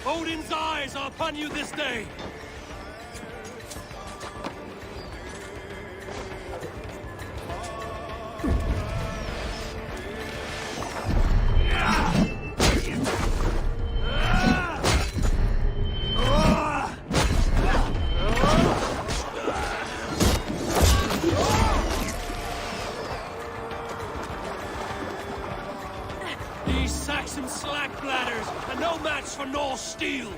Odin's eyes are upon you this day. These Saxon slack bladders are no match for Norse steel.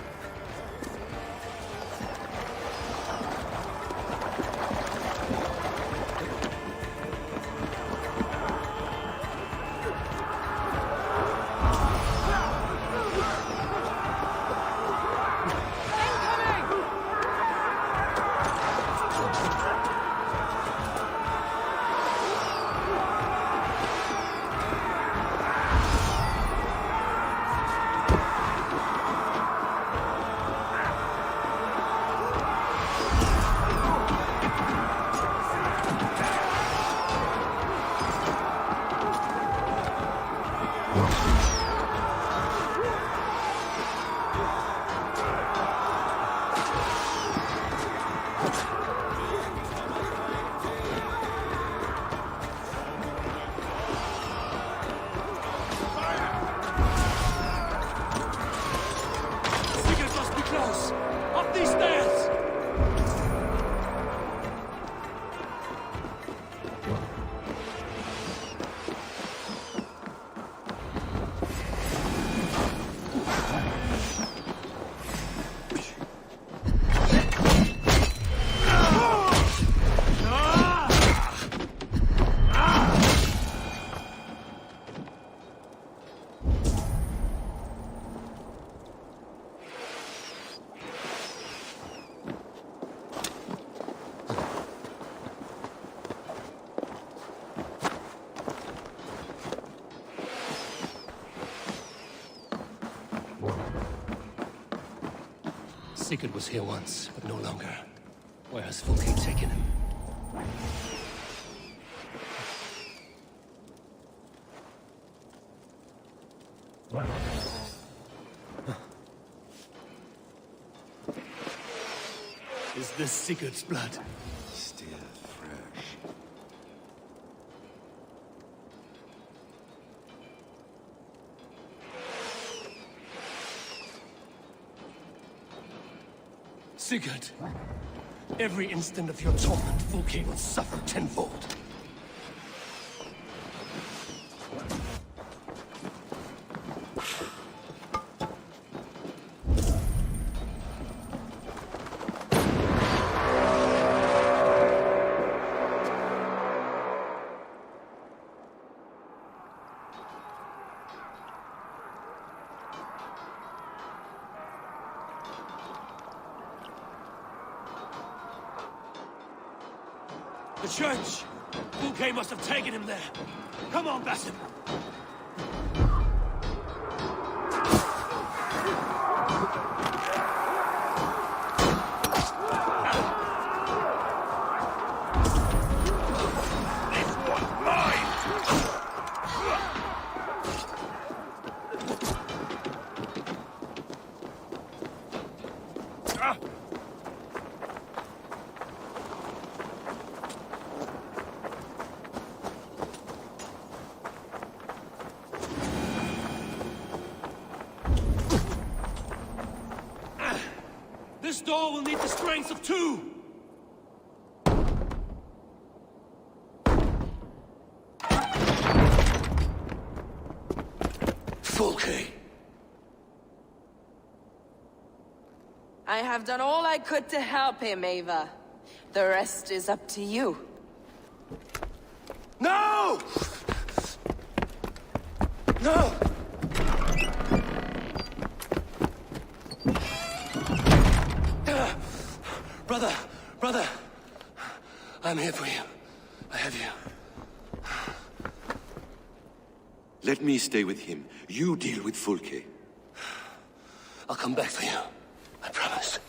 Sigurd was here once, but no longer. Where has Fulke taken him? Is this Sigurd's blood? Still fresh. Sigurd, every instant of your torment, Fulke will suffer tenfold. The church! Fulke must have taken him there. Come on, Basim. This door will need the strength of two! Fulke! I have done all I could to help him, Ava. The rest is up to you. No! No! Brother, I'm here for you. I have you. Let me stay with him. You deal with Fulke. I'll come back for you. I promise.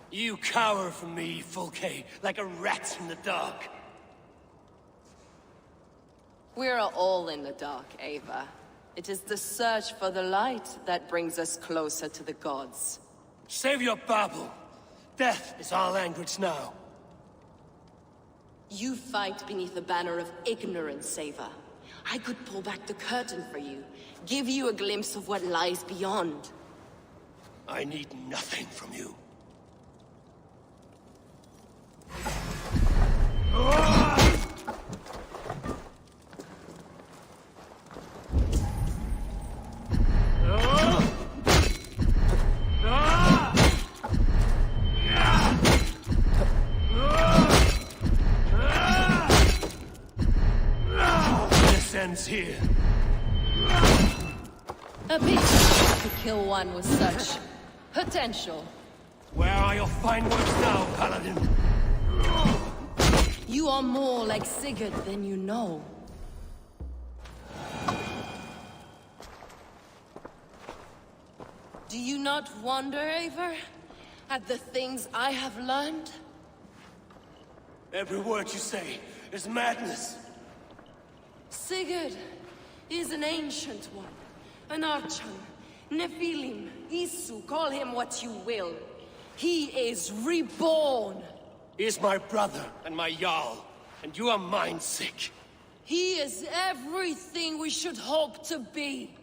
You cower from me, Fulke, like a rat in the dark. We're all in the dark, Ava. It is the search for the light that brings us closer to the gods. Save your babble. Death is our language now. You fight beneath the banner of ignorance, Ava. I could pull back the curtain for you, give you a glimpse of what lies beyond. I need nothing from you. This ends here. A bit to kill one with such potential. Where are your fine words now, Paladin? You are more like Sigurd than you know. Do you not wonder, Eivor, at the things I have learned? Every word you say is madness. Sigurd is an ancient one, an Archon, Nephilim, Isu, call him what you will. He is reborn. He is my brother and my Jarl, and you are mind sick. He is everything we should hope to be.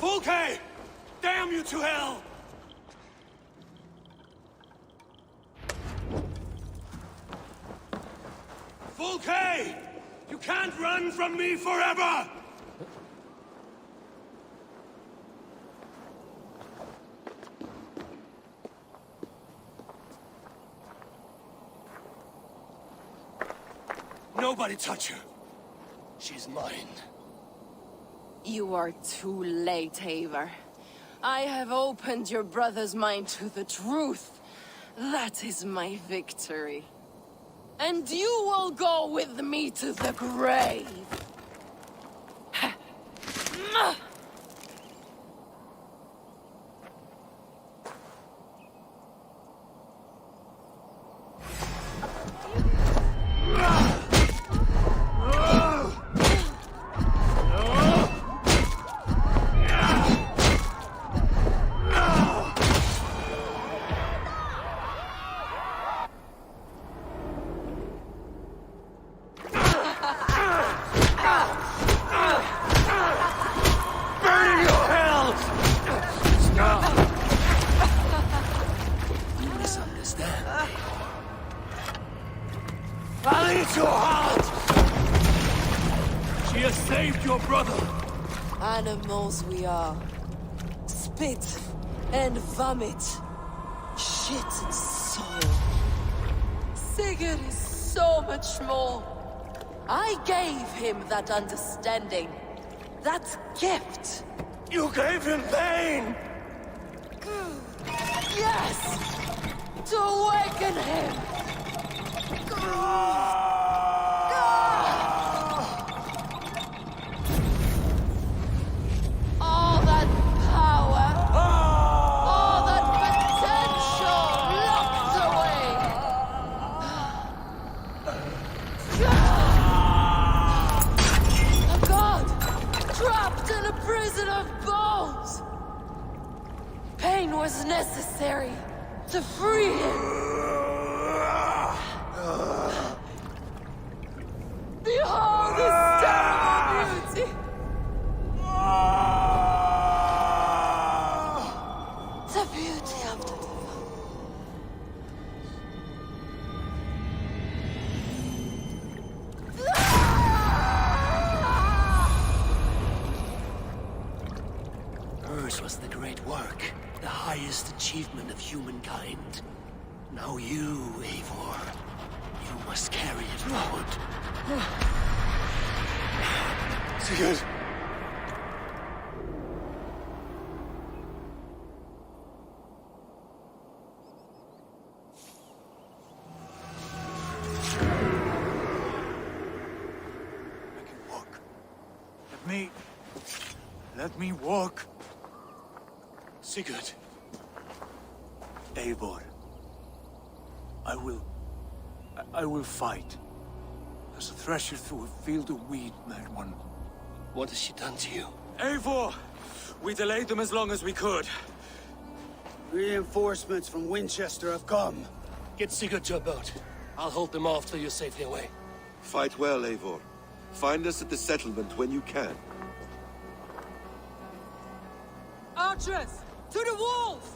Fulke! Damn you to hell! Fulke! You can't run from me forever! Nobody touch her. She's mine. You are too late, Eivor. I have opened your brother's mind to the truth. That is my victory. And you will go with me to the grave. I'll eat your heart! She has saved your brother! Animals we are. Spit and vomit. Shit and soil. Sigurd is so much more. I gave him that understanding. That gift. You gave him pain! Yes! To awaken him! All that power, all that potential locked away. A god trapped in a prison of bones. Pain was necessary to free him. Behold this terrible beauty! The beauty of the divine. Hers was the great work, the highest achievement of humankind. Now you, Eivor, you must carry it forward. Sigurd! I can walk. Let me walk. Sigurd, Eivor. I will fight. As a thresher through a field of wheat, mad one. what has she done to you? Eivor! We delayed them as long as we could. Reinforcements from Winchester have come. Get Sigurd to a boat. I'll hold them off till you're safely away. Fight well, Eivor. Find us at the settlement when you can. Archers! To the walls!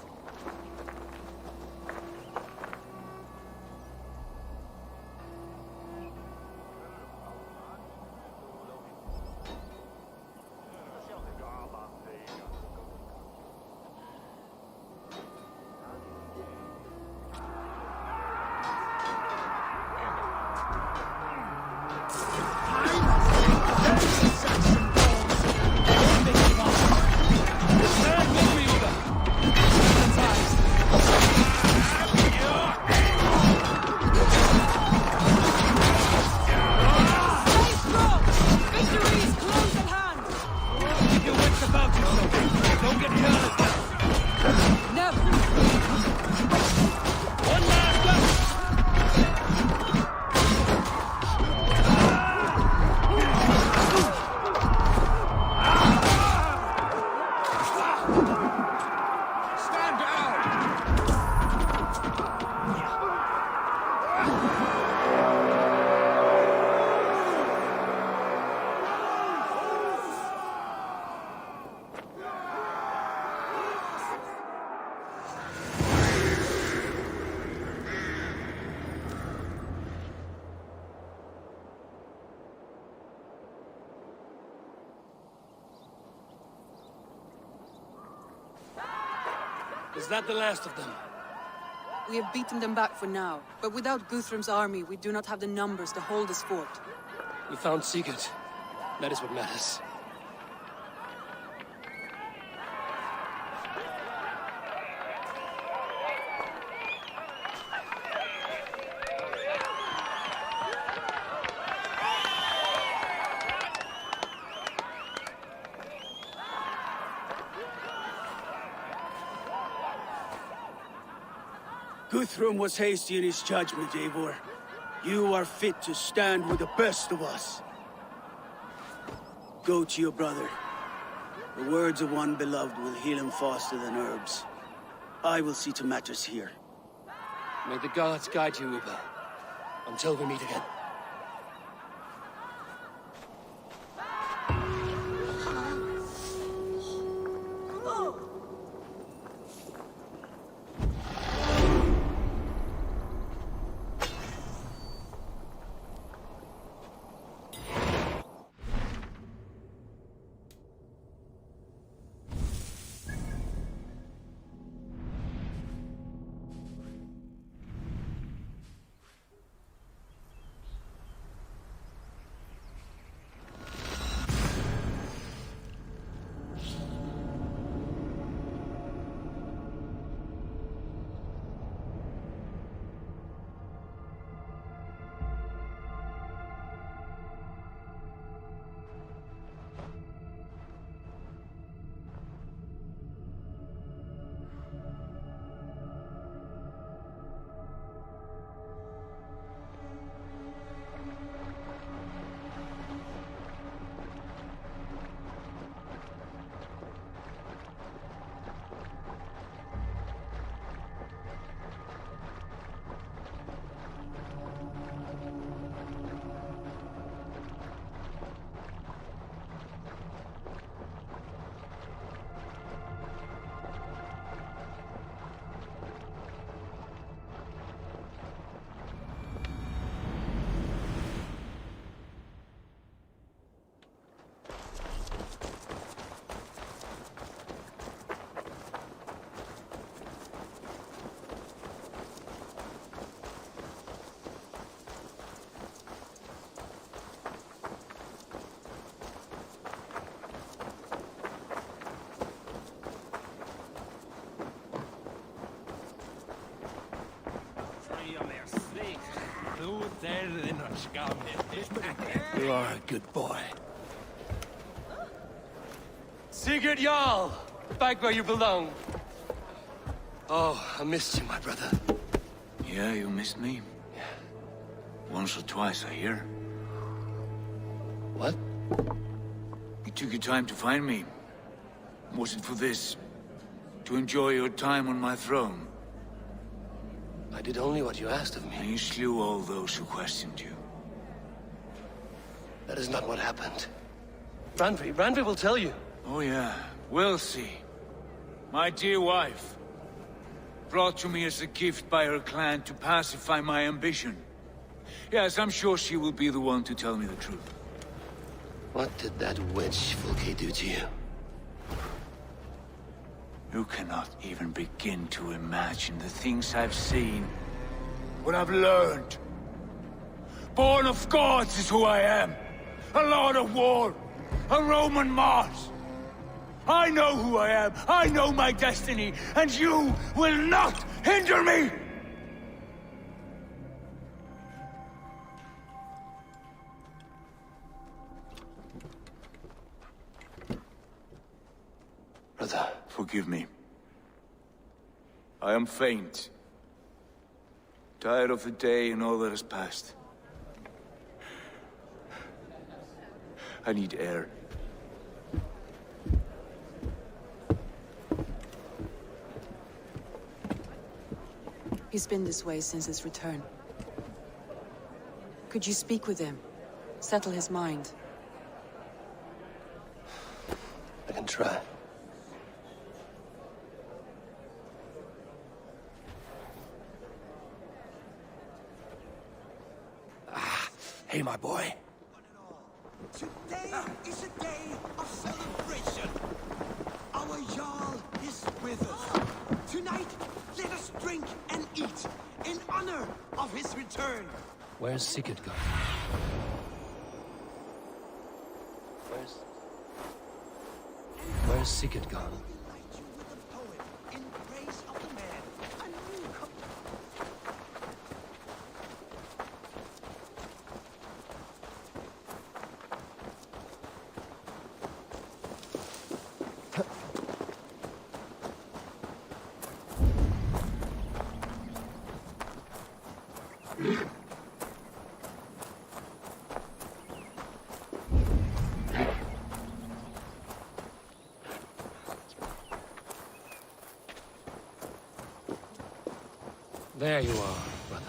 Is that the last of them? We have beaten them back for now, but without Guthrum's army, we do not have the numbers to hold this fort. We found Sigurd. That is what matters. Guthrum was hasty in his judgment, Eivor. You are fit to stand with the best of us. Go to your brother. The words of one beloved will heal him faster than herbs. I will see to matters here. May the gods guide you, Uber. Until we meet again. You are a good boy. Sigurd Jarl! Back where you belong. Oh, I missed you, my brother. Yeah, you missed me? Yeah. Once or twice, I hear. What? You took your time to find me. Was it for this? To enjoy your time on my throne? I did only what you asked of me. And you slew all those who questioned you. That is not what happened. Randvi will tell you. Oh yeah, we'll see. My dear wife, brought to me as a gift by her clan to pacify my ambition. Yes, I'm sure she will be the one to tell me the truth. What did that witch Fulke do to you? You cannot even begin to imagine the things I've seen. What I've learned. Born of gods is who I am. A lord of war. A Roman Mars. I know who I am. I know my destiny. And you will not hinder me! Brother. Forgive me. I am faint. Tired of the day and all that has passed. I need air. He's been this way since his return. Could you speak with him? Settle his mind? I can try. Hey, my boy. Today is a day of celebration. Our Jarl is with us. Tonight, let us drink and eat in honor of his return. Where's Sigurd gone? Where's Sigurd gone? Light you with a poem in praise of the man. A new There you are, brother.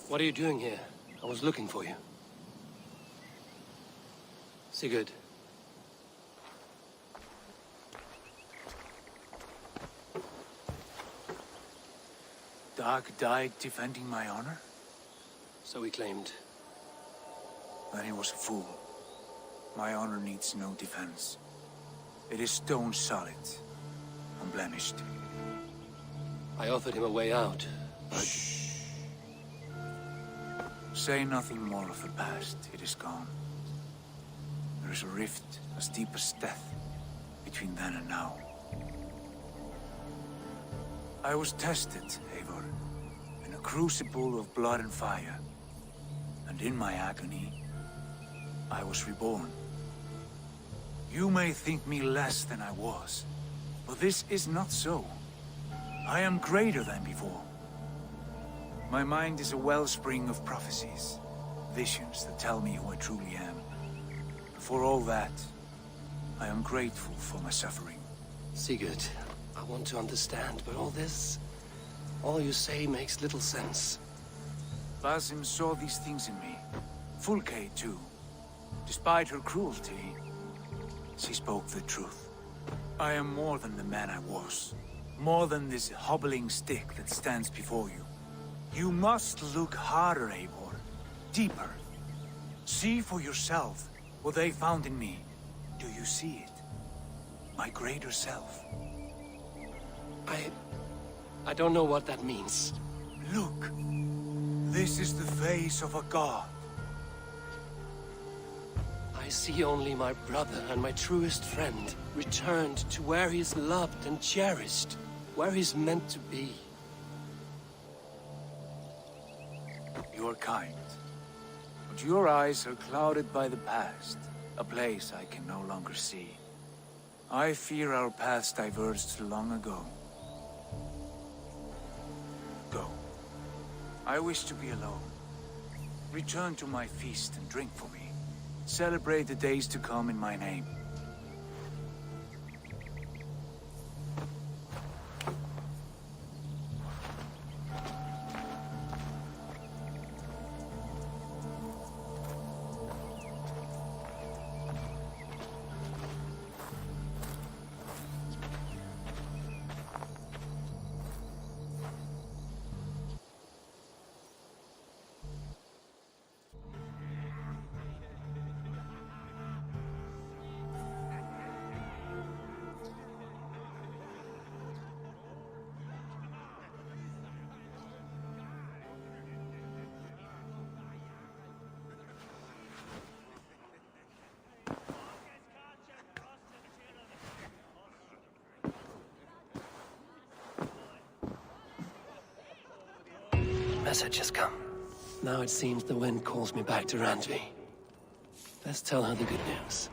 What are you doing here? I was looking for you. Sigurd. Dag died defending my honor? So he claimed. Then he was a fool. My honor needs no defense. It is stone solid, unblemished. I offered him a way out, but... Say nothing more of the past. It is gone. There is a rift as deep as death between then and now. I was tested, Eivor, in a crucible of blood and fire. And in my agony, I was reborn. You may think me less than I was, but this is not so. I am greater than before. My mind is a wellspring of prophecies, visions that tell me who I truly am. For all that, I am grateful for my suffering. Sigurd, I want to understand, but all you say makes little sense. Basim saw these things in me. Fulke, too. Despite her cruelty, she spoke the truth. I am more than the man I was. More than this hobbling stick that stands before you. You must look harder, Eivor. Deeper. See for yourself what they found in me. Do you see it? My greater self. I don't know what that means. Look. This is the face of a god. I see only my brother and my truest friend returned to where he's loved and cherished, where he's meant to be. You are kind. But your eyes are clouded by the past, a place I can no longer see. I fear our paths diverged long ago. Go. I wish to be alone. Return to my feast and drink for me. Celebrate the days to come in my name. Message has come. Now it seems the wind calls me back to Randvi. Let's tell her the good news.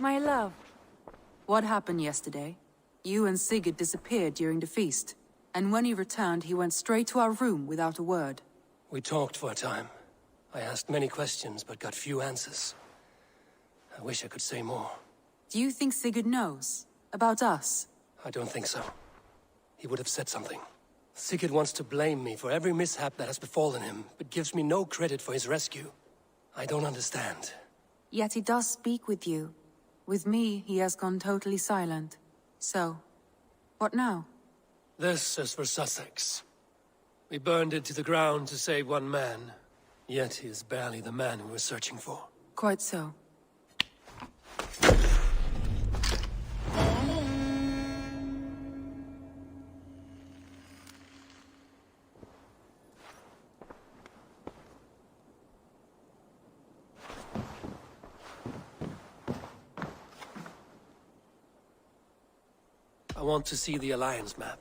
My love. What happened yesterday? You and Sigurd disappeared during the feast. And when he returned, he went straight to our room without a word. We talked for a time. I asked many questions, but got few answers. I wish I could say more. Do you think Sigurd knows? About us? I don't think so. He would have said something. Sigurd wants to blame me for every mishap that has befallen him, but gives me no credit for his rescue. I don't understand. Yet he does speak with you. With me, he has gone totally silent. So, what now? This is for Sussex. We burned it to the ground to save one man. Yet he is barely the man we were searching for. Quite so. I want to see the Alliance map.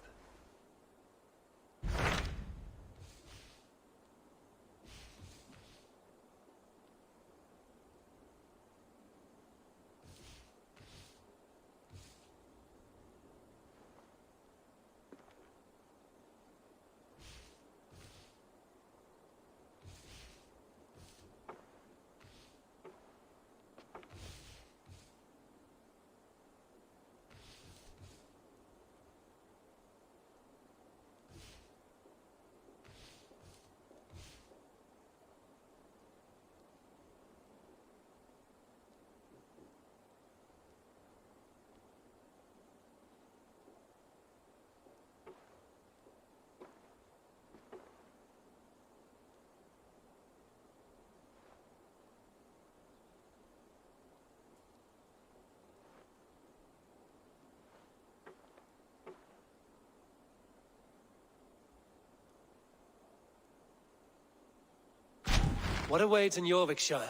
What awaits in Jorvikshire?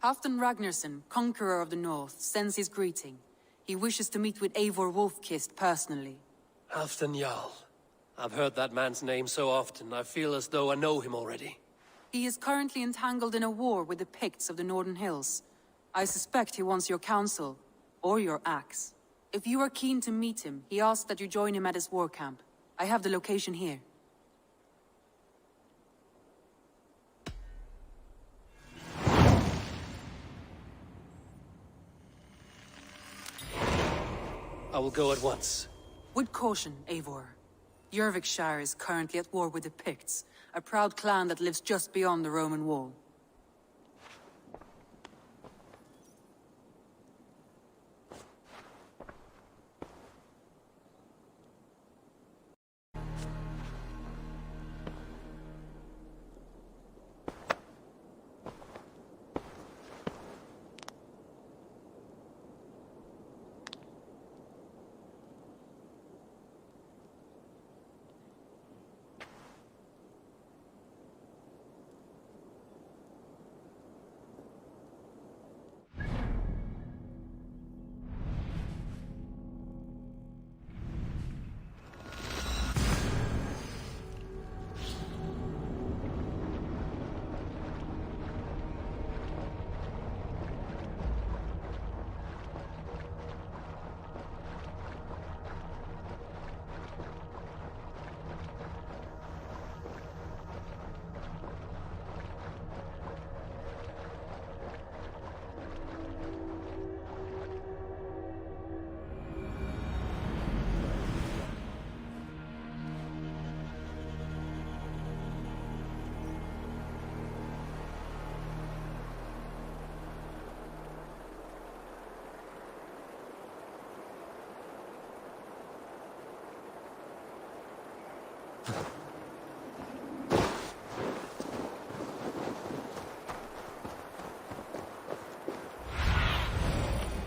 Halfdan Ragnarsson, Conqueror of the North, sends his greeting. He wishes to meet with Eivor Wolfkist personally. Halfdan Jarl. I've heard that man's name so often, I feel as though I know him already. He is currently entangled in a war with the Picts of the Northern Hills. I suspect he wants your counsel, or your axe. If you are keen to meet him, he asks that you join him at his war camp. I have the location here. I will go at once. With caution, Eivor. Jorvikshire is currently at war with the Picts, a proud clan that lives just beyond the Roman wall.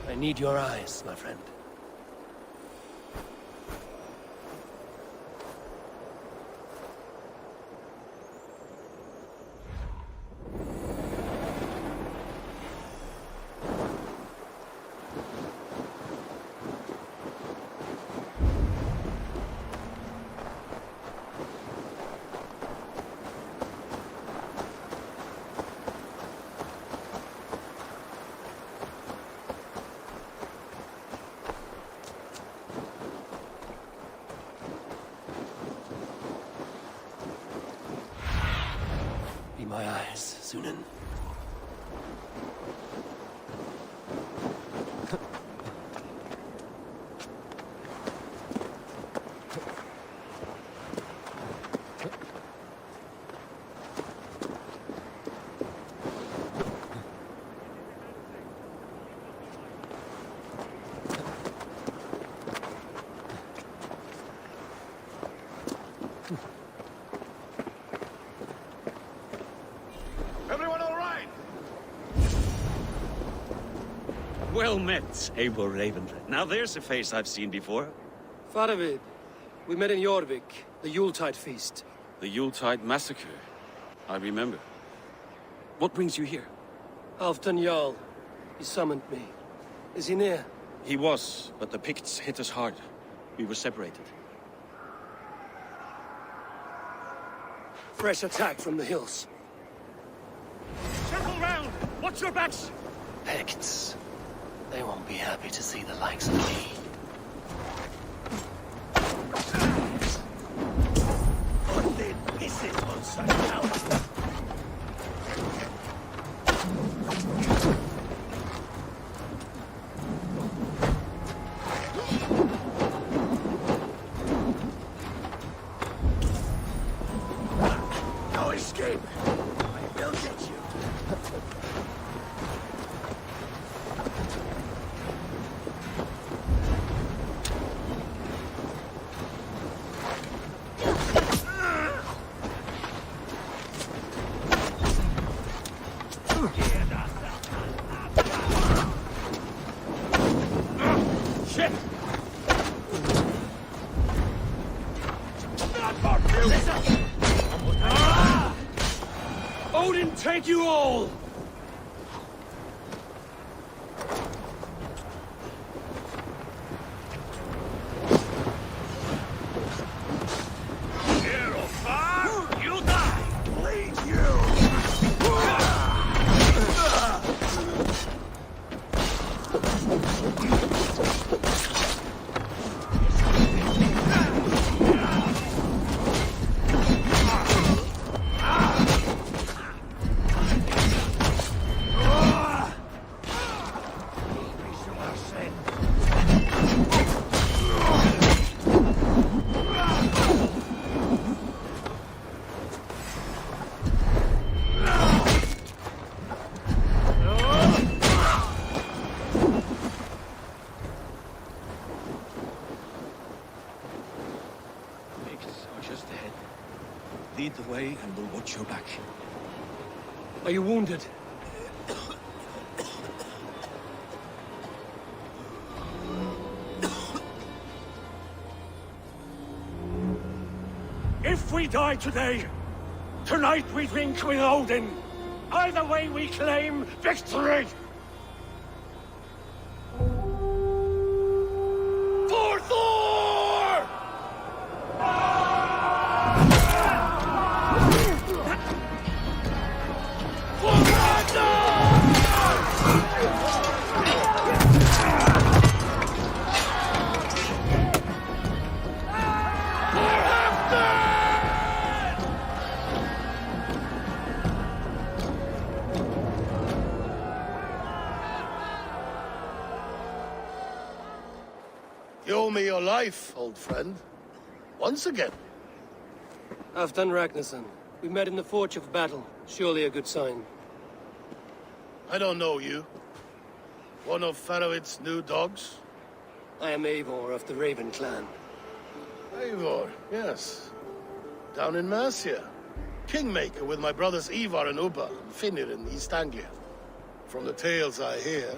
I need your eyes, my friend. Be my eyes, Sunan. Everyone all right? Well met, Eivor Raven. Now there's a face I've seen before. Faravid, we met in Jorvik, the Yuletide feast. The Yuletide Massacre. I remember. What brings you here? Halfdan Jarl. He summoned me. Is he near? He was, but the Picts hit us hard. We were separated. Fresh attack from the hills. Circle round! Watch your backs! Picts. They won't be happy to see the likes of me. Put their pisses on such house. No escape. I will get you. Shit! Odin, take you all! Hero far, you die! Bleed you! Picts are just ahead. Lead the way and we'll watch your back. Are you wounded? If we die today, tonight we drink with Odin. Either way we claim victory! For Thor! For You owe me your life, old friend. Once again. Halfdan Ragnarsson. We met in the Forge of Battle. Surely a good sign. I don't know you. One of Faravid's new dogs? I am Eivor of the Raven clan. Eivor, yes. Down in Mercia. Kingmaker with my brothers Ivar and Ubba, and Finnr in East Anglia. From the tales I hear,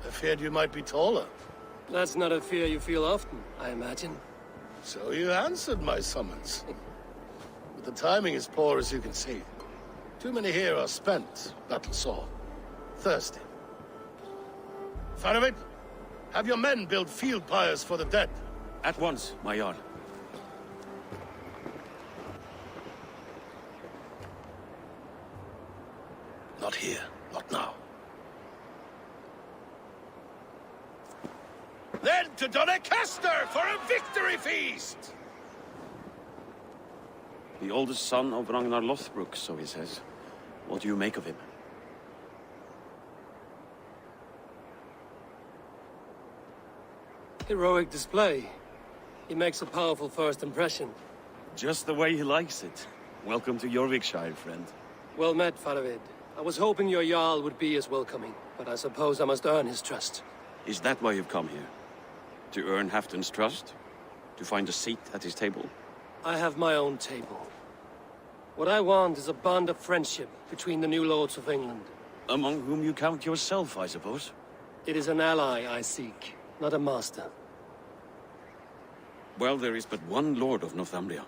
I feared you might be taller. That's not a fear you feel often, I imagine. So you answered my summons. But the timing is poor, as you can see. Too many here are spent, battle-sore, thirsty. Faravid, have your men build field pyres for the dead. At once, my Jarl. Not here, not now. Then to Doncaster for a victory feast! The oldest son of Ragnar Lothbrok, so he says. What do you make of him? Heroic display. He makes a powerful first impression. Just the way he likes it. Welcome to Jorvikshire, friend. Well met, Faravid. I was hoping your Jarl would be as welcoming, but I suppose I must earn his trust. Is that why you've come here? To earn Halfton's trust? To find a seat at his table? I have my own table. What I want is a bond of friendship between the new lords of England. Among whom you count yourself, I suppose? It is an ally I seek, not a master. Well, there is but one lord of Northumbria.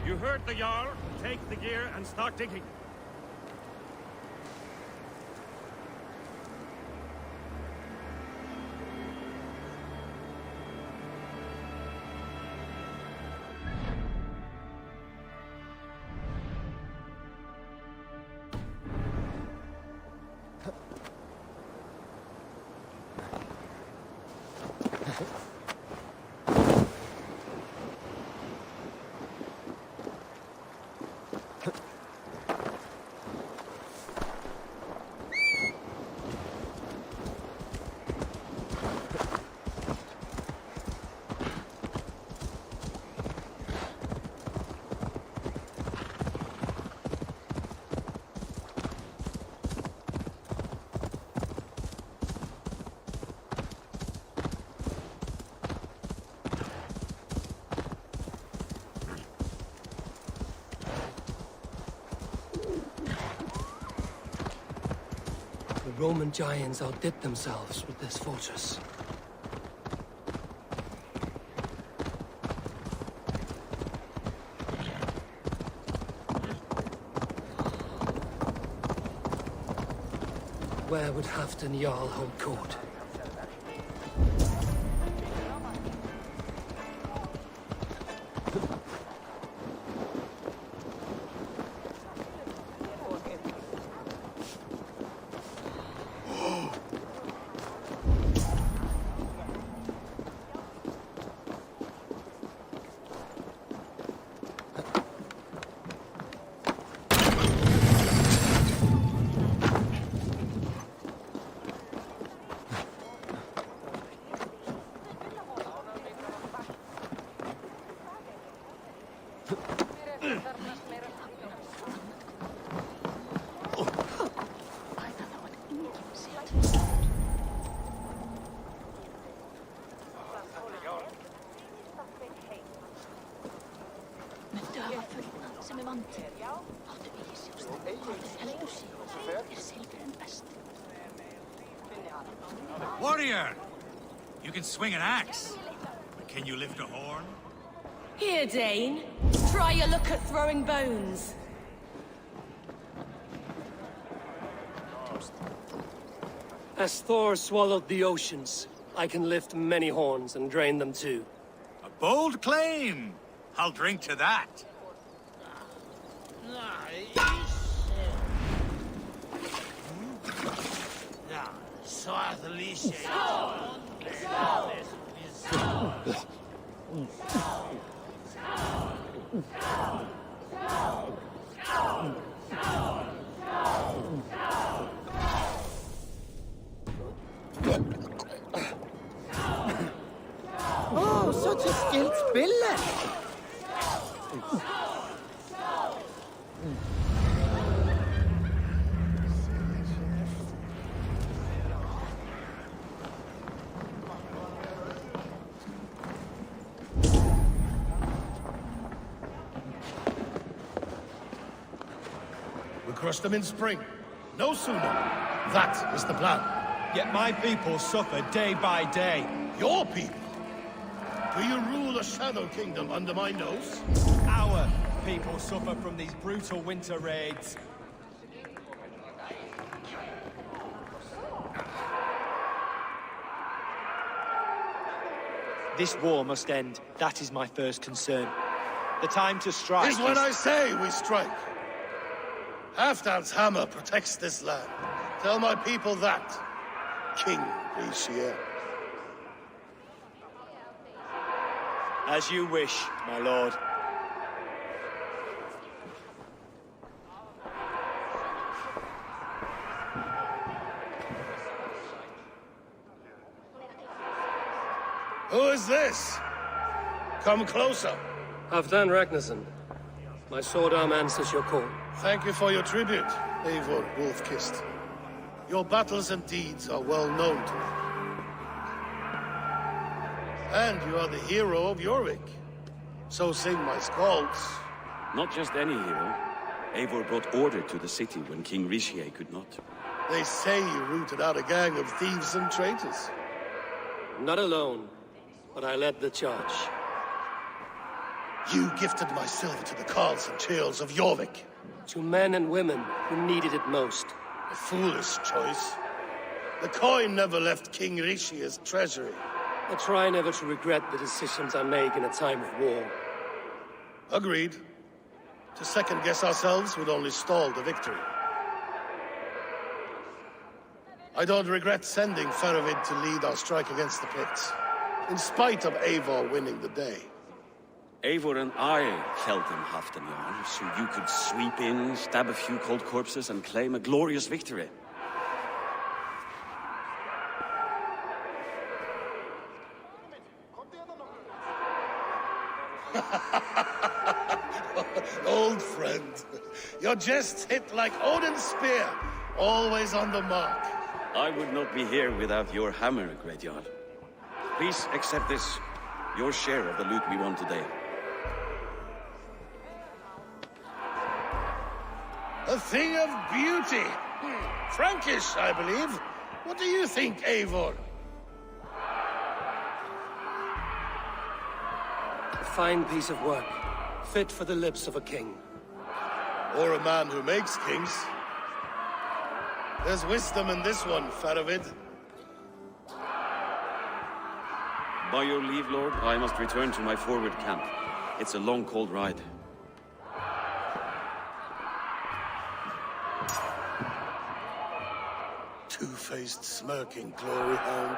You heard the Jarl. Take the gear and start digging. The Roman giants outdid themselves with this fortress. Where would Halfton Jarl hold court? Warrior! You can swing an axe, but can you lift a horn? Here, Dane. Try your luck at throwing bones. As Thor swallowed the oceans, I can lift many horns and drain them too. A bold claim! I'll drink to that. Oh, such a skilled spiller! We'll crush them in spring. No sooner. That is the plan. Yet my people suffer day by day. Your people? Do you rule a shadow kingdom under my nose? Our people suffer from these brutal winter raids. This war must end. That is my first concern. The time to strike Is when I say we strike. Halfdan's hammer protects this land. Tell my people that, King Richelieu. As you wish, my lord. Who is this? Come closer. Halfdan Ragnarsson. My sword arm answers your call. Thank you for your tribute, Eivor Wolf-Kissed. Your battles and deeds are well known to me. And you are the hero of Jorvik. So sing my skalds. Not just any hero. Eivor brought order to the city when King Richelieu could not. They say you rooted out a gang of thieves and traitors. Not alone, but I led the charge. You gifted my silver to the carls and churls of Jorvik. To men and women who needed it most. A foolish choice. The coin never left King Richelieu's treasury. I try never to regret the decisions I make in a time of war. Agreed. To second-guess ourselves would only stall the victory. I don't regret sending Faravid to lead our strike against the Picts, in spite of Eivor winning the day. Eivor and I held them, Halfdan Jarl, so you could sweep in, stab a few cold corpses, and claim a glorious victory. Old friend, your jests hit like Odin's spear, always on the mark. I would not be here without your hammer, Great Jarl. Please accept this, your share of the loot we won today. A thing of beauty. Frankish, I believe. What do you think, Eivor? A fine piece of work, fit for the lips of a king. Or a man who makes kings. There's wisdom in this one, Faravid. By your leave, Lord, I must return to my forward camp. It's a long, cold ride. Two-faced, smirking glory hound.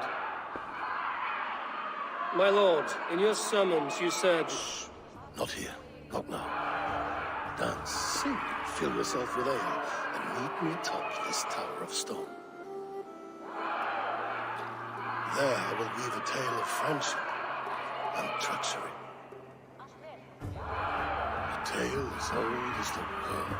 My lord, in your summons you said... Shh. Not here. Not now. Dance, sing, fill yourself with ale, and meet me atop this tower of stone. There I will weave a tale of friendship and treachery. A tale as old as the world.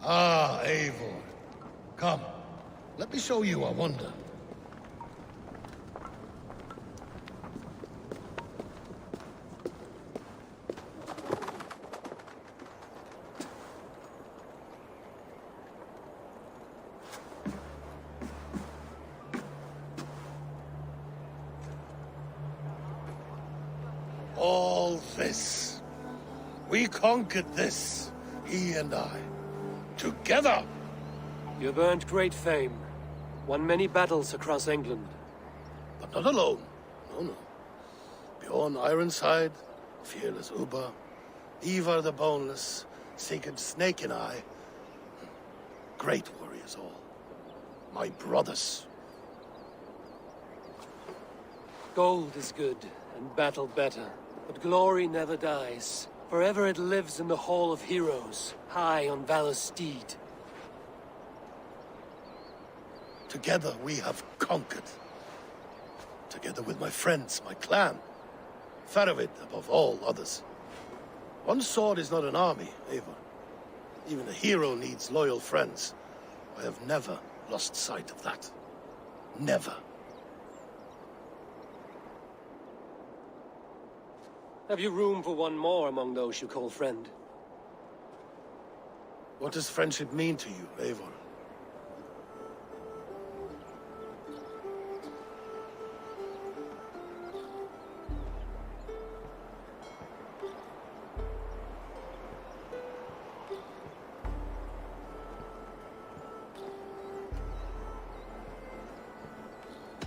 Ah, Eivor. Come, let me show you a wonder. All this. We conquered this, he and I. Together! You've earned great fame. Won many battles across England. But not alone. No. Bjorn Ironside, fearless Uber, Ivar the Boneless, Sigurd Snake and I, great warriors all. My brothers. Gold is good, and battle better. But glory never dies. Forever it lives in the Hall of Heroes, high on Valor's steed. Together we have conquered. Together with my friends, my clan. Faravid above all others. One sword is not an army, Eivor. Even a hero needs loyal friends. I have never lost sight of that. Never. Have you room for one more among those you call friend? What does friendship mean to you, Eivor?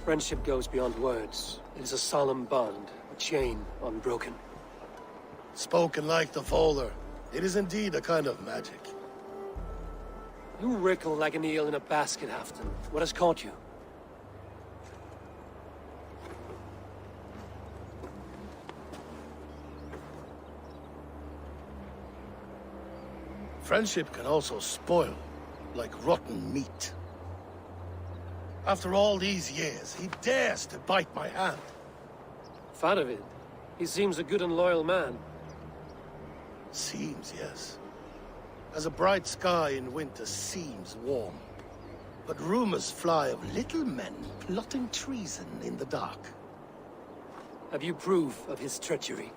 Friendship goes beyond words. It is a solemn bond, a chain unbroken. Spoken like the Volar, it is indeed a kind of magic. You wrinkle like an eel in a basket, Halfdan. What has caught you? Friendship can also spoil, like rotten meat. After all these years, he dares to bite my hand. Faravid. He seems a good and loyal man. Seems, yes. As a bright sky in winter seems warm. But rumors fly of little men plotting treason in the dark. Have you proof of his treachery?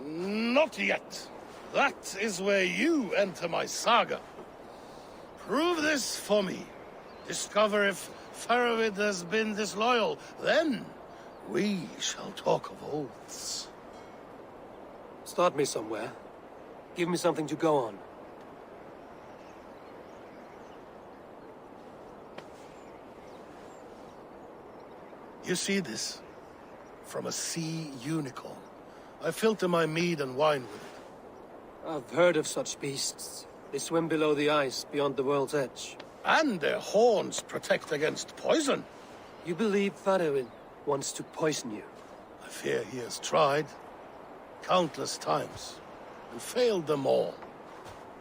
Not yet. That is where you enter my saga. Prove this for me. Discover if Faravid has been disloyal. Then we shall talk of oaths. Start me somewhere. Give me something to go on. You see this? From a sea unicorn. I filter my mead and wine with it. I've heard of such beasts. They swim below the ice, beyond the world's edge. And their horns protect against poison. You believe Faravid wants to poison you? I fear he has tried. Countless times. And failed them all.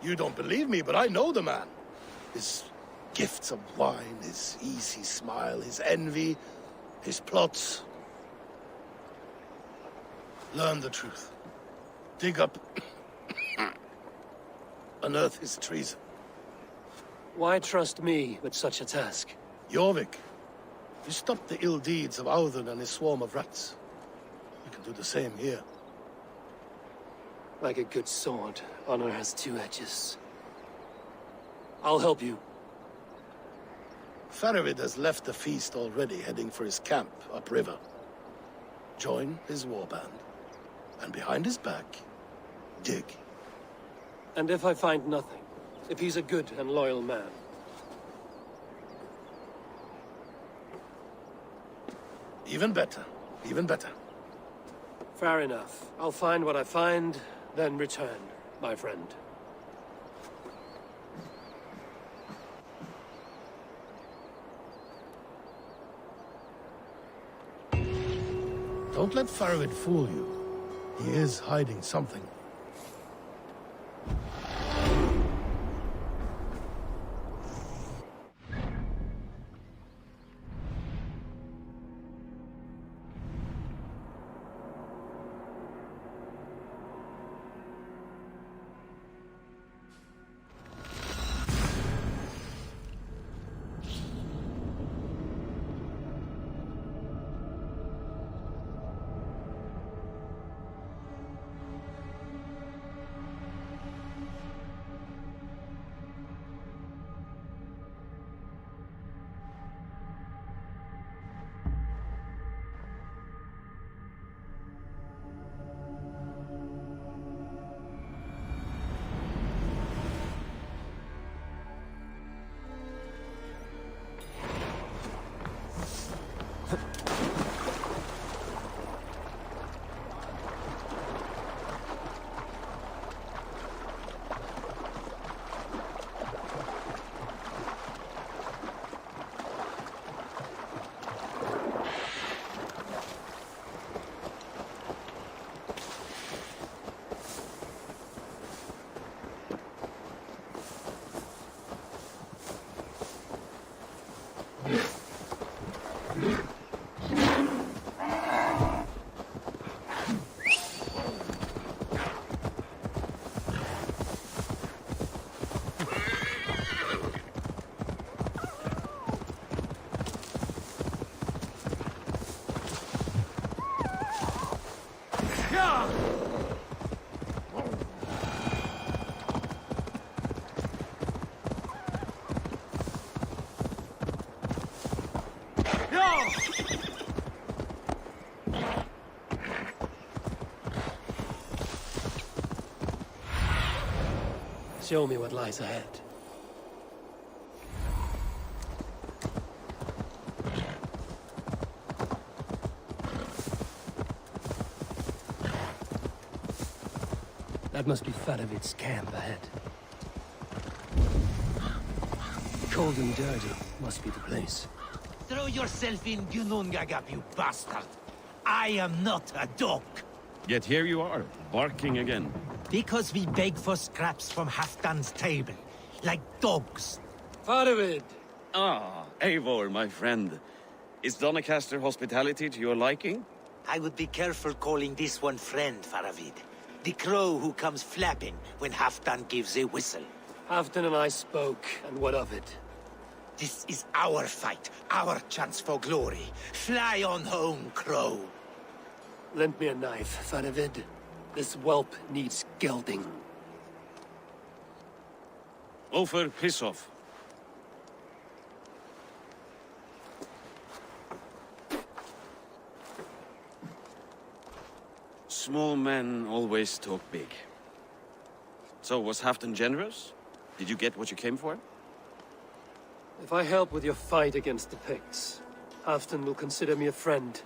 You don't believe me, but I know the man. His gifts of wine, his easy smile, his envy, his plots. Learn the truth. Dig up... unearth his treason. Why trust me with such a task? Jorvik, you stopped the ill deeds of Audun and his swarm of rats. You can do the same here. Like a good sword, honor has two edges. I'll help you. Faravid has left the feast already, heading for his camp upriver. Join his warband. And behind his back, dig. And if I find nothing? If he's a good and loyal man? Even better. Even better. Fair enough. I'll find what I find, then return, my friend. Don't let Faravid fool you. He is hiding something. Show me what lies ahead. That must be Faravid's camp ahead. Cold and dirty must be the place. Throw yourself in Gunungagap, you bastard! I am not a dog! Yet here you are, barking again. Because we beg for scraps from Halfdan's table, like dogs. Faravid! Ah, Eivor, my friend. Is Doncaster hospitality to your liking? I would be careful calling this one friend, Faravid. The crow who comes flapping when Halfdan gives a whistle. Halfdan and I spoke, and what of it? This is our fight, our chance for glory. Fly on home, crow. Lend me a knife, Faravid. This whelp needs gelding. Ofer, piss off. Small men always talk big. So, was Halfdan generous? Did you get what you came for? If I help with your fight against the Picts, Halfdan will consider me a friend.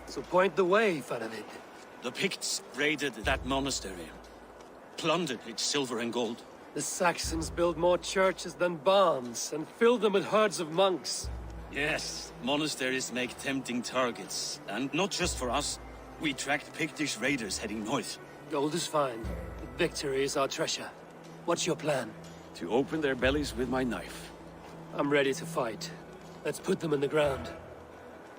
So point the way, Faravid. The Picts raided that monastery. Plundered its silver and gold. The Saxons built more churches than barns, and filled them with herds of monks. Yes, monasteries make tempting targets. And not just for us. We tracked Pictish raiders heading north. Gold is fine, but victory is our treasure. What's your plan? To open their bellies with my knife. I'm ready to fight. Let's put them in the ground.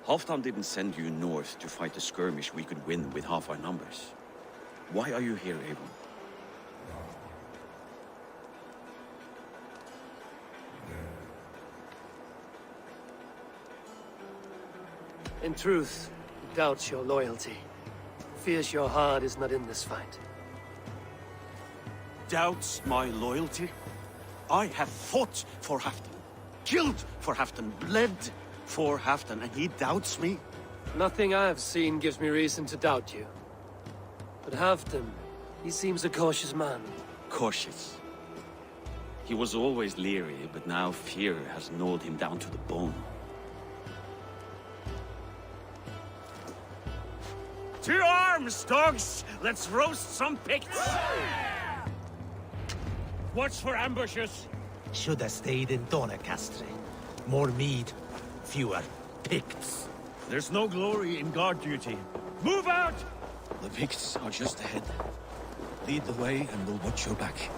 Halfdan didn't send you north to fight a skirmish we could win with half our numbers. Why are you here, Eivor? In truth, he doubts your loyalty. Fears your heart is not in this fight. Doubts my loyalty? I have fought for Halfdan, killed for Halfdan, bled for Halfdan, and he doubts me? Nothing I have seen gives me reason to doubt you. But Halfdan, he seems a cautious man. Cautious. He was always leery, but now fear has gnawed him down to the bone. To arms, dogs! Let's roast some Picts! Watch for ambushes! Should have stayed in Doncaster. More mead, fewer Picts. There's no glory in guard duty. Move out! The Picts are just ahead. Lead the way and we'll watch your back.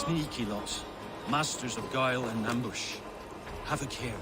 Sneaky lot. Masters of guile and ambush. Have a care.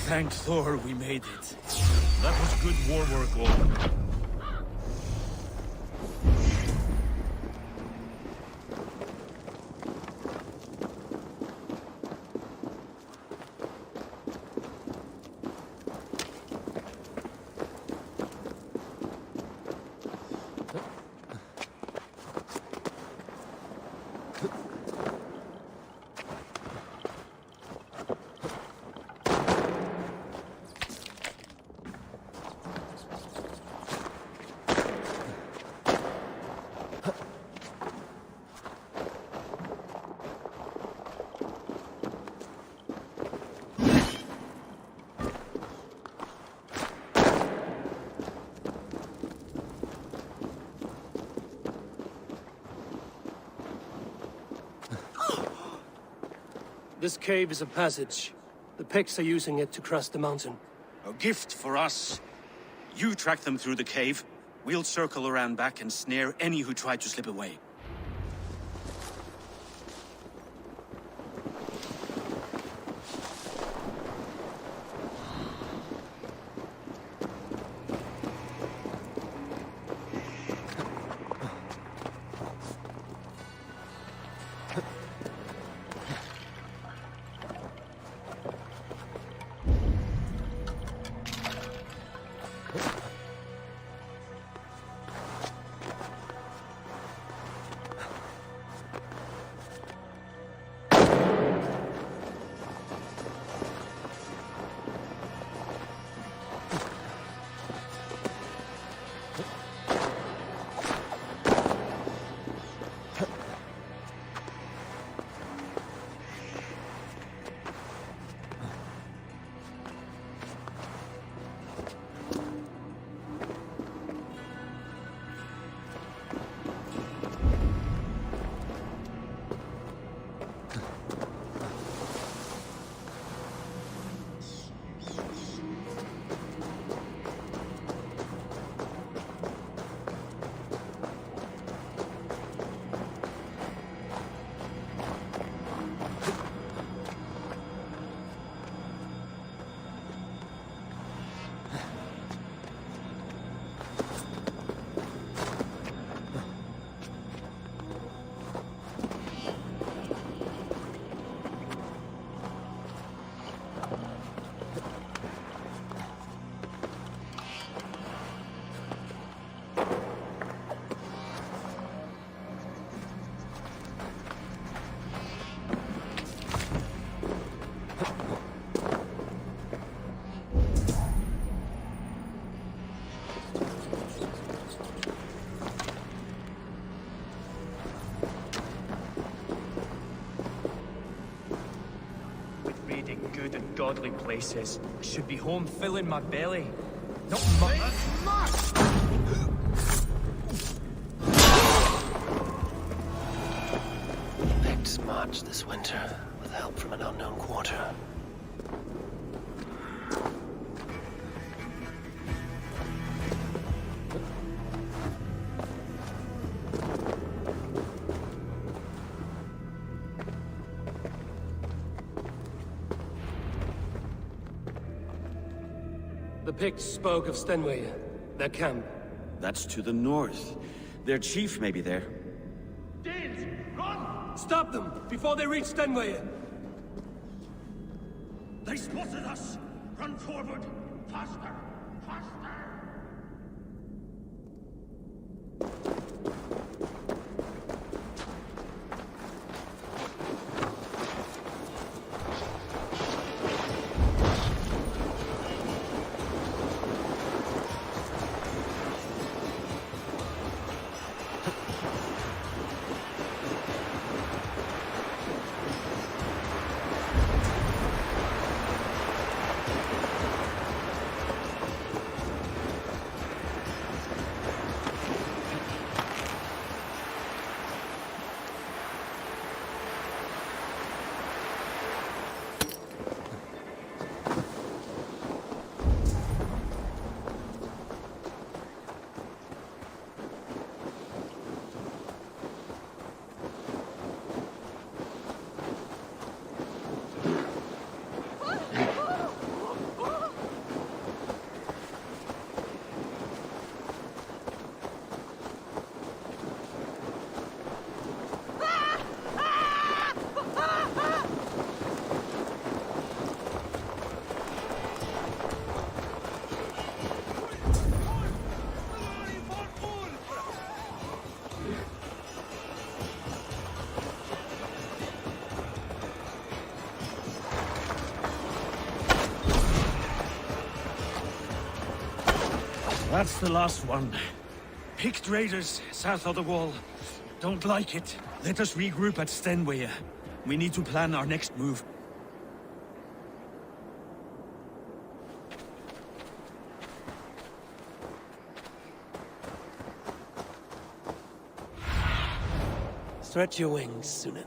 Thank Thor we made it. That was good war work, all. This cave is a passage. The Picts are using it to cross the mountain. A gift for us. You track them through the cave. We'll circle around back and snare any who try to slip away. Good and godly places. Should be home filling my belly. Not much. Picts march this winter with help from an unknown quarter. The Picts spoke of Stenway, their camp. That's to the north. Their chief may be there. Danes, run! Stop them before they reach Stenway. They spotted us! Run forward! Faster! Faster! That's the last one. Picked raiders south of the wall. Don't like it. Let us regroup at Stenway. We need to plan our next move. Stretch your wings, Sunan.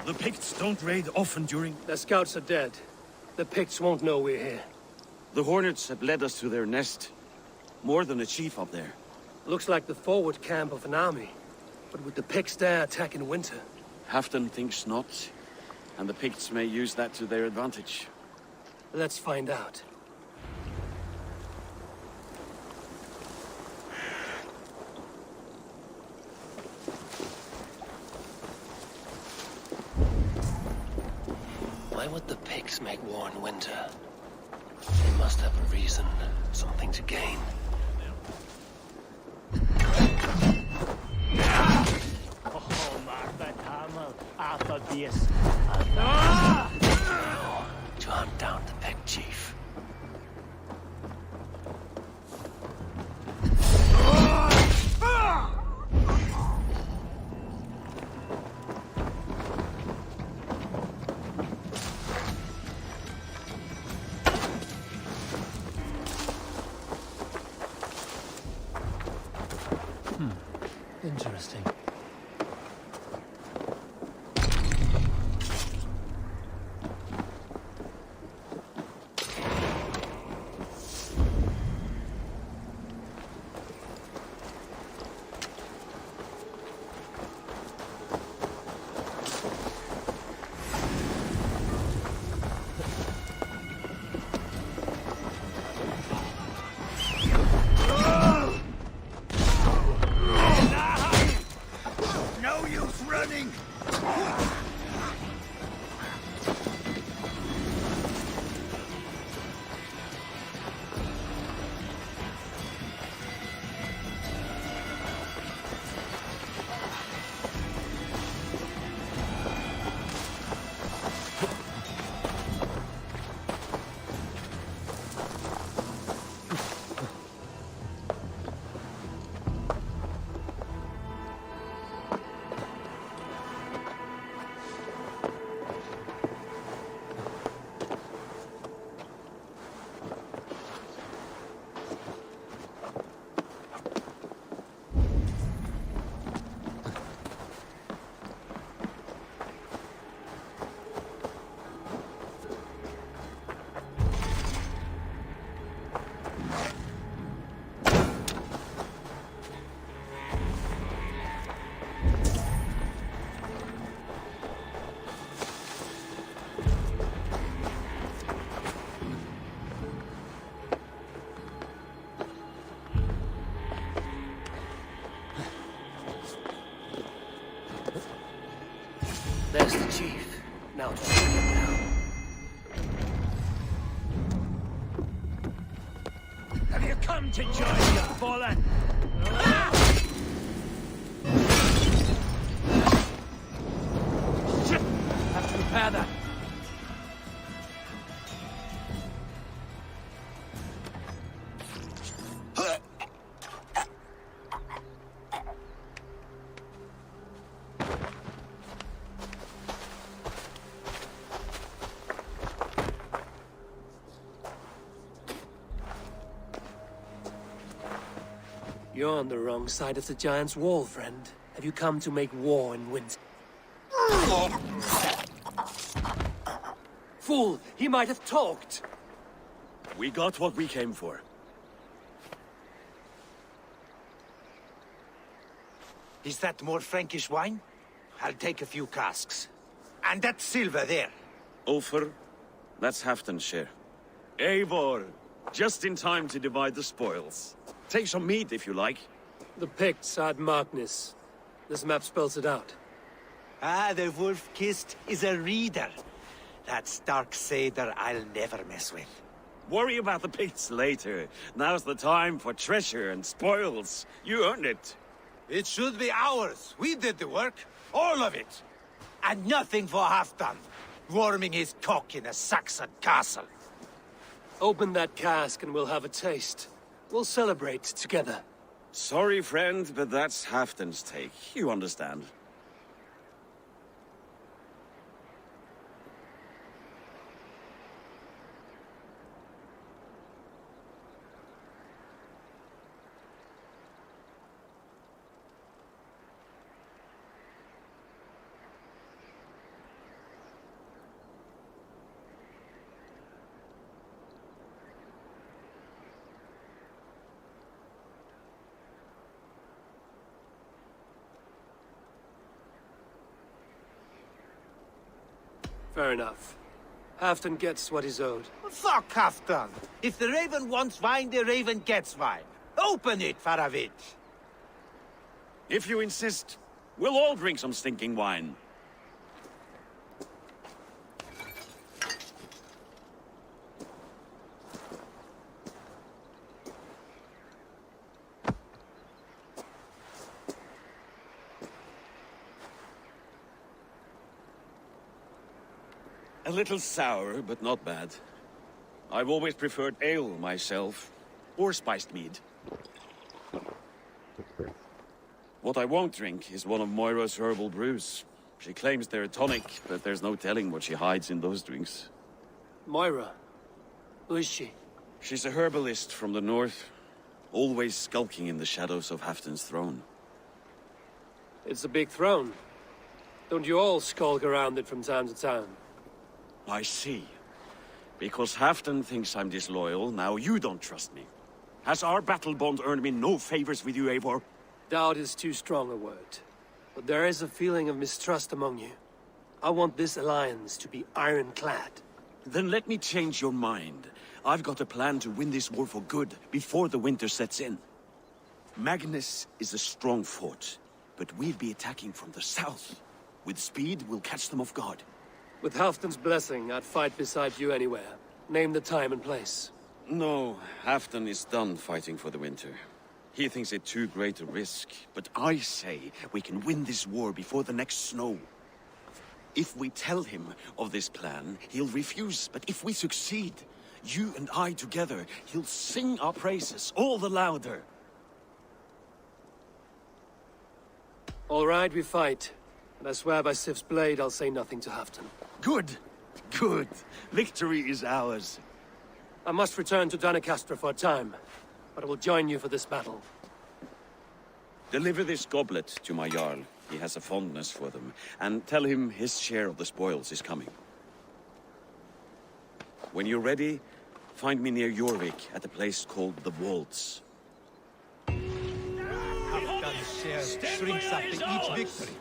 The Picts don't raid often during... The scouts are dead. The Picts won't know we're here. The Hornets have led us to their nest. More than a chief up there. Looks like the forward camp of an army. But with the Picts there attacking winter. Halfton thinks not. And the Picts may use that to their advantage. Let's find out. Why would the Picts make war in winter? They must have a reason, something to gain. To hunt down the Pict chief. Interesting. Come to join you, fallen! Shit! Have to repair that. You're on the wrong side of the Giant's wall, friend. Have you come to make war and win? Fool! He might have talked! We got what we came for. Is that more Frankish wine? I'll take a few casks. And that silver there. Ulfr, that's Halfdan's share. Eivor, just in time to divide the spoils. Take some meat if you like. The Picts are at Magnus. This map spells it out. Ah, the wolf-kissed is a reader. That stark satyr I'll never mess with. Worry about the Picts later. Now's the time for treasure and spoils. You earned it. It should be ours. We did the work. All of it. And nothing for Halfdan, warming his cock in a Saxon castle. Open that cask and we'll have a taste. We'll celebrate together. Sorry, friend, but that's Halfdan's take. You understand. Fair enough. Halfdan gets what he's owed. Fuck Halfdan. If the Raven wants wine, the Raven gets wine. Open it, Faravit. If you insist, we'll all drink some stinking wine. A little sour, but not bad. I've always preferred ale myself, or spiced mead. What I won't drink is one of Moira's herbal brews. She claims they're a tonic, but there's no telling what she hides in those drinks. Moira? Who is she? She's a herbalist from the north, always skulking in the shadows of Halfdan's throne. It's a big throne. Don't you all skulk around it from time to time? I see. Because Halfdan thinks I'm disloyal, now you don't trust me. Has our battle bond earned me no favors with you, Eivor? Doubt is too strong a word. But there is a feeling of mistrust among you. I want this alliance to be ironclad. Then let me change your mind. I've got a plan to win this war for good, before the winter sets in. Magnus is a strong fort, but we'll be attacking from the south. With speed, we'll catch them off guard. With Halfdan's blessing, I'd fight beside you anywhere. Name the time and place. No, Halfdan is done fighting for the winter. He thinks it too great a risk, but I say we can win this war before the next snow. If we tell him of this plan, he'll refuse, but if we succeed, you and I together, he'll sing our praises all the louder. All right, we fight. And I swear by Sif's blade, I'll say nothing to Halfdan. Good. Good. Victory is ours. I must return to Doncaster for a time, but I will join you for this battle. Deliver this goblet to my Jarl. He has a fondness for them. And tell him his share of the spoils is coming. When you're ready, find me near Jorvik at a place called the Waltz. Halfdan's share shrinks after each victory.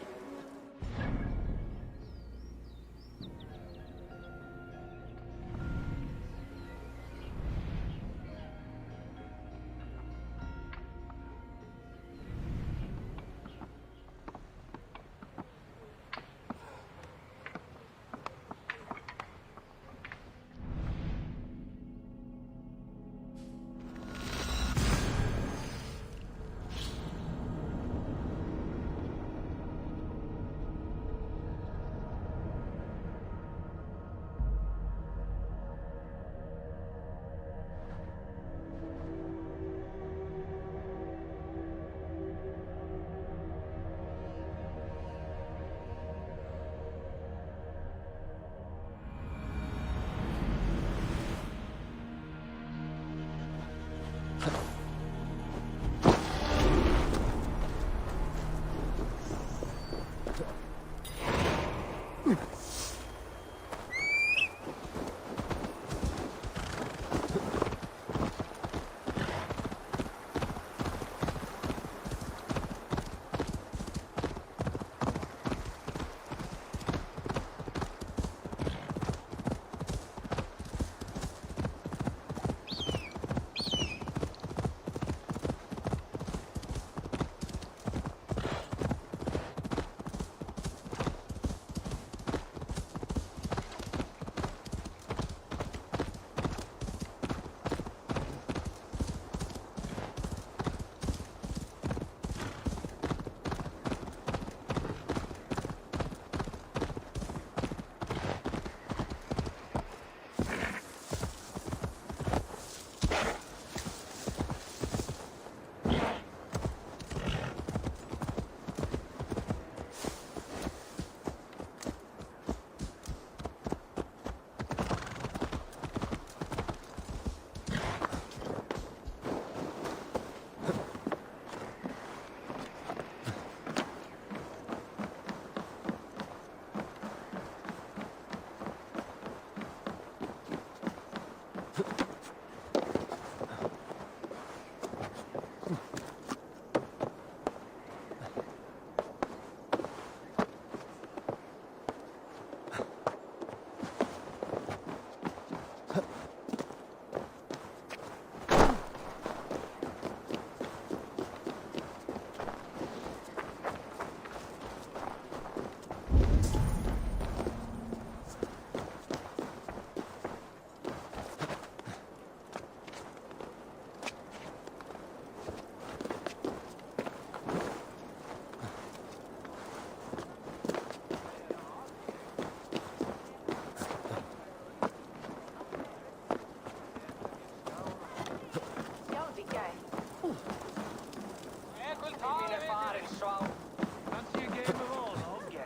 Fancy a game of all, old girl?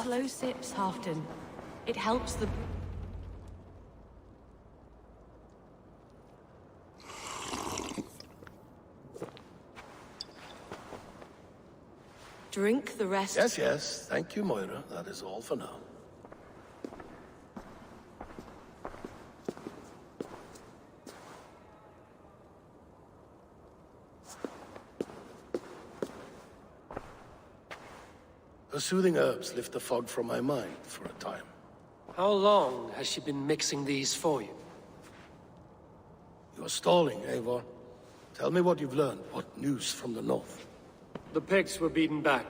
Slow sips, Halfton. It helps the... Drink the rest. Yes, yes. Thank you, Moira. That is all for now. The soothing herbs lift the fog from my mind for a time. How long has she been mixing these for you? You're stalling, Eivor. Tell me what you've learned. What news from the north? The Picts were beaten back.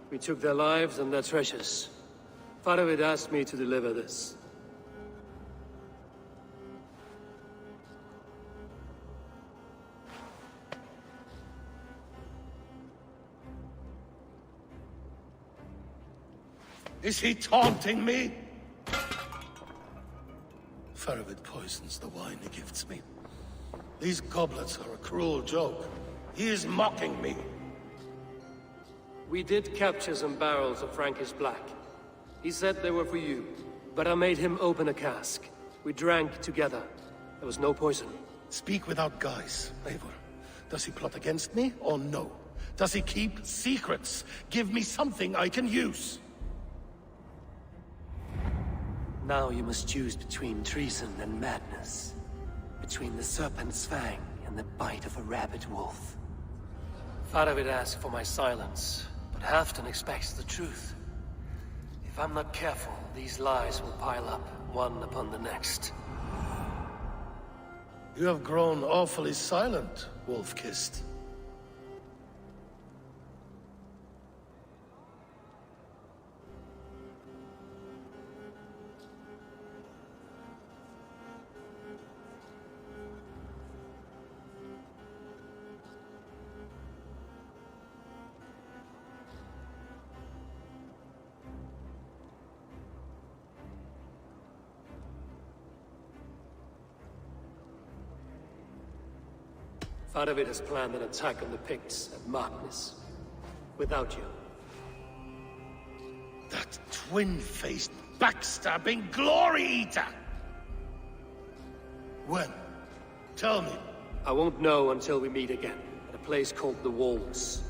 We took their lives and their treasures. Faravid asked me to deliver this. Is he taunting me? Faravid poisons the wine he gifts me. These goblets are a cruel joke. He is mocking me. We did capture some barrels of Frankish Black. He said they were for you, but I made him open a cask. We drank together. There was no poison. Speak without guise, Eivor. Does he plot against me, or no? Does he keep secrets? Give me something I can use. Now you must choose between treason and madness. Between the serpent's fang and the bite of a rabid wolf. Faravid asked for my silence, but Halfton expects the truth. If I'm not careful, these lies will pile up, one upon the next. You have grown awfully silent, Wolf-Kissed. Faravid has planned an attack on the Picts at Magnus. Without you. That twin-faced, backstabbing glory eater! When? Tell me. I won't know until we meet again, at a place called the Walls.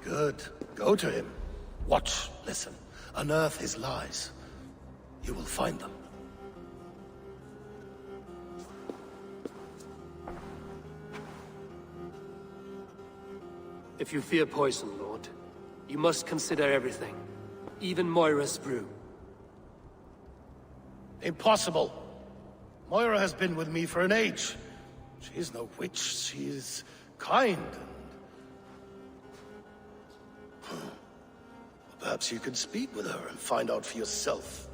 Good. Go to him. Watch, listen. Unearth his lies. You will find them. If you fear poison, Lord, you must consider everything. Even Moira's brew. Impossible. Moira has been with me for an age. She is no witch. She is kind and... Perhaps you could speak with her and find out for yourself.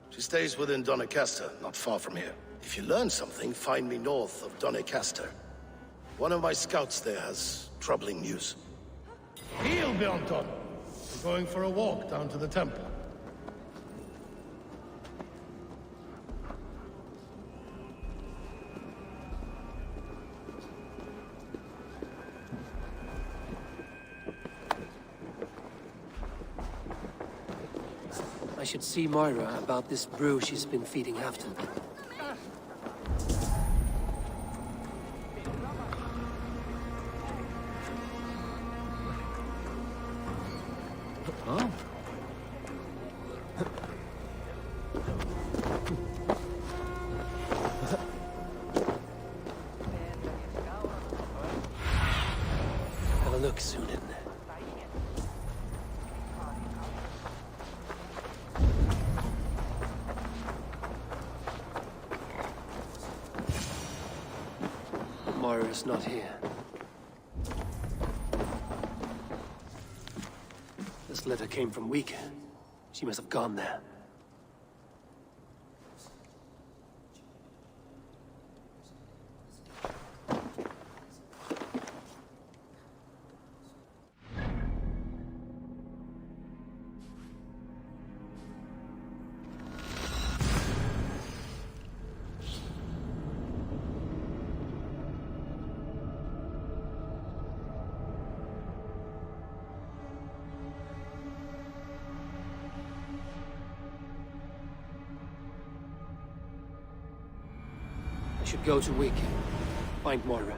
She stays within Doncaster, not far from here. If you learn something, find me north of Doncaster. One of my scouts there has troubling news. Heal, Bjornton! We're going for a walk down to the temple. I should see Moira about this brew she's been feeding Halfton. Oh. Have a look, Sunan. Moira's not here. This letter came from Wika. She must have gone there. should go to Wiki. Find Moira.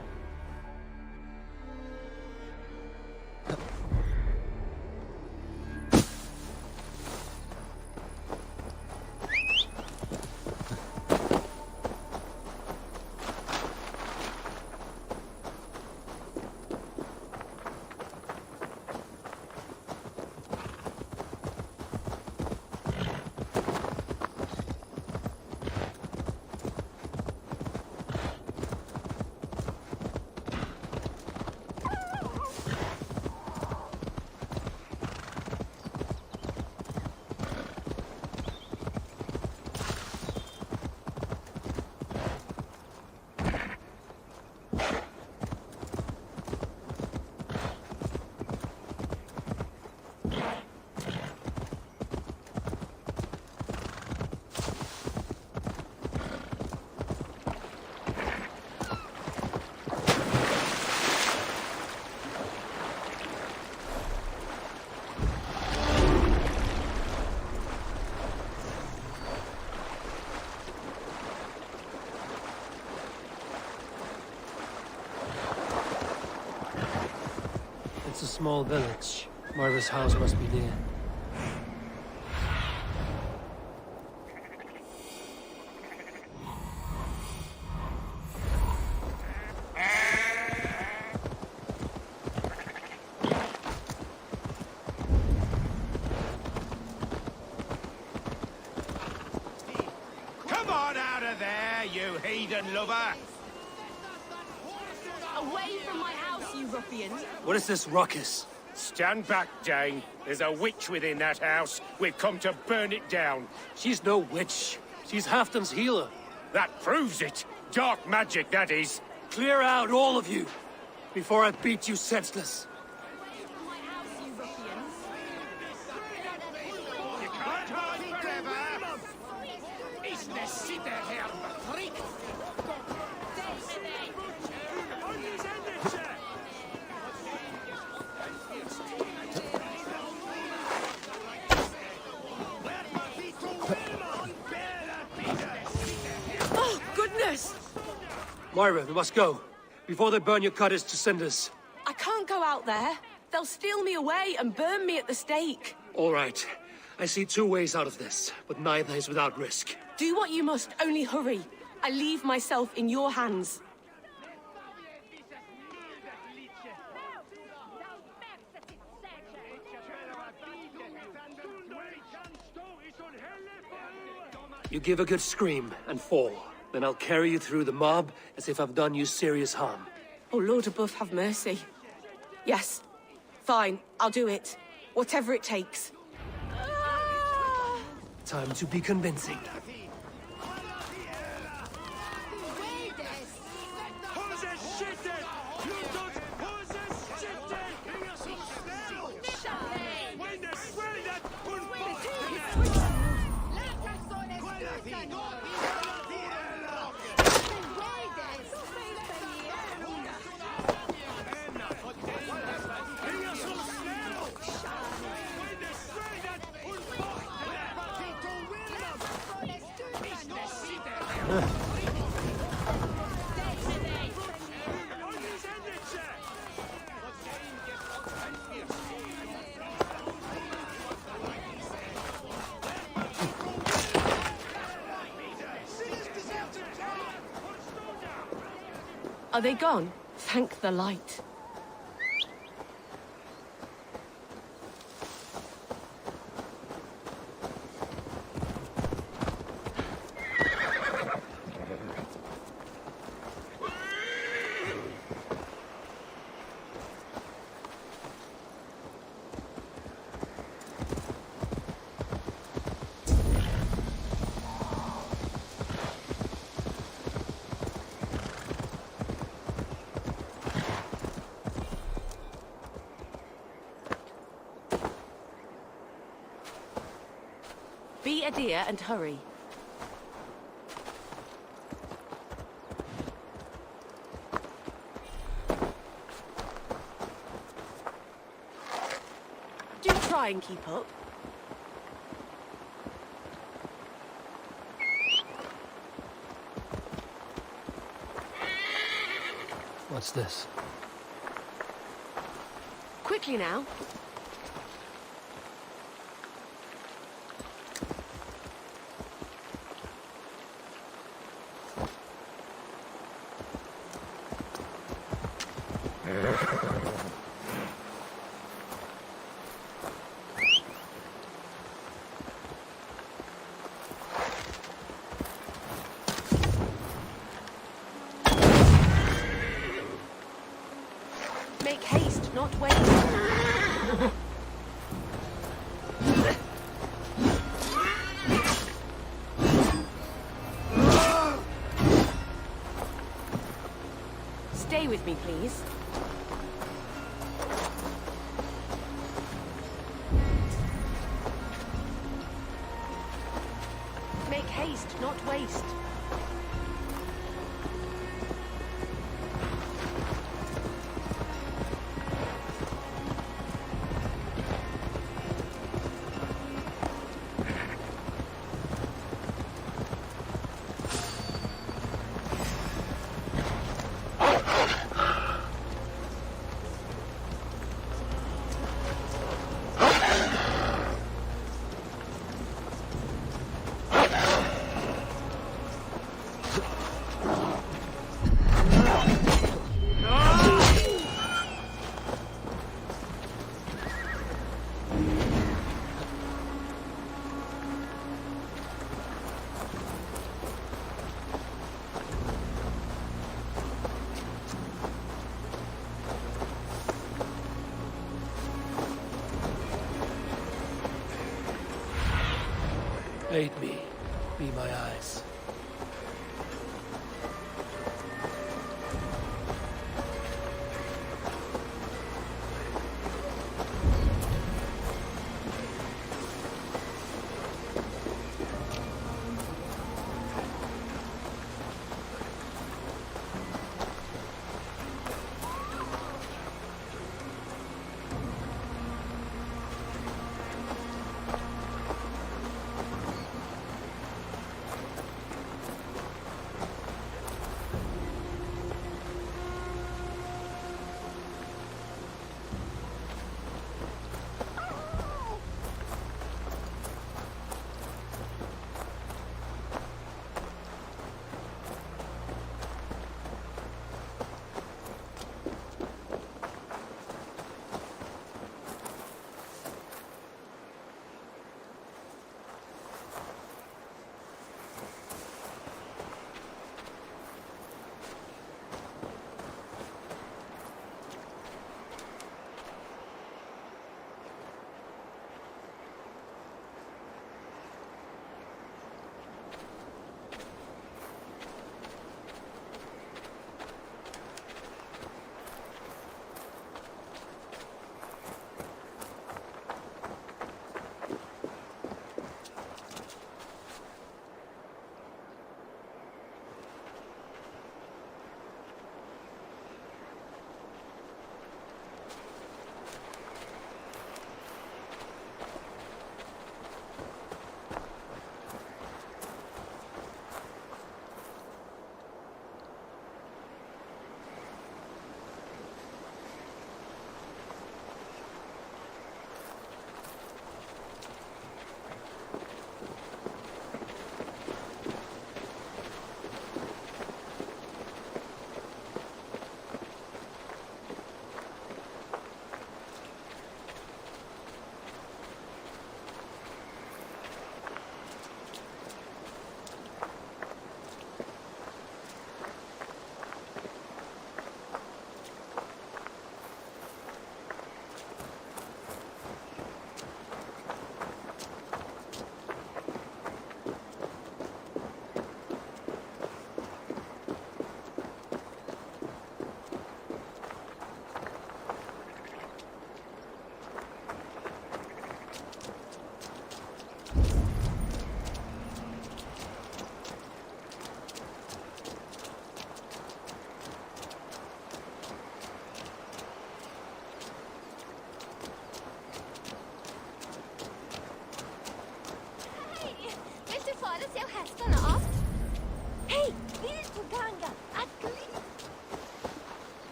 It's a small village. Moira's house must be near. Come on out of there, you heathen lover! Away from my house, you ruffians! What is this ruckus? Stand back, Dane. There's a witch within that house. We've come to burn it down. She's no witch. She's Halfton's healer. That proves it. Dark magic, that is. Clear out, all of you, before I beat you senseless. Away from my house, you ruffians! You can't hide forever. Is the city here, freak? Oh, goodness! Moira, we must go, before they burn your cottage to cinders. I can't go out there. They'll steal me away and burn me at the stake. All right. I see two ways out of this, but neither is without risk. Do what you must, only hurry. I leave myself in your hands. You give a good scream and fall. Then I'll carry you through the mob as if I've done you serious harm. Oh, Lord above, have mercy. Yes. Fine, I'll do it. Whatever it takes. Time to be convincing. Are they gone? Thank the light. Be a dear and hurry. Do try and keep up. What's this? Quickly now. Make haste, not wait. Stay with me, please. Make haste, not waste. Aid me. Be my eyes.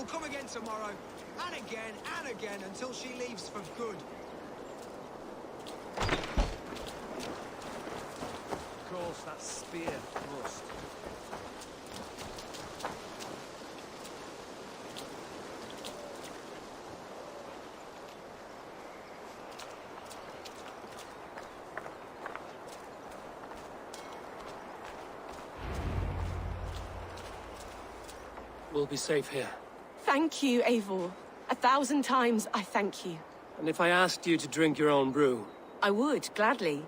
We'll come again tomorrow, and again, until she leaves for good. Of course, that spear must. We'll be safe here. Thank you, Eivor. 1,000 times I thank you. And if I asked you to drink your own brew? I would, gladly.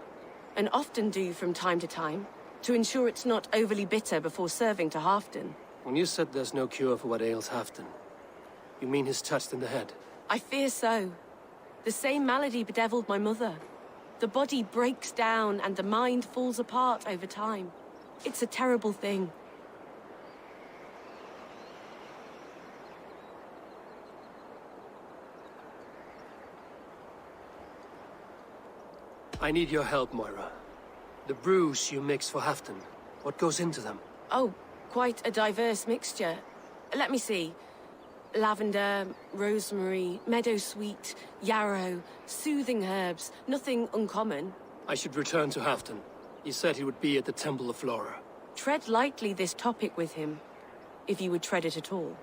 And often do from time to time, to ensure it's not overly bitter before serving to Halfdan. When you said there's no cure for what ails Halfdan, you mean he's touched in the head? I fear so. The same malady bedeviled my mother. The body breaks down and the mind falls apart over time. It's a terrible thing. I need your help, Moira. The brews you mix for Halfdan, what goes into them? Oh, quite a diverse mixture. Let me see. Lavender, rosemary, meadowsweet, yarrow, soothing herbs, nothing uncommon. I should return to Halfdan. He said he would be at the Temple of Flora. Tread lightly this topic with him, if you would tread it at all.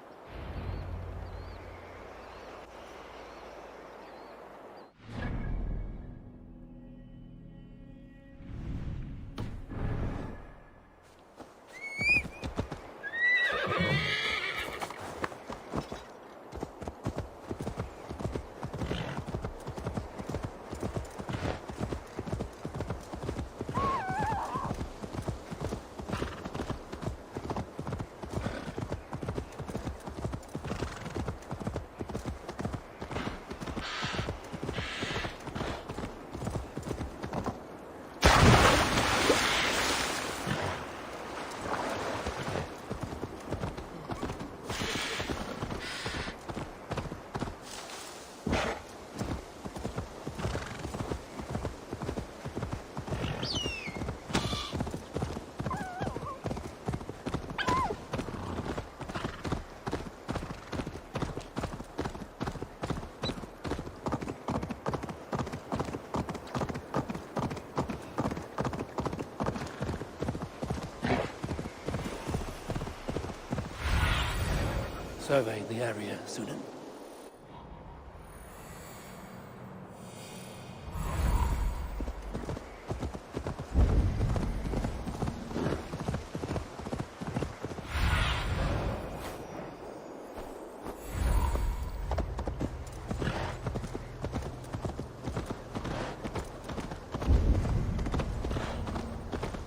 Surveying the area, Sunan.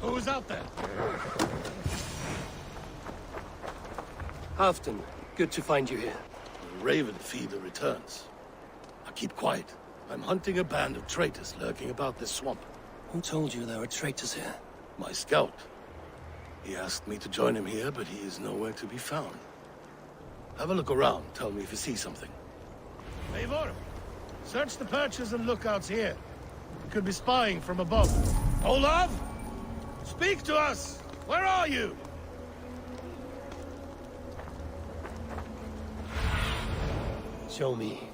Who's out there? Halfdan, good to find you here. The Raven feeder returns. Now keep quiet. I'm hunting a band of traitors lurking about this swamp. Who told you there were traitors here? My scout. He asked me to join him here, but he is nowhere to be found. Have a look around. Tell me if you see something. Eivor, search the perches and lookouts here. We could be spying from above. Olav! Speak to us! Where are you? Show me.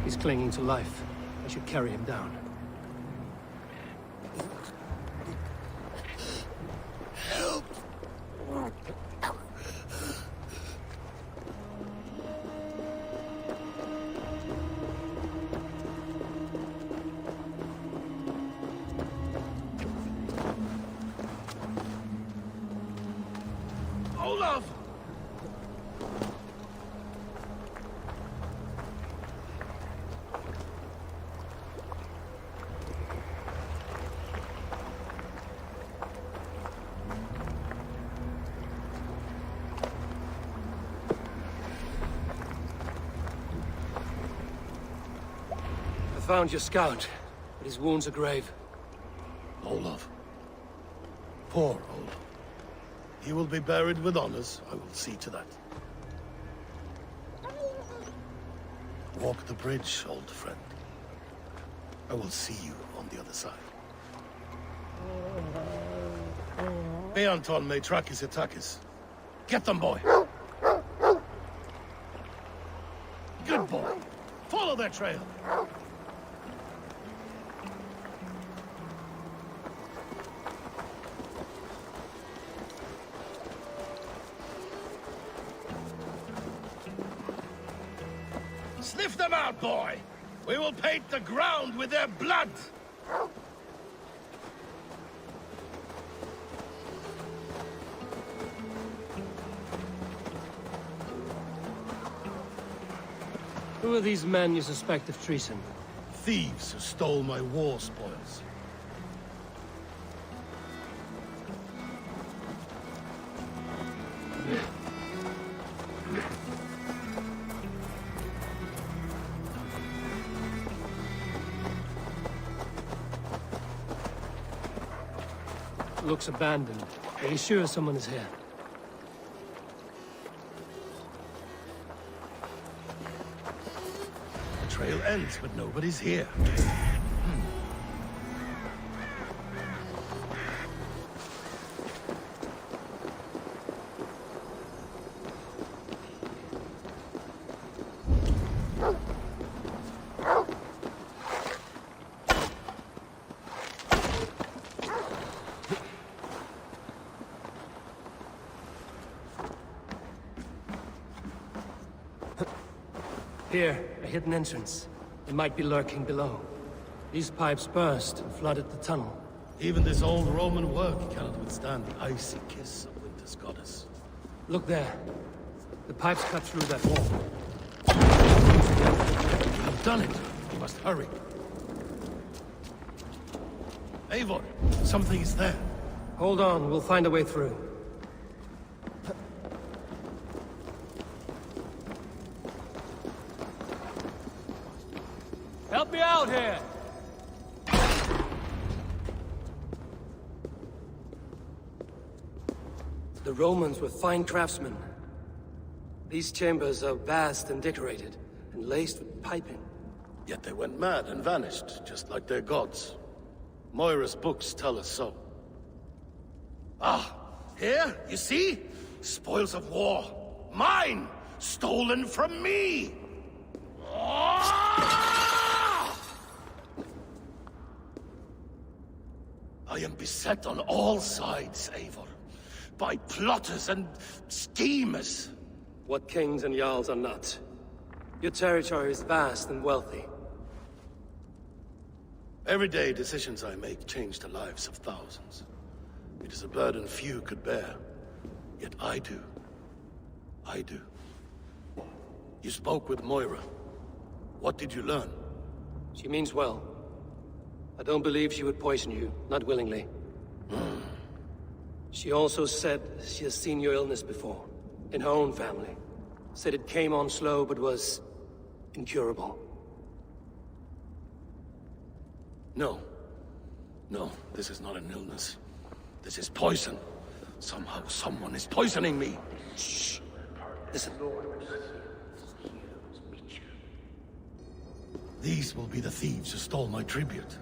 He's clinging to life. I should carry him down. Help! Olav! found your scout, but his wounds are grave. Olaf. Poor Olaf. He will be buried with honors. I will see to that. Walk the bridge, old friend. I will see you on the other side. Beanton may track his attackers. Get them, boy! Good boy! Follow their trail! Sniff them out, boy! We will paint the ground with their blood! Who are these men you suspect of treason? Thieves who stole my war spoils. Looks abandoned. Are you sure someone is here? The trail ends, but nobody's here. Here, a hidden entrance. It might be lurking below. These pipes burst and flooded the tunnel. Even this old Roman work cannot withstand the icy kiss of winter's goddess. Look there. The pipes cut through that wall. You have done it. You must hurry. Eivor, something is there. Hold on, we'll find a way through. Help me out here! The Romans were fine craftsmen. These chambers are vast and decorated, and laced with piping. Yet they went mad and vanished, just like their gods. Moira's books tell us so. Ah, here, you see? Spoils of war. Mine! Stolen from me! I am beset on all sides, Eivor. By plotters and schemers. What kings and jarls are not. Your territory is vast and wealthy. Everyday decisions I make change the lives of thousands. It is a burden few could bear. Yet I do. I do. You spoke with Moira. What did you learn? She means well. I don't believe she would poison you, not willingly. She also said she has seen your illness before, in her own family. Said it came on slow, but was incurable. No. No, this is not an illness. This is poison. Somehow someone is poisoning me. Shh. Listen. These will be the thieves who stole my tribute.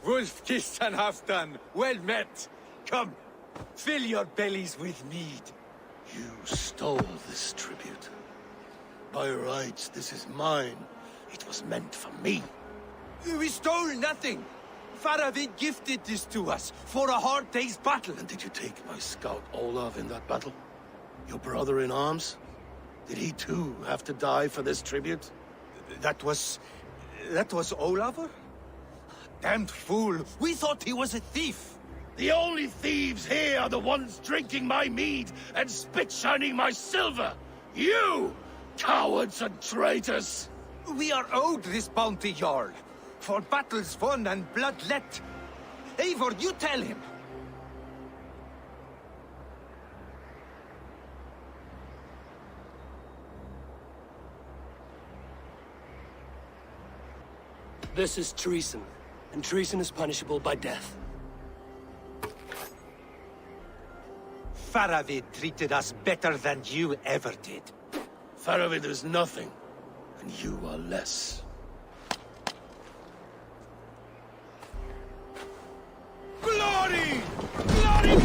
Wolf-kissed and half done. Well met. Come, fill your bellies with mead. You stole this tribute. By rights, this is mine. It was meant for me. We stole nothing. Faravid gifted this to us for a hard day's battle. And did you take my scout Olav in that battle? Your brother in arms? Did he too have to die for this tribute? That was Olav? Damned fool! We thought he was a thief! The only thieves here are the ones drinking my mead and spit-shining my silver! You! Cowards and traitors! We are owed this bounty, Jarl. For battles won and blood let. Eivor, you tell him! This is treason, and treason is punishable by death. Faravid treated us better than you ever did. Faravid is nothing, and you are less. Glory! Glory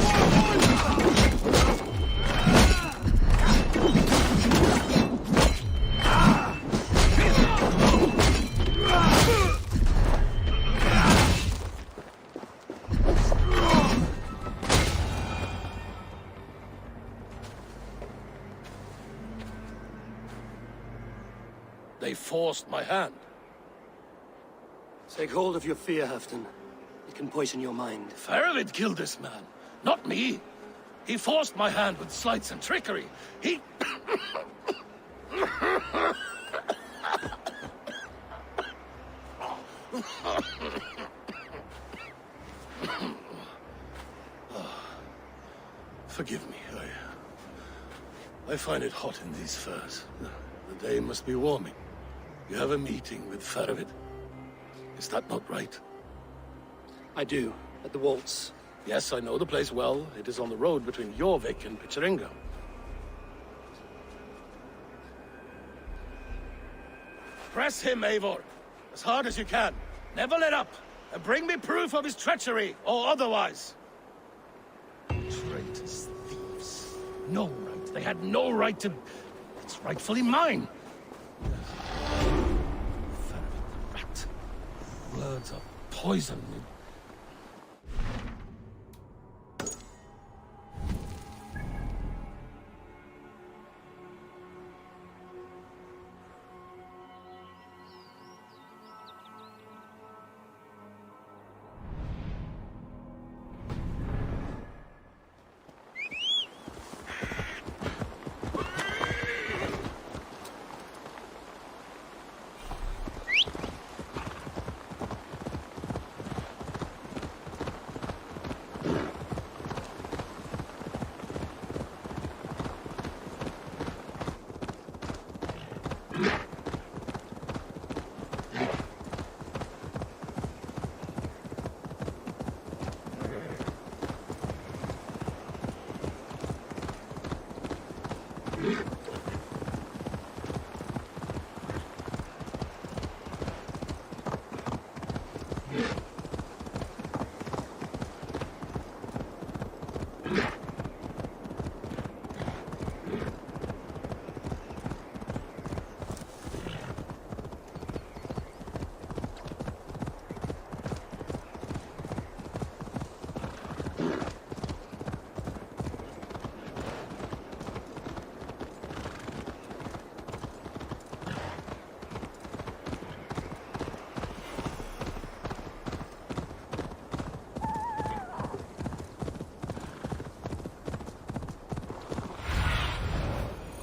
They forced my hand. Take hold of your fear, Halfdan. It can poison your mind. Faravid killed this man, not me. He forced my hand with sleights and trickery. He... Forgive me, I find it hot in these furs. The day must be warming. You have a meeting with Faravid. Is that not right? I do, at the Waltz. Yes, I know the place well. It is on the road between Jorvik and Picheringa. Press him, Eivor. As hard as you can. Never let up. And bring me proof of his treachery, or otherwise. Traitors, thieves. No right. They had no right to... It's rightfully mine. Faravid, rat. Words are poison.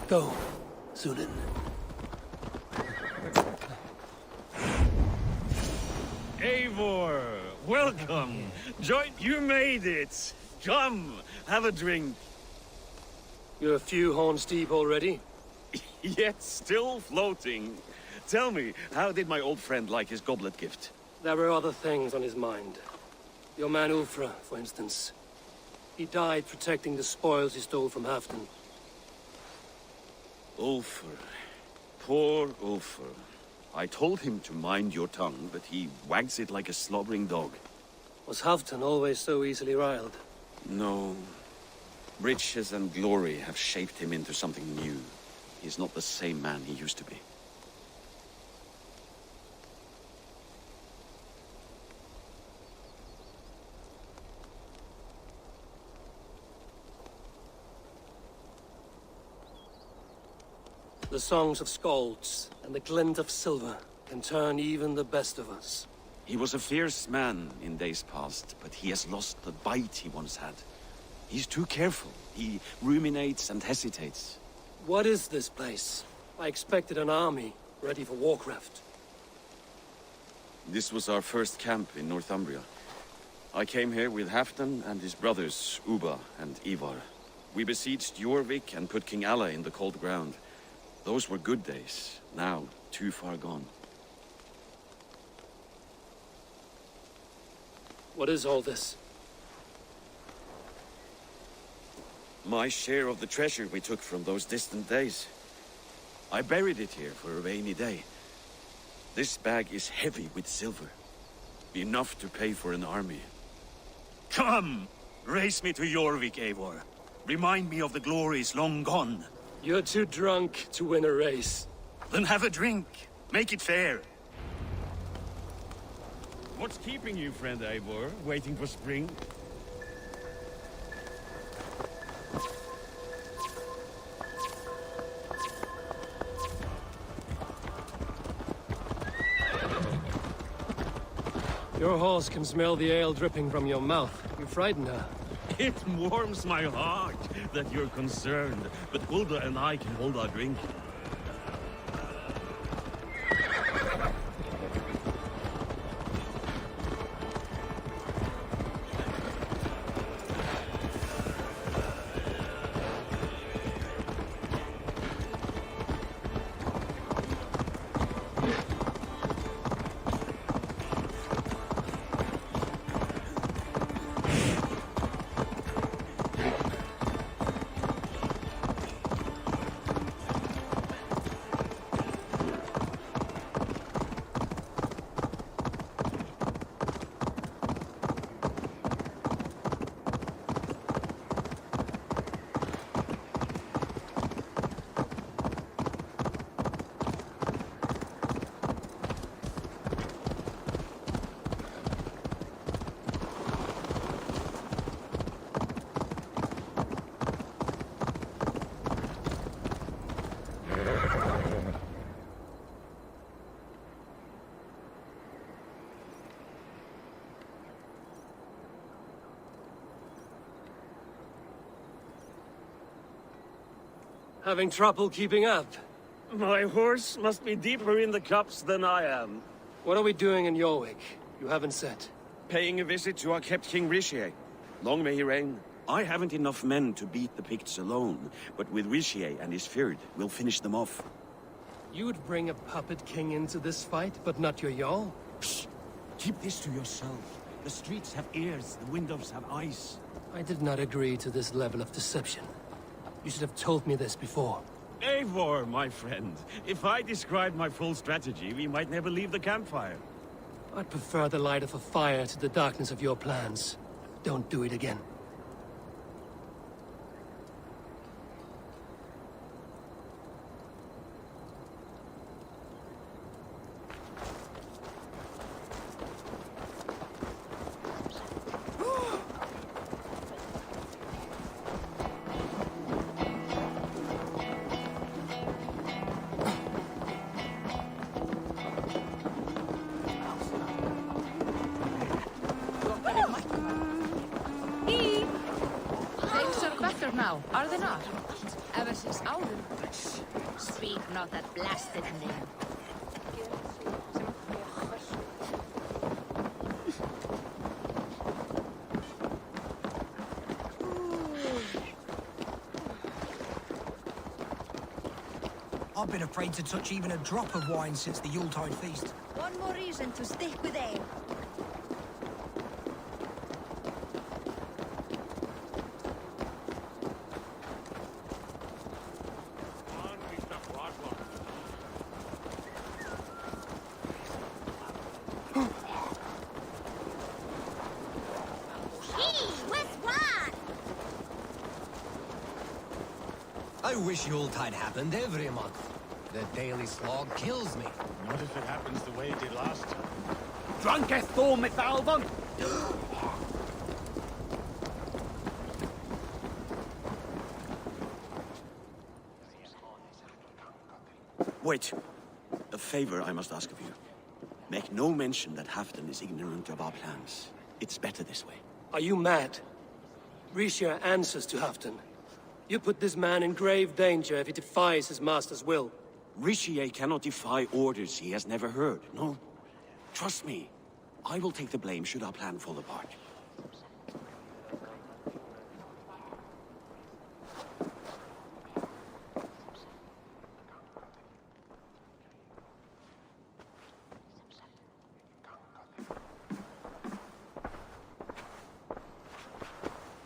Go, Sunan. Eivor, welcome. You made it. Come, have a drink. You're a few horns deep already? Yet still floating. Tell me, how did my old friend like his goblet gift? There were other things on his mind. Your man Ulfra, for instance. He died protecting the spoils he stole from Halfdan. Ulfr. Poor Ulfr. I told him to mind your tongue, but he wags it like a slobbering dog. Was Halfdan always so easily riled? No. Riches and glory have shaped him into something new. He's not the same man he used to be. The songs of skalds and the glint of silver can turn even the best of us. He was a fierce man in days past, but he has lost the bite he once had. He's too careful. He ruminates and hesitates. What is this place? I expected an army ready for Warcraft. This was our first camp in Northumbria. I came here with Halfdan and his brothers, Ubba and Ivar. We besieged Jorvik and put King Alla in the cold ground. Those were good days, now too far gone. What is all this? My share of the treasure we took from those distant days. I buried it here for a rainy day. This bag is heavy with silver. Enough to pay for an army. Come! Race me to Jorvik, Eivor. Remind me of the glories long gone. You're too drunk to win a race. Then have a drink. Make it fair. What's keeping you, friend Eivor? Waiting for spring? Your horse can smell the ale dripping from your mouth. You frighten her. It warms my heart that you're concerned, but Hulda and I can hold our drink. Having trouble keeping up? My horse must be deeper in the cups than I am. What are we doing in Jorvik? You haven't said. Paying a visit to our kept King Rishi. Long may he reign. I haven't enough men to beat the Picts alone, but with Rishi and his Fyrd, we'll finish them off. You would bring a puppet king into this fight, but not your Jarl? Shh! Keep this to yourself. The streets have ears, the windows have eyes. I did not agree to this level of deception. You should have told me this before. Eivor, my friend. If I described my full strategy, we might never leave the campfire. I'd prefer the light of a fire to the darkness of your plans. Don't do it again. Now, are they not? Ever since Auden. Speak not that blasted name. I've been afraid to touch even a drop of wine since the Yuletide feast. One more reason to stick with ale. I wish Yuletide happened every month. The daily slog kills me. Not if it happens the way it did last time. Drunkest Thor mit Alban! Wait. A favor I must ask of you. Make no mention that Halfdan is ignorant of our plans. It's better this way. Are you mad? Risha answers to Halfdan. You put this man in grave danger if he defies his master's will. Rishi cannot defy orders he has never heard, no? Trust me. I will take the blame should our plan fall apart.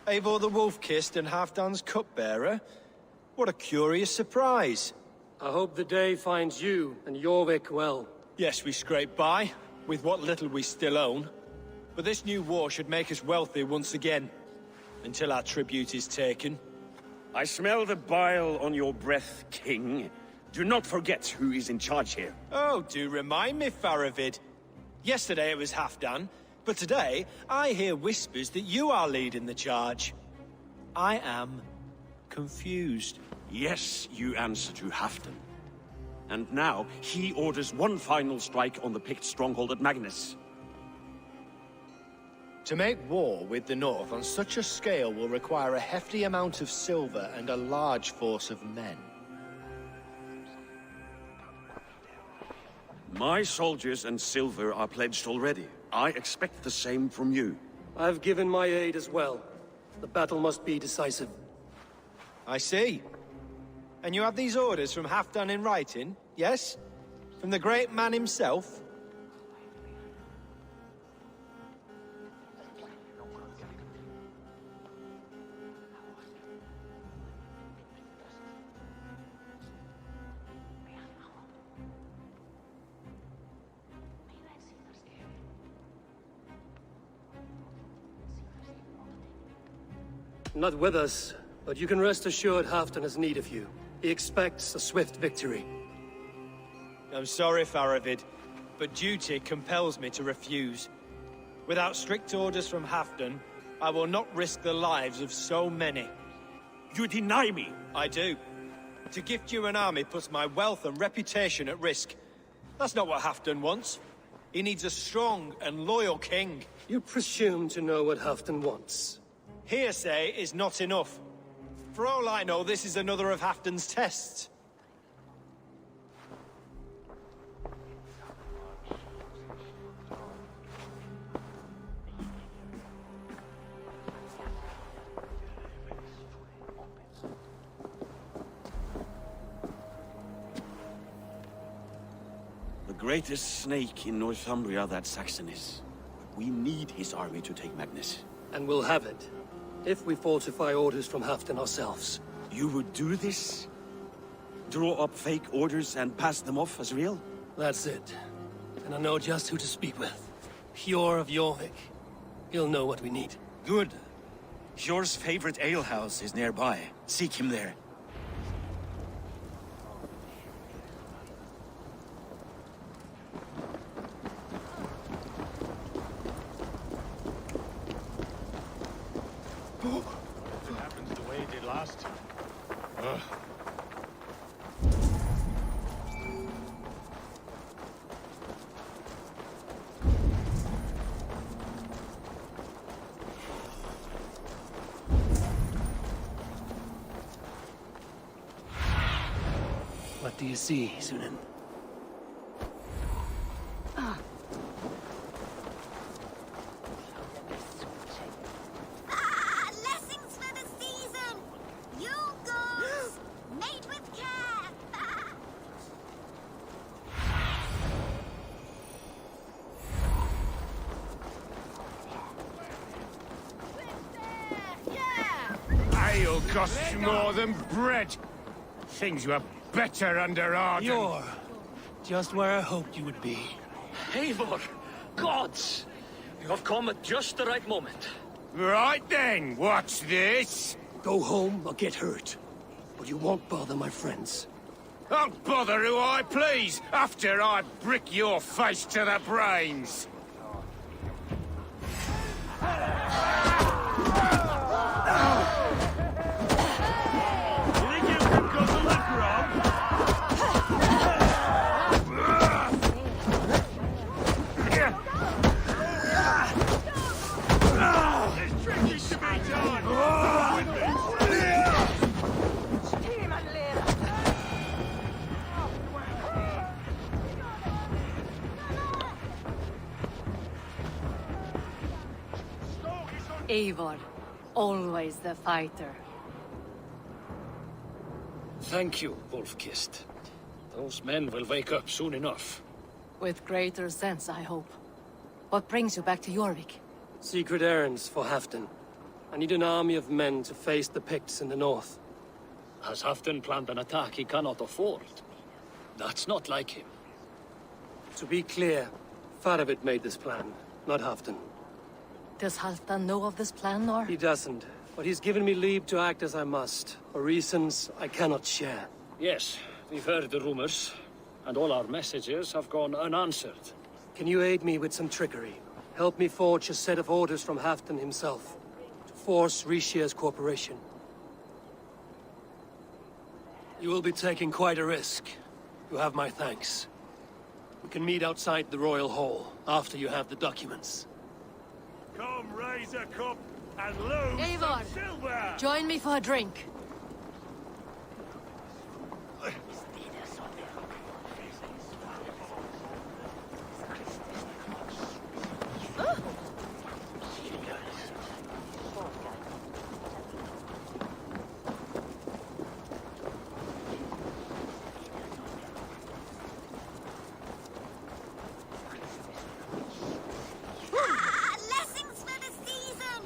Eivor the Wolf-Kissed and Halfdan's cupbearer? What a curious surprise. I hope the day finds you and Jorvik well. Yes, we scrape by, with what little we still own. But this new war should make us wealthy once again. Until our tribute is taken. I smell the bile on your breath, King. Do not forget who is in charge here. Oh, do remind me, Faravid. Yesterday it was Halfdan, but today I hear whispers that you are leading the charge. I am confused. Yes, you answer to Halfdan. And now, he orders one final strike on the Pict stronghold at Magnus. To make war with the North on such a scale will require a hefty amount of silver and a large force of men. My soldiers and silver are pledged already. I expect the same from you. I've given my aid as well. The battle must be decisive. I see. And you have these orders from Halfdan in writing, yes? From the great man himself? Not with us, but you can rest assured Halfdan has need of you. He expects a swift victory. I'm sorry, Faravid, but duty compels me to refuse. Without strict orders from Halfdan, I will not risk the lives of so many. You deny me? I do. To gift you an army puts my wealth and reputation at risk. That's not what Halfdan wants. He needs a strong and loyal king. You presume to know what Halfdan wants. Hearsay is not enough. For all I know, this is another of Halfdan's tests. The greatest snake in Northumbria that Saxon is. We need his army to take Magnus. And we'll have it. If we falsify orders from Halfdan ourselves. You would do this? Draw up fake orders and pass them off as real? That's it. And I know just who to speak with. Hjor of Jorvik. He'll know what we need. Good. Hjor's favorite alehouse is nearby. Seek him there. If it happens the way it did last time. What do you see, Sunan? Blessings for the season! You goes! Made with care! Ale costs more than bread. Things were better under Arden. You're just where I hoped you would be. Eivor! Gods! You have come at just the right moment. Right then, what's this? Go home or get hurt. But you won't bother my friends. I'll bother who I please, after I brick your face to the brains. You think you can guzzle that grog? Eivor, always the fighter. Thank you, Wolf-Kissed. Those men will wake up soon enough. With greater sense, I hope. What brings you back to Jorvik? Secret errands for Halfdan. I need an army of men to face the Picts in the north. Has Halfdan planned an attack he cannot afford? That's not like him. To be clear, Faravid made this plan, not Halfdan. Does Halfdan know of this plan, or? He doesn't, but he's given me leave to act as I must, for reasons I cannot share. Yes, we've heard the rumors, and all our messages have gone unanswered. Can you aid me with some trickery? Help me forge a set of orders from Halfdan himself, to force Rishia's cooperation. You will be taking quite a risk. You have my thanks. We can meet outside the Royal Hall, after you have the documents. Come raise a cup and lose Eivor, some silver! join me for a drink. Blessings for the season!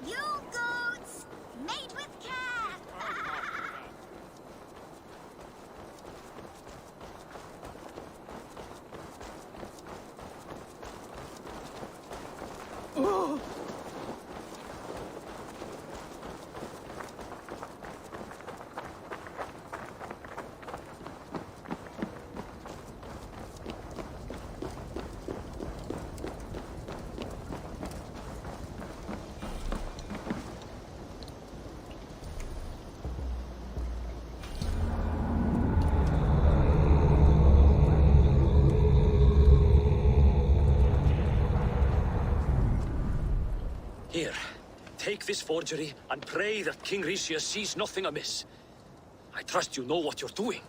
You goats, made with care! Here, take this forgery and pray that King Rishia sees nothing amiss. I trust you know what you're doing.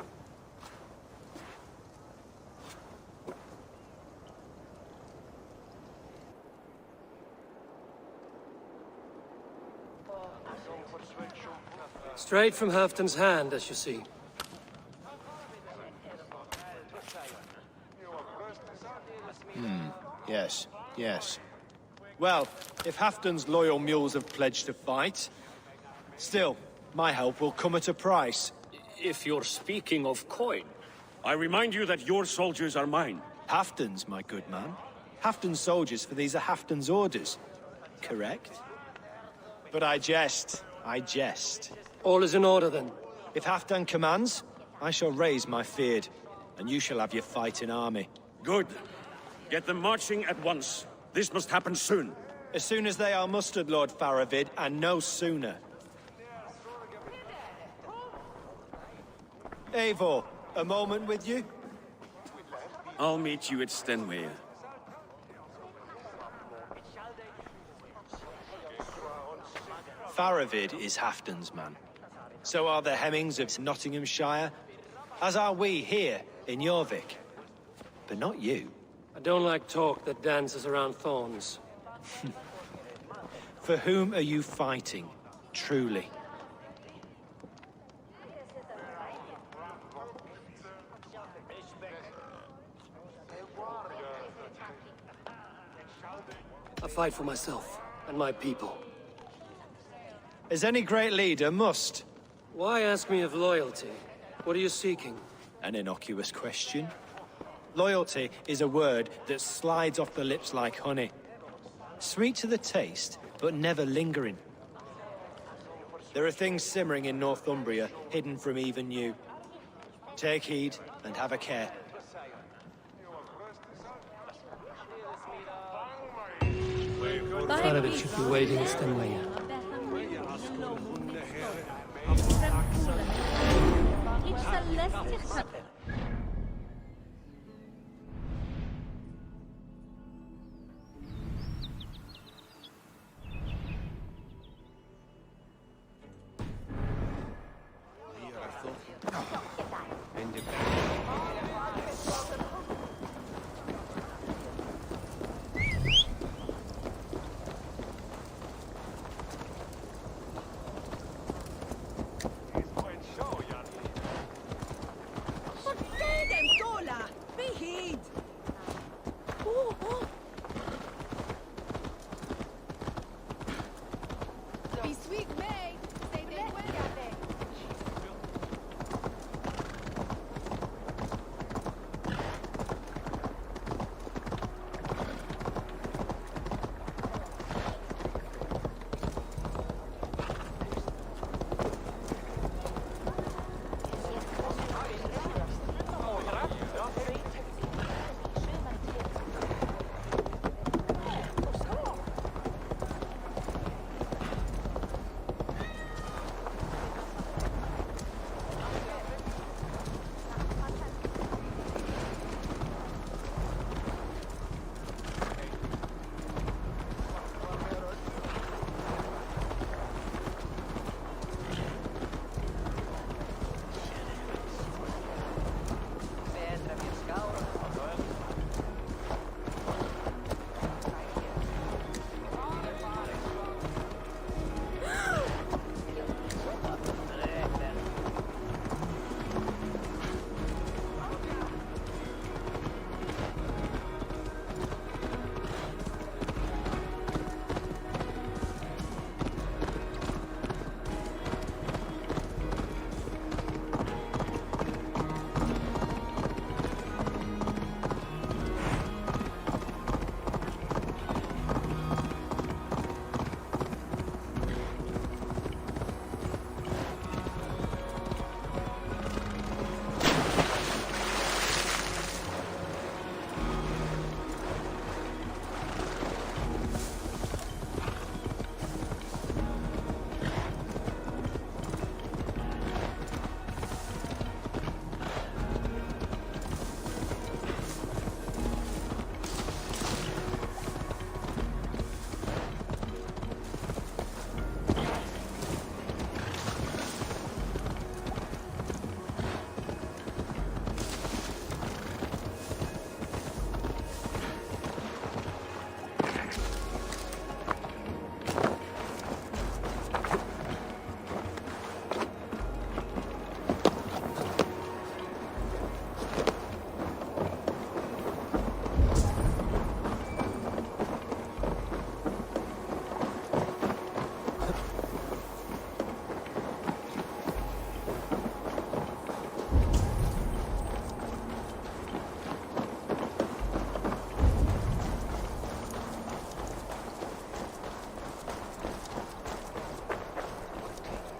Straight from Halfdan's hand, as you see. Yes, yes. Well, if Halfdan's loyal mules have pledged to fight, still, my help will come at a price. If you're speaking of coin, I remind you that your soldiers are mine. Halfdan's, my good man. Halfdan's soldiers, for these are Halfdan's orders. Correct? But I jest. I jest. All is in order, then. If Halfdan commands, I shall raise my feared, and you shall have your fighting army. Good. Get them marching at once. This must happen soon. As soon as they are mustered, Lord Faravid, and no sooner. Eivor, a moment with you? I'll meet you at Stenway. Faravid is Halfdan's man. So are the Hemmings of Nottinghamshire, as are we here in Jorvik. But not you. I don't like talk that dances around thorns. For whom are you fighting, truly? I fight for myself and my people. As any great leader must. Why ask me of loyalty? What are you seeking? An innocuous question. Loyalty is a word that slides off the lips like honey. Sweet to the taste, but never lingering. There are things simmering in Northumbria, hidden from even you. Take heed and have a care. Faravid should be waiting in Stenway.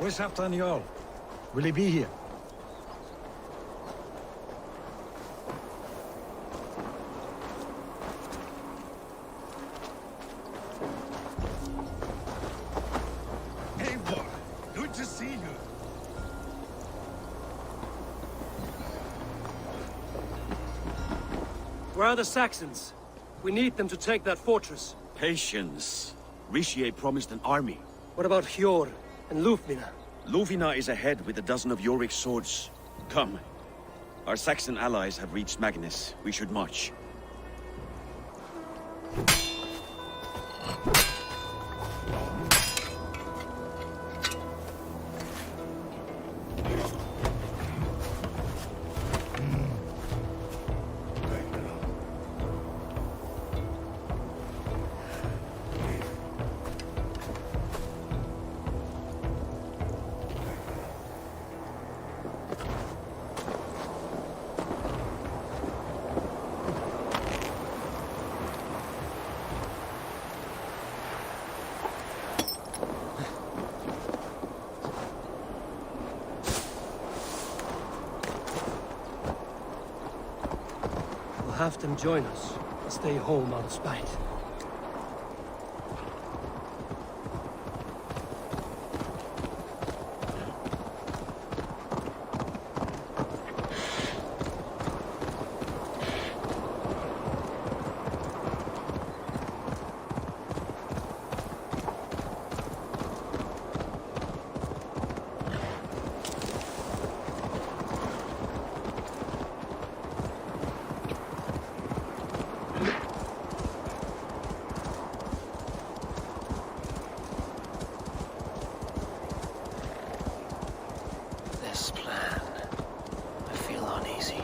Where's Halfdan Jarl? Will he be here? Eivor, good to see you. Where are the Saxons? We need them to take that fortress. Patience. Richier promised an army. What about Hjor and Lufvina? Lufvina is ahead with a dozen of Yorick's swords. Come. Our Saxon allies have reached Magnus. We should march. We'll have them join us and stay home out of spite. This plan, I feel uneasy.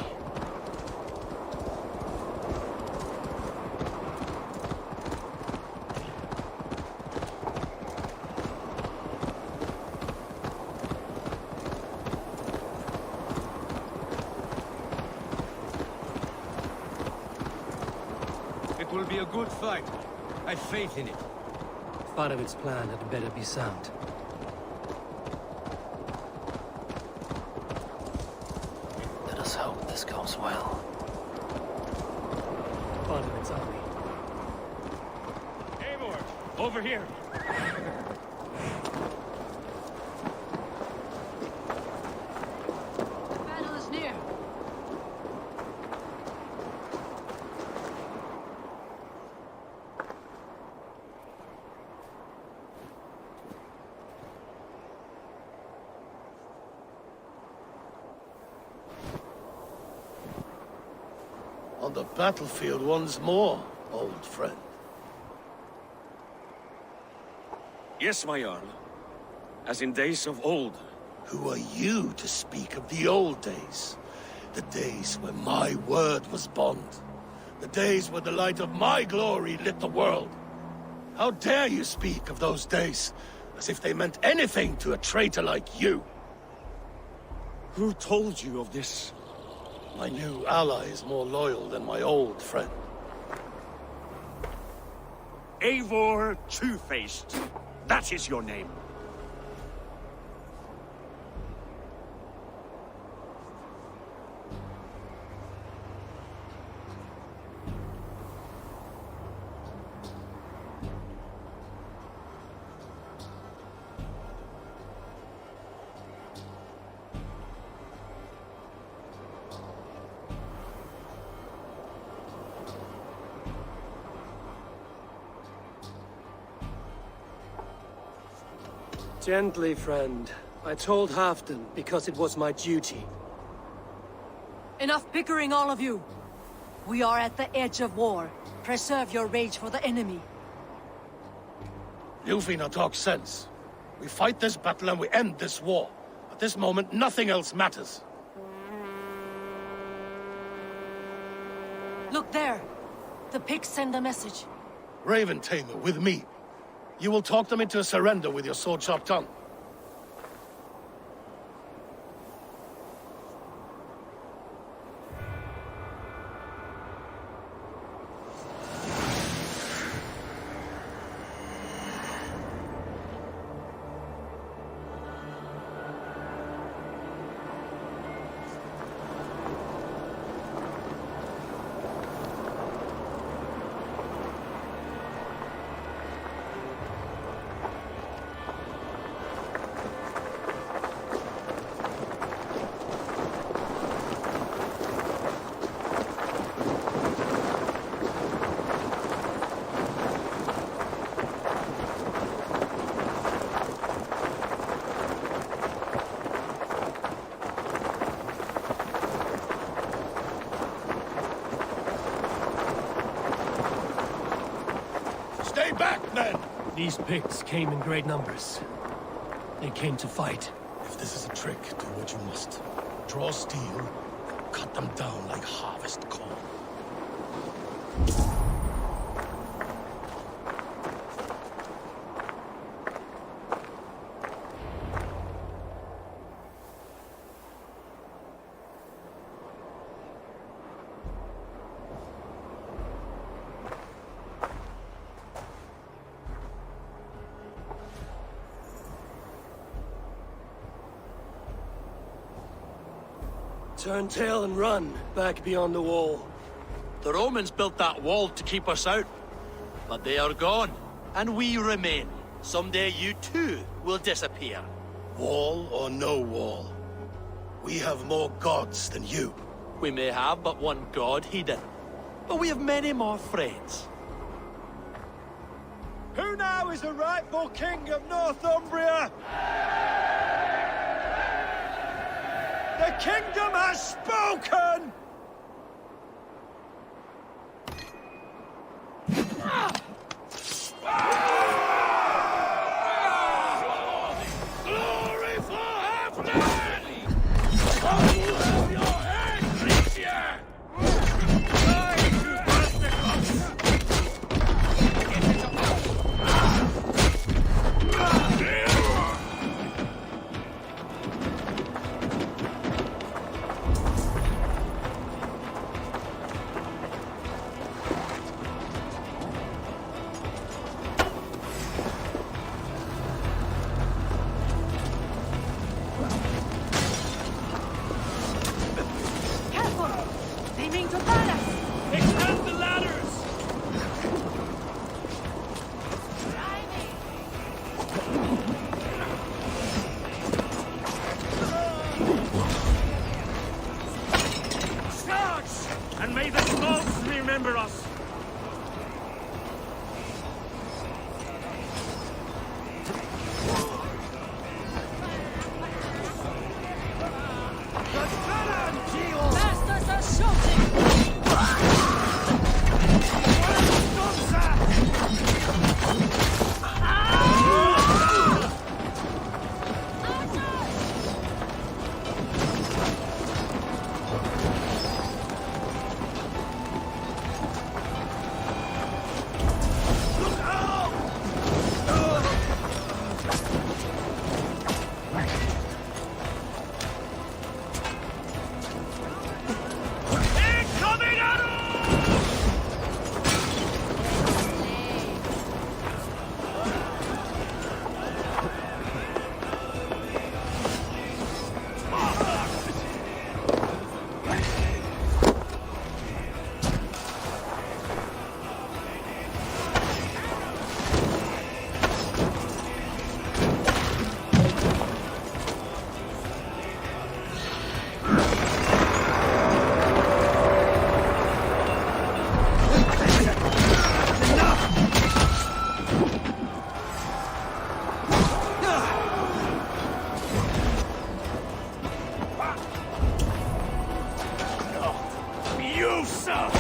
It will be a good fight. I've faith in it. Farovit's plan had better be sound. Let us hope this goes well. Farovit's army. Eivor, over here. The battle is near. On the battlefield once more, old friend. Yes, my Jarl. As in days of old. Who are you to speak of the old days? The days when my word was bond. The days when the light of my glory lit the world. How dare you speak of those days as if they meant anything to a traitor like you? Who told you of this? My new ally is more loyal than my old friend. Eivor Two-Faced. That is your name. Gently, friend. I told Halfdan because it was my duty. Enough bickering, all of you! We are at the edge of war. Preserve your rage for the enemy. Lufvina talks sense. We fight this battle and we end this war. At this moment, nothing else matters. Look there! The pigs send a message. Raven Tamer, with me. You will talk them into a surrender with your sword-sharp tongue. back, men! These Picts came in great numbers. They came to fight. If this is a trick, do what you must. Draw steel, and cut them down like harvest corn. Turn tail and run, back beyond the wall. The Romans built that wall to keep us out. But they are gone, and we remain. Someday you too will disappear. Wall or no wall, we have more gods than you. We may have but one god, Hedon. But we have many more friends. Who now is the rightful king of Northumbria? The kingdom has spoken! Glory for Halfdan! You have your head, Ricia! They mean to ban us! Extend the ladders! Charge! And may the smokes remember us! Bastards are shooting! You suck!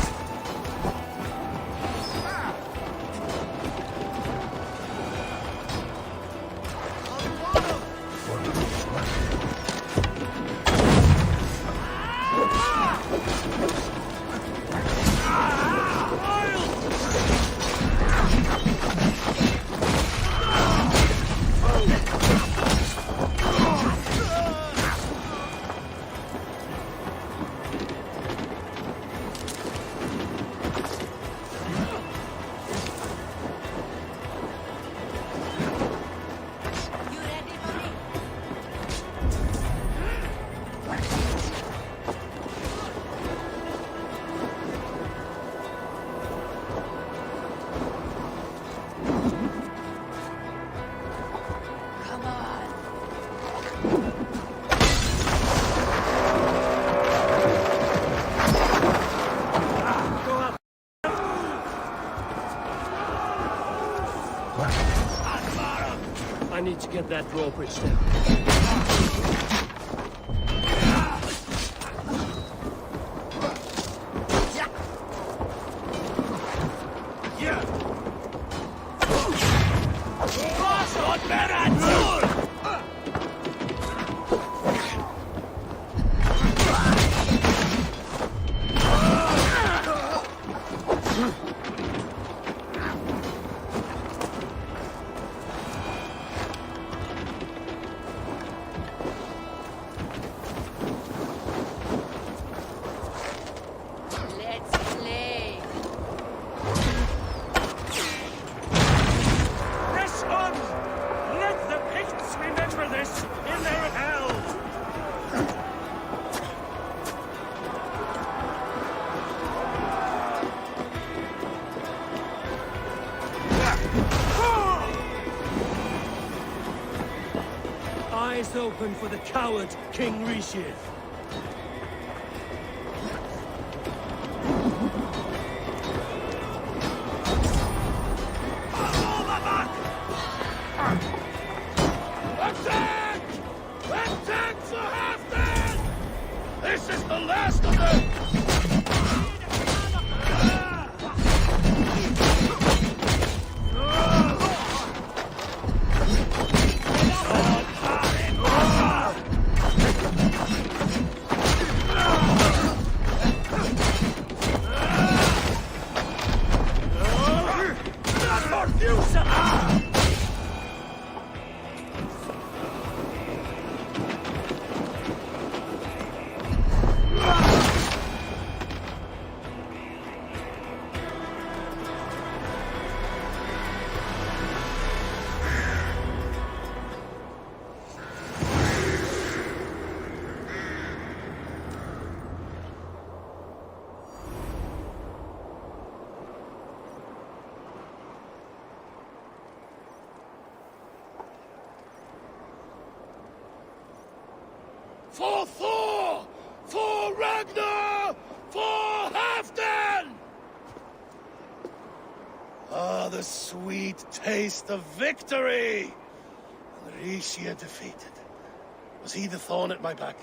I need to get that drawbridge down. Eyes open for the coward, King Rishi. Attack! Attack for Halfdan! This is the last of them! For Thor! For Ragnar! For Halfdan! Ah, the sweet taste of victory! And Rishia defeated. Was he the thorn at my back?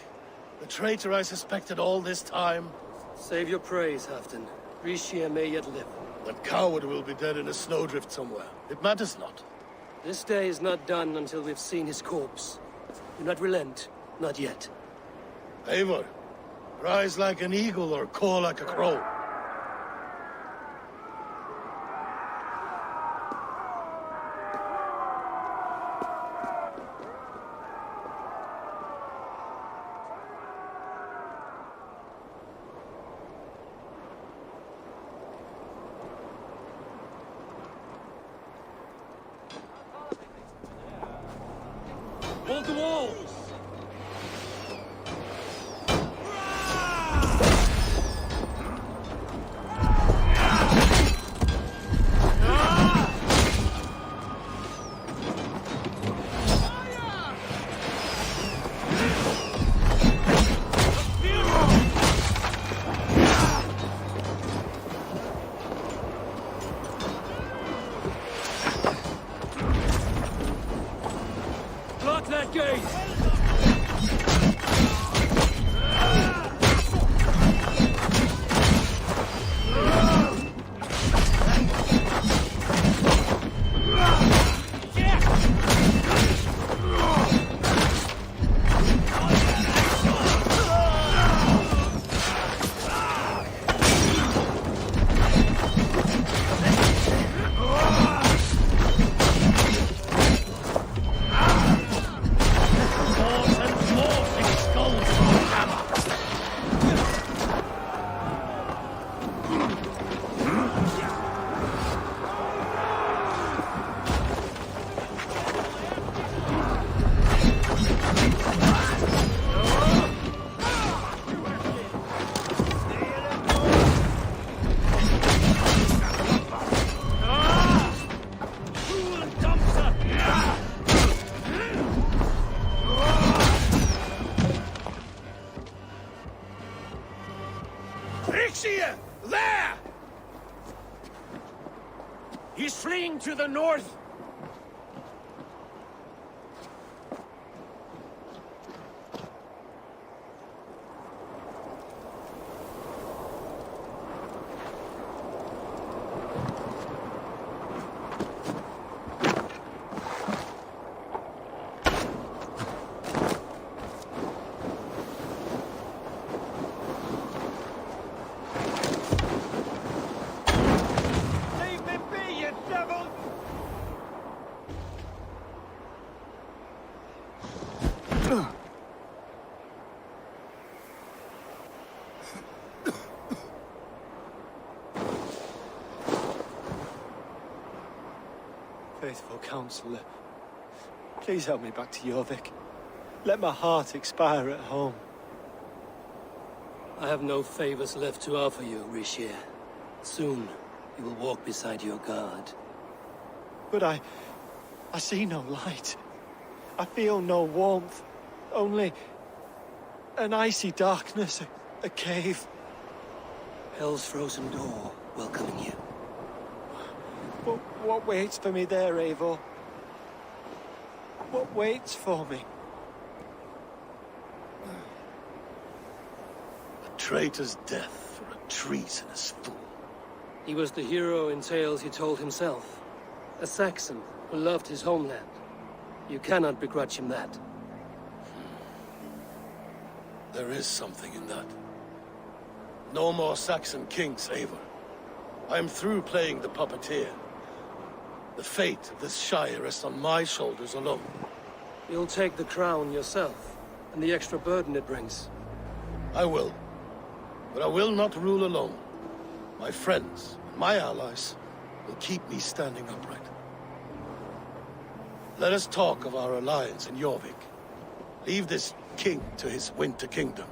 The traitor I suspected all this time? Save your praise, Halfdan. Rishia may yet live. That coward will be dead in a snowdrift somewhere. It matters not. This day is not done until we've seen his corpse. Do not relent. Not yet. Eivor, rise like an eagle or caw like a crow. Hold the walls! Block that gate! Rixia! There! He's fleeing to the north! Faithful counselor, please help me back to Jorvik. Let my heart expire at home. I have no favors left to offer you, Richier. Soon, you will walk beside your god. But I see no light. I feel no warmth. Only an icy darkness, a cave. Hell's frozen door welcoming you. What waits for me there, Eivor? What waits for me? A traitor's death for a treasonous fool. He was the hero in tales he told himself. A Saxon who loved his homeland. You cannot begrudge him that. There is something in that. No more Saxon kings, Eivor. I am through playing the puppeteer. The fate of this Shire rests on my shoulders alone. You'll take the crown yourself, and the extra burden it brings. I will. But I will not rule alone. My friends, my allies, will keep me standing upright. Let us talk of our alliance in Jorvik. Leave this king to his winter kingdom.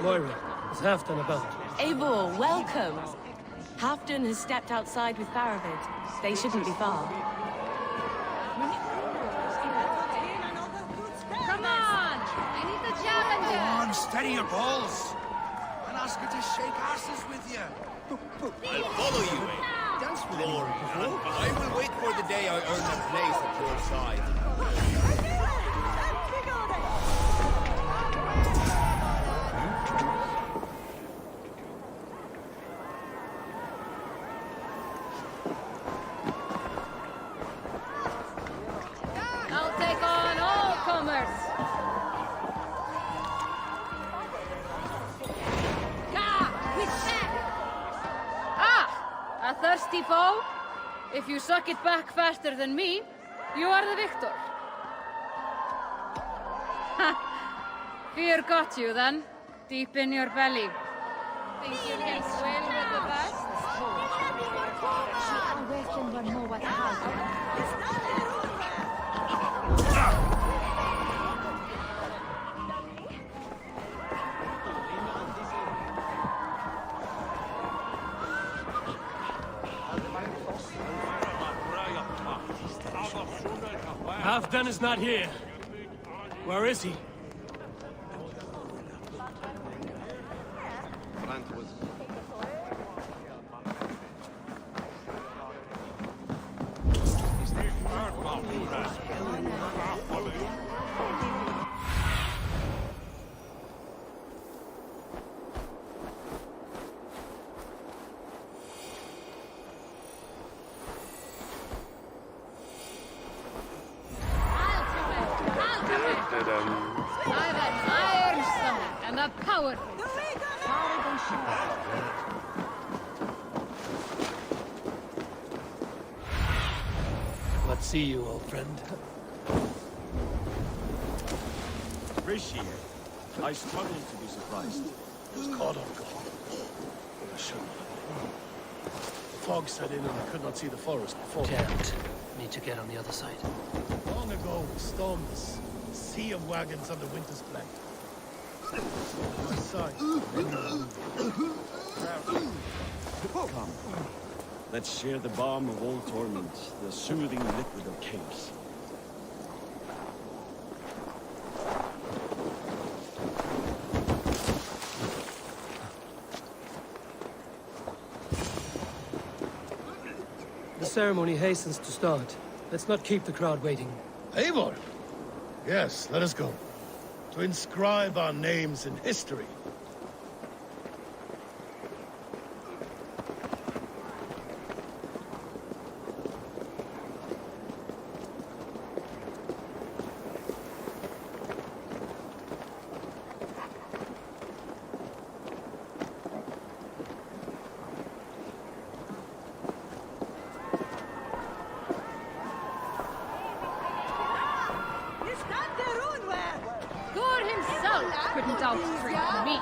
Moira, is Halfdan about? Eivor, welcome. Halfdan has stepped outside with Faravid. They shouldn't be far. Come on! I need the challenger! Come on, steady your balls! And ask her to shake asses with you. I'll follow you, eh? Dance with Glory, anyone before? I will wait for the day I earn a place at your side. Warriors! Ah! A thirsty foe? If you suck it back faster than me, you are the victor. Ha! Fear got you then, deep in your belly. Think you can swim with the best? I reckon we'll know what happened. Halfdan is not here. Where is he? I've an iron stomach and a powerful. Let's see you, old friend. Appreciate. I struggle to be surprised. Was caught on guard. I shouldn't have. The fog set in and I could not see the forest before. Damn it. Need to get on the other side. Long ago, we stormed this sea of wagons under Winter's Plague. My side. Come. Let's share the balm of all torment, the soothing liquid of chaos. The ceremony hastens to start. Let's not keep the crowd waiting. Eivor! Yes, let us go. To inscribe our names in history. God himself couldn't out-drink me.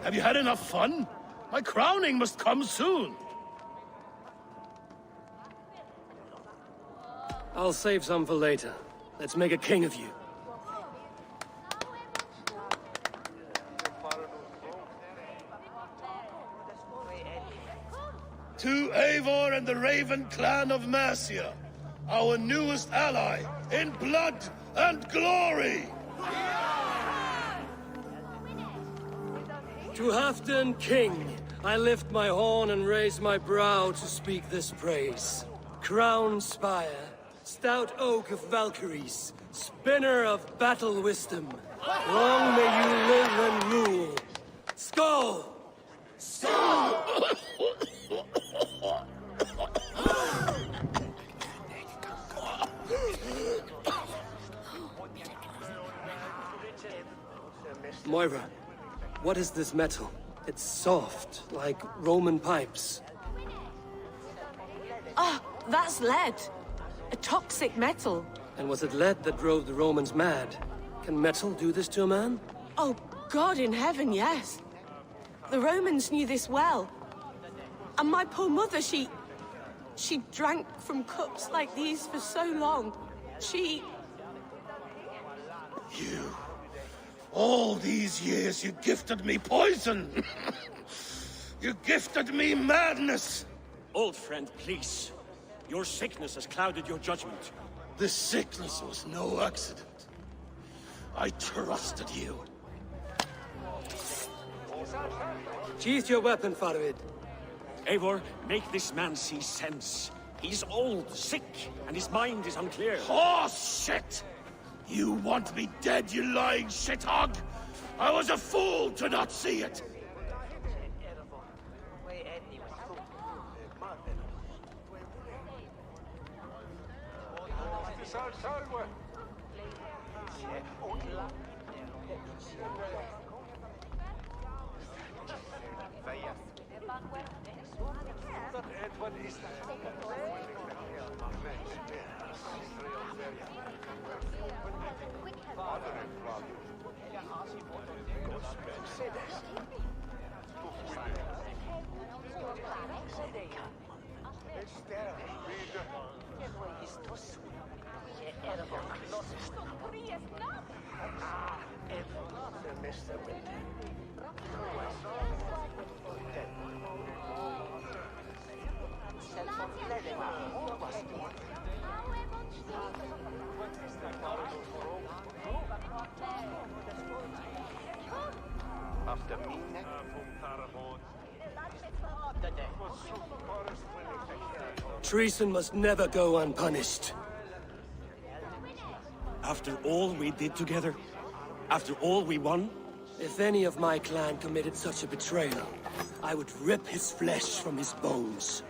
Have you had enough fun? My crowning must come soon. I'll save some for later. Let's make a king of you. To Eivor and the Raven clan of Mercia, our newest ally in blood and glory! To Halfdan King, I lift my horn and raise my brow to speak this praise. Crown spire, stout oak of Valkyries, spinner of battle wisdom. Long may you live and rule. Skull! Skull! Moira, what is this metal? It's soft, like Roman pipes. Ah, that's lead. A toxic metal. And was it lead that drove the Romans mad? Can metal do this to a man? Oh, God in heaven, yes. The Romans knew this well. And my poor mother, she drank from cups like these for so long. She... You... All these years you gifted me poison! You gifted me madness! Old friend, please. Your sickness has clouded your judgment. This sickness was no accident. I trusted you. Sheath your weapon, Farid. Eivor, make this man see sense. He's old, sick, and his mind is unclear. Horse shit! You want me dead, you lying shithog? I was a fool to not see it! Treason must never go unpunished. After all we did together? After all we won? If any of my clan committed such a betrayal, I would rip his flesh from his bones.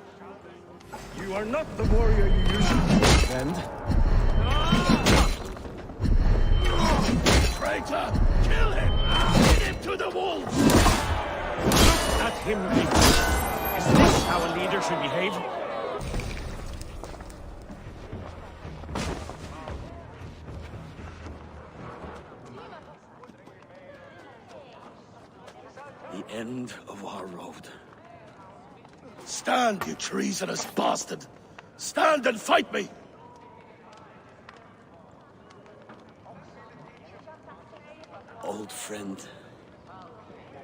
You are not the warrior you used to be, friend. Traitor! Kill him! Lead him to the wolves! At him, people. Is this how a leader should behave? The end of our road. Stand, you treasonous bastard! Stand and fight me! Old friend,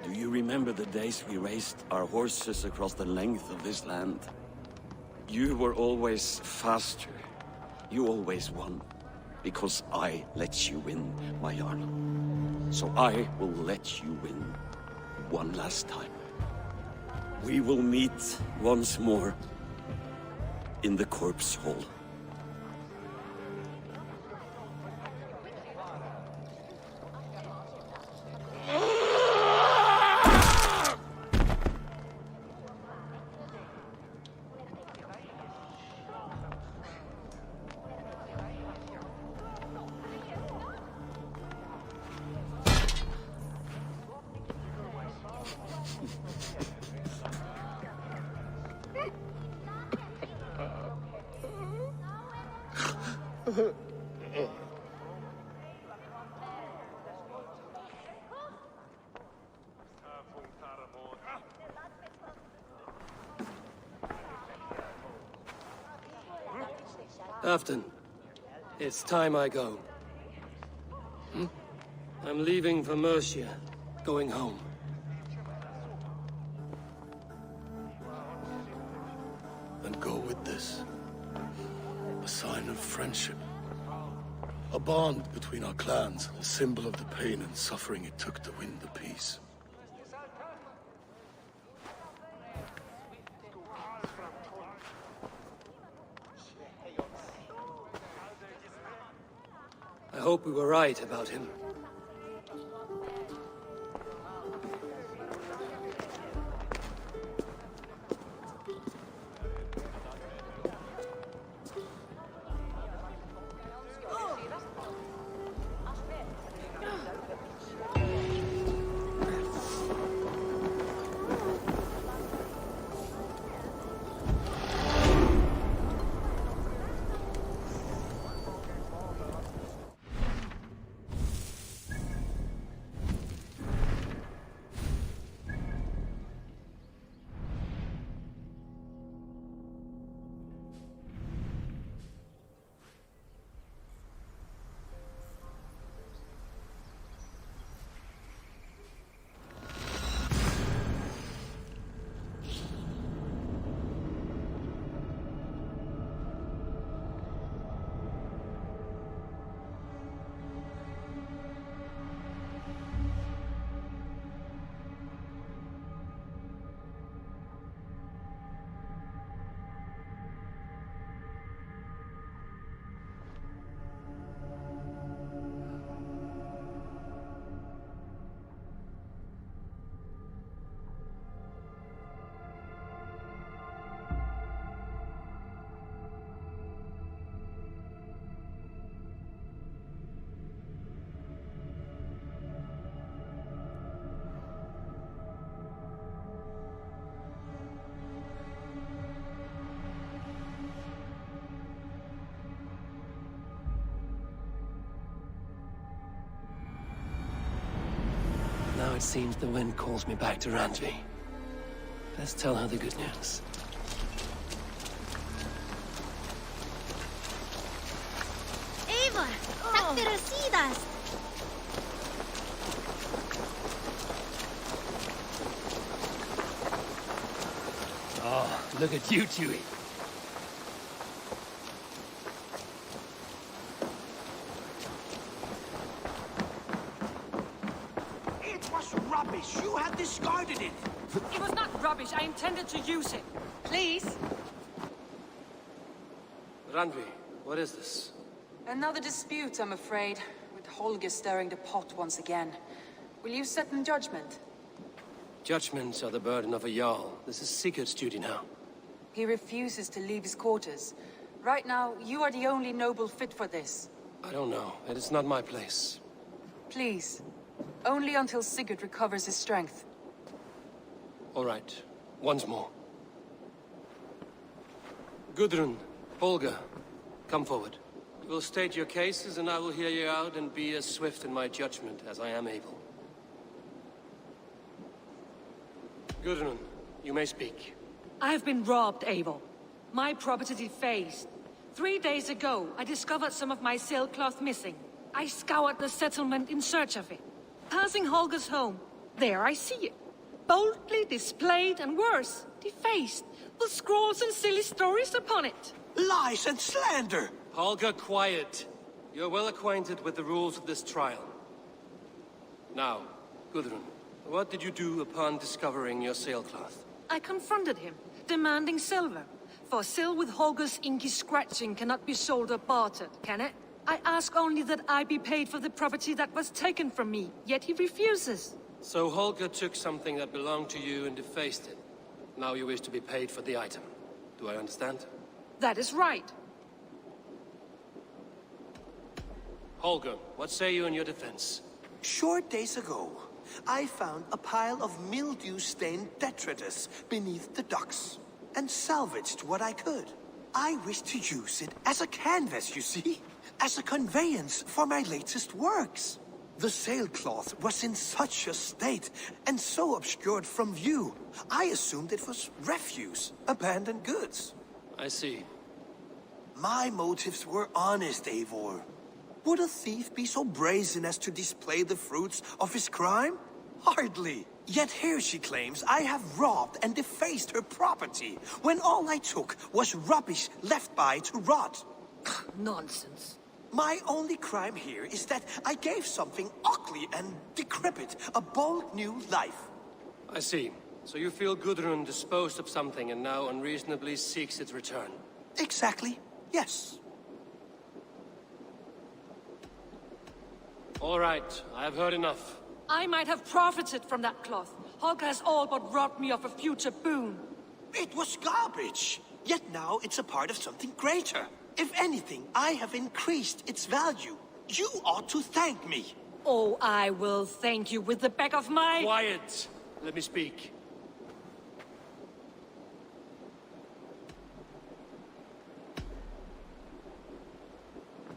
do you remember the days we raced our horses across the length of this land? You were always faster. You always won. Because I let you win, my Jarl. So I will let you win one last time. We will meet once more in the corpse hall. Afton, it's time I go. I'm leaving for Mercia, going home. And go with this. A sign of friendship. A bond between our clans, a symbol of the pain and suffering it took to win the peace. I hope we were right about him. it seems the wind calls me back to Randvi. Let's tell her the good news. Eivor, takk fyrir síðast. Oh, look at you, Chewie. It was rubbish. You had discarded it. It was not rubbish. I intended to use it. Please? Randvi, what is this? Another dispute, I'm afraid, with Holger stirring the pot once again. Will you sit in judgment? Judgments are the burden of a Jarl. This is Sigurd's duty now. He refuses to leave his quarters. Right now, you are the only noble fit for this. I don't know. It is not my place. Please. Only until Sigurd recovers his strength. All right. Once more. Gudrun, Holger, come forward. You will state your cases, and I will hear you out and be as swift in my judgment as I am able. Gudrun, you may speak. I have been robbed, Eivor. My property defaced. 3 days ago, I discovered some of my sailcloth missing. I scoured the settlement in search of it. Passing Holger's home, there I see it. Boldly displayed and worse, defaced, with scrawls and silly stories upon it. Lies and slander! Holger, quiet. You're well acquainted with the rules of this trial. Now, Gudrun, what did you do upon discovering your sailcloth? I confronted him, demanding silver. For sil with Holger's inky scratching cannot be sold or bartered, can it? I ask only that I be paid for the property that was taken from me, yet he refuses. So Holger took something that belonged to you and defaced it. Now you wish to be paid for the item. Do I understand? That is right. Holger, what say you in your defense? Short days ago, I found a pile of mildew-stained detritus beneath the docks, and salvaged what I could. I wish to use it as a canvas, you see? As a conveyance for my latest works. The sailcloth was in such a state, and so obscured from view, I assumed it was refuse, abandoned goods. I see. My motives were honest, Eivor. Would a thief be so brazen as to display the fruits of his crime? Hardly. Yet here she claims I have robbed and defaced her property, when all I took was rubbish left by to rot. Nonsense. My only crime here is that I gave something ugly and decrepit a bold new life. I see. So you feel Gudrun disposed of something and now unreasonably seeks its return? Exactly, yes. All right, I have heard enough. I might have profited from that cloth. Holger has all but robbed me of a future boon. It was garbage. Yet now it's a part of something greater. If anything, I have increased its value. You ought to thank me. Oh, I will thank you with the back of my... Quiet! Let me speak.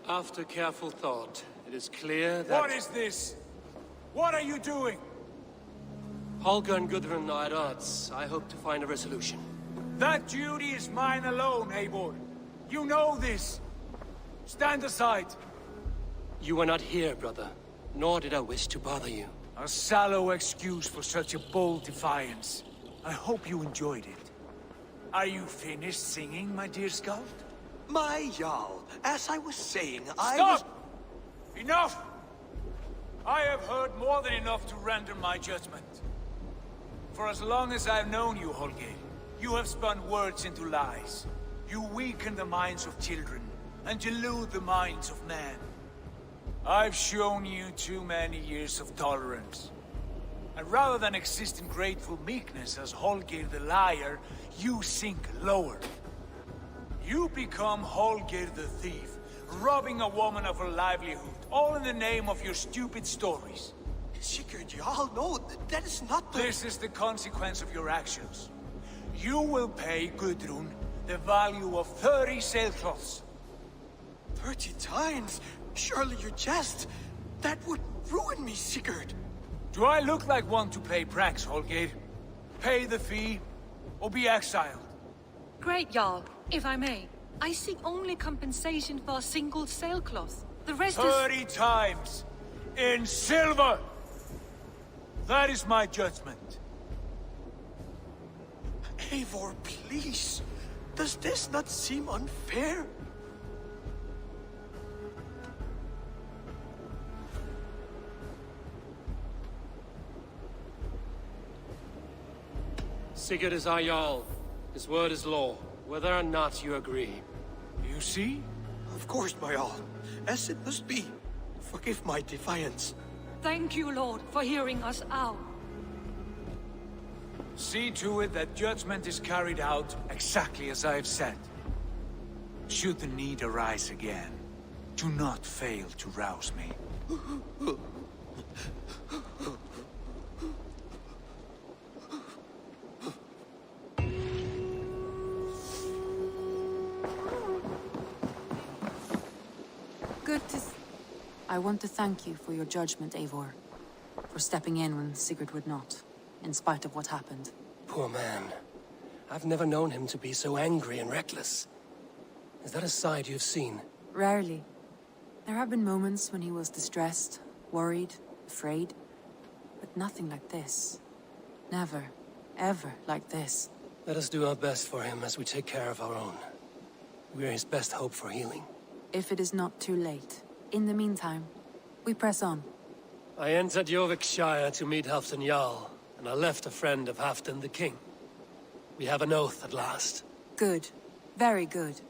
After careful thought, it is clear that... What is this? What are you doing? Holger and Gudrun are at odds. I hope to find a resolution. That duty is mine alone, Eivor. You know this. Stand aside. You were not here, brother. Nor did I wish to bother you. A sallow excuse for such a bold defiance. I hope you enjoyed it. Are you finished singing, my dear scout? My Jarl, as I was saying, Stop! Enough! I have heard more than enough to render my judgment. For as long as I've known you, Holger, you have spun words into lies. You weaken the minds of children, and delude the minds of men. I've shown you too many years of tolerance. And rather than exist in grateful meekness as Holger the liar, you sink lower. You become Holger the thief, robbing a woman of her livelihood, all in the name of your stupid stories. Sigurd, Jarl, no, that is not the... This is the consequence of your actions. You will pay Gudrun the value of 30 sailcloths. 30 times? Surely you jest. That would ruin me, Sigurd. Do I look like one to play pranks, Holgate? Pay the fee, or be exiled? Great, Jarl. If I may, I seek only compensation for a single sailcloth. The rest 30 times! In silver! That is my judgment. Eivor, please. Does this not seem unfair? Sigurd is our Jarl. His word is law, whether or not you agree. You see? Of course, my Jarl. As it must be. Forgive my defiance. Thank you, Lord, for hearing us out. See to it that judgment is carried out exactly as I have said. Should the need arise again, do not fail to rouse me. I want to thank you for your judgment, Eivor. For stepping in when Sigurd would not, in spite of what happened. Poor man. I've never known him to be so angry and reckless. Is that a side you've seen? Rarely. There have been moments when he was distressed, worried, afraid. But nothing like this. Never, ever like this. Let us do our best for him as we take care of our own. We are his best hope for healing. If it is not too late. In the meantime, we press on. I entered Jorvikshire to meet Halfdan Jarl, and I left a friend of Halfdan the King. We have an oath at last. Good. Very good.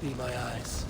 Be my eyes.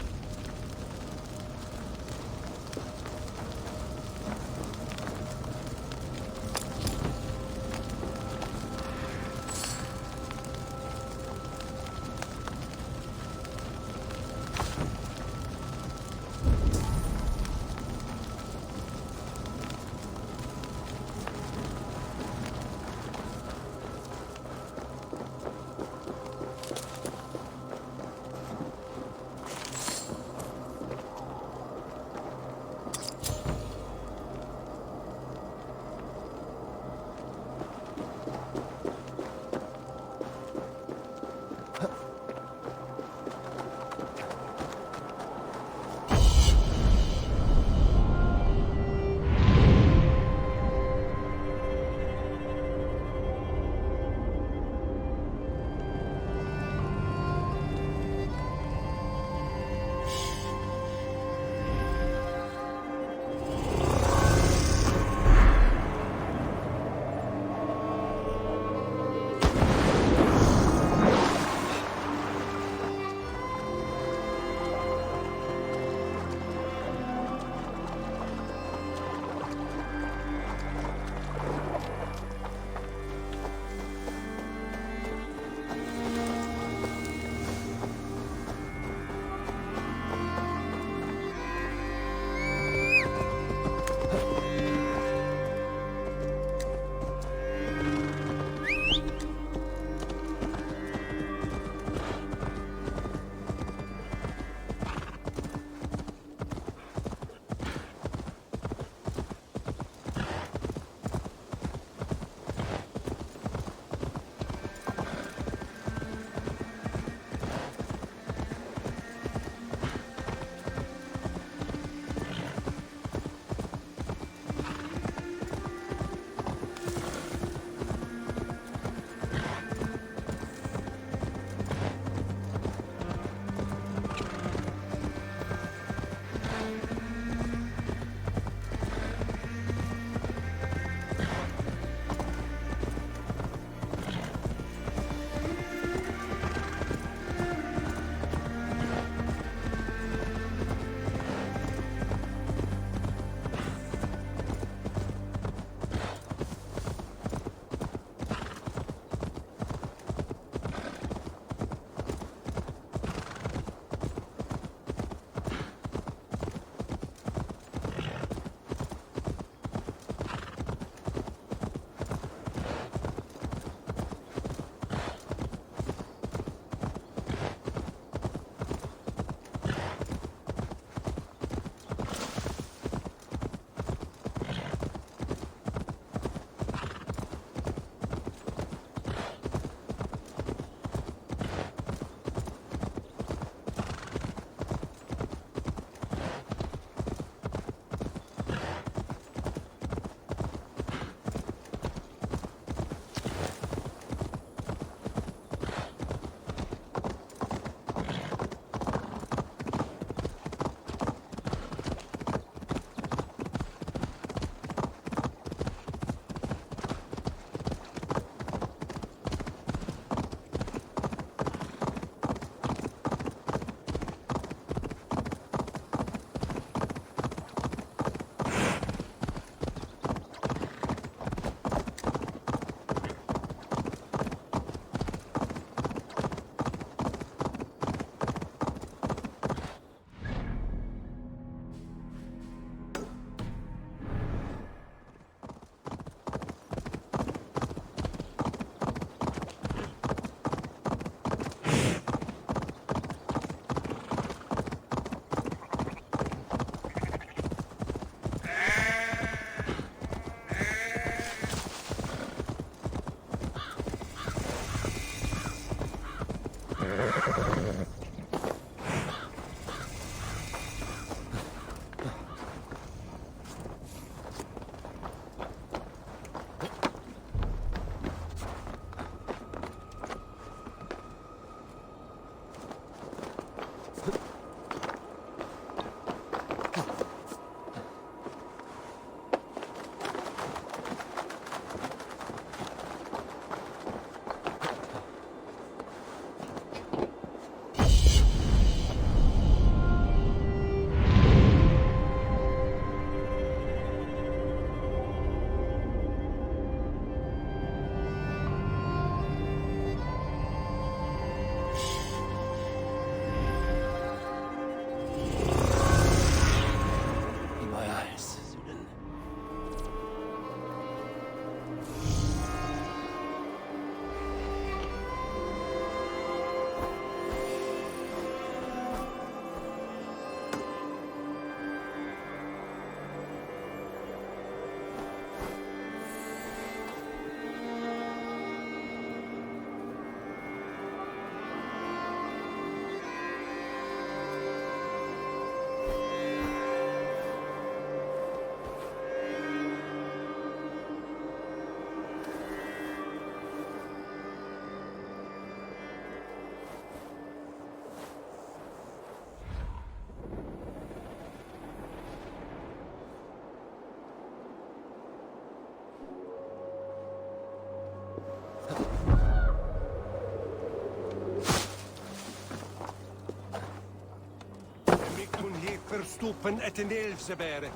verstoppen et een elfzebere.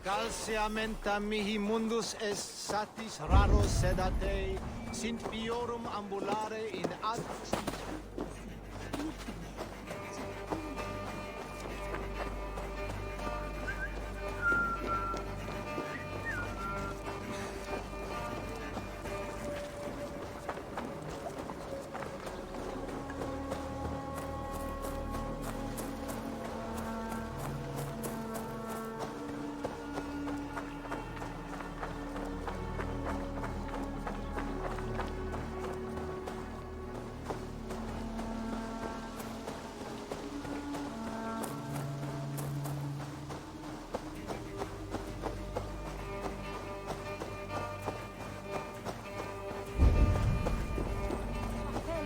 Calciamenta mihi mundus est satis raro sedate, sint fiorum ambulare in ad...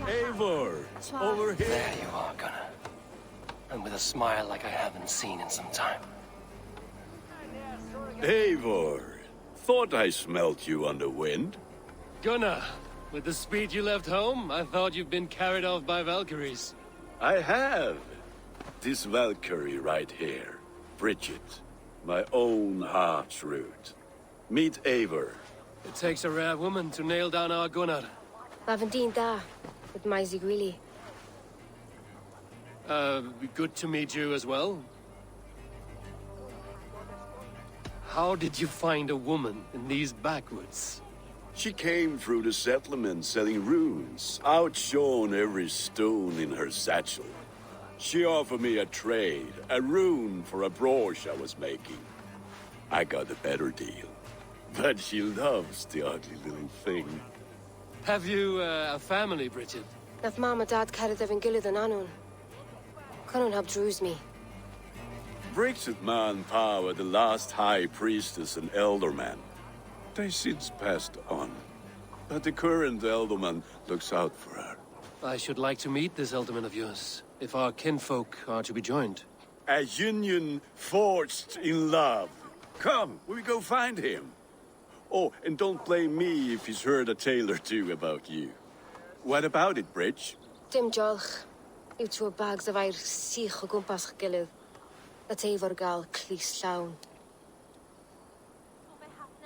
Eivor, over here. There you are, Gunnar. And with a smile like I haven't seen in some time. Eivor, thought I smelt you on the wind. Gunnar, with the speed you left home, I thought you'd been carried off by Valkyries. I have. This Valkyrie right here, Bridget, my own heart's root. Meet Eivor. It takes a rare woman to nail down our Gunnar. Lavendine da, with my Zigrili. Good to meet you as well. How did you find a woman in these backwoods? She came through the settlement selling runes, outshone every stone in her satchel. She offered me a trade, a rune for a brooch I was making. I got a better deal. But she loves the ugly little thing. Have you a family, Bridget? Naf mama dad carried evan gilid an anun. Cannon have drews me. Bridget manpower, the last high priestess and elderman. They since passed on. But the current elderman looks out for her. I should like to meet this elderman of yours, if our kinfolk are to be joined. A union forged in love. Come, we go find him. Oh, and don't blame me if he's heard a tale or two about you. What about it, Bridge? Dim jolch. You two bags of air sich o gwmpas gilid. That Eivor gal clis llawn.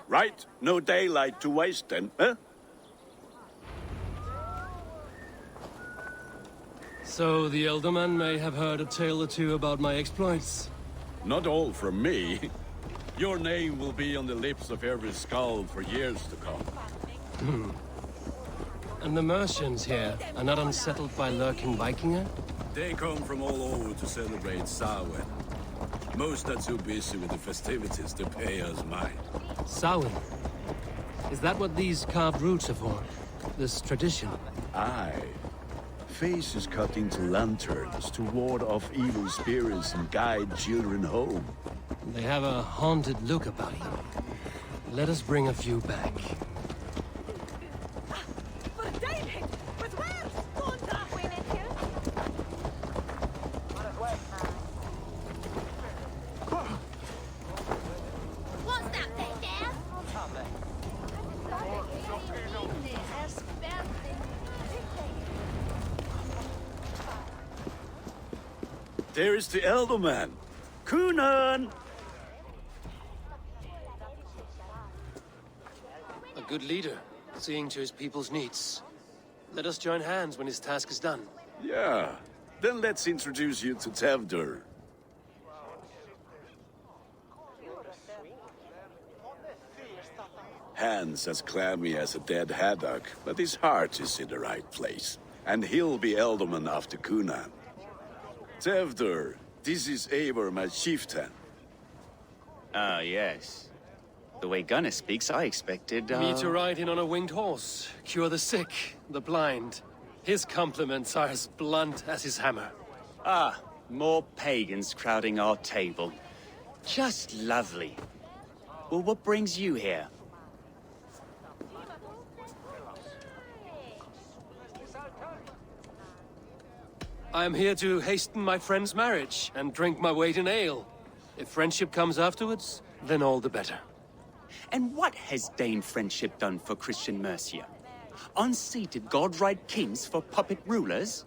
Right, no daylight to waste then, huh? So the elderman may have heard a tale or two about my exploits. Not all from me. Your name will be on the lips of every skull for years to come. And the merchants here are not unsettled by lurking Vikinger? They come from all over to celebrate Samhain. Most are too busy with the festivities to pay us mind. Samhain? Is that what these carved roots are for? This tradition? Aye. Faces cut into lanterns to ward off evil spirits and guide children home. They have a haunted look about you. Let us bring a few back. What's that thing there? There is the Elderman. Kunan! A good leader, seeing to his people's needs. Let us join hands when his task is done. Yeah. Then let's introduce you to Tevdur. Hands as clammy as a dead haddock, but his heart is in the right place. And he'll be Elderman after Kunan. Tevdur, this is Eivor, my chieftain. Ah, yes. The way Gunnar speaks, I expected, Me to ride in on a winged horse, cure the sick, the blind. His compliments are as blunt as his hammer. Ah, more pagans crowding our table. Just lovely. Well, what brings you here? I am here to hasten my friend's marriage and drink my weight in ale. If friendship comes afterwards, then all the better. And what has Dane friendship done for Christian Mercia? Unseated godright kings for puppet rulers?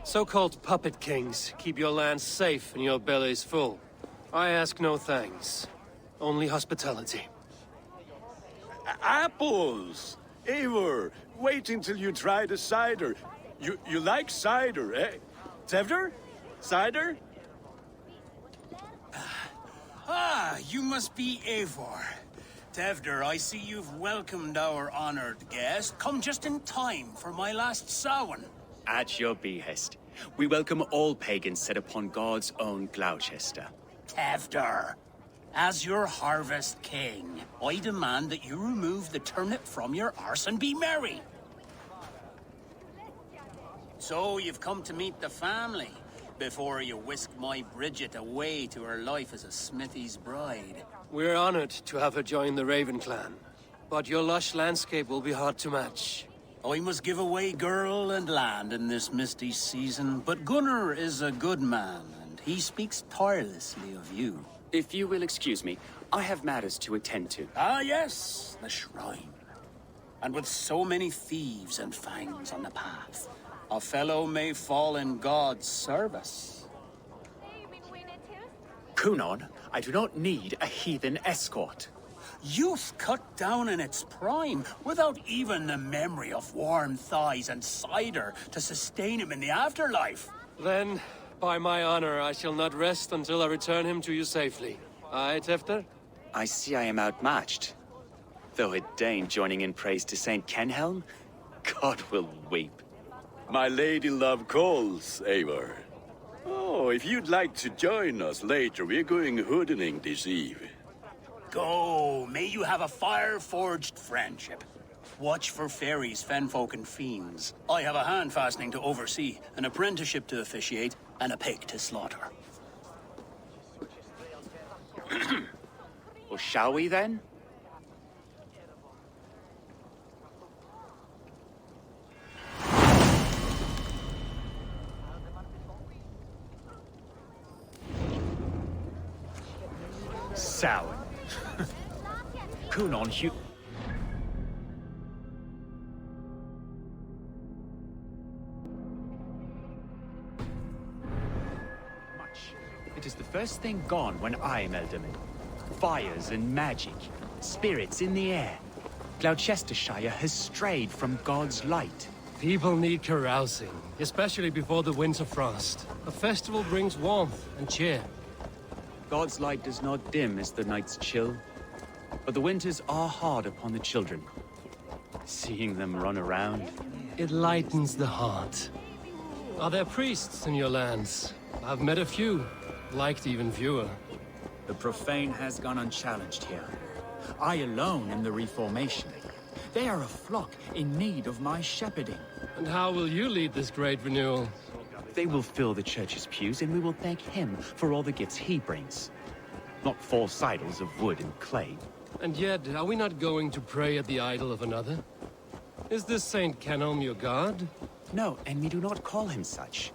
So-called puppet kings keep your lands safe and your bellies full. I ask no thanks, only hospitality. Apples! Eivor, wait until you try the cider. You like cider, eh? Tevder? Cider? Ah, you must be Eivor. Tevder, I see you've welcomed our honored guest. Come just in time for my last Samhain. At your behest. We welcome all pagans set upon God's own Gloucester. Tevder, as your harvest king, I demand that you remove the turnip from your arse and be merry. So you've come to meet the family before you whisk my Bridget away to her life as a smithy's bride. We're honored to have her join the Raven clan, but your lush landscape will be hard to match. I must give away girl and land in this misty season, but Gunnar is a good man, and he speaks tirelessly of you. If you will excuse me, I have matters to attend to. Ah, yes, the shrine. And with so many thieves and fangs on the path, a fellow may fall in God's service. Kunon, I do not need a heathen escort. Youth cut down in its prime, without even the memory of warm thighs and cider to sustain him in the afterlife. Then, by my honor, I shall not rest until I return him to you safely. Aye, Tefter? I see I am outmatched. Though a Dane joining in praise to Saint Kenhelm, God will weep. My lady love calls, Eivor. Oh, if you'd like to join us later, we're going hoodening this eve. Go, may you have a fire-forged friendship. Watch for fairies, fenfolk, and fiends. I have a hand fastening to oversee, an apprenticeship to officiate, and a pig to slaughter. Well, shall we then? Sour. Kunon Hugh. It is the first thing gone when I am Elderman. Fires and magic, spirits in the air. Gloucestershire has strayed from God's light. People need carousing, especially before the winter frost. A festival brings warmth and cheer. God's light does not dim as the nights chill, but the winters are hard upon the children. Seeing them run around, it lightens the heart. Are there priests in your lands? I've met a few, liked even fewer. The profane has gone unchallenged here. I alone am the Reformation. They are a flock in need of my shepherding. And how will you lead this great renewal? They will fill the church's pews, and we will thank him for all the gifts he brings. not false idols of wood and clay. And yet, are we not going to pray at the idol of another? Is this Saint Canom your god? No, and we do not call him such.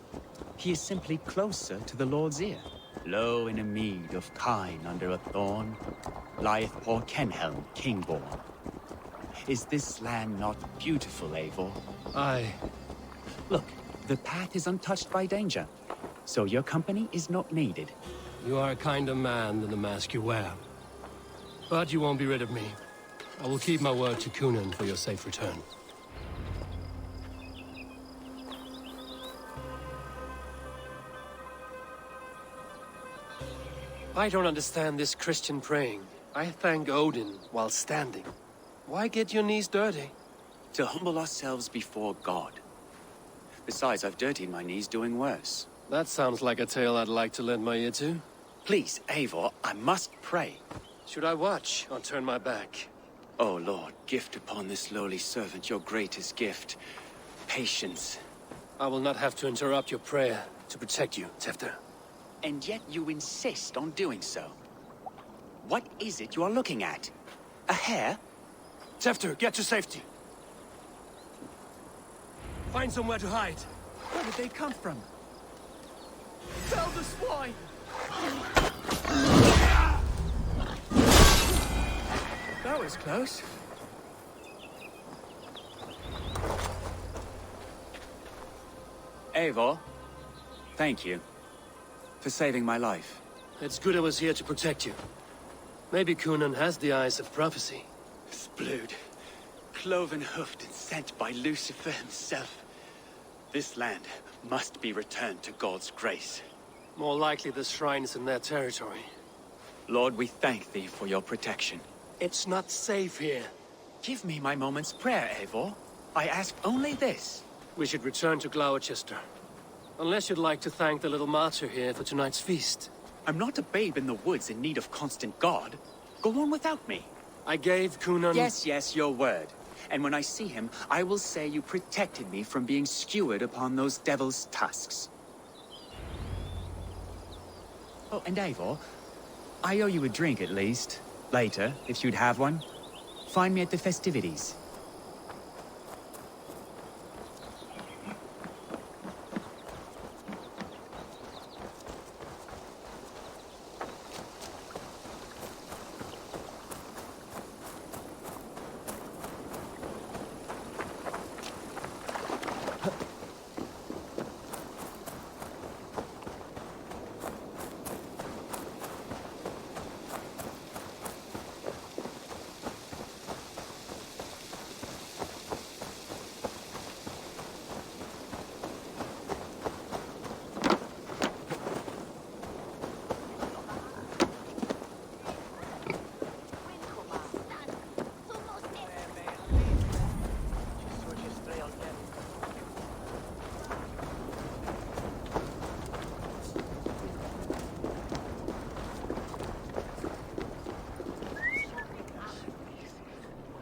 He is simply closer to the Lord's ear. Lo, in a mead of kine under a thorn, lieth poor Kenhelm, king-born. Is this land not beautiful, Eivor? Aye. Look, the path is untouched by danger, so your company is not needed. You are a kinder man than the mask you wear. But you won't be rid of me. I will keep my word to Kunan for your safe return. I don't understand this Christian praying. I thank Odin while standing. Why get your knees dirty? To humble ourselves before God. Besides, I've dirtied my knees doing worse. That sounds like a tale I'd like to lend my ear to. Please, Eivor, I must pray. Should I watch or turn my back? Oh, Lord, gift upon this lowly servant your greatest gift. Patience. I will not have to interrupt your prayer to protect you, Tefter. And yet you insist on doing so. What is it you are looking at? A hare? Tefter, get to safety. Find somewhere to hide. Where did they come from? Fell the swine! That was close. Eivor, thank you for saving my life. It's good I was here to protect you. Maybe Kunan has the eyes of prophecy. Splood, cloven-hoofed and sent by Lucifer himself. This land must be returned to God's grace. More likely the shrine is in their territory. Lord, we thank thee for your protection. It's not safe here. Give me my moment's prayer, Eivor. I ask only this. We should return to Gloucester. Unless you'd like to thank the little martyr here for tonight's feast. I'm not a babe in the woods in need of constant guard. Go on without me. I gave Kunan... Yes, your word. And when I see him, I will say you protected me from being skewered upon those devil's tusks. Oh, and Eivor, I owe you a drink at least. Later, if you'd have one. Find me at the festivities.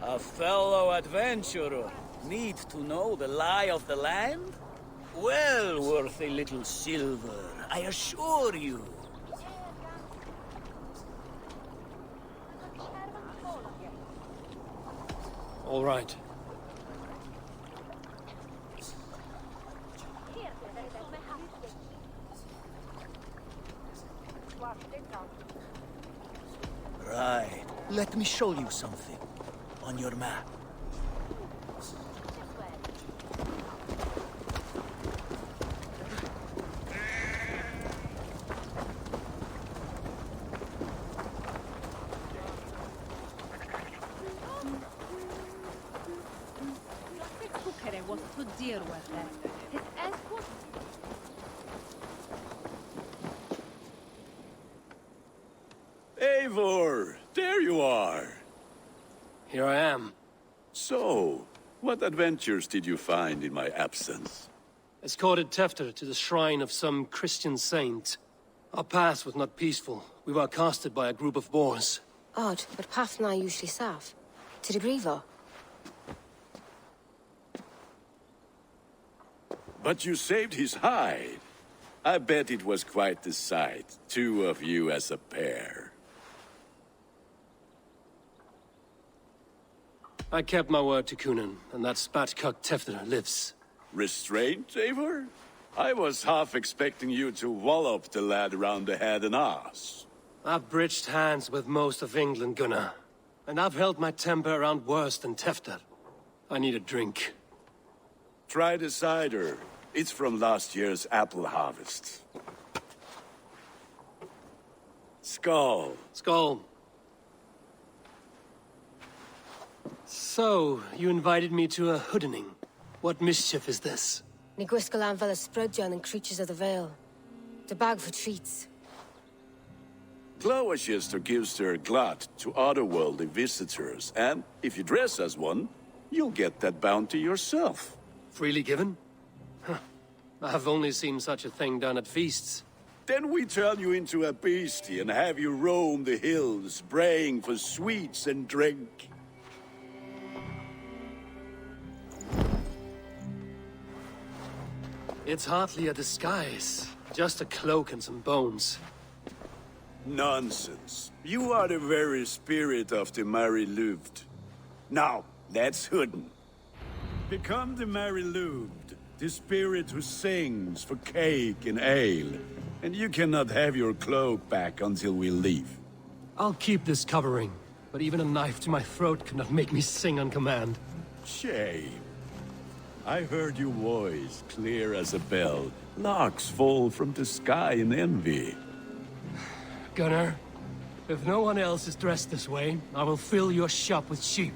A fellow adventurer need to know the lie of the land? Well worth a little silver, I assure you. All right. Right. Let me show you something. On your map. Eivor, there you are. Here I am. So, what adventures did you find in my absence? Escorted Tefter to the shrine of some Christian saint. Our path was not peaceful. We were accosted by a group of boars. Odd, but paths now usually safe. To the Grievo. But you saved his hide. I bet it was quite the sight, two of you as a pair. I kept my word to Kunan, and that spatcock Tefter lives. Restraint, Eivor? I was half expecting you to wallop the lad around the head and ass. I've bridged hands with most of England, Gunnar. And I've held my temper around worse than Tefter. I need a drink. Try the cider. It's from last year's apple harvest. Skull. Skull. So, you invited me to a hoodening. What mischief is this? Ní gwisgo an fel y sprydjan and creatures of the Vale. The bag for treats. Glowachester gives their glut to otherworldly visitors, and if you dress as one, you'll get that bounty yourself. Freely given? Huh. I've only seen such a thing done at feasts. Then we turn you into a beastie and have you roam the hills, braying for sweets and drink. It's hardly a disguise. Just a cloak and some bones. Nonsense. You are the very spirit of the Mary Louved. Now, let's hooden. Become the Mary Louved, the spirit who sings for cake and ale. And you cannot have your cloak back until we leave. I'll keep this covering, but even a knife to my throat cannot make me sing on command. Shame. I heard your voice clear as a bell. Larks fall from the sky in envy. Gunnar, if no one else is dressed this way, I will fill your shop with sheep.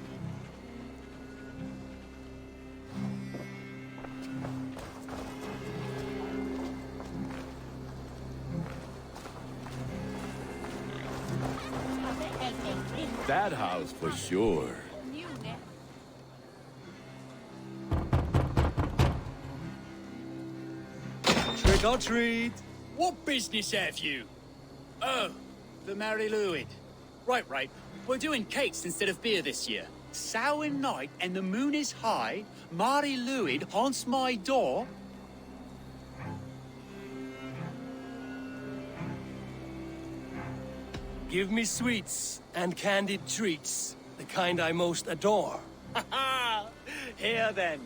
That house for sure. Trick or treat! What business have you? Oh, the Mary Lwyd. Right. We're doing cakes instead of beer this year. Samhain night and the moon is high. Mary Lwyd haunts my door. Give me sweets and candied treats, the kind I most adore. Here then,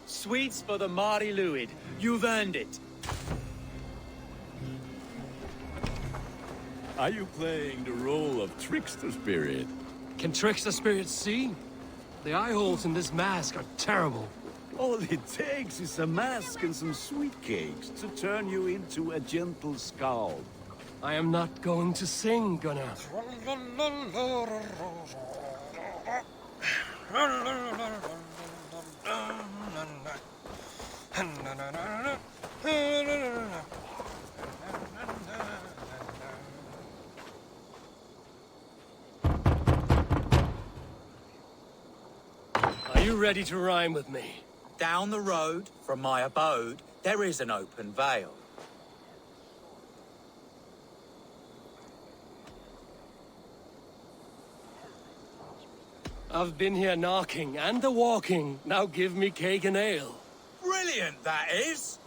sweets for the Mary Lwyd. You've earned it. Are you playing the role of trickster spirit? Can trickster spirits see? The eye holes in this mask are terrible. All it takes is a mask and some sweet cakes to turn you into a gentle skull. I am not going to sing, Gunnar. Are you ready to rhyme with me? Down the road from my abode, there is an open vale. I've been here knocking and the walking. Now give me cake and ale. Brilliant, that is!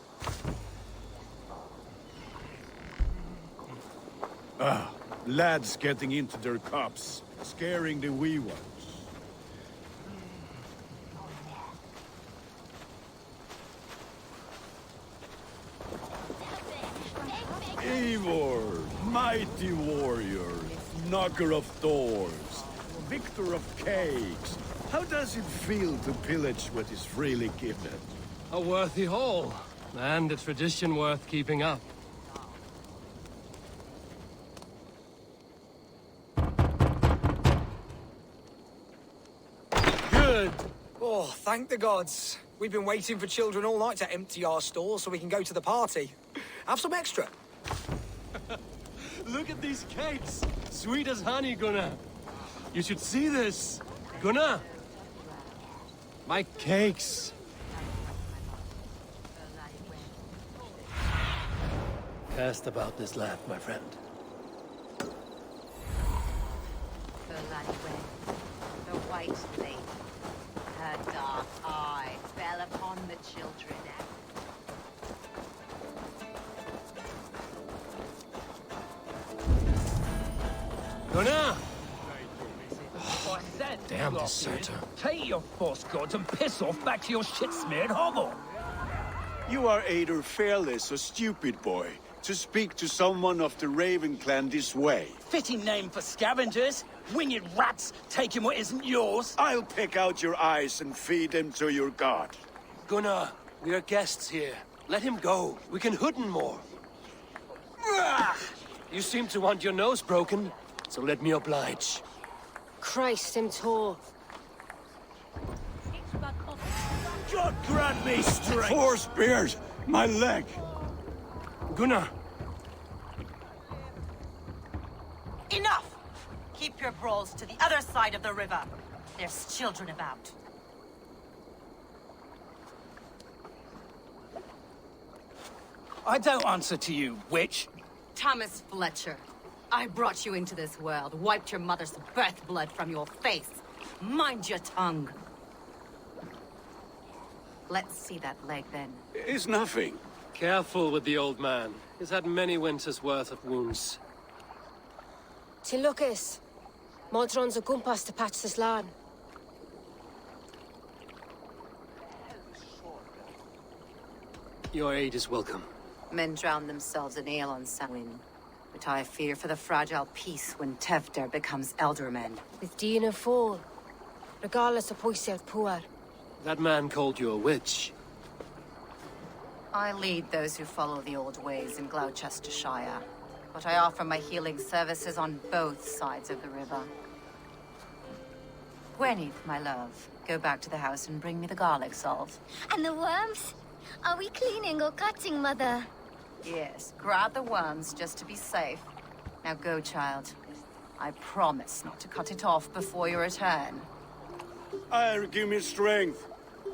Lads getting into their cups, scaring the wee ones. Eivor, mighty warrior, knocker of doors, victor of cakes. How does it feel to pillage what is freely given? A worthy haul, and a tradition worth keeping up. Good! Oh, thank the gods. We've been waiting for children all night to empty our stores so we can go to the party. Have some extra. Look at these cakes! Sweet as honey, Gunnar. You should see this. Gunnar! My cakes! Cast about this land, my friend. The white lady, her dark eye fell upon the children. Gunnar! said. Damn Lord, deserter. Take your false gods and piss off back to your shit-smeared hovel. You are either fearless or stupid, boy, to speak to someone of the Raven clan this way. Fitting name for scavengers. Winged rats taking what isn't yours. I'll pick out your eyes and feed them to your god. Gunnar, we are guests here. Let him go. We can hooden more. You seem to want your nose broken, so let me oblige. Christ, him tall. God grant me strength. 4 spears! My leg! Gunnar! Enough! Keep your brawls to the other side of the river. There's children about. I don't answer to you, witch. Thomas Fletcher, I brought you into this world, wiped your mother's birth blood from your face. Mind your tongue. Let's see that leg, then. It's nothing. Careful with the old man. He's had many winters' worth of wounds. Till Lucas. Modron's a gumpas to patch this land. Your aid is welcome. Men drown themselves in ale on Samhain. But I fear for the fragile peace when Tevder becomes eldermen. With Dean and Fall. Regardless of Poisiel Puar. That man called you a witch. I lead those who follow the old ways in Gloucestershire. But I offer my healing services on both sides of the river. Gwyneth, my love, go back to the house and bring me the garlic salt. And the worms? Are we cleaning or cutting, Mother? Yes, grab the worms just to be safe. Now go, child. I promise not to cut it off before your return. Give me strength.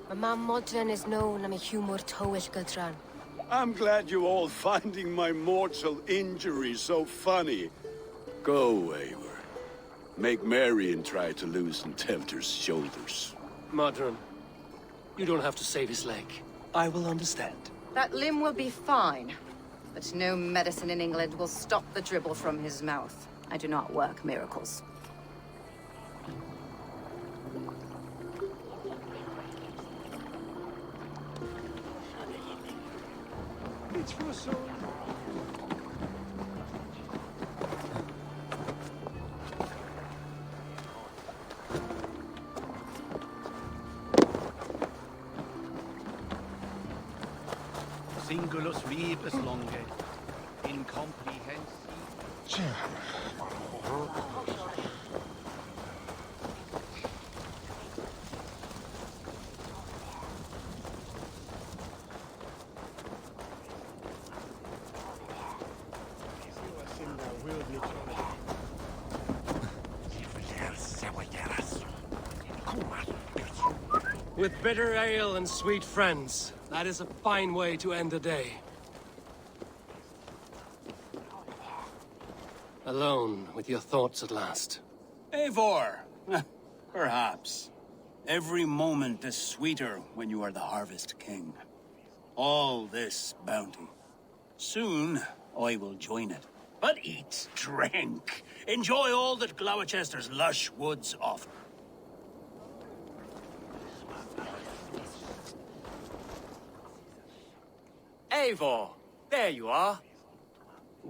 My mam Modron is known am a humor towish Gudran. I'm glad you all finding my mortal injury so funny. Go, Eivor. Make merry and try to loosen Tevder's shoulders. Modron, you don't have to save his leg. I will understand. That limb will be fine. But no medicine in England will stop the dribble from his mouth. I do not work miracles. It's for us all. Singulus rebus longe, incomprehensible. With bitter ale and sweet friends, that is a fine way to end the day. Alone with your thoughts at last. Eivor! Perhaps. Every moment is sweeter when you are the Harvest King. All this bounty. Soon, I will join it. But eat, drink, enjoy all that Gloucester's lush woods offer. Eivor, there you are.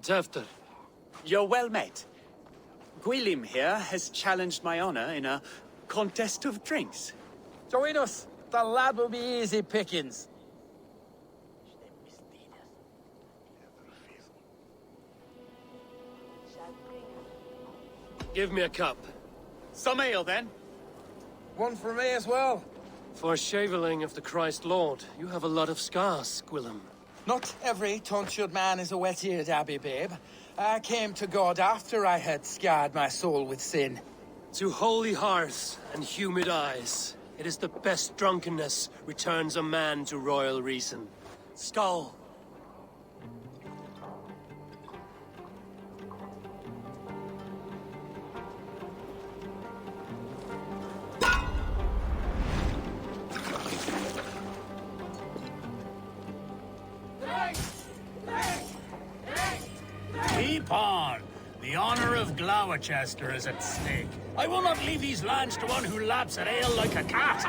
Tevder. You're well met. Gwilym here has challenged my honor in a contest of drinks. Join us. The lad will be easy pickings. Give me a cup. Some ale, then. One for me as well. For shaveling of the Christ Lord, you have a lot of scars, Gwilym. Not every tonsured man is a wet-eared abbey, babe. I came to God after I had scarred my soul with sin. To holy hearths and humid eyes, it is the best drunkenness returns a man to royal reason. Skull. Keep on! The The honor of Gloucester is at stake. I will not leave these lands to one who laps at ale like a cat.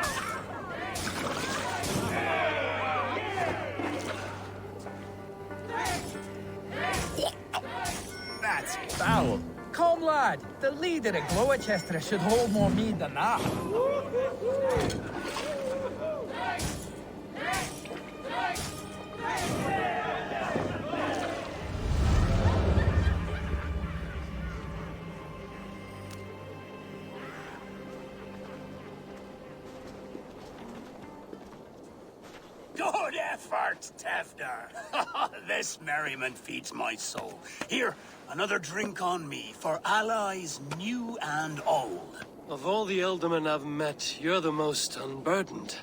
That's foul. Come, lad. The leader of Gloucester should hold more mead than that. Good effort, Tefner. This merriment feeds my soul. Here, another drink on me for allies new and old. Of all the Eldermen I've met, you're the most unburdened.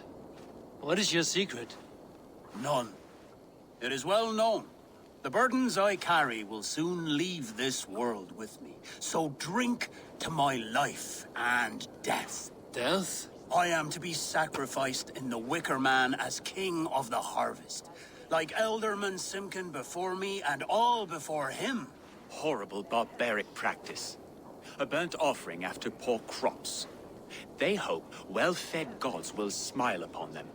What is your secret? None. It is well known. The burdens I carry will soon leave this world with me. So drink to my life and death. Death? I am to be sacrificed in the Wicker Man as king of the harvest. Like Elderman Simkin before me and all before him. Horrible barbaric practice. A burnt offering after poor crops. They hope well-fed gods will smile upon them.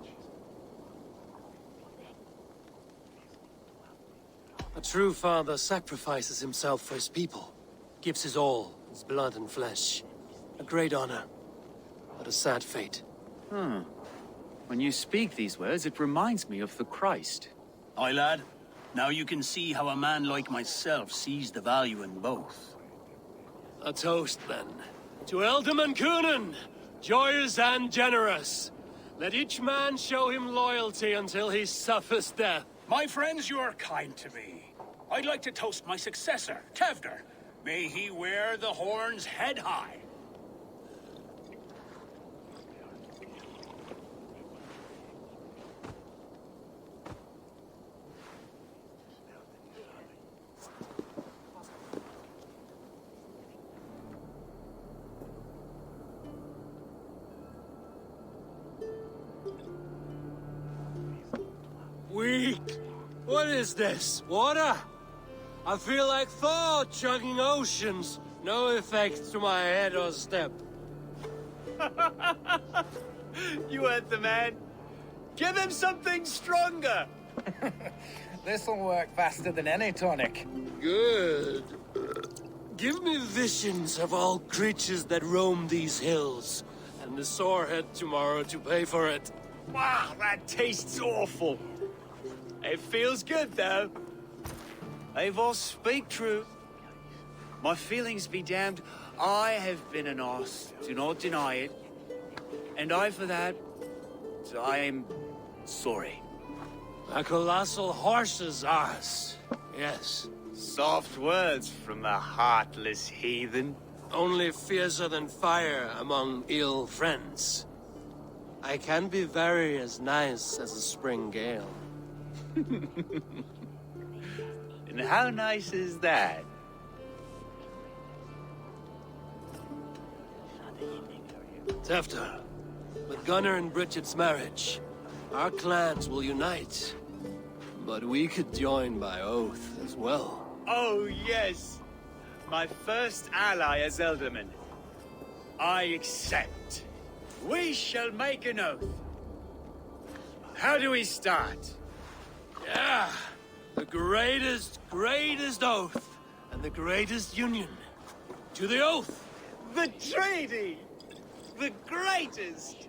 A true father sacrifices himself for his people. Gives his all, his blood and flesh. A great honor. But a sad fate. When you speak these words, it reminds me of the Christ. Aye, lad. Now you can see how a man like myself sees the value in both. A toast, then. To Elderman Coonan, joyous and generous. Let each man show him loyalty until he suffers death. My friends, you are kind to me. I'd like to toast my successor, Tevder. May he wear the horns head high. Weak. What is this? Water? I feel like Thor chugging oceans. No effect to my head or step. You heard the man. Give him something stronger. This'll work faster than any tonic. Good. Give me visions of all creatures that roam these hills, and the sore head tomorrow to pay for it. Wow, that tastes awful. It feels good, though. Eivor, speak true. My feelings be damned. I have been an arse, do not deny it. And I for that, I am sorry. A colossal horse's arse, yes. Soft words from the heartless heathen. Only fiercer than fire among ill friends. I can be very as nice as a spring gale. And how nice is that? Tefter, with Gunnar and Bridget's marriage, our clans will unite. But we could join by oath as well. Oh, yes. My first ally as Elderman. I accept. We shall make an oath. How do we start? Yeah, the greatest oath, and the greatest union. To the oath! The treaty! The greatest!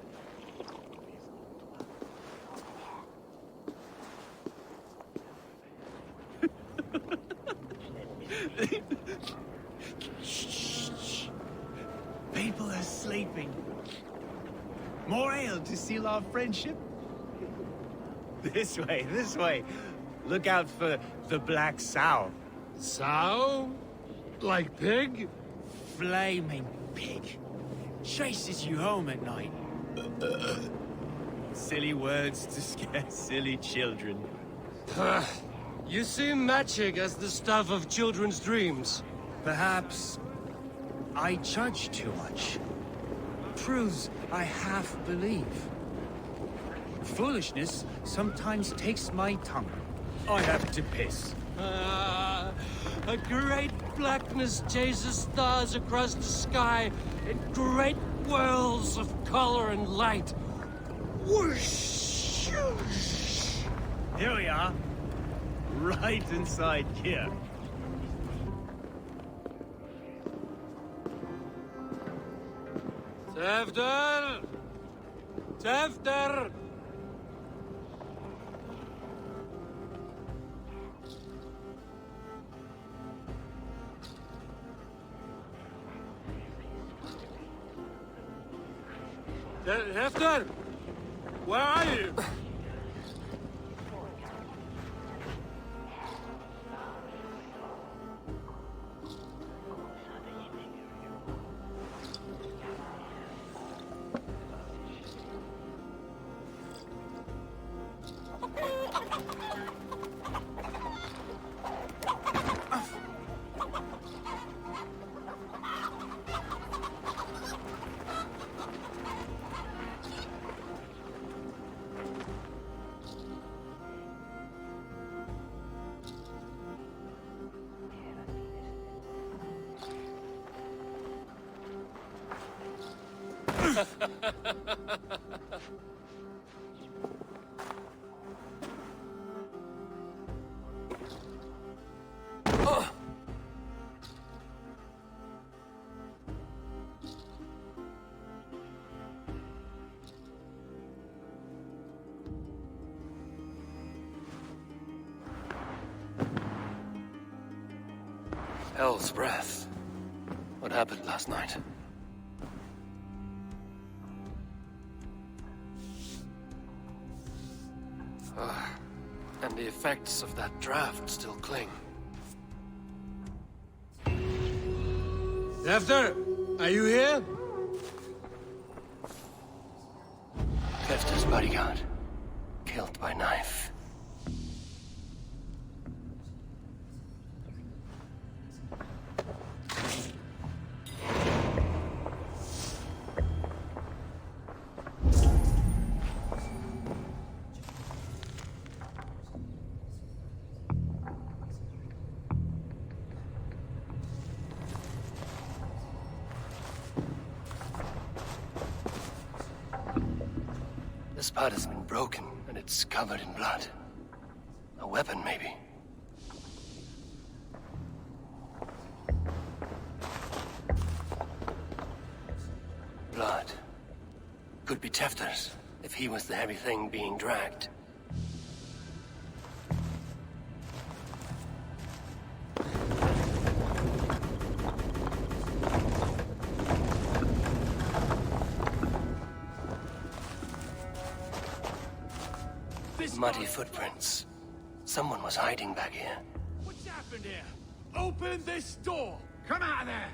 Shh. People are sleeping. More ale to seal our friendship? This way. Look out for the black sow. Sow? Like pig? Flaming pig. Chases you home at night. Silly words to scare silly children. You see magic as the stuff of children's dreams. Perhaps I judge too much. Truths I half believe. Foolishness sometimes takes my tongue. I have to piss. A great blackness chases stars across the sky in great whirls of color and light. Whoosh! Here we are. Right inside here. Tefter! Tefter! Hefter! Where are you? Hell's breath. What happened last night? And the effects of that draft still cling. Hefter, are you here? Hefter's bodyguard. Killed by knife. This part has been broken, and it's covered in blood. A weapon, maybe. Blood. Could be Tefter's, if he was the heavy thing being dragged. Muddy footprints. Someone was hiding back here. What's happened here? Open this door! Come out of there!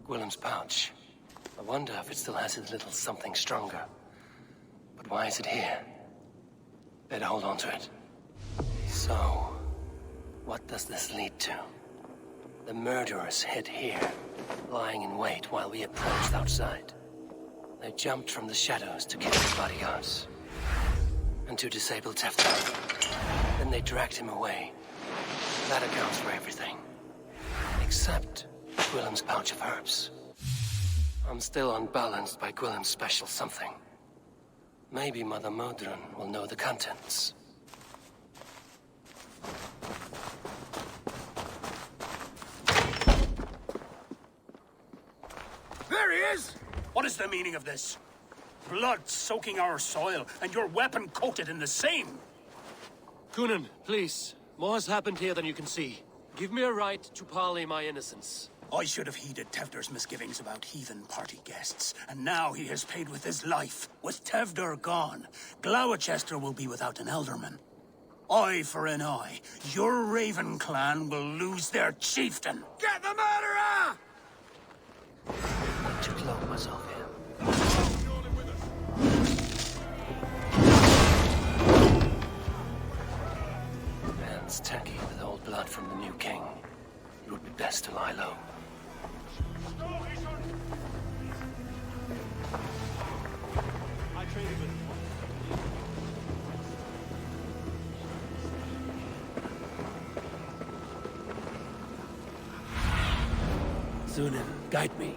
Willem's pouch. I wonder if it still has his little something stronger. But why is it here? Better hold on to it. So, what does this lead to? The murderers hid here, lying in wait while we approached outside. They jumped from the shadows to kill the bodyguards. And to disable Tefter. Then they dragged him away. That accounts for everything. Except Willem's pouch of herbs. I'm still unbalanced by Willem's special something. Maybe Mother Modron will know the contents. There he is! What is the meaning of this? Blood soaking our soil, and your weapon coated in the same! Kunin, please. More has happened here than you can see. Give me a right to parley my innocence. I should have heeded Tevder's misgivings about heathen party guests, and now he has paid with his life. With Tevder gone, Gloucester will be without an alderman. Eye for an eye. Your Raven clan will lose their chieftain. Get the murderer! To cloak myself here. Man's tacky with old blood from the new king. It would be best to lie low. I traded with Sunan, guide me.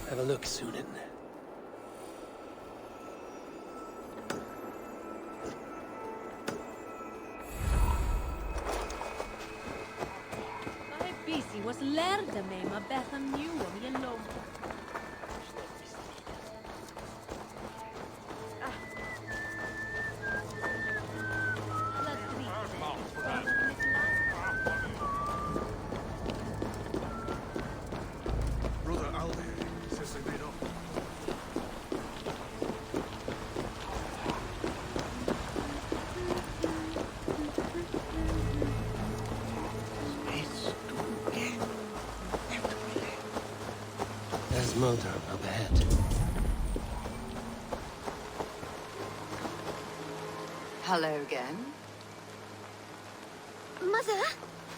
Have a look, Sunan. Mae busy was lerda me ma beth am niw am yellow. There's Mulder up ahead. Hello again. Mother,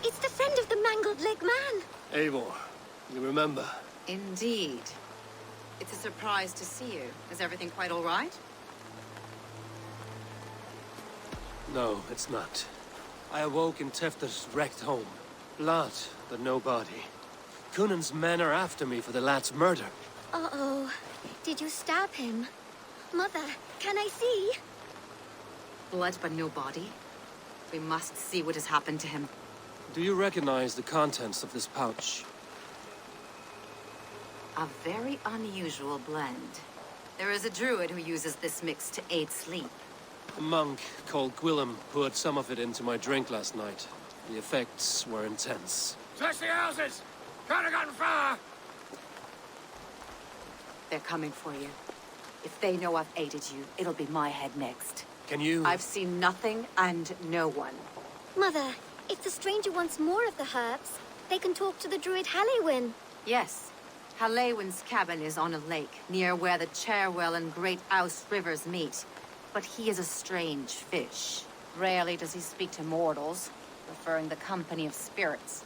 it's the friend of the mangled leg man. Eivor, you remember? Indeed. It's a surprise to see you. Is everything quite all right? No, it's not. I awoke in Tefter's wrecked home. Blood, but no body. Cunan's men are after me for the lad's murder. Uh-oh. Did you stab him? Mother, can I see? Blood but no body? We must see what has happened to him. Do you recognize the contents of this pouch? A very unusual blend. There is a druid who uses this mix to aid sleep. A monk called Gwillem poured some of it into my drink last night. The effects were intense. Search the houses! Can't have gotten far! They're coming for you. If they know I've aided you, it'll be my head next. Can you... I've seen nothing and no one. Mother, if the stranger wants more of the herbs, they can talk to the druid Halewyn. Yes. Halewyn's cabin is on a lake, near where the Cherwell and Great Ouse rivers meet. But he is a strange fish. Rarely does he speak to mortals, preferring the company of spirits.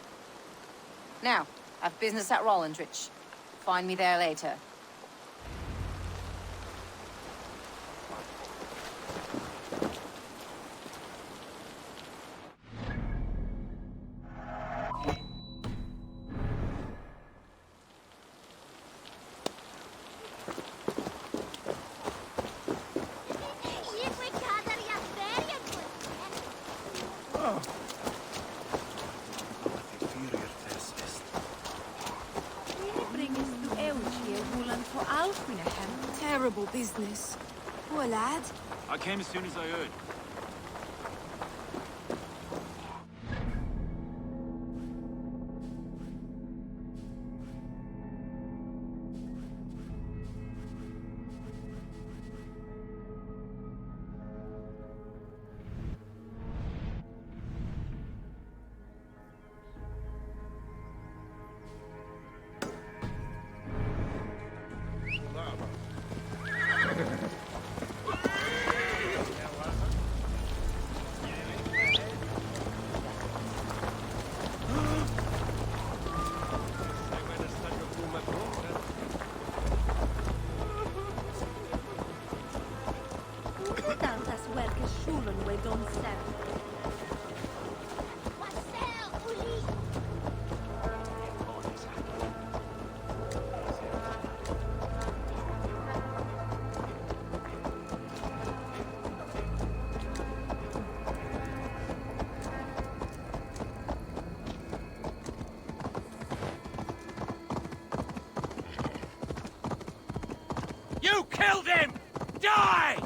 Now, I've business at Rollandrich. Find me there later. out in a hem. Terrible business. Poor lad. I came as soon as I heard. Tantas werke schulen we don't sell. You killed him! Die!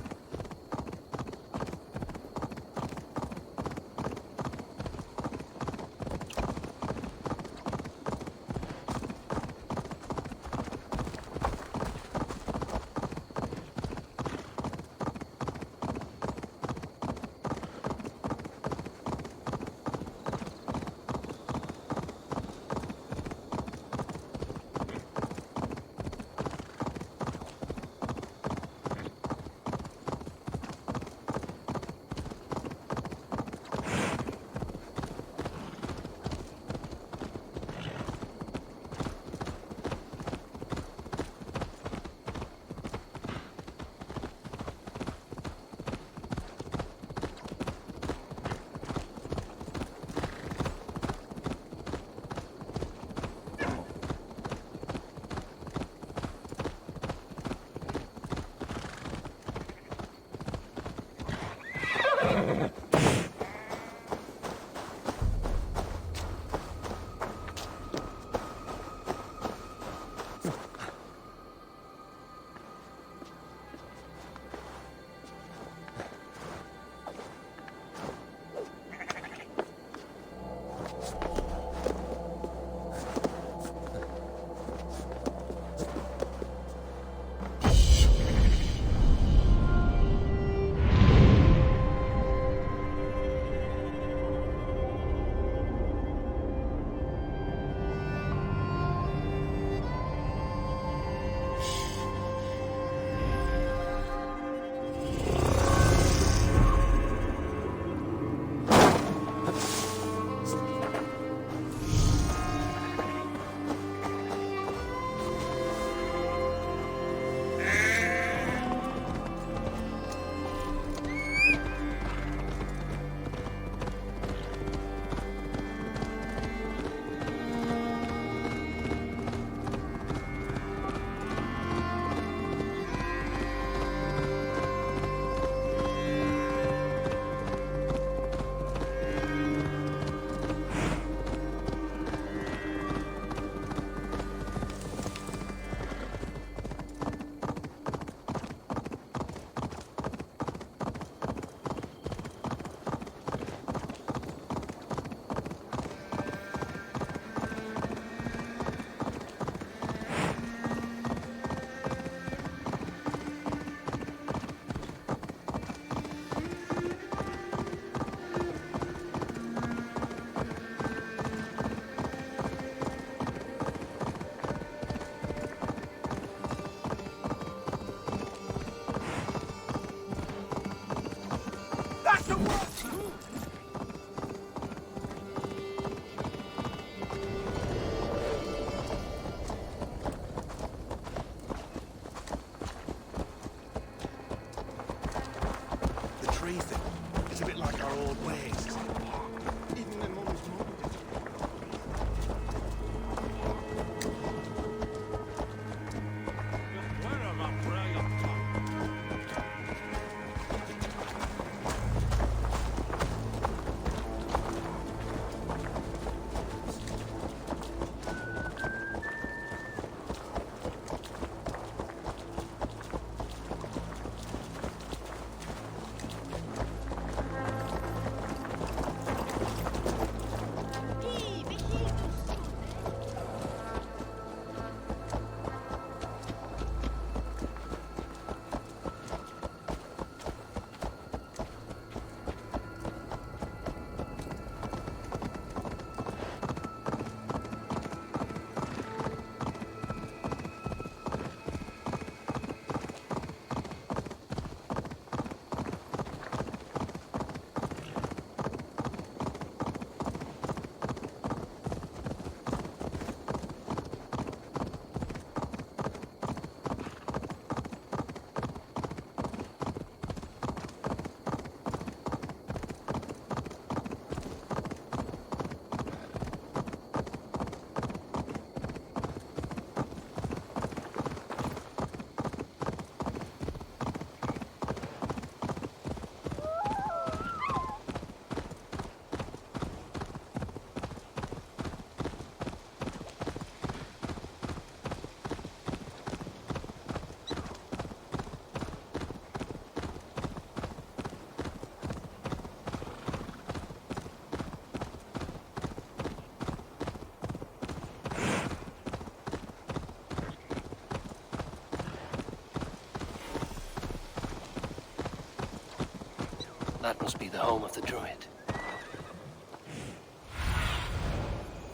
That must be the home of the druid.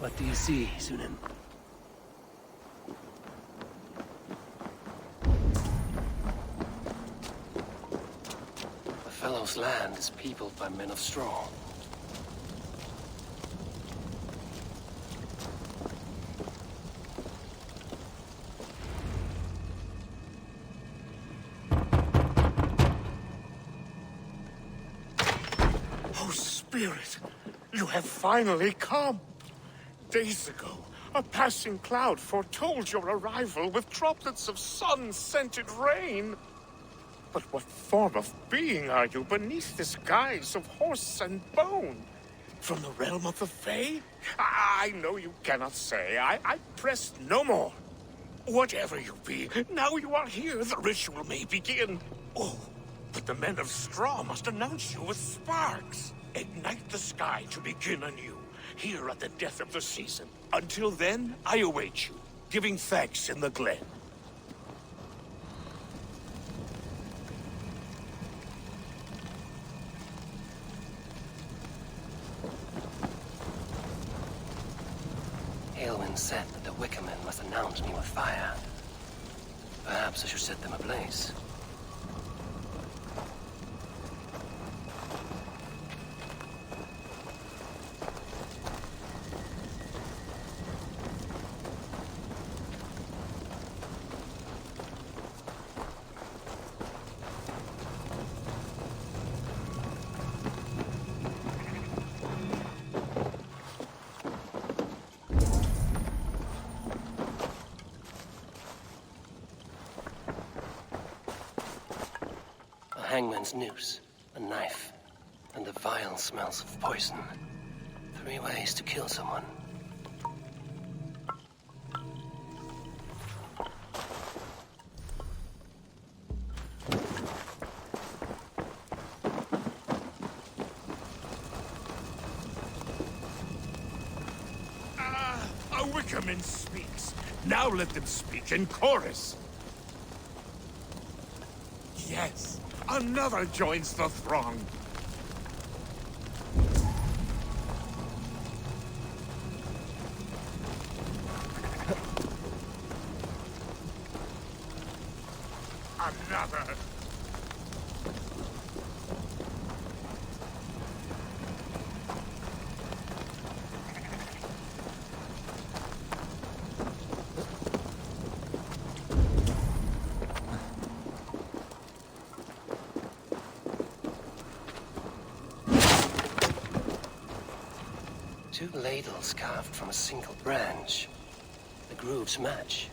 What do you see, Sunan? The fellow's land is peopled by men of straw. Oh, Spirit, you have finally come. Days ago, a passing cloud foretold your arrival with droplets of sun-scented rain. But what form of being are you beneath this guise of horse and bone? From the realm of the Fae? I know you cannot say. I press no more. Whatever you be, now you are here, the ritual may begin. Oh, but the men of straw must announce you with sparks. Ignite the sky to begin anew, here at the death of the season. Until then, I await you, giving thanks in the glen. Aelwyn said that the Wickermen must announce me with fire. Perhaps I should set them ablaze. Hangman's noose, a knife, and the vile smells of poison. 3 ways to kill someone. A Wickerman speaks. Now let them speak in chorus. Yes. Another joins the throng. Another. Two ladles carved from a single branch. The grooves match.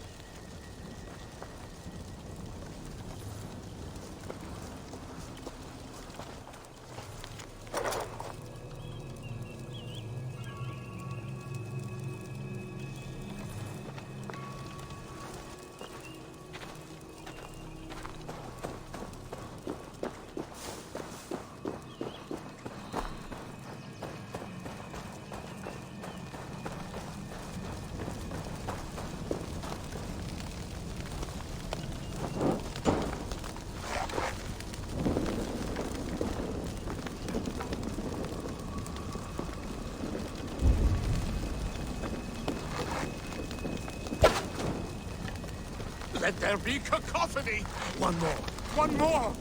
Let there be cacophony! One more! One more!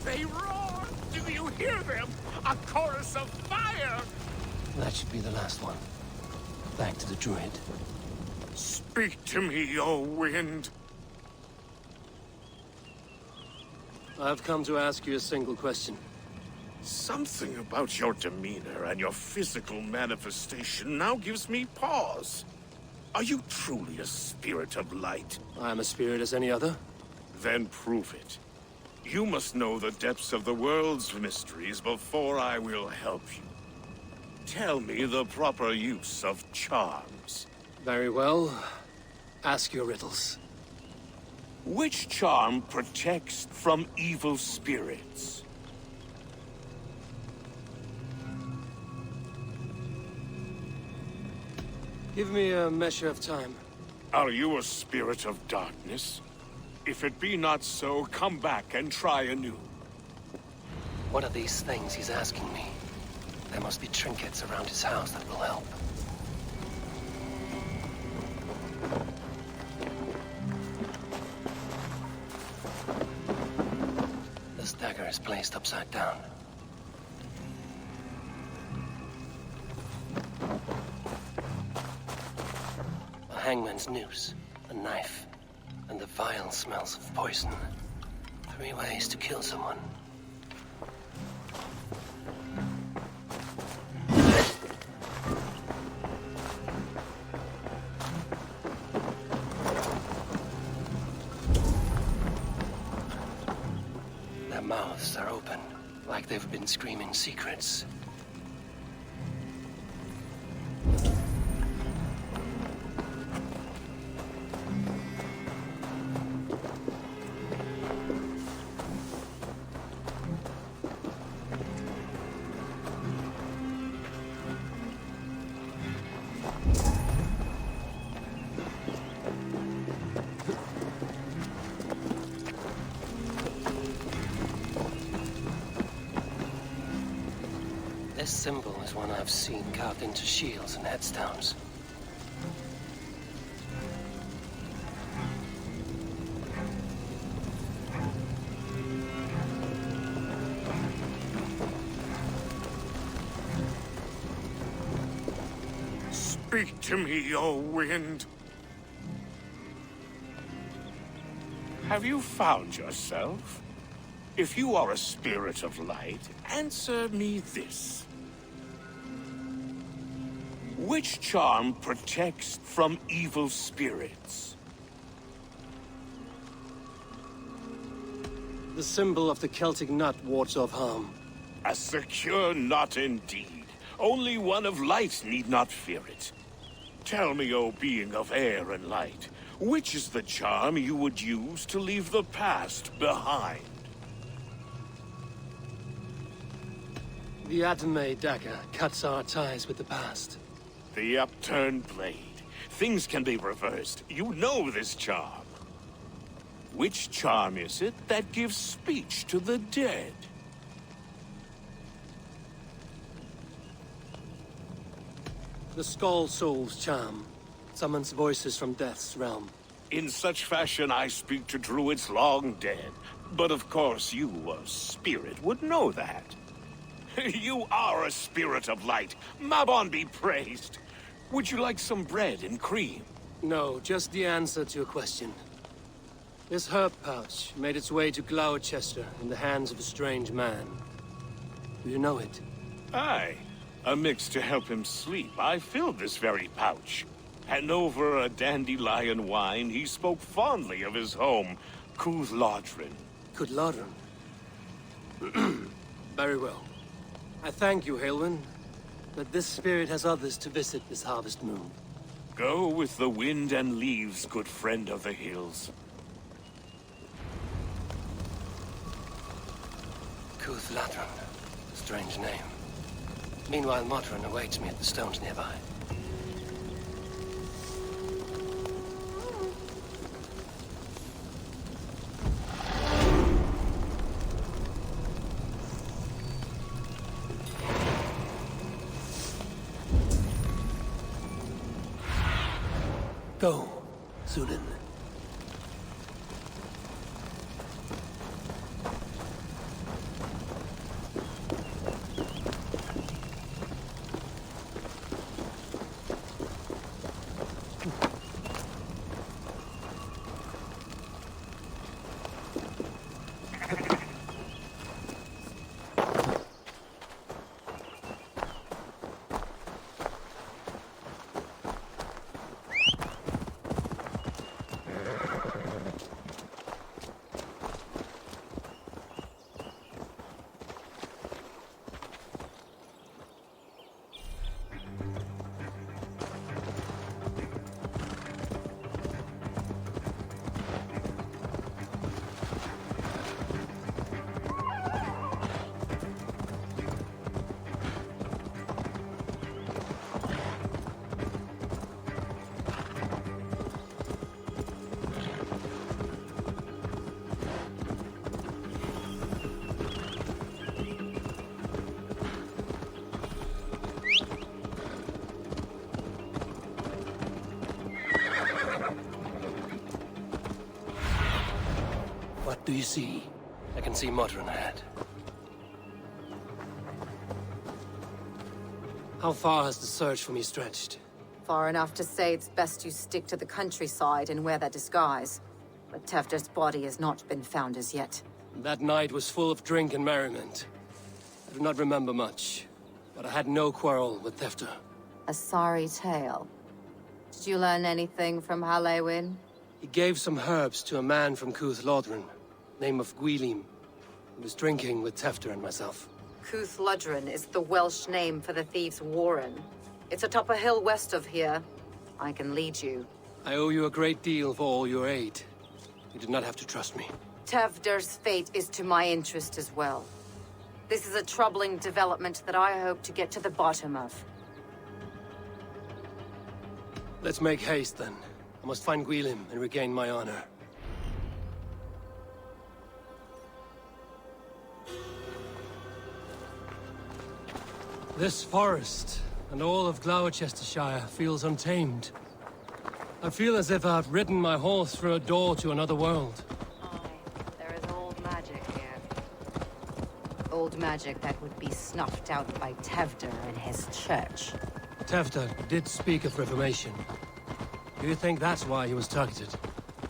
They roar! Do you hear them? A chorus of fire! That should be the last one. Back to the druid. Speak to me, O wind! I've come to ask you a single question. Something about your demeanor and your physical manifestation now gives me pause. Are you truly a spirit of light? I am a spirit as any other. Then prove it. You must know the depths of the world's mysteries before I will help you. Tell me the proper use of charms. Very well. Ask your riddles. Which charm protects from evil spirits? Give me a measure of time. Are you a spirit of darkness? If it be not so, come back and try anew. What are these things he's asking me? There must be trinkets around his house that will help. This dagger is placed upside down. A hangman's noose, a knife, and the vile smells of poison. 3 ways to kill someone. Their mouths are open, like they've been screaming secrets. This symbol is one I've seen carved into shields and headstones. Speak to me, O wind. Have you found yourself? If you are a spirit of light, answer me this. Which charm protects from evil spirits? The symbol of the Celtic nut wards off harm. A secure knot indeed. Only one of light need not fear it. Tell me, O being of air and light, which is the charm you would use to leave the past behind? The Adame dagger cuts our ties with the past. The upturned blade. Things can be reversed. You know this charm. Which charm is it that gives speech to the dead? The Skull Soul's charm summons voices from death's realm. In such fashion I speak to druids long dead. But of course you, a spirit, would know that. You are a spirit of light. Mabon be praised. Would you like some bread and cream? No, just the answer to a question. This herb pouch made its way to Gloucester in the hands of a strange man. Do you know it? Aye. A mix to help him sleep. I filled this very pouch. And over a dandelion wine, he spoke fondly of his home, Cúthládrin. Cúthládrin? Very well. I thank you, Halwyn, but this spirit has others to visit this harvest moon. Go with the wind and leaves, good friend of the hills. Cúthládrin. Strange name. Meanwhile, Modron awaits me at the stones nearby. Go, Zulin. do you see? I can see Modron ahead. How far has the search for me stretched? Far enough to say it's best you stick to the countryside and wear that disguise. But Tefter's body has not been found as yet. That night was full of drink and merriment. I do not remember much, but I had no quarrel with Tefter. A sorry tale. Did you learn anything from Halewin? He gave some herbs to a man from Cuth Lodren, name of Gwylim. He was drinking with Tefter and myself. Cuth Lodren is the Welsh name for the thieves' warren. It's atop a hill west of here. I can lead you. I owe you a great deal for all your aid. You did not have to trust me. Tefder's fate is to my interest as well. This is a troubling development that I hope to get to the bottom of. Let's make haste, then. I must find Gwylim and regain my honor. This forest, and all of Gloucestershire, feels untamed. I feel as if I've ridden my horse through a door to another world. There is old magic here. Old magic that would be snuffed out by Tefder and his church. Tefter did speak of reformation. Do you think that's why he was targeted?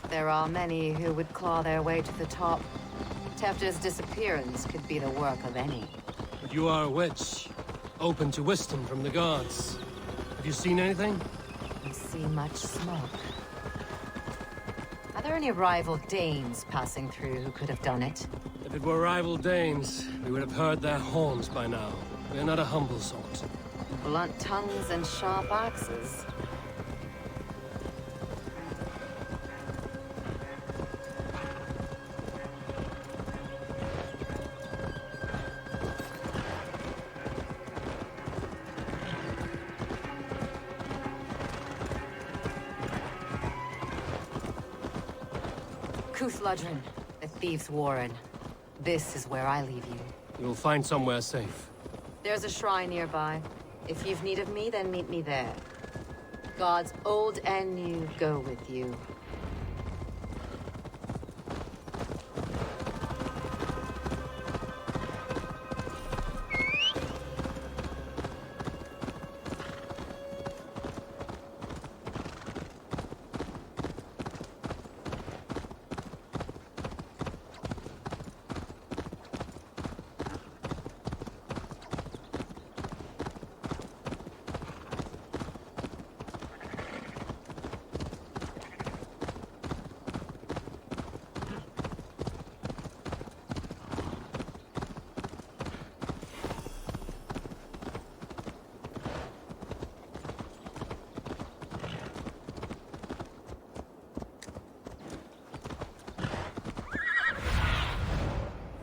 There are many who would claw their way to the top. Tefder's disappearance could be the work of any. But you are a witch, open to wisdom from the gods. Have you seen anything? I see much smoke. Are there any rival Danes passing through who could have done it? If it were rival Danes, we would have heard their horns by now. We are not a humble sort. Blunt tongues and sharp axes. Cuth Lodren, the thieves' warren. This is where I leave you. You'll find somewhere safe. There's a shrine nearby. If you've need of me, then meet me there. Gods old and new go with you.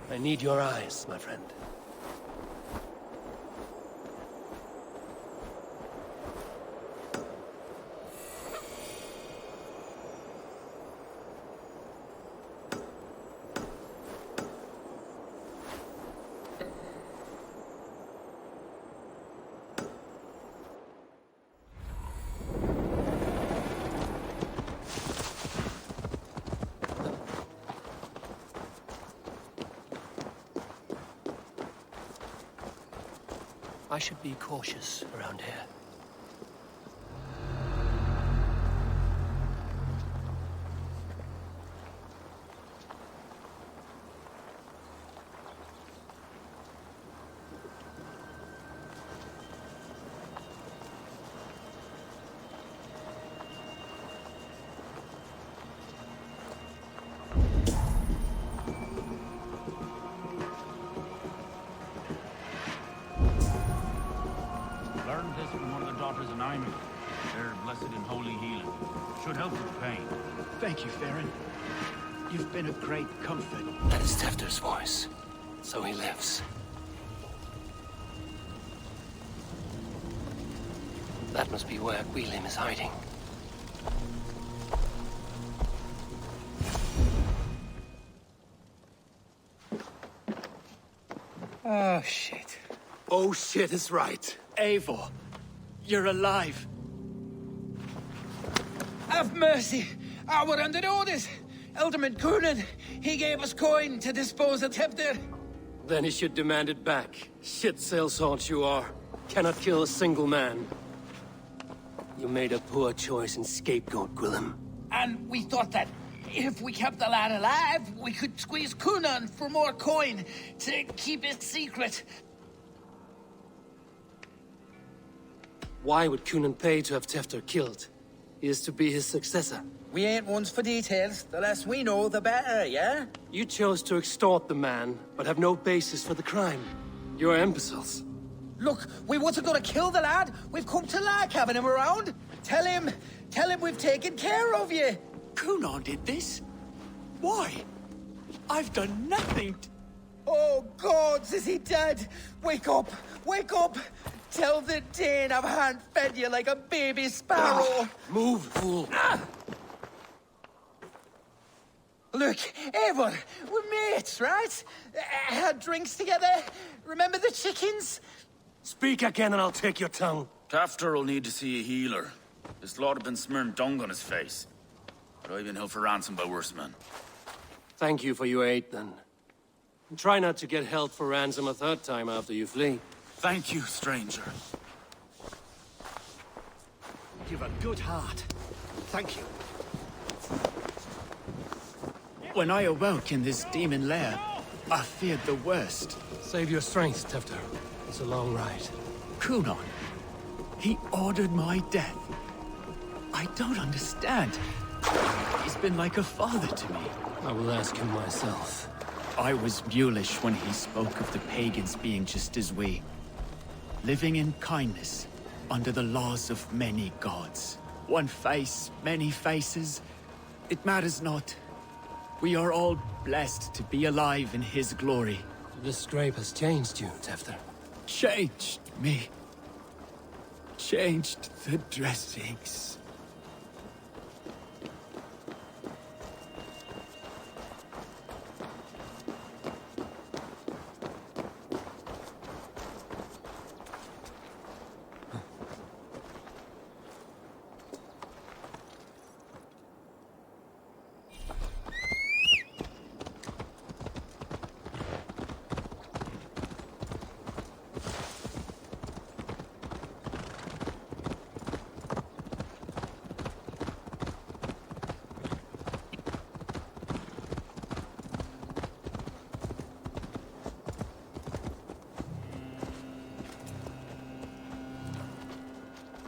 I need your eyes, my friend. I should be cautious around here. Learned this from one of the daughters of Nyman. They're blessed in holy healing. Should help with pain. Thank you, Farron. You've been a great comfort. That is Tefter's voice. So he lives. That must be where Gwylim is hiding. Oh, shit. Oh, shit is right. Eivor, you're alive. Have mercy. Our under orders. Alderman Coonan, he gave us coin to dispose of Tefter. Then he should demand it back. Shit sales haunt you are. Cannot kill a single man. You made a poor choice in scapegoat, Gwillem. And we thought that if we kept the lad alive, we could squeeze Coonan for more coin to keep it secret. Why would Coonan pay to have Tefter killed? He is to be his successor. We ain't ones for details. The less we know, the better, yeah? You chose to extort the man, but have no basis for the crime. You're imbeciles. Look, we wasn't gonna kill the lad. We've come to like having him around. Tell him we've taken care of you. Coonan did this? Why? I've done nothing. Oh, gods, is he dead? Wake up! Wake up! Tell the Dane I've hand-fed you like a baby sparrow. Move, fool. Look, Eivor, we're mates, right? Had drinks together. Remember the chickens? Speak again and I'll take your tongue. Tafter will need to see a healer. This lot have been smearing dung on his face. But I've been held for ransom by worse men. Thank you for your aid, then. And try not to get held for ransom a third time after you flee. Thank you, stranger. You've a good heart. Thank you. When I awoke in this demon lair, I feared the worst. Save your strength, Tefter. It's a long ride. Coonan, he ordered my death. I don't understand. He's been like a father to me. I will ask him myself. I was mulish when he spoke of the pagans being just as we. Living in kindness, under the laws of many gods. One face, many faces. It matters not. We are all blessed to be alive in his glory. This scrape has changed you, Tefter. Changed me. Changed the dressings.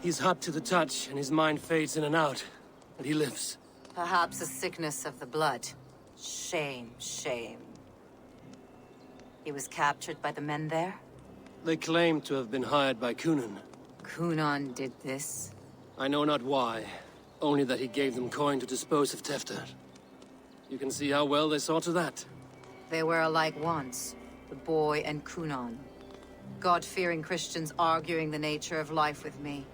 He's hot to the touch, and his mind fades in and out. But he lives. Perhaps a sickness of the blood. Shame, shame. He was captured by the men there? They claim to have been hired by Coonan. Coonan did this? I know not why. Only that he gave them coin to dispose of Tefter. You can see how well they saw to that. They were alike once, the boy and Coonan. God-fearing Christians arguing the nature of life with me.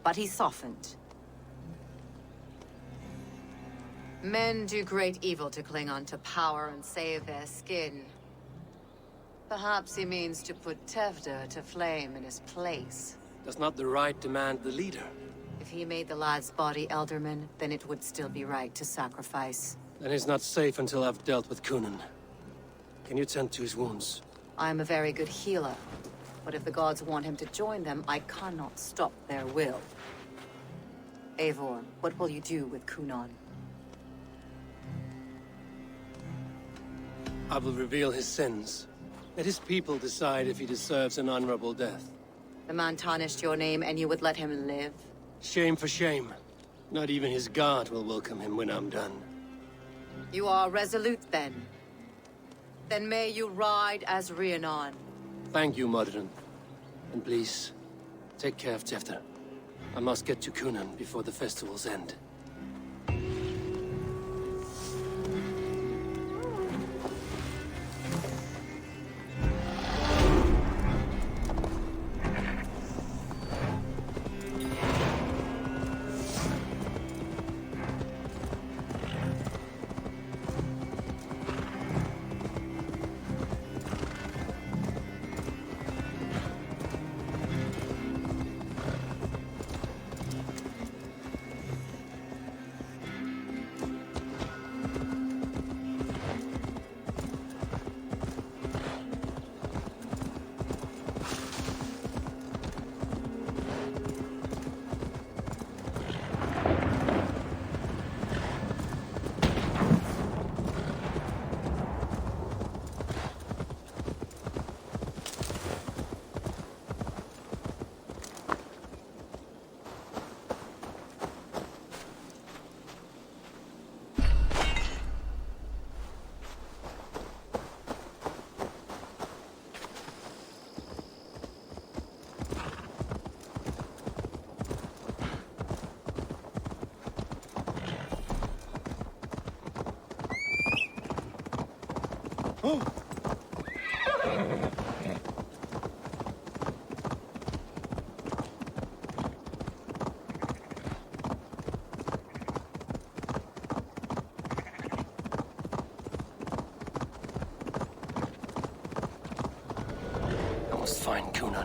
But he softened. Men do great evil to cling on to power and save their skin. Perhaps he means to put Tefter to flame in his place. Does not the right demand the leader? If he made the lad's body Elderman, then it would still be right to sacrifice. Then he's not safe until I've dealt with Coonan. Can you tend to his wounds? I am a very good healer. But if the gods want him to join them, I cannot stop their will. Eivor, what will you do with Coonan? I will reveal his sins. Let his people decide if he deserves an honorable death. The man tarnished your name and you would let him live? Shame for shame. Not even his guard will welcome him when I'm done. You are resolute then. Then may you ride as Rhiannon. Thank you, Modern. And please, take care of Tefter. I must get to Coonan before the festivals end.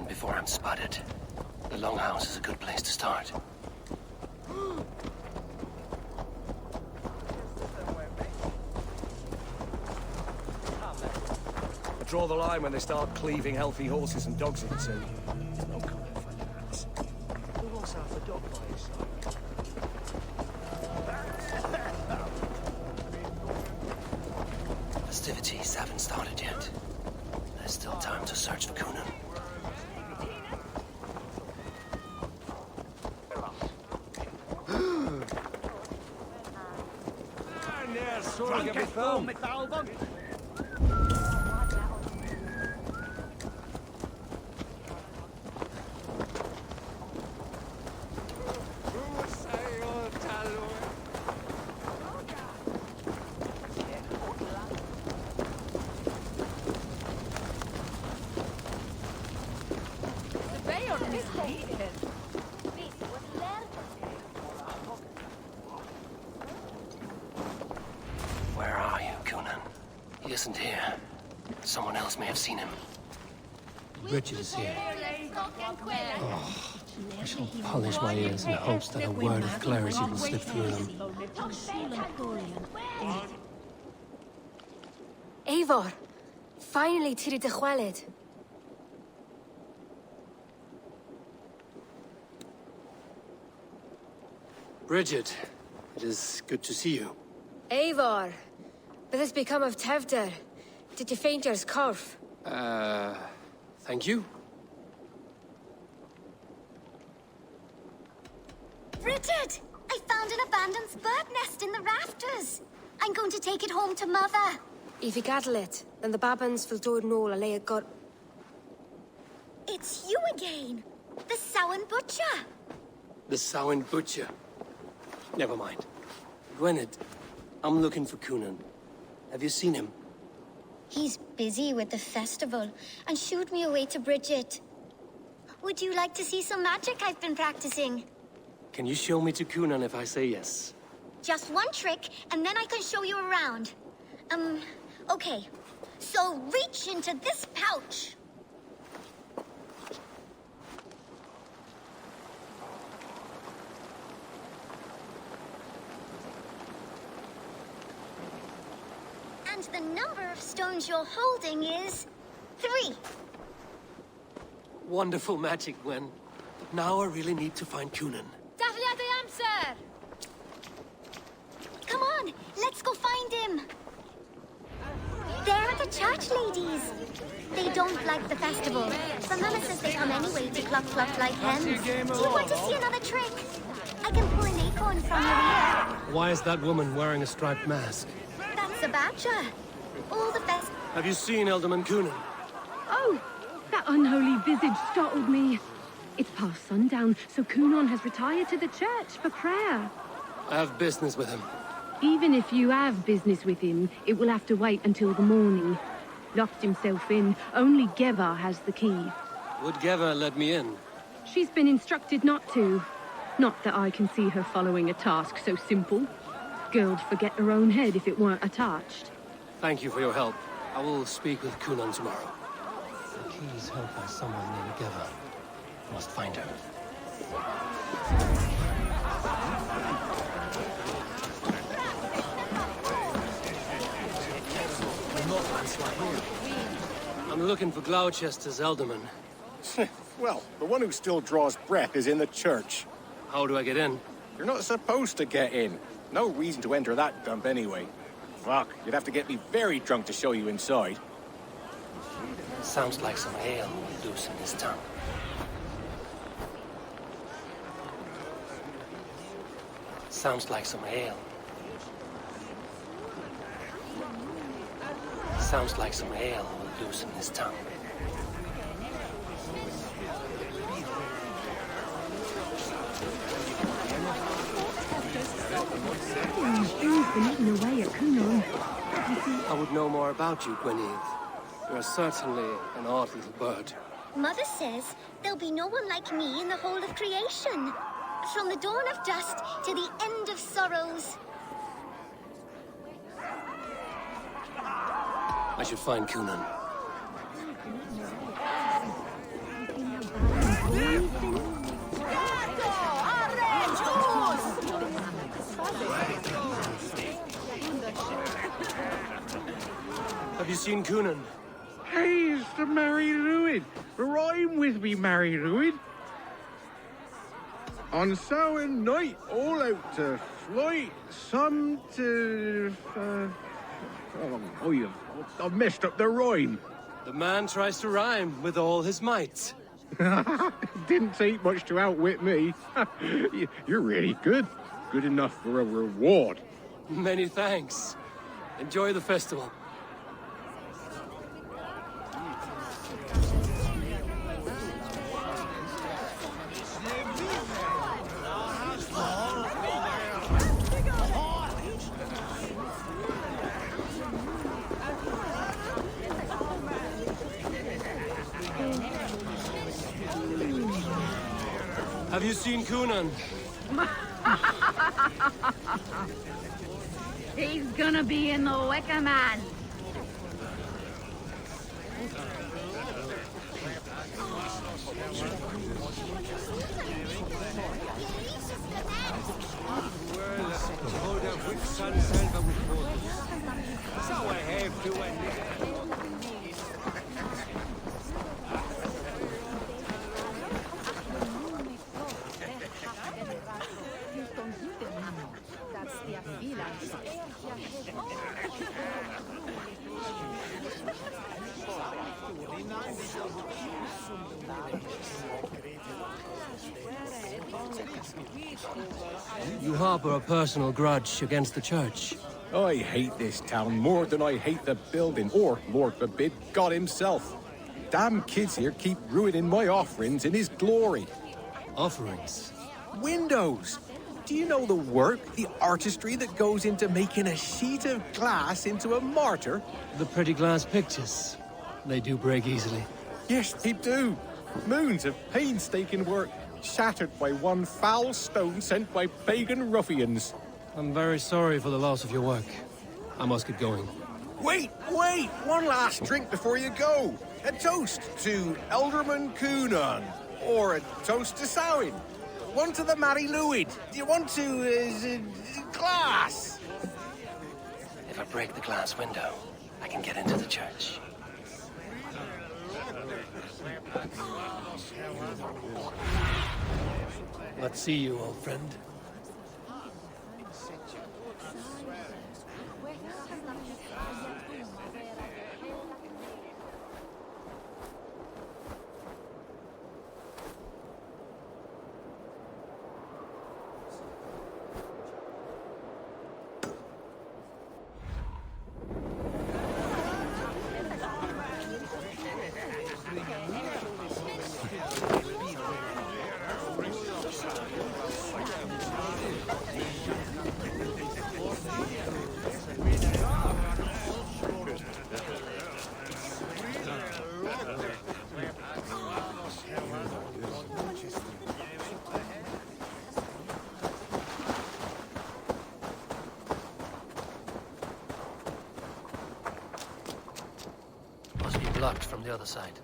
before I'm spotted. The Longhouse is a good place to start. I draw the line when they start cleaving healthy horses and dogs at the sea. There's no comment for that. Who wants half a dog by his side? Festivities haven't started yet. There's still time to search for Kunan. Where are you, Kunan? He isn't here. Someone else may have seen him. Bridget is here. Oh, I shall polish my ears in hopes that a word of clarity will slip through them. Eivor, finally tiri de chwaled. Bridget, it is good to see you. Eivor, but has become of Tevder. Did you faint yours corf? Thank you. Bridget! I found an abandoned bird nest in the rafters. I'm going to take it home to Mother. If you gather it, then the babans will do it all a lay got. It's you again. The Samhain Butcher. The Samhain Butcher. Never mind. Gwynedd, I'm looking for Kunan. Have you seen him? He's busy with the festival and shooed me away to Bridget. Would you like to see some magic I've been practicing? Can you show me to Kunan if I say yes? Just one trick, and then I can show you around. Okay. So reach into this pouch. And the number of stones you're holding is 3. Wonderful magic, Gwen. Now I really need to find Kunan. Dahlia the answer! Come on, let's go find him. They're the church ladies. They don't like the festival, but Mama says they come anyway to cluck cluck like hens. Do you want to see another trick? I can pull an acorn from your ear. Why is that woman wearing a striped mask? That's a badger. All the best. Have you seen Elderman Kunan? Oh, that unholy visage startled me. It's past sundown, so Kunan has retired to the church for prayer. I have business with him. Even if you have business with him, it will have to wait until the morning. Locked himself in. Only Geva has the key. Would Geva let me in? She's been instructed not to. Not that I can see her following a task so simple. Girl'd forget her own head if it weren't attached. Thank you for your help. I will speak with Kunan tomorrow. The key is held by someone named Geva. Must find her. I'm looking for Gloucester's Elderman. Well, the one who still draws breath is in the church. How do I get in? You're not supposed to get in. No reason to enter that dump anyway. Fuck, you'd have to get me very drunk to show you inside. Sounds like some ale will loosen his tongue. Sounds like some ale. Sounds like some ale will loosen his tongue. Who's been eating away at Kunan? I would know more about you, Gwynedd. You are certainly an odd little bird. Mother says there'll be no one like me in the whole of creation. From the dawn of dust to the end of sorrows. I should find Kunan. Have you seen Coonan? Hey, it's the Mary Lewid. Rhyme with me, Mary Lewid. On Samhain night, all out to flight, some to... I've messed up the rhyme. The man tries to rhyme with all his might. Didn't take much to outwit me. You're really good. Good enough for a reward. Many thanks. Enjoy the festival. Have you seen Coonan? He's gonna be in the Wicker Man. You harbor a personal grudge against the church. I hate this town more than I hate the building, or, Lord forbid, God himself. Damn kids here keep ruining my offerings in his glory. Offerings? Windows! Do you know the work, the artistry that goes into making a sheet of glass into a mortar? The pretty glass pictures. They do break easily. Yes, they do. Moons of painstaking work, shattered by one foul stone sent by pagan ruffians. I'm very sorry for the loss of your work. I must get going. Wait! One last drink before you go. A toast to Elderman Coonan. Or a toast to Samhain. One to the Mary Lewid. Do you want to, glass? If I break the glass window, I can get into the church. Let's see you, old friend. Must be blocked from the other side.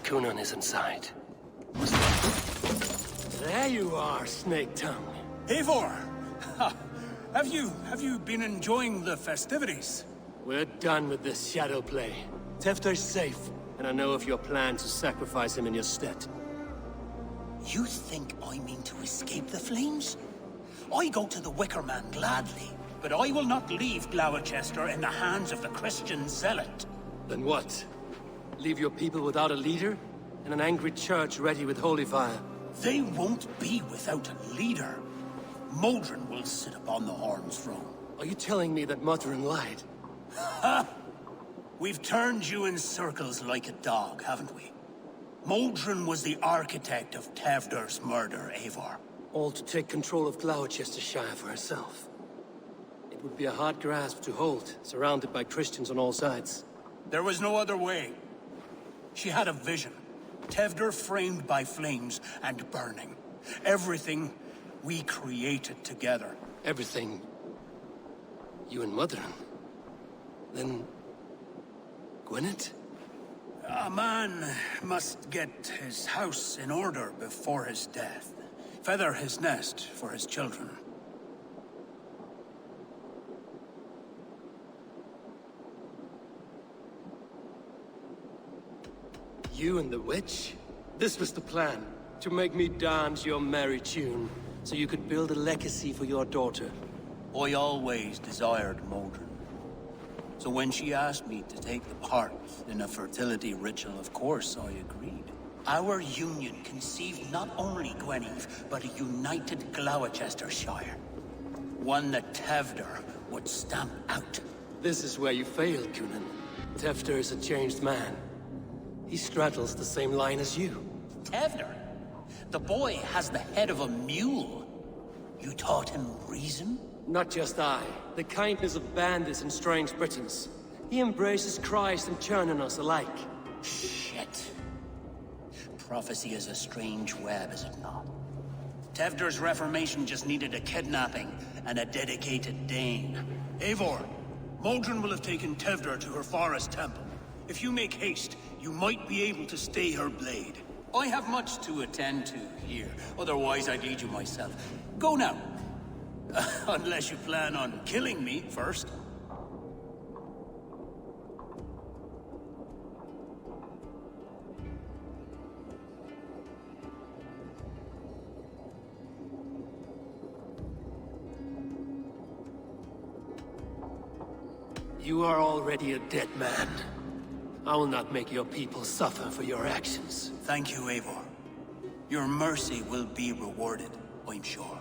Coonan is inside. There you are, Snake Tongue. Eivor! Ha! Have you been enjoying the festivities? We're done with this shadow play. Tefter's safe, and I know of your plan to sacrifice him in your stead. You think I mean to escape the flames? I go to the Wicker Man gladly, but I will not leave Gloucester in the hands of the Christian zealot. Then what? Leave your people without a leader? And an angry church ready with holy fire? They won't be without a leader. Modron will sit upon the Horn's throne. Are you telling me that Modron lied? Ha! We've turned you in circles like a dog, haven't we? Modron was the architect of Tevder's murder, Eivor. All to take control of Gloucestershire for herself. It would be a hard grasp to hold, surrounded by Christians on all sides. There was no other way. She had a vision. Tevder framed by flames and burning. Everything we created together. Everything? You and Modron? Then... Gwyneth? A man must get his house in order before his death. Feather his nest for his children. You and the witch? This was the plan. To make me dance your merry tune, so you could build a legacy for your daughter. I always desired Modron. So when she asked me to take the part in a fertility ritual, of course I agreed. Our union conceived not only Gweneve, but a united Gloucestershire. One that Tevder would stamp out. This is where you failed, Cunan. Tefter is a changed man. He straddles the same line as you. Tevder? The boy has the head of a mule. You taught him reason? Not just I. The kindness of bandits and strange Britons. He embraces Christ and Chernonus alike. Shit. Prophecy is a strange web, is it not? Tevder's reformation just needed a kidnapping and a dedicated Dane. Eivor, Modron will have taken Tevder to her forest temple. If you make haste, you might be able to stay her blade. I have much to attend to here, otherwise I'd lead you myself. Go now. Unless you plan on killing me first. You are already a dead man. I will not make your people suffer for your actions. Thank you, Eivor. Your mercy will be rewarded, I'm sure.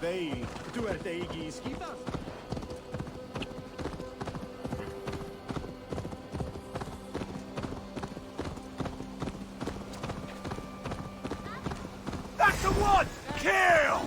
veil, dúirt éigi skipper. That's the one! Kill!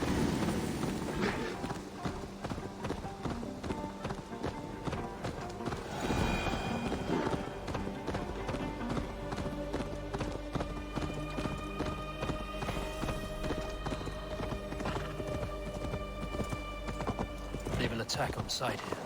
They will attack on sight here.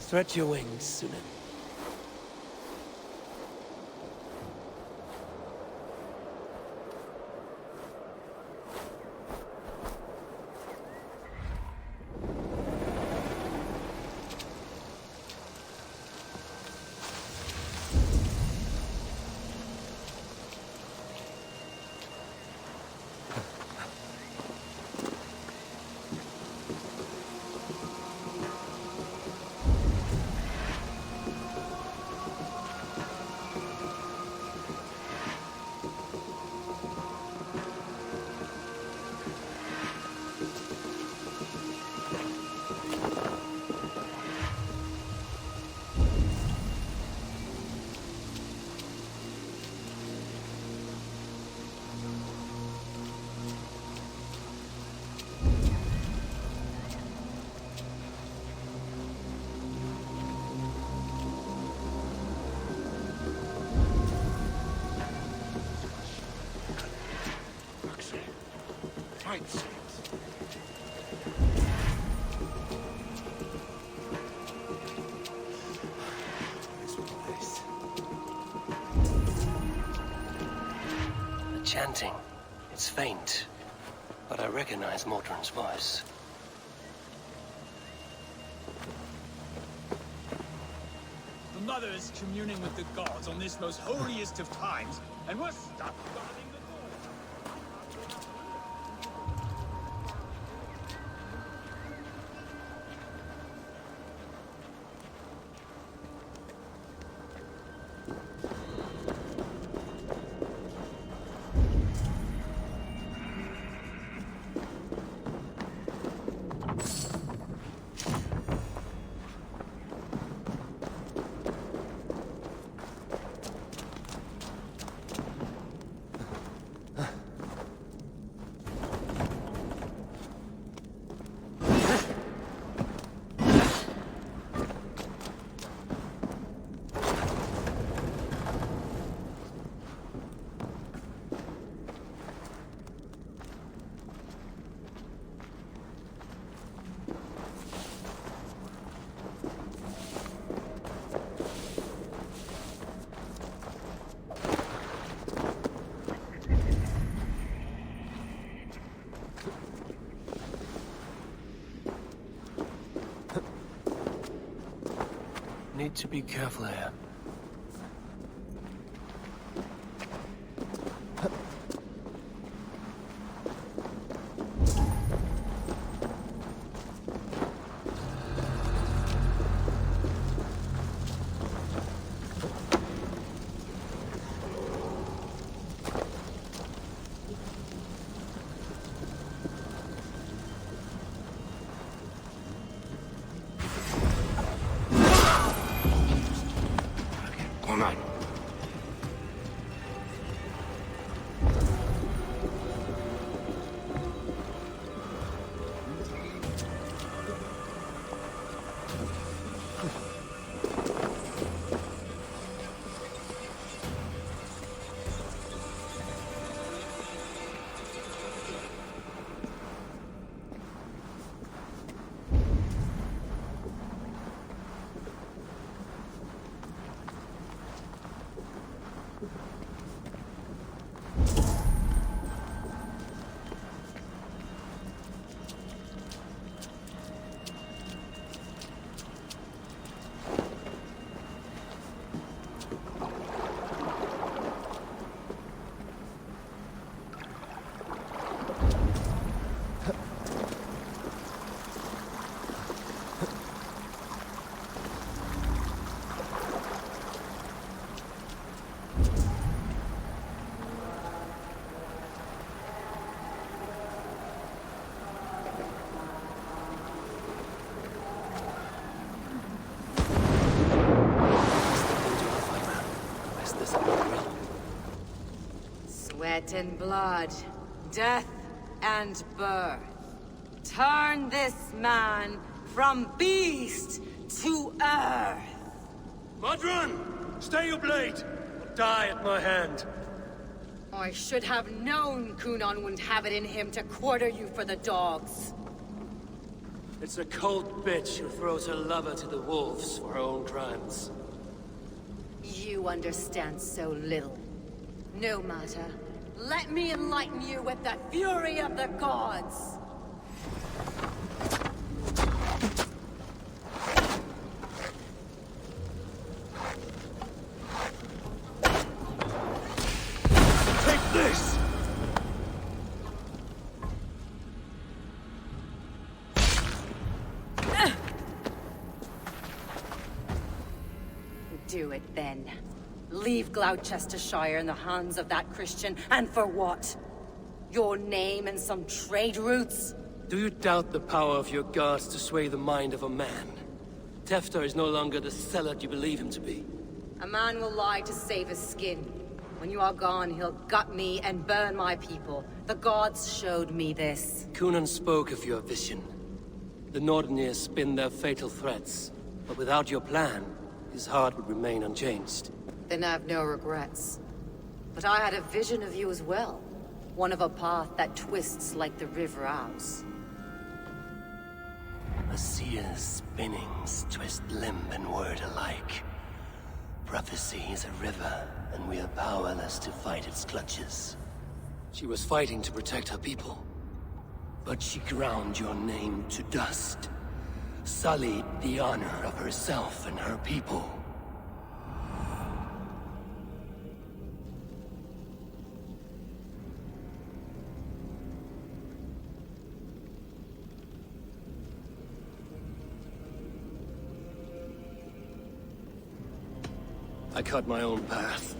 Stretch your wings, Sunan. Right six. The chanting. It's faint, but I recognize Mordrin's voice. The mother is communing with the gods on this most holiest of times, and we're stuck guarding the door. Need to be careful here. Sweat and blood, death and birth. Turn this man from beast to earth. Modron! Stay your blade! Or die at my hand. I should have known Kunan wouldn't have it in him to quarter you for the dogs. It's a cold bitch who throws her lover to the wolves for her own crimes. You understand so little. No matter. Let me enlighten you with the fury of the gods! Take this! Do it then. Leave Gloucestershire in the hands of that Christian, and for what? Your name and some trade routes? Do you doubt the power of your gods to sway the mind of a man? Tefter is no longer the zealot you believe him to be. A man will lie to save his skin. When you are gone, he'll gut me and burn my people. The gods showed me this. Kunan spoke of your vision. The Nordenir spin their fatal threats, but without your plan, his heart would remain unchanged. Then I have no regrets. But I had a vision of you as well. One of a path that twists like the river Ouse. A seer's spinnings twist limb and word alike. Prophecy is a river, and we are powerless to fight its clutches. She was fighting to protect her people. But she ground your name to dust. Sullied the honor of herself and her people. I cut my own path.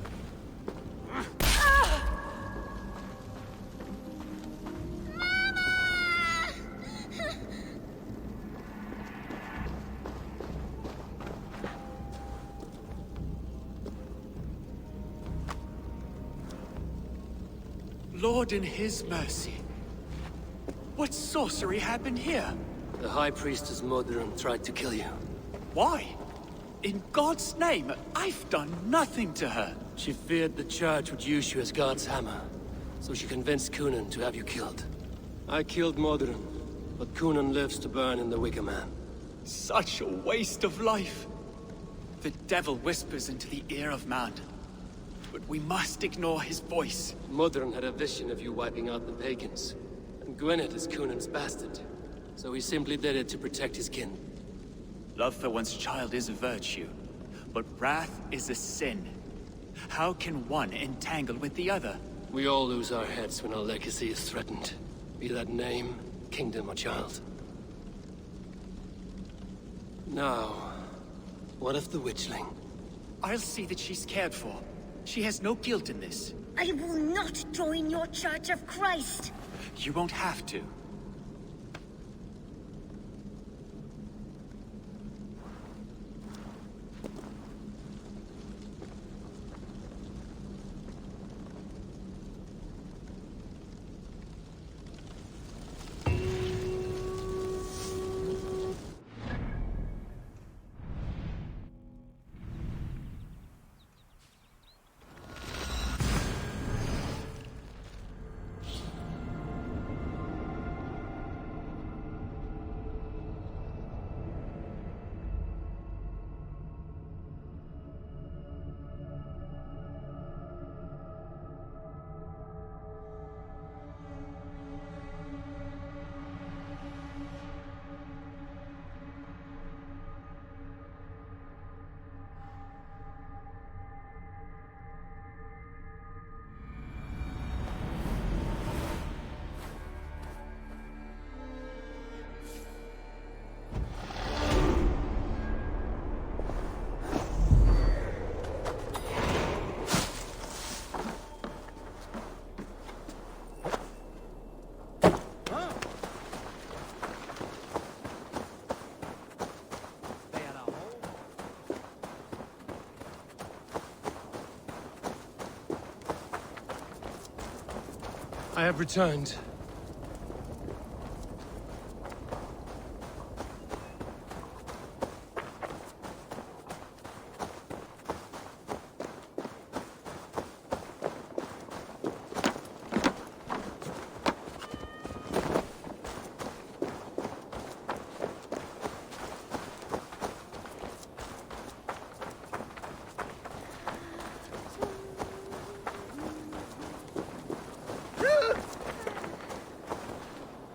Lord in his mercy. What sorcery happened here? The High Priestess Modron tried to kill you. Why? In God's name, I've done nothing to her. She feared the Church would use you as God's hammer, so she convinced Kunan to have you killed. I killed Modron, but Kunan lives to burn in the Wicker Man. Such a waste of life. The devil whispers into the ear of man, but we must ignore his voice. Modron had a vision of you wiping out the pagans, and Gwynedd is Kunan's bastard, so he simply did it to protect his kin. Love for one's child is a virtue, but wrath is a sin. How can one entangle with the other? We all lose our heads when our legacy is threatened, be that name, kingdom, or child. Now, what of the witchling? I'll see that she's cared for. She has no guilt in this. I will not join your Church of Christ. You won't have to. I have returned.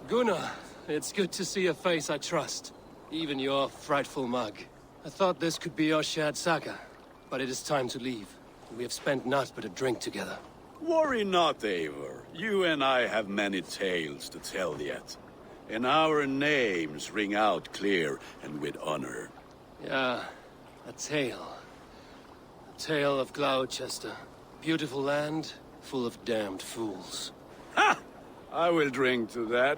Gunnar, it's good to see a face I trust. Even your frightful mug. I thought this could be our shared saga, but it is time to leave. We have spent naught but a drink together. Worry not, Eivor. You and I have many tales to tell yet. And our names ring out clear and with honor. Yeah, a tale. A tale of Gloucester. Beautiful land, full of damned fools. Ha! I will drink to that.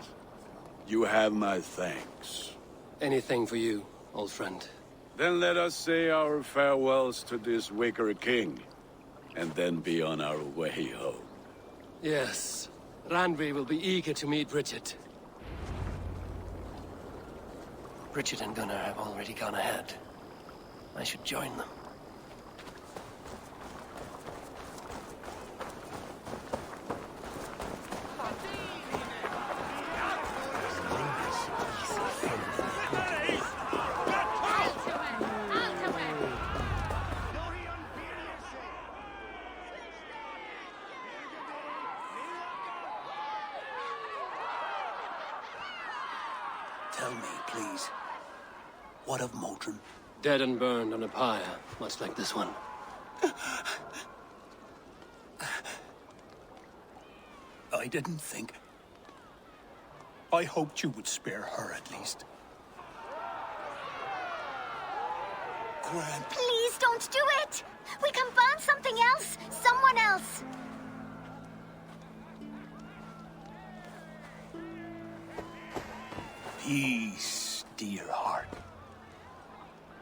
You have my thanks. Anything for you, old friend. Then let us say our farewells to this wicker king, and then be on our way home. Yes, Randvi will be eager to meet Bridget. Bridget and Gunnar have already gone ahead. I should join them. Tell me, please, what of Modron? Dead and burned on a pyre, much like this one. I didn't think. I hoped you would spare her at least. Gran. Please don't do it! We can burn something else! Someone else! Peace, dear heart.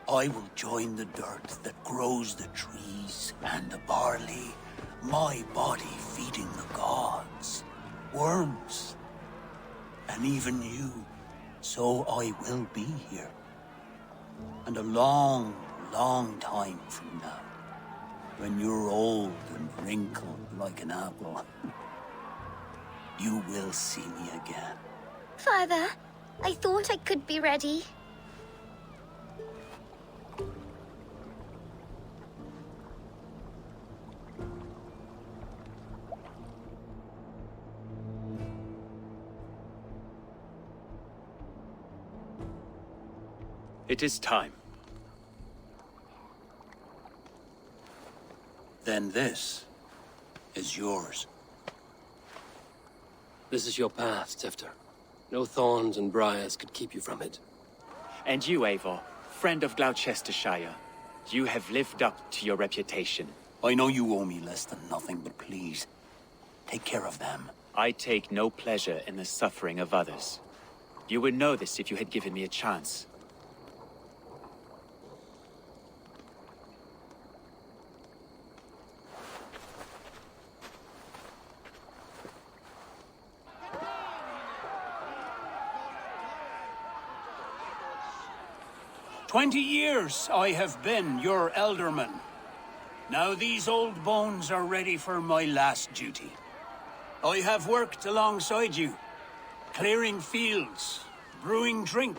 I will join the dirt that grows the trees and the barley, my body feeding the gods, worms, and even you. So I will be here. And a long, long time from now, when you're old and wrinkled like an apple, you will see me again. Father, I thought I could be ready. It is time. Then this is yours. This is your path, Tifter. No thorns and briars could keep you from it. And you, Eivor, friend of Gloucestershire, you have lived up to your reputation. I know you owe me less than nothing, but please, take care of them. I take no pleasure in the suffering of others. You would know this if you had given me a chance. "20 years I have been your elderman. Now these old bones are ready for my last duty. I have worked alongside you, clearing fields, brewing drink,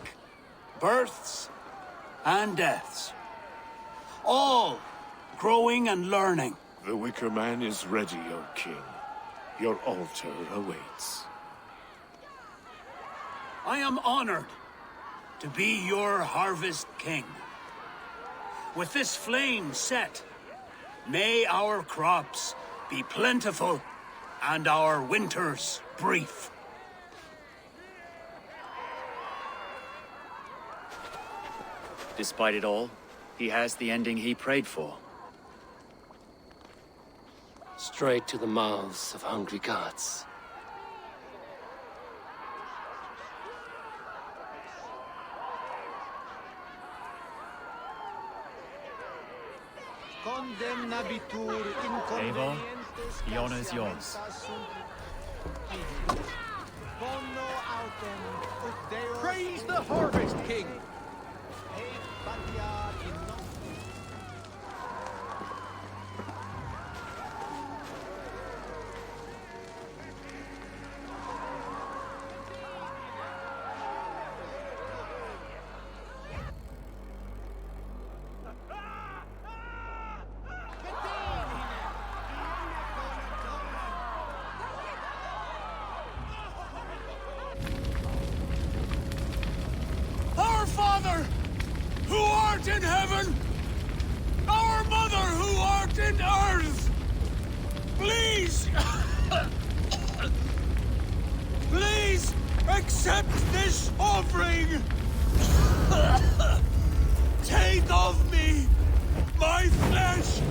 births and deaths. All growing and learning. The Wicker Man is ready, O King. Your altar awaits. I am honored to be your harvest king. With this flame set, may our crops be plentiful and our winters brief. Despite it all, he has the ending he prayed for. Straight to the mouths of hungry gods. Eivor, the honor is yours. Praise the Harvest King! Our Father, who art in heaven, our Mother, who art in earth, please, please accept this offering. Take of me my flesh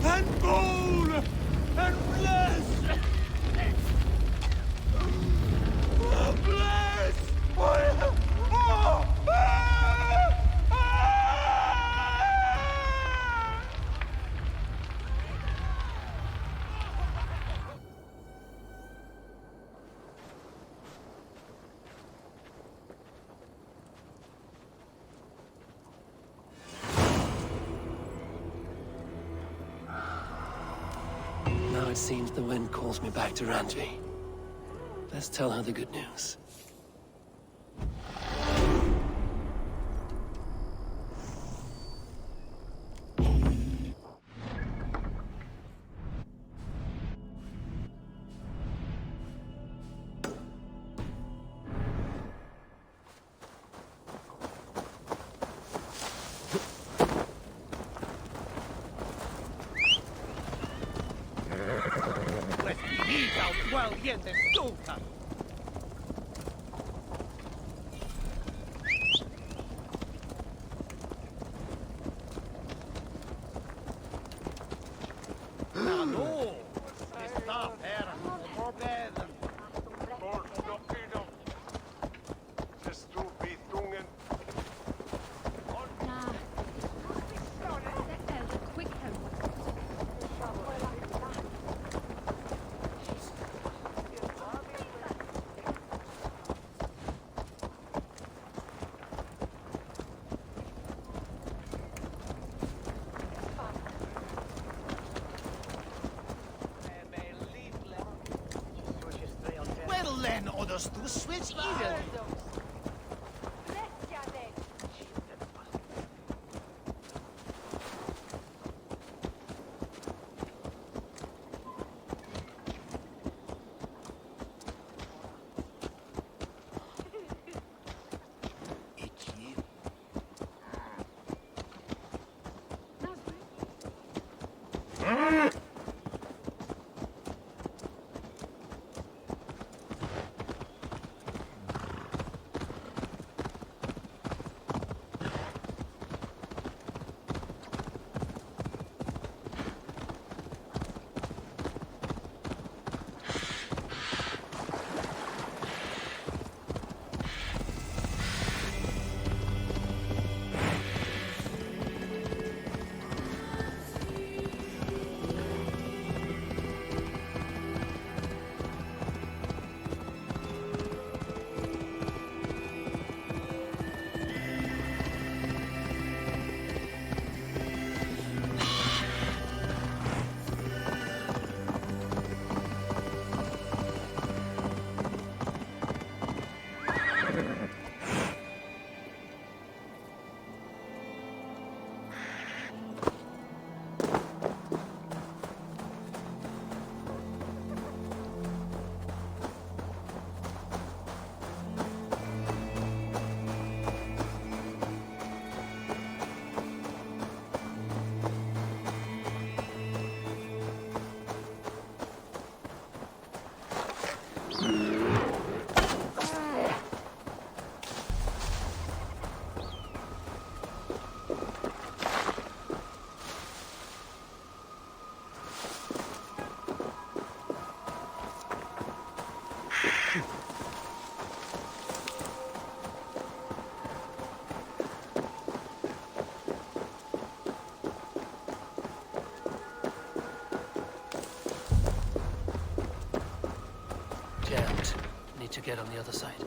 and bone and bless. Bless my... Now it seems the wind calls me back to Ranji. Let's tell her the good news. Du switch either. jammed. Need to get on the other side.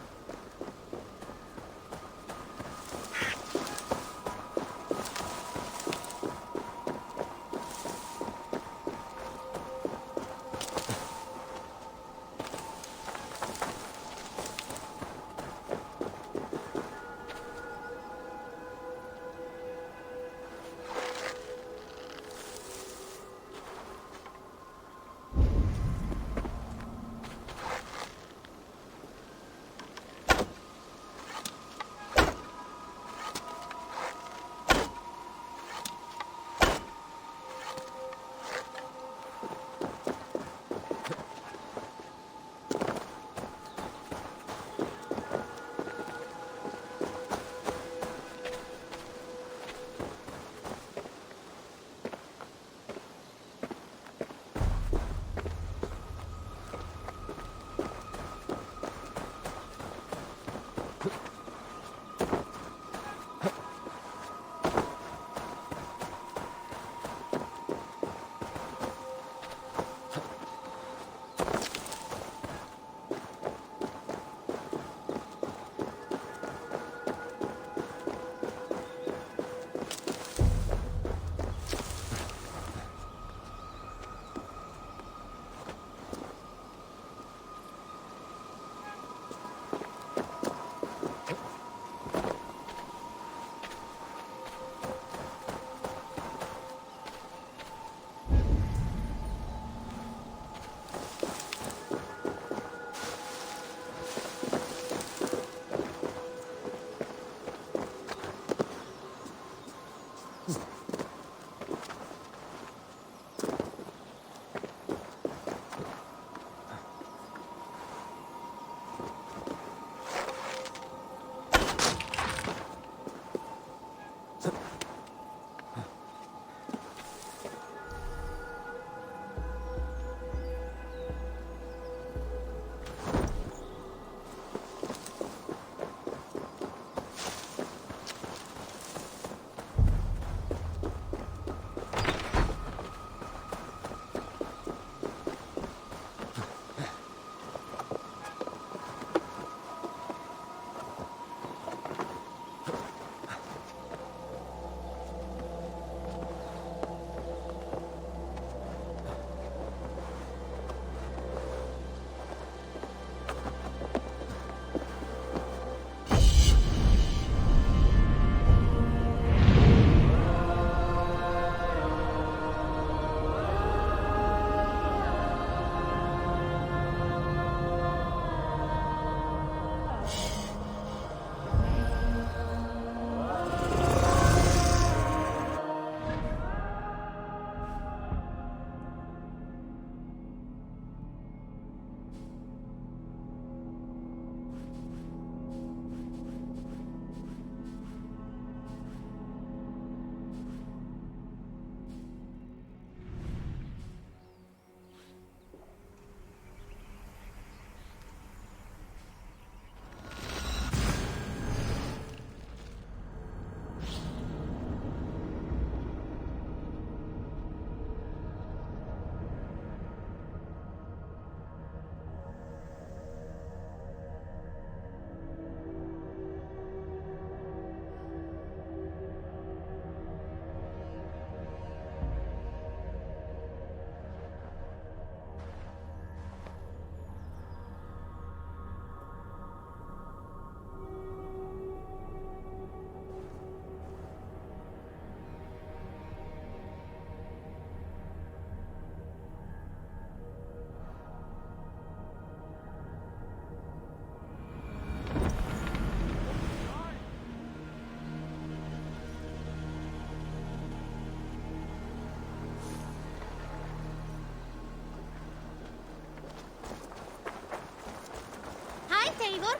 Igor?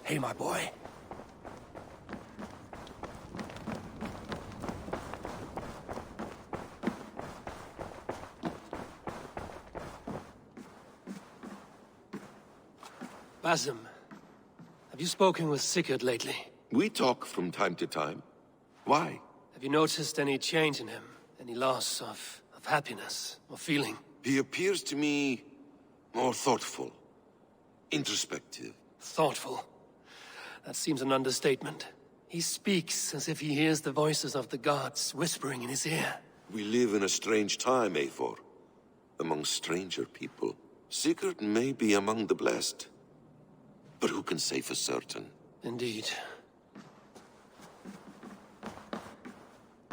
Hey, my boy. Basim, have you spoken with Sigurd lately? We talk from time to time. Why? Have you noticed any change in him? Any loss of happiness or feeling? He appears to me more thoughtful, introspective. Thoughtful? That seems an understatement. He speaks as if he hears the voices of the gods whispering in his ear. We live in a strange time, Eivor. Among stranger people. Sigurd may be among the blessed. But who can say for certain? Indeed.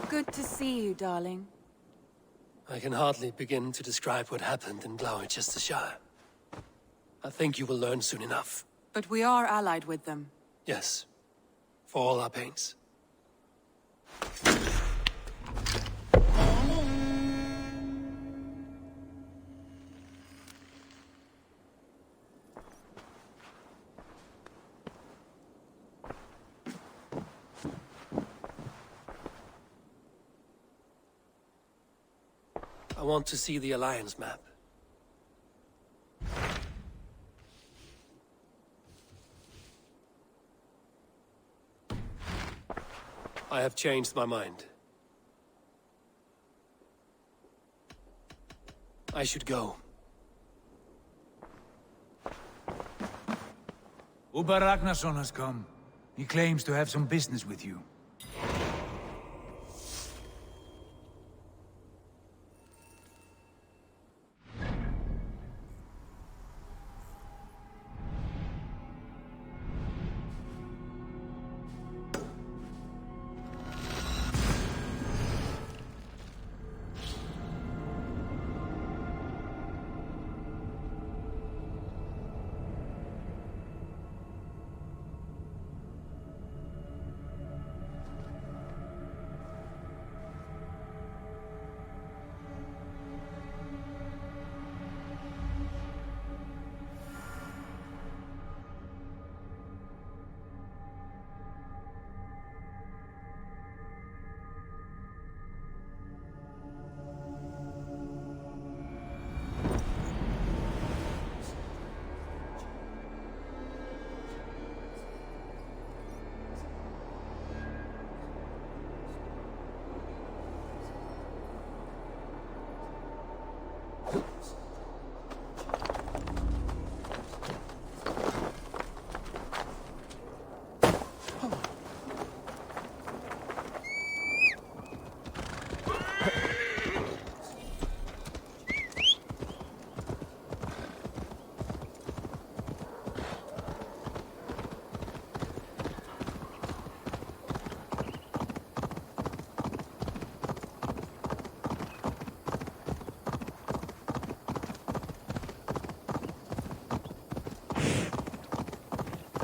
Good to see you, darling. I can hardly begin to describe what happened in Gloucestershire. I think you will learn soon enough. But we are allied with them. Yes. For all our pains. I want to see the Alliance map. I have changed my mind. I should go. Uber Ragnarsson has come. He claims to have some business with you.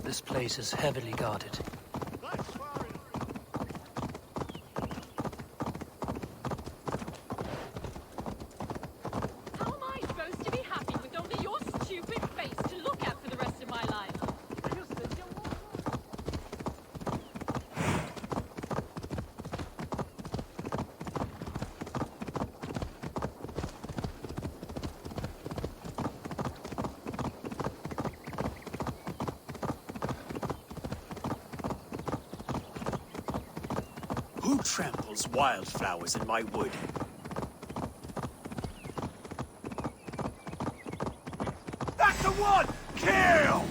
This place is heavily guarded. How am I supposed to be happy with only your stupid face to look at for the rest of my life? Who tramples wildflowers in my wood? That's the one! Kill!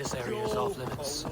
This area is off limits.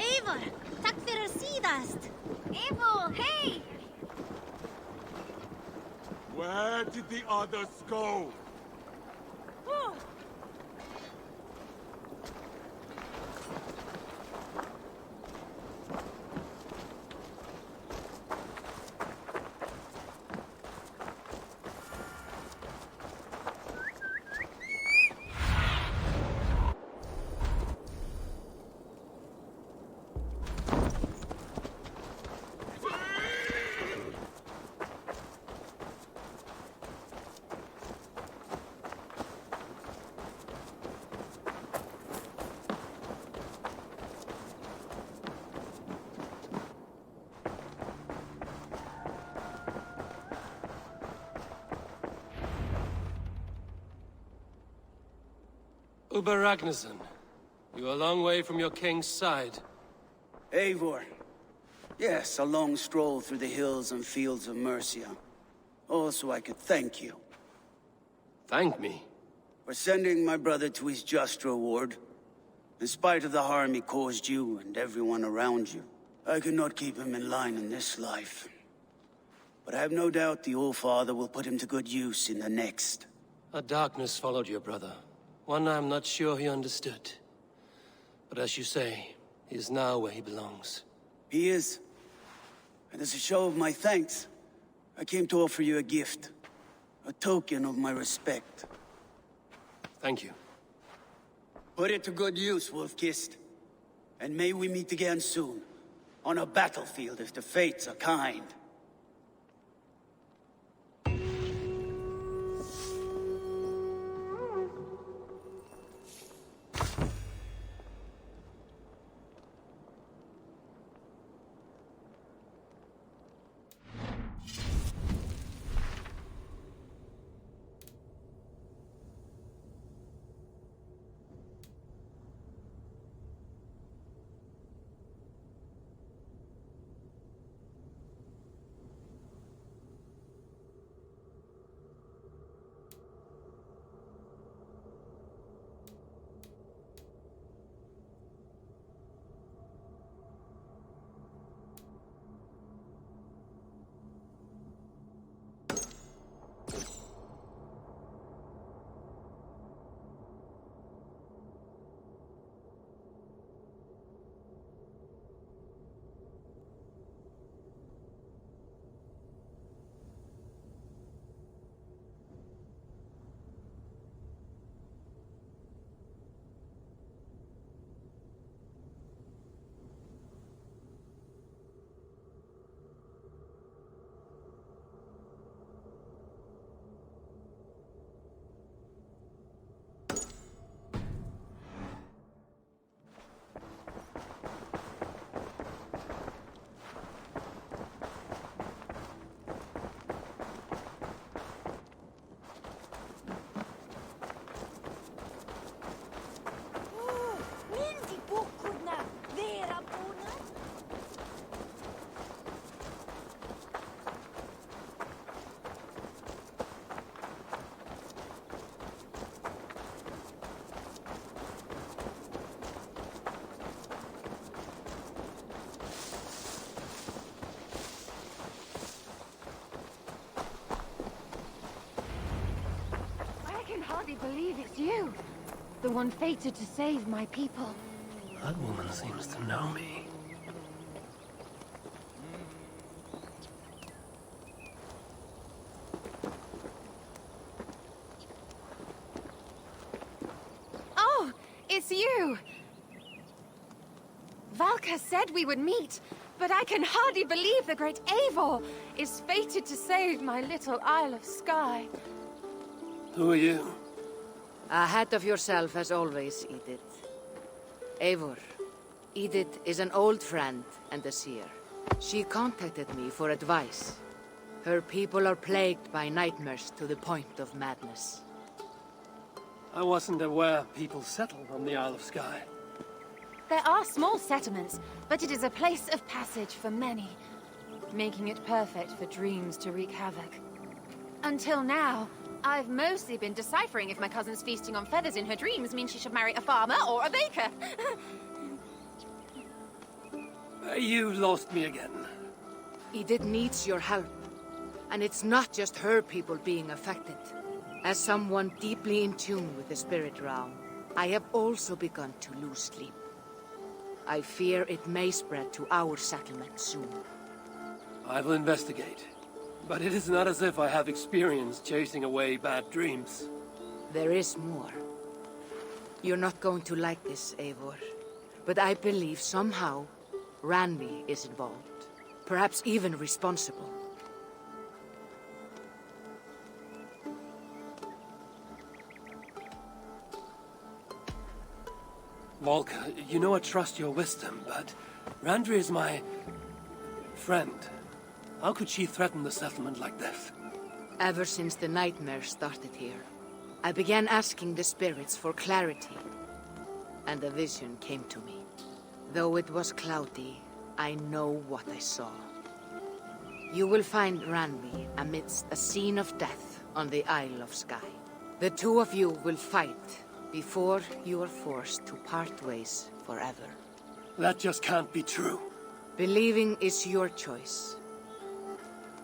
Eivor, takk fyrir síðast. Eivor, hey! Where did the others go? Whoa. Uber Ragnarsson, you're a long way from your king's side. Eivor. Yes, a long stroll through the hills and fields of Mercia. Also, I could thank you. Thank me? For sending my brother to his just reward. In spite of the harm he caused you and everyone around you, I could not keep him in line in this life. but I have no doubt the Old Father will put him to good use in the next. A darkness followed your brother. One I'm not sure he understood. But as you say, he is now where he belongs. He is. And as a show of my thanks, I came to offer you a gift. A token of my respect. Thank you. Put it to good use, Wolf-Kissed. And may we meet again soon. On a battlefield if the fates are kind. Hardly believe it's you. The one fated to save my people. That woman seems to know me. Oh, it's you! Valka said we would meet, but I can hardly believe the great Eivor is fated to save my little Isle of Skye. Who are you? Ahead of yourself as always, Edith. Eivor. Edith is an old friend and a seer. She contacted me for advice. Her people are plagued by nightmares to the point of madness. I wasn't aware people settled on the Isle of Skye. There are small settlements, but it is a place of passage for many, making it perfect for dreams to wreak havoc. Until now, I've mostly been deciphering if my cousin's feasting on feathers in her dreams means she should marry a farmer or a baker. You lost me again. Edith needs your help. And it's not just her people being affected. As someone deeply in tune with the spirit realm, I have also begun to lose sleep. I fear it may spread to our settlement soon. I will investigate. But it is not as if I have experience chasing away bad dreams. There is more. You're not going to like this, Eivor. But I believe somehow Randvi is involved. Perhaps even responsible. Valka, you know I trust your wisdom, but Randvi is my friend. How could she threaten the settlement like this? Ever since the nightmare started here, I began asking the spirits for clarity, and a vision came to me. Though it was cloudy, I know what I saw. You will find Randvi amidst a scene of death on the Isle of Skye. The two of you will fight before you are forced to part ways forever. That just can't be true. Believing is your choice.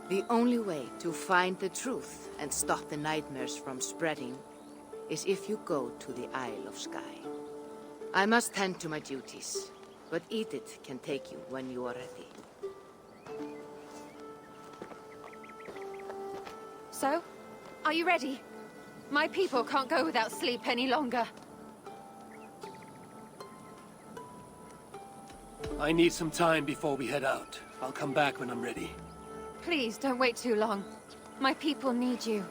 The only way to find the truth and stop the nightmares from spreading is if you go to the Isle of Skye. I must tend to my duties, but Edith can take you when you are ready. So, are you ready? My people can't go without sleep any longer. I need some time before we head out. I'll come back when I'm ready. Please, don't wait too long. My people need you.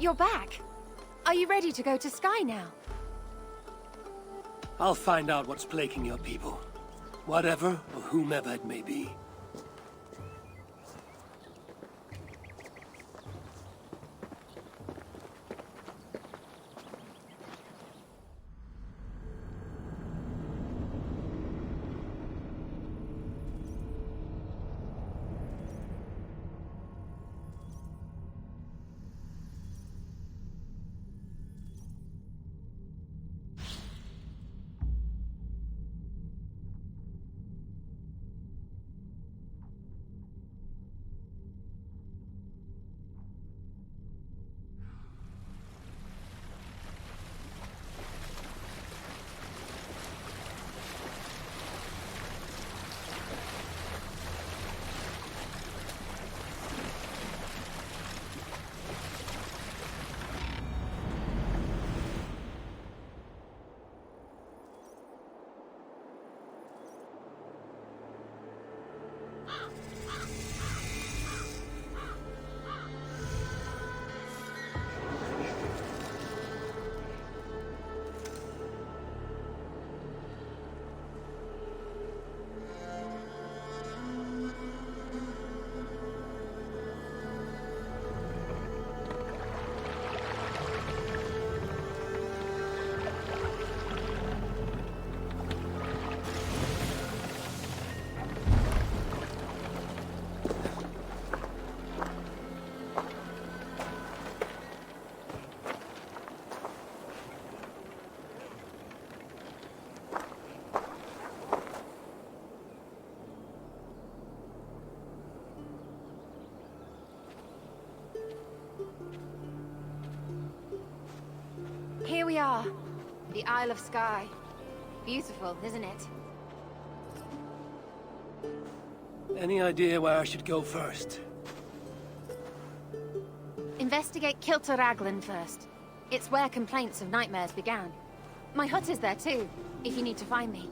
You're back. Are you ready to go to Skye now? I'll find out what's plaguing your people. Whatever or whomever it may be. Here we are. The Isle of Skye. Beautiful, isn't it? Any idea where I should go first? Investigate Kilter Raglan first. It's where complaints of nightmares began. My hut is there too, if you need to find me.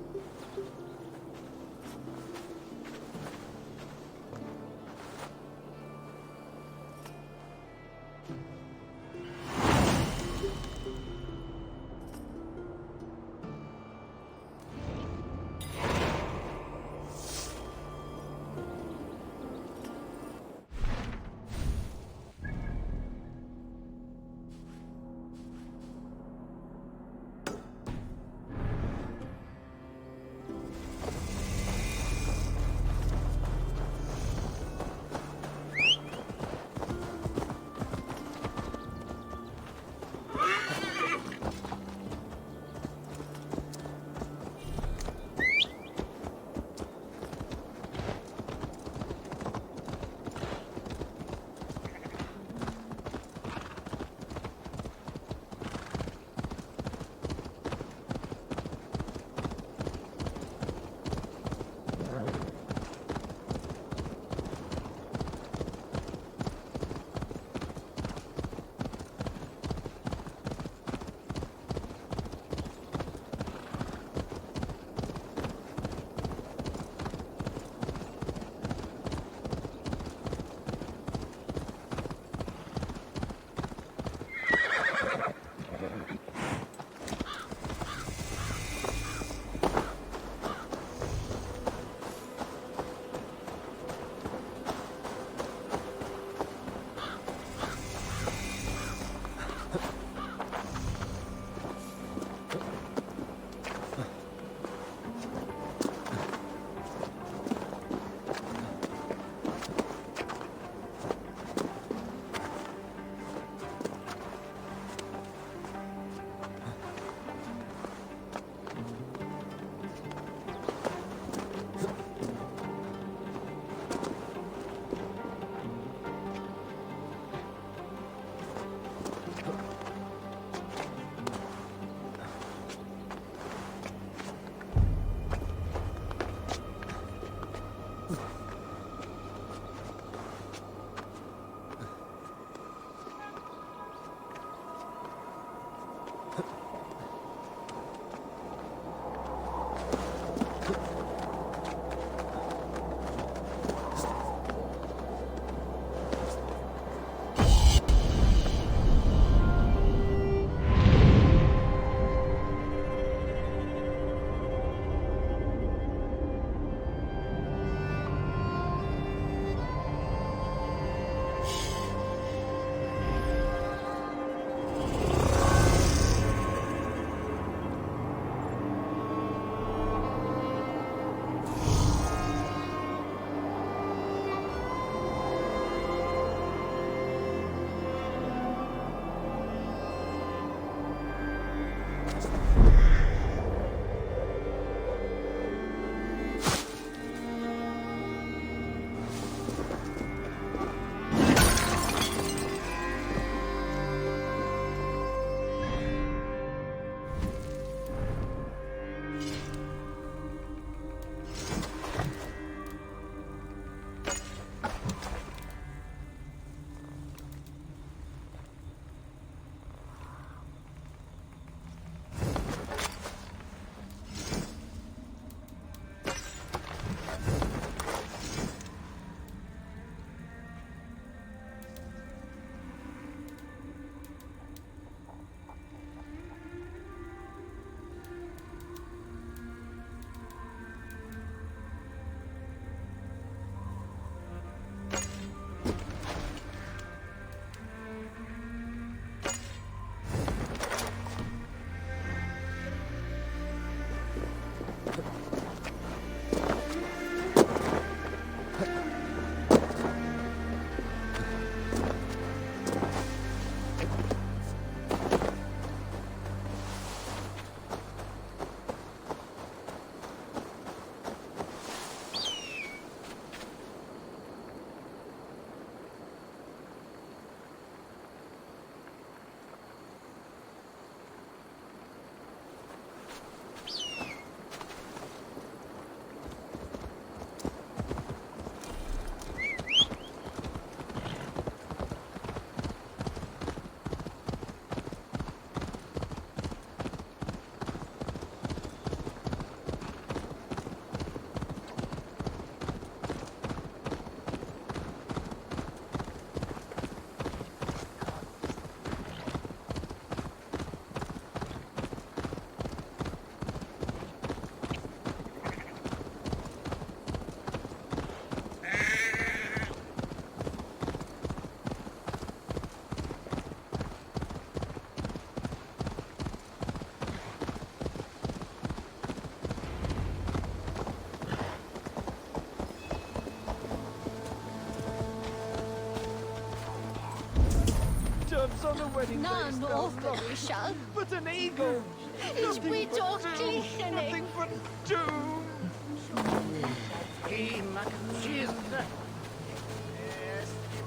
What's on the wedding Na, day, no, Stelzner? Michel. But an eagle! Ich bin doch glücklich. Nothing but doom!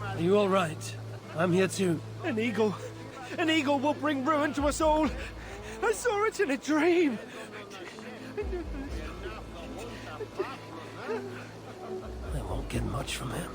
Are you all right? I'm here too. An eagle! An eagle will bring ruin to us all! I saw it in a dream! I won't get much from him.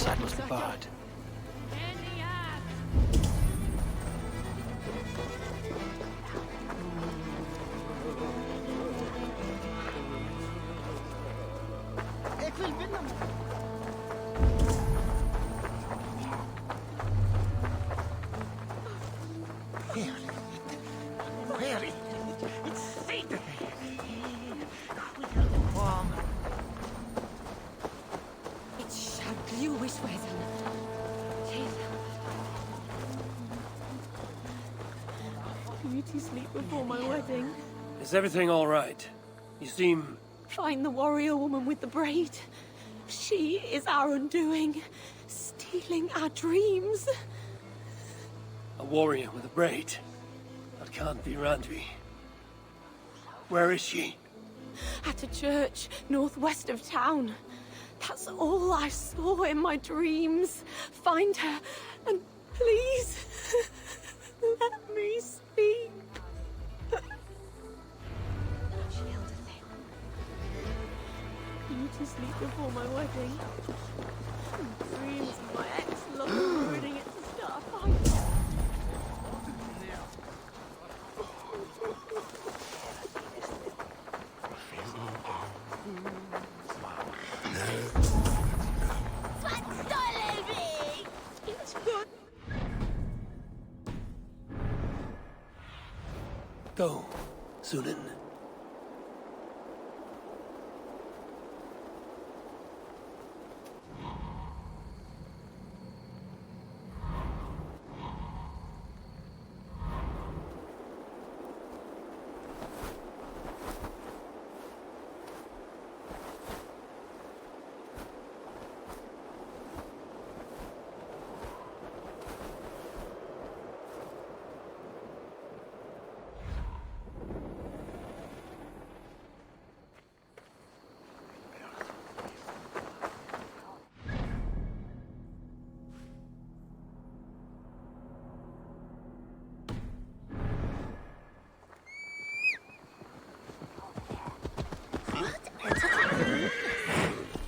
That was the bard. Beauty sleep before my wedding. Is everything all right? You seem... Find the warrior woman with the braid. She is our undoing, stealing our dreams. a warrior with a braid. That can't be Randvi. Where is she? At a church northwest of town. That's all I saw in my dreams. Find her, and please, let me speak. Beauty sleep before my wedding. Dreams of my ex-lover ruining it to start a fight. It's good. Go, Sunan.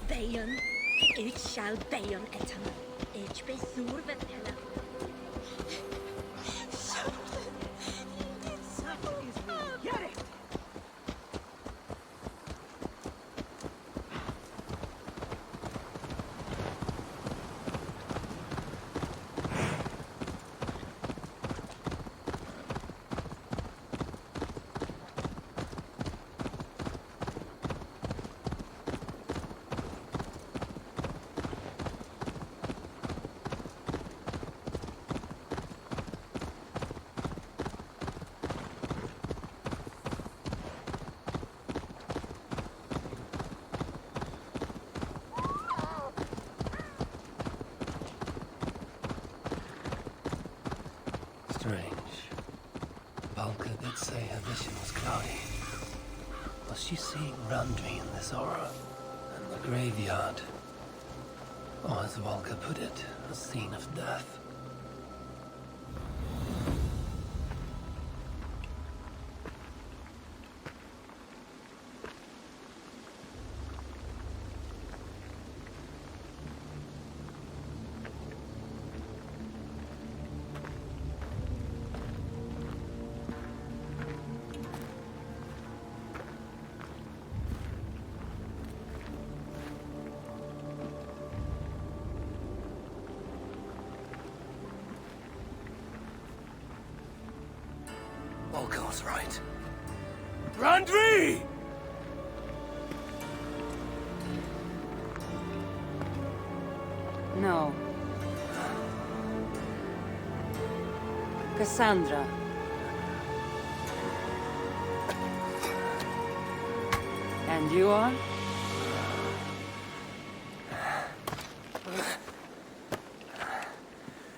Bayon, ich shall Bayon etam. Ich besur Valhalla. Get it! Strange. Balka did say her vision was cloudy. Was she seeing Randvi in this aura? And the graveyard? Or as Valka put it, A scene of death. All goes right. Randvi! No. Cassandra. And you are?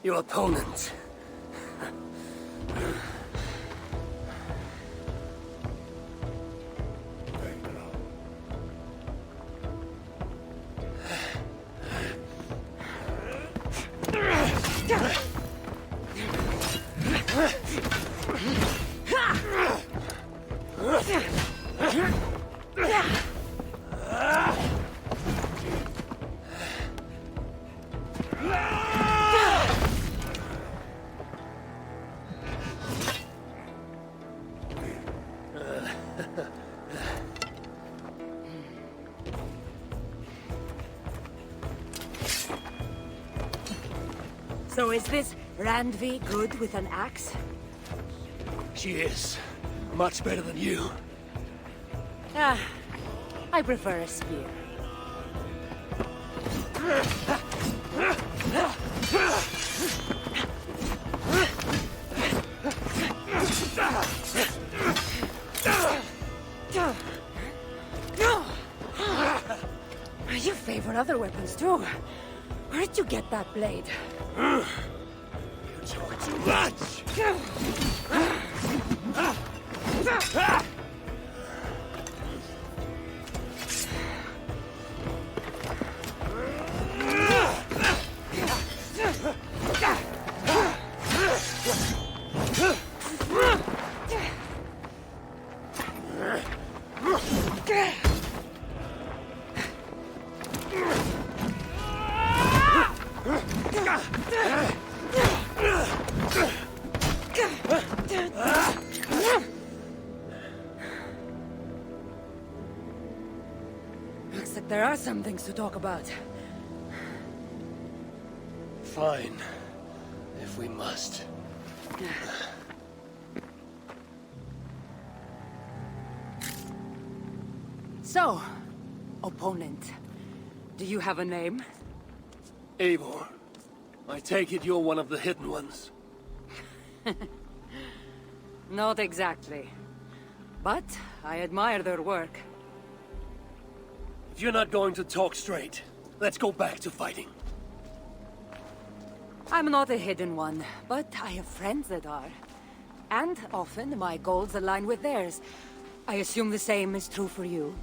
Your opponent. So is this Randvi good with an axe? She is. Much better than you. Ah, I prefer a spear. You favor other weapons too. Where did you get that blade? You talk too much! Looks like there are some things to talk about. Fine. If we must. So, opponent, do you have a name? Eivor. I take it you're one of the hidden ones. Not exactly. But I admire their work. If you're not going to talk straight, let's go back to fighting. I'm not a hidden one, but I have friends that are. And often my goals align with theirs. I assume the same is true for you.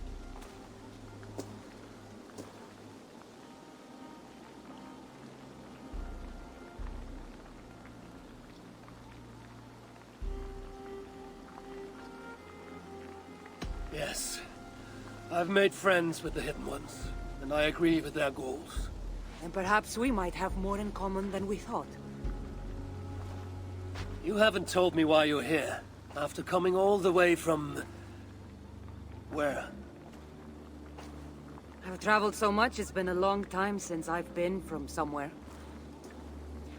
Yes. I've made friends with the Hidden Ones, and I agree with their goals. And perhaps we might have more in common than we thought. You haven't told me why you're here, after coming all the way from... where? I've traveled so much, it's been a long time since I've been from somewhere.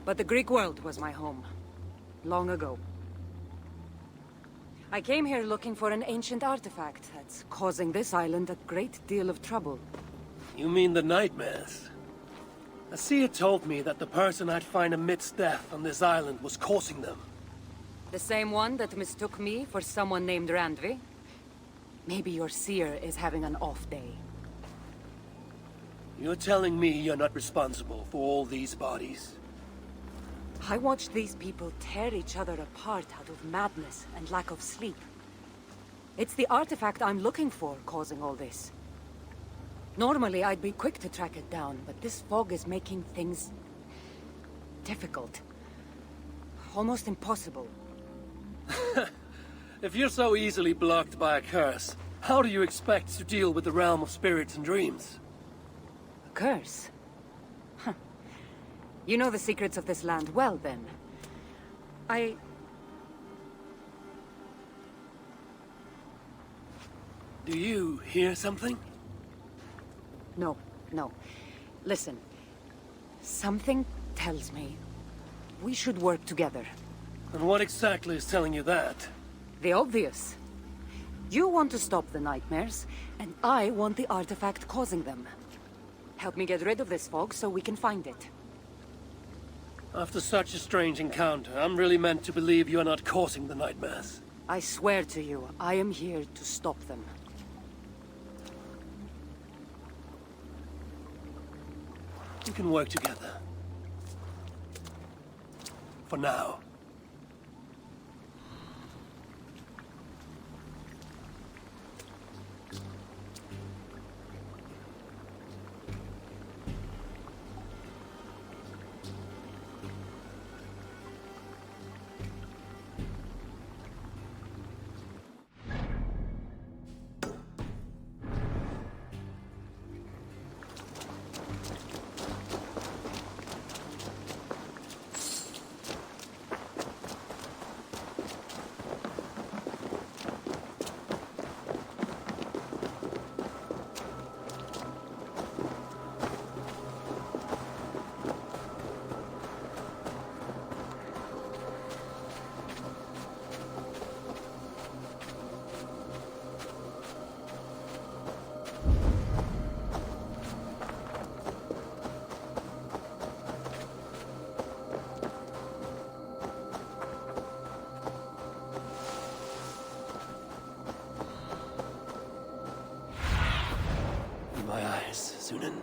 But the Greek world was my home. Long ago. I came here looking for an ancient artifact that's causing this island a great deal of trouble. You mean the nightmares? A seer told me that the person I'd find amidst death on this island was causing them. The same one that mistook me for someone named Randvi? Maybe your seer is having an off day. You're telling me you're not responsible for all these bodies? I watched these people tear each other apart out of madness and lack of sleep. It's the artifact I'm looking for causing all this. Normally I'd be quick to track it down, but this fog is making things difficult. Almost impossible. If you're so easily blocked by a curse, how do you expect to deal with the realm of spirits and dreams? A curse? Huh. You know the secrets of this land well, then. Do you hear something? No. Listen. Something tells me we should work together. And what exactly is telling you that? The obvious. You want to stop the nightmares, and I want the artifact causing them. Help me get rid of this fog so we can find it. After such a strange encounter, I'm really meant to believe you are not causing the nightmares. I swear to you, I am here to stop them. We can work together. For now. My eyes, Sunan.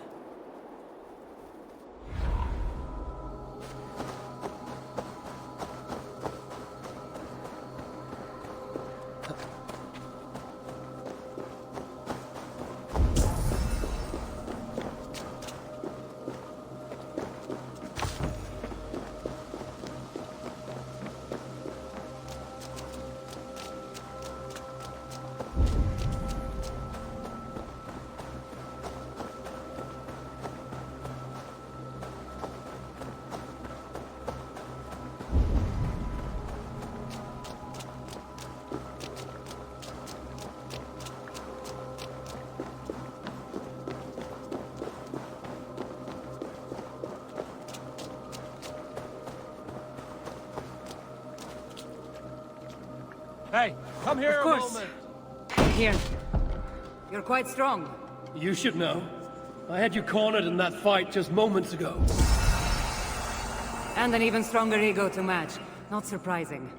Hey, come here Of course. a moment. Here. You're quite strong. You should know. I had you cornered in that fight just moments ago. And an even stronger ego to match. Not surprising.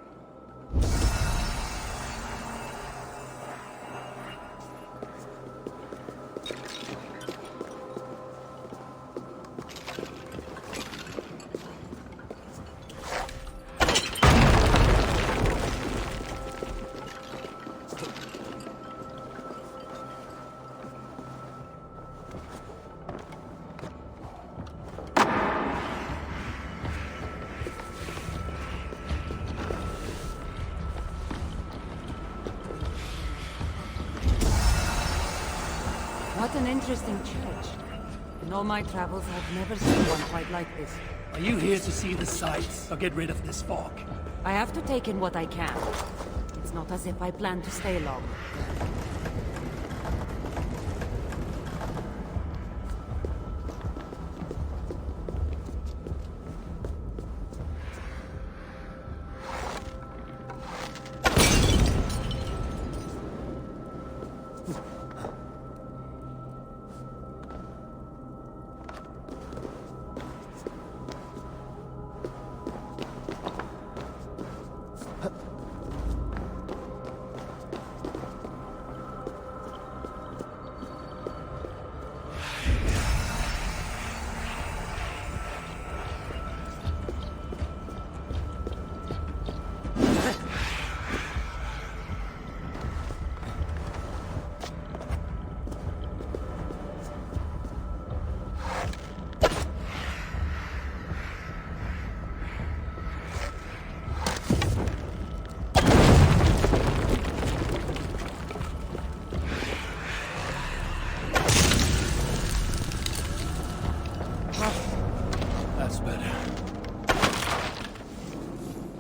What an interesting church. In all my travels, I've never seen one quite like this. Are you here to see the sights or get rid of this fog? I have to take in what I can. It's not as if I plan to stay long.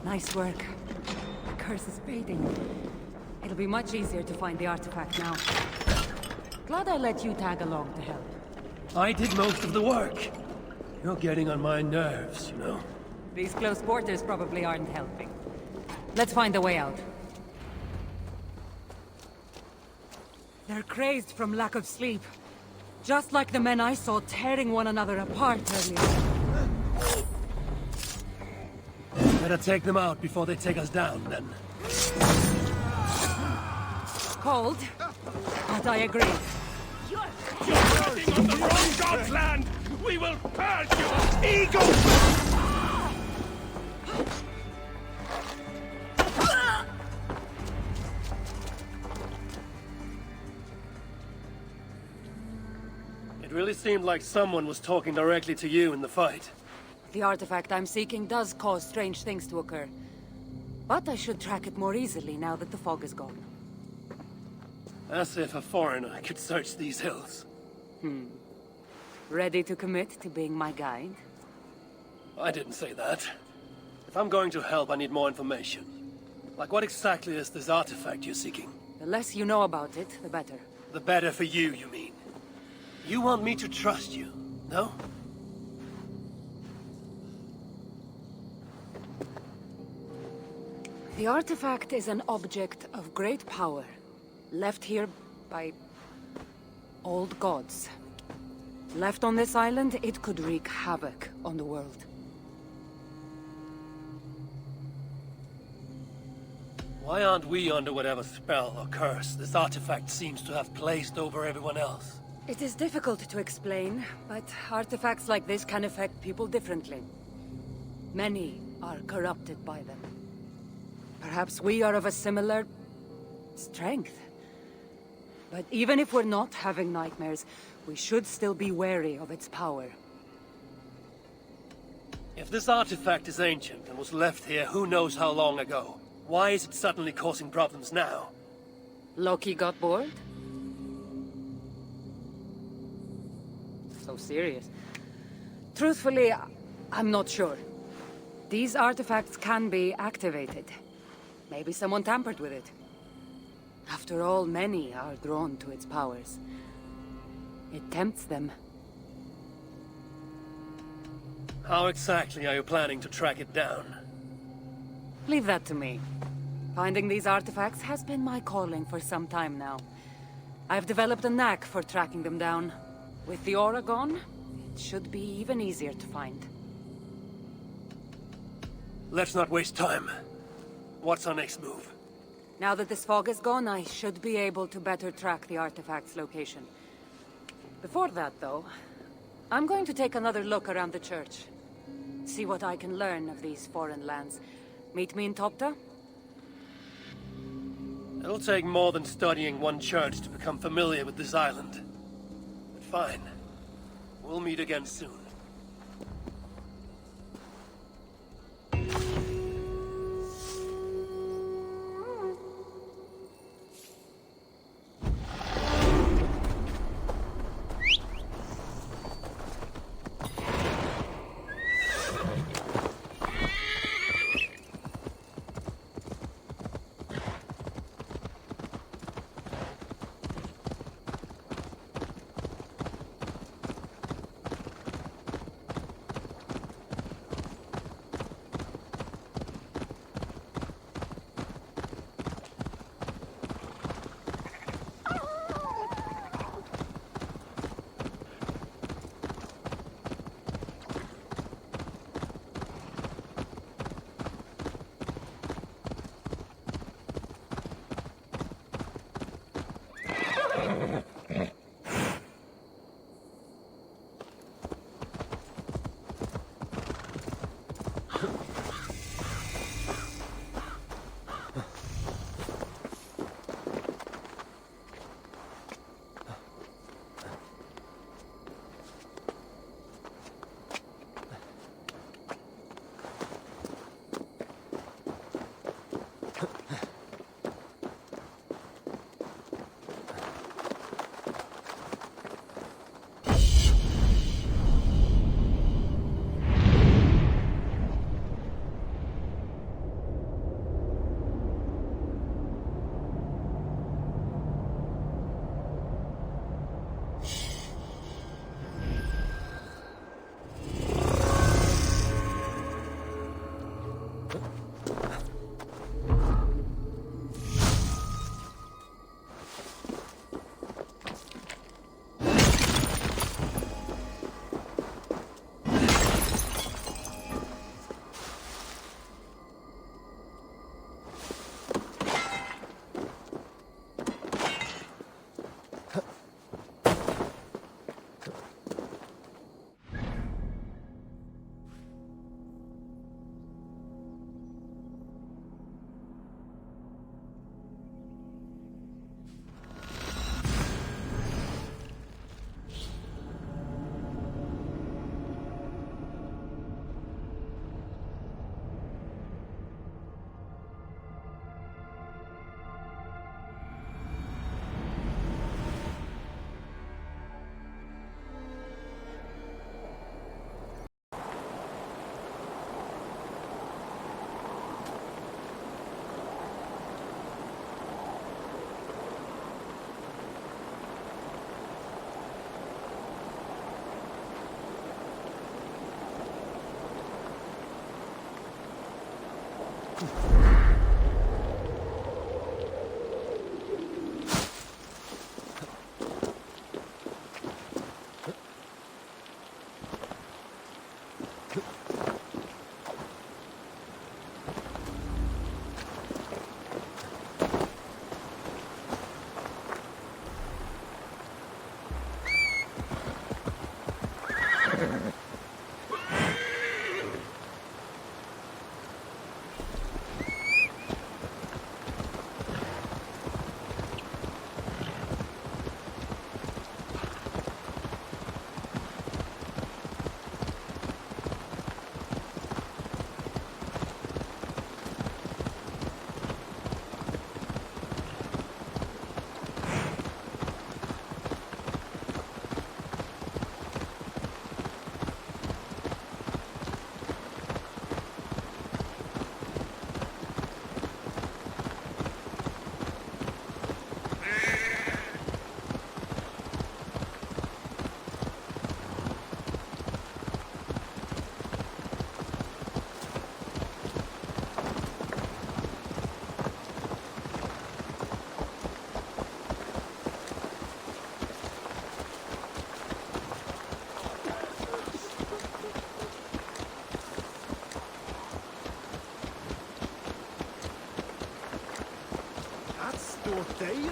Nice work. The curse is fading. It'll be much easier to find the artifact now. Glad I let you tag along to help. I did most of the work. You're getting on my nerves, you know. These close quarters probably aren't helping. Let's find a way out. They're crazed from lack of sleep. Just like the men I saw tearing one another apart earlier. Better take them out before they take us down, then. Cold, but I agree. You're fighting on the wrong god's land! We will purge you, eagle! It really seemed like someone was talking directly to you in the fight. The artifact I'm seeking does cause strange things to occur. But I should track it more easily now that the fog is gone. As if a foreigner could search these hills. Ready to commit to being my guide? I didn't say that. If I'm going to help, I need more information. Like, what exactly is this artifact you're seeking? The less you know about it, the better. The better for you, you mean? You want me to trust you, no? The artifact is an object of great power, left here by old gods. Left on this island, it could wreak havoc on the world. Why aren't we under whatever spell or curse this artifact seems to have placed over everyone else? It is difficult to explain, but artifacts like this can affect people differently. Many are corrupted by them. Perhaps we are of a similar strength. But even if we're not having nightmares, we should still be wary of its power. If this artifact is ancient and was left here who knows how long ago, why is it suddenly causing problems now? Loki got bored? So serious. Truthfully, I'm not sure. These artifacts can be activated. Maybe someone tampered with it. After all, many are drawn to its powers. It tempts them. How exactly are you planning to track it down? Leave that to me. Finding these artifacts has been my calling for some time now. I've developed a knack for tracking them down. With the aura gone, it should be even easier to find. Let's not waste time. What's our next move? Now that this fog is gone, I should be able to better track the artifact's location. Before that, though, I'm going to take another look around the church. See what I can learn of these foreign lands. Meet me in Topta? It'll take more than studying one church to become familiar with this island. But fine. We'll meet again soon. Daar,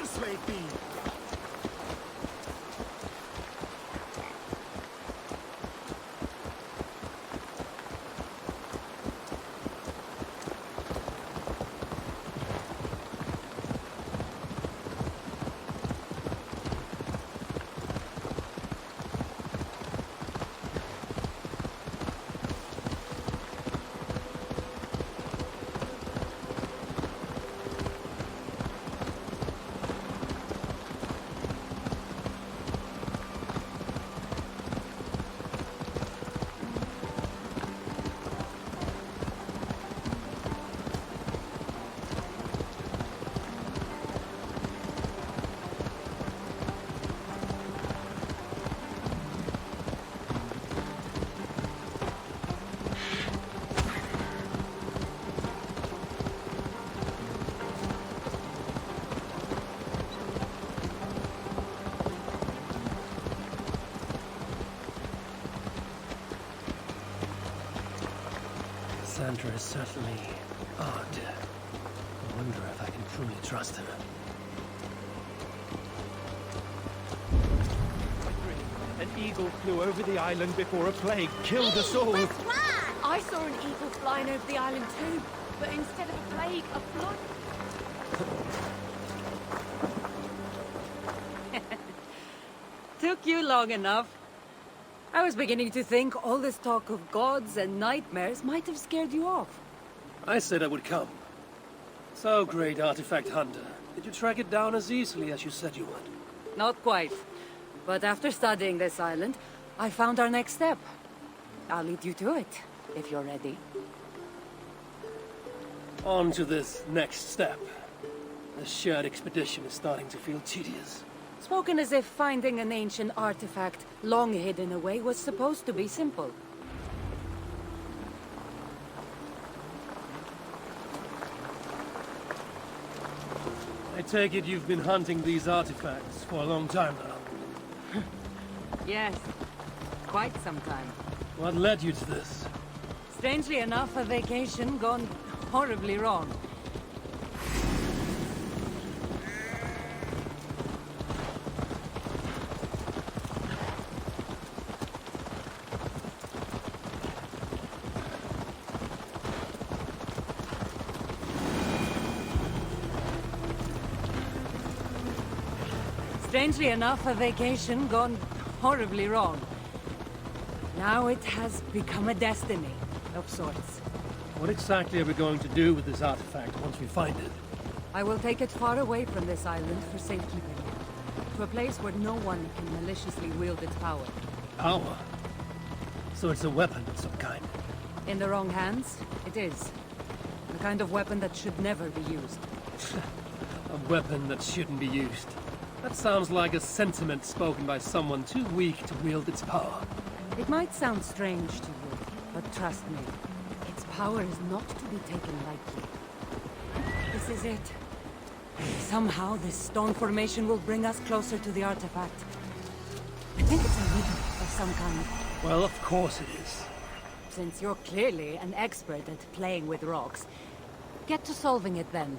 Sweetie. Sandra is certainly odd. I wonder if I can truly trust her. An eagle flew over the island before a plague killed us all. I saw an eagle flying over the island too, but instead of a plague, a flood. Took you long enough. I was beginning to think all this talk of gods and nightmares might have scared you off. I said I would come. So, great artifact hunter, did you track it down as easily as you said you would? Not quite. But after studying this island, I found our next step. I'll lead you to it, if you're ready. On to this next step. The shared expedition is starting to feel tedious. Spoken as if finding an ancient artifact, long hidden away, was supposed to be simple. I take it you've been hunting these artifacts for a long time now. Yes, quite some time. What led you to this? Strangely enough, a vacation gone horribly wrong. Strangely enough, a vacation gone horribly wrong. Now it has become a destiny, of sorts. What exactly are we going to do with this artifact once we find it? I will take it far away from this island for safekeeping. To a place where no one can maliciously wield its power. Power? So it's a weapon of some kind? In the wrong hands, it is. The kind of weapon that should never be used. A weapon that shouldn't be used. That sounds like a sentiment spoken by someone too weak to wield its power. It might sound strange to you, but trust me, its power is not to be taken lightly. This is it. Somehow this stone formation will bring us closer to the artifact. I think it's a riddle of some kind. Well, of course it is. Since you're clearly an expert at playing with rocks, get to solving it then.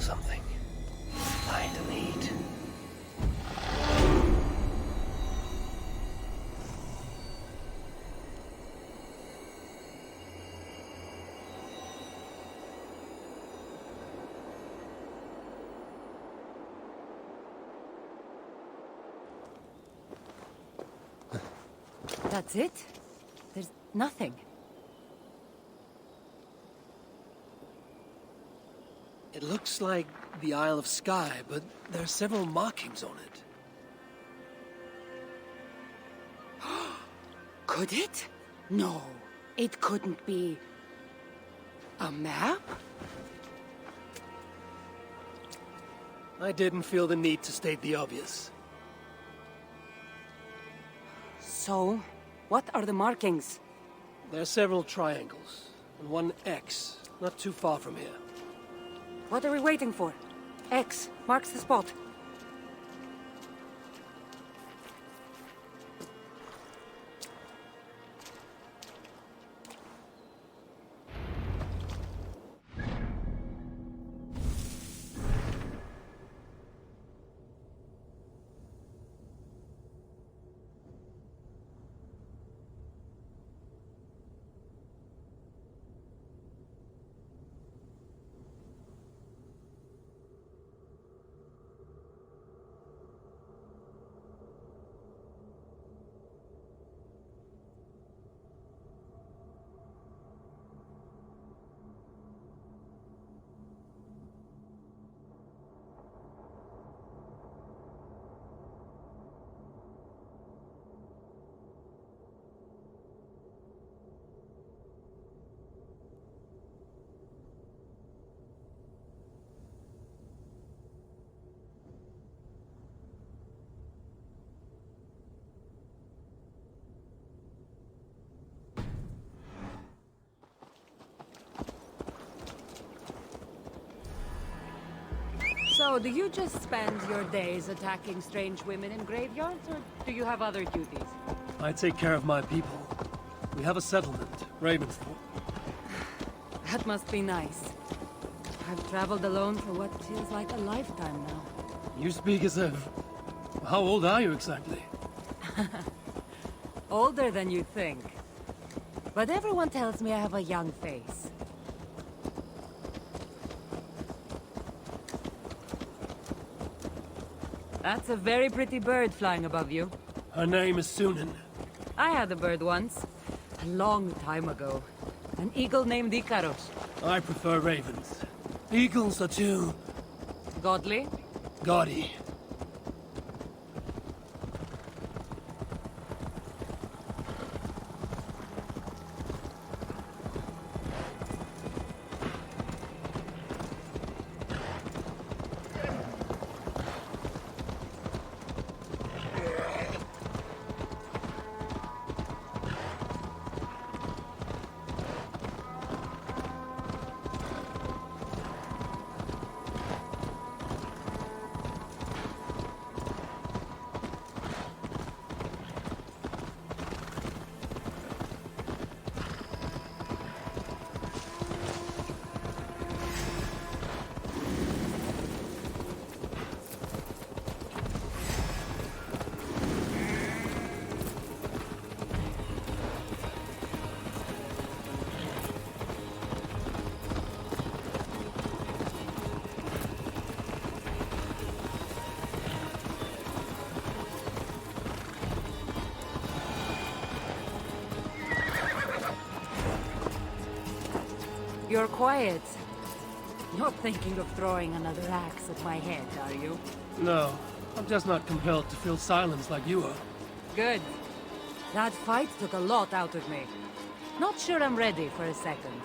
Something. Light and heat. That's it? There's nothing. It looks like the Isle of Skye, but there are several markings on it. Could it? No, it couldn't be. A map? I didn't feel the need to state the obvious. So, what are the markings? There are several triangles, and one X, not too far from here. What are we waiting for? X marks the spot. So, do you just spend your days attacking strange women in graveyards, or do you have other duties? I take care of my people. We have a settlement, Ravensthorpe. That must be nice. I've traveled alone for what feels like a lifetime now. You speak as if... How old are you exactly? Older than you think. But everyone tells me I have a young face. That's a very pretty bird flying above you. Her name is Sunan. I had a bird once. A long time ago. An eagle named Ikaros. I prefer ravens. Eagles are too... Godly? gaudy. You're quiet. Not thinking of throwing another axe at my head, are you? No, I'm just not compelled to feel silence like you are. Good. That fight took a lot out of me. Not sure I'm ready for a second.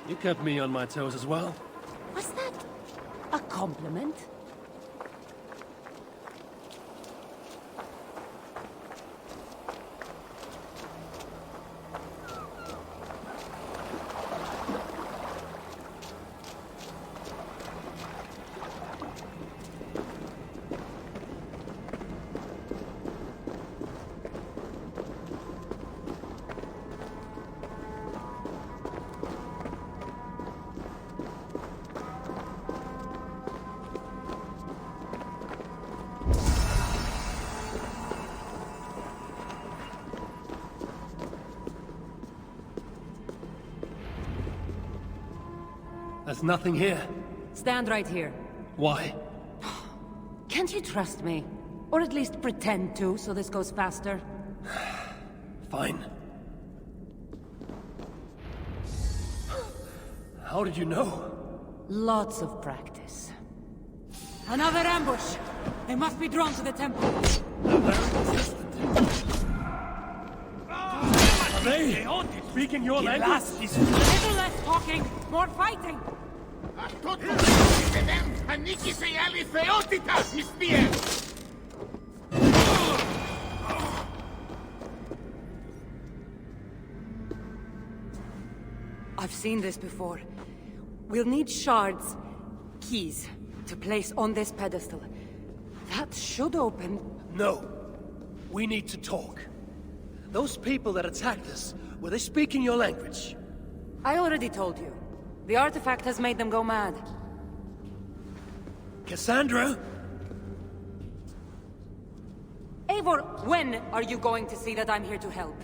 You kept me on my toes as well. Was that a compliment? There's nothing here. Stand right here. Why? Can't you trust me? Or at least pretend to, so this goes faster? Fine. How did you know? Lots of practice. Another ambush! They must be drawn to the temple. Are they speaking your language? Little less talking, more fighting! I've seen this before. We'll need shards, keys, to place on this pedestal. That should open... No. We need to talk. Those people that attacked us, were they speaking your language? I already told you. The artifact has made them go mad. Cassandra? Eivor, when are you going to see that I'm here to help?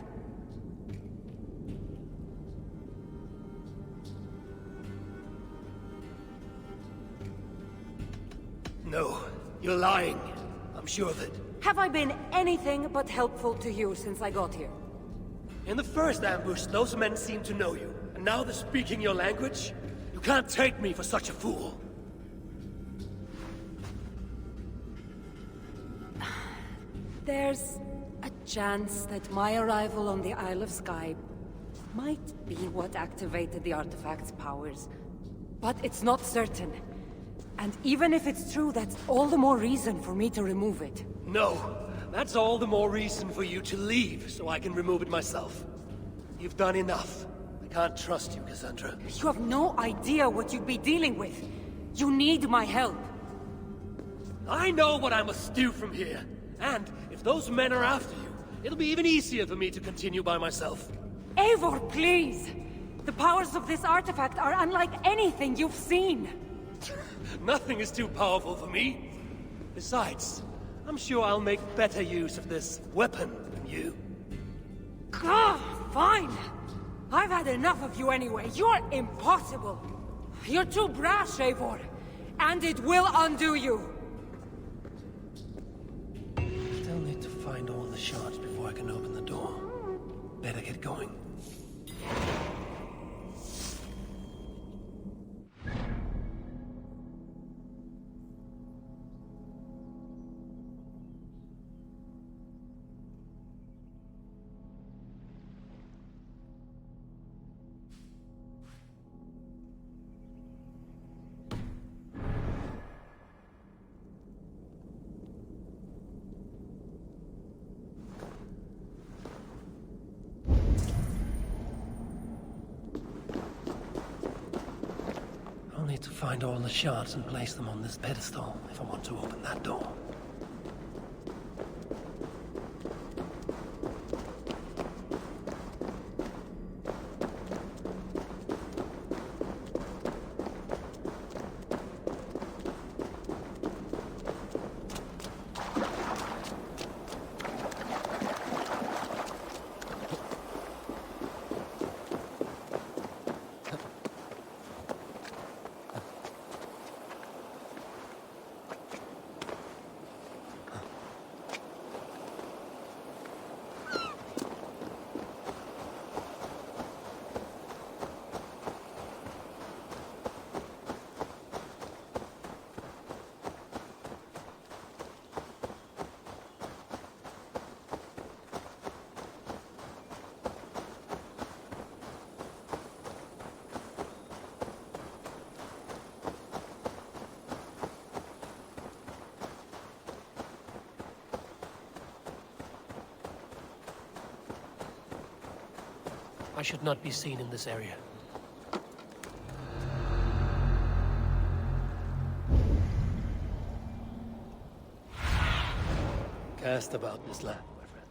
No, you're lying. I'm sure of it. Have I been anything but helpful to you since I got here? In the first ambush, those men seemed to know you. And now they're speaking your language? You can't take me for such a fool. There's a chance that my arrival on the Isle of Skye might be what activated the artifact's powers. But it's not certain. And even if it's true, that's all the more reason for me to remove it. No, that's all the more reason for you to leave, so I can remove it myself. You've done enough. I can't trust you, Cassandra. You have no idea what you'd be dealing with. You need my help. I know what I must do from here. And if those men are after you, it'll be even easier for me to continue by myself. Eivor, please! The powers of this artifact are unlike anything you've seen. Nothing is too powerful for me. Besides, I'm sure I'll make better use of this weapon than you. Fine! I've had enough of you anyway. You're impossible. You're too brash, Eivor. And it will undo you. Still need to find all the shards before I can open the door. Better get going. I'll need to find all the shards and place them on this pedestal if I want to open that door. I should not be seen in this area. Cast about this land, my friend.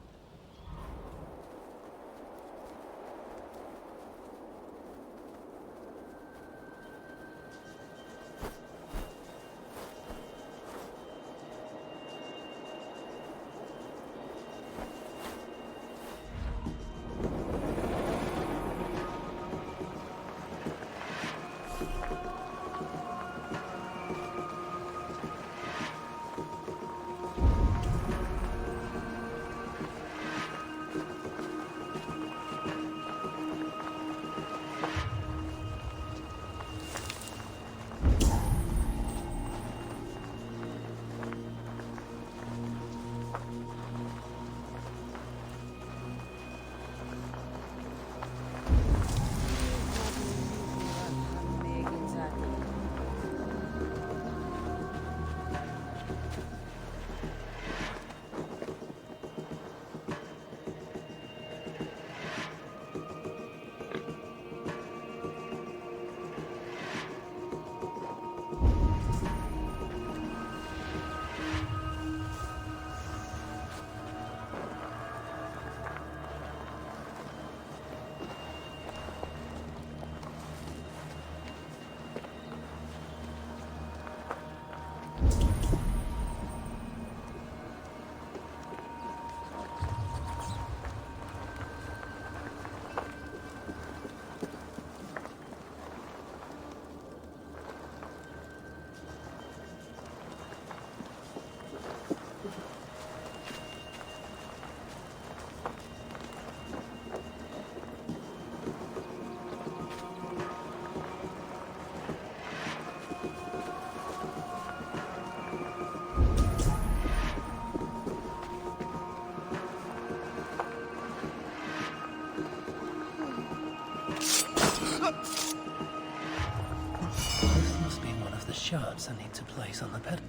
Shards I need to place on the pedestal.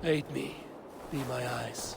Aid me. Be my eyes.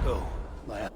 Go, my...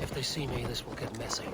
If they see me, this will get messy.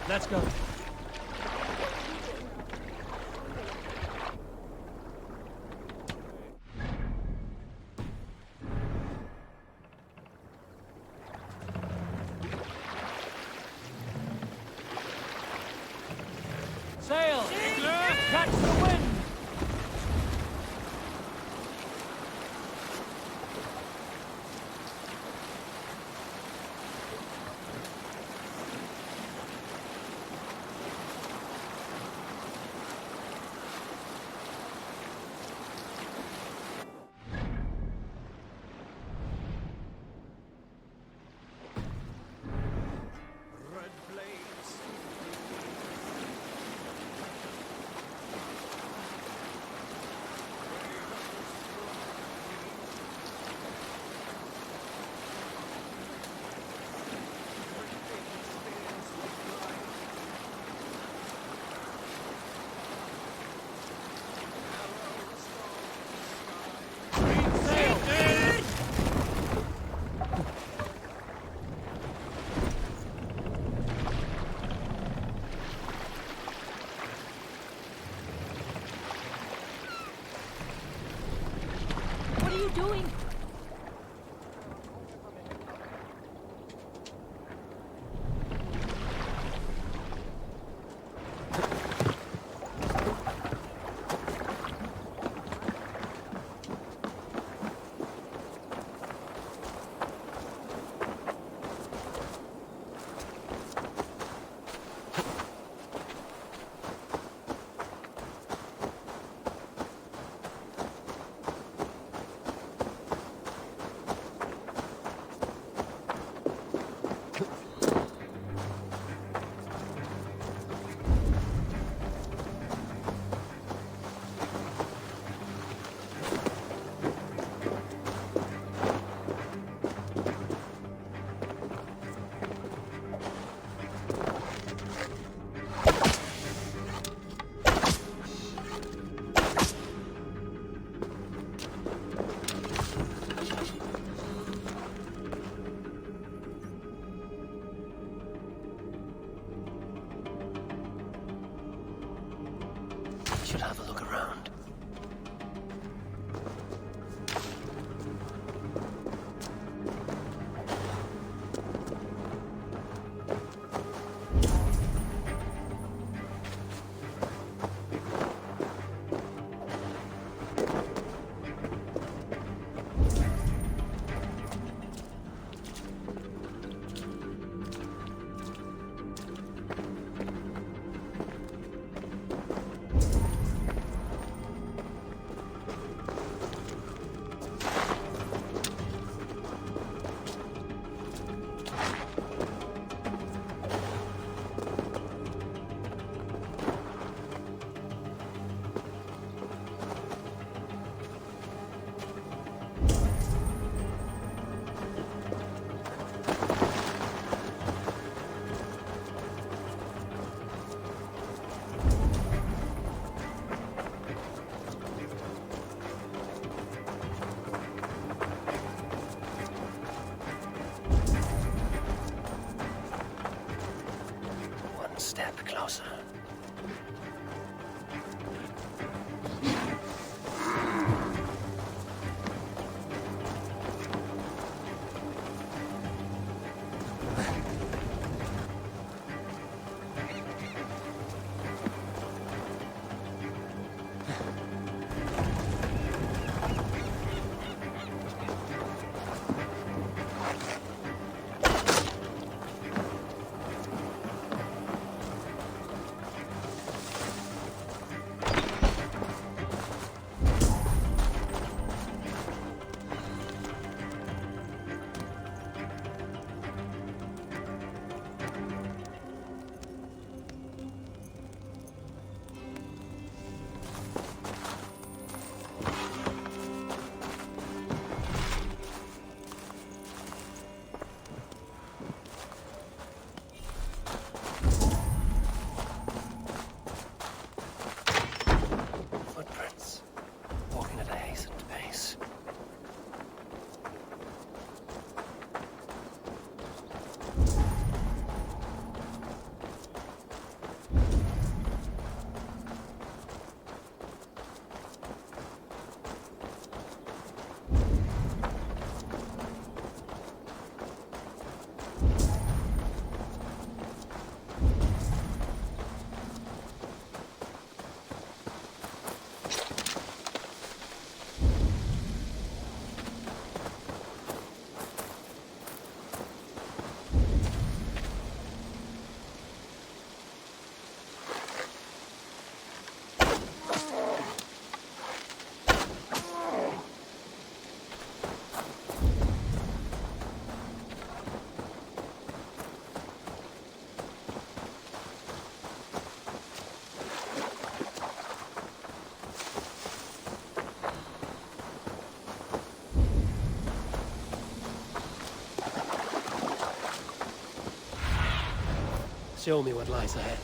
Let's go. Sail! Catch the wind! What are you doing? Show me what lies ahead.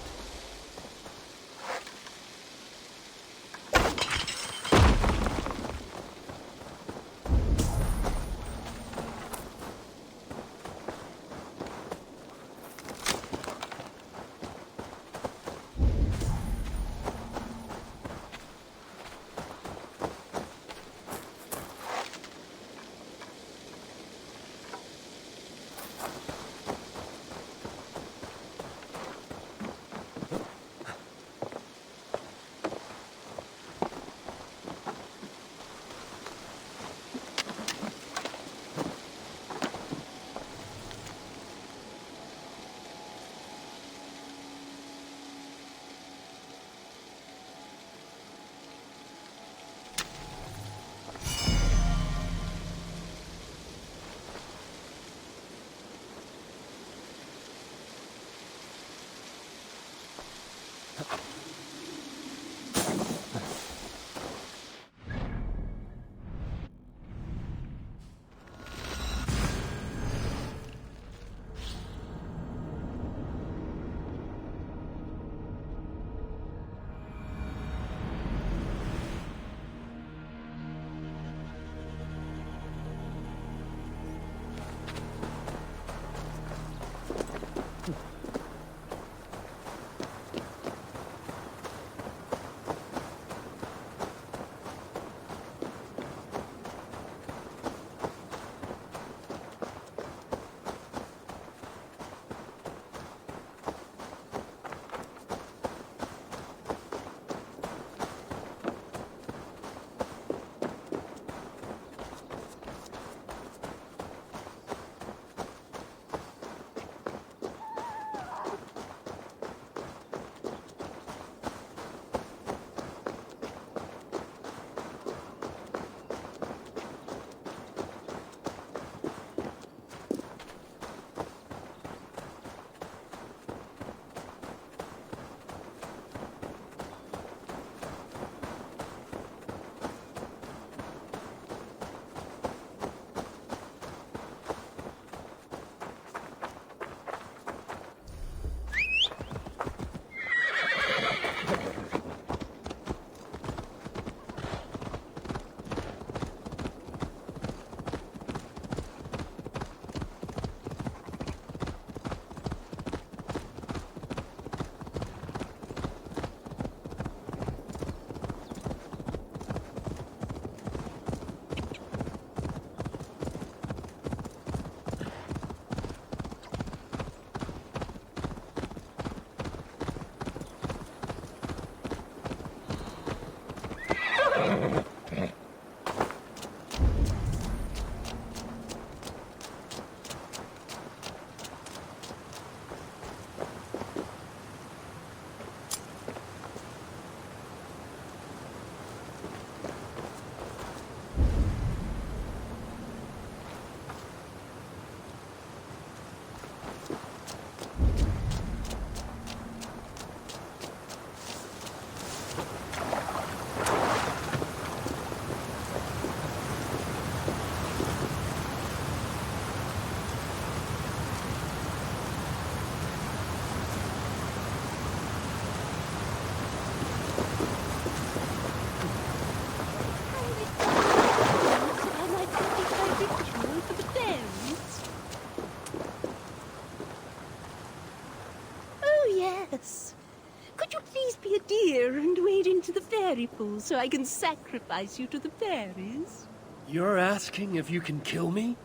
fairy pool so I can sacrifice you to the fairies. You're asking if you can kill me?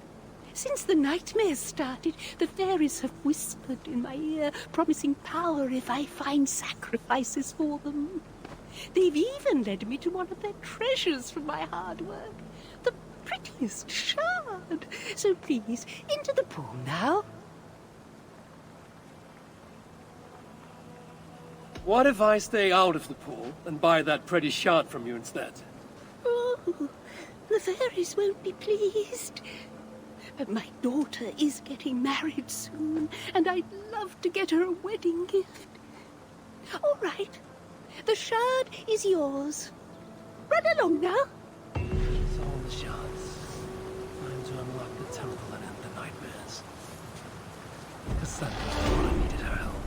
Since the nightmares started, the fairies have whispered in my ear, promising power if I find sacrifices for them. They've even led me to one of their treasures from my hard work, the prettiest shard. So please, into the pool now. What if I stay out of the pool and buy that pretty shard from you instead? Oh, the fairies won't be pleased. But my daughter is getting married soon, and I'd love to get her a wedding gift. All right, the shard is yours. Run along now. It's all the shards. Time to unlock the temple and end the nightmares. Cassandra thought I needed her help.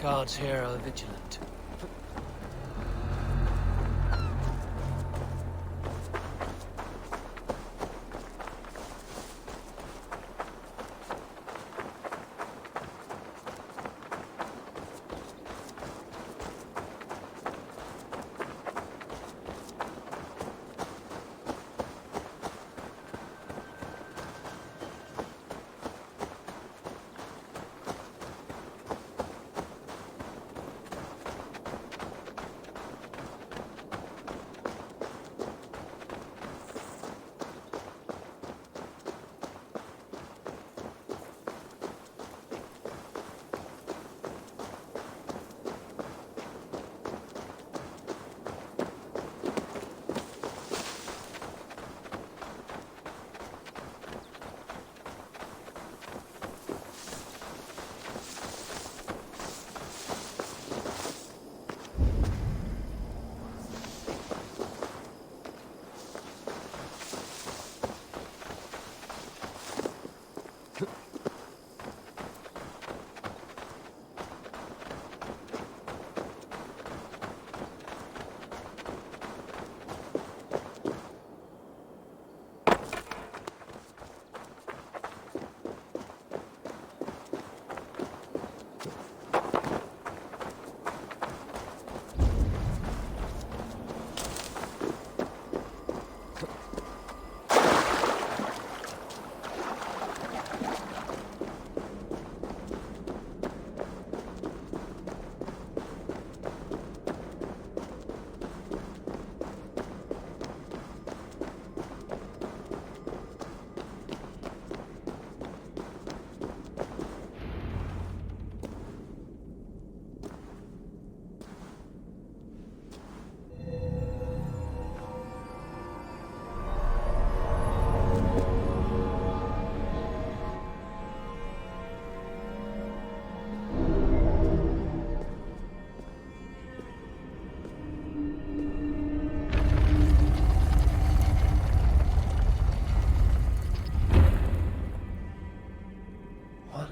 Guards here are vigilant.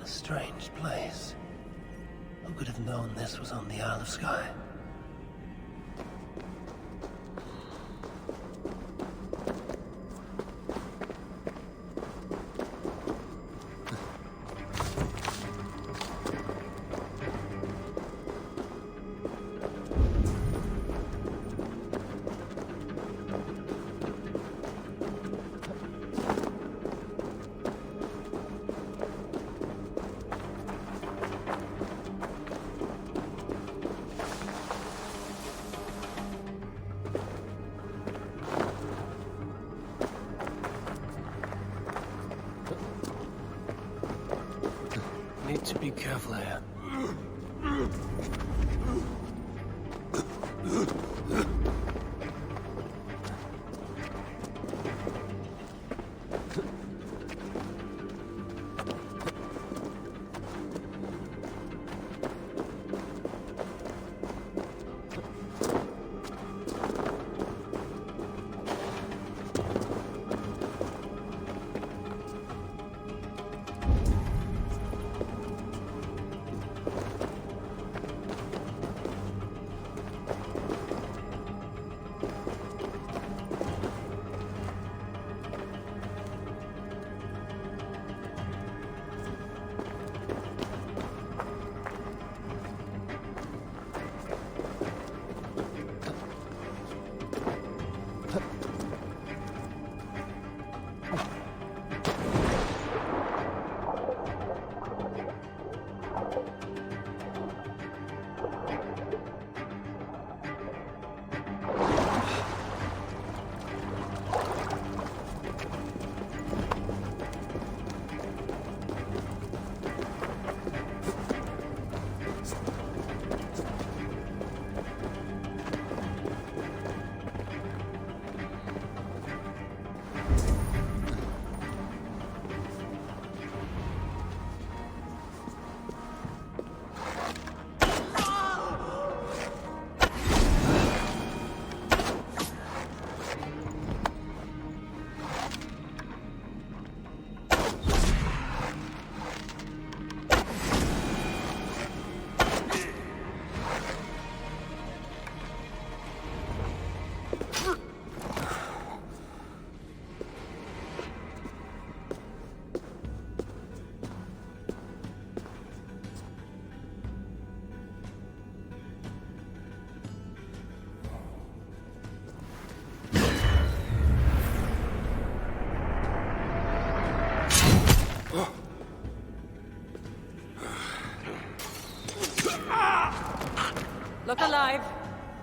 A strange place. Who could have known this was on the Isle of Skye? Need to be careful here.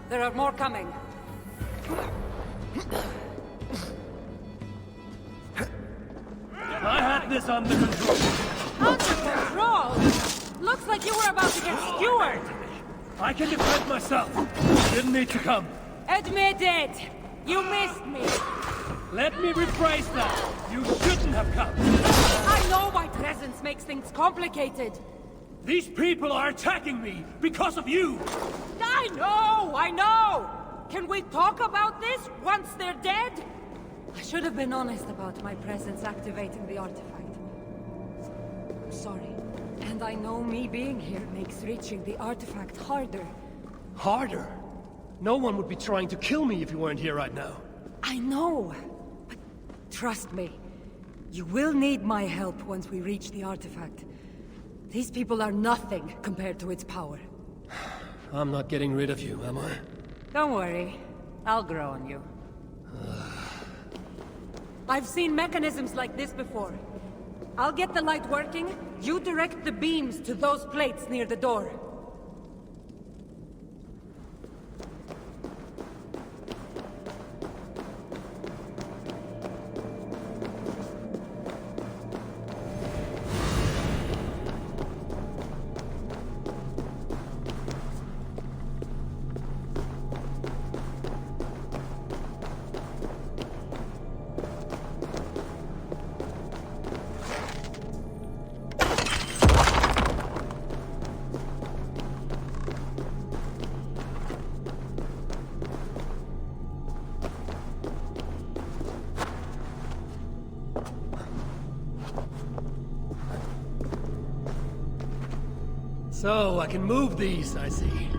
There are more coming. I had this under control. Under control? Looks like you were about to get skewered. I can defend myself. You didn't need to come. Admit it. You missed me. Let me rephrase that. You shouldn't have come. I know my presence makes things complicated. These people are attacking me because of you. I know! Can we talk about this once they're dead? I should have been honest about my presence activating the artifact. I'm sorry. And I know me being here makes reaching the artifact harder. Harder? No one would be trying to kill me if you weren't here right now. I know. But trust me, you will need my help once we reach the artifact. These people are nothing compared to its power. I'm not getting rid of you, am I? Don't worry. I'll grow on you. I've seen mechanisms like this before. I'll get the light working. You direct the beams to those plates near the door. So, I can move these, I see.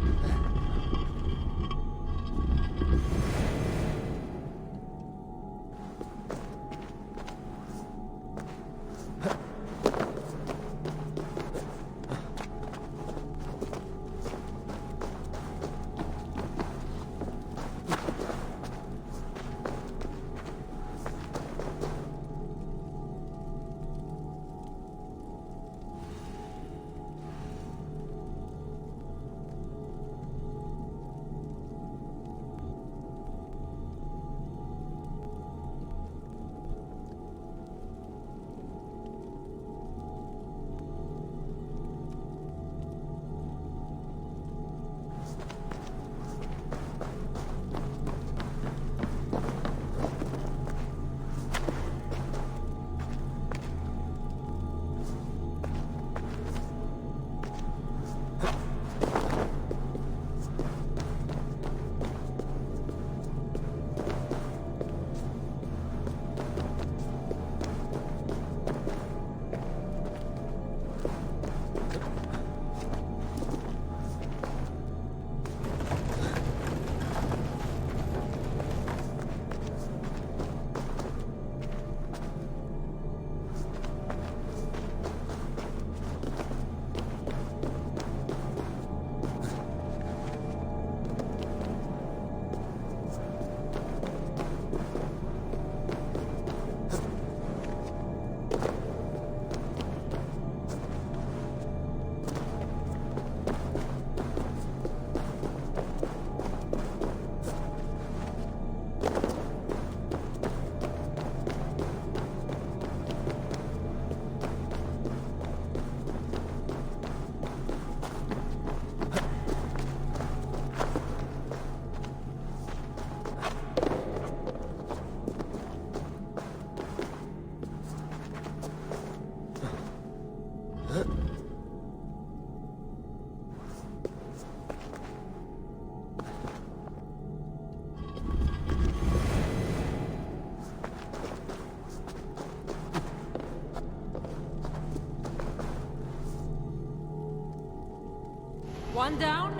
One down,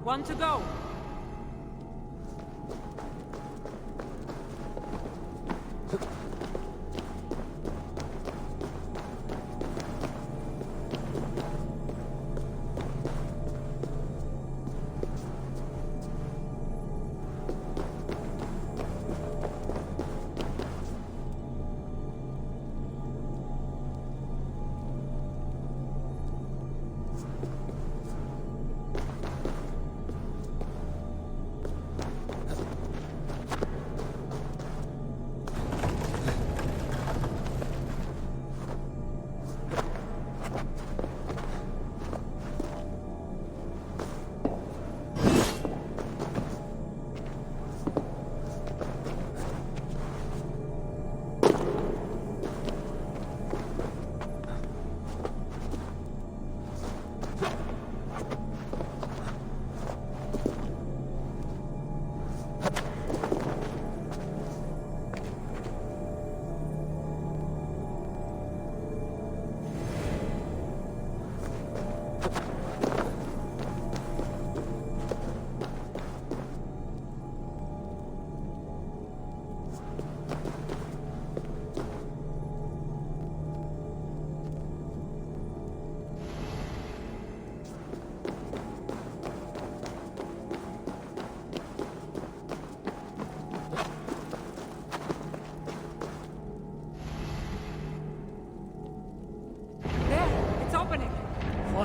one to go.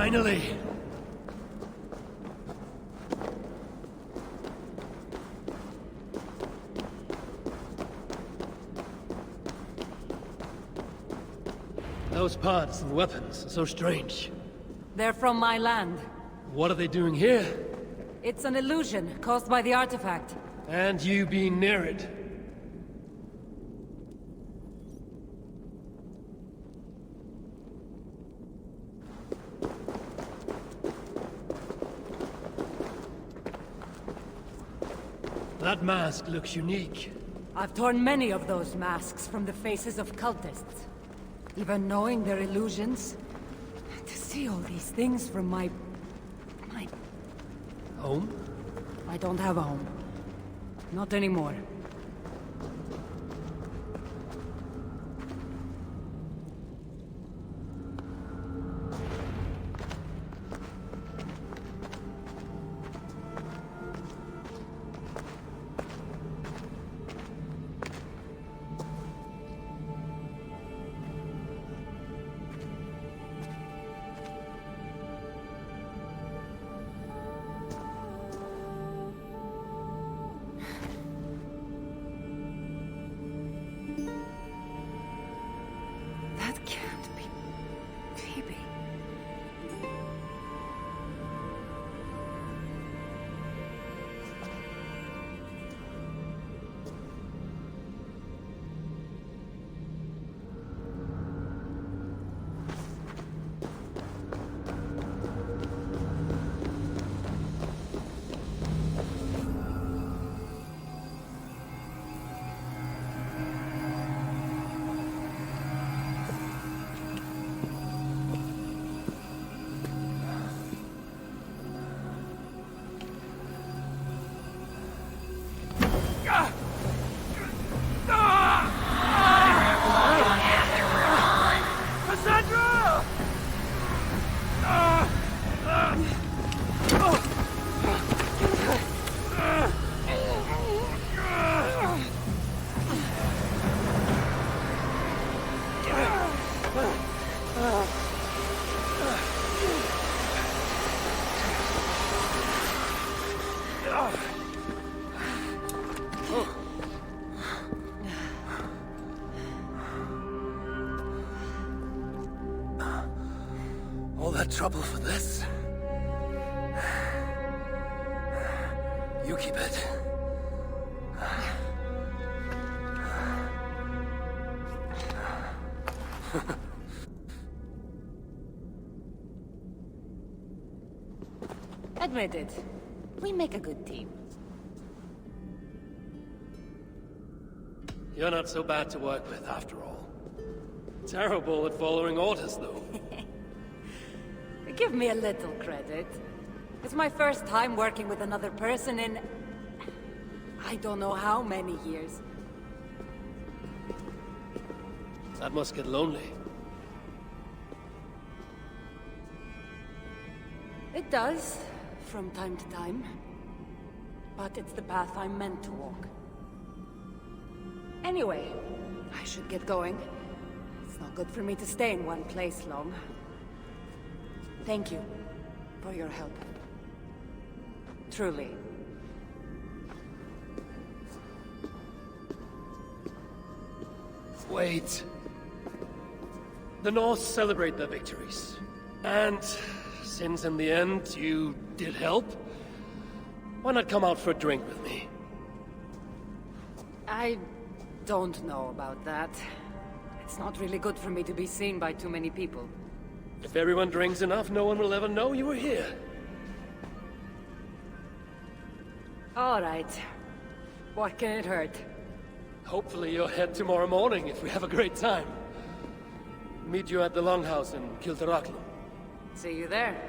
Finally! Those parts and weapons are so strange. They're from my land. What are they doing here? It's an illusion caused by the artifact. And you being near it. That mask looks unique. I've torn many of those masks from the faces of cultists. Even knowing they're illusions, to see all these things from my... Home? I don't have a home. Not anymore. All that trouble for this? You keep it. Admit it. We make a good team. You're not so bad to work with, after all. Terrible at following orders, though. Give me a little credit. It's my first time working with another person in... I don't know how many years. That must get lonely. It does, from time to time. But it's the path I'm meant to walk. Anyway, I should get going. It's not good for me to stay in one place long. Thank you for your help. Truly. Wait. The North celebrate their victories. And since in the end you did help, why not come out for a drink with me? I don't know about that. It's not really good for me to be seen by too many people. If everyone drinks enough, no one will ever know you were here. All right. What can it hurt? Hopefully you'll head tomorrow morning if we have a great time. Meet you at the Longhouse in Kiltarachlum. See you there.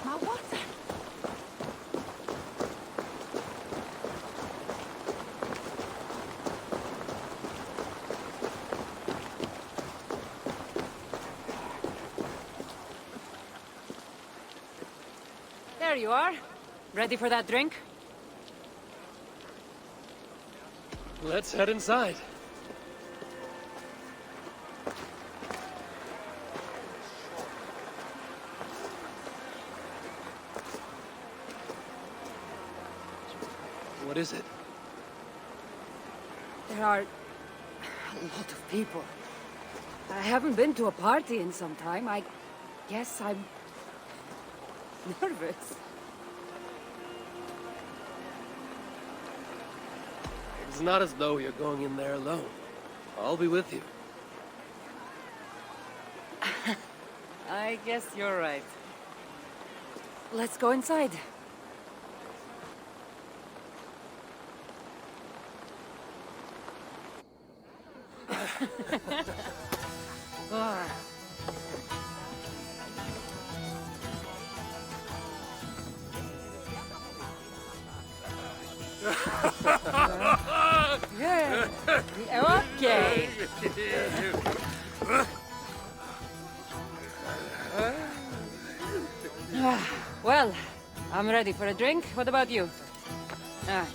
My water! There you are. Ready for that drink? Let's head inside. What is it? There are a lot of people. I haven't been to a party in some time. I guess I'm nervous. It's not as though you're going in there alone. I'll be with you. I guess you're right. Let's go inside. Ah. Yeah. Okay. Well, I'm ready for a drink. What about you? Ah.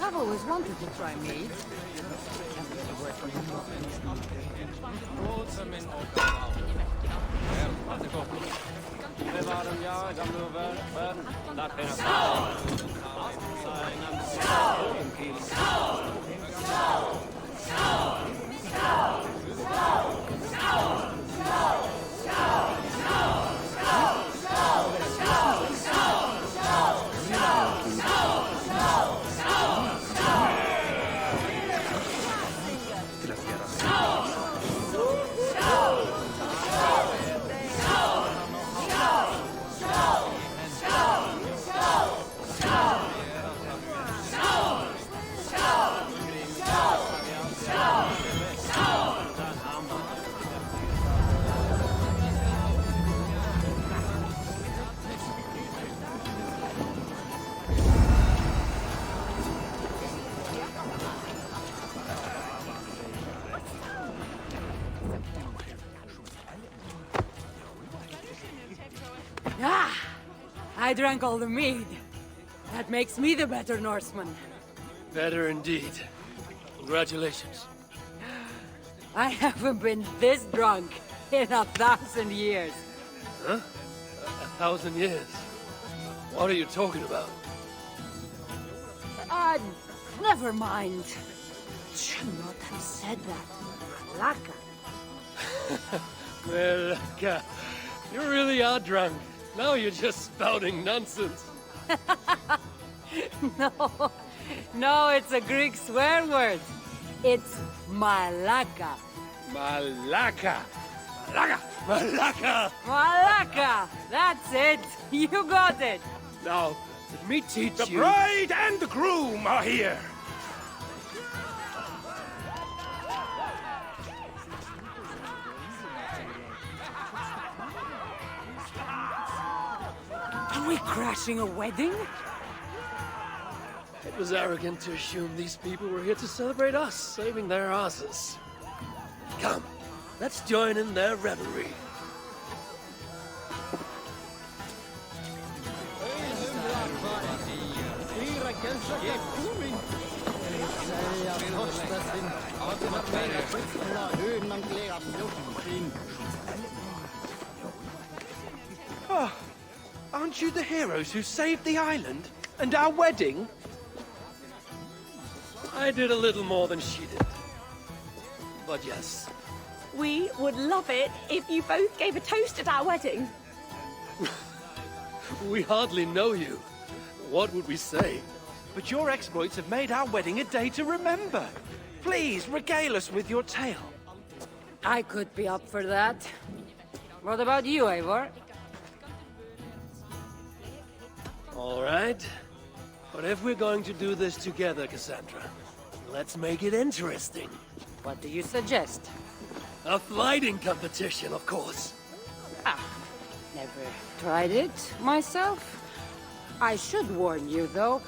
I've always wanted to try mead. Ah! I drank all the mead. That makes me the better Norseman. Better indeed. Congratulations. I haven't been this drunk in 1,000 years. Huh? 1,000 years? What are you talking about? Never mind. Should not have said that. Laka. Well, you really are drunk. Now you're just spouting nonsense. No, it's a Greek swear word. It's malaka. Malaka. Malaka. Malaka. Malaka. That's it. You got it. Now, let me teach the you. The bride and the groom are here. Are we crashing a wedding? It was arrogant to assume these people were here to celebrate us, saving their asses. Come, let's join in their revelry. Oh, aren't you the heroes who saved the island and our wedding? I did a little more than she did. But yes. We would love it if you both gave a toast at our wedding. We hardly know you. What would we say? But your exploits have made our wedding a day to remember. Please, regale us with your tale. I could be up for that. What about you, Eivor? All right. right. But if we're going to do this together, Cassandra, let's make it interesting. What do you suggest? A fighting competition, of course. Never tried it myself. I should warn you, though.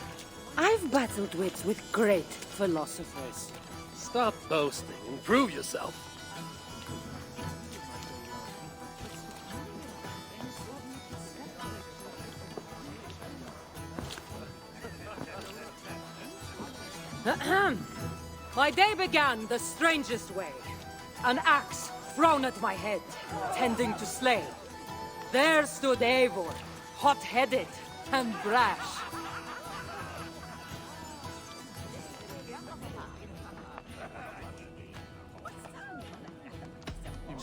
I've battled wits with great philosophers. Stop boasting and prove yourself. My day began the strangest way. An axe thrown at my head, tending to slay. There stood Eivor, hot-headed and brash.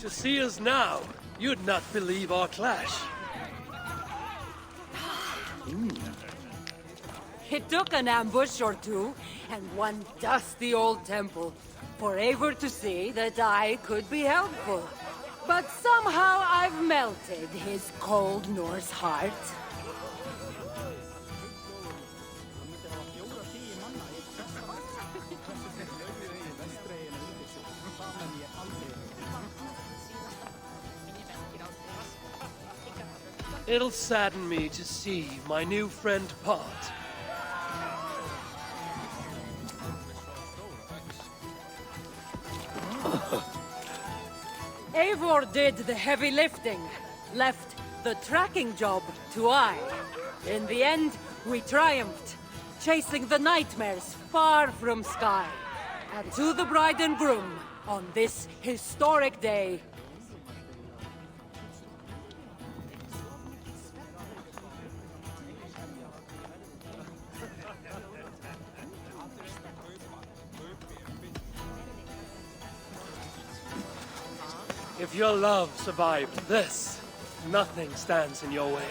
To see us now, you'd not believe our clash. It took an ambush or two, and one dusty old temple, for Eivor to see that I could be helpful. But somehow I've melted his cold Norse heart. It'll sadden me to see my new friend part. Eivor did the heavy lifting, left the tracking job to I. In the end, we triumphed, chasing the nightmares far from Sky. And to the bride and groom, on this historic day, if your love survived this, nothing stands in your way.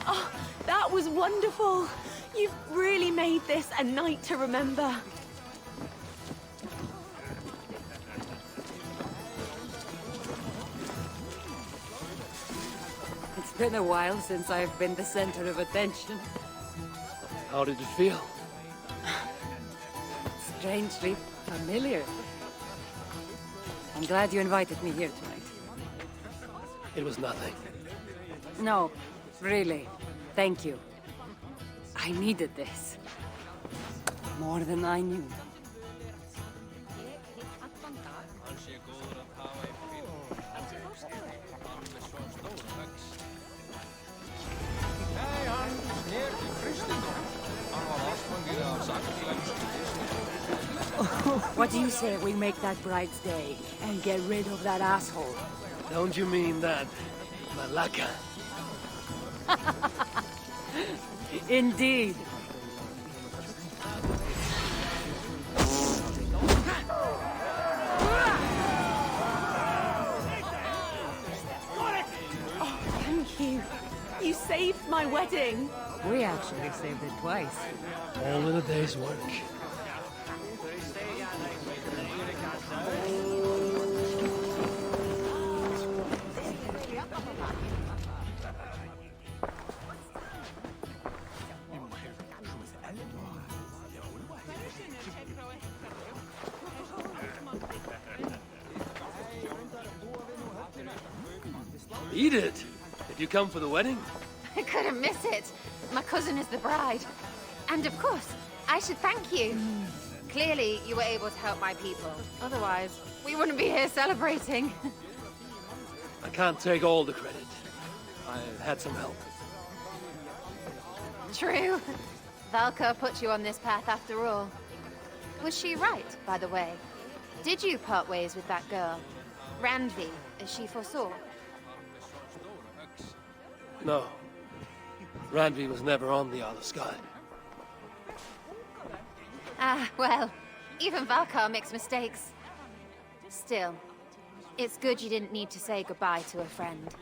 Oh, that was wonderful. You've really made this a night to remember. it's been a while since I've been the center of attention. How did it feel? Strangely familiar. I'm glad you invited me here tonight. It was nothing. No, really. Thank you. I needed this. More than I knew. What do you say we make that bride's day and get rid of that asshole? Don't you mean that, Malaka? Indeed. Oh, thank you. You saved my wedding. We actually saved it twice. All in a day's work. Eat it! Did you come for the wedding? I couldn't miss it. My cousin is the bride. And of course, I should thank you. Clearly, you were able to help my people. Otherwise, we wouldn't be here celebrating. I can't take all the credit. I had some help. True. Valka put you on this path after all. Was she right, by the way? Did you part ways with that girl? Randvi, as she foresaw? No. Randvi was never on the Isle of Skye. Ah, well, even Valkar makes mistakes. Still, it's good you didn't need to say goodbye to a friend.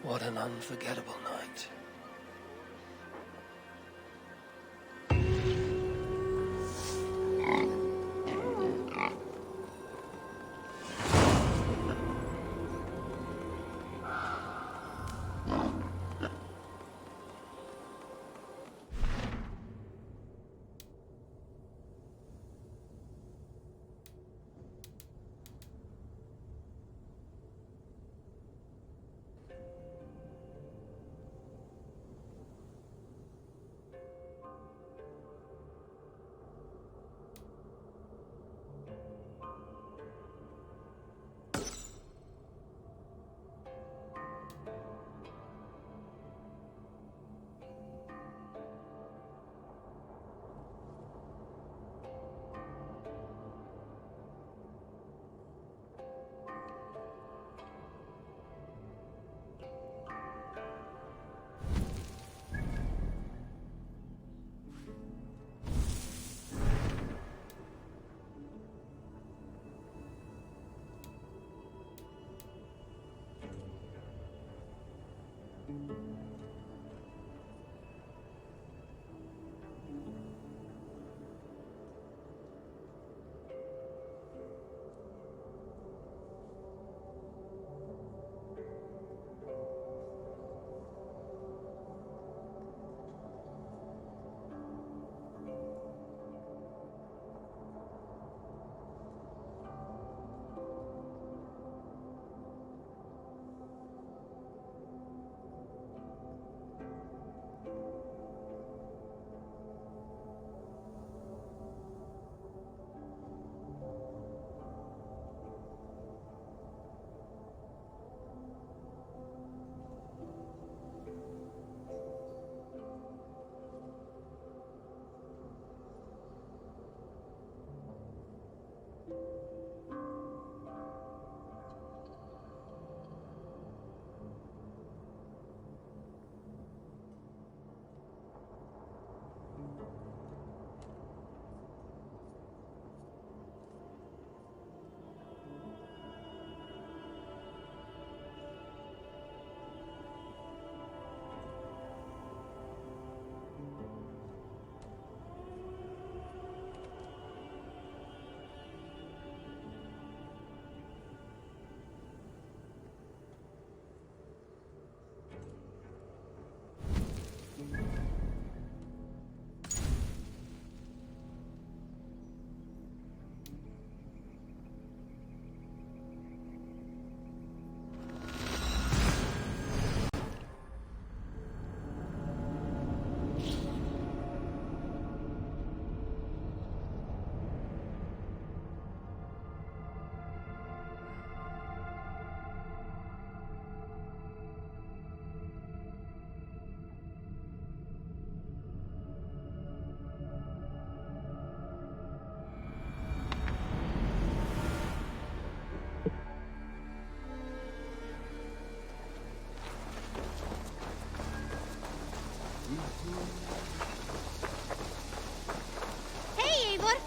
What an unforgettable night. Hey, Eivor!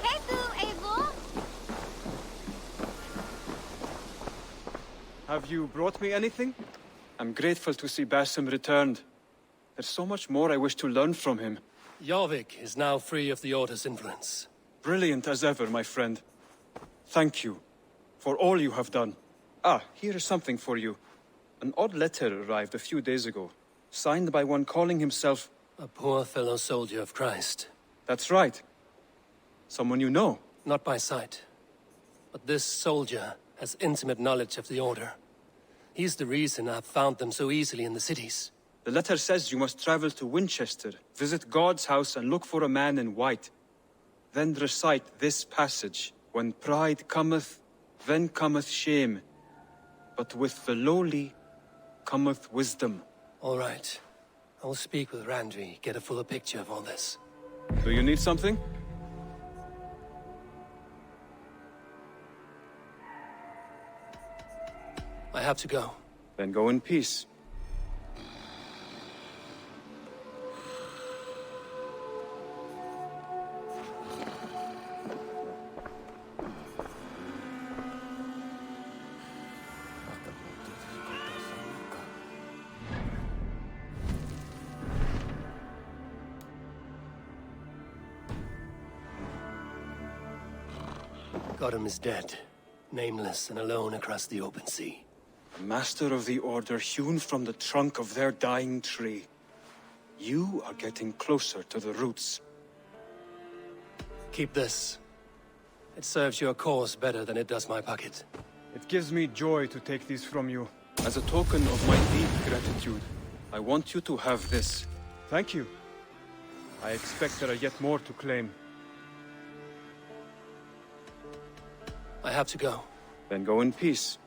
Hey, du, Eivor! Have you brought me anything? I'm grateful to see Basim returned. There's so much more I wish to learn from him. Jorvik is now free of the Order's influence. Brilliant as ever, my friend. Thank you for all you have done. Ah, here is something for you. An odd letter arrived a few days ago, signed by one calling himself... A poor fellow soldier of Christ. That's right. Someone you know. Not by sight. But this soldier has intimate knowledge of the Order. He's the reason I've found them so easily in the cities. The letter says you must travel to Winchester, visit God's house and look for a man in white. Then recite this passage. When pride cometh, then cometh shame. But with the lowly cometh wisdom. All right. I'll speak with Randvi, get a fuller picture of all this. Do you need something? I have to go. Then go in peace. Godham is dead, nameless and alone across the open sea. A master of the Order hewn from the trunk of their dying tree. You are getting closer to the roots. Keep this. It serves your cause better than it does my pocket. It gives me joy to take these from you. As a token of my deep gratitude, I want you to have this. Thank you. I expect there are yet more to claim. I have to go. Then go in peace.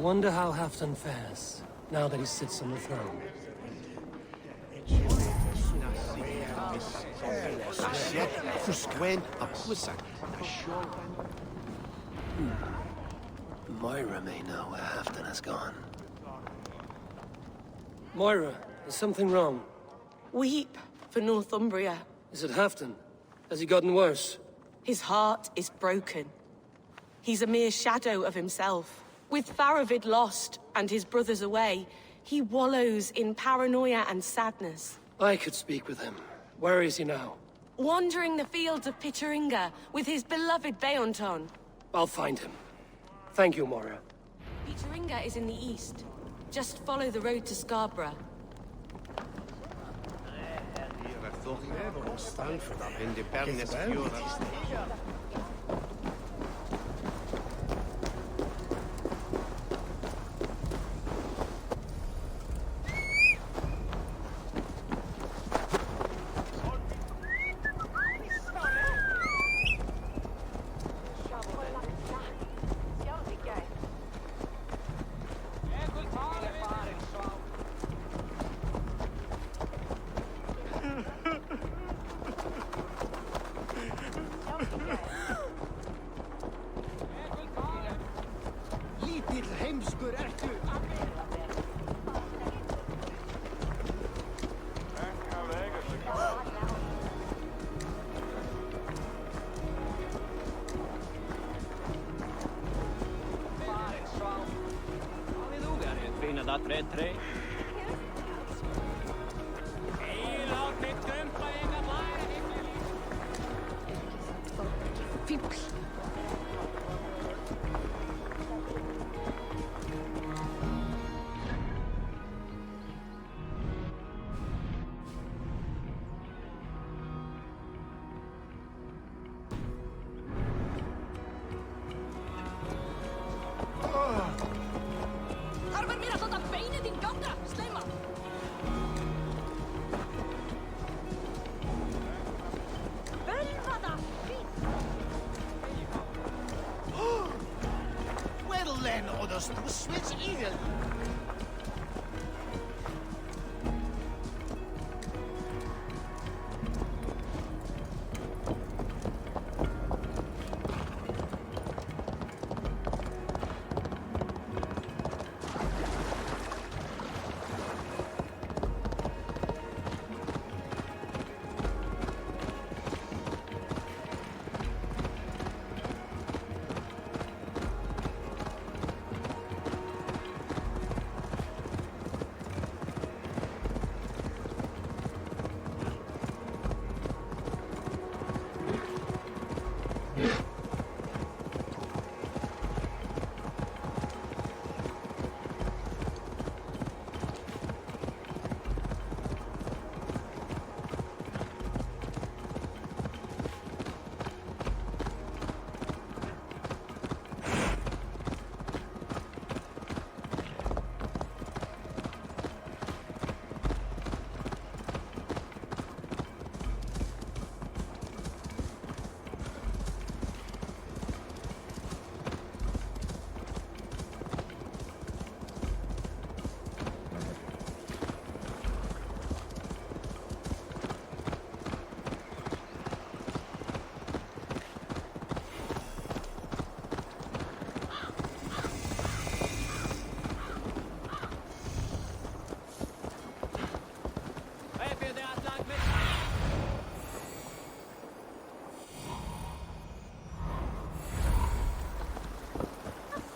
wonder how Halfdan fares, now that he sits on the throne. Moira may know where Halfdan has gone. Moira, is something wrong? Weep for Northumbria. Is it Halfdan? Has he gotten worse? His heart is broken. He's a mere shadow of himself. With Faravid lost and his brothers away, he wallows in paranoia and sadness. I could speak with him. Where is he now? Wandering the fields of Pitteringa with his beloved Beonton. I'll find him. Thank you, Moira. Pitteringa is in the east. Just follow the road to Scarborough.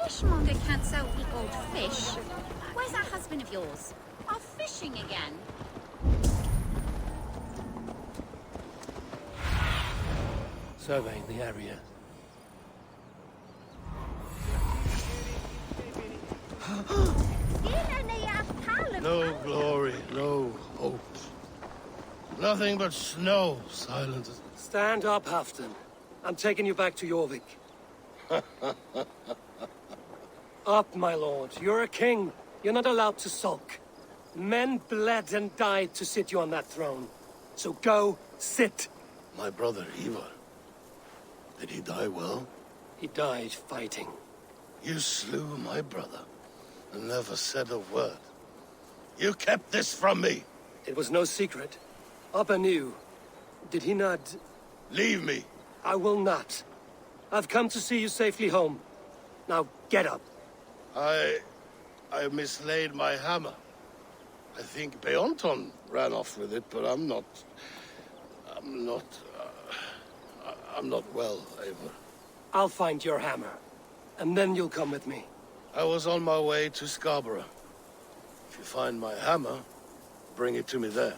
Fishmonger can't sell people fish. Where's that husband of yours? Off fishing again? Surveying the area. No glory, no hope. Nothing but snow silences. Stand up, Halfdan. I'm taking you back to Jorvik. Up, my lord. You're a king. You're not allowed to sulk. Men bled and died to sit you on that throne. So go, sit. My brother, Ivar. Did he die well? He died fighting. You slew my brother. I never said a word. You kept this from me. It was no secret. Appa knew. Did he not? Leave me. I will not. I've come to see you safely home. Now, get up. I mislaid my hammer. I think Beonton ran off with it, but I'm not well, Eivor. I'll find your hammer, and then you'll come with me. I was on my way to Scarborough. If you find my hammer, bring it to me there.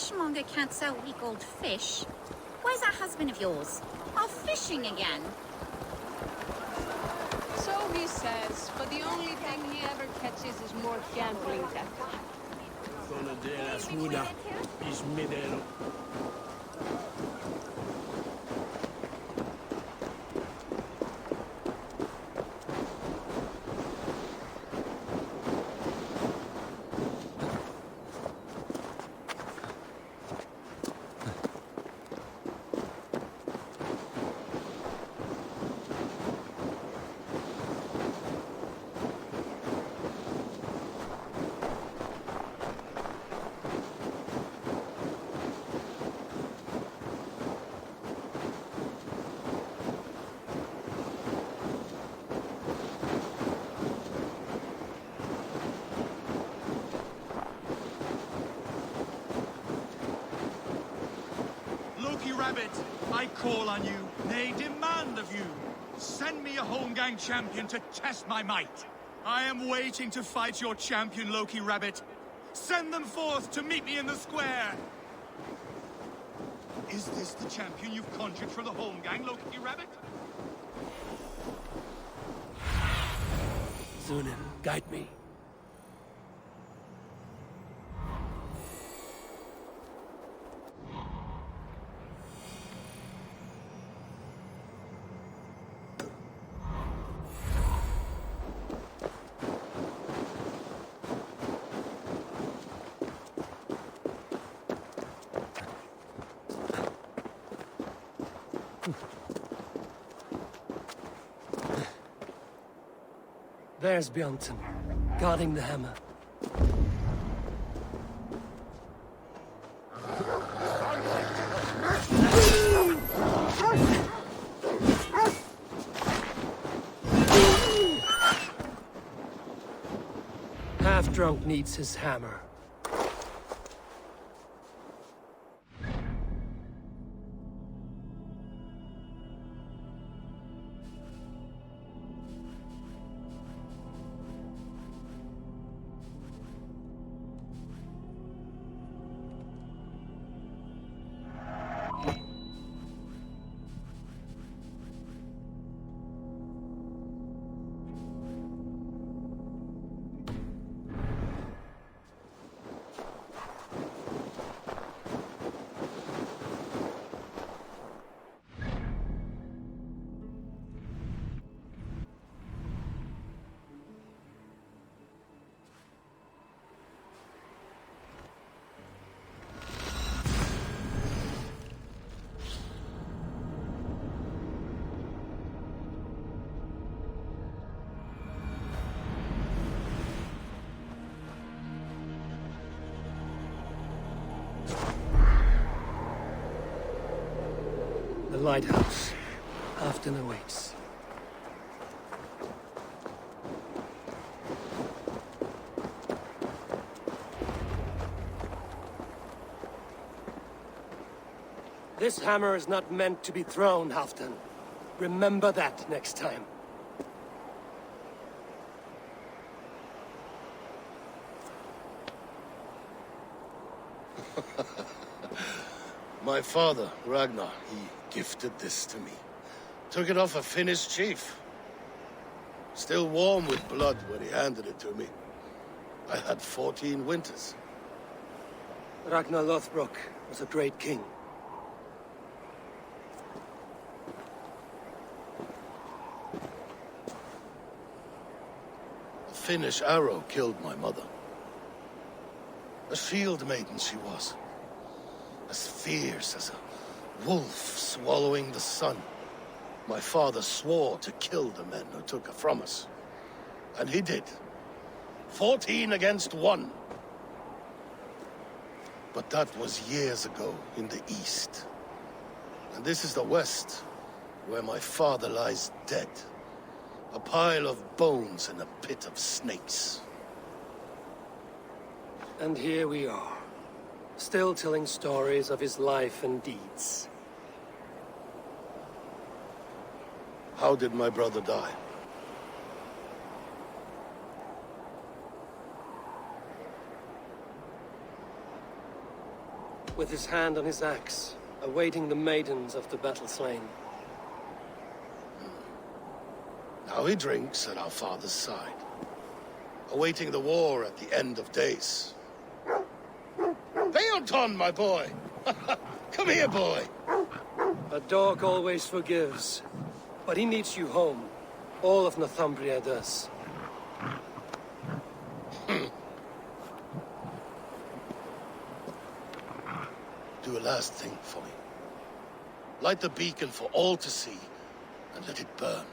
fishmonger can't sell weak old fish, why's that husband of yours? Off fishing again? So he says, but the only thing he ever catches is more gambling debt. Rabbit, I call on you, nay, demand of you. Send me a Holmgang champion to test my might. I am waiting to fight your champion, Loki Rabbit. Send them forth to meet me in the square. Is this the champion you've conjured from the Holmgang, Loki Rabbit? Zunin, guide me. There's Bjornson, guarding the hammer. Half-drunk needs his hammer. The lighthouse. Afton awaits. This hammer is not meant to be thrown, Halfton. Remember that next time. My father, Ragnar, he gifted this to me. Took it off a Finnish chief. Still warm with blood when he handed it to me. I had 14 winters. Ragnar Lothbrok was a great king. A Finnish arrow killed my mother. A shield maiden she was. As fierce as a wolf swallowing the sun. My father swore to kill the men who took her from us. And he did. 14 against 1. But that was years ago in the east. And this is the west, where my father lies dead. A pile of bones in a pit of snakes. And here we are, still telling stories of his life and deeds. How did my brother die? with his hand on his axe, awaiting the maidens of the battle slain. Now he drinks at our father's side, awaiting the war at the end of days. Theoton, my boy! Come here, boy! A dog always forgives, but he needs you home. All of Northumbria does. Do a last thing for me. Light the beacon for all to see, and let it burn.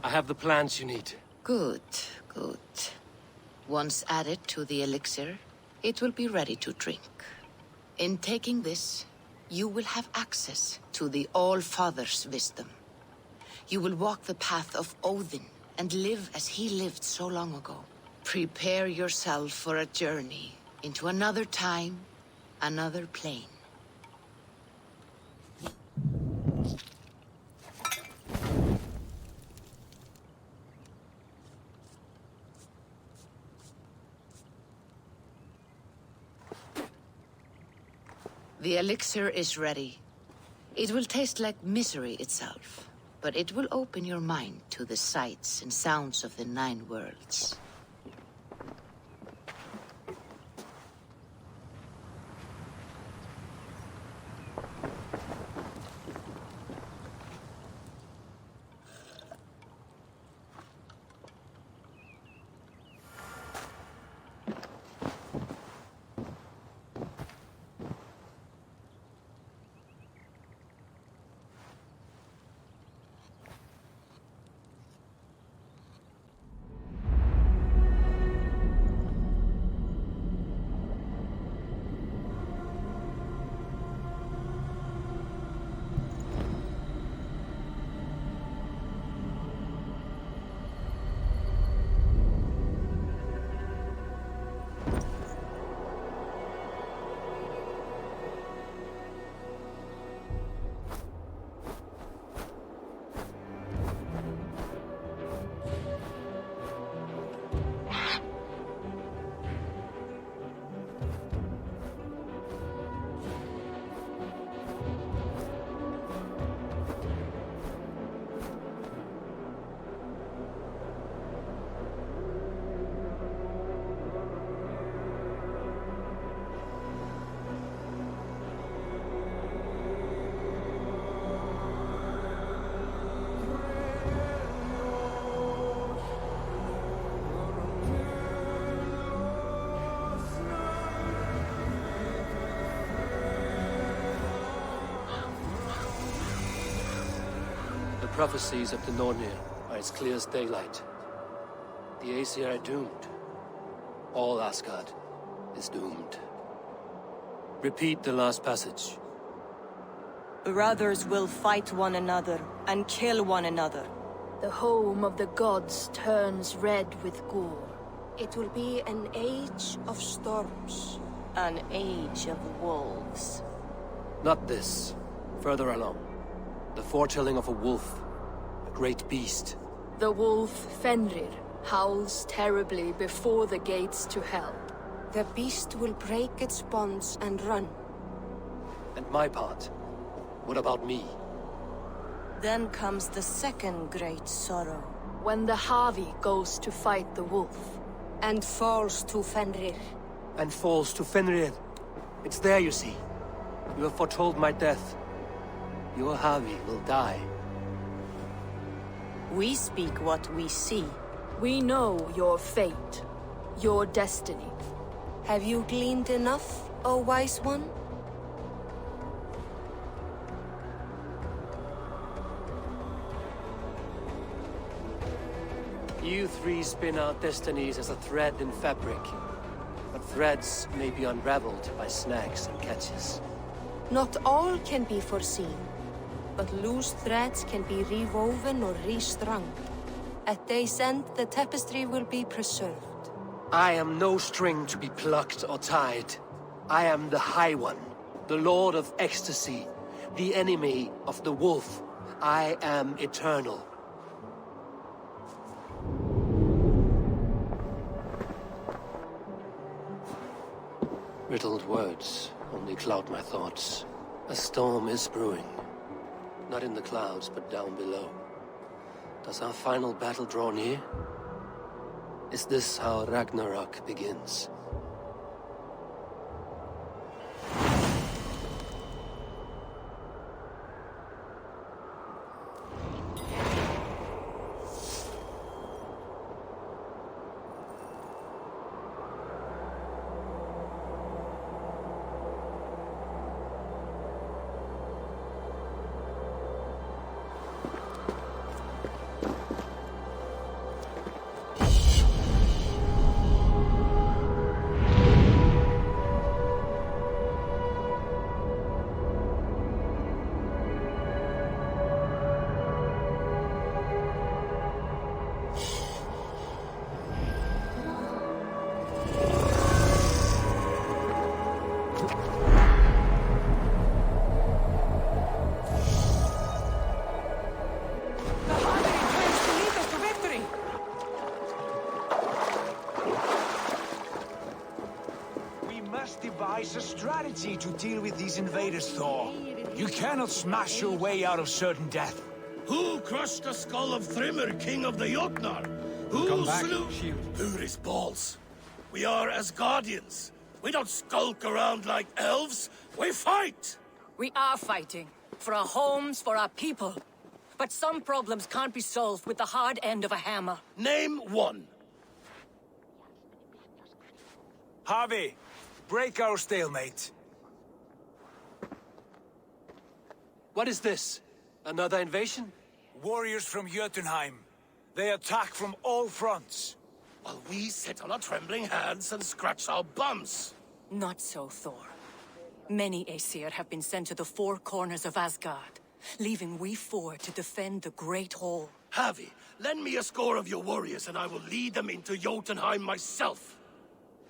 I have the plants you need. Good, good. Once added to the elixir, it will be ready to drink. In taking this, you will have access to the All-Father's wisdom. You will walk the path of Odin and live as he lived so long ago. Prepare yourself for a journey into another time, another plane. The elixir is ready. It will taste like misery itself, but it will open your mind to the sights and sounds of the 9 worlds. The prophecies of the Nornir are as clear as daylight. The Aesir are doomed. All Asgard is doomed. Repeat the last passage. Brothers will fight one another and kill one another. The home of the gods turns red with gore. It will be an age of storms. An age of wolves. Not this. Further along. The foretelling of a wolf. A great beast. The wolf Fenrir howls terribly before the gates to hell. The beast will break its bonds and run. And my part? What about me? Then comes the second great sorrow. When the Havi goes to fight the wolf. And falls to Fenrir. And falls to Fenrir. It's there, you see. You have foretold my death. Your Havi will die. We speak what we see. We know your fate, your destiny. Have you gleaned enough, O wise one? You three spin out destinies as a thread in fabric. But threads may be unraveled by snags and catches. Not all can be foreseen, but loose threads can be rewoven or restrung. At day's end, the tapestry will be preserved. I am no string to be plucked or tied. I am the High One, the Lord of Ecstasy, the enemy of the Wolf. I am eternal. Riddled words only cloud my thoughts. A storm is brewing. Not in the clouds, but down below. Does our final battle draw near? Is this how Ragnarok begins? requires a strategy to deal with these invaders, Thor. You cannot smash your way out of certain death. Who crushed the skull of Thrimr, king of the Jotnar? Who slew... Uri's balls. We are Asgardians. We don't skulk around like elves. We fight! We are fighting. For our homes, for our people. But some problems can't be solved with the hard end of a hammer. Name one. Harvey, break our stalemate. What is this? Another invasion? Warriors from Jotunheim. They attack from all fronts. While we sit on our trembling hands and scratch our bums. Not so, Thor. Many Aesir have been sent to the four corners of Asgard, leaving we four to defend the Great Hall. Harvey, lend me a score of your warriors and I will lead them into Jotunheim myself.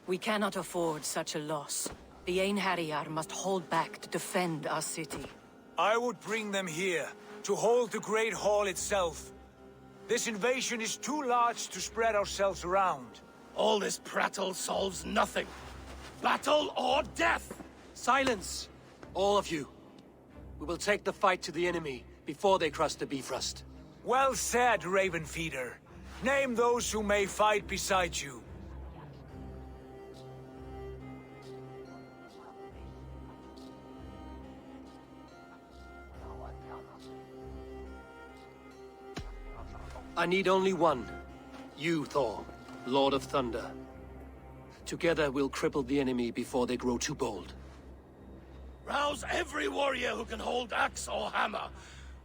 We cannot afford such a loss. The Einherjar must hold back to defend our city. I would bring them here, to hold the Great Hall itself. This invasion is too large to spread ourselves around. All this prattle solves nothing. Battle or death! Silence! All of you. We will take the fight to the enemy before they cross the Bifrost. Well said, Ravenfeeder. Name those who may fight beside you. I need only one. You, Thor, Lord of Thunder. Together we'll cripple the enemy before they grow too bold. Rouse every warrior who can hold axe or hammer.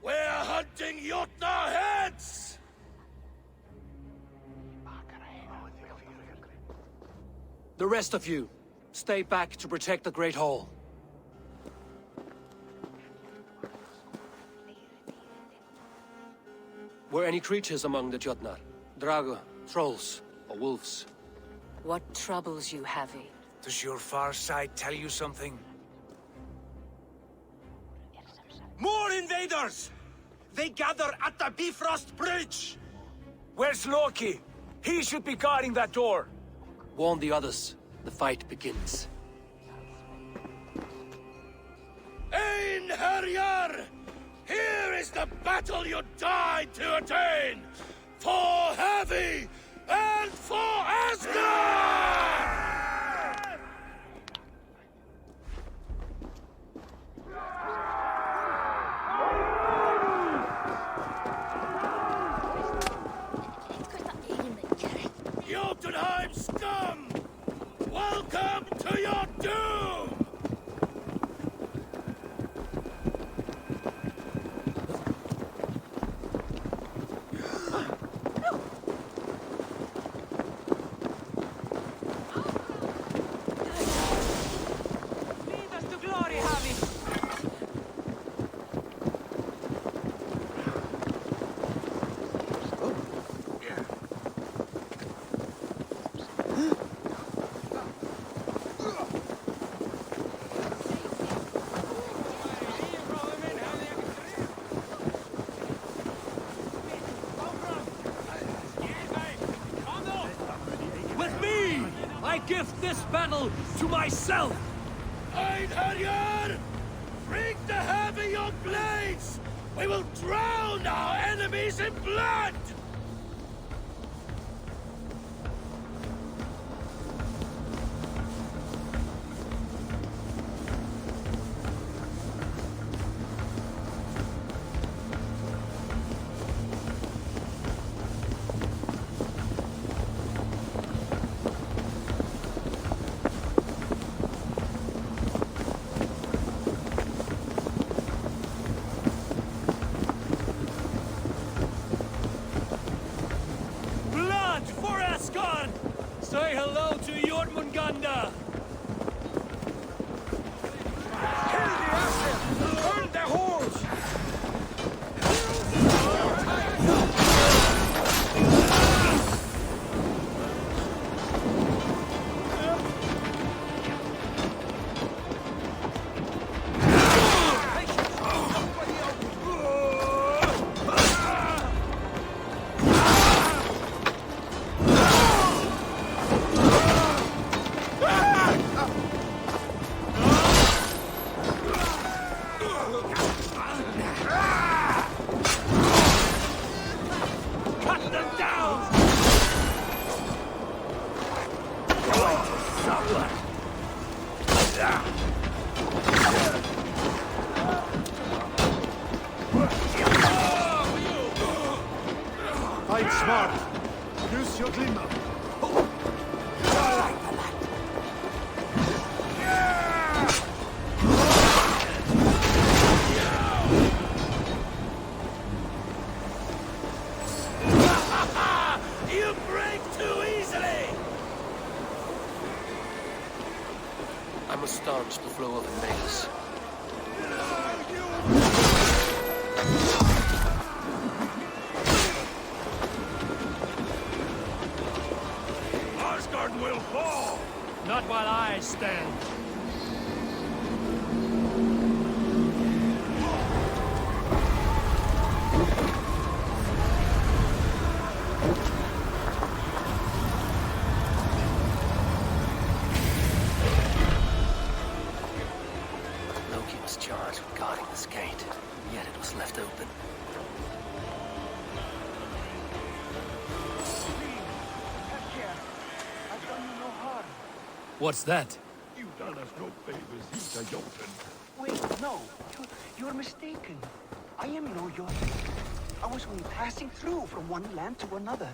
We're hunting Jotnar heads! The rest of you, stay back to protect the Great Hall. Were any creatures among the Jotnar? Draugr, trolls, or wolves? What troubles you, Havi? Does your far side tell you something? More invaders! They gather at the Bifrost Bridge! Where's Loki? He should be guarding that door. Warn the others. The fight begins. Einherjar! Here is the battle you died to attain! For Havi and for Asgard! Jotunheim scum! Welcome to your doom! I gift this battle to myself! Einherjar! Bring the heavy your blades! We will drown our enemies in blood! Fight smart. Use your glimmer. You break too easily! I must staunch the flow of invaders. Asgard will fall! Not while I stand. Loki was charged with guarding this gate, yet it was left open. What's that? You done us no favors, Mr. Jotun. Wait, no. You're mistaken. I am no Jotun. I was only passing through from one land to another.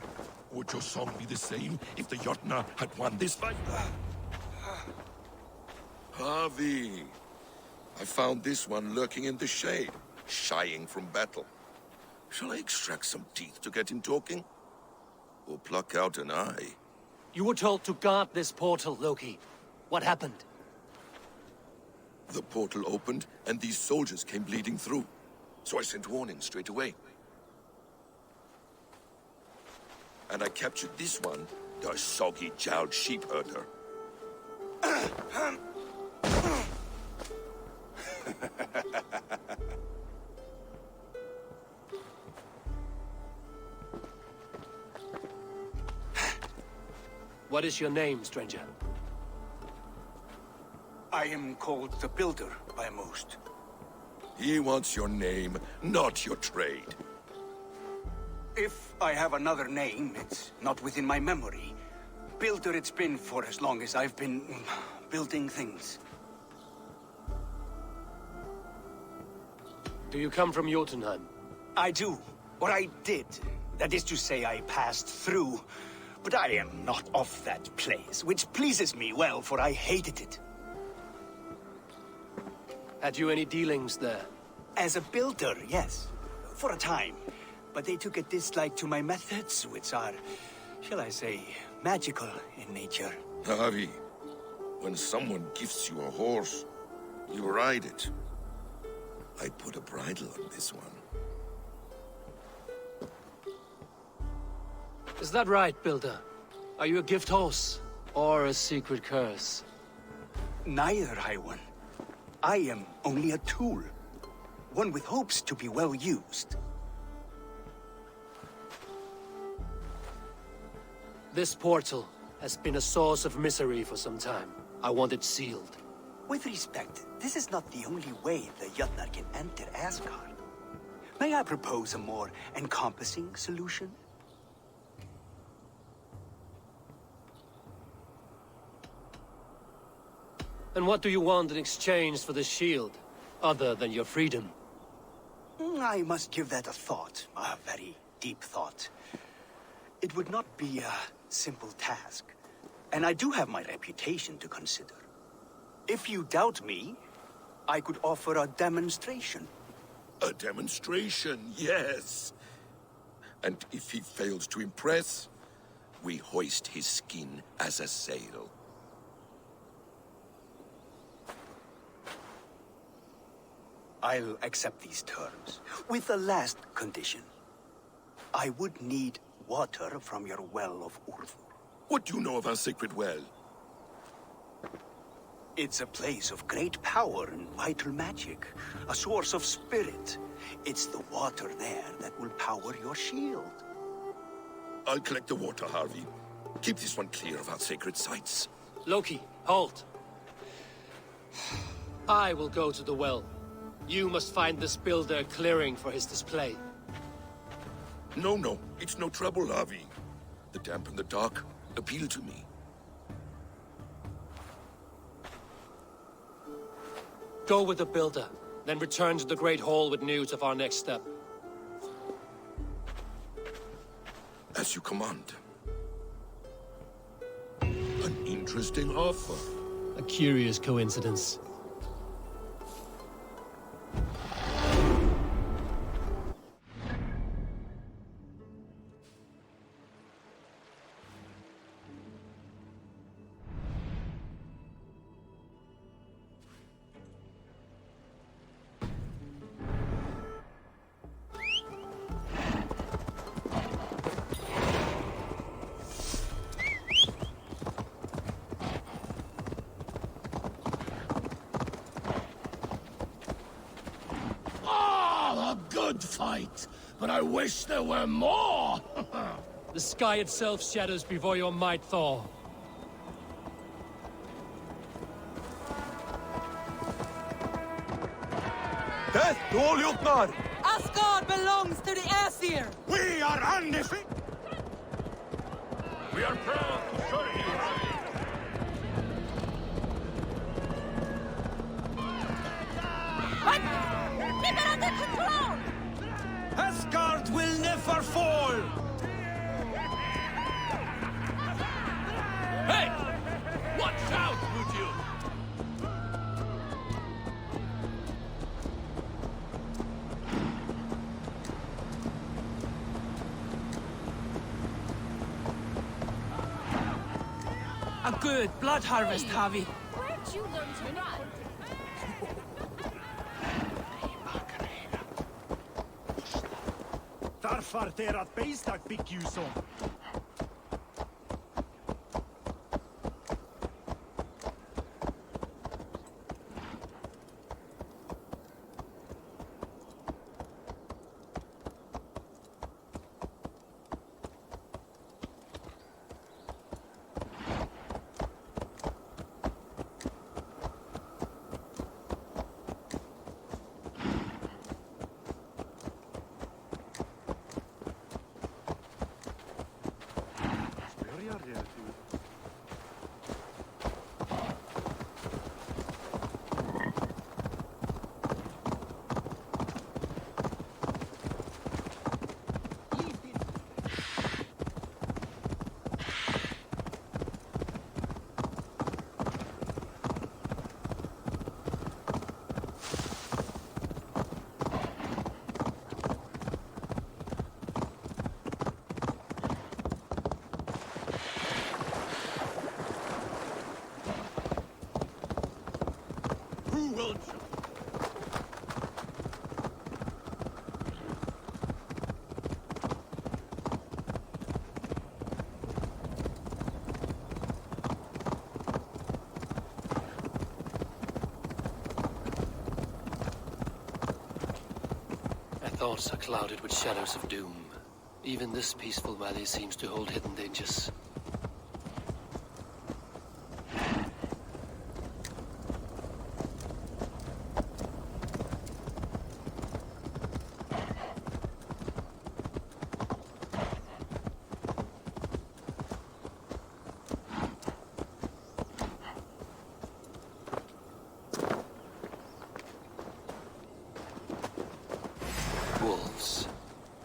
Would your song be the same if the Jotnar had won this fight? Harvey, I found this one lurking in the shade, shying from battle. Shall I extract some teeth to get him talking? Or pluck out an eye? You were told to guard this portal, Loki. What happened? The portal opened, and these soldiers came bleeding through. So I sent warning straight away. And I captured this one, the soggy-jowled sheep herder. What is your name, stranger? I am called the Builder by most. He wants your name, not your trade. If I have another name, it's not within my memory. Builder it's been for as long as I've been building things. Do you come from Jotunheim? I do. Or I did. That is to say, I passed through. But I am not of that place, which pleases me well, for I hated it. Had you any dealings there? As a builder, yes. For a time. But they took a dislike to my methods, which are, shall I say, magical in nature. Harvey, when someone gifts you a horse, you ride it. I put a bridle on this one. Is that right, Builder? Are you a gift horse? Or a secret curse? Neither, High One. I am only a tool. One with hopes to be well used. This portal has been a source of misery for some time. I want it sealed. With respect, this is not the only way the Jotnar can enter Asgard. May I propose a more encompassing solution? And what do you want in exchange for the shield, other than your freedom? I must give that a thought, a very deep thought. It would not be a simple task, and I do have my reputation to consider. If you doubt me, I could offer a demonstration. A demonstration, yes. And if he fails to impress, we hoist his skin as a sail. I'll accept these terms, with a last condition. I would need water from your well of Urthur. What do you know of our sacred well? It's a place of great power and vital magic, a source of spirit. It's the water there that will power your shield. I'll collect the water, Harvey. Keep this one clear of our sacred sites. Loki, halt. I will go to the well. You must find this builder a clearing for his display. No, it's no trouble, Harvey. The damp and the dark appeal to me. Go with the builder, then return to the Great Hall with news of our next step. As you command. An interesting offer. A curious coincidence. A good fight, but I wish there were more! The sky itself shatters before your might, Thor. Death to all Jotnar! Asgard belongs to the Aesir! We are undefeated! We are proud to serve you! What? Keep it under control! Asgard will never fall! Hey! Watch out, would you? A good blood harvest, Javi. Where'd you learn to ride? Varför derat beistak fick ju som? Thoughts are clouded with shadows of doom. Even this peaceful valley seems to hold hidden dangers. Wolves.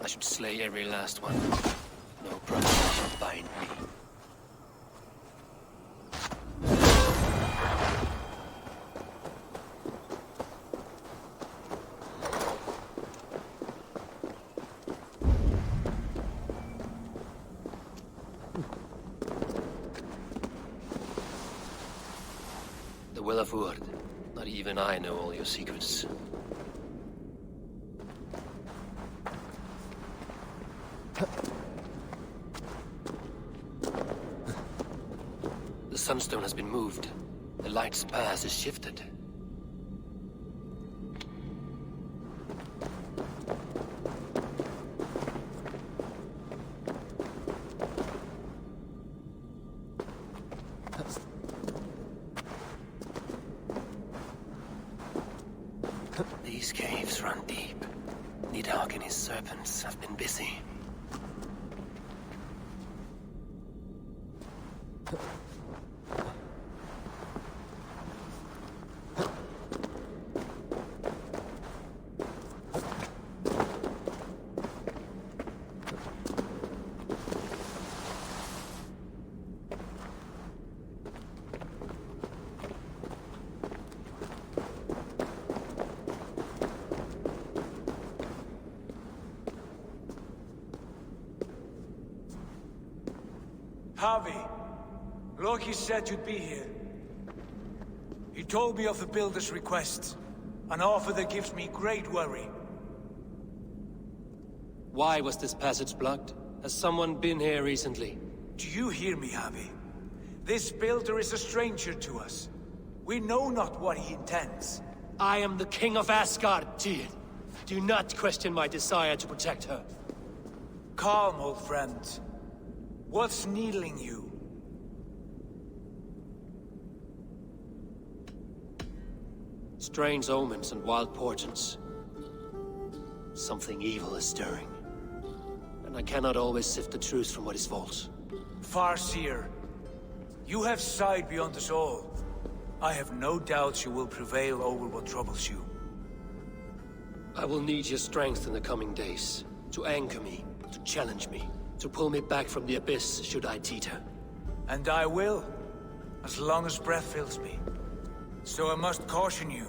I should slay every last one. No problem shall bind me. The Will of Urd. Not even I know all your secrets. The sunstone has been moved. The light's path is shifted. These caves run deep. Nidhogg and his serpents have been busy. Javi, Loki said you'd be here. He told me of the Builder's request, an offer that gives me great worry. Why was this passage blocked? Has someone been here recently? Do you hear me, Javi? This Builder is a stranger to us. We know not what he intends. I am the King of Asgard, Tyr. Do not question my desire to protect her. Calm, old friend. What's needling you? Strange omens and wild portents. Something evil is stirring. And I cannot always sift the truth from what is false. Farseer, you have sight beyond us all. I have no doubts you will prevail over what troubles you. I will need your strength in the coming days. To anchor me, to challenge me, to pull me back from the abyss should I teeter. And I will, as long as breath fills me. So I must caution you.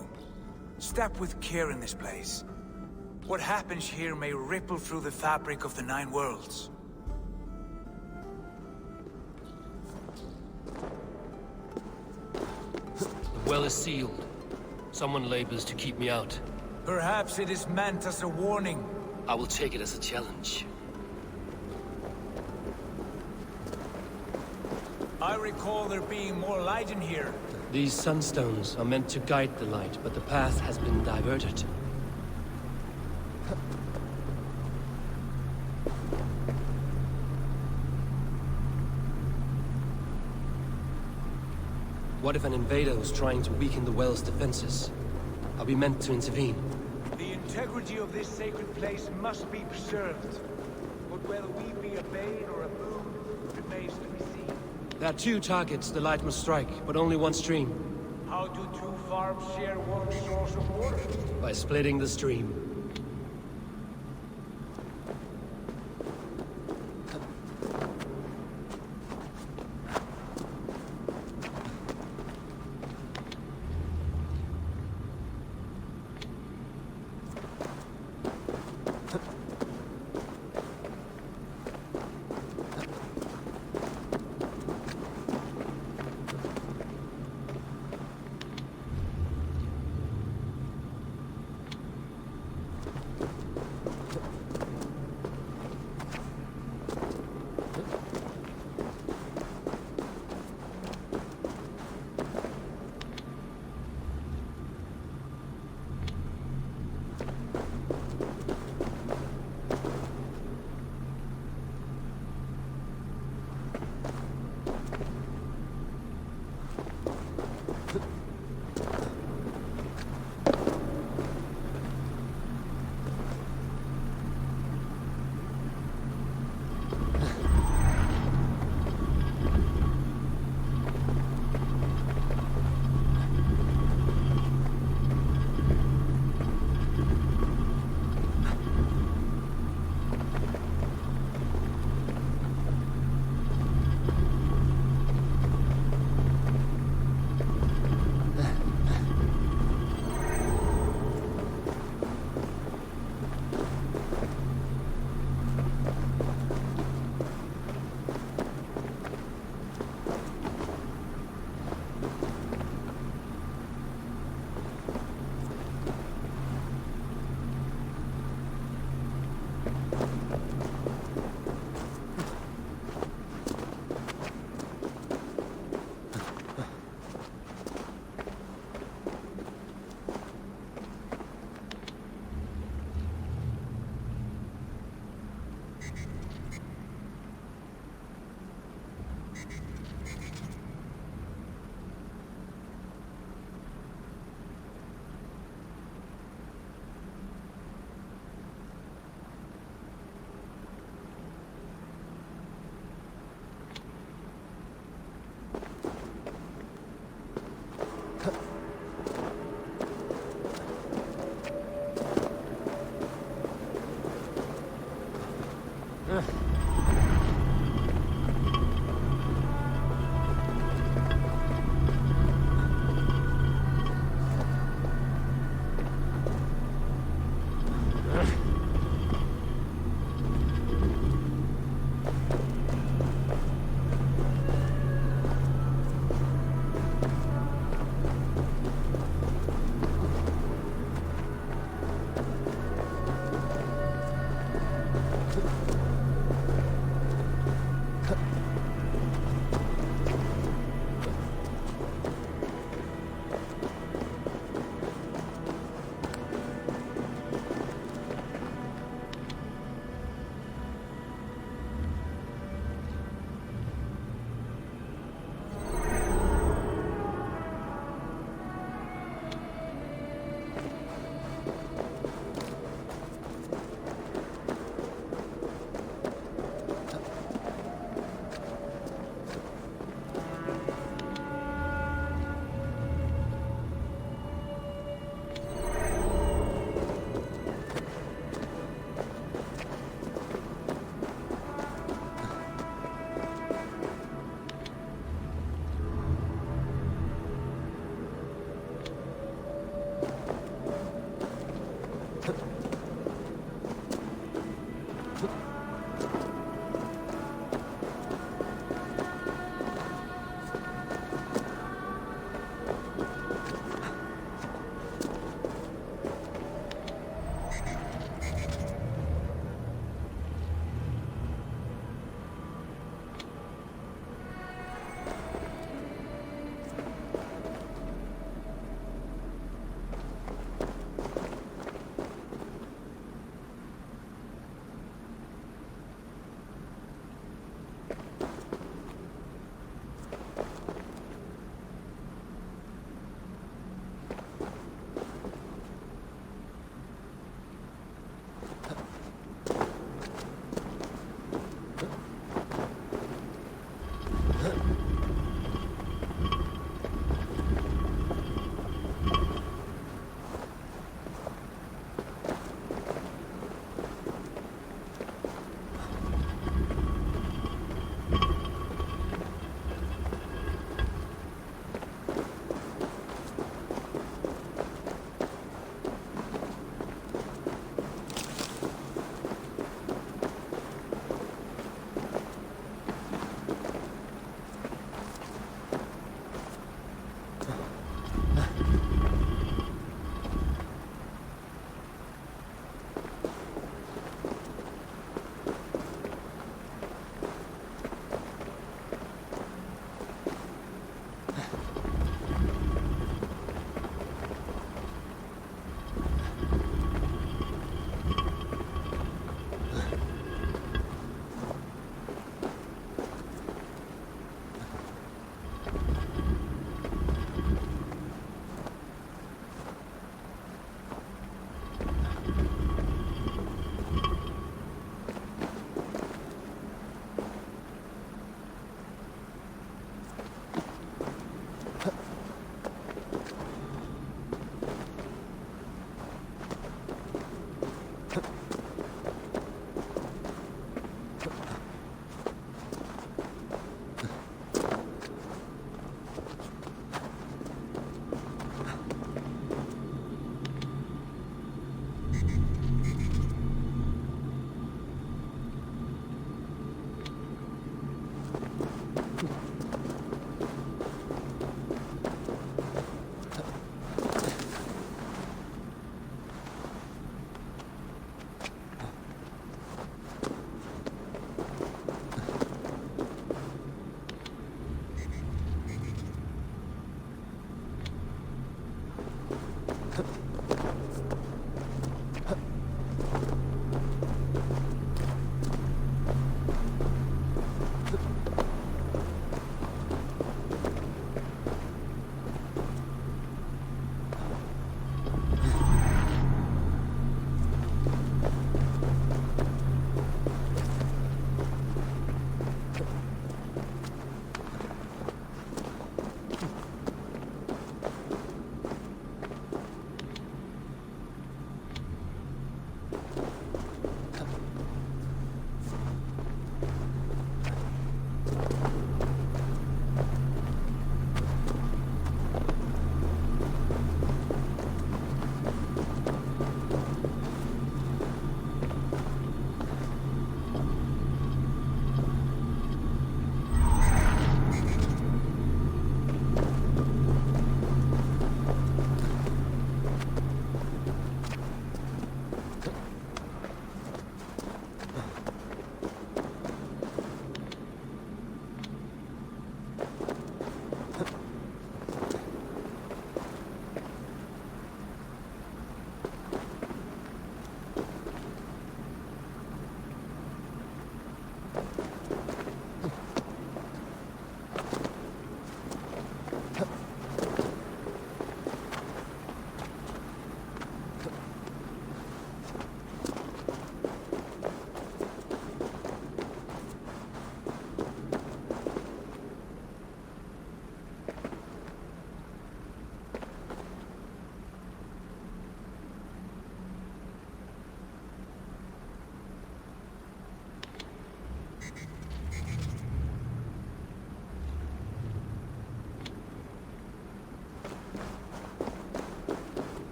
Step with care in this place. What happens here may ripple through the fabric of the Nine Worlds. The well is sealed. Someone labors to keep me out. Perhaps it is meant as a warning. I will take it as a challenge. I recall there being more light in here. These sunstones are meant to guide the light, but the path has been diverted. What if an invader was trying to weaken the well's defenses? Are we meant to intervene? The integrity of this sacred place must be preserved. But whether we be a bane or a boon remains to be seen. There are two targets the light must strike, but only one stream. How do two farms share one source of water? By splitting the stream.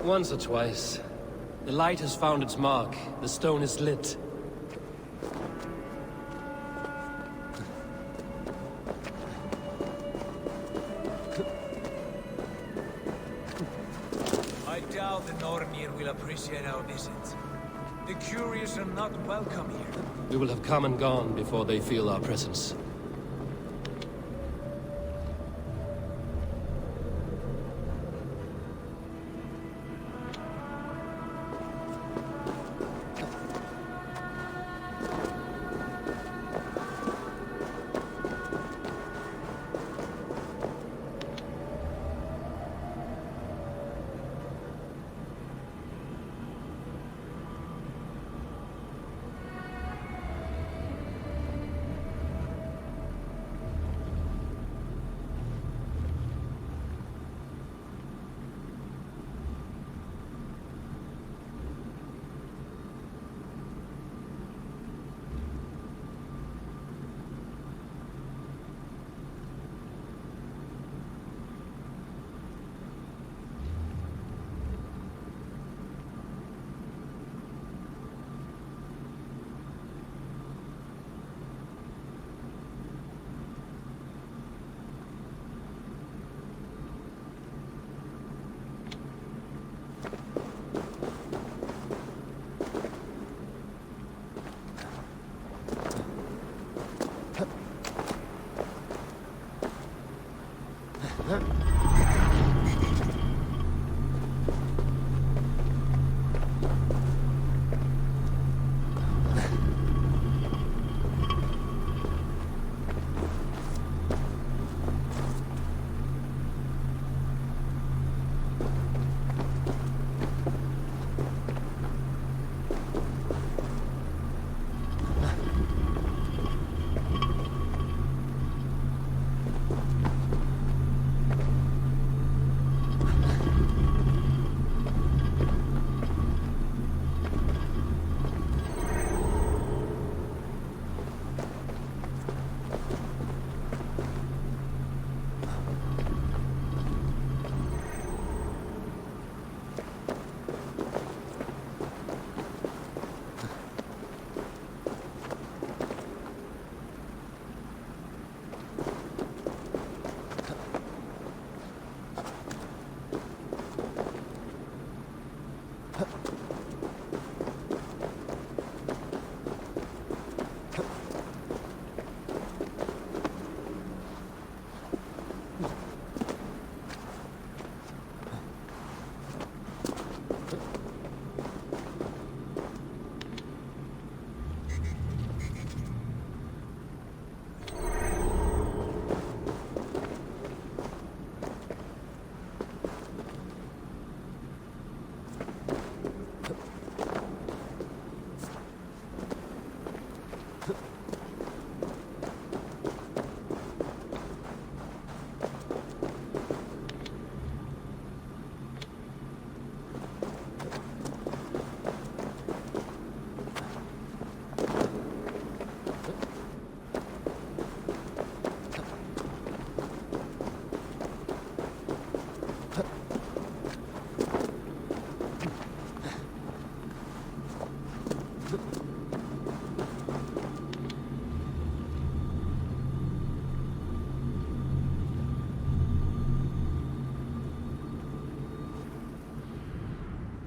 Once or twice. The light has found its mark. The stone is lit. doubt the Normir will appreciate our visit. The curious are not welcome here. We will have come and gone before they feel our presence.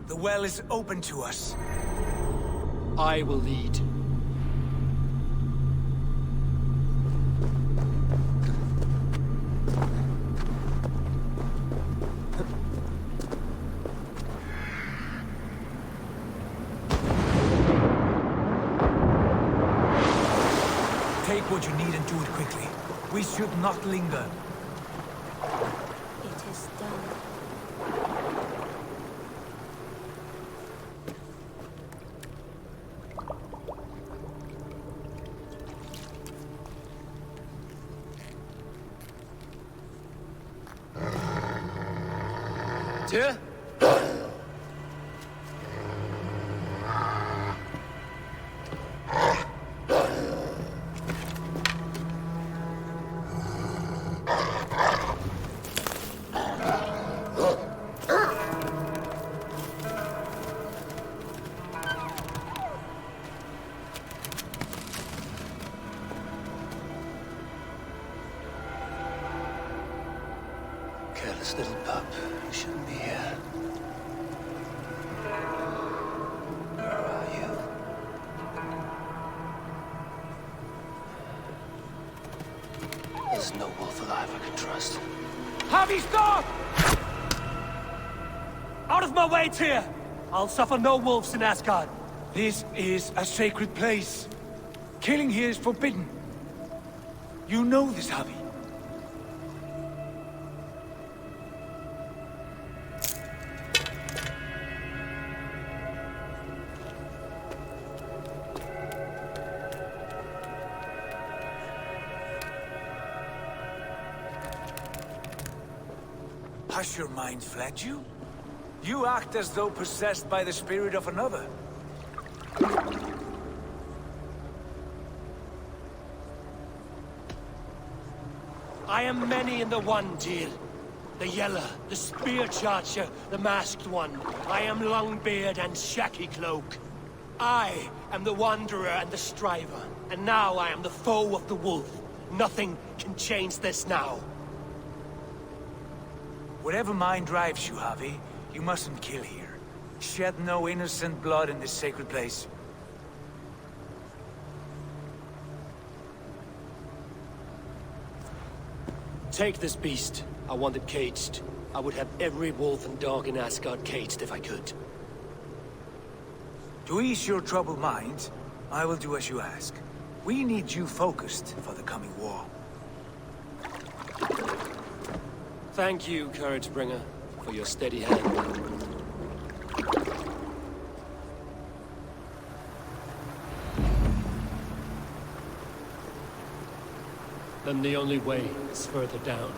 The well is open to us. I will lead. Take what you need and do it quickly. We should not linger. It is done. Tyr? Careless little pup. You shouldn't be here. wolf alive I can trust. Javi, stop! Out of my way, Tyr! I'll suffer no wolves in Asgard. This is a sacred place. Killing here is forbidden. You know this, Javi. Has your mind fled you? You act as though possessed by the spirit of another. I am many in the one, Tyr. The Yeller, the Spear Charger, the Masked One. I am Longbeard and Shaky Cloak. I am the Wanderer and the Striver. And now I am the foe of the Wolf. Nothing can change this now. Whatever mind drives you, Javi, you mustn't kill here. Shed no innocent blood in this sacred place. Take this beast. I want it caged. I would have every wolf and dog in Asgard caged if I could. To ease your troubled mind, I will do as you ask. We need you focused for the coming war. Thank you, Couragebringer, for your steady hand. Then the only way is further down.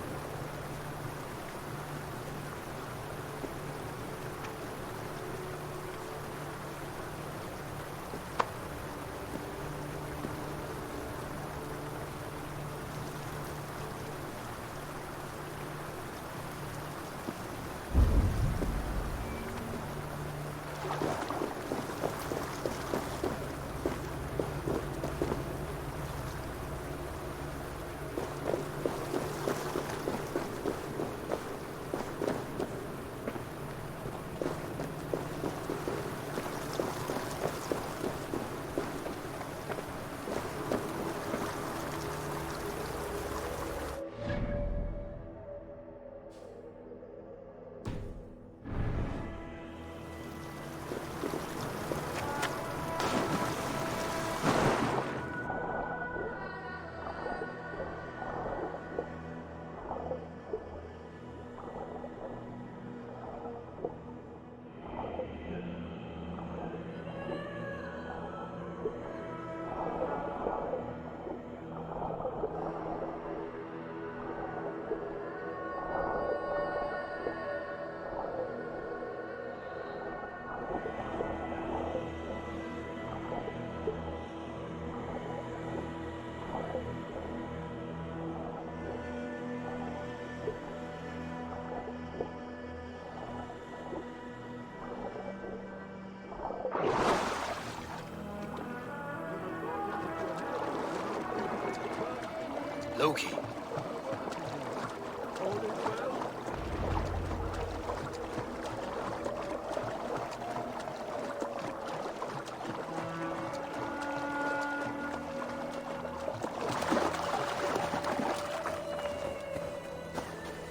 Loki.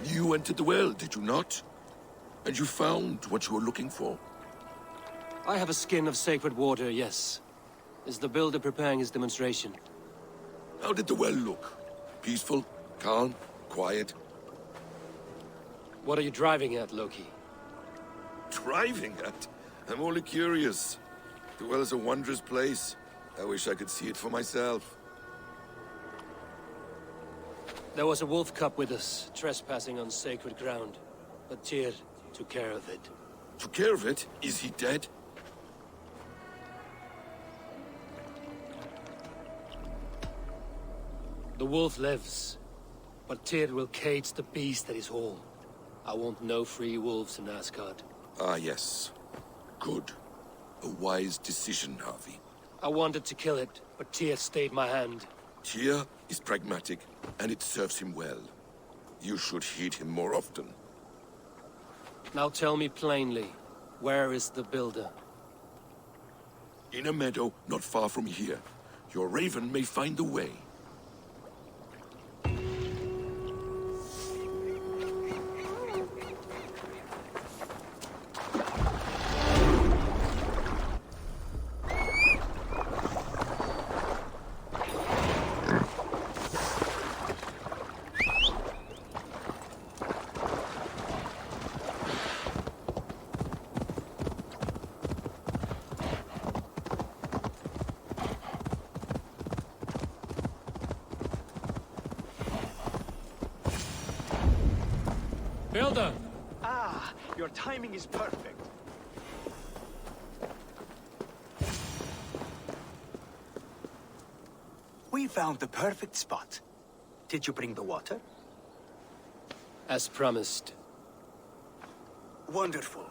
You entered the well, did you not? And you found what you were looking for? I have a skin of sacred water, yes. Is the builder preparing his demonstration? How did the well look? Peaceful? Calm? Quiet? What are you driving at, Loki? Driving at? I'm only curious. The well is a wondrous place. I wish I could see it for myself. There was a wolf cub with us, trespassing on sacred ground. But Tyr took care of it. Took care of it? Is he dead? The wolf lives, but Tyr will cage the beast that is whole. I want no free wolves in Asgard. Ah, yes. Good. A wise decision, Harvey. I wanted to kill it, but Tyr stayed my hand. Tyr is pragmatic, and it serves him well. You should heed him more often. Now tell me plainly, where is the builder? In a meadow not far from here. Your raven may find the way. Builder! Ah, your timing is perfect. We found the perfect spot. Did you bring the water? As promised. Wonderful.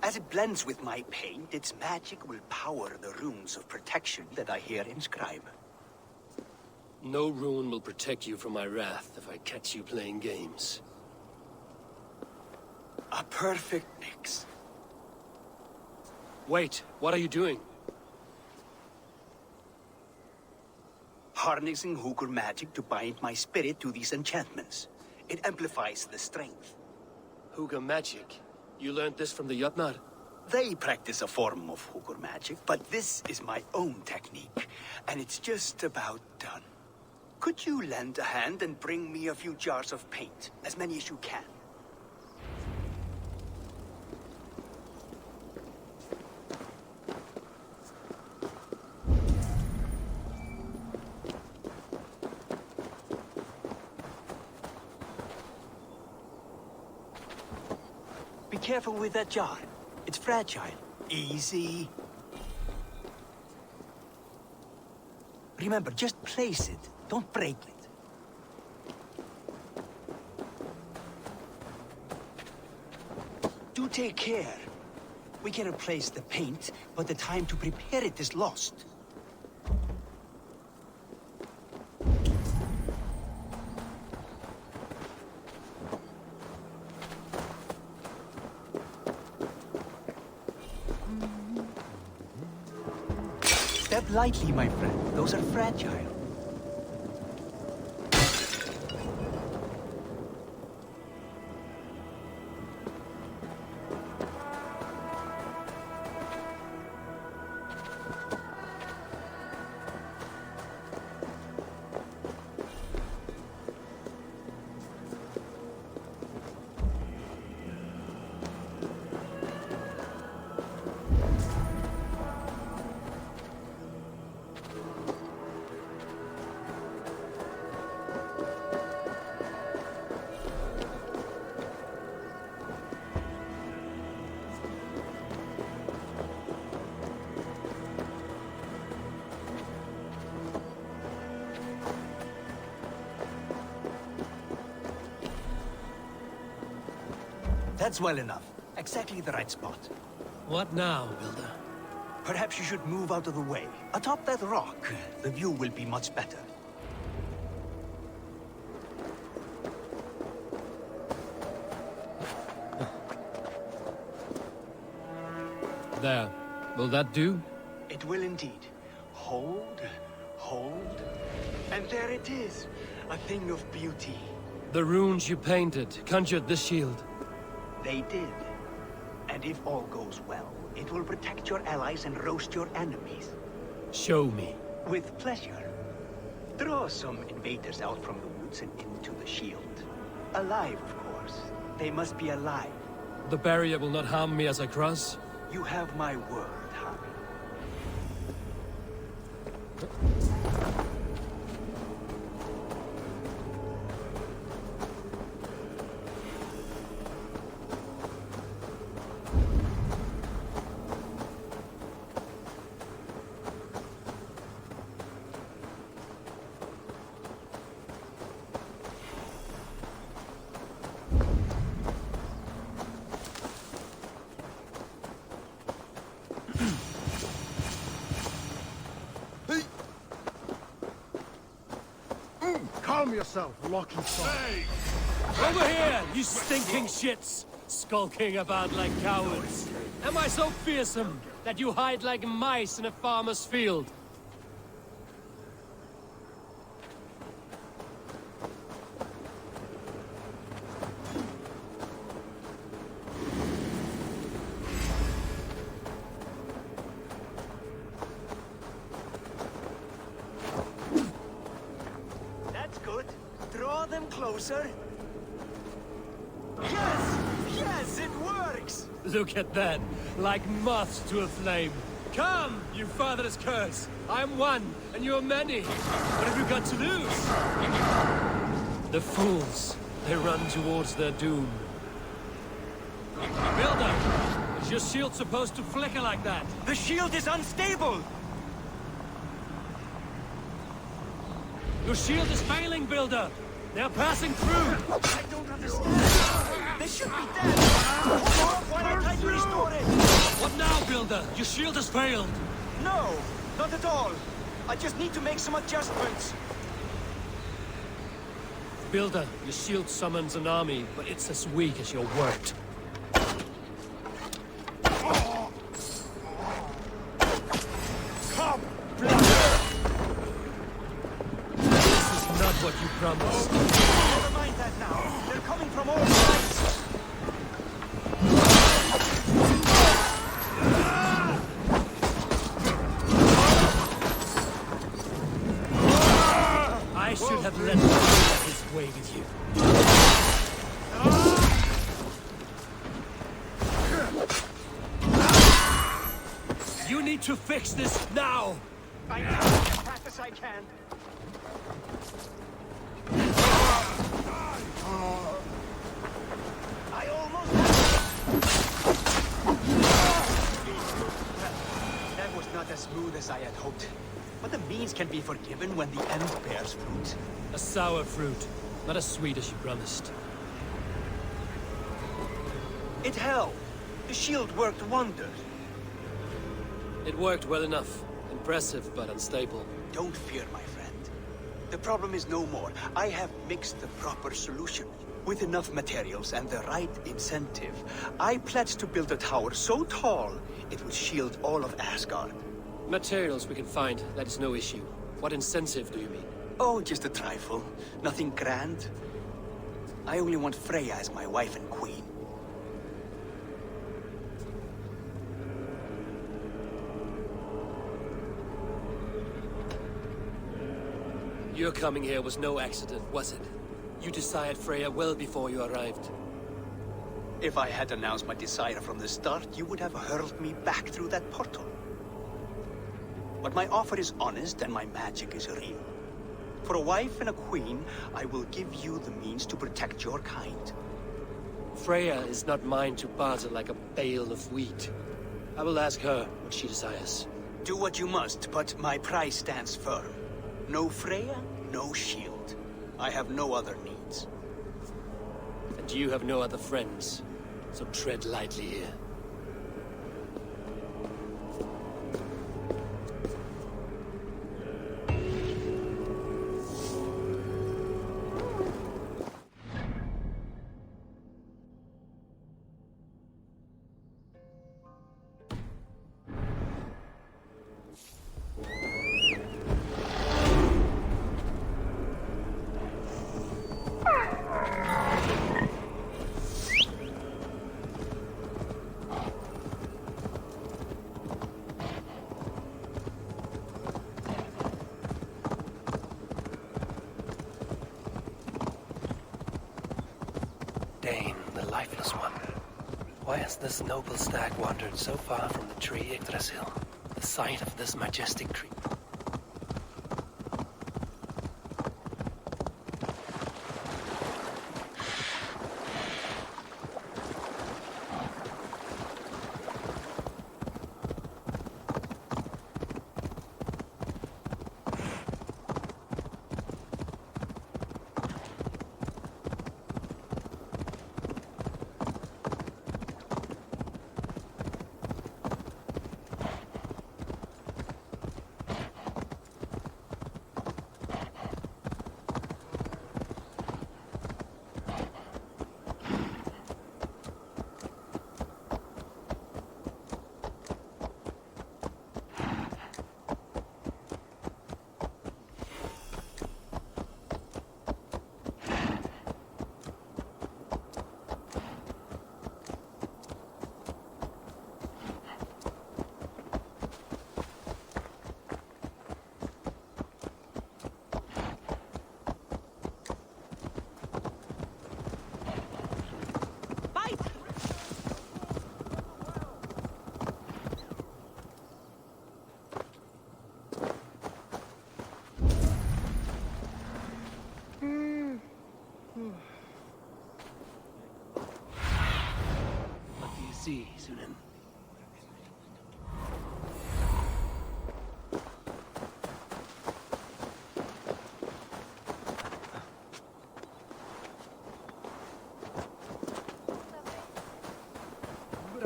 As it blends with my paint, its magic will power the runes of protection that I here inscribe. No rune will protect you from my wrath if I catch you playing games. A perfect mix. Wait, what are you doing? Harnessing Hooker magic to bind my spirit to these enchantments. It amplifies the strength. Hooker magic? You learned this from the Jotnar? They practice a form of Hooker magic, but this is my own technique, and it's just about done. Could you lend a hand and bring me a few jars of paint? As many as you can. Be careful with that jar. It's fragile. Easy. Remember, just place it. Don't break it. Do take care. We can replace the paint, but the time to prepare it is lost. Step lightly, my friend. Those are fragile. That's well enough. Exactly the right spot. What now, Builder? Perhaps you should move out of the way. Atop that rock, the view will be much better. There. Will that do? It will indeed. Hold, hold, and there it is. A thing of beauty. The runes you painted conjured the shield. They did. And if all goes well, it will protect your allies and roast your enemies. Show me. With pleasure. Draw some invaders out from the woods and into the shield. Alive, of course. They must be alive. The barrier will not harm me as I cross? You have my word, Harry. Calm yourself, Locky son. Over here, you stinking shits! Skulking about like cowards. Am I so fearsome that you hide like mice in a farmer's field? That's good. Draw them closer. Yes! Yes, it works! Look at that, like moths to a flame. Come, you fatherless curse! I'm one, and you're many. What have you got to lose? The fools, they run towards their doom. Builder! Is your shield supposed to flicker like that? The shield is unstable! Your shield is failing, Builder! They're passing through! I don't understand! They should be dead! Why not I restore it? What now, Builder? Your shield has failed! No, not at all. I just need to make some adjustments. Builder, your shield summons an army, but it's as weak as your word. Come! This is not what you promised. Never mind that now. They're coming from all sides. I should have let him get his way with you. You need to fix this now! I know, as fast as I can. I almost... That was not as smooth as I had hoped. But the means can be forgiven when the end bears fruit. A sour fruit, not as sweet as you promised. It held. The shield worked wonders. It worked well enough. Impressive, but unstable. Don't fear, my friend. The problem is no more. I have mixed the proper solution. With enough materials and the right incentive, I pledge to build a tower so tall, it will shield all of Asgard. Materials we can find, that is no issue. What incentive do you mean? Oh, just a trifle. Nothing grand. I only want Freya as my wife and queen. Your coming here was no accident, was it? You desired Freya well before you arrived. If I had announced my desire from the start, you would have hurled me back through that portal. But my offer is honest and my magic is real. For a wife and a queen, I will give you the means to protect your kind. Freya is not mine to barter like a bale of wheat. I will ask her what she desires. Do what you must, but my price stands firm. No Freya, no shield. I have no other needs. And you have no other friends, so tread lightly here. Dane, the lifeless one. Why has this noble stag wandered so far from the tree Yggdrasil, the site of this majestic tree? seasoning.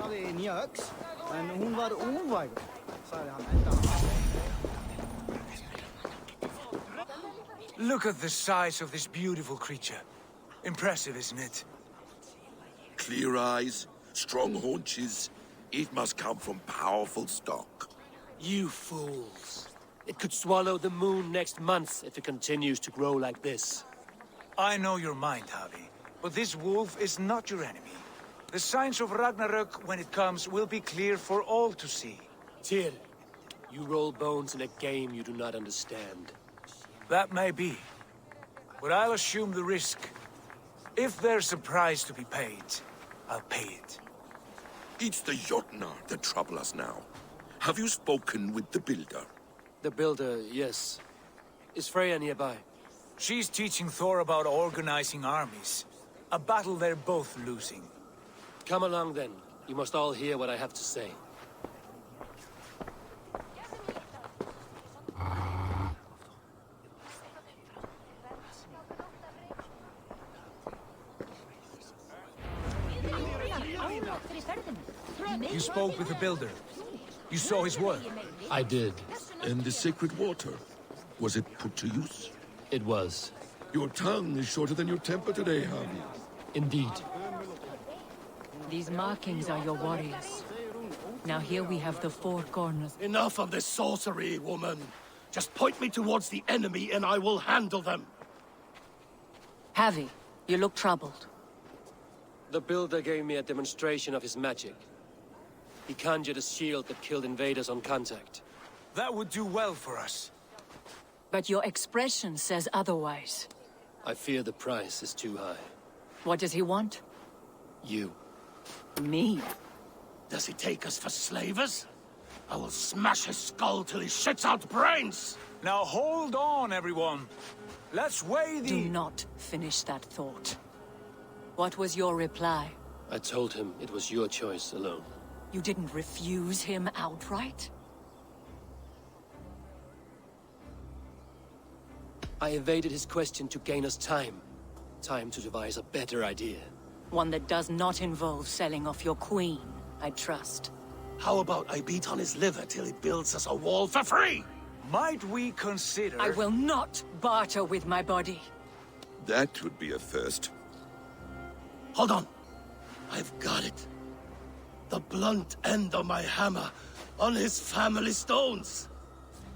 Hade nya öx, men hon var oväg, sagde han ända. Look at the size of this beautiful creature. Impressive, isn't it? Clear eyes, strong haunches. It must come from powerful stock. You fools. It could swallow the moon next month if it continues to grow like this. I know your mind, Javi, but this wolf is not your enemy. The signs of Ragnarök, when it comes, will be clear for all to see. Tyr, you roll bones in a game you do not understand. That may be, but I'll assume the risk. If there's a price to be paid, I'll pay it. It's the Jotnar that trouble us now. Have you spoken with the builder? The builder, yes. Is Freya nearby? She's teaching Thor about organizing armies. A battle they're both losing. Come along then. You must all hear what I have to say. You spoke with the builder. You saw his work. I did. And the sacred water, was it put to use? It was. Your tongue is shorter than your temper today, Javi. Indeed. These markings are your warriors. Now here we have the four corners. Enough of this sorcery, woman. Just point me towards the enemy and I will handle them. Javi, you look troubled. The builder gave me a demonstration of his magic. He conjured a shield that killed invaders on contact. That would do well for us. But your expression says otherwise. I fear the price is too high. What does he want? You. Me? Does he take us for slavers? I will smash his skull till he shits out brains! Now hold on, everyone. Let's weigh the... Do not finish that thought. What was your reply? I told him it was your choice alone. You didn't refuse him outright? I evaded his question to gain us time. Time to devise a better idea. One that does not involve selling off your queen, I trust. How about I beat on his liver till he builds us a wall for free? Might we consider... I will not barter with my body. That would be a first. Hold on. I've got it. The blunt end of my hammer on his family stones.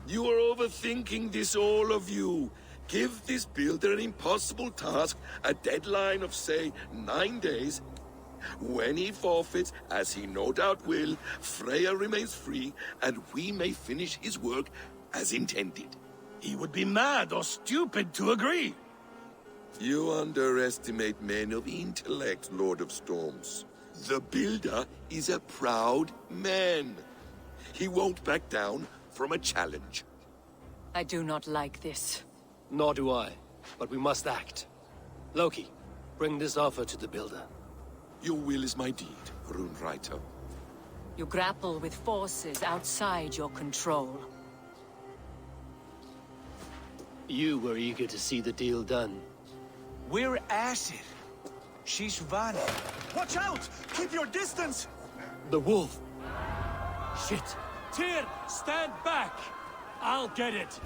You are overthinking this, all of you. Give this builder an impossible task, a deadline of, say, 9 days. When he forfeits, as he no doubt will, Freya remains free, and we may finish his work as intended. He would be mad or stupid to agree. You underestimate men of intellect, Lord of Storms. The builder is a proud man. He won't back down from a challenge. I do not like this. Nor do I, but we must act. Loki, bring this offer to the builder. Your will is my deed, Runewriter. You grapple with forces outside your control. You were eager to see the deal done. We're Acid. She's Vanna. Watch out! Keep your distance! The wolf! Shit! Tyr, stand back! I'll get it!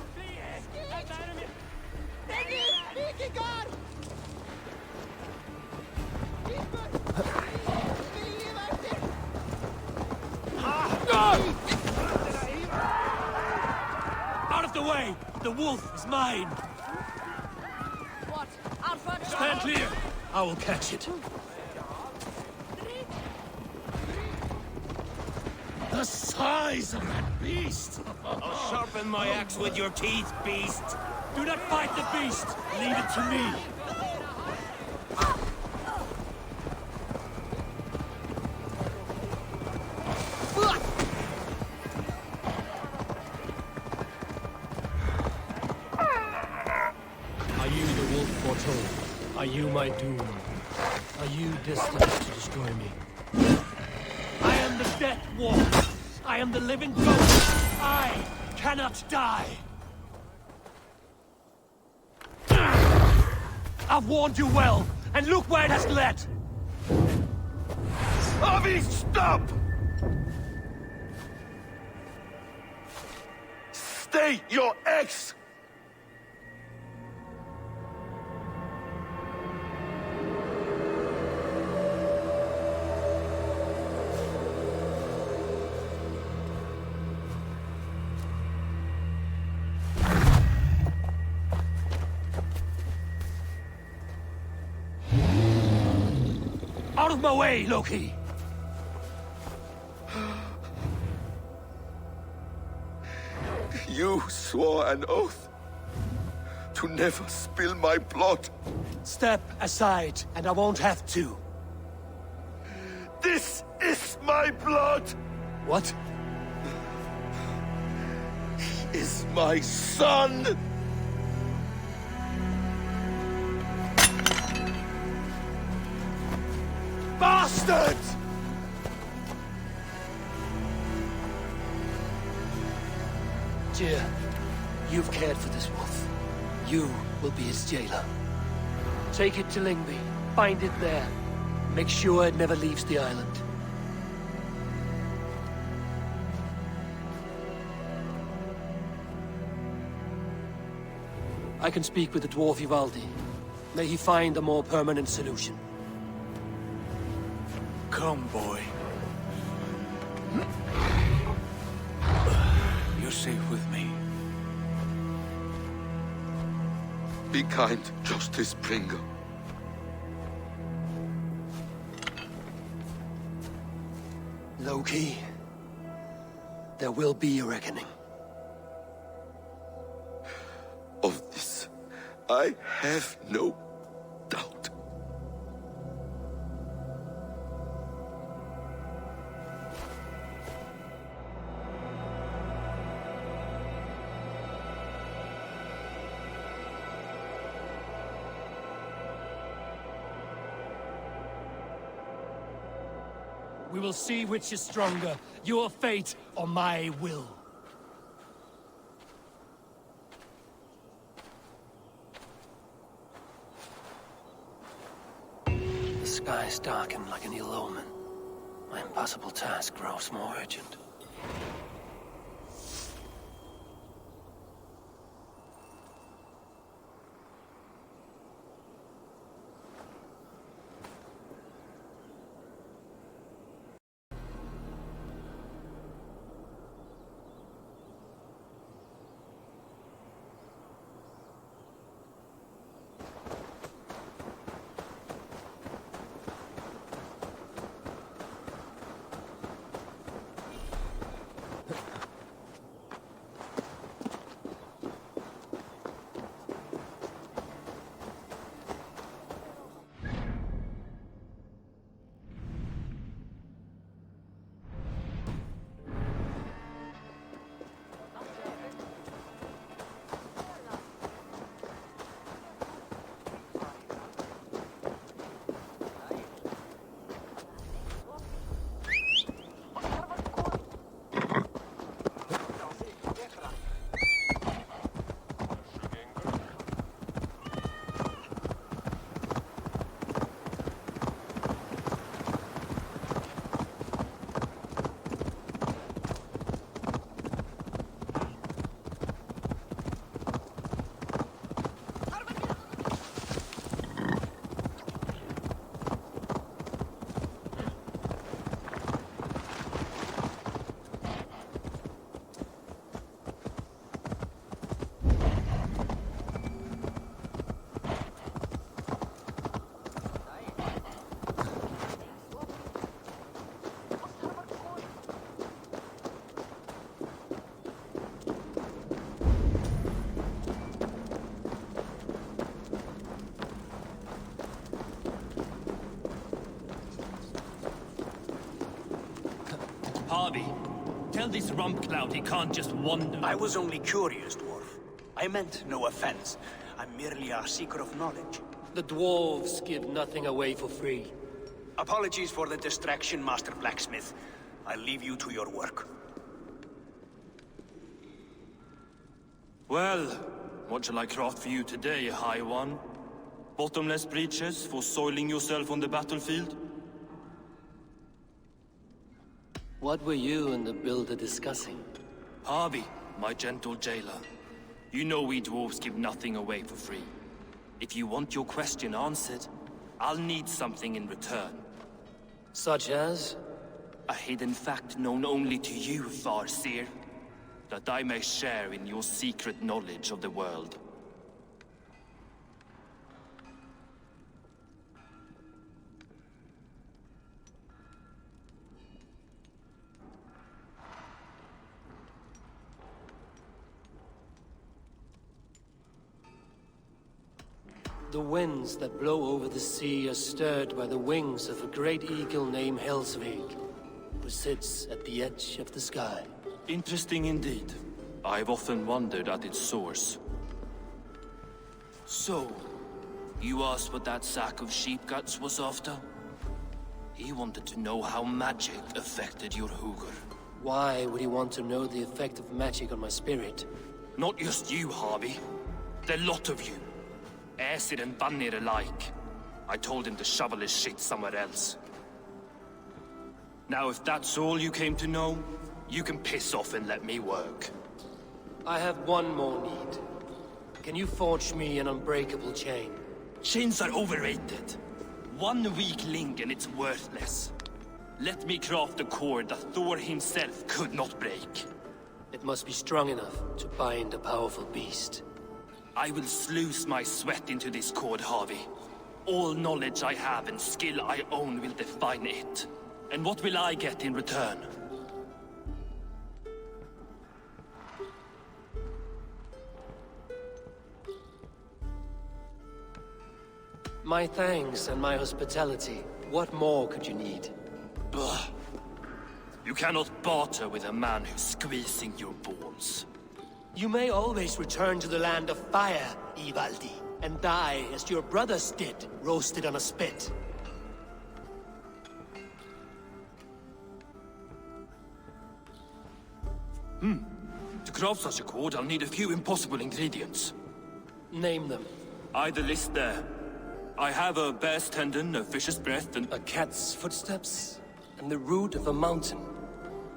Out of the way! The wolf is mine! What? Out front! Stand clear! I will catch it. The size of that beast! I'll sharpen my axe with your teeth, beast. Do not fight the beast! Leave it to me! Are you the wolf foretold? Are you my doom? Are you destined to destroy me? death walk. I am the living ghost. I cannot die. I've warned you well, and look where it has led. Avi, stop! Stay your ex! Out of my way, Loki! You swore an oath to never spill my blood. Step aside, and I won't have to. This is my blood! What? He is my son! Bastard! Tyr, you've cared for this wolf. You will be his jailer. Take it to Lingby. Find it there. Make sure it never leaves the island. I can speak with the dwarf Ivaldi. May he find a more permanent solution. Come, boy. You're safe with me. Be kind, Justice Bringer. Loki, there will be a reckoning. Of this, I have no doubt. We will see which is stronger, your fate or my will. The skies darken like an ill omen. My impossible task grows more urgent. Harvey, tell this rump clout he can't just wander. I was only curious, dwarf. I meant no offense. I'm merely a seeker of knowledge. The dwarves give nothing away for free. Apologies for the distraction, Master Blacksmith. I leave you to your work. Well, what shall I craft for you today, High One? Bottomless breeches for soiling yourself on the battlefield? What were you and the builder discussing? Harvey, my gentle jailer. You know we dwarves give nothing away for free. If you want your question answered, I'll need something in return. Such as? A hidden fact known only to you, Farseer. That I may share in your secret knowledge of the world. The winds that blow over the sea are stirred by the wings of a great eagle named Helsvig, who sits at the edge of the sky. Interesting indeed. I've often wondered at its source. So, you asked what that sack of sheep guts was after? He wanted to know how magic affected your Hugr. Why would he want to know the effect of magic on my spirit? Not just you, Harvey. The lot of you. Aesir and Vanir alike. I told him to shovel his shit somewhere else. Now, if that's all you came to know, you can piss off and let me work. I have one more need. Can you forge me an unbreakable chain? Chains are overrated. One weak link and it's worthless. Let me craft a cord that Thor himself could not break. It must be strong enough to bind a powerful beast. I will sluice my sweat into this cord, Harvey. All knowledge I have and skill I own will define it. And what will I get in return? My thanks and my hospitality. What more could you need? Ugh. You cannot barter with a man who's squeezing your balls. You may always return to the land of fire, Ivaldi, and die as your brothers did, roasted on a spit. To craft such a cord, I'll need a few impossible ingredients. Name them. The list there. I have a bear's tendon, a fish's breath, and... A cat's footsteps, and the root of a mountain.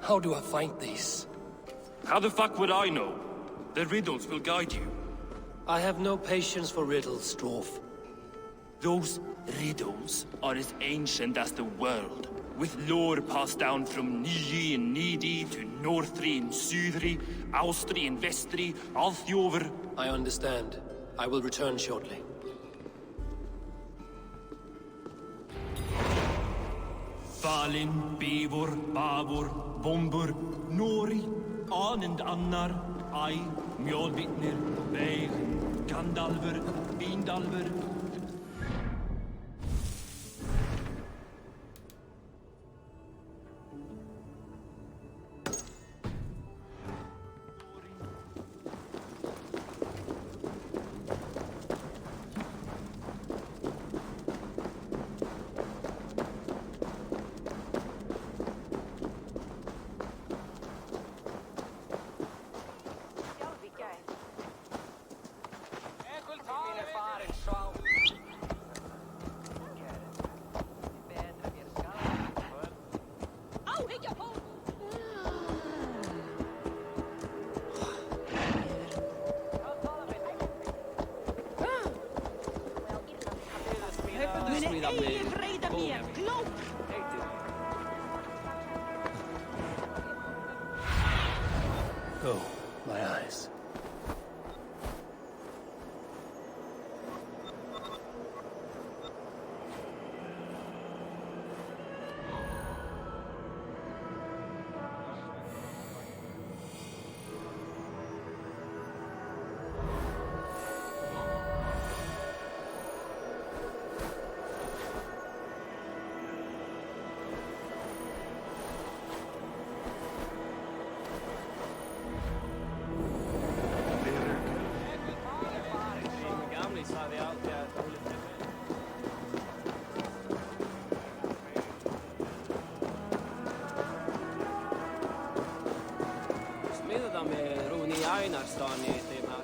How do I find these? How the fuck would I know? The riddles will guide you. I have no patience for riddles, dwarf. Those riddles are as ancient as the world, with lore passed down from Niji and Nidi to Northri and Sudri, Austri and Vestri, Althjover. I understand. I will return shortly. Falin, Beivor, Bavor, Bombur, Nori, Anand Annar, Ai, Mjolvitnir, Veig, Gandalver, Vindalver. Oh, my eyes. innerstan i det här.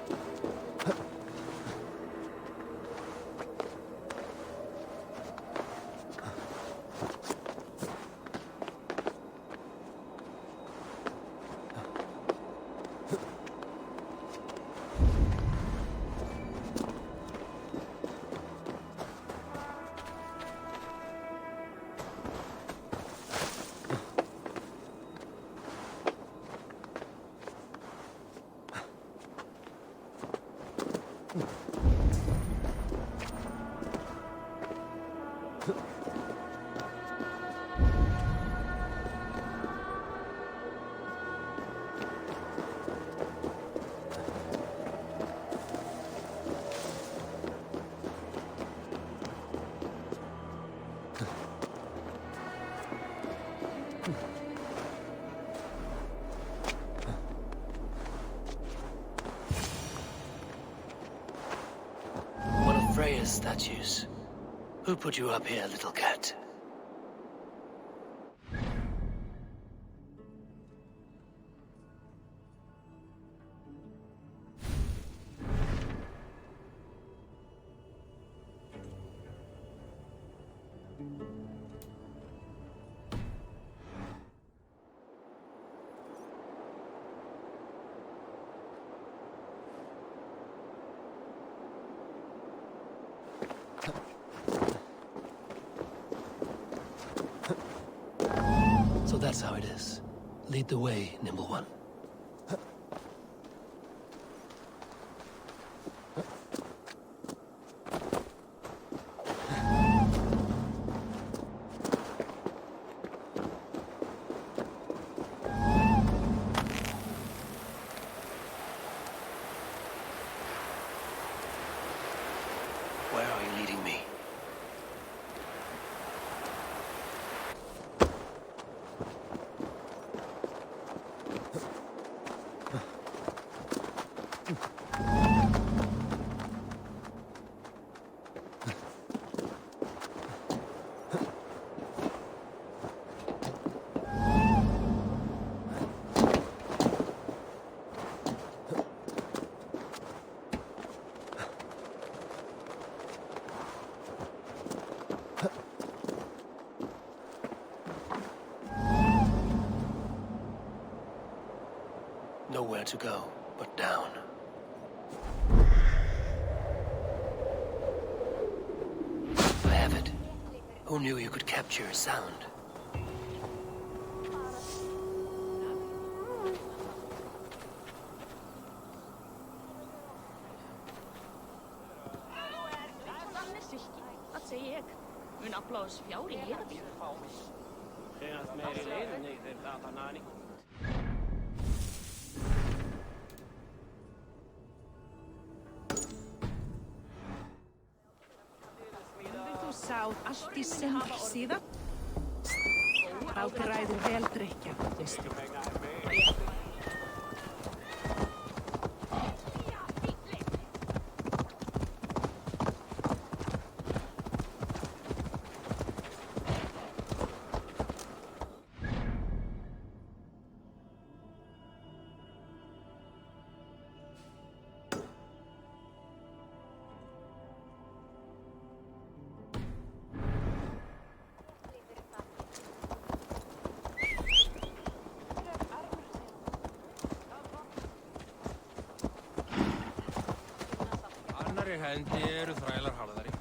Freya's statues. Who put you up here, little cat? So that's how it is. Lead the way, Nimble One. Where are you leading me? Nowhere to go but down. I have it. Who knew you could capture a sound? Wat zeg ik? Een applaus voor jou, heer. Geen als meer in leven, nee, dat gaat daarna niet. Sá allt í sem síðan. Ráðið ræður vel drykja, veistu. Hendi eru þrælar harðari.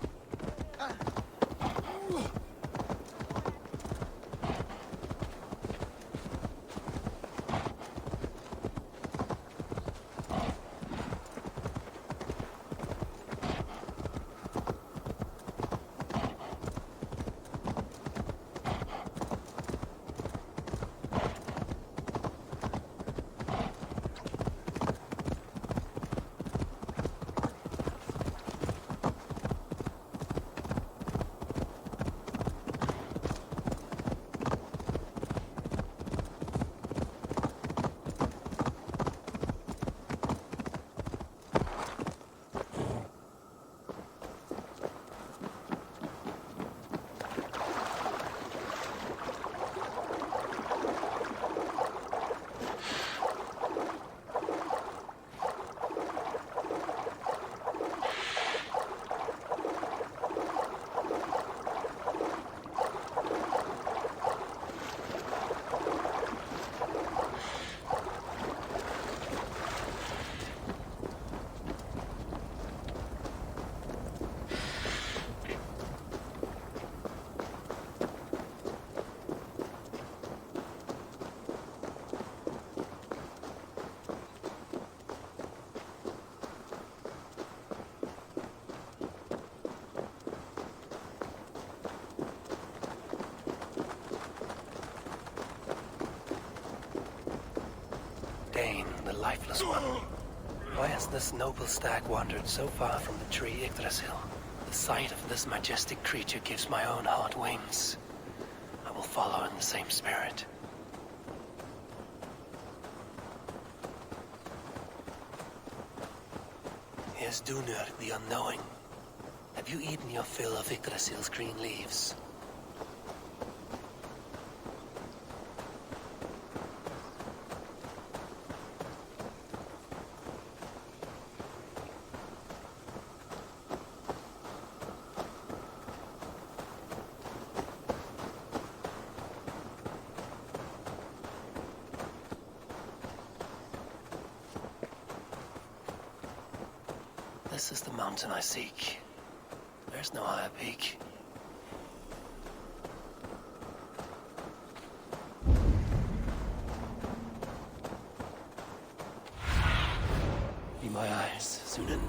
lifeless one. Why has this noble stag wandered so far from the tree Yggdrasil? The sight of this majestic creature gives my own heart wings. I will follow in the same spirit. Here's Dunur, the unknowing. Have you eaten your fill of Yggdrasil's green leaves? This is the mountain I seek. There's no higher peak. Be my eyes, Sunan.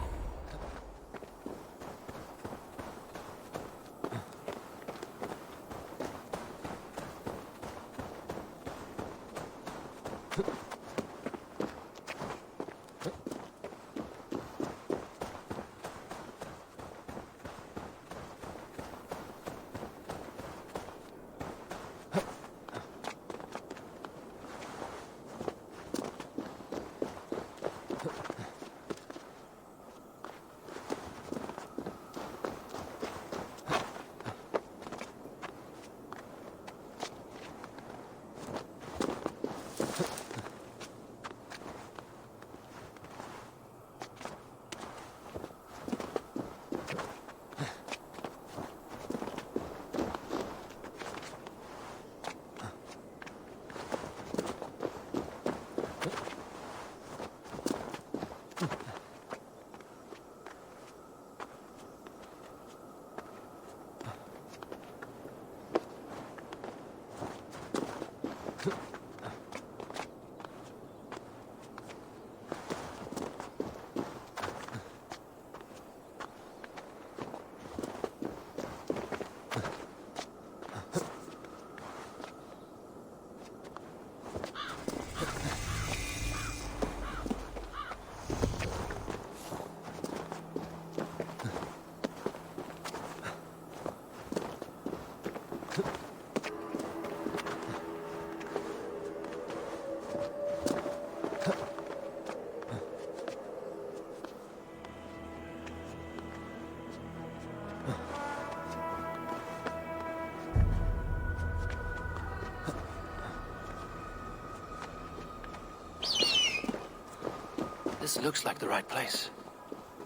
This looks like the right place.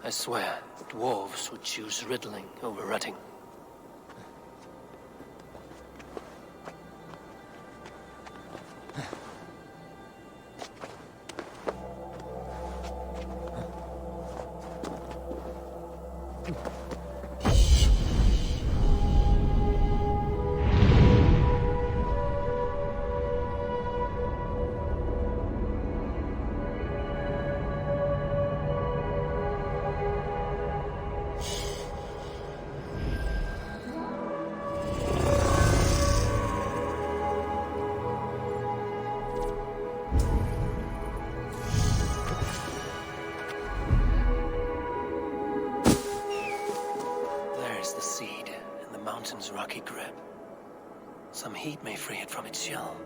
I swear, dwarves would choose riddling over rutting. Rocky grip. Some heat may free it from its shell.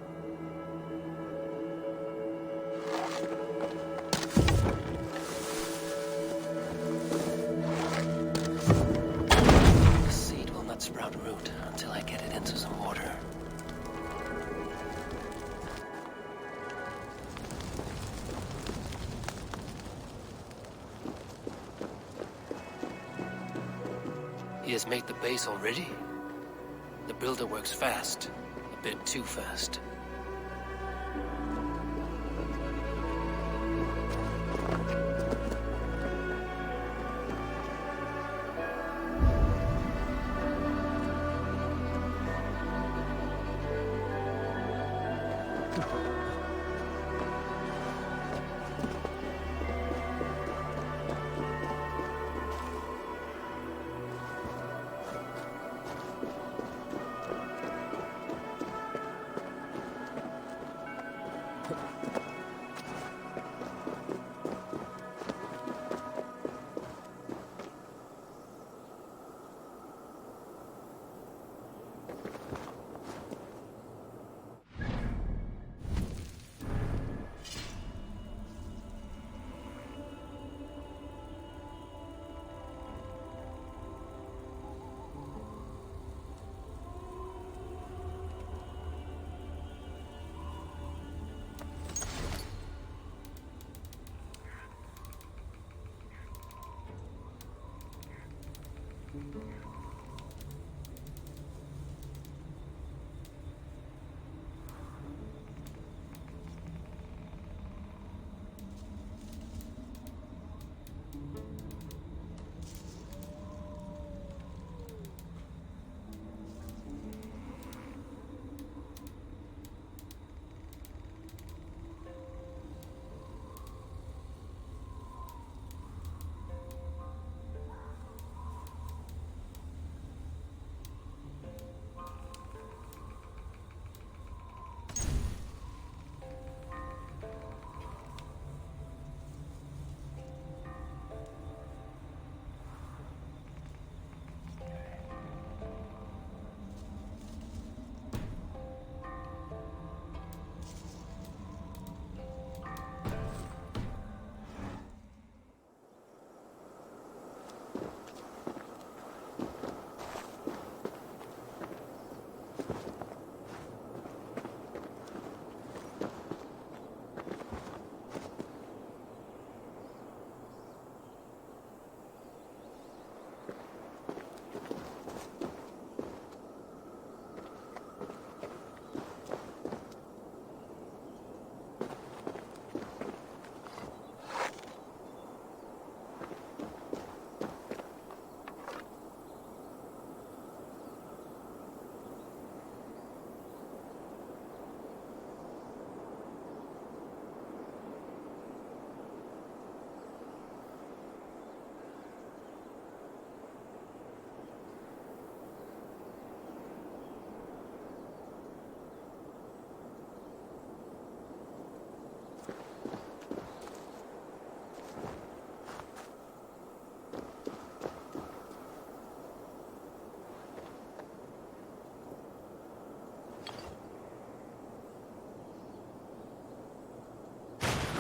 The seed will not sprout root until I get it into some water. He has made the base already? The builder works fast. A bit too fast.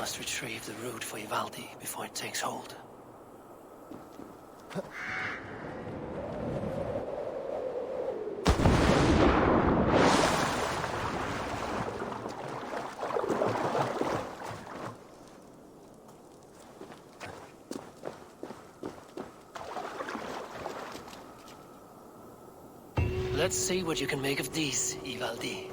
must retrieve the root for Ivaldi before it takes hold. Let's see what you can make of these, Ivaldi.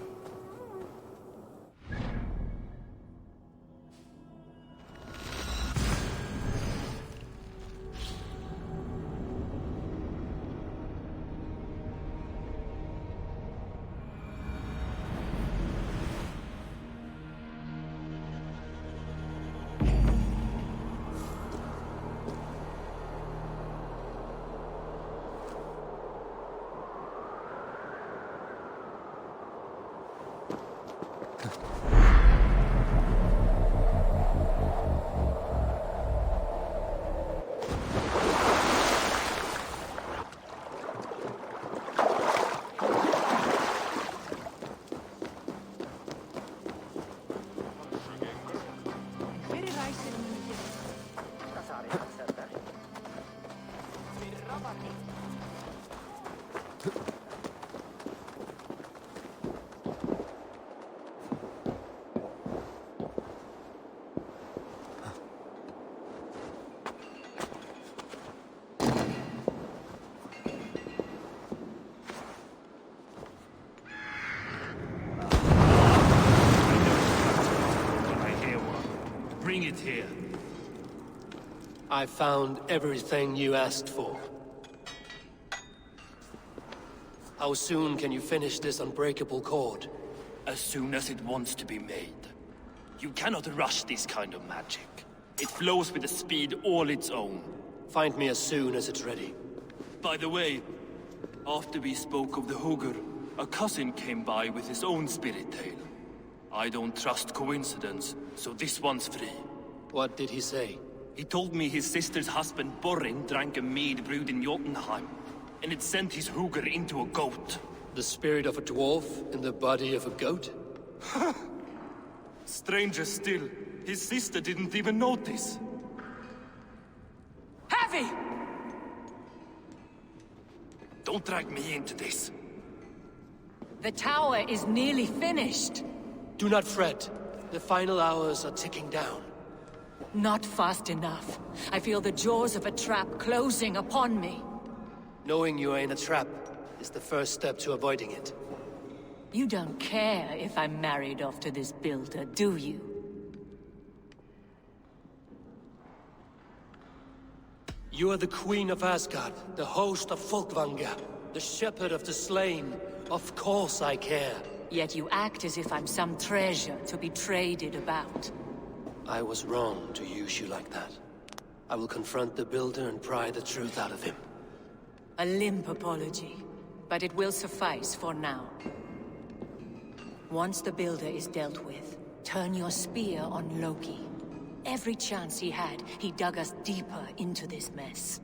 Bring it here. I found everything you asked for. How soon can you finish this unbreakable cord? As soon as it wants to be made. You cannot rush this kind of magic. It flows with a speed all its own. Find me as soon as it's ready. By the way, after we spoke of the Hugr, a cousin came by with his own spirit tale. I don't trust coincidence, so this one's free. What did he say? He told me his sister's husband Borin drank a mead brewed in Jotunheim, and it sent his Hugr into a goat. The spirit of a dwarf in the body of a goat? Stranger still, his sister didn't even notice. Heavy! Don't drag me into this. The tower is nearly finished. Do not fret. The final hours are ticking down. Not fast enough. I feel the jaws of a trap closing upon me. Knowing you are in a trap is the first step to avoiding it. You don't care if I'm married off to this builder, do you? You are the Queen of Asgard, the host of Folkvanga, the shepherd of the slain. Of course I care. Yet you act as if I'm some treasure to be traded about. I was wrong to use you like that. I will confront the builder and pry the truth out of him. A limp apology, but it will suffice for now. Once the builder is dealt with, turn your spear on Loki. Every chance he had, he dug us deeper into this mess.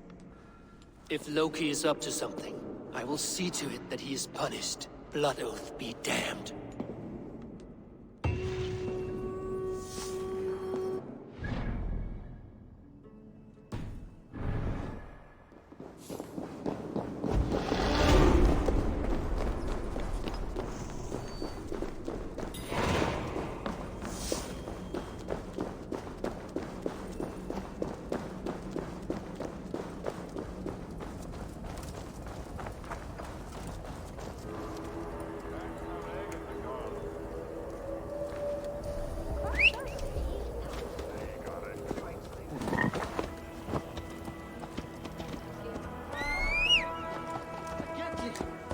If Loki is up to something, I will see to it that he is punished. Blood Oath be damned.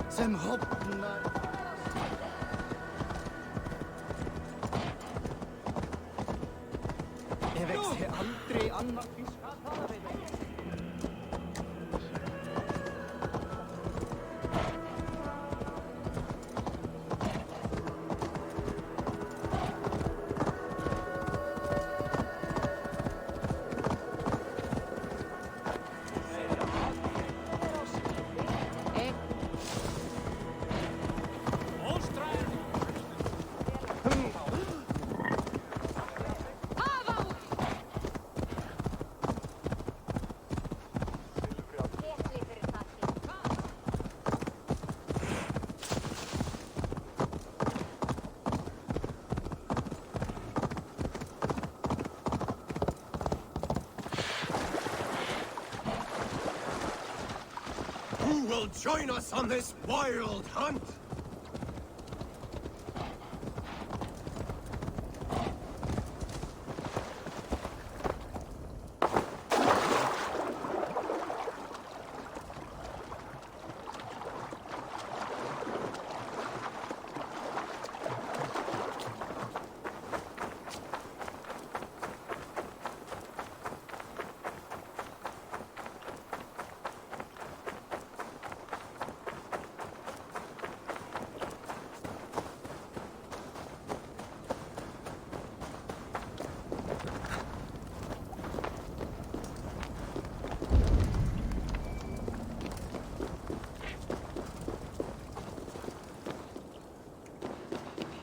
Sem hoppnar. Ég vexti aldrei annar fisk að tala við mig. Join us on this wild hunt!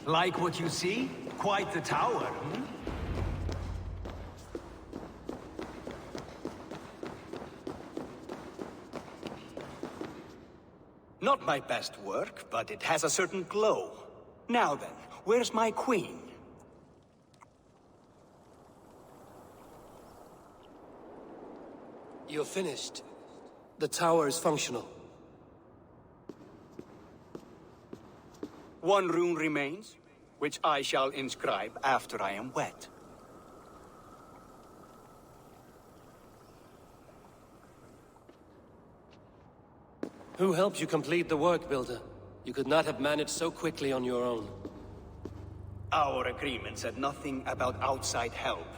Like what you see? Quite the tower, hmm? Not my best work, but it has a certain glow. Now then, where's my queen? You're finished. The tower is functional. One rune remains, which I shall inscribe after I am wet. Who helped you complete the work, Builder? You could not have managed so quickly on your own. Our agreement said nothing about outside help.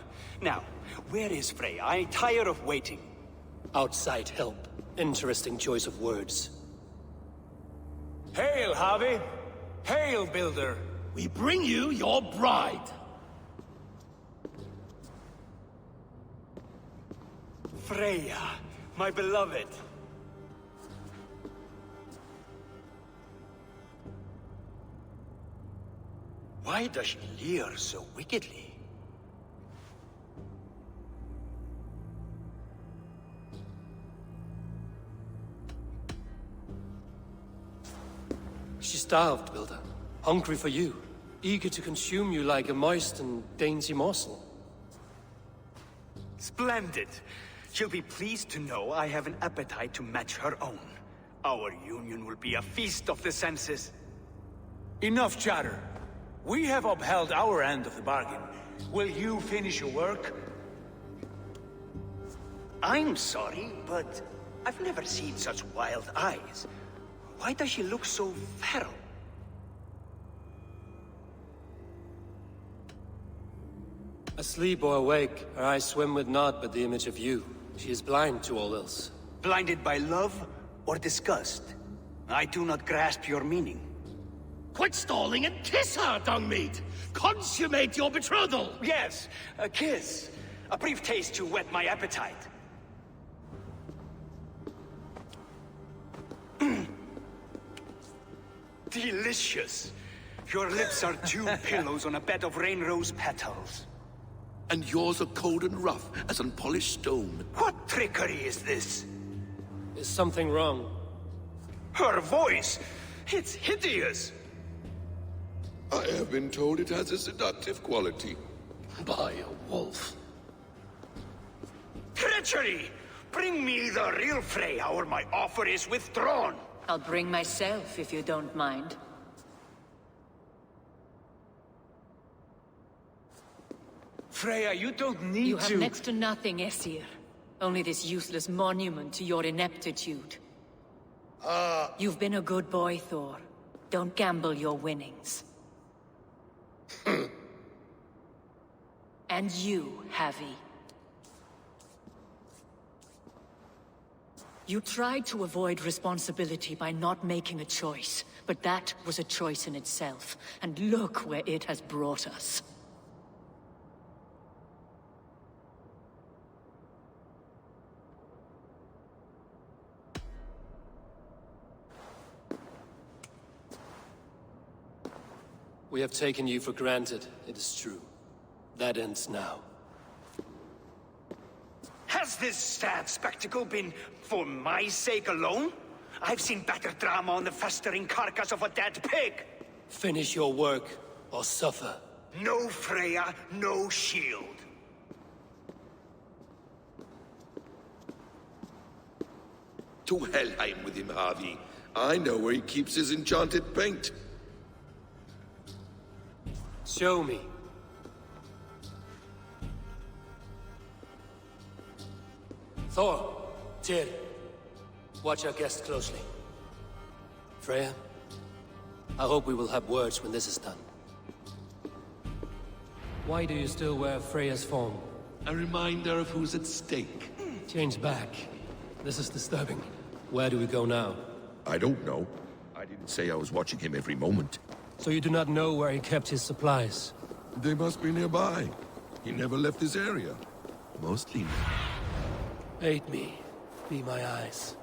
Now, where is Freya? I'm tired of waiting. Outside help. Interesting choice of words. Hail, Javi! Hail, Builder! We bring you your bride! Freya, my beloved. Why does she leer so wickedly? She starved, Builder. Hungry for you. Eager to consume you like a moist and dainty morsel. Splendid. She'll be pleased to know I have an appetite to match her own. Our union will be a feast of the senses. Enough chatter. We have upheld our end of the bargain. Will you finish your work? I'm sorry, but I've never seen such wild eyes. Why does she look so feral? Asleep or awake, her eyes swim with naught but the image of you. She is blind to all else. Blinded by love or disgust? I do not grasp your meaning. Quit stalling and kiss her, Dungmeat! Consummate your betrothal! Yes, a kiss. A brief taste to whet my appetite. Delicious. Your lips are two pillows on a bed of rain rose petals. And yours are cold and rough as unpolished stone. What trickery is this? Is something wrong? Her voice! It's hideous! I have been told it has a seductive quality. By a wolf. Treachery! Bring me the real Freya, or my offer is withdrawn! I'll bring myself, if you don't mind. Freya, you don't need to— You have next to nothing, Aesir. Only this useless monument to your ineptitude. You've been a good boy, Thor. Don't gamble your winnings. And you, Javi. You tried to avoid responsibility by not making a choice, but that was a choice in itself, and look where it has brought us. We have taken you for granted, it is true. That ends now. Has this sad spectacle been for my sake alone? I've seen better drama on the festering carcass of a dead pig! Finish your work, or suffer. No Freya, no shield. To Helheim with him, Harvey. I know where he keeps his enchanted paint. Show me. Thor, Tyr, watch our guest closely. Freya, I hope we will have words when this is done. Why do you still wear Freya's form? A reminder of who's at stake. Change back. This is disturbing. Where do we go now? I don't know. I didn't say I was watching him every moment. So you do not know where he kept his supplies? They must be nearby. He never left this area. Mostly now. Aid me. Be my eyes.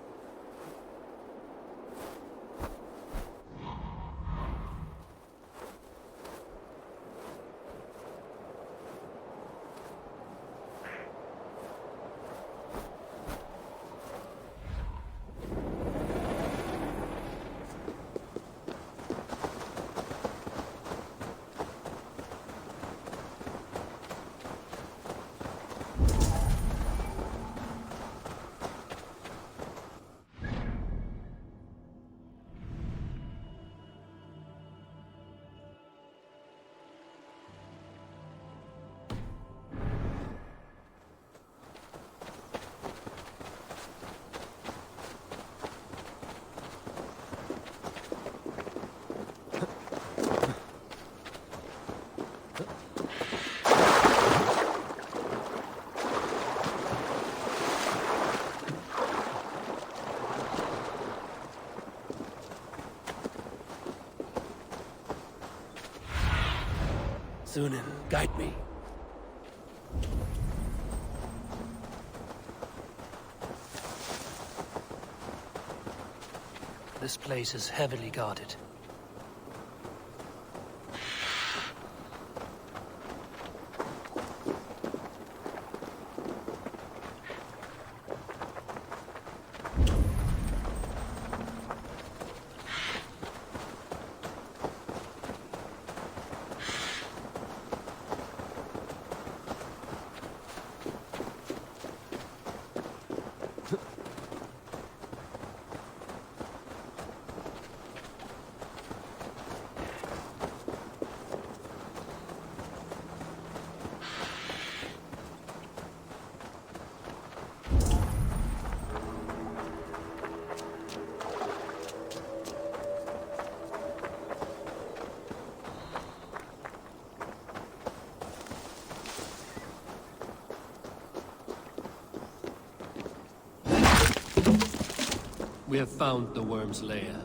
Sunan, guide me. This place is heavily guarded. We have found the worm's lair.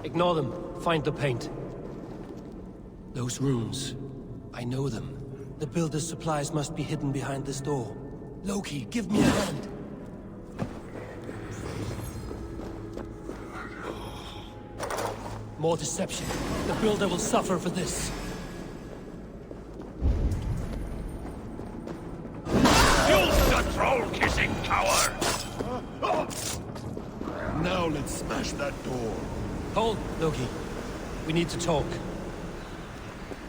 Ignore them. Find the paint. Those runes. I know them. The builder's supplies must be hidden behind this door. Loki, give me a hand. More deception. The builder will suffer for this. Troll-kissing coward! Now let's smash that door. Hold, Loki. We need to talk.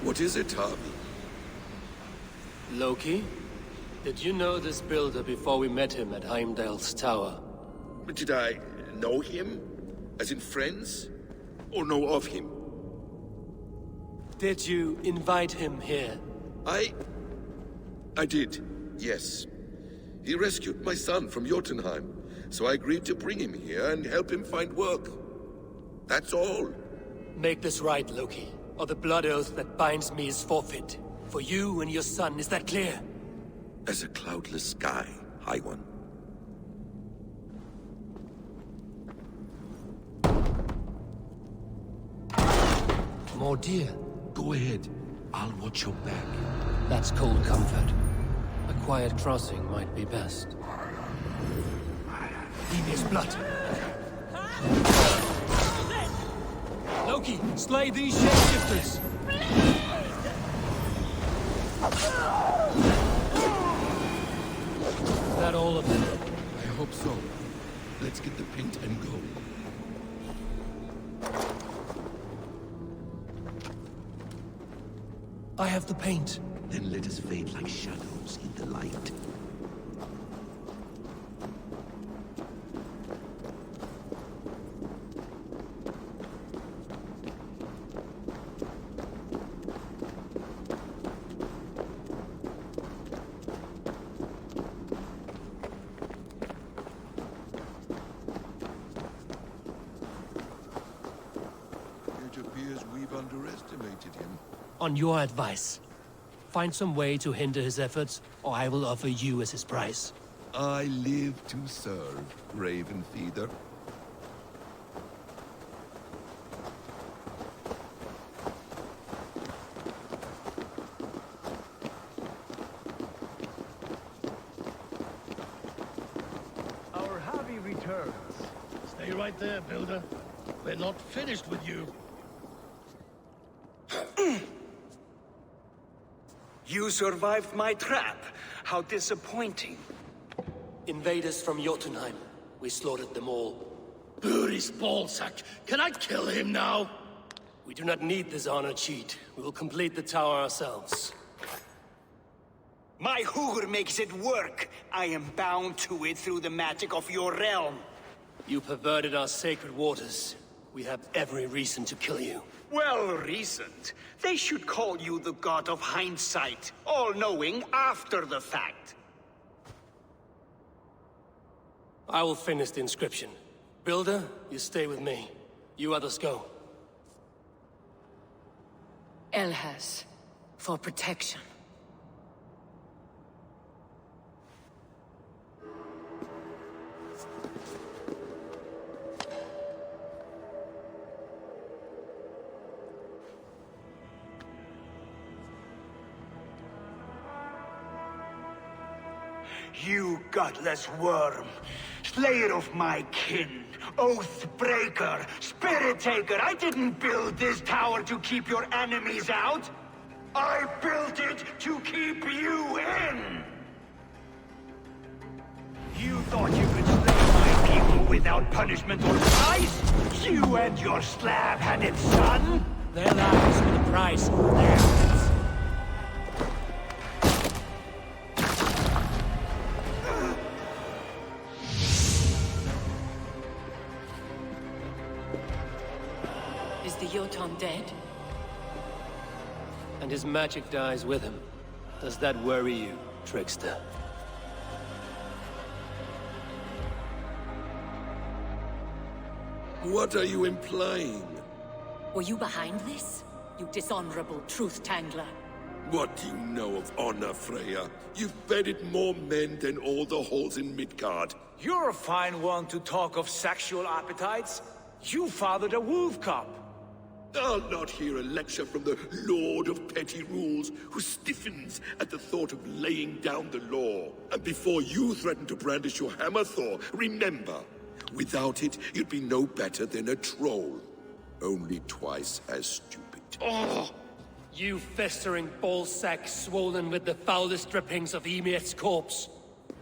What is it, Harvey? Loki? Did you know this builder before we met him at Heimdall's tower? Did I know him? As in friends? Or know of him? Did you invite him here? I did, yes. He rescued my son from Jotunheim, so I agreed to bring him here and help him find work. That's all. Make this right, Loki, or the blood oath that binds me is forfeit. For you and your son, is that clear? As a cloudless sky, High One. More deer. Go ahead. I'll watch your back. That's cold comfort. A quiet crossing might be best. Emir's blood. Loki, slay these shapeshifters! Is that all of them? I hope so. Let's get the paint and go. I have the paint. Then let us fade like shadows in the light. underestimated him. On your advice, find some way to hinder his efforts, or I will offer you as his prize. I live to serve, Raven Feeder. Our Javi returns. Stay right there, Builder. We're not finished with you. You survived my trap. How disappointing. Invaders from Jotunheim. We slaughtered them all. Booty's ballsack. Can I kill him now? We do not need this honor cheat. We will complete the tower ourselves. My Hugr makes it work. I am bound to it through the magic of your realm. You perverted our sacred waters. We have every reason to kill you. Well reasoned. They should call you the god of hindsight, all-knowing after the fact. I will finish the inscription. Builder, you stay with me. You others go. Elhaz, for protection. You godless worm, slayer of my kin, oath breaker, spirit taker, I didn't build this tower to keep your enemies out. I built it to keep you in. You thought you could slay my people without punishment or price? You and your slab-handed son? Their lives were the price of their deaths. Is the Jotun dead? And his magic dies with him. Does that worry you, trickster? What are you implying? Were you behind this? You dishonorable truth-tangler. What do you know of honor, Freya? You've bedded more men than all the halls in Midgard. You're a fine one to talk of sexual appetites. You fathered a wolf cub. I'll not hear a lecture from the Lord of Petty Rules, who stiffens at the thought of laying down the law. And before you threaten to brandish your hammer, Thor, remember, without it, you'd be no better than a troll. Only twice as stupid. Oh! You festering ballsack swollen with the foulest drippings of Ymir's corpse.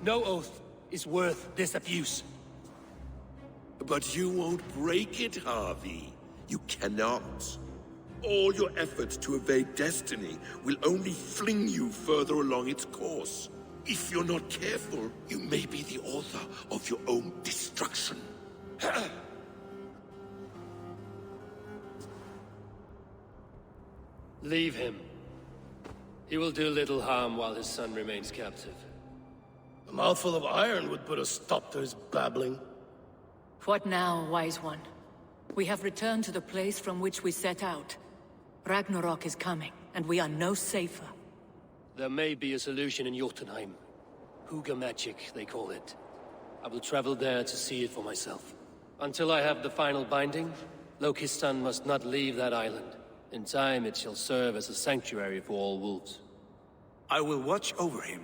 No oath is worth this abuse. But you won't break it, Harvey. You cannot. All your efforts to evade destiny will only fling you further along its course. If you're not careful, you may be the author of your own destruction. Leave him. He will do little harm while his son remains captive. A mouthful of iron would put a stop to his babbling. What now, wise one? We have returned to the place from which we set out. Ragnarok is coming, and we are no safer. There may be a solution in Jotunheim. EVGA magic, they call it. I will travel there to see it for myself. Until I have the final binding, Loki's son must not leave that island. In time, it shall serve as a sanctuary for all wolves. I will watch over him,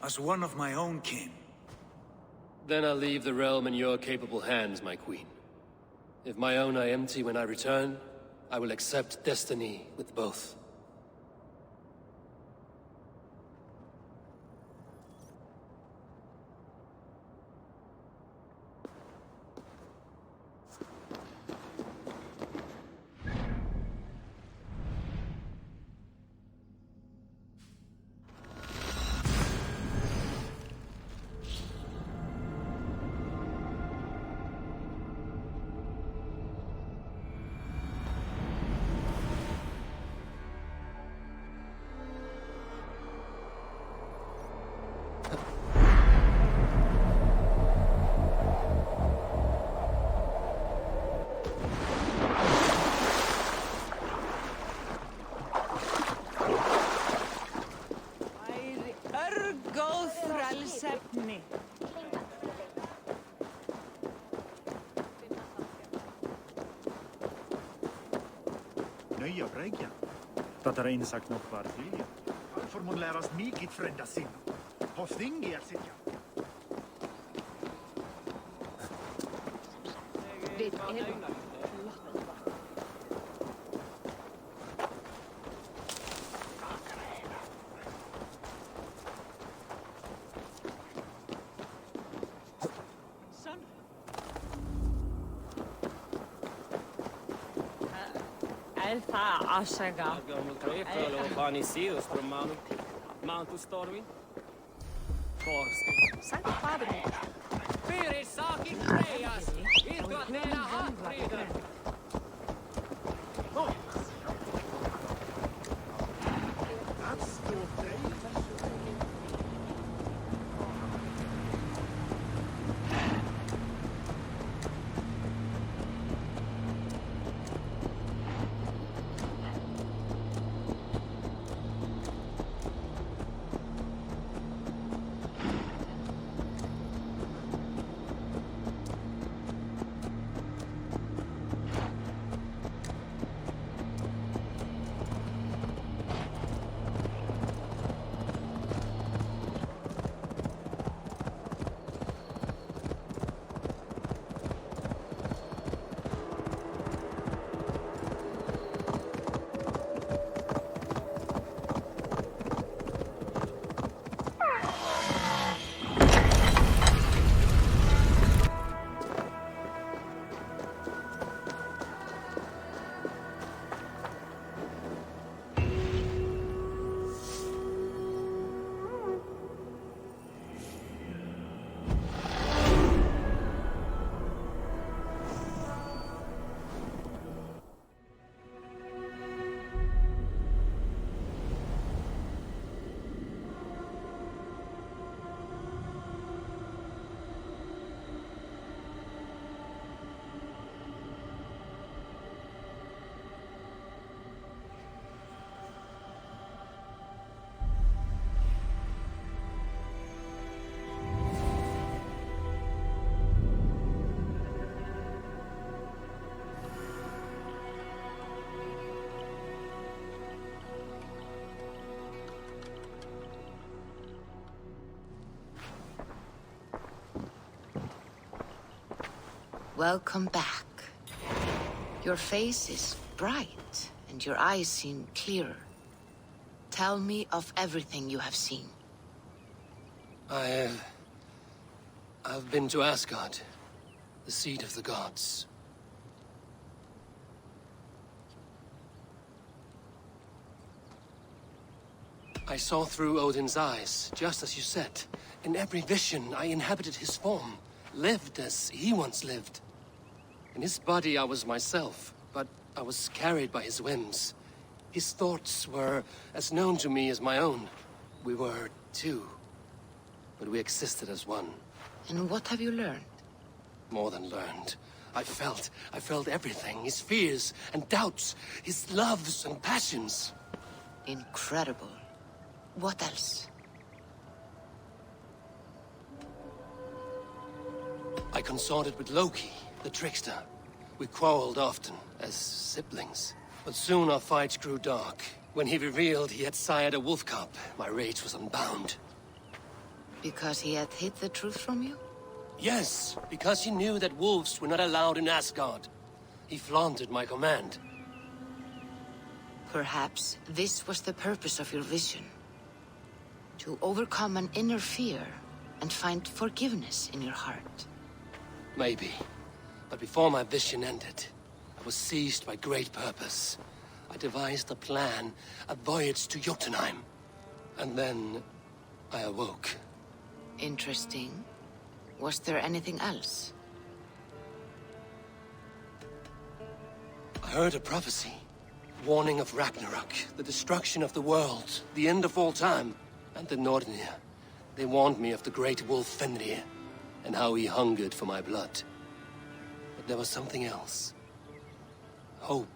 as one of my own kin. Then I'll leave the realm in your capable hands, my queen. If my own are empty when I return, I will accept destiny with both. nya bräggan. Tätä reinsa knoppar till. Får man lära oss mycket frända sinne. På stingiga sitt. Vet Elin. Alfa Ashaga. Mantu Stormi. Korski. Santo padre. Fyri sakin kreas. Irtua teillä hattriida. Welcome back. Your face is bright, and your eyes seem clearer. Tell me of everything you have seen. I've been to Asgard, the seat of the gods. I saw through Odin's eyes, just as you said. In every vision, I inhabited his form, lived as he once lived. In his body, I was myself, but I was carried by his whims. His thoughts were as known to me as my own. We were two, but we existed as one. And what have you learned? More than learned. I felt everything. His fears and doubts, his loves and passions. Incredible. What else? I consorted with Loki, the trickster. We quarreled often, as siblings. But soon our fights grew dark. When he revealed he had sired a wolf cub, my rage was unbound. Because he had hid the truth from you? Yes, because he knew that wolves were not allowed in Asgard. He flaunted my command. Perhaps this was the purpose of your vision. To overcome an inner fear and find forgiveness in your heart. Maybe. But before my vision ended, I was seized by great purpose. I devised a plan, a voyage to Jotunheim. And then I awoke. Interesting. Was there anything else? I heard a prophecy. Warning of Ragnarok, the destruction of the world, the end of all time. And the Nornir. They warned me of the great wolf Fenrir, and how he hungered for my blood. But there was something else. Hope.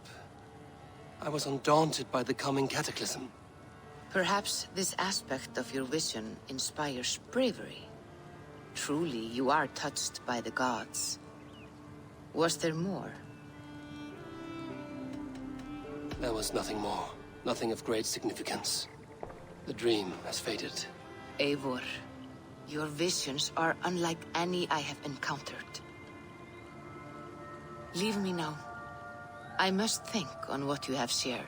I was undaunted by the coming cataclysm. Perhaps this aspect of your vision inspires bravery. Truly, you are touched by the gods. Was there more? There was nothing more. Nothing of great significance. The dream has faded. Eivor, your visions are unlike any I have encountered. Leave me now. I must think on what you have shared.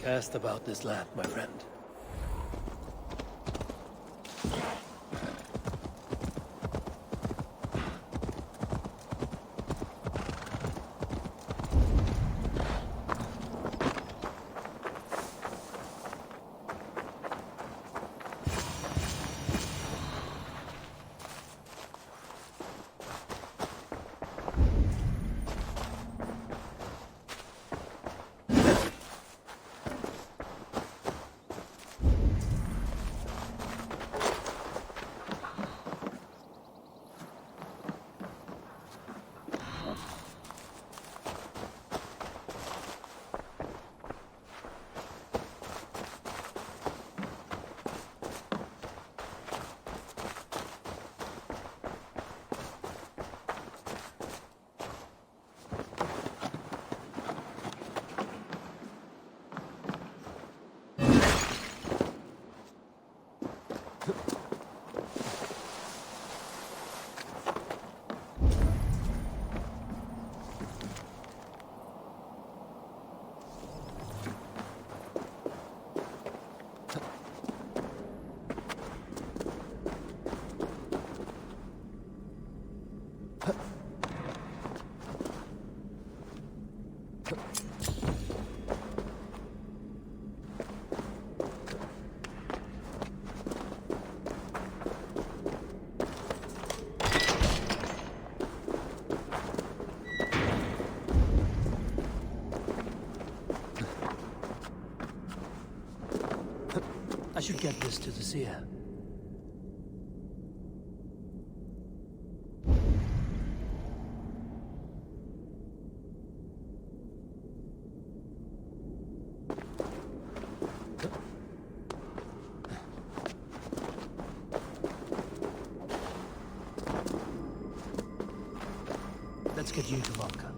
Cast about this land, my friend. I should get this to the seer. Let's get you to Vodka.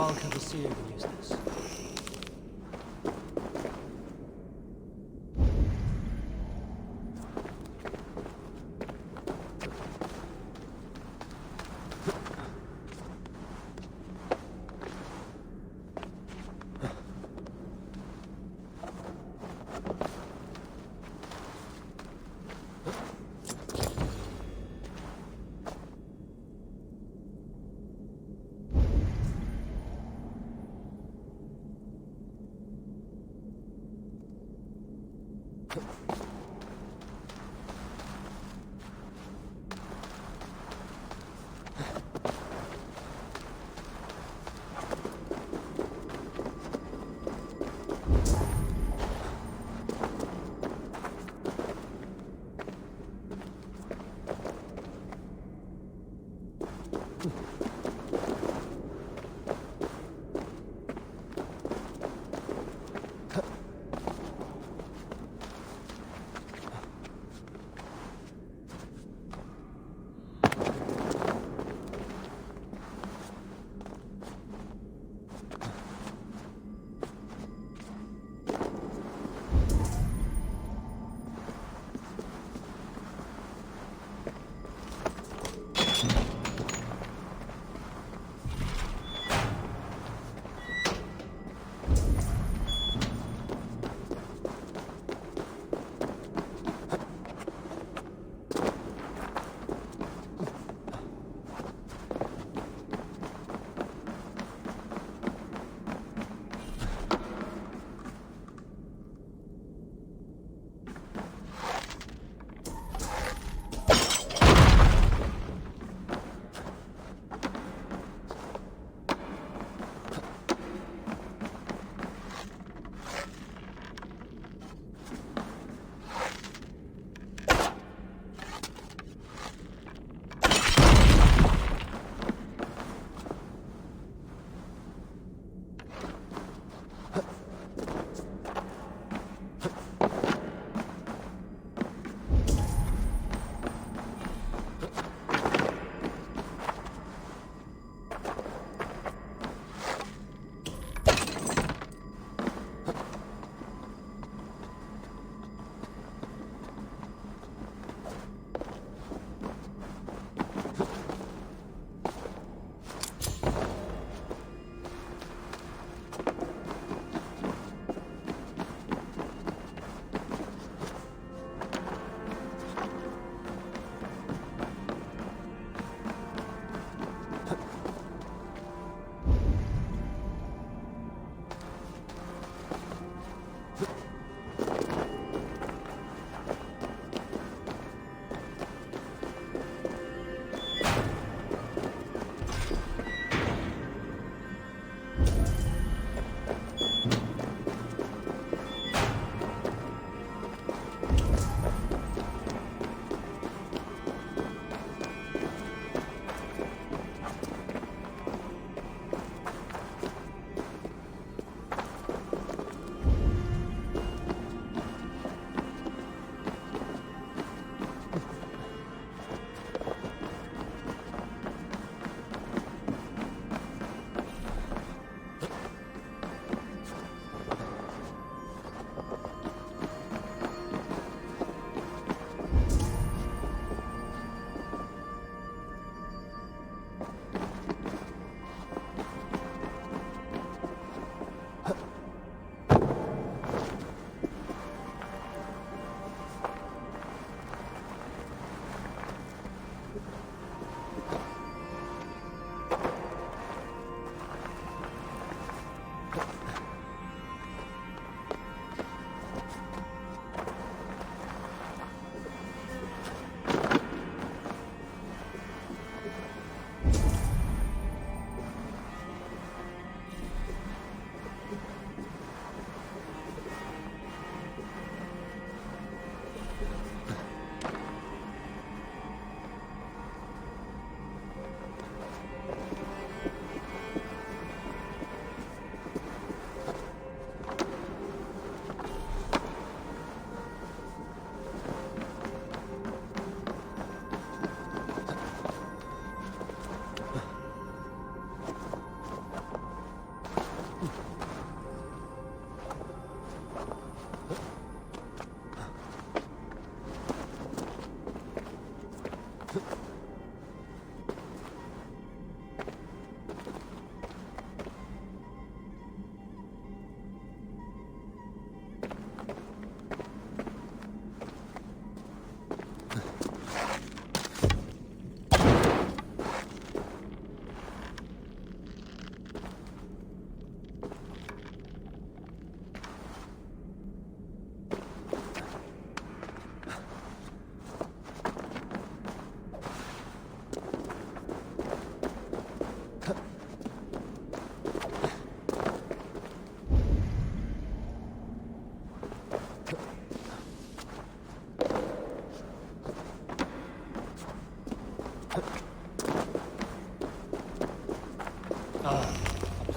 bulk of the Seer can use this.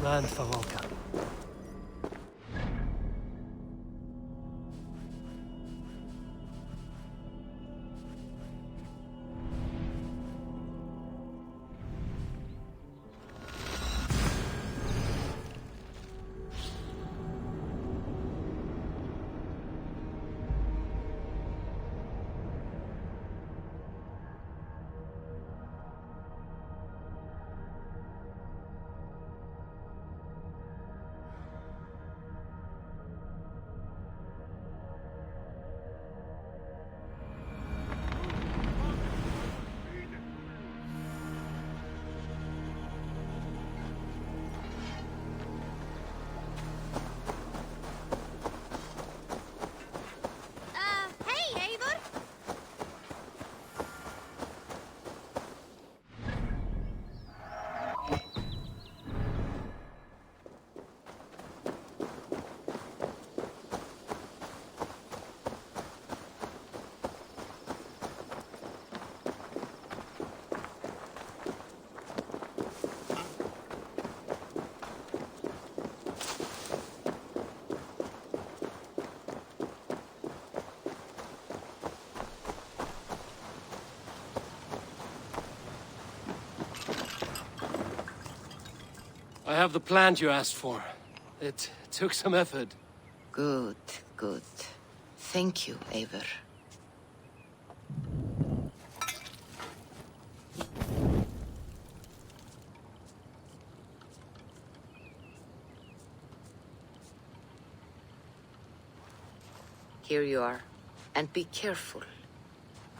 land for Volka. Hey, Eivor! I have the plant you asked for. It took some effort. Good, good. Thank you, Eivor. Here you are. And be careful.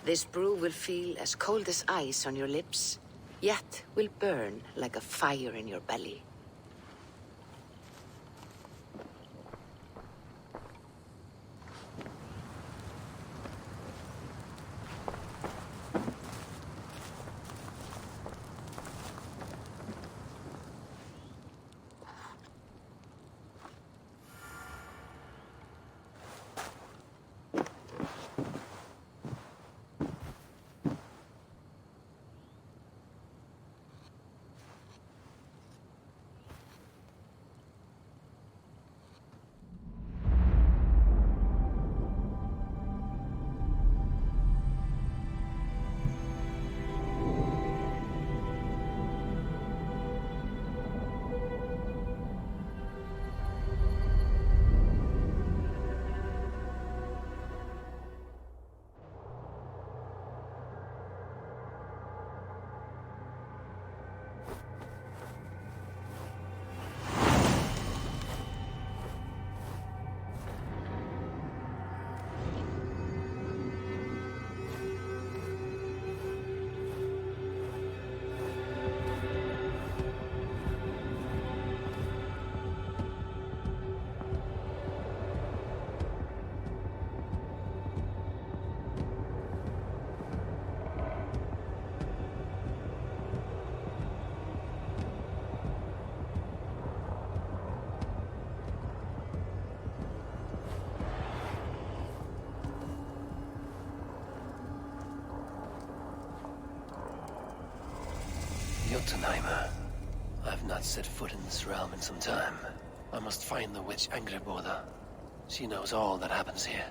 This brew will feel as cold as ice on your lips, yet will burn like a fire in your belly. Jotunheimer. I've not set foot in this realm in some time. I must find the witch Angrboda. She knows all that happens here.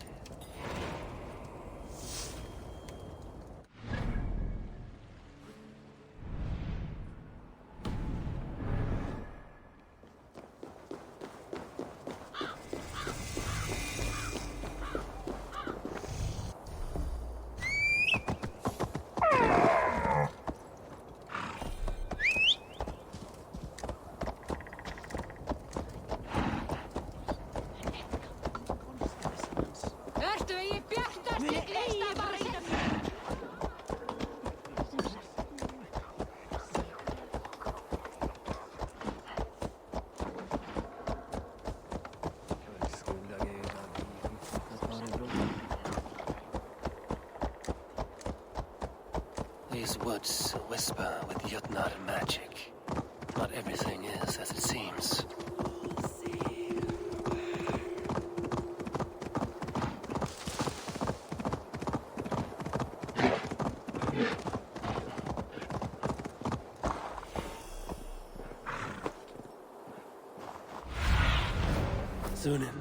These woods whisper with Jotnar magic. Not everything is as it seems. Sunan.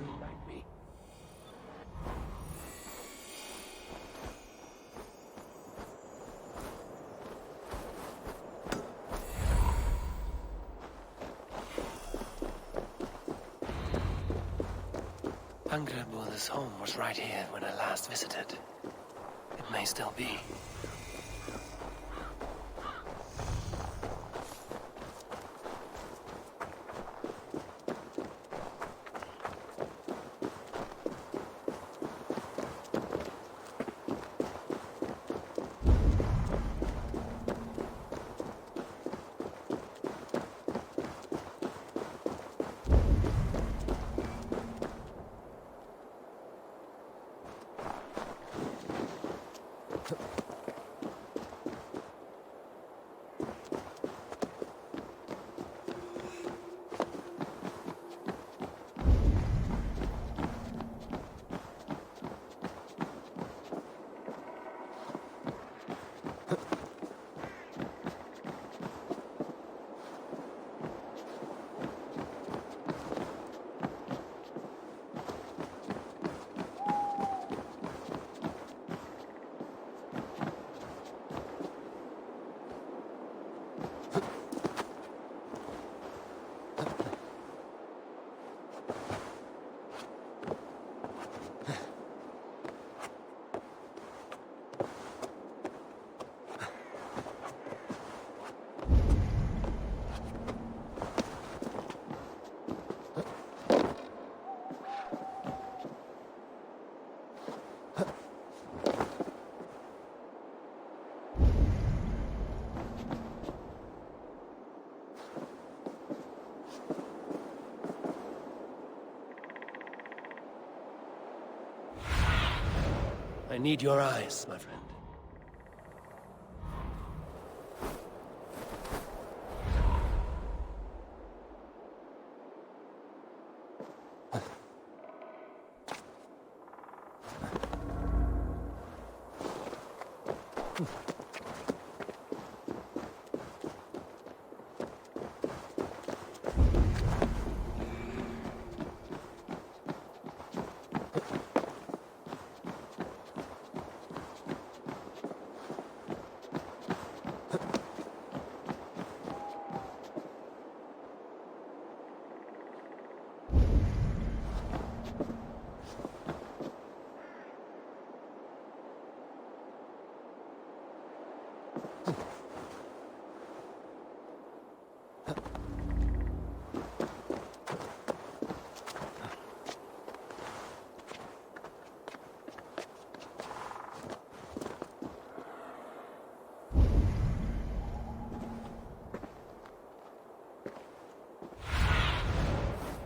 Angreboda's home was right here when I last visited. It may still be. I need your eyes, my friend.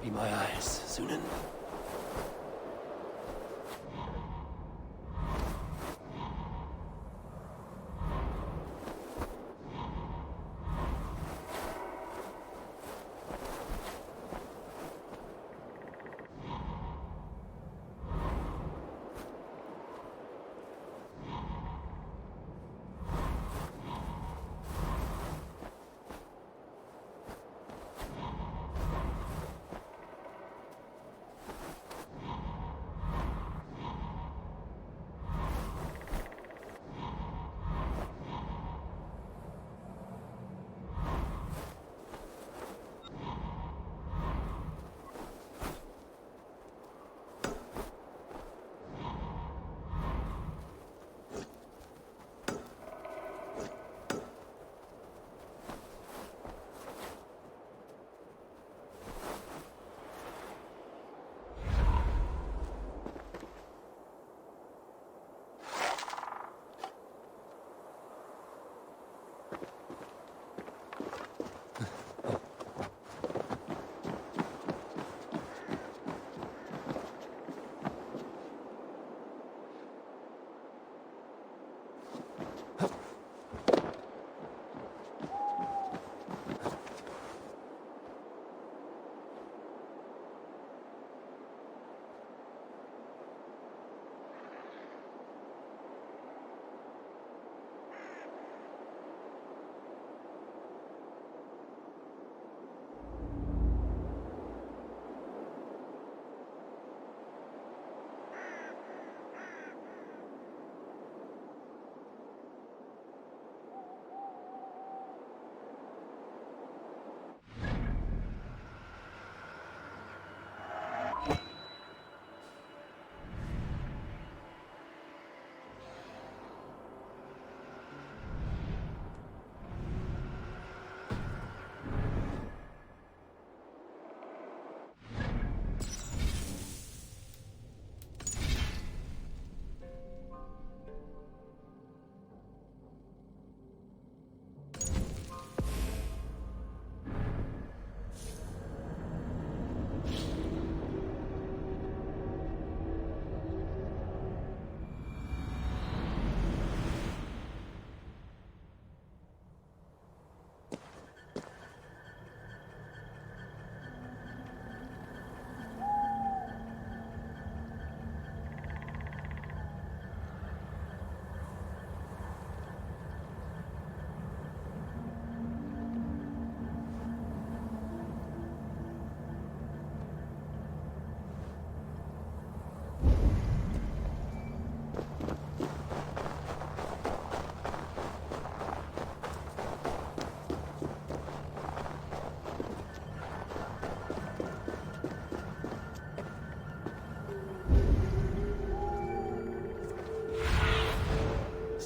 Be my eyes, Sunan.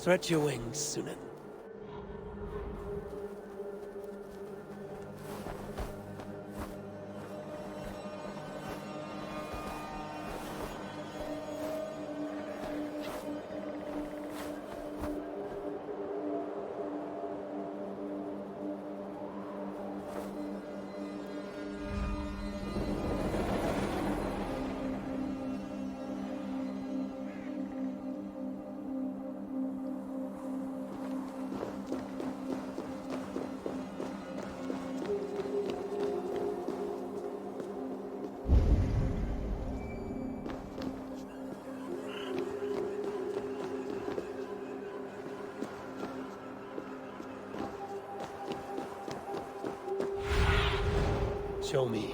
Stretch your wings, Sunan. Show me.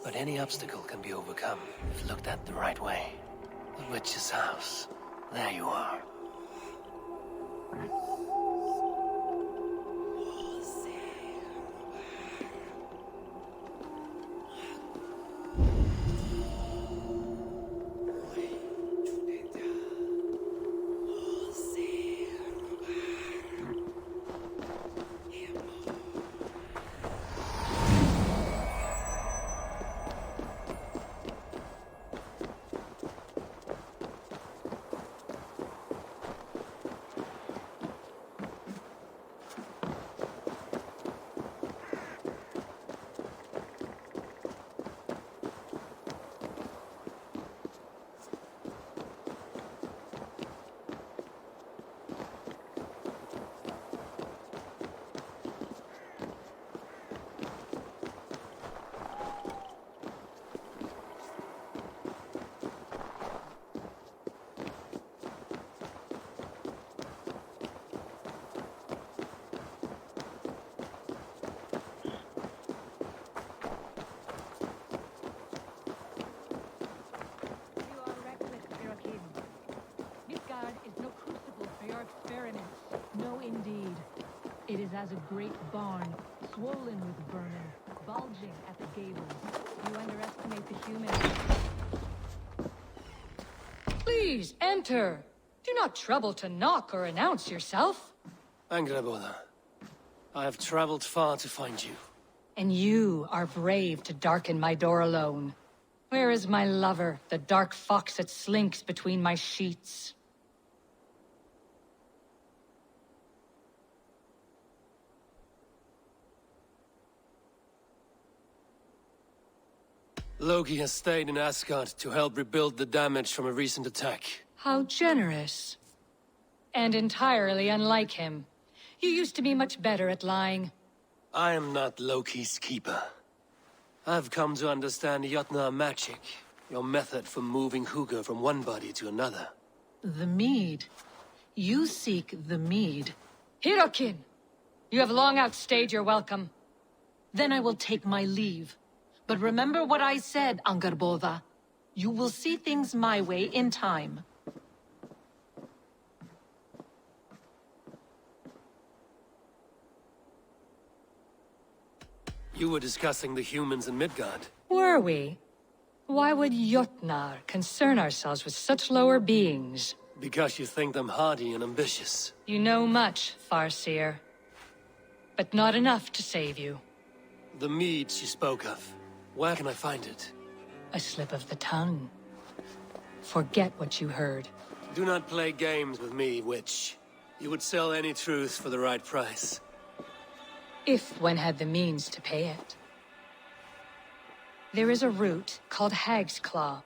But any obstacle can be overcome if looked at the right way. The witch's house. There you are. It is as a great barn, swollen with vermin, bulging at the gables. You underestimate the humans. Please, enter. Do not trouble to knock or announce yourself. Angreboda, I have traveled far to find you. And you are brave to darken my door alone. Where is my lover, the dark fox that slinks between my sheets? Loki has stayed in Asgard to help rebuild the damage from a recent attack. How generous. And entirely unlike him. You used to be much better at lying. I am not Loki's keeper. I've come to understand Jotnar magic, your method for moving Hugr from one body to another. The mead. You seek the mead. Hirokin! You have long outstayed your welcome. Then I will take my leave. But remember what I said, Angarbotha. You will see things my way in time. You were discussing the humans in Midgard. Were we? Why would Jotnar concern ourselves with such lower beings? Because you think them hardy and ambitious. You know much, Farseer. But not enough to save you. The mead she spoke of. Where can I find it? A slip of the tongue. Forget what you heard. Do not play games with me, witch. You would sell any truth for the right price. If one had the means to pay it. There is a root called Hag's Claw.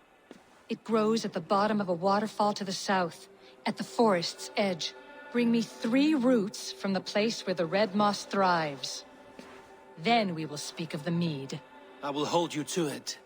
It grows at the bottom of a waterfall to the south, at the forest's edge. Bring me 3 roots from the place where the red moss thrives. Then we will speak of the mead. I will hold you to it.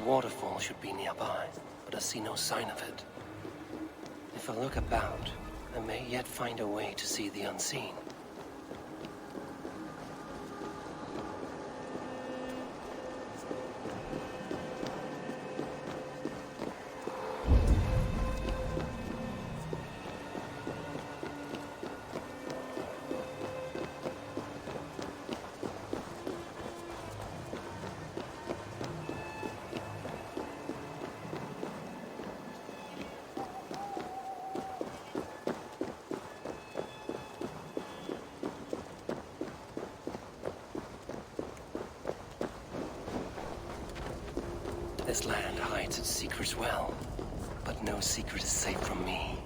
Waterfall should be nearby, but I see no sign of it. If I look about, I may yet find a way to see the unseen. This land hides its secrets well, but no secret is safe from me.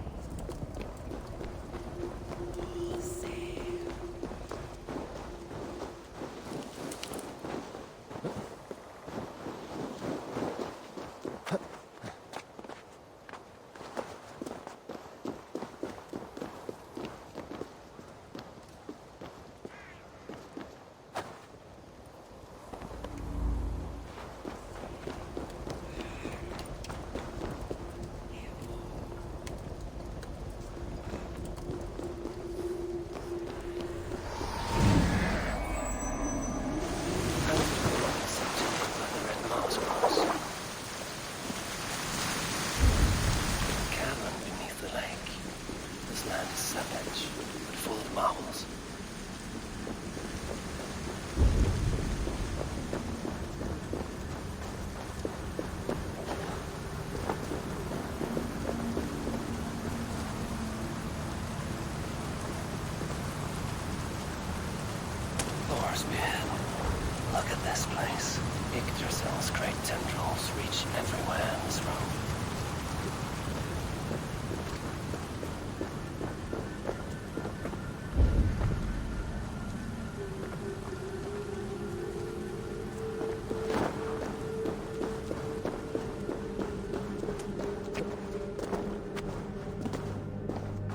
Look at this place. Yggdrasil's great tendrils reach everywhere in this room.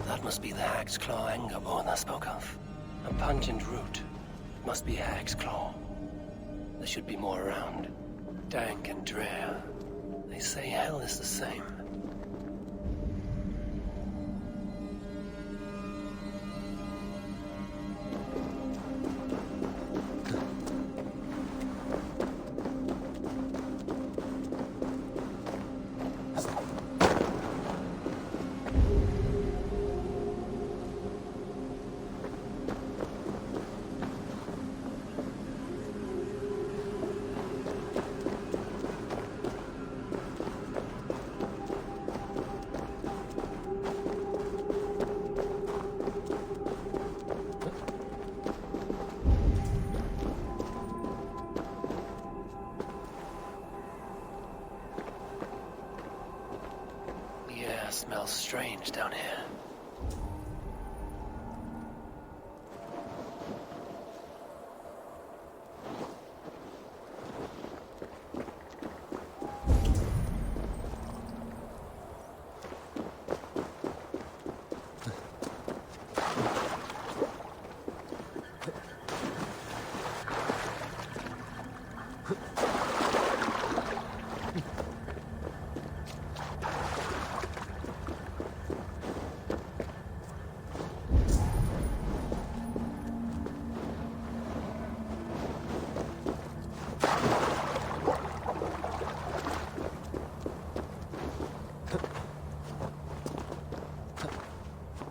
That must be the Hag's Claw Angarbotha I spoke of. A pungent root. Must be Hag's Claw. There should be more around. Dank and drear. They say hell is the same. smells strange down here.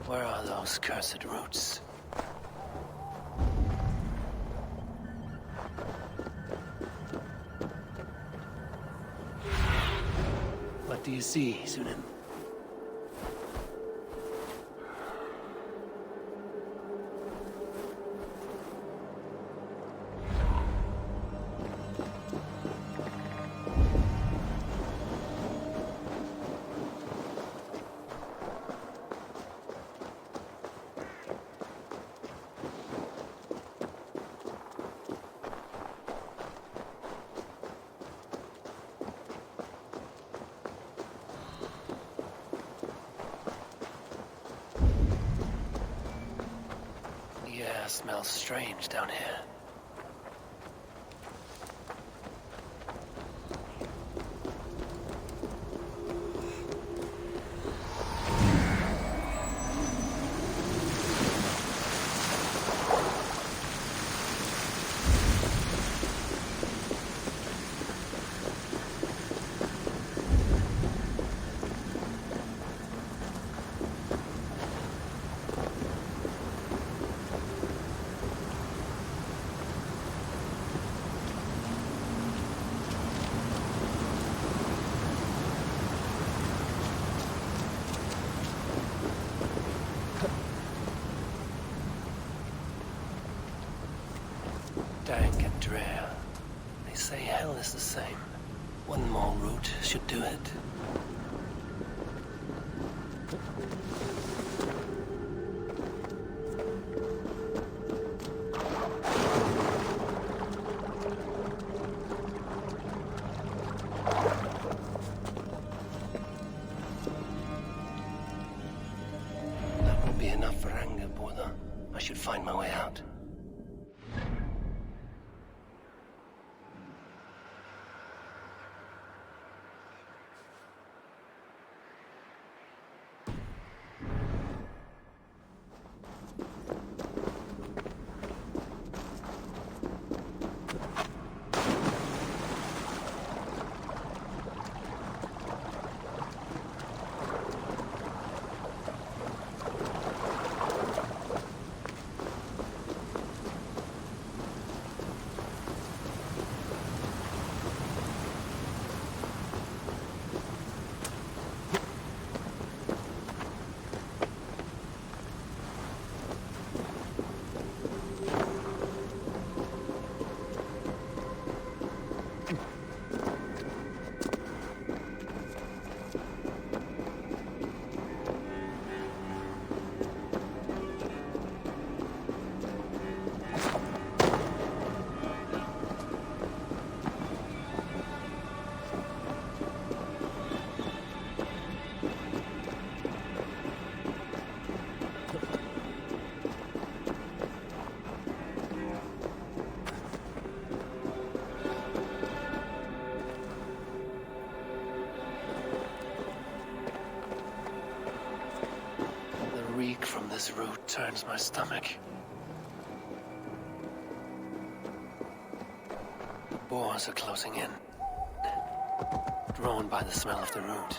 Where are those cursed roots? What do you see, Sunan? It smells strange down here. Dank and drear. They say hell is the same. One more route should do it. That will be enough for anger, brother. I should find my way out. From this route turns my stomach. The boars are closing in, drawn by the smell of the route.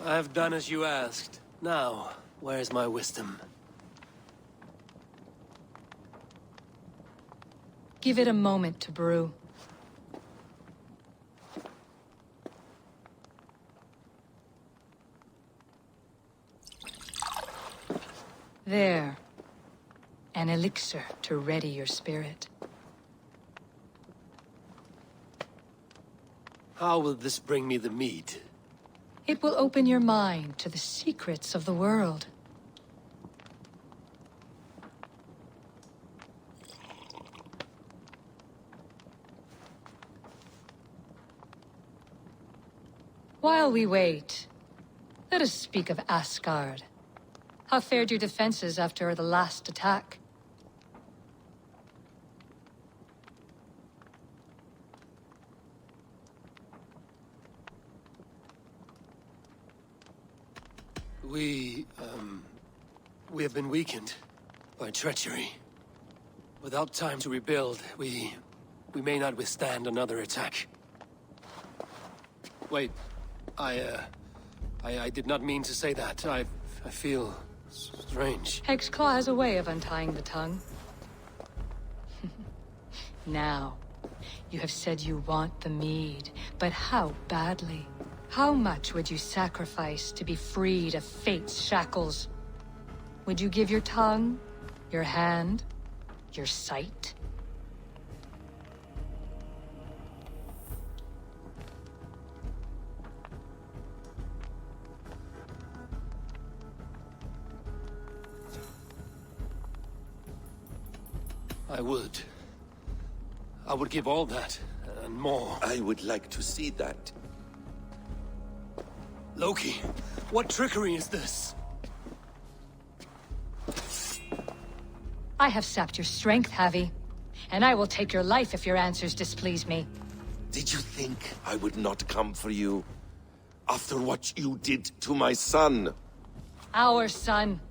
I've done as you asked. Now, where's my wisdom? Give it a moment to brew. There. An elixir to ready your spirit. How will this bring me the mead? It will open your mind to the secrets of the world. While we wait, let us speak of Asgard. How fared your defenses after the last attack? We have been weakened by treachery. Without time to rebuild, we may not withstand another attack. Wait, I did not mean to say that. I feel strange. Hexclaw has a way of untying the tongue. Now, you have said you want the mead, but how badly? How much would you sacrifice to be freed of fate's shackles? Would you give your tongue, your hand, your sight? I would. I would give all that, and more. I would like to see that. Loki, what trickery is this? I have sapped your strength, Havi. And I will take your life if your answers displease me. Did you think I would not come for you? After what you did to my son? Our son.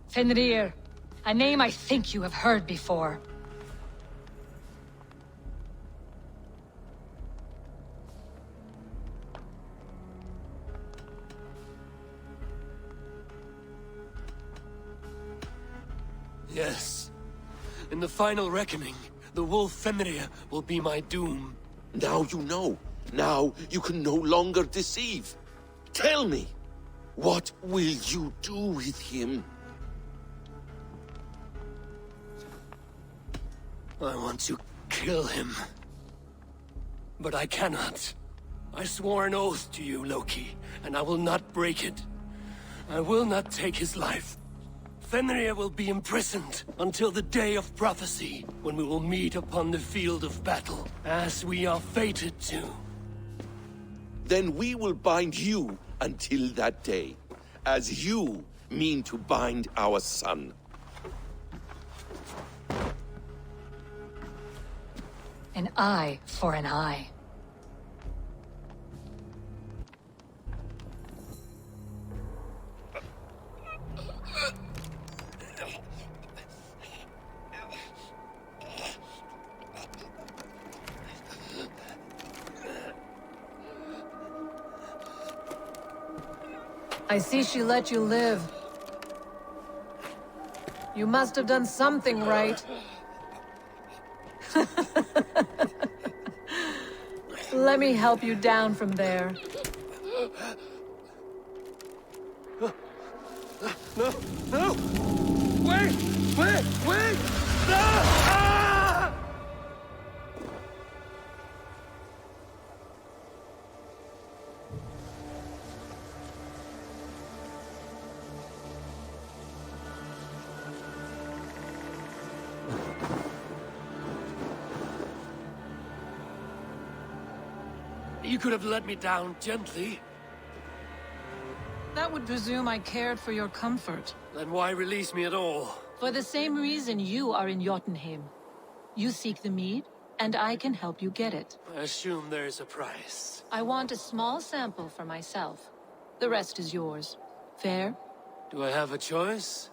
Fenrir. A name I think you have heard before. Yes. In the final reckoning, the wolf Fenrir will be my doom. Now you know. Now you can no longer deceive. Tell me, what will you do with him? I want to kill him. But I cannot. I swore an oath to you, Loki, and I will not break it. I will not take his life. Fenrir will be imprisoned until the day of prophecy, when we will meet upon the field of battle, as we are fated to. Then we will bind you until that day, as you mean to bind our son. An eye for an eye. I see she let you live. You must have done something right. Let me help you down from there. No! No! Wait! Wait! Wait! No! Ah! You could have let me down gently. That would presume I cared for your comfort. Then why release me at all? For the same reason you are in Jotunheim. You seek the mead, and I can help you get it. I assume there is a price. I want a small sample for myself. The rest is yours. Fair? Do I have a choice?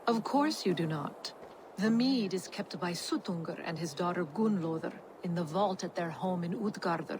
Of course you do not. The mead is kept by Suttungr and his daughter Gunnlóðr in the vault at their home in Utgardr.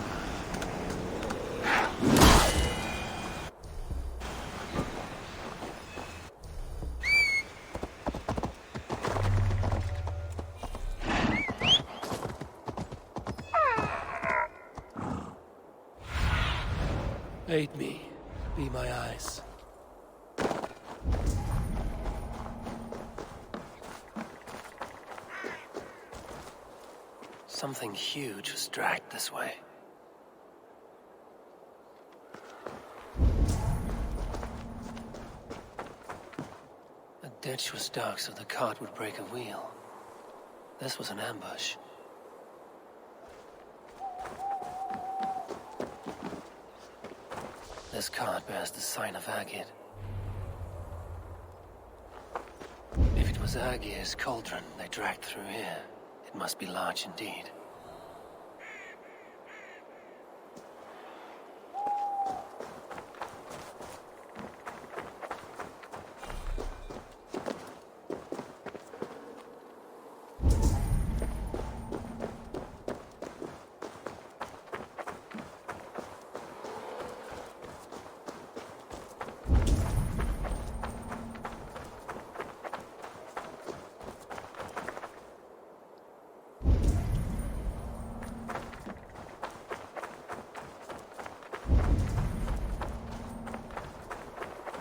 Aid me. Be my eyes. Something huge was dragged this way. The ditch was dark, so the cart would break a wheel. This was an ambush. This cart bears the sign of Agid. If it was Agir's cauldron they dragged through here, it must be large indeed.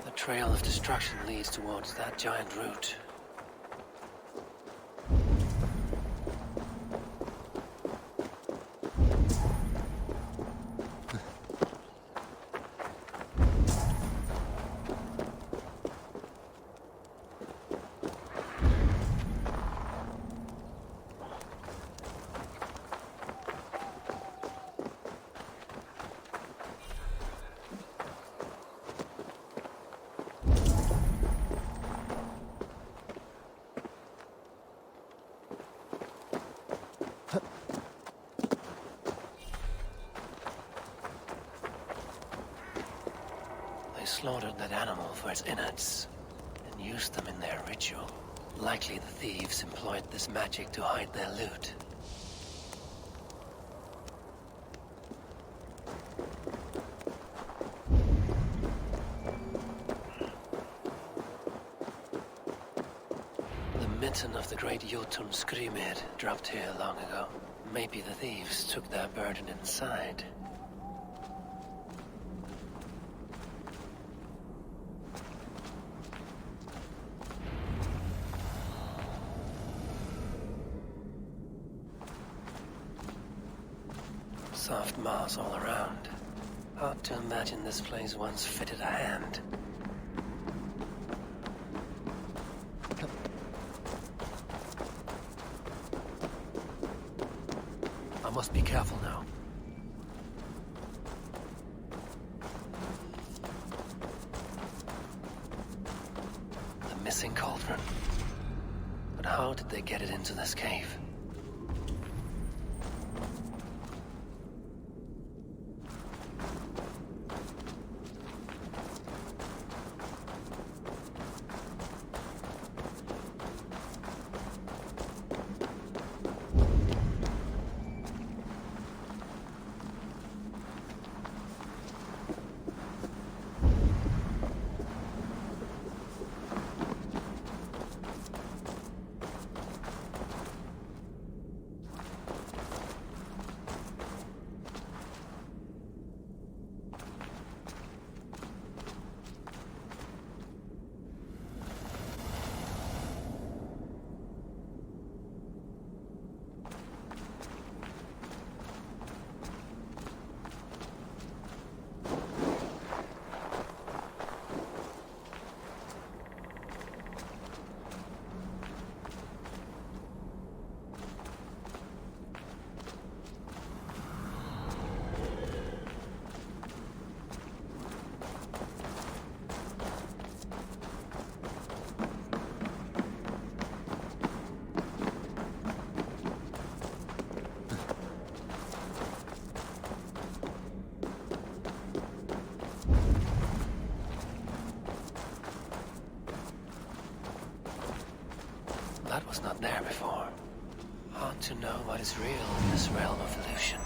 The trail of destruction leads towards that giant root. They slaughtered that animal for its innards and used them in their ritual. Likely the thieves employed this magic to hide their loot. The mitten of the great Jotun Skrimir dropped here long ago. Maybe the thieves took their burden inside. Soft moss all around. Hard to imagine this place once fitted a hand. I must be careful now. The missing cauldron. But how did they get it into this cave? That was not there before. Hard to know what is real in this realm of illusion.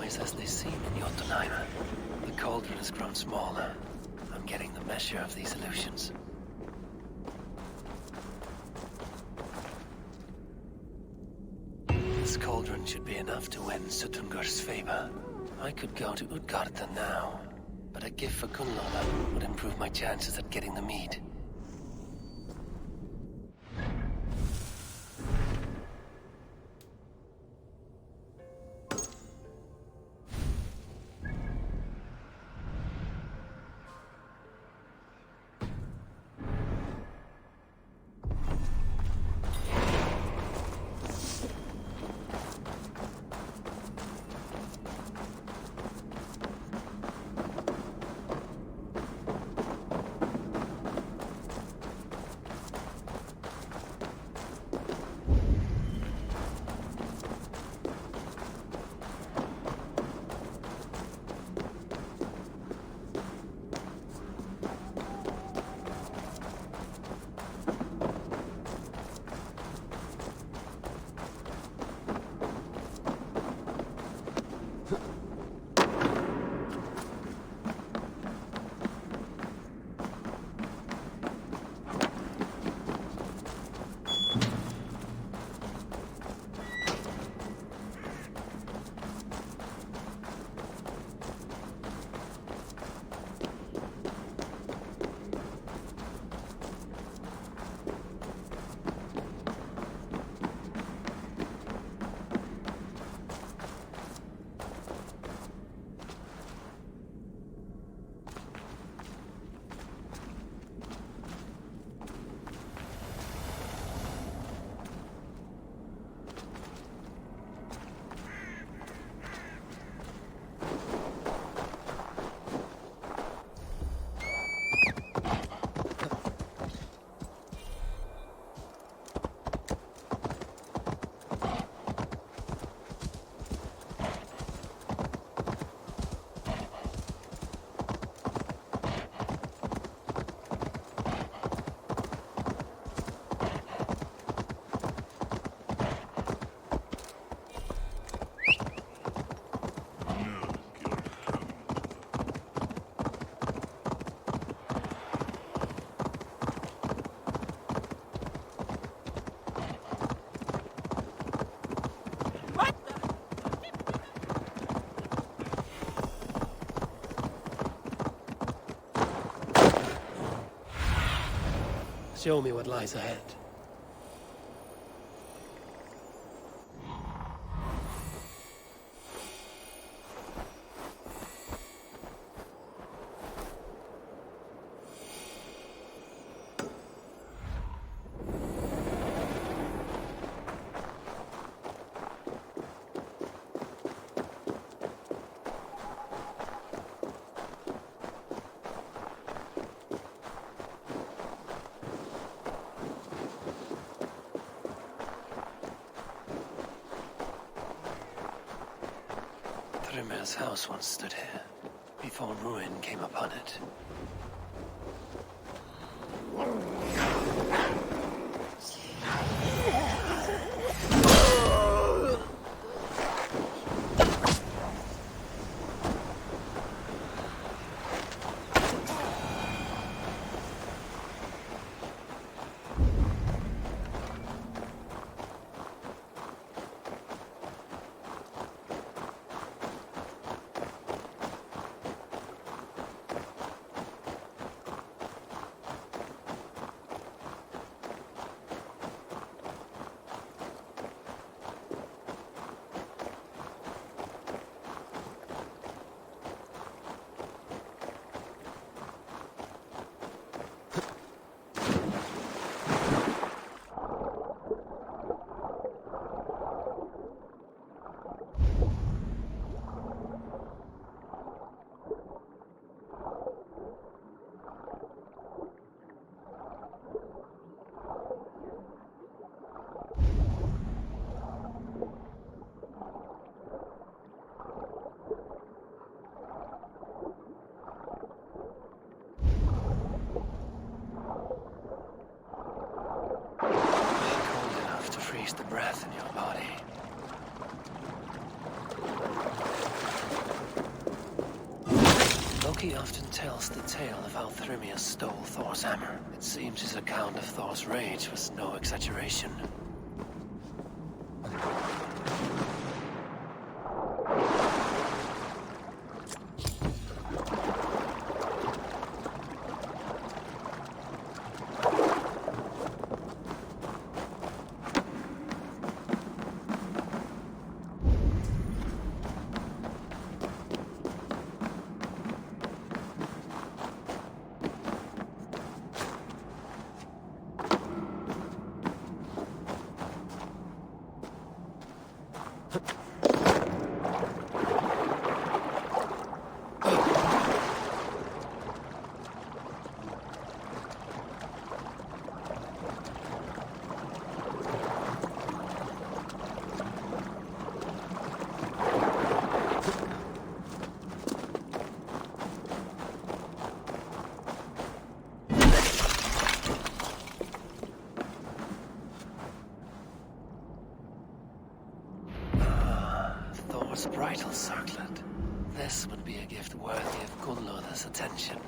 always as they seem in Jotunheim. The cauldron has grown smaller. I'm getting the measure of these illusions. This cauldron should be enough to win Sutungur's favor. I could go to Utgarda now, but a gift for Gunnlaugur would improve my chances at getting the mead. Show me what lies ahead. Thrymir's house once stood here, before ruin came upon it. The breath in your body. Loki often tells the tale of how Thrymia stole Thor's hammer. It seems his account of Thor's rage was no exaggeration. Bridal circlet. This would be a gift worthy of Gunnlod's attention.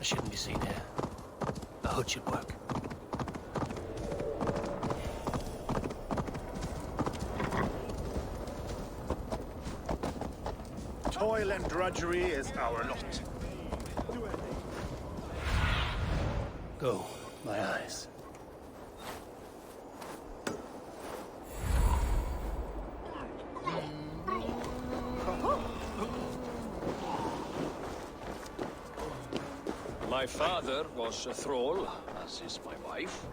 Shouldn't be seen here. A hood should work. Toil and drudgery is our lot. Go, my eyes. My father was a thrall, as is my wife.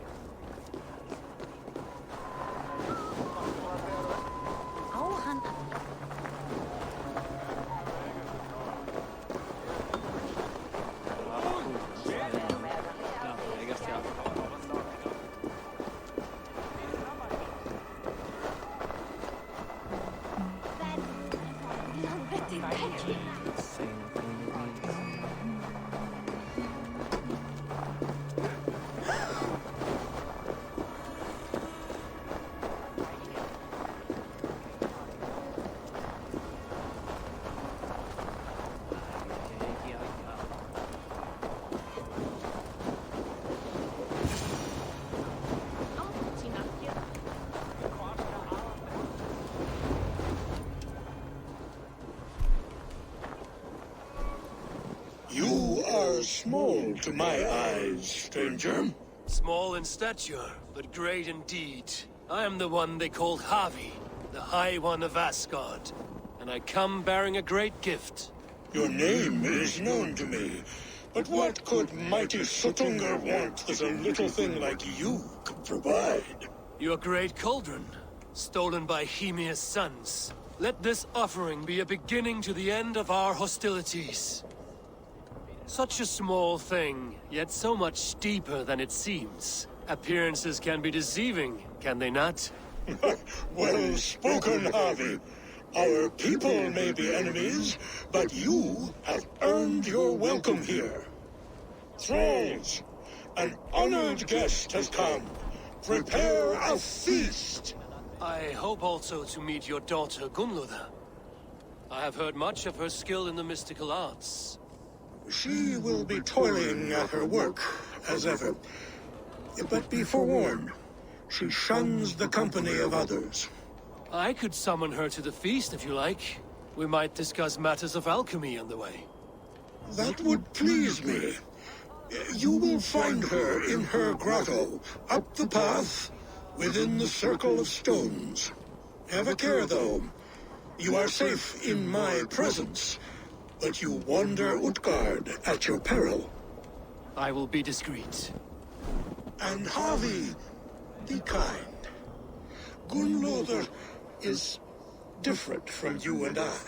You are small to my eyes, stranger. Small in stature, but great in deed. I am the one they call Havi, the High One of Asgard. And I come bearing a great gift. Your name is known to me, but what could mighty Suttungr want that a little thing like you could provide? Your great cauldron, stolen by Hymir's sons. Let this offering be a beginning to the end of our hostilities. Such a small thing, yet so much deeper than it seems. Appearances can be deceiving, can they not? Well spoken, Harvey. Our people may be enemies, but you have earned your welcome here. Thralls, an honored guest has come. Prepare a feast! I hope also to meet your daughter, Gunlother. I have heard much of her skill in the mystical arts. She will be toiling at her work, as ever. But be forewarned, she shuns the company of others. I could summon her to the feast if you like. We might discuss matters of alchemy on the way. That would please me. You will find her in her grotto, up the path, within the circle of stones. Have a care, though. You are safe in my presence, but you wander Utgard at your peril. I will be discreet. And Havi, be kind. Gunlother is different from you and I.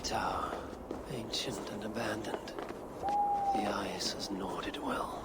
Tower, ancient and abandoned. The ice has gnawed it well.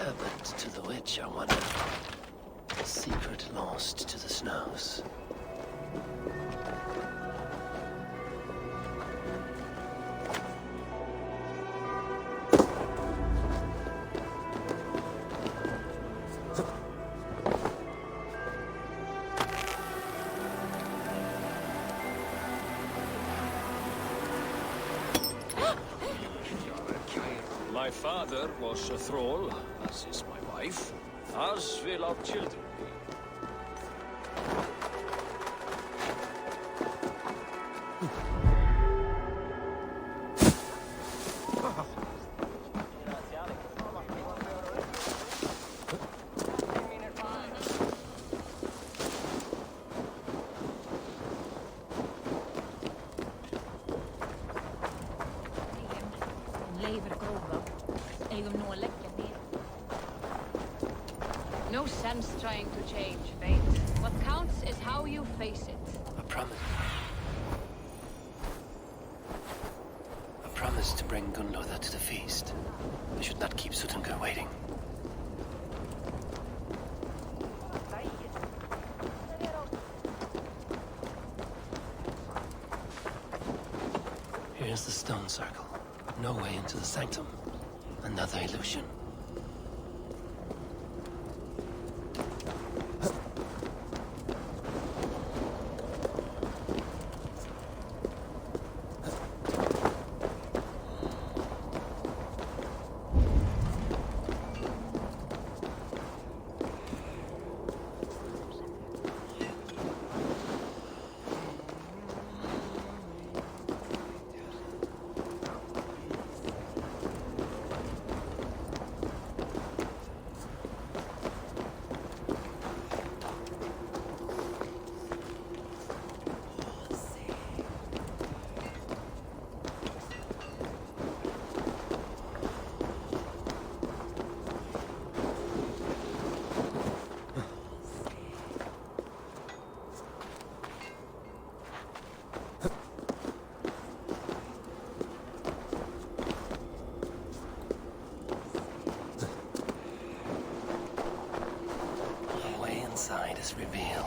happened to the witch, I wonder? A secret lost to the snows. My father was a thrall, as is my wife, as will our children be. No sense trying to change fate. What counts is how you face it. A promise to bring Gunlother to the feast. I should not keep Suttungr waiting. Here's the stone circle. No way into the sanctum. Another illusion. Inside is revealed.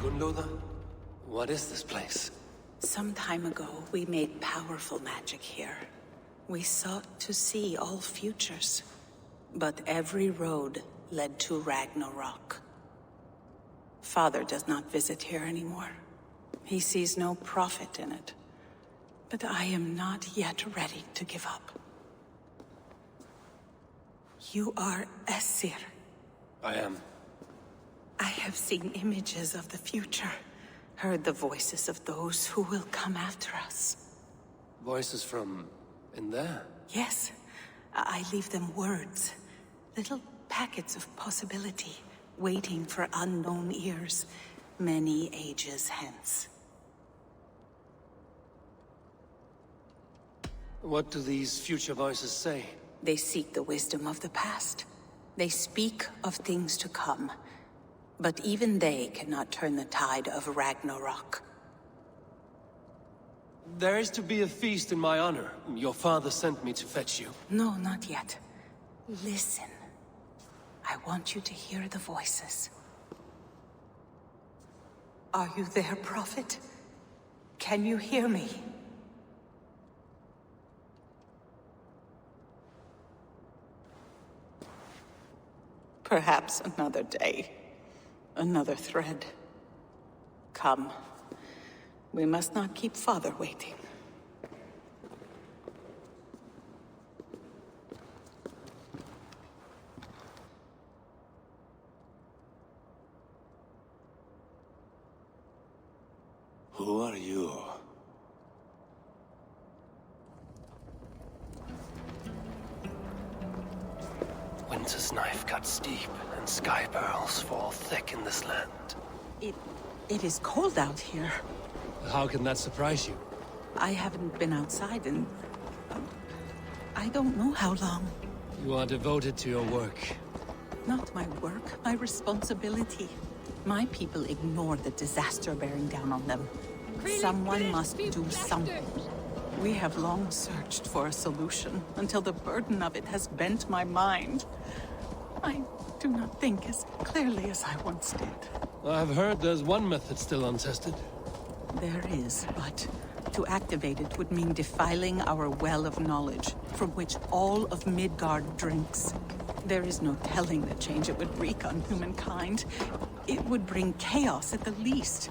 Gunlother, what is this place? Some time ago, we made powerful magic here. We sought to see all futures. But every road led to Ragnarok. Father does not visit here anymore. He sees no profit in it. But I am not yet ready to give up. You are Aesir. I am. I have seen images of the future, heard the voices of those who will come after us. Voices from in there? Yes, I leave them words, little packets of possibility, waiting for unknown ears, many ages hence. What do these future voices say? They seek the wisdom of the past. They speak of things to come. But even they cannot turn the tide of Ragnarok. There is to be a feast in my honor. Your father sent me to fetch you. No, not yet. Listen. I want you to hear the voices. Are you there, Prophet? Can you hear me? Perhaps another day. Another thread. Come. We must not keep Father waiting. Who are you? hunter's knife cuts steep, and sky pearls fall thick in this land. It is cold out here. How can that surprise you? I haven't been outside in... I don't know how long. You are devoted to your work. Not my work, my responsibility. My people ignore the disaster bearing down on them. Someone must do something. We have long searched for a solution, until the burden of it has bent my mind. I do not think as clearly as I once did. I've heard there's one method still untested. There is, but to activate it would mean defiling our well of knowledge, from which all of Midgard drinks. There is no telling the change it would wreak on humankind. It would bring chaos at the least,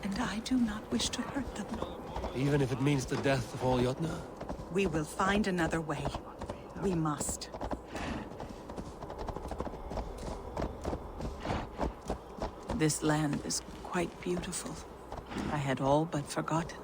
and I do not wish to hurt them. Even if it means the death of all Jotnar? We will find another way. We must. This land is quite beautiful. I had all but forgotten.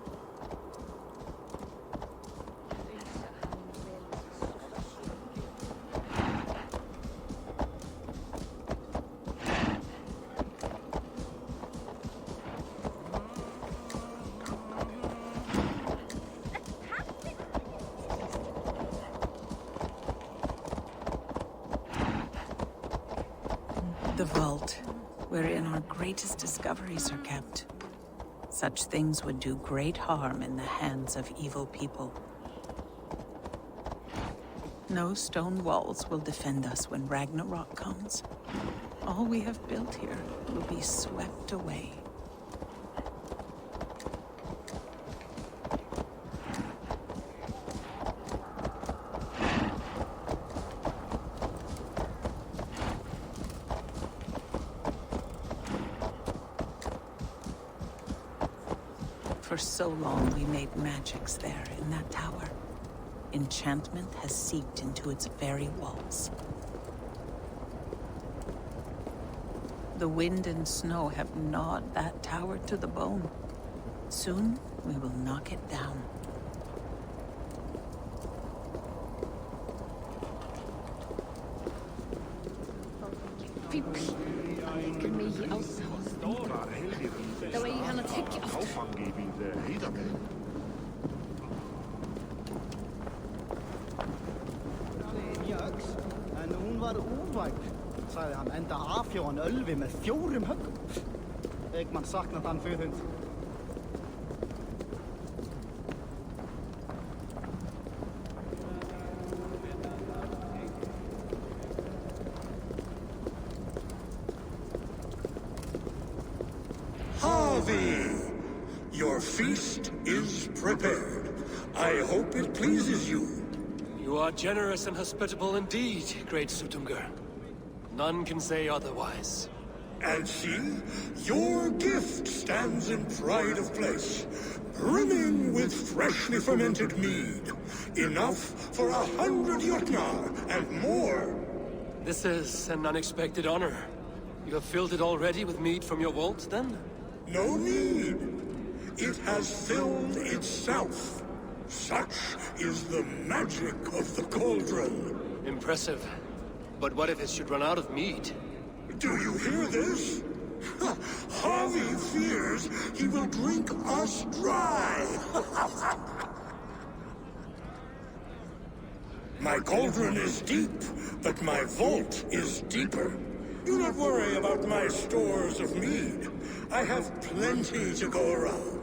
The vault, wherein our greatest discoveries are kept. Such things would do great harm in the hands of evil people. No stone walls will defend us when Ragnarok comes. All we have built here will be swept away. For so long we made magics there in that tower. Enchantment has seeped into its very walls. The wind and snow have gnawed that tower to the bone. Soon we will knock it down. En hún var úrvæg, sagði hann, enda afhjá hann ölvi með 4 höggum. Eggman saknar þann föðhund. Harvey! Your feast is prepared. I hope it pleases you. You are generous and hospitable indeed, great Sutungur. None can say otherwise. And see, your gift stands in pride of place, brimming with freshly fermented mead. Enough for 100 Jotnar and more. This is an unexpected honor. You have filled it already with mead from your vault, then? No need. It has filled itself. Such is the magic of the cauldron. Impressive. But what if it should run out of mead? Do you hear this? Harvey fears he will drink us dry. My cauldron is deep, but my vault is deeper. Do not worry about my stores of mead. I have plenty to go around.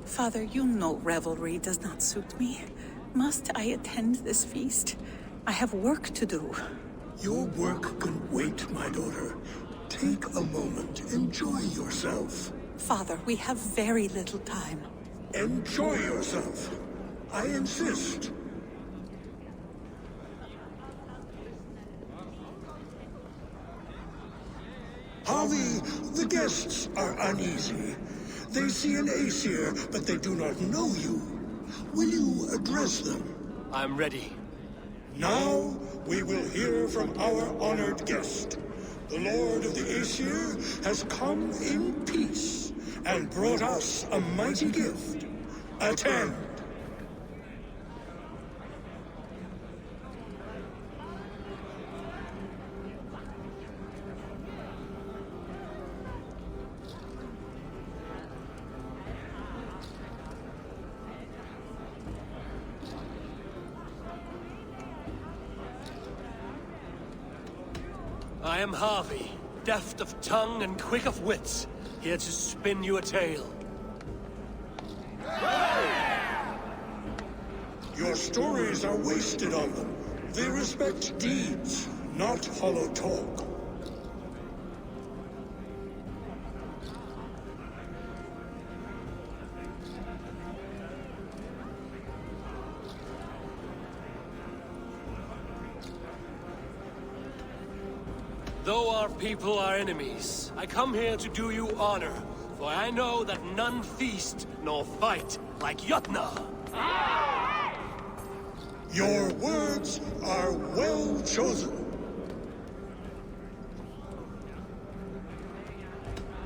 Father, you know revelry does not suit me. Must I attend this feast? I have work to do. Your work can wait, my daughter. Take a moment. Enjoy yourself. Father, we have very little time. Enjoy yourself. I insist. Harvey, the guests are uneasy. They see an Aesir, but they do not know you. Will you address them? I'm ready. Now, we will hear from our honored guest. The Lord of the Aesir has come in peace and brought us a mighty gift. Attend. am Harvey, deft of tongue and quick of wits, here to spin you a tale. Your stories are wasted on them. They respect deeds, not hollow talk. Though our people are enemies, I come here to do you honor, for I know that none feast nor fight like Jotnar. Your words are well chosen.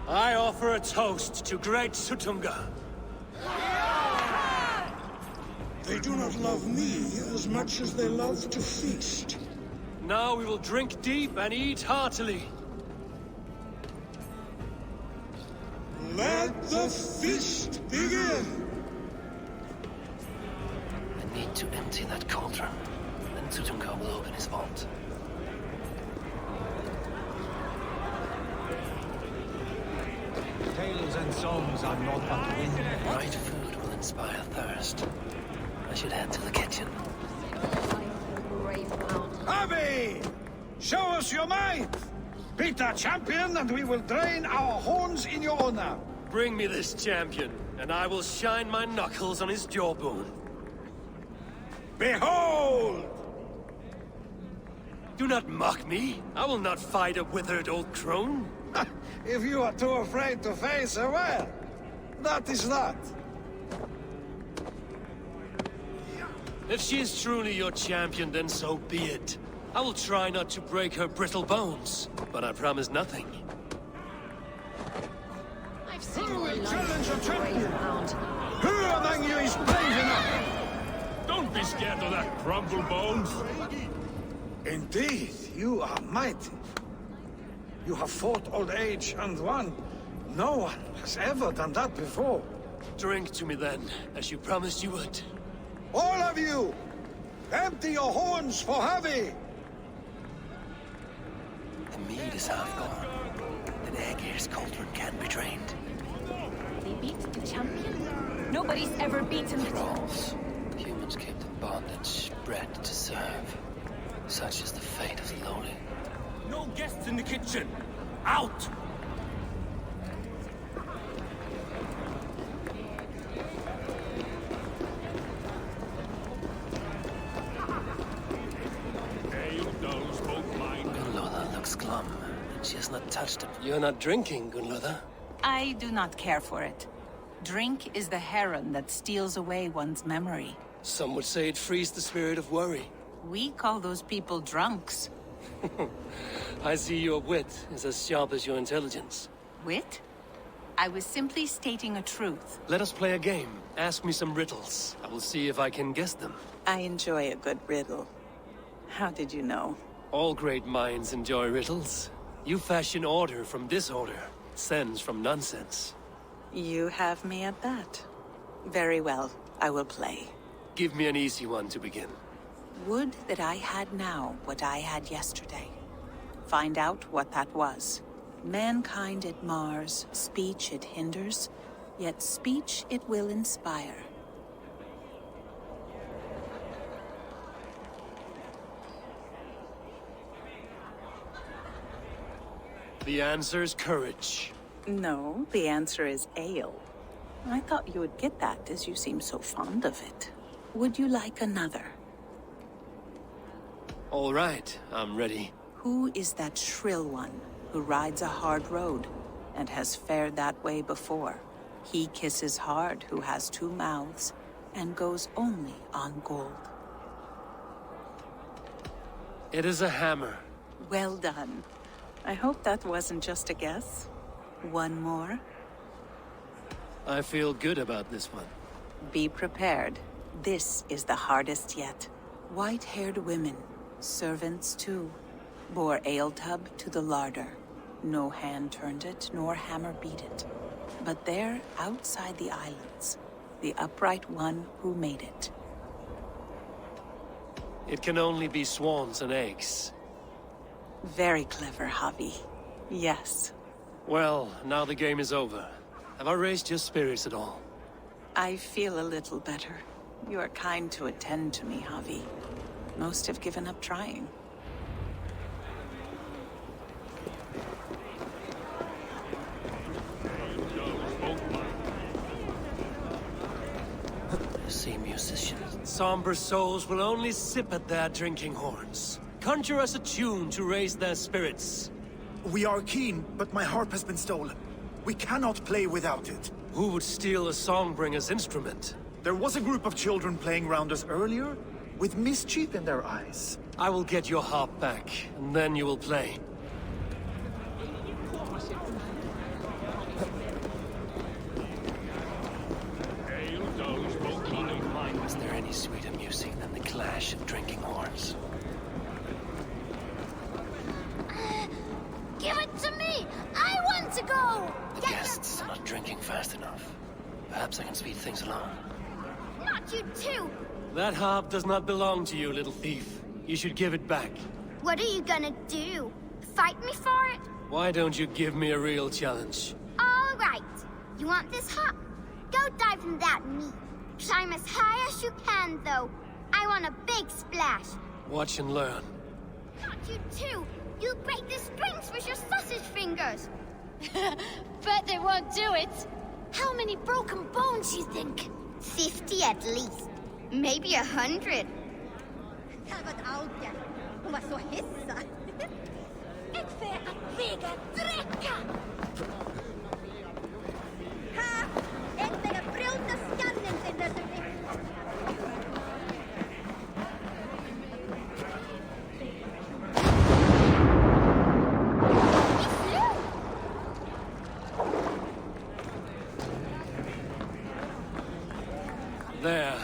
I offer a toast to great Sutunga. They do not love me as much as they love to feast. Now we will drink deep and eat heartily. Let the feast begin! I need to empty that cauldron. Then Sutunga will open his vault. Tales and songs are not but wind. Right food will inspire thirst. I should head to the kitchen. Harvey! Show us your might! Beat our champion and we will drain our horns in your honor. Bring me this champion, and I will shine my knuckles on his jawbone. Behold! Do not mock me. I will not fight a withered old crone. If you are too afraid to face her, well, that is that. If she is truly your champion, then so be it. I will try not to break her brittle bones, but I promise nothing. I've seen challenge a champion. Who among you is brave enough? Don't be scared of that crumble bones. Indeed, you are mighty. You have fought old age and won. No one has ever done that before. Drink to me then, as you promised you would. All of you! Empty your horns for Harvey! The mead is half gone. An Aegir's cauldron can be drained. They beat the champion? Nobody's ever beaten it. Thralls. Humans kept in bondage, bred to serve. Such is the fate of the lowly. No guests in the kitchen! Out! Gunloda looks glum, and she has not touched him. You're not drinking, Gunloda? I do not care for it. Drink is the heron that steals away one's memory. Some would say it frees the spirit of worry. We call those people drunks. I see your wit is as sharp as your intelligence. Wit? I was simply stating a truth. Let us play a game. Ask me some riddles. I will see if I can guess them. I enjoy a good riddle. How did you know? All great minds enjoy riddles. You fashion order from disorder, sense from nonsense. You have me at that. Very well, I will play. Give me an easy one to begin. Would that I had now what I had yesterday. Find out what that was. Mankind it mars, speech it hinders, yet speech it will inspire. The answer's courage. No, the answer is ale. I thought you would get that, as you seem so fond of it. Would you like another? All right, I'm ready. Who is that shrill one who rides a hard road and has fared that way before? He kisses hard who has two mouths and goes only on gold. It is a hammer. Well done. I hope that wasn't just a guess. One more? I feel good about this one. Be prepared. This is the hardest yet. White-haired women, servants too, bore ale tub to the larder. No hand turned it, nor hammer beat it. But there, outside the islands, the upright one who made it. It can only be swans and eggs. Very clever, Javi. Yes. Well, now the game is over. Have I raised your spirits at all? I feel a little better. You are kind to attend to me, Javi. Most have given up trying. You see, musicians. Somber souls will only sip at their drinking horns. Conjure us a tune to raise their spirits. We are keen, but my harp has been stolen. We cannot play without it. Who would steal a songbringer's instrument? There was a group of children playing round us earlier, with mischief in their eyes. I will get your harp back, and then you will play. Was there any sweeter music than the clash of drinking horns? Give it to me! I want to go! The guests are not drinking fast enough. Perhaps I can speed things along. Not you too! That harp does not belong to you, little thief. You should give it back. What are you gonna do? Fight me for it? Why don't you give me a real challenge? All right. You want this harp? Go dive in that meat. Climb as high as you can, though. I want a big splash. Watch and learn. Not you too! You'll break the springs with your sausage fingers! Bet they won't do it! How many broken bones, you think? 50 at least. Maybe 100. Hon var så hissad. Ik får att väga dräcka! Ha! Ik lägger brjuta skallen till det som There.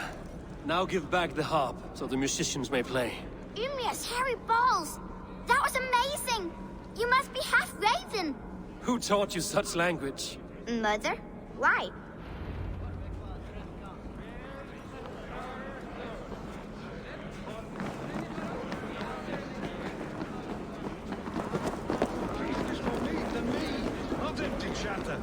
Now give back the harp, so the musicians may play. Ymir's hairy balls! That was amazing! You must be half Raven! Who taught you such language? Mother? Why? Not empty chatter.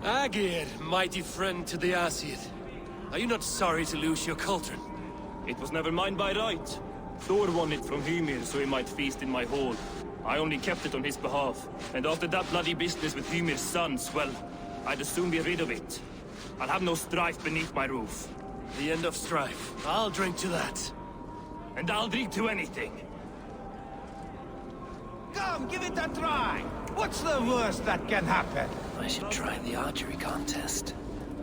Agir, mighty friend to the Aesir. Are you not sorry to lose your cauldron? It was never mine by right. Thor won it from Ymir so he might feast in my hall. I only kept it on his behalf. And after that bloody business with Ymir's sons, well, I'd as soon be rid of it. I'll have no strife beneath my roof. The end of strife. I'll drink to that. And I'll drink to anything. Come, give it a try. What's the worst that can happen? I should try the archery contest.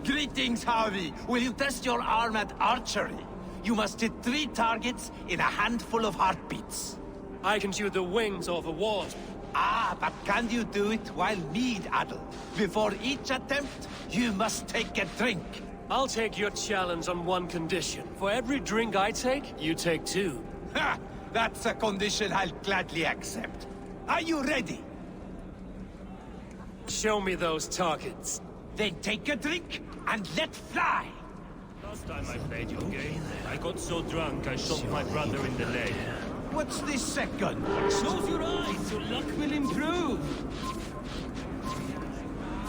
Greetings, Harvey. Will you test your arm at archery? You must hit 3 targets in a handful of heartbeats. I can shoot the wings off a wasp. Ah, but can you do it while mead-addled? Before each attempt, you must take a drink. I'll take your challenge on one condition. For every drink I take, you take 2. Ha! That's a condition I'll gladly accept. Are you ready? Show me those targets. Then take a drink and let fly. Last time I played your game, I got so drunk I shot my brother in the leg. What's this second? Close your eyes, your luck will improve.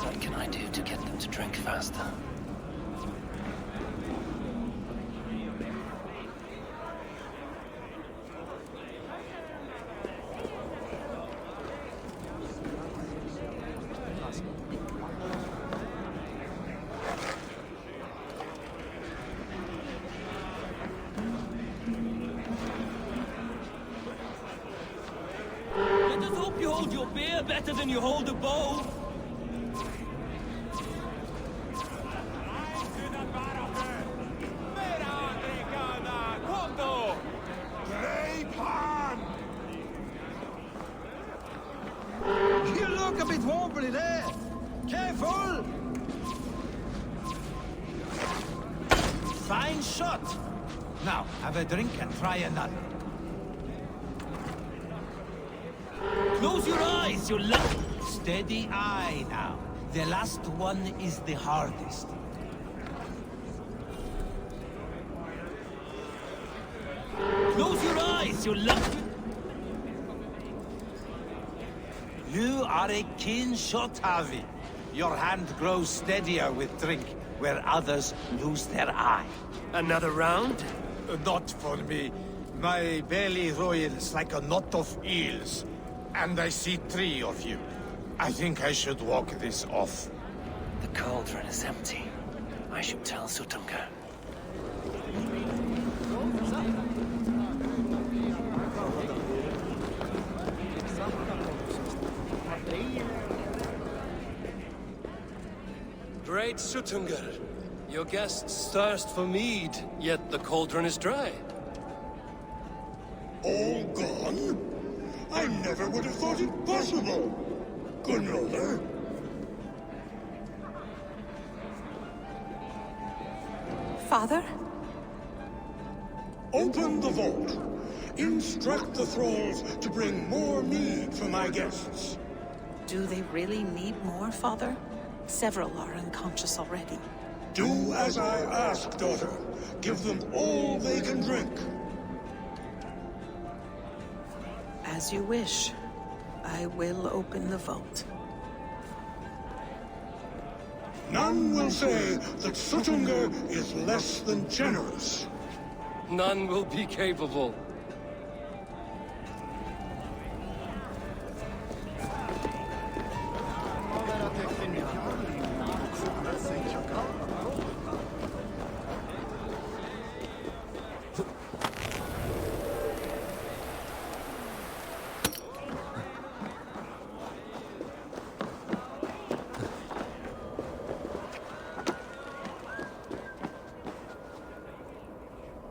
What can I do to get them to drink faster? Let us hope you you hold your beer better than you hold a bow. You look a bit wobbly there. Careful! Fine shot. Now, have a drink and try another. Close your eyes, you luck. Steady eye now. The last one is the hardest. Close your eyes, you luck. You are a keen shot, Javi. Your hand grows steadier with drink, where others lose their eye. Another round? Not for me. My belly roils like a knot of eels. And I see 3 of you. I think I should walk this off. The cauldron is empty. I should tell Sutunga. Great Sutungar. Your guests thirst for mead, yet the cauldron is dry. All gone? I never would have thought it possible. Gunrother. Father? Open the vault. Instruct the thralls to bring more mead for my guests. Do they really need more, Father? Several are unconscious already. Do as I ask, daughter. Give them all they can drink. As you wish. I will open the vault. None will say that Sutunga is less than generous. None will be capable.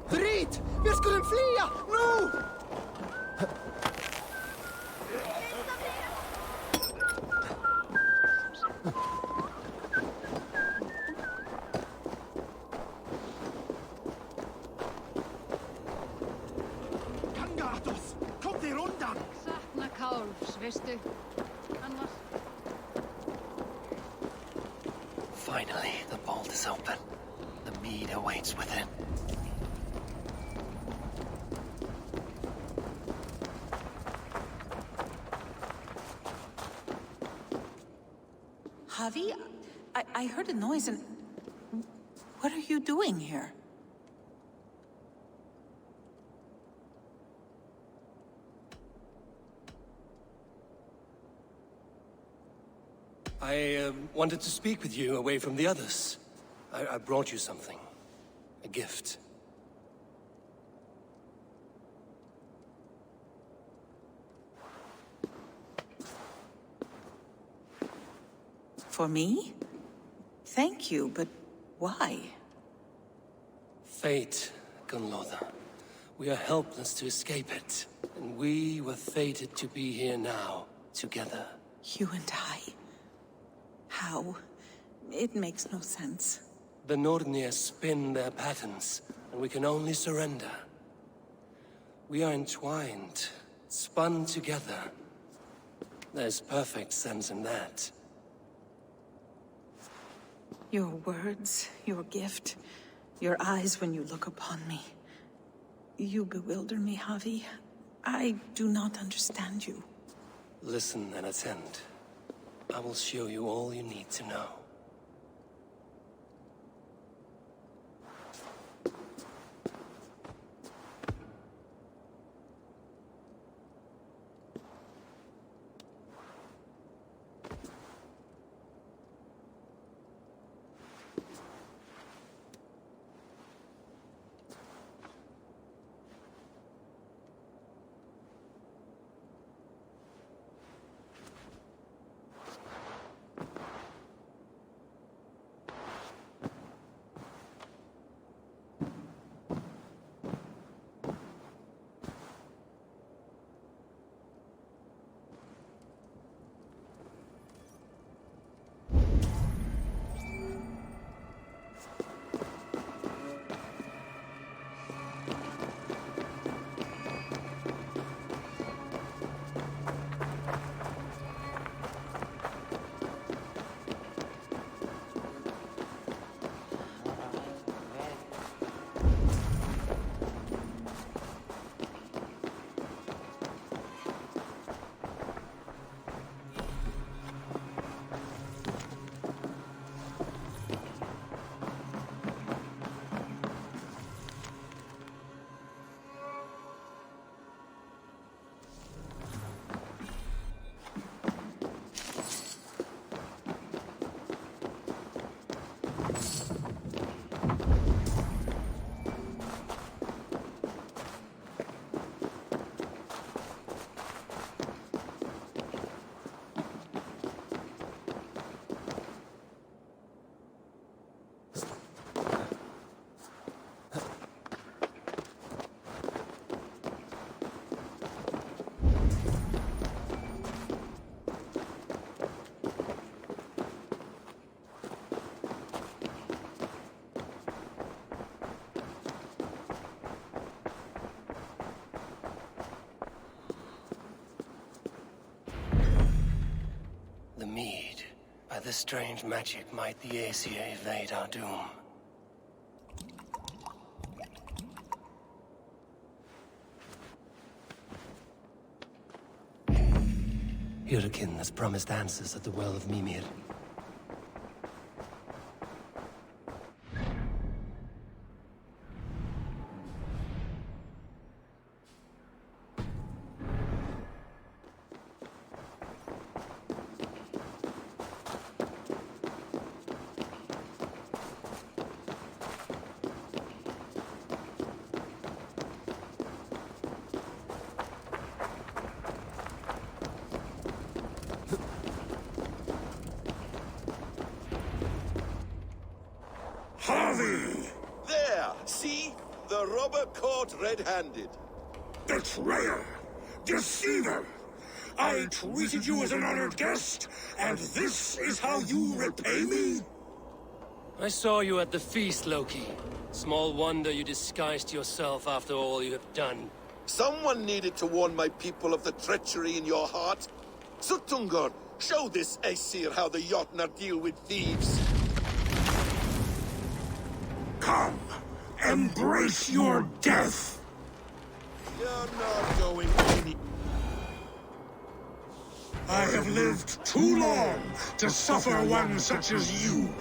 Drit! Vi skulle flia! Nu! Kangatos! Kom þér undan! Sakna Kálfs, veistu? Annars... Finally, the vault is open. The mead awaits within. Javi, I heard a noise and... What are you doing here? I wanted to speak with you away from the others. I brought you something. A gift. For me? Thank you, but why? Fate, Gunlotha. We are helpless to escape it. And we were fated to be here now, together. You and I? How? It makes no sense. The Nordnir spin their patterns, and we can only surrender. We are entwined, spun together. There's perfect sense in that. Your words, your gift, your eyes when you look upon me. You bewilder me, Javi. I do not understand you. Listen and attend. I will show you all you need to know. this strange magic might the Aesir evade our doom? Hyrkin has promised answers at the Well of Mimir. Harvey! There! See? The robber caught red-handed. Betrayer! Deceiver! I treated you as an honored guest, and this is how you repay me? I saw you at the feast, Loki. Small wonder you disguised yourself after all you have done. Someone needed to warn my people of the treachery in your heart. Suttungr, show this Aesir how the Jotnar deal with thieves. Come, embrace your death! You're not going any... I have lived too long to suffer one such as you.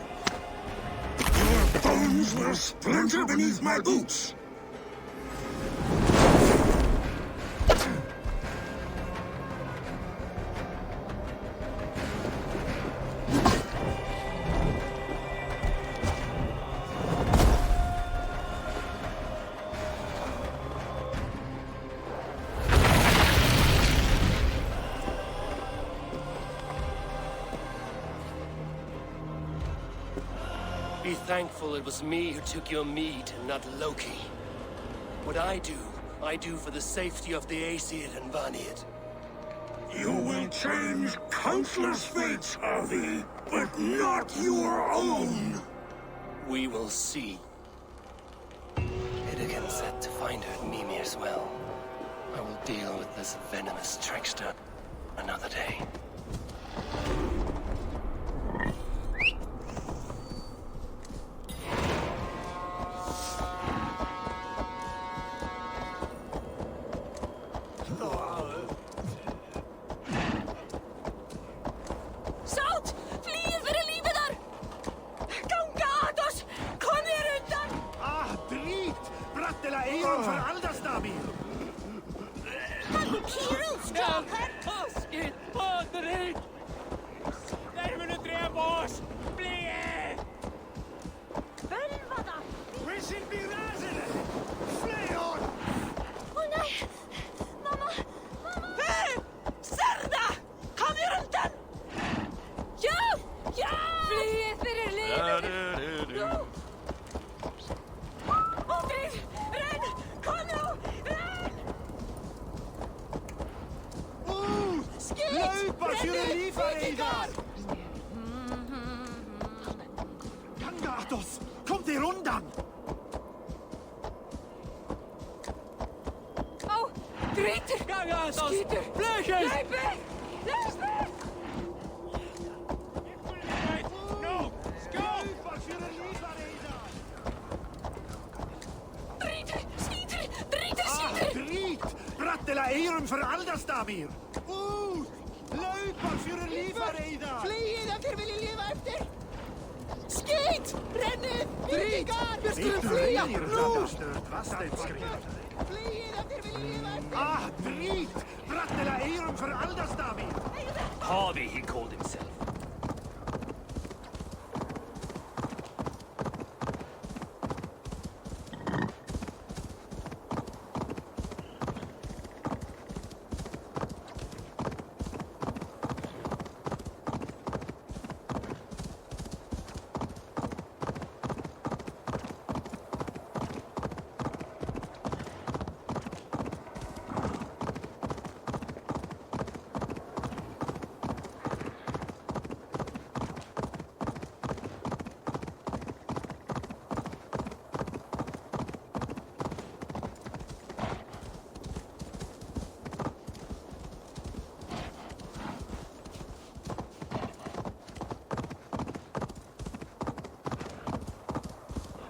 Your bones will splinter beneath my boots. Be thankful it was me who took your mead and not Loki. What I do for the safety of the Aesir and Vanir. You will change countless fates, Harvey, but not your own. We will see. Hyrkin said to find her at Mimir's well. I will deal with this venomous trickster another day. Kom dir undan! Ó, drítur! Skítur! Blökes! Hlaupi! Hlaupi! No! Skjól! Drítur! Skítur! Drítur! Skítur! Drit! Brattela eirum för Aldastavir! Hlaupa fyrir lífareiða! Flyið ef þér viljið lifa eftir! Skít! Rennið! Yllingar! Við skulum flýja! Nú! Flyið ef þér viljið lifa eftir! Drit! Brattela eirum för Aldastavir! Harvey, he called himself.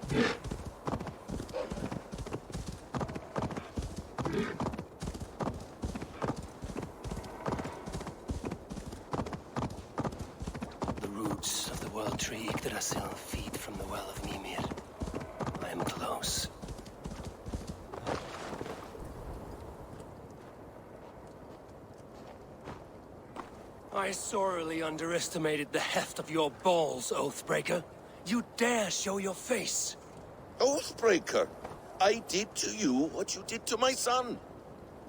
The roots of the world tree Yggdrasil feed from the well of Mimir. I am close. I sorely underestimated the heft of your balls, Oathbreaker. You dare show your face! Oathbreaker, I did to you what you did to my son.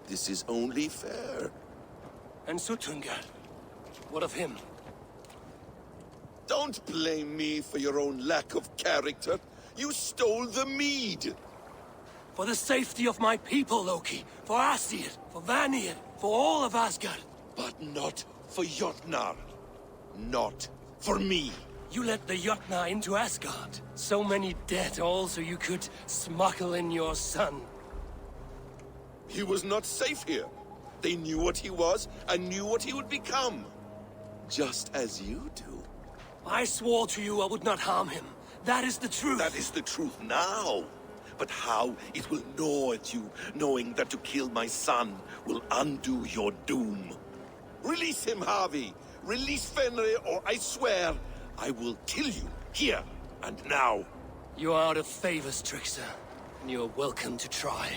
This is only fair. And Sutungar? What of him? Don't blame me for your own lack of character. You stole the mead. For the safety of my people, Loki. For Asir, for Vanir, for all of Asgard. But not for Jotnar. Not for me. You let the Jotnar into Asgard. So many dead, all so you could smuggle in your son. He was not safe here. They knew what he was and knew what he would become. Just as you do. I swore to you I would not harm him. That is the truth. That is the truth now. But how it will gnaw at you, knowing that to kill my son will undo your doom. Release him, Harvey. Release Fenrir, or I swear I will kill you, here and now. You are out of favors, trickster. And you're welcome to try.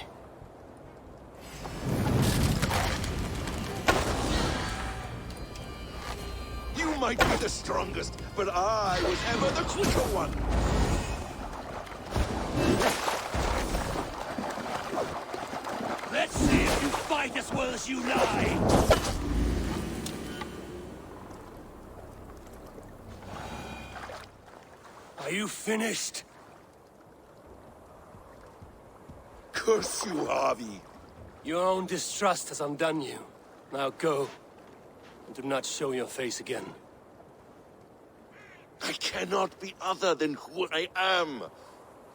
You might be the strongest, but I was ever the quicker one. Let's see if you fight as well as you lie! Are you finished? Curse you, Harvey. Your own distrust has undone you. Now go. And do not show your face again. I cannot be other than who I am.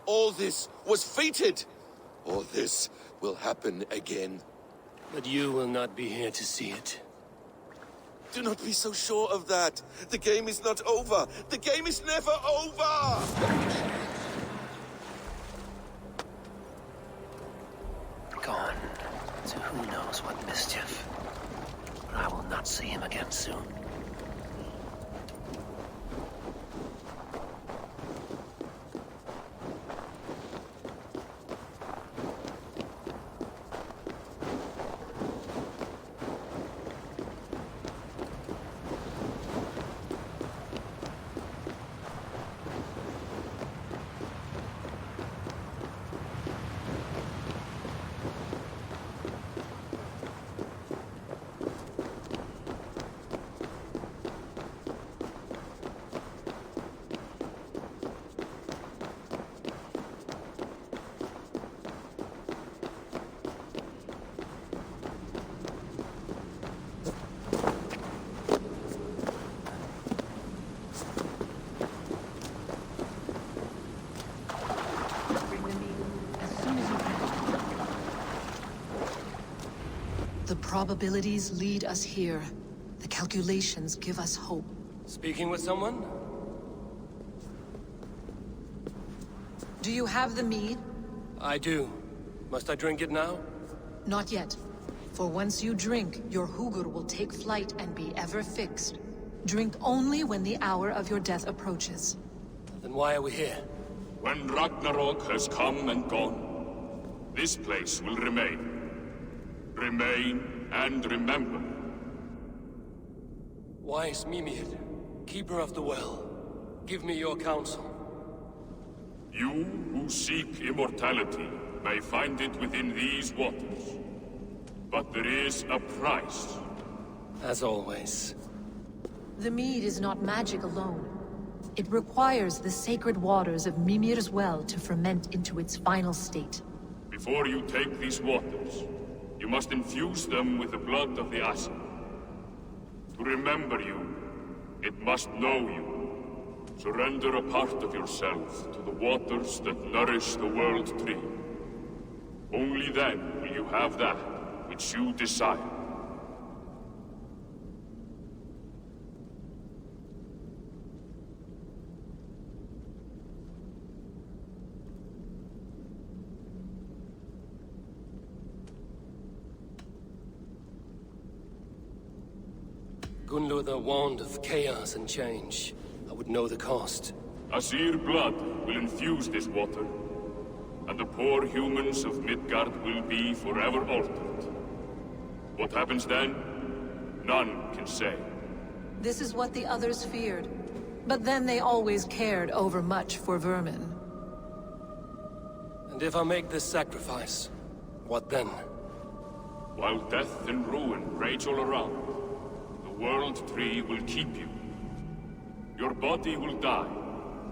All this was fated. All this will happen again. But you will not be here to see it. Do not be so sure of that. The game is not over. The game is never over! Gone to who knows what mischief. But I will not see him again soon. The probabilities lead us here. The calculations give us hope. Speaking with someone? Do you have the mead? I do. Must I drink it now? Not yet. For once you drink, your Hugur will take flight and be ever fixed. Drink only when the hour of your death approaches. Then why are we here? When Ragnarok has come and gone, this place will remain. Remain and remember. Wise Mimir, keeper of the well, give me your counsel. You who seek immortality may find it within these waters. But there is a price. As always. The mead is not magic alone. It requires the sacred waters of Mimir's well to ferment into its final state. Before you take these waters, you must infuse them with the blood of the Asir. To remember you, it must know you. Surrender a part of yourself to the waters that nourish the world tree. Only then will you have that which you desire. Gunlother warned of chaos and change, I would know the cost. Asir blood will infuse this water, and the poor humans of Midgard will be forever altered. What happens then? None can say. This is what the others feared. But then they always cared overmuch for vermin. And if I make this sacrifice, what then? While death and ruin rage all around, the World Tree will keep you. Your body will die,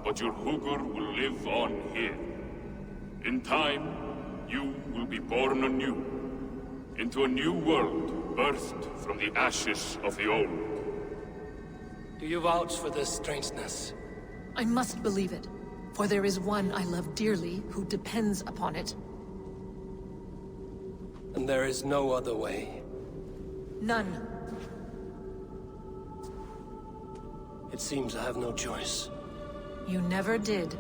but your Hugur will live on here. In time, you will be born anew, into a new world birthed from the ashes of the old. Do you vouch for this strangeness? I must believe it, for there is one I love dearly who depends upon it. And there is no other way? None. It seems I have no choice. You never did.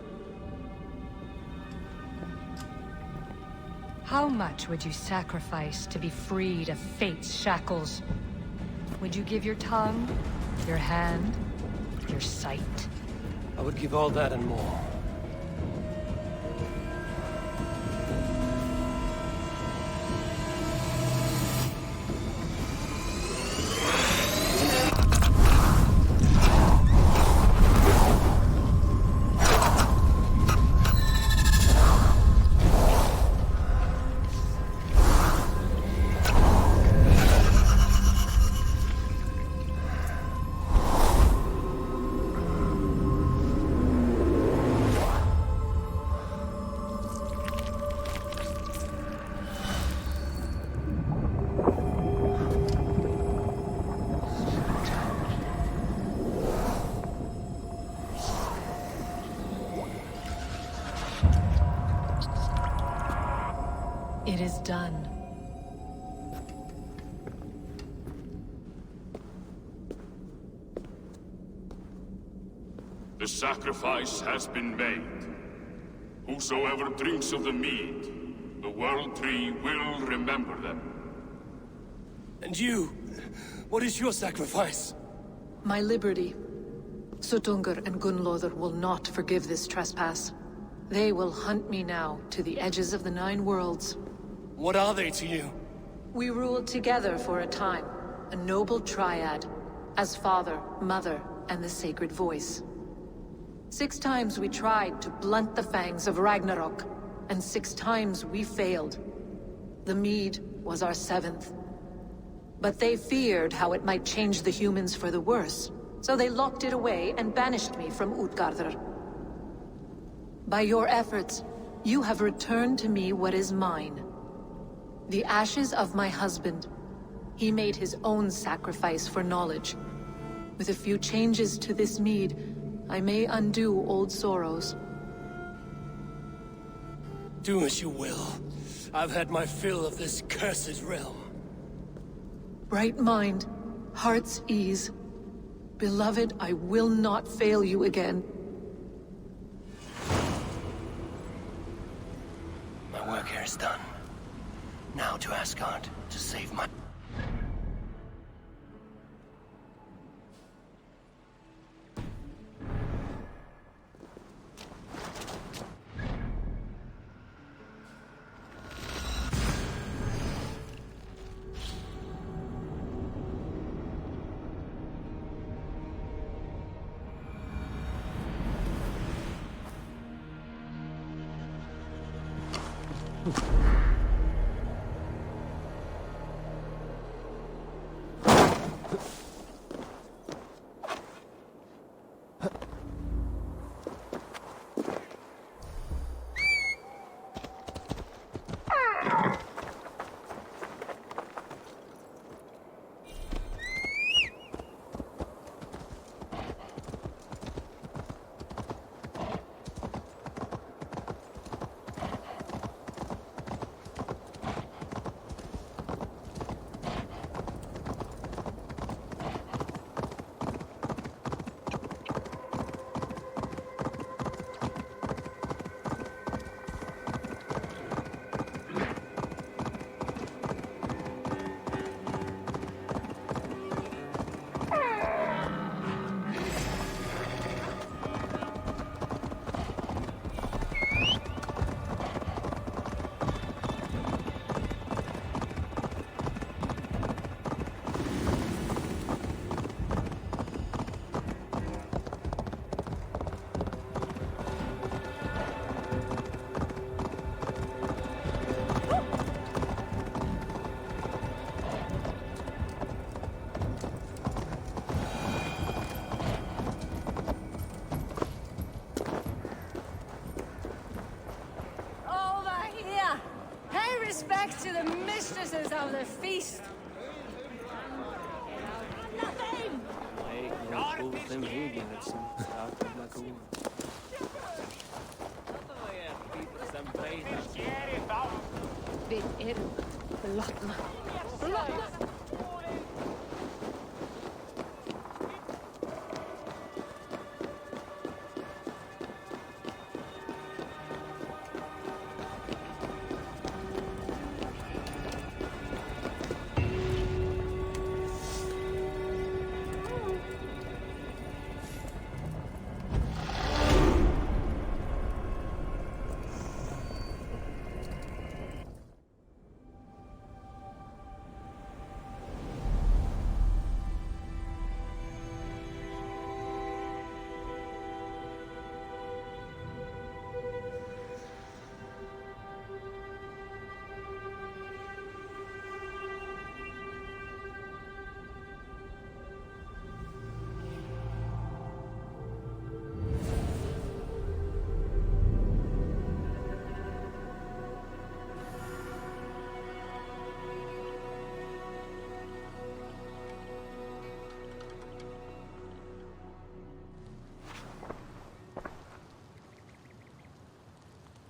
How much would you sacrifice to be freed of fate's shackles? Would you give your tongue, your hand, your sight? I would give all that and more. It is done. The sacrifice has been made. Whosoever drinks of the mead, the World Tree will remember them. And you? What is your sacrifice? My liberty. Suttungr and Gunlother will not forgive this trespass. They will hunt me now to the edges of the 9 worlds. What are they to you? We ruled together for a time, a noble triad, as father, mother, and the sacred voice. 6 times we tried to blunt the fangs of Ragnarok, and 6 times we failed. The mead was our 7th. But they feared how it might change the humans for the worse, so they locked it away and banished me from Utgardr. By your efforts, you have returned to me what is mine. The ashes of my husband. He made his own sacrifice for knowledge. With a few changes to this mead, I may undo old sorrows. Do as you will. I've had my fill of this cursed realm. Bright mind, heart's ease. Beloved, I will not fail you again. My work here is done. Now to Asgard to save my... respect to the mistresses of the feast. Við erum blotna. Blotna!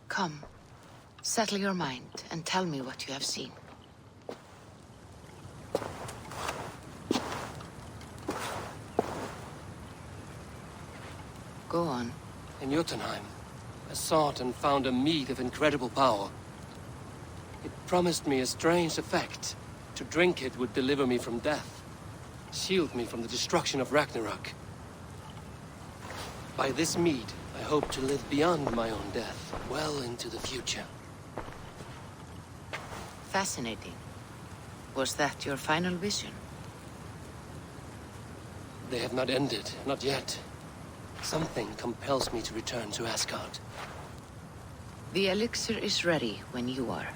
Come, settle your mind and tell me what you have seen. Go on. In Jotunheim, I sought and found a mead of incredible power. It promised me a strange effect. To drink it would deliver me from death, shield me from the destruction of Ragnarok. By this mead, I hope to live beyond my own death, well into the future. Fascinating. Was that your final vision? They have not ended, not yet. Something compels me to return to Asgard. The elixir is ready when you are.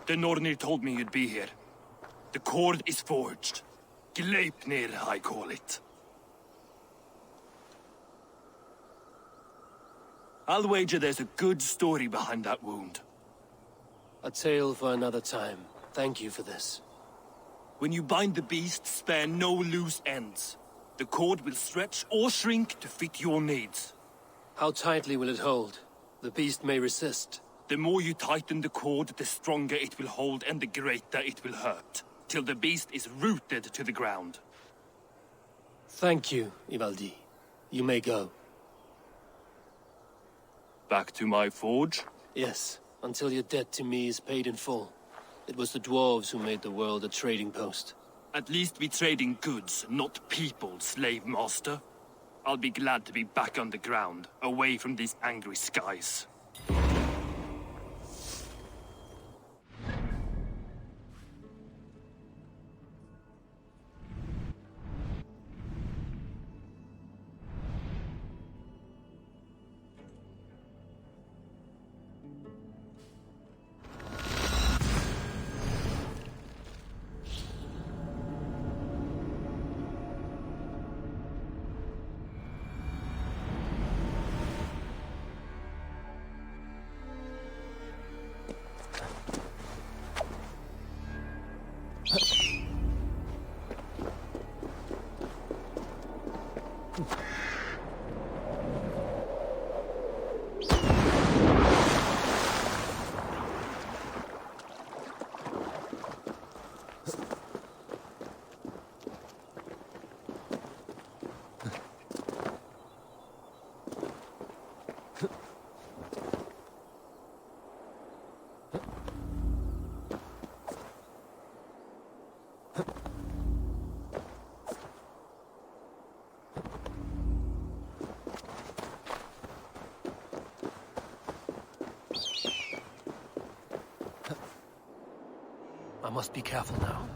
The Nornir told me you'd be here. The cord is forged. Gleipnir, I call it. I'll wager there's a good story behind that wound. A tale for another time. Thank you for this. When you bind the beast, spare no loose ends. The cord will stretch or shrink to fit your needs. How tightly will it hold? The beast may resist. The more you tighten the cord, the stronger it will hold and the greater it will hurt, till the beast is rooted to the ground. Thank you, Ivaldi. You may go. Back to my forge? Yes, until your debt to me is paid in full. It was the dwarves who made the world a trading post. At least we trade in goods, not people, slave master. I'll be glad to be back on the ground, away from these angry skies. must be careful now.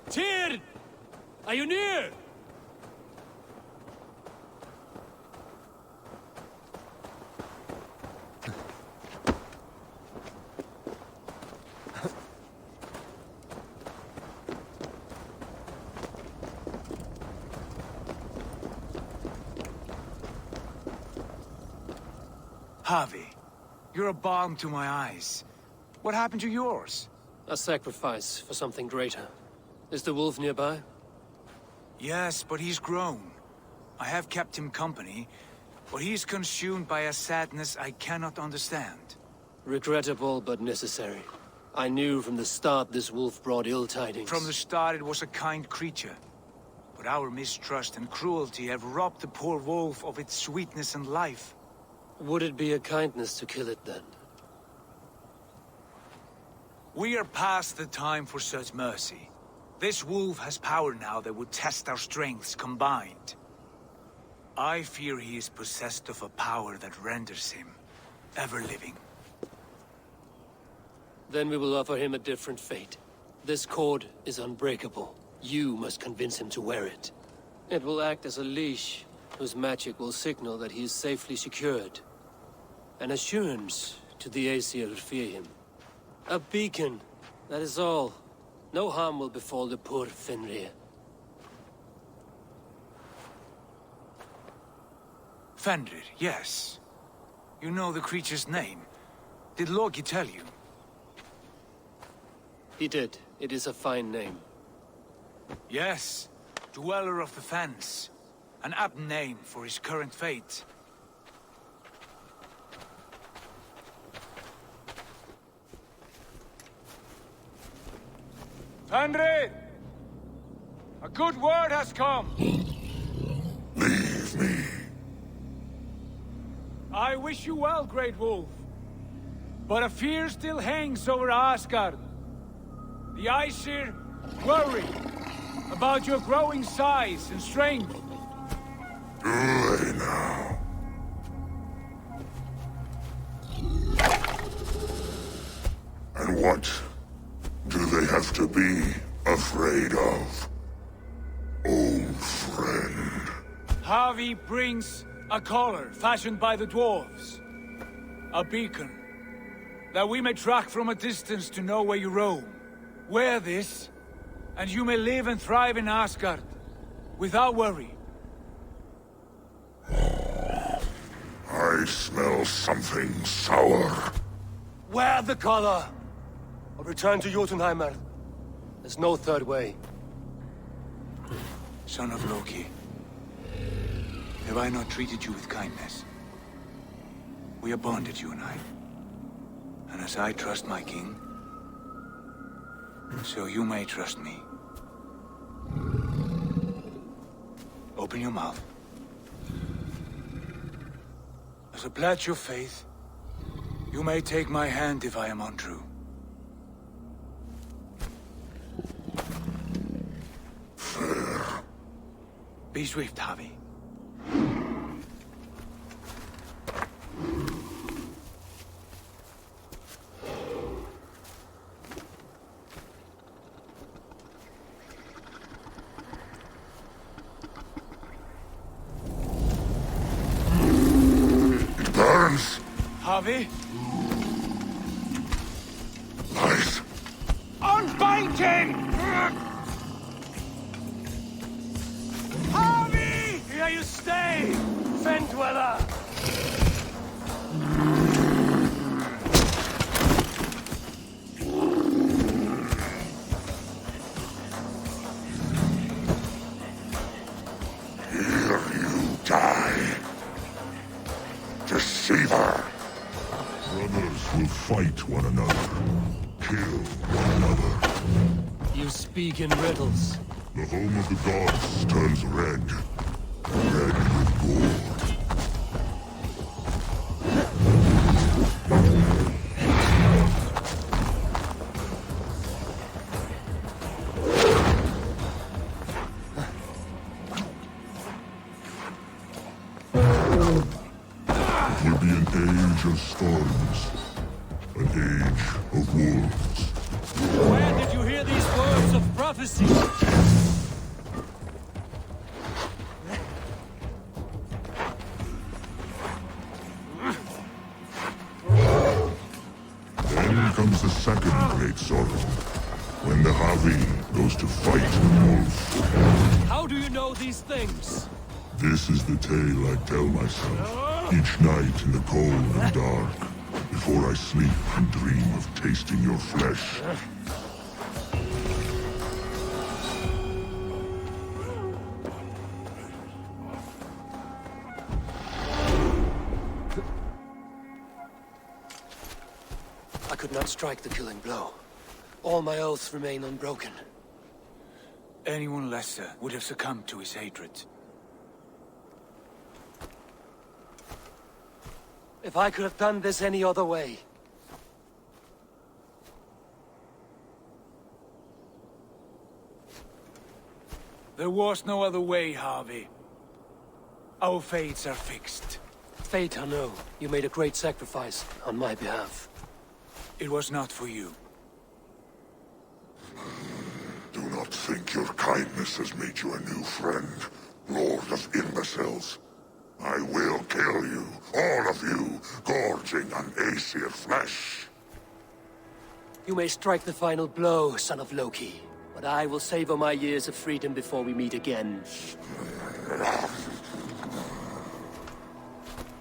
Tyr! Are you near? Javi, you're a balm to my eyes. What happened to yours? A sacrifice for something greater. Is the wolf nearby? Yes, but he's grown. I have kept him company, but he's consumed by a sadness I cannot understand. Regrettable, but necessary. I knew from the start this wolf brought ill tidings. From the start it was a kind creature. But our mistrust and cruelty have robbed the poor wolf of its sweetness and life. Would it be a kindness to kill it, then? We are past the time for such mercy. This wolf has power now that would test our strengths combined. I fear he is possessed of a power that renders him ever-living. Then we will offer him a different fate. This cord is unbreakable. You must convince him to wear it. It will act as a leash, whose magic will signal that he is safely secured. An assurance to the Aesir who fear him. A beacon, that is all. No harm will befall the poor Fenrir. Fenrir, yes. You know the creature's name. Did Loki tell you? He did. It is a fine name. Yes. Dweller of the Fens. An apt name for his current fate. Fenrir! A good word has come! Leave me. I wish you well, Great Wolf. But a fear still hangs over Asgard. The Aesir worry about your growing size and strength. Do they now? And what do they have to be afraid of? Old friend. Javi brings a collar fashioned by the dwarves. A beacon, that we may track from a distance to know where you roam. Wear this, and you may live and thrive in Asgard, without worry. I smell something sour. Wear the collar! Or return to Jotunheimer. There's no third way. Son of Loki, have I not treated you with kindness? We are bonded, you and I. And as I trust my king, so you may trust me. Open your mouth. As a pledge of faith, you may take my hand if I am untrue. Be swift, Javi. It burns! Javi? Lies! Unbind him! Here you stay, Fen Dweller! Here you die. Deceiver! Brothers will fight one another, kill one another. You speak in riddles. The home of the gods turns red. Red with gore. Will be an age of storms. An age of wolves. Where did you hear these words of prophecy? Then comes the second great sorrow, when the Javi goes to fight the wolf. How do you know these things? This is the tale I tell myself, each night in the cold and dark, before I sleep and dream of tasting your flesh. I could not strike the killing blow. All my oaths remain unbroken. Anyone lesser would have succumbed to his hatred. If I could have done this any other way. There was no other way, Harvey. Our fates are fixed. Fate, I know. You made a great sacrifice on my behalf. It was not for you. Do not think your kindness has made you a new friend, Lord of Imbeciles. I will kill you, all of you, gorging on Aesir flesh. You may strike the final blow, son of Loki. But I will savor my years of freedom before we meet again.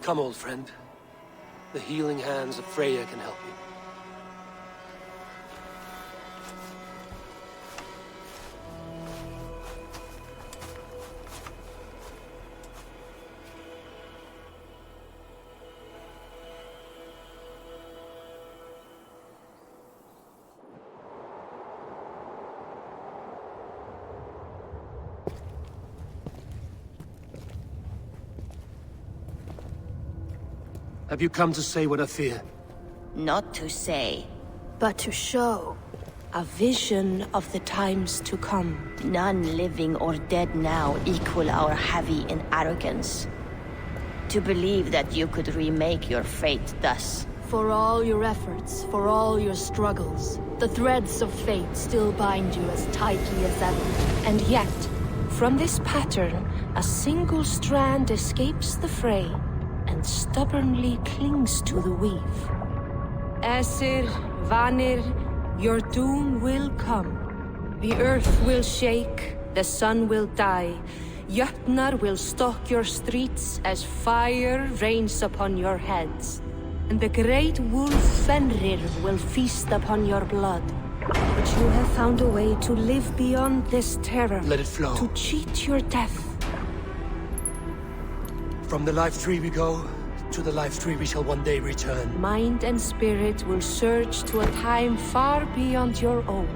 Come, old friend. The healing hands of Freya can help you. Have you come to say what I fear? Not to say, but to show. A vision of the times to come. None living or dead now equal our heavy in arrogance. To believe that you could remake your fate thus. For all your efforts, for all your struggles, the threads of fate still bind you as tightly as ever. And yet, from this pattern, a single strand escapes the fray and stubbornly clings to the weave. Aesir, Vanir, your doom will come. The earth will shake, the sun will die. Jötnar will stalk your streets as fire rains upon your heads. And the great wolf Fenrir will feast upon your blood. But you have found a way to live beyond this terror. Let it flow. To cheat your death. From the life tree we go, To the life tree we shall one day return. Mind and spirit will surge to a time far beyond your own.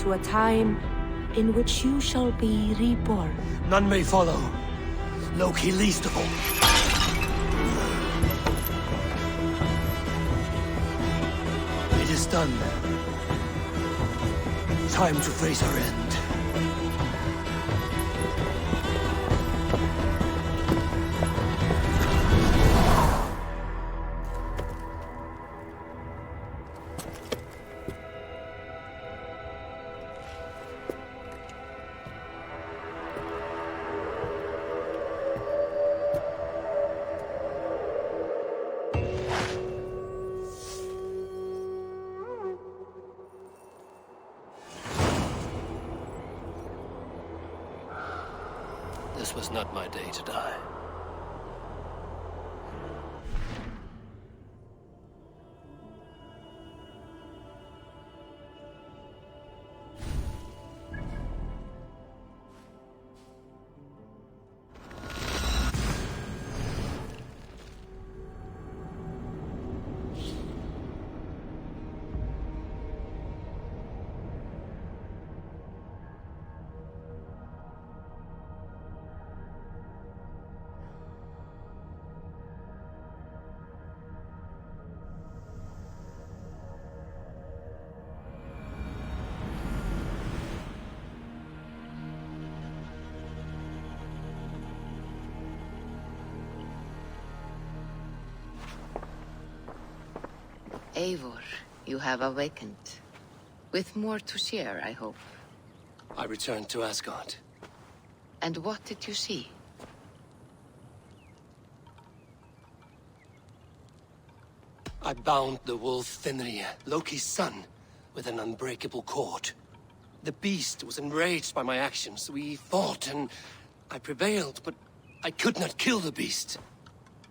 To a time in which you shall be reborn. None may follow. Loki least of all. It is done. Time to face our end. This was not my day to die. Eivor, you have awakened. With more to share, I hope. I returned to Asgard. And what did you see? I bound the wolf Fenrir, Loki's son, with an unbreakable cord. The beast was enraged by my actions. We fought and I prevailed, but I could not kill the beast.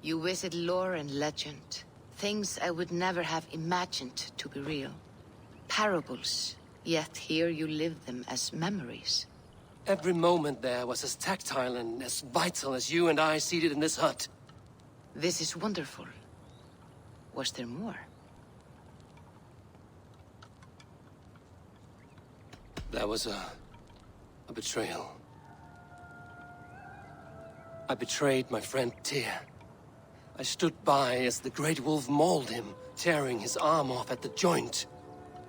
You visit lore and legend. Things I would never have imagined to be real. Parables, yet here you live them as memories. Every moment there was as tactile and as vital as you and I seated in this hut. This is wonderful. Was there more? There was a betrayal. I betrayed my friend Tyr. I stood by as the Great Wolf mauled him, tearing his arm off at the joint.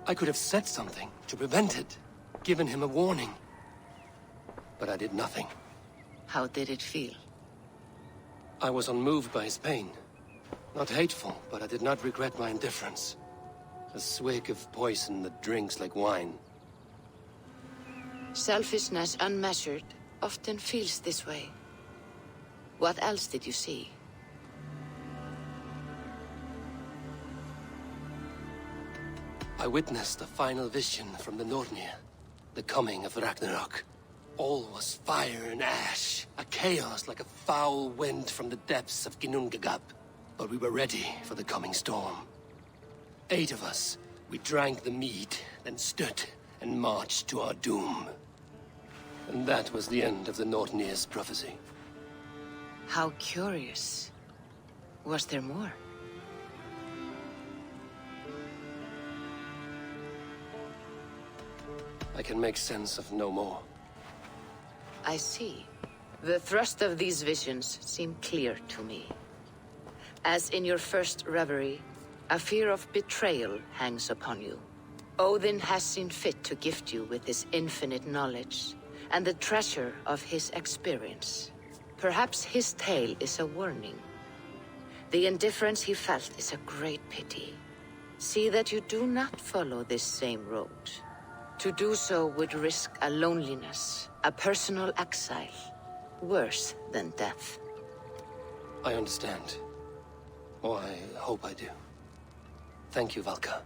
I could have said something to prevent it, given him a warning. But I did nothing. How did it feel? I was unmoved by his pain. Not hateful, but I did not regret my indifference. A swig of poison that drinks like wine. Selfishness unmeasured often feels this way. What else did you see? I witnessed a final vision from the Nornir, the coming of Ragnarok. All was fire and ash, a chaos like a foul wind from the depths of Ginnungagap. But we were ready for the coming storm. 8 of us, we drank the mead, then stood and marched to our doom. And that was the end of the Nornir's prophecy. How curious. Was there more? I can make sense of no more. I see. The thrust of these visions seem clear to me. As in your first reverie, a fear of betrayal hangs upon you. Odin has seen fit to gift you with his infinite knowledge, and the treasure of his experience. Perhaps his tale is a warning. The indifference he felt is a great pity. See that you do not follow this same road. To do so would risk a loneliness, a personal exile, worse than death. I understand. Or I hope I do. Thank you, Valka.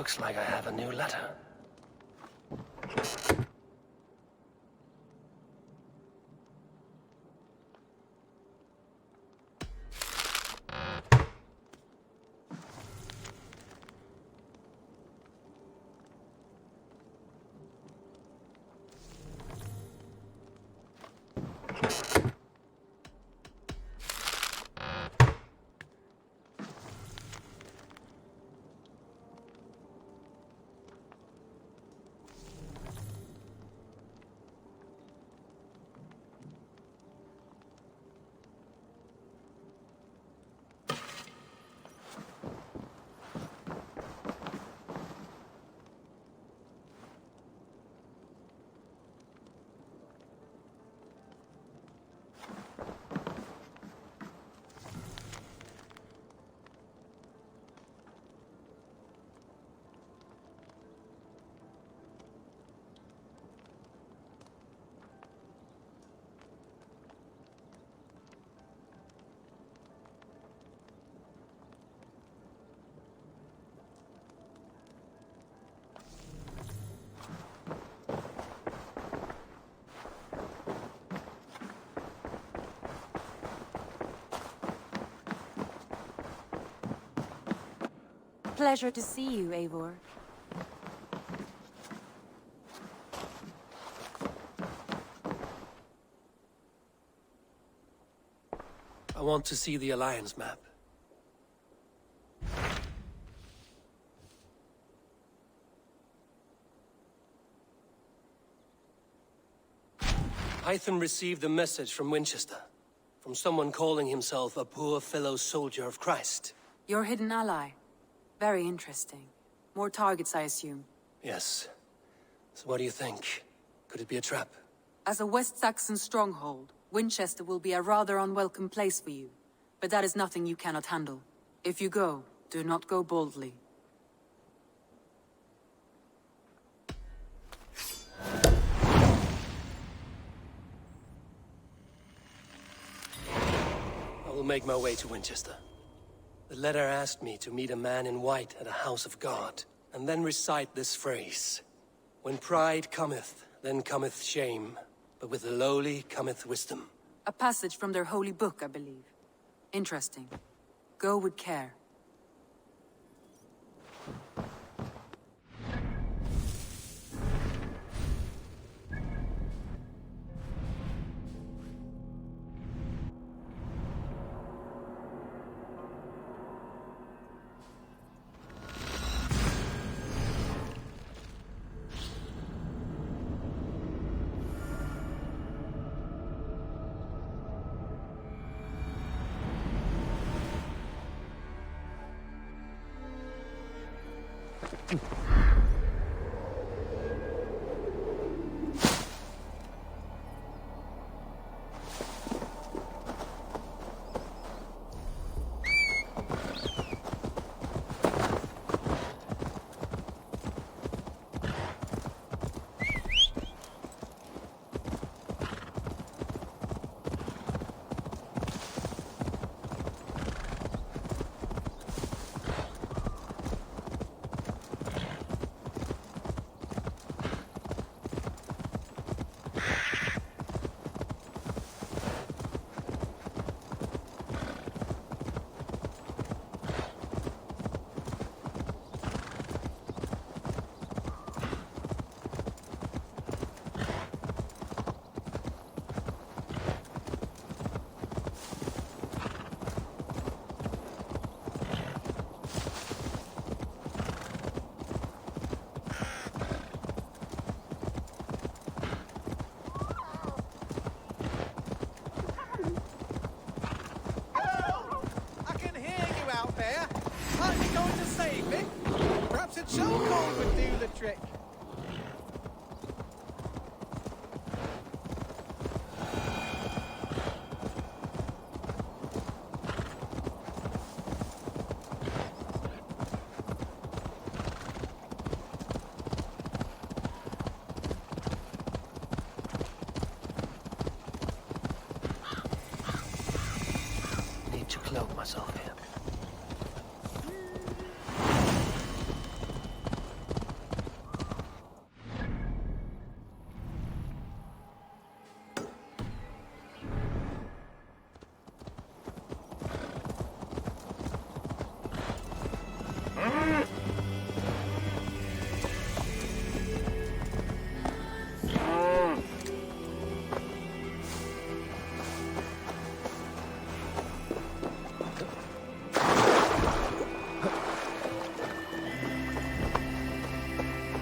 Looks like I have a new letter. Pleasure to see you, Eivor. I want to see the Alliance map. Hytham received a message from Winchester, from someone calling himself a poor fellow soldier of Christ. Your hidden ally. Very interesting. More targets, I assume. Yes. So what do you think? Could it be a trap? As a West Saxon stronghold, Winchester will be a rather unwelcome place for you. But that is nothing you cannot handle. If you go, do not go boldly. I will make my way to Winchester. The letter asked me to meet a man in white at a house of God, and then recite this phrase. When pride cometh, then cometh shame, but with the lowly cometh wisdom. A passage from their holy book, I believe. Interesting. Go with care. Chokehold would do the trick. Need to cloak myself here.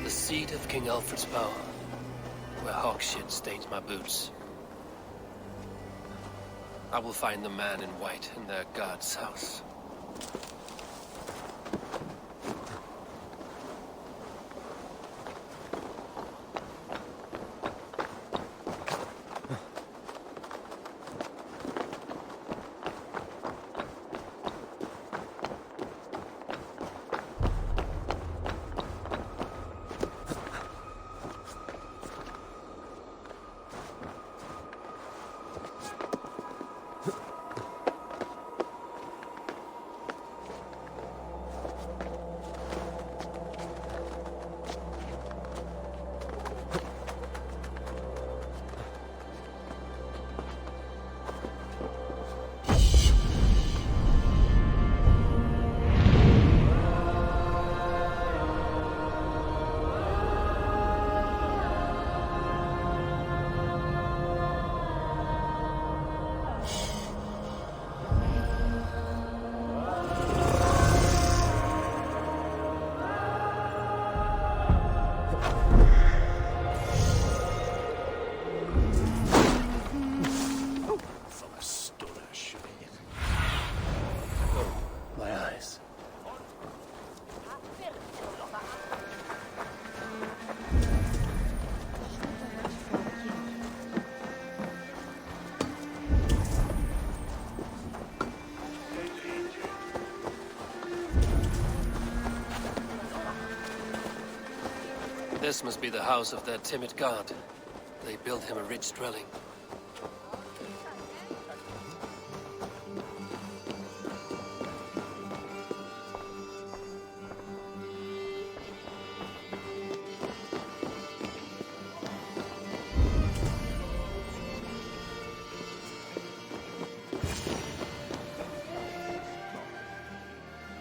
The seat of King Alfred's power, where hawk shit stains my boots. I will find the man in white in their god's house. This must be the house of their timid god. They built him a rich dwelling.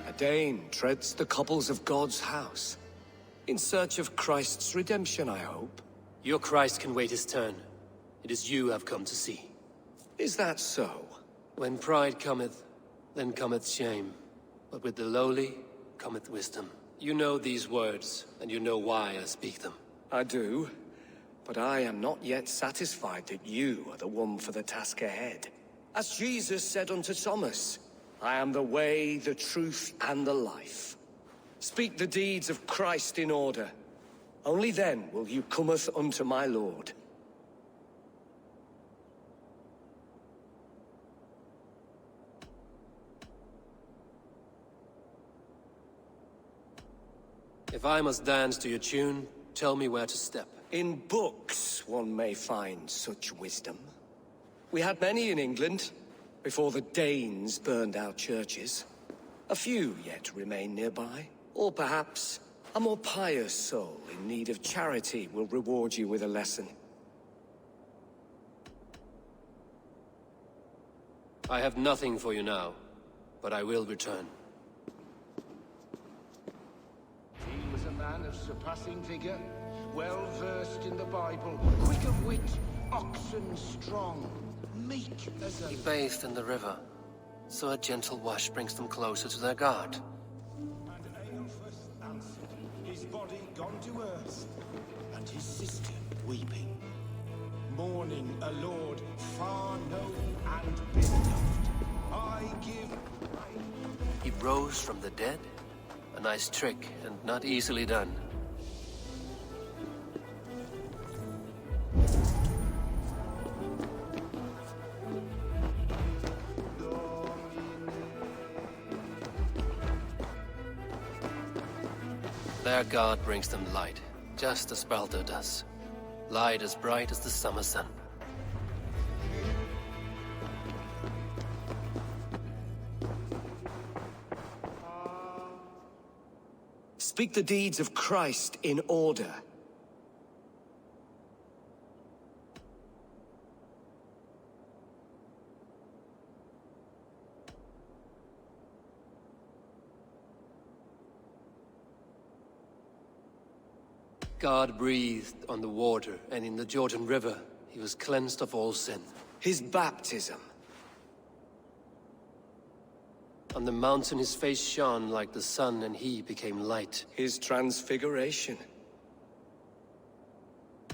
A Dane treads the cobbles of God's house. In search of Christ's redemption, I hope. Your Christ can wait his turn. It is you I've come to see. Is that so? When pride cometh, then cometh shame. But with the lowly cometh wisdom. You know these words, and you know why I speak them. I do. But I am not yet satisfied that you are the one for the task ahead. As Jesus said unto Thomas, I am the way, the truth, and the life. Speak the deeds of Christ in order. Only then will you cometh unto my Lord. If I must dance to your tune, tell me where to step. In books one may find such wisdom. We had many in England, before the Danes burned our churches. A few yet remain nearby. Or perhaps a more pious soul in need of charity will reward you with a lesson. I have nothing for you now, but I will return. He was a man of surpassing vigor, well versed in the Bible, quick of wit, oxen strong, meek as a... He bathed in the river, so a gentle wash brings them closer to their god. His body gone to earth, and his sister weeping, mourning a lord far known and beloved. I give... He rose from the dead? A nice trick, and not easily done. Their god brings them light, just as Baldur does. Light as bright as the summer sun. Speak the deeds of Christ in order. God breathed on the water, and in the Jordan River, he was cleansed of all sin. His baptism. On the mountain his face shone like the sun, and he became light. His transfiguration.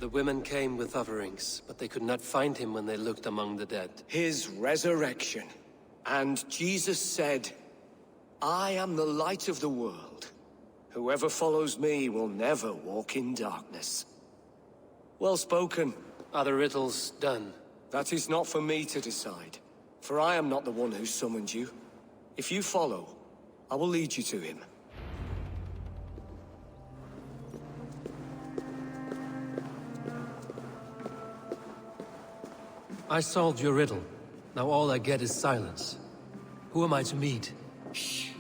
The women came with offerings, but they could not find him when they looked among the dead. His resurrection. And Jesus said, I am the light of the world. Whoever follows me will never walk in darkness. Well spoken. Are the riddles done? That is not for me to decide, for I am not the one who summoned you. If you follow, I will lead you to him. I solved your riddle. Now all I get is silence. Who am I to meet? Shh.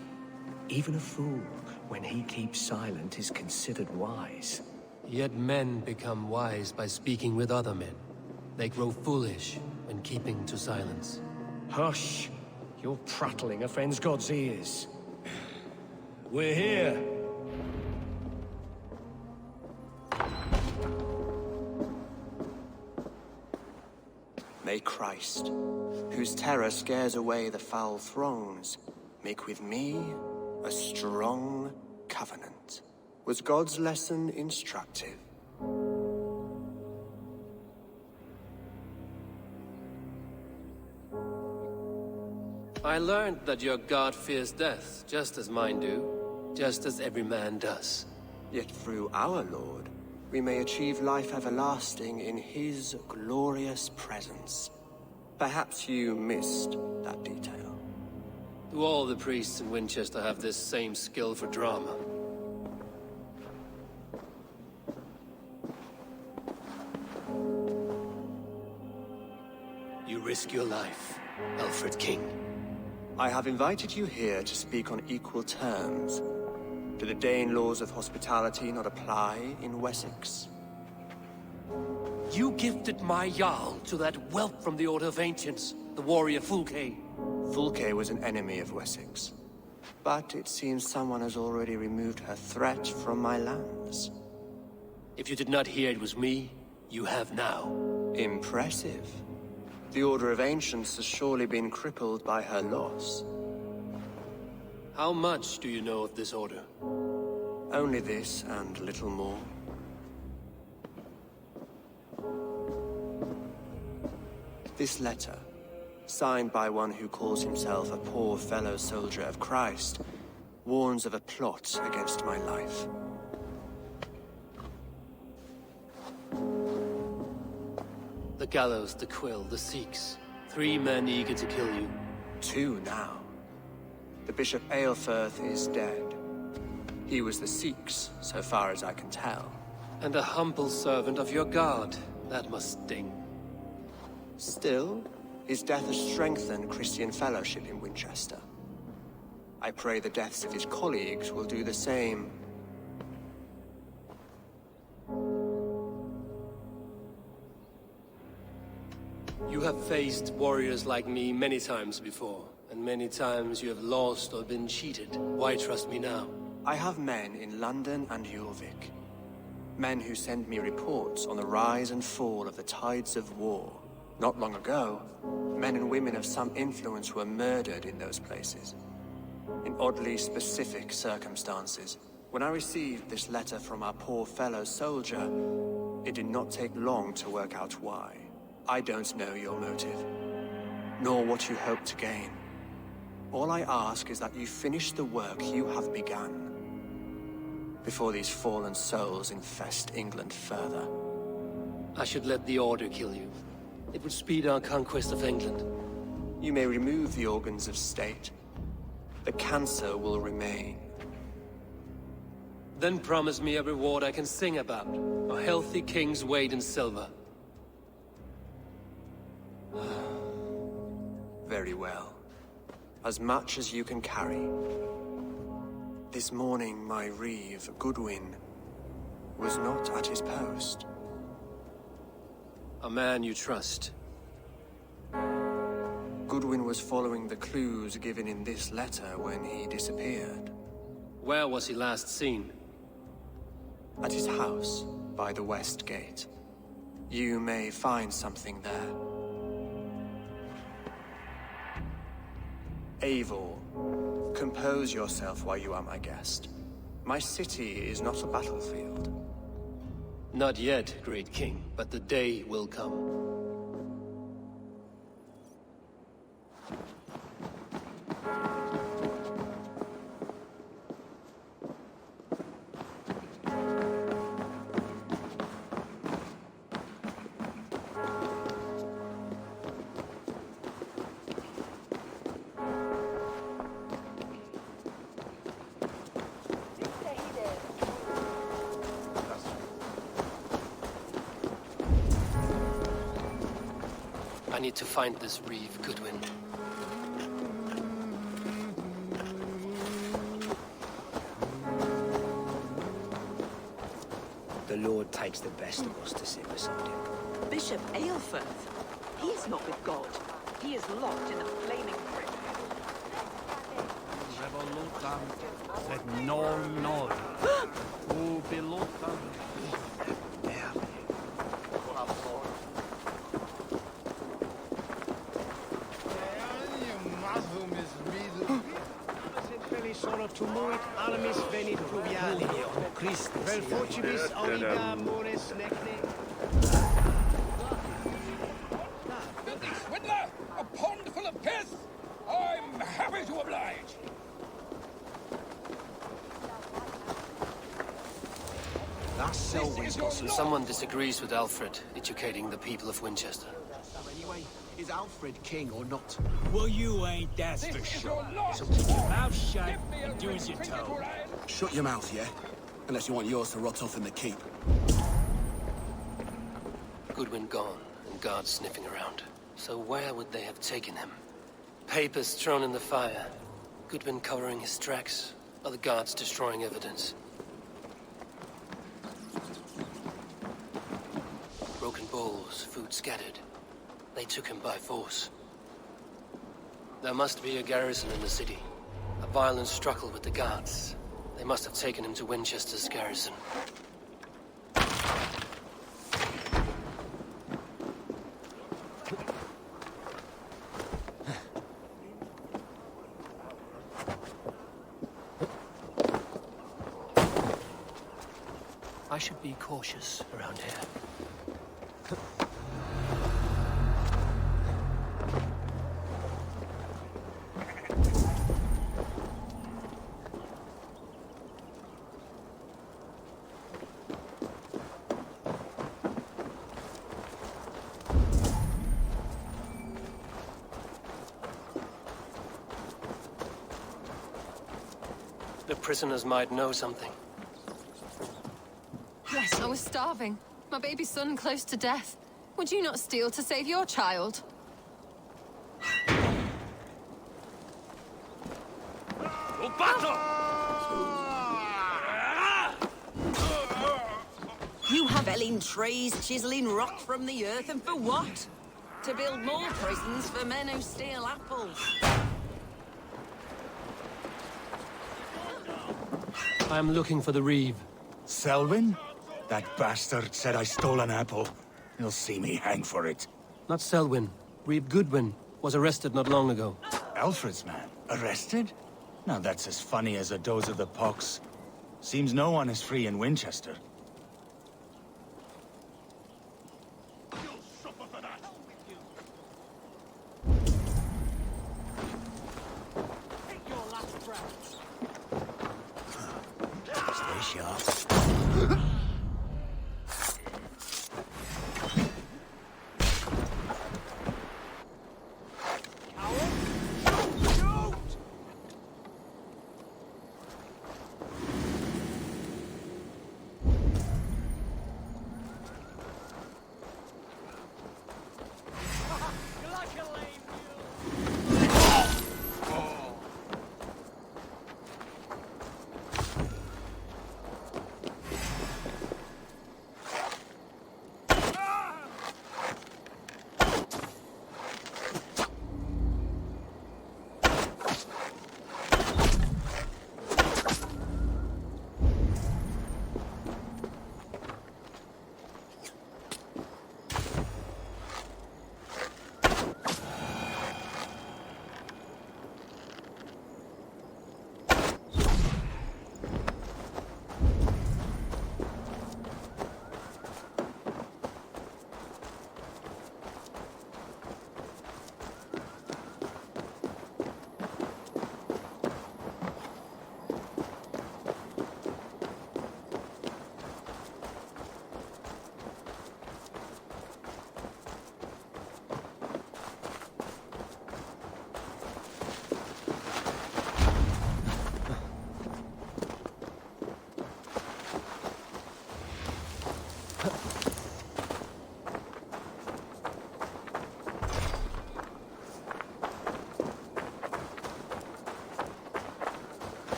Even a fool, when he keeps silent, is considered wise. Yet men become wise by speaking with other men. They grow foolish when keeping to silence. Hush! Your prattling offends God's ears. We're here. May Christ, whose terror scares away the foul throngs, make with me a strong covenant. Was God's lesson instructive? I learned that your god fears death, just as mine do, just as every man does. Yet through our Lord, we may achieve life everlasting in his glorious presence. Perhaps you missed that detail. Do all the priests in Winchester have this same skill for drama? You risk your life, Alfred King. I have invited you here to speak on equal terms. Do the Dane laws of hospitality not apply in Wessex? You gifted my Jarl to that whelp from the Order of Ancients, the warrior Fulke. Fulke was an enemy of Wessex. But it seems someone has already removed her threat from my lands. If you did not hear it was me, you have now. Impressive. The Order of Ancients has surely been crippled by her loss. How much do you know of this order? Only this and little more. This letter, signed by one who calls himself a poor fellow soldier of Christ, warns of a plot against my life. The gallows, the quill, the Sikhs. 3 men eager to kill you. 2 now. The Bishop Aelfirth is dead. He was the Sikhs, so far as I can tell. And a humble servant of your god. That must sting. Still, his death has strengthened Christian fellowship in Winchester. I pray the deaths of his colleagues will do the same. You have faced warriors like me many times before, and many times you have lost or been cheated. Why trust me now? I have men in London and Jorvik. Men who send me reports on the rise and fall of the tides of war. Not long ago, men and women of some influence were murdered in those places. In oddly specific circumstances. When I received this letter from our poor fellow soldier, it did not take long to work out why. I don't know your motive, nor what you hope to gain. All I ask is that you finish the work you have begun, before these fallen souls infest England further. I should let the Order kill you. It would speed our conquest of England. You may remove the organs of state. The cancer will remain. Then promise me a reward I can sing about. A healthy king's weight in silver. Very well. As much as you can carry. This morning, my reeve, Goodwin, was not at his post. A man you trust. Goodwin was following the clues given in this letter when he disappeared. Where was he last seen? At his house, by the West Gate. You may find something there. Eivor, compose yourself while you are my guest. My city is not a battlefield. Not yet, great king, but the day will come. I need to find this reeve, Goodwin. The Lord takes the best of us to sit beside him. Bishop Aelfirth. He is not with God. He is locked in a flaming grip. Revolutam sed non Ubilutam. Tumuit armis venit pluviali. Vel focibis auliga mores necne. Swindler! A pond full of piss! I'm happy to oblige! Someone disagrees with Alfred, educating the people of Winchester. Anyway, is Alfred king or not? Well, you ain't, that's for sure. So keep your mouth shut and do as you're told. Shut your mouth, yeah? Unless you want yours to rot off in the keep. Goodwin gone, and guards sniffing around. So where would they have taken him? Papers thrown in the fire. Goodwin covering his tracks. Other guards destroying evidence. Broken bowls, food scattered. They took him by force. There must be a garrison in the city. A violent struggle with the guards. They must have taken him to Winchester's garrison. I should be cautious around here. The prisoners might know something. Yes, I was starving. My baby son close to death. Would you not steal to save your child? You have felling trees, chiseling rock from the earth, and for what? To build more prisons for men who steal apples. I am looking for the reeve. Selwyn? That bastard said I stole an apple. He'll see me hang for it. Not Selwyn. Reeve Goodwin was arrested not long ago. Alfred's man? Arrested? Now that's as funny as a dose of the pox. Seems no one is free in Winchester. Stay sharp.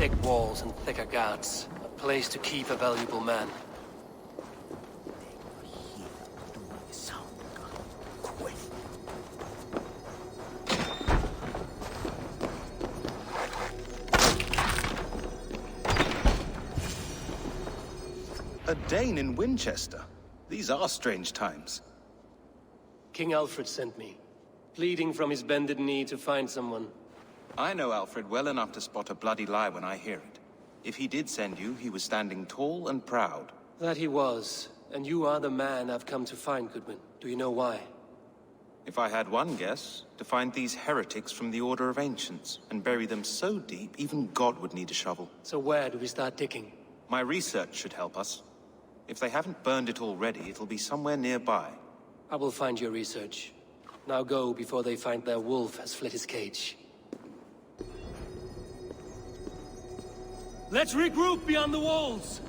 thick walls and thicker guards. A place to keep a valuable man. A Dane in Winchester? These are strange times. King Alfred sent me, pleading from his bended knee to find someone. I know Alfred well enough to spot a bloody lie when I hear it. If he did send you, he was standing tall and proud. That he was, and you are the man I've come to find, Goodwin. Do you know why? If I had one guess, to find these heretics from the Order of Ancients, and bury them so deep, even God would need a shovel. So where do we start digging? My research should help us. If they haven't burned it already, it'll be somewhere nearby. I will find your research. Now go before they find their wolf has fled his cage. Let's regroup beyond the walls!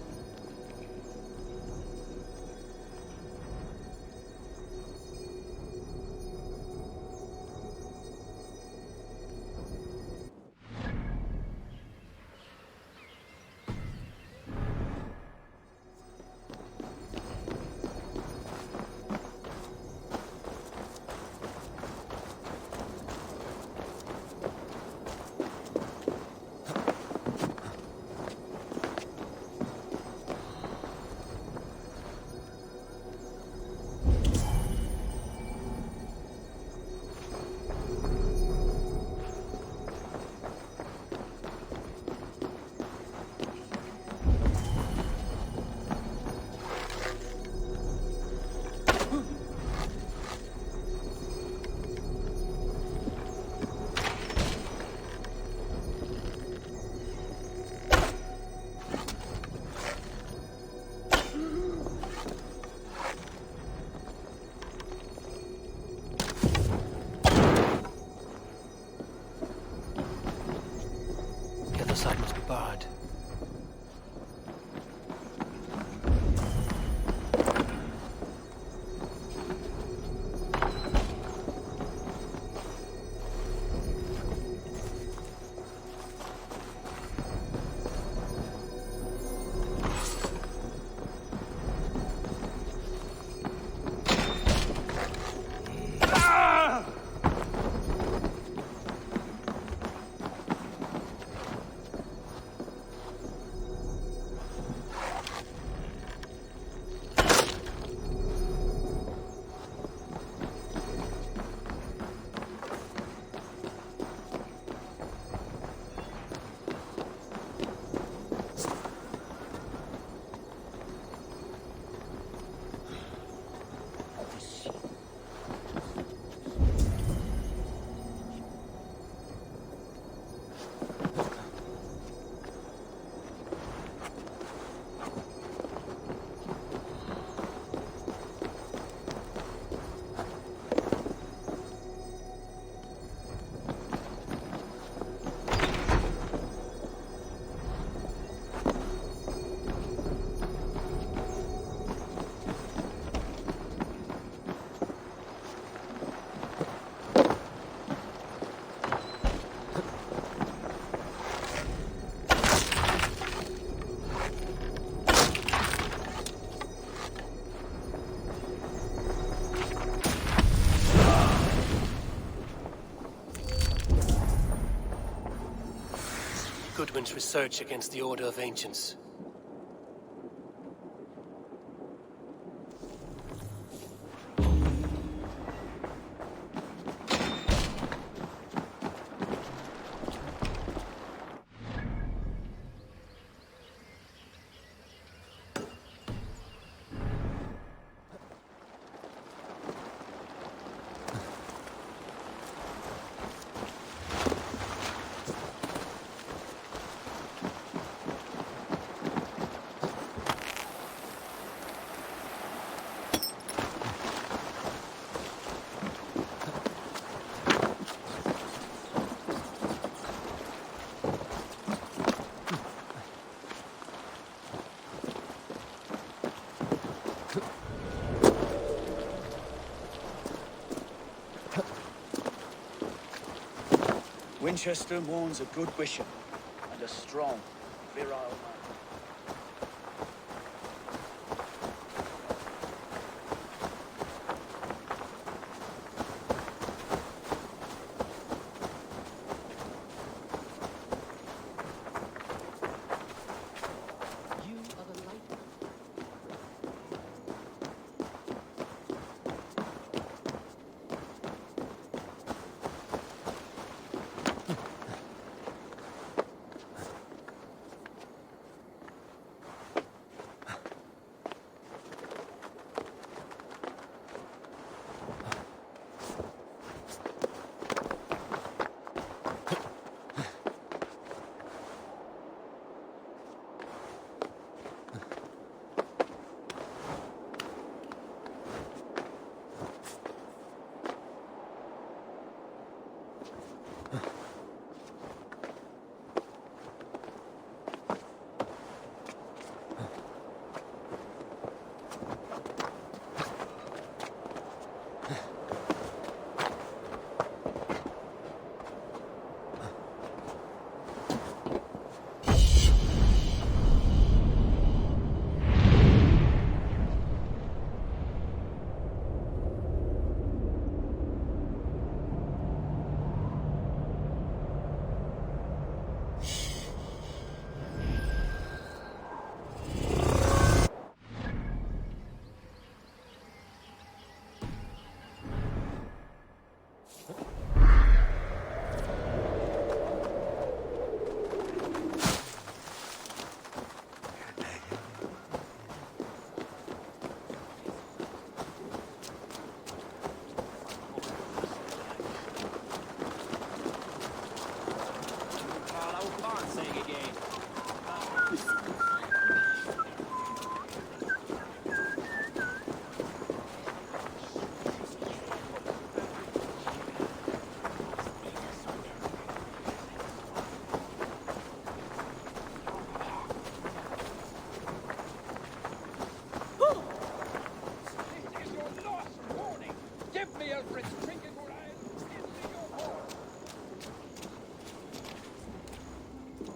The side must be barred. Goodwin's research against the Order of Ancients. Winchester mourns a good bishop, and a strong, virile man.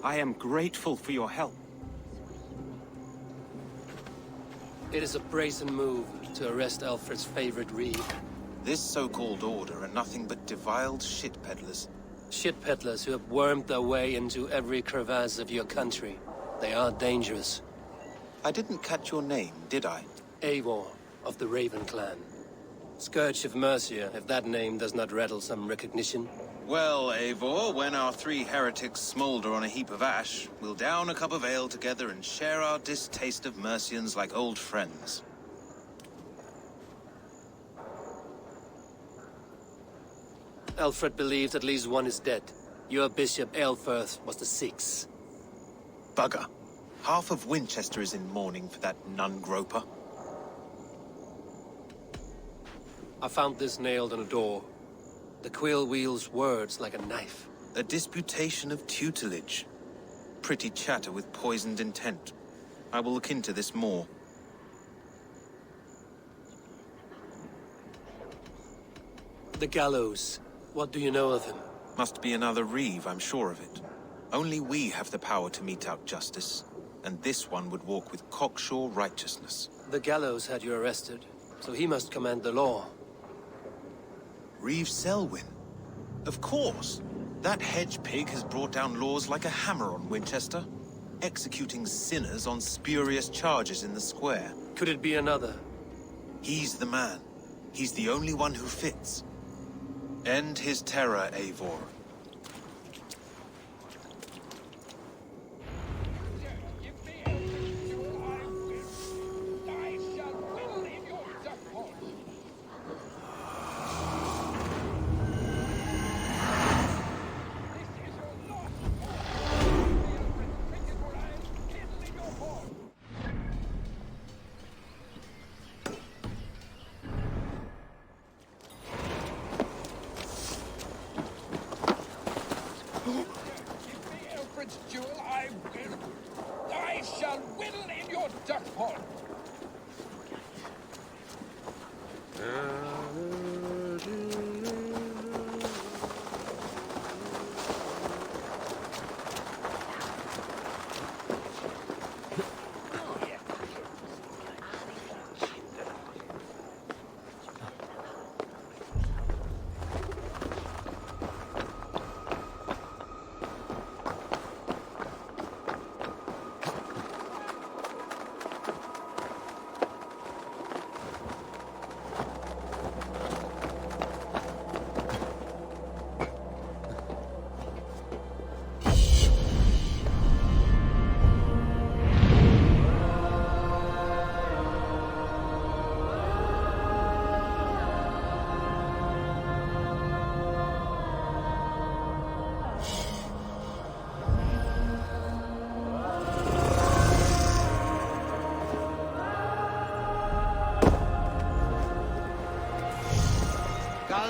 I am grateful for your help. It is a brazen move to arrest Alfred's favorite reeve. This so-called order are nothing but deviled shit peddlers. Shit peddlers who have wormed their way into every crevasse of your country. They are dangerous. I didn't catch your name, did I? Eivor, of the Raven clan. Scourge of Mercia, if that name does not rattle some recognition. Well, Eivor, when our three heretics smolder on a heap of ash, we'll down a cup of ale together and share our distaste of Mercians like old friends. Alfred believes at least one is dead. Your Bishop Aelfirth was the sixth. Bugger. Half of Winchester is in mourning for that nun-groper. I found this nailed on a door. The quill wields words like a knife. A disputation of tutelage. Pretty chatter with poisoned intent. I will look into this more. The gallows. What do you know of him? Must be another reeve, I'm sure of it. Only we have the power to mete out justice. And this one would walk with cocksure righteousness. The gallows had you arrested, so he must command the law. Reeve Selwyn? Of course. That hedge pig has brought down laws like a hammer on Winchester, executing sinners on spurious charges in the square. Could it be another? He's the man. He's the only one who fits. End his terror, Eivor.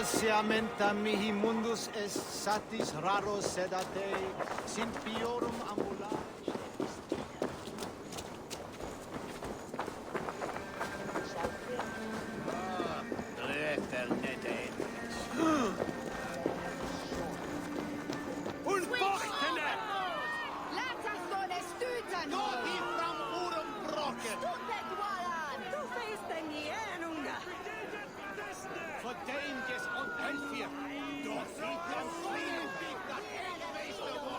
Speciamenta mihi mundus est satis raro sedate, simpiorum ambulare.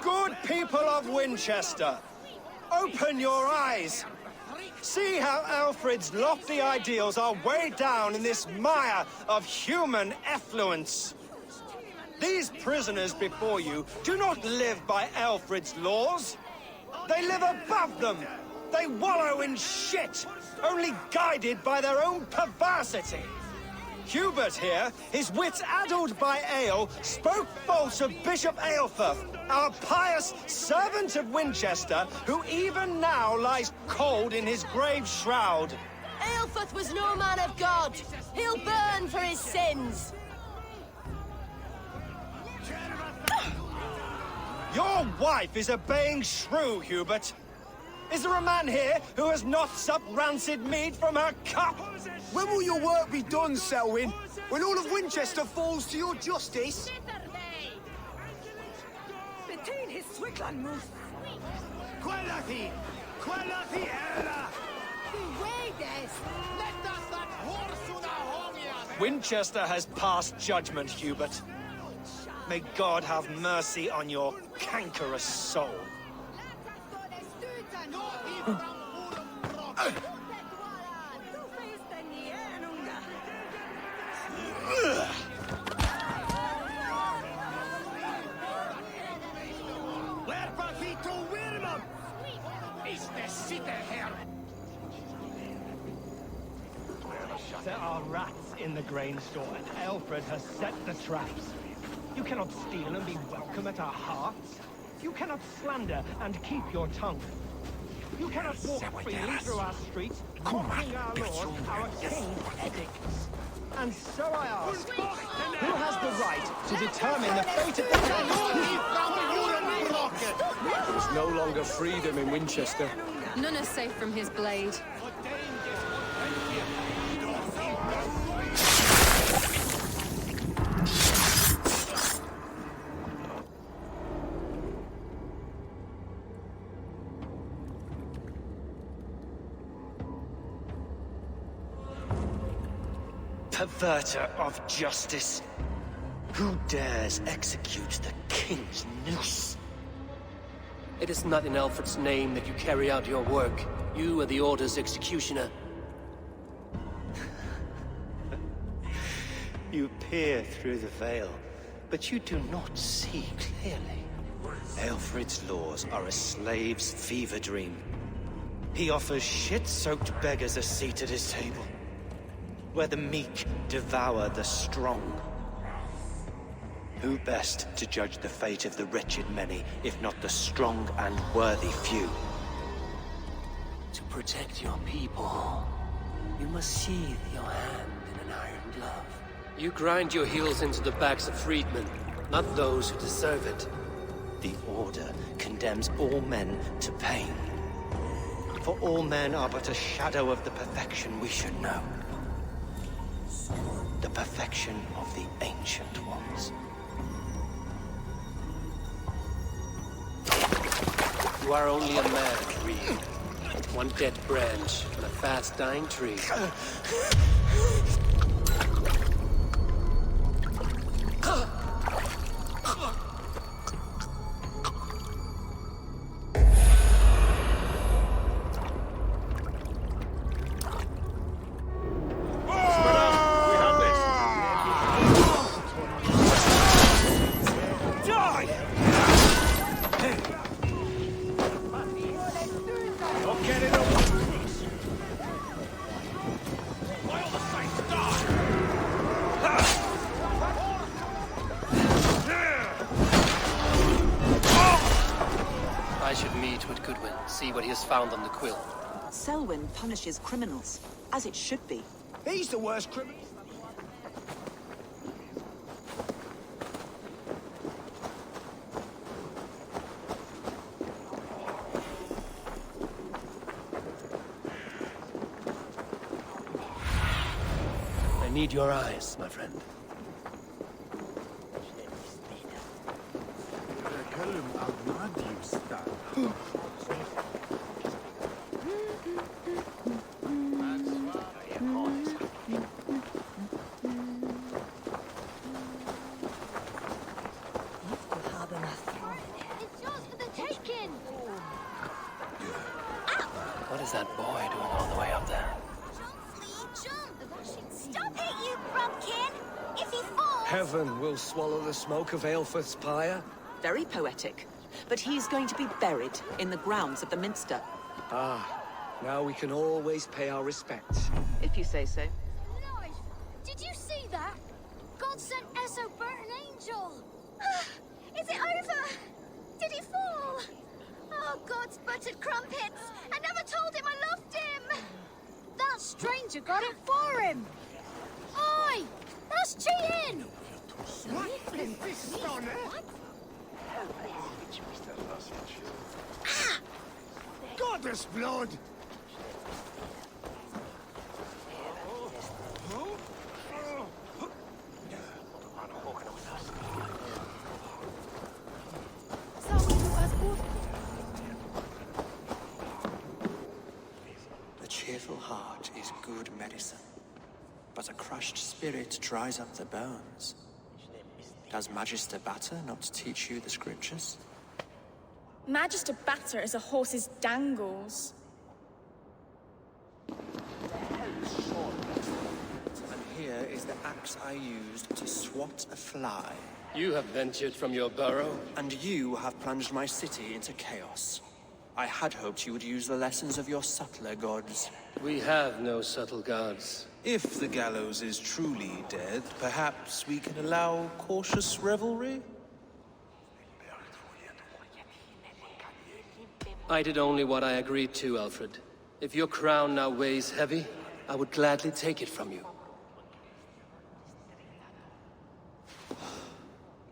Good people of Winchester, open your eyes. See how Alfred's lofty ideals are weighed down in this mire of human effluence. These prisoners before you do not live by Alfred's laws. They live above them. They wallow in shit, only guided by their own perversity. Hubert here, his wits addled by ale, spoke false of Bishop Aelfirth, our pious servant of Winchester, who even now lies cold in his grave shroud. Aelfirth was no man of God. He'll burn for his sins. Your wife is a baying shrew, Hubert. Is there a man here who has not supped rancid mead from her cup? When will your work be done, Selwyn? When all of Winchester falls to your justice? Between his Swigland moose. Quellati! Quellati ella! Winchester has passed judgment, Hubert. May God have mercy on your cankerous soul. There are rats in the grain store, and Alfred has set the traps. You cannot steal and be welcome at our hearts. You cannot slander and keep your tongue. You cannot walk freely through our streets, mocking our lord, our king's edicts. And so I ask, who has the right to determine the fate of the There is no longer freedom in Winchester. None are safe from his blade. Perverter of justice. Who dares execute the king's noose? It is not in Alfred's name that you carry out your work. You are the Order's executioner. You peer through the veil, but you do not see clearly. Alfred's laws are a slave's fever dream. He offers shit-soaked beggars a seat at his table, where the meek devour the strong. Who best to judge the fate of the wretched many, if not the strong and worthy few? To protect your people, you must sheathe your hand in an iron glove. You grind your heels into the backs of freedmen, not those who deserve it. The Order condemns all men to pain. For all men are but a shadow of the perfection we should know. The perfection of the Ancient Ones. You are only a man, Reed. One dead branch on a fast dying tree. See what he has found on the quill. Selwyn punishes criminals, as it should be. He's the worst criminal. need your eyes, my friend. What is that boy doing all the way up there? Stop it, you Brumkin! If he falls... Heaven will swallow the smoke of Aelfrith's pyre. Very poetic. But he's going to be buried in the grounds of the Minster. Ah, now we can always pay our respects. If you say so. Lord, did you see that? God sent Esso burnt an angel! Is it over? Did he fall? Oh, God's buttered crumpets! I never told him I loved him! That stranger got it for him! Oi! That's cheating! What is this, Stonner? Ah! Goddess blood! A cheerful heart is good medicine, but a crushed spirit dries up the bones. Does Magister Batter not teach you the scriptures? Magister Batter is a horse's dangles. And here is the axe I used to swat a fly. You have ventured from your burrow. And you have plunged my city into chaos. I had hoped you would use the lessons of your subtler gods. We have no subtle gods. If the gallows is truly dead, perhaps we can allow cautious revelry? I did only what I agreed to, Alfred. If your crown now weighs heavy, I would gladly take it from you.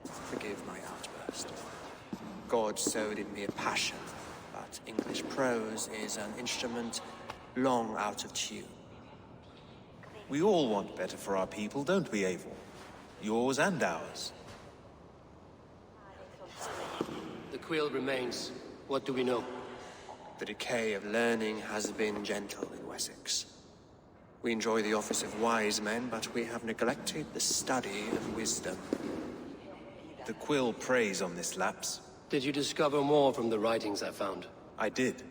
Forgive my outburst. God sowed in me a passion, but English prose is an instrument long out of tune. We all want better for our people, don't we, Eivor? Yours and ours. The quill remains. What do we know? The decay of learning has been gentle in Wessex. We enjoy the office of wise men, but we have neglected the study of wisdom. The quill preys on this lapse. Did you discover more from the writings I found? I did.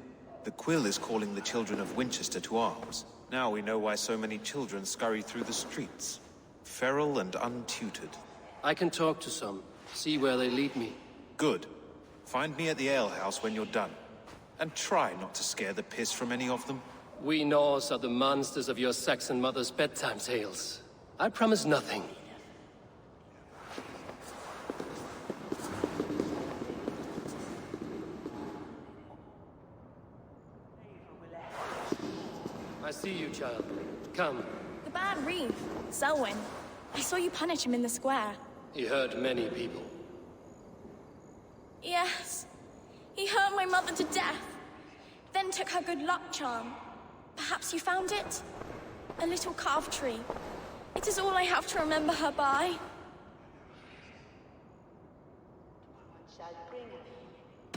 The quill is calling the children of Winchester to arms. Now we know why so many children scurry through the streets. Feral and untutored. I can talk to some, see where they lead me. Good. Find me at the alehouse when you're done. And try not to scare the piss from any of them. We Norse are the monsters of your Saxon mother's bedtime tales. I promise nothing. I see you, child. Come. The bad Reeve, Selwyn. I saw you punish him in the square. He hurt many people. Yes. He hurt my mother to death. Then took her good luck charm. Perhaps you found it? A little carved tree. It is all I have to remember her by.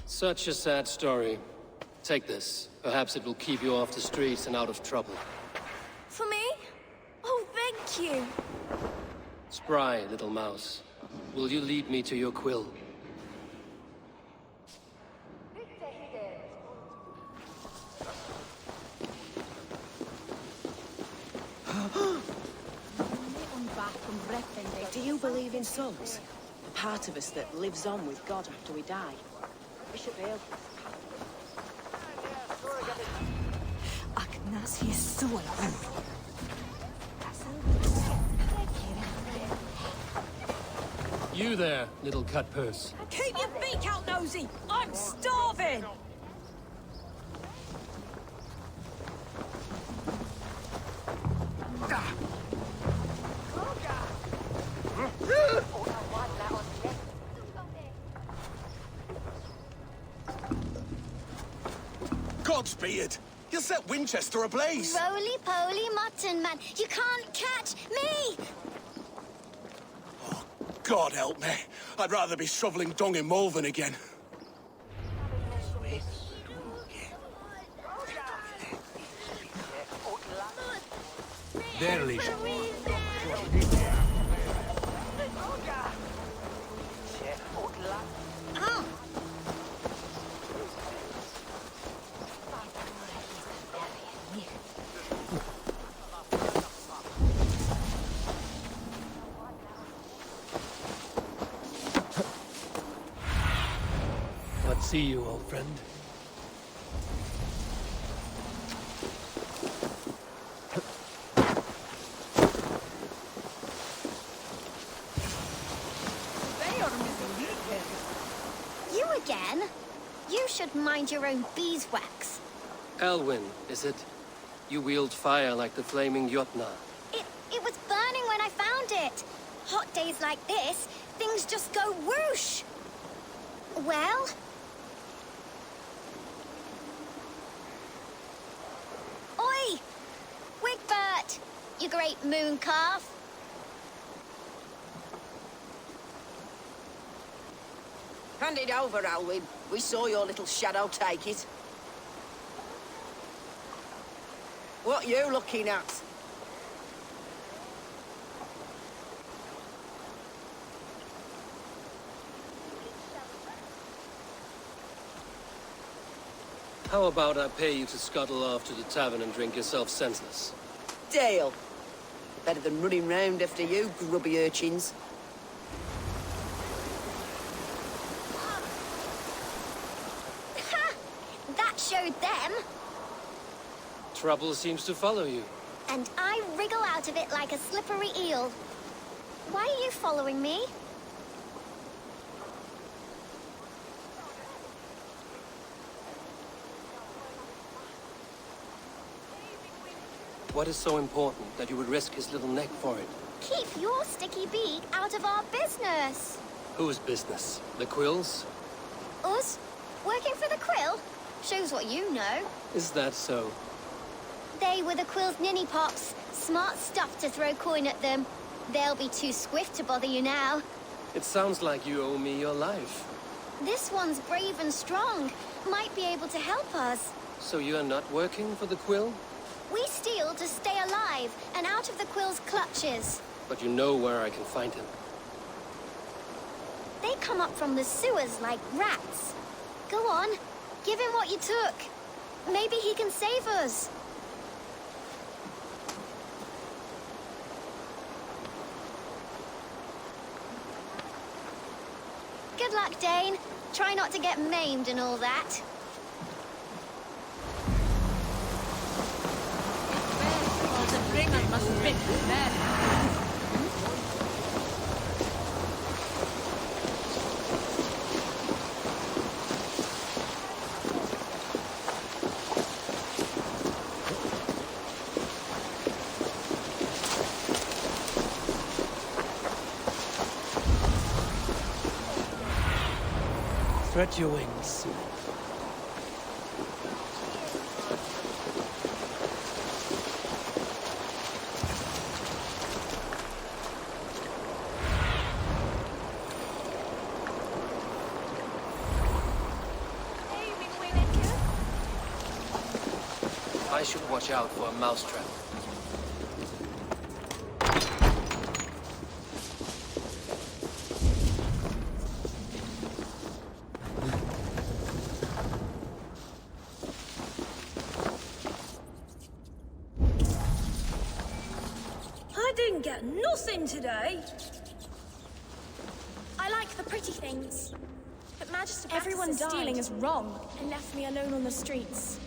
Such a sad story. Take this. Perhaps it will keep you off the streets and out of trouble. For me? Oh, thank you. Spry, little mouse. Will you lead me to your quill? Do you believe in souls? The part of us that lives on with God after we die? Bishop Hale. You there, little cut purse. Keep your beak out, nosy! I'm starving! Godspeed! You'll set Winchester ablaze. Roly-poly mutton man, you can't catch me! God help me. I'd rather be shoveling dung in Malvern again. There, Alicia. Let's see you, old friend. You again? You should mind your own beeswax. Elwyn, is it? You wield fire like the flaming Jotnar. It was burning when I found it. Hot days like this, things just go whoosh. Well? Oi! Wigbert! You great moon calf. Hand it over, Alwyn. We saw your little shadow take it. What you looking at? How about I pay you to scuttle off to the tavern and drink yourself senseless? Deal. Better than running round after you, grubby urchins. That showed them. Trouble seems to follow you. And I wriggle out of it like a slippery eel. Why are you following me? What is so important that you would risk his little neck for it? Keep your sticky beak out of our business. Whose business? The Quills? Us? Working for the Quill? Shows what you know. Is that so? They were the Quill's ninny pops. Smart stuff to throw coin at them. They'll be too swift to bother you now. It sounds like you owe me your life. This one's brave and strong. Might be able to help us. So you're not working for the Quill? We steal to stay alive and out of the Quill's clutches. But you know where I can find him. They come up from the sewers like rats. Go on, give him what you took. Maybe he can save us. Good luck, Dane. Try not to get maimed and all that. Spread your wings. I should watch out for a mousetrap. I didn't get nothing today. I like the pretty things. But Magister Everyone stealing is wrong and left me alone on the streets.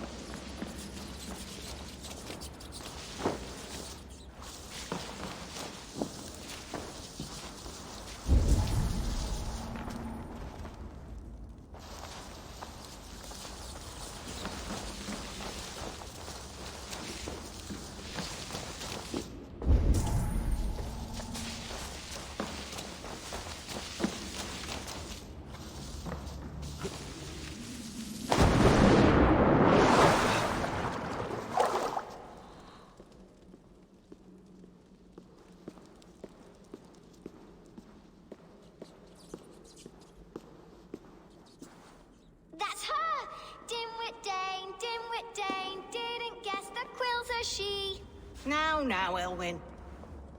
Now, Elwyn.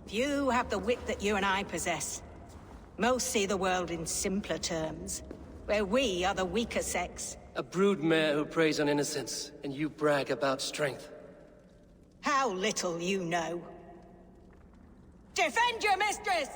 Few have the wit that you and I possess. Most see the world in simpler terms, where we are the weaker sex. A broodmare who preys on innocence, and you brag about strength. How little you know. Defend your mistress!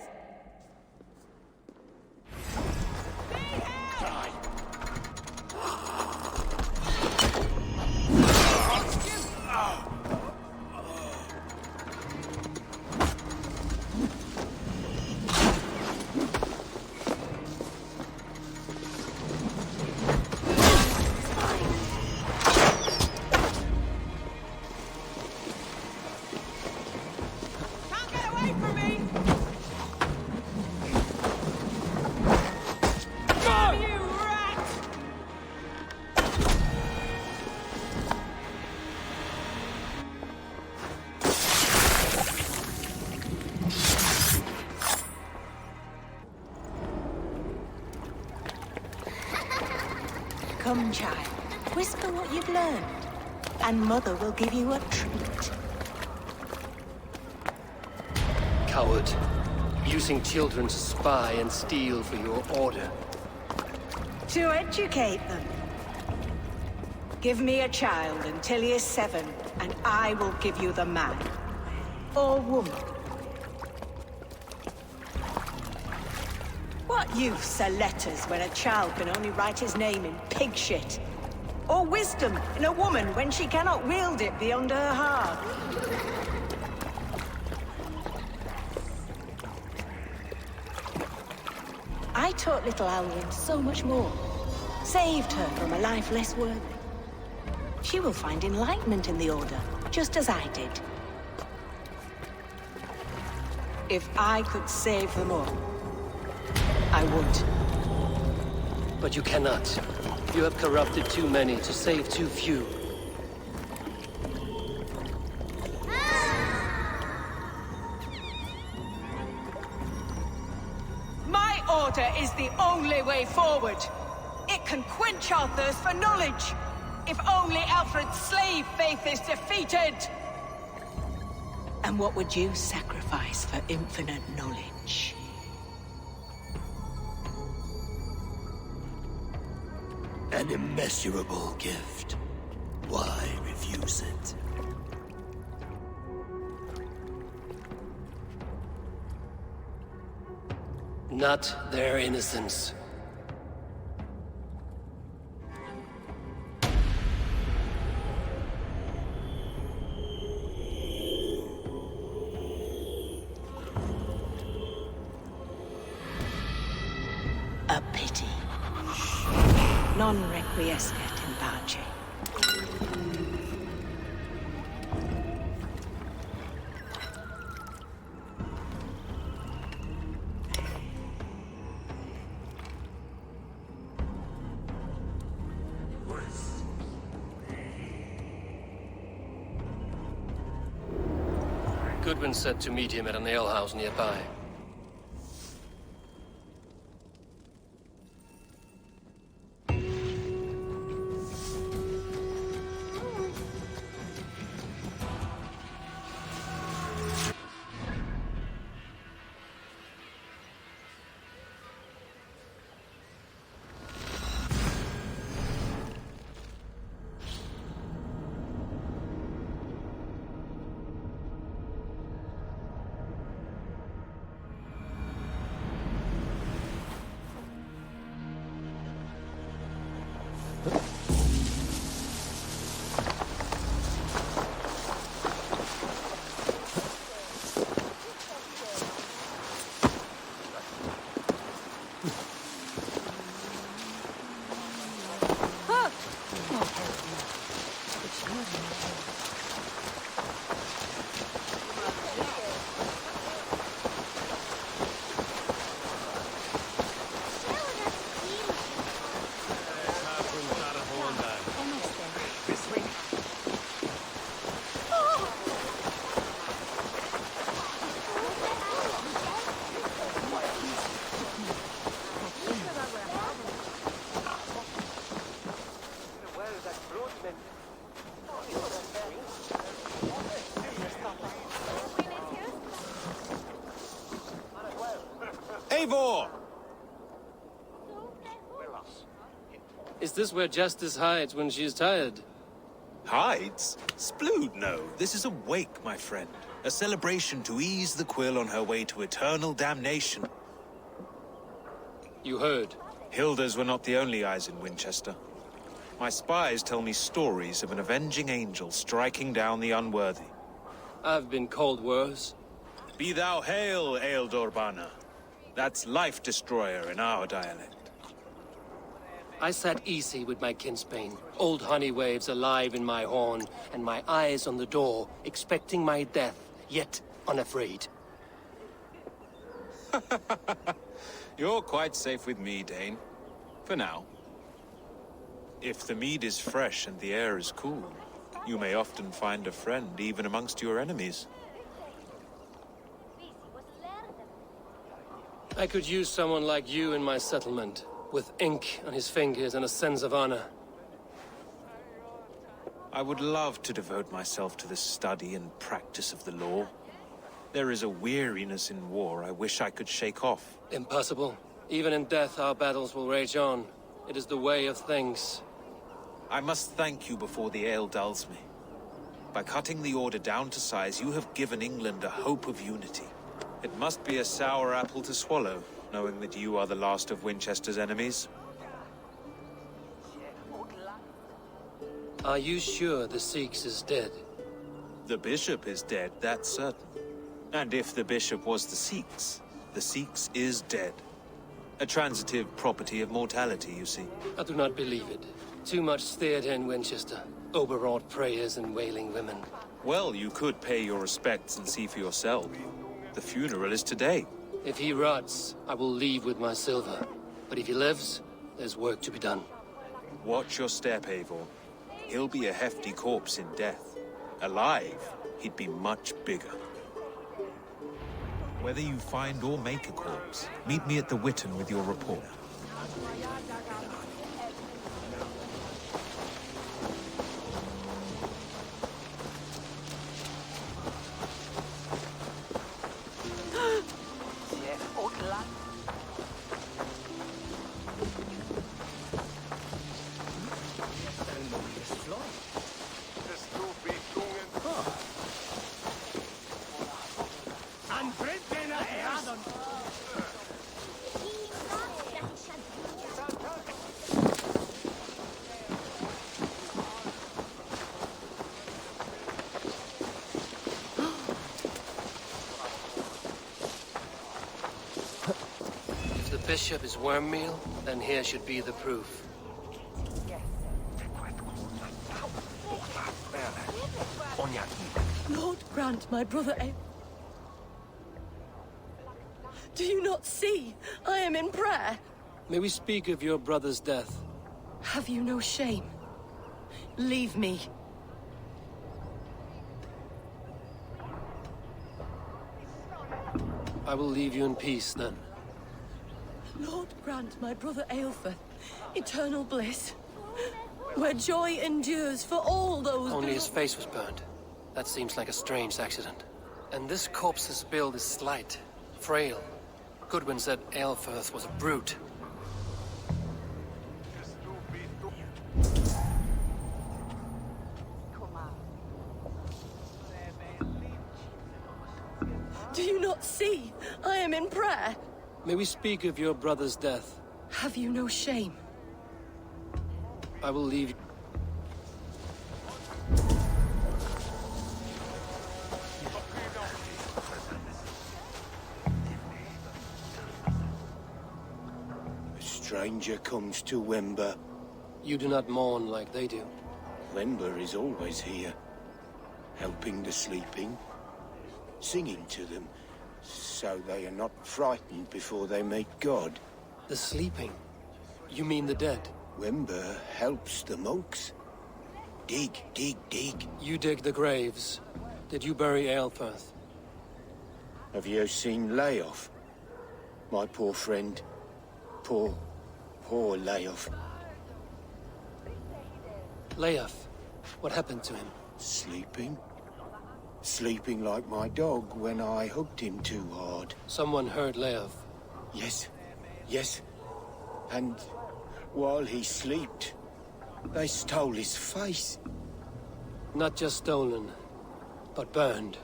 Come, child. Whisper what you've learned, and Mother will give you a treat. Coward. Using children to spy and steal for your order. To educate them. Give me a child until he is 7, and I will give you the man. Or woman. What use are letters when a child can only write his name in pig shit? Or wisdom in a woman when she cannot wield it beyond her heart? I taught little Alwyn so much more. Saved her from a life less worthy. She will find enlightenment in the Order, just as I did. If I could save them all, I would. But you cannot. You have corrupted too many to save too few. My order is the only way forward. It can quench our thirst for knowledge. If only Alfred's slave faith is defeated. And what would you sacrifice for infinite knowledge? An immeasurable gift. Why refuse it? Not their innocence. A pity. Non requiescat in pace. Goodwin said to meet him at an alehouse nearby. Is this where Justice hides when she's tired? Hides? Splood, no. This is a wake, my friend. A celebration to ease the quill on her way to eternal damnation. You heard. Hilda's were not the only eyes in Winchester. My spies tell me stories of an avenging angel striking down the unworthy. I've been called worse. Be thou hail, Ealdor. That's Life Destroyer in our dialect. I sat easy with my kinsbane, old honey waves alive in my horn, and my eyes on the door, expecting my death, yet unafraid. You're quite safe with me, Dane. For now. If the mead is fresh and the air is cool, you may often find a friend even amongst your enemies. I could use someone like you in my settlement, with ink on his fingers and a sense of honor. I would love to devote myself to the study and practice of the law. There is a weariness in war I wish I could shake off. Impossible. Even in death, our battles will rage on. It is the way of things. I must thank you before the ale dulls me. By cutting the order down to size, you have given England a hope of unity. It must be a sour apple to swallow, knowing that you are the last of Winchester's enemies. Are you sure the Sikhs is dead? The bishop is dead, that's certain. And if the bishop was the Sikhs is dead. A transitive property of mortality, you see. I do not believe it. Too much theater in Winchester. Overwrought prayers and wailing women. Well, you could pay your respects and see for yourself. The funeral is today. If he rots, I will leave with my silver. But if he lives, there's work to be done. Watch your step, Eivor. He'll be a hefty corpse in death. Alive, he'd be much bigger. Whether you find or make a corpse, meet me at the Witten with your report. If the bishop is worm meal, then here should be the proof. Lord grant my brother a... Do you not see? I am in prayer. May we speak of your brother's death? Have you no shame? Leave me. I will leave you in peace, then. Lord grant my brother Aelfir eternal bliss, where joy endures for all those... Only his face was burned. That seems like a strange accident. And this corpse's build is slight, frail. Goodwin said Aelfir was a brute. Do you not see? I am in prayer. May we speak of your brother's death? Have you no shame? I will leave you. A stranger comes to Wember. You do not mourn like they do. Wember is always here, helping the sleeping, singing to them, so they are not frightened before they meet God. The sleeping? You mean the dead? Wember helps the monks. Dig, dig, dig. You dig the graves. Did you bury Aelfir? Have you seen Layoff? My poor friend. Poor Layoff. Layoff? What happened to him? Sleeping? Sleeping like my dog when I hugged him too hard. Someone heard Layoff. Yes. Yes. And While he slept, they stole his face. Not just stolen, but burned.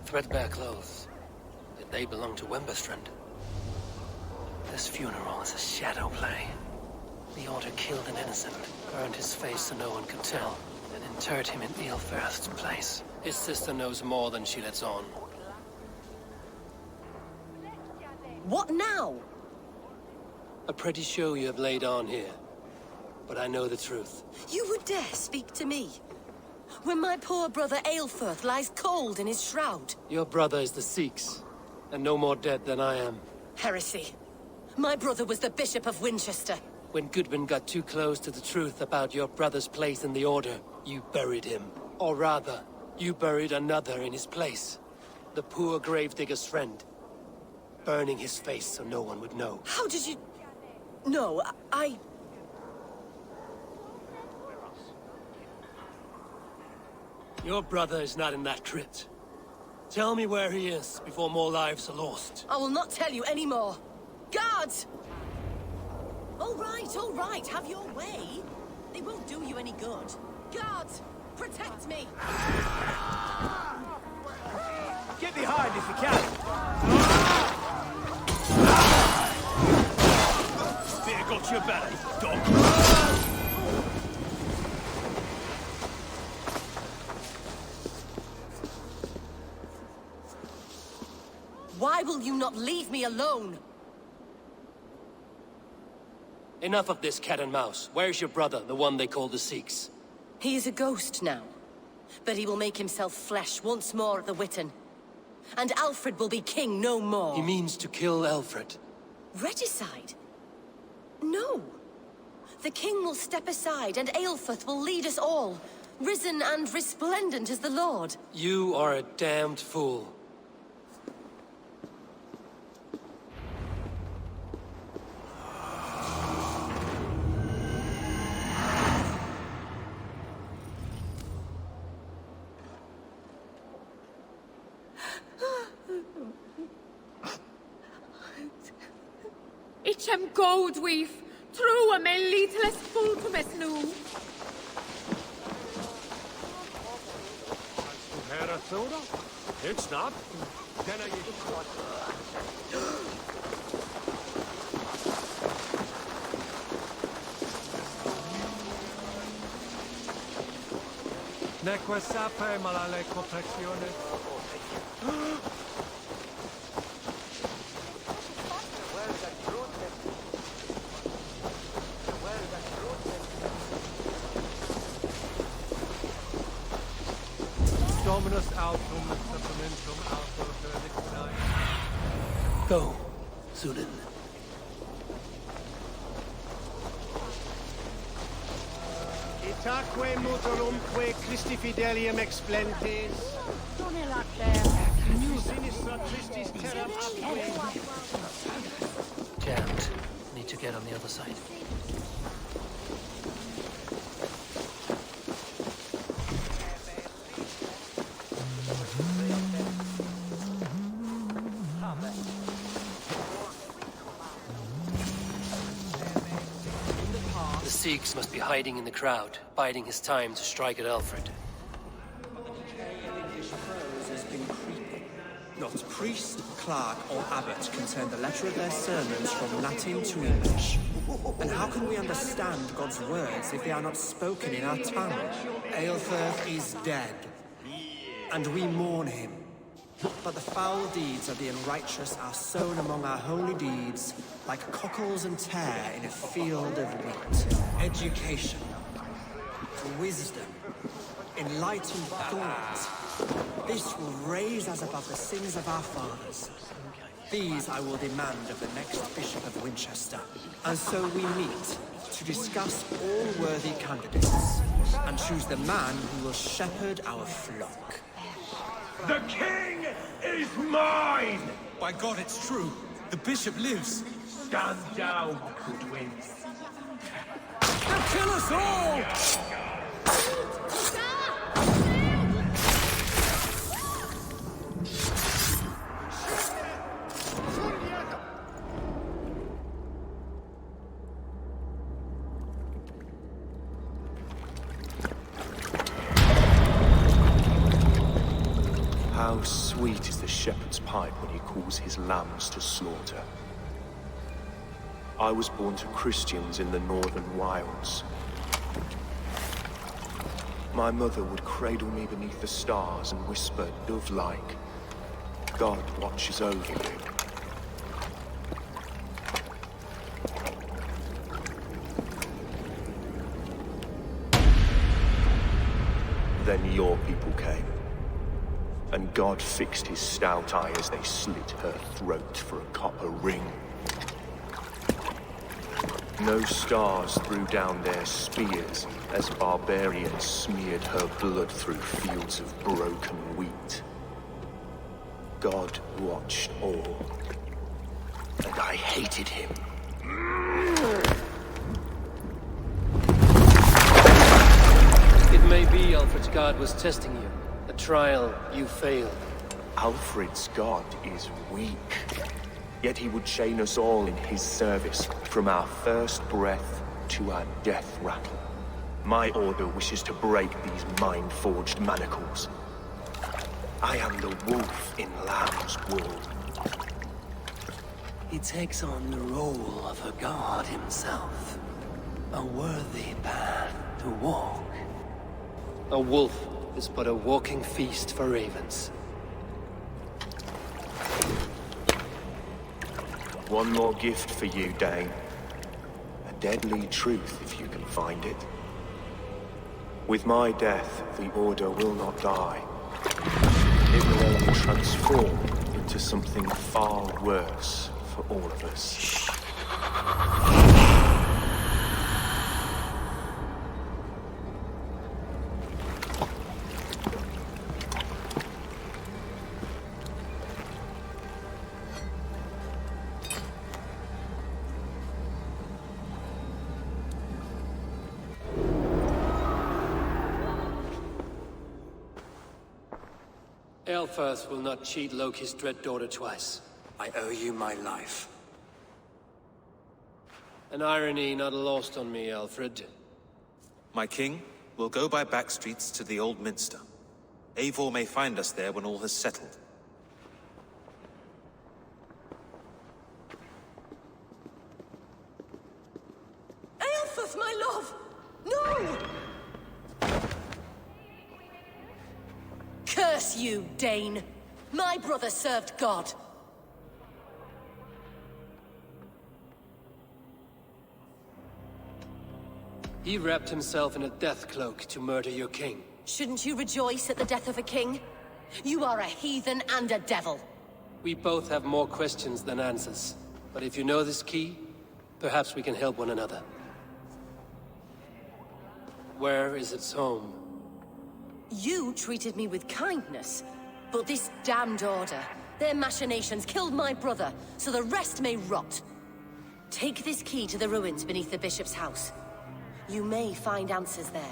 Threadbare clothes. Did they belong to Wembestrand? This funeral is a shadow play. The Order killed an innocent, burned his face so no one could tell, and interred him in Aelfirth's place. His sister knows more than she lets on. What now? A pretty show you have laid on here. But I know the truth. You would dare speak to me? When my poor brother Aelfirth lies cold in his shroud. Your brother is the Sikhs, and no more dead than I am. Heresy. My brother was the Bishop of Winchester. When Goodwin got too close to the truth about your brother's place in the Order, you buried him. Or rather, you buried another in his place. The poor gravedigger's friend. Burning his face so no one would know. How did you... No, I... Your brother is not in that crypt. Tell me where he is before more lives are lost. I will not tell you anymore. Guards! All right, have your way. They won't do you any good. Guards, protect me! Get behind if you can. Fear got your belly, dog. Why will you not leave me alone? Enough of this cat and mouse. Where's your brother, the one they call the Sikhs? He is a ghost now. But he will make himself flesh once more at the Witten. And Alfred will be king no more. He means to kill Alfred. Regicide? No. The king will step aside and Aelfirth will lead us all. Risen and resplendent as the Lord. You are a damned fool. Ichem goldweef, true a men littlest full to mes nu. It's not. Neque sape malale complexione. Dominus autum supplementum auto verdicti. Go, Sunan. Itaque mutorumque Christi fidelium explentes. Sinistra tristis terra atque. Jammed. Need to get on the other side. The Sikhs must be hiding in the crowd, biding his time to strike at Alfred. Not priest, clerk, or abbot can turn the letter of their sermons from Latin to English. And how can we understand God's words if they are not spoken in our tongue? Aelfirth is dead, and we mourn him. But the foul deeds of the unrighteous are sown among our holy deeds, like cockles and tare in a field of wheat. Education, wisdom, enlightened thought. This will raise us above the sins of our fathers. These I will demand of the next Bishop of Winchester. And so we meet to discuss all worthy candidates and choose the man who will shepherd our flock. The king is mine! By God, it's true. The bishop lives. Stand down, Goodwin. They'll kill us all! sweet is the shepherd's pipe when he calls his lambs to slaughter. I was born to Christians in the northern wilds. My mother would cradle me beneath the stars and whisper, dove-like, God watches over you. Then your people came, and God fixed his stout eye as they slit her throat for a copper ring. No stars threw down their spears as barbarians smeared her blood through fields of broken wheat. God watched all, and I hated him. It may be Alfred's God was testing you. A trial you failed. Alfred's God is weak. Yet he would chain us all in his service, from our first breath to our death rattle. My order wishes to break these mind-forged manacles. I am the wolf in lamb's wool. He takes on the role of a god himself. A worthy path to walk. A wolf is but a walking feast for ravens. One more gift for you, Dane. A deadly truth, if you can find it. With my death, the Order will not die. It will only transform into something far worse for all of us. Elfirth will not cheat Loki's dread daughter twice. I owe you my life. An irony not lost on me, Alfred. My king, we'll go by back streets to the Old Minster. Eivor may find us there when all has settled. Aelfirth, my love! No! Curse you, Dane! My brother served God. He wrapped himself in a death cloak to murder your king. Shouldn't you rejoice at the death of a king? You are a heathen and a devil. We both have more questions than answers. But if you know this key, perhaps we can help one another. Where is its home? You treated me with kindness, but this damned Order, their machinations killed my brother, so the rest may rot. Take this key to the ruins beneath the Bishop's house. You may find answers there.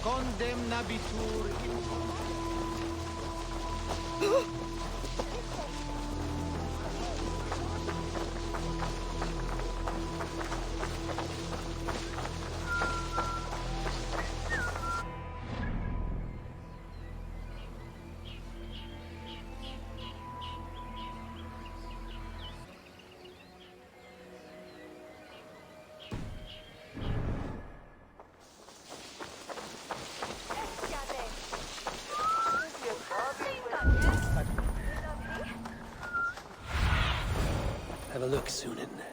Condemnabitur dark soon, isn't it?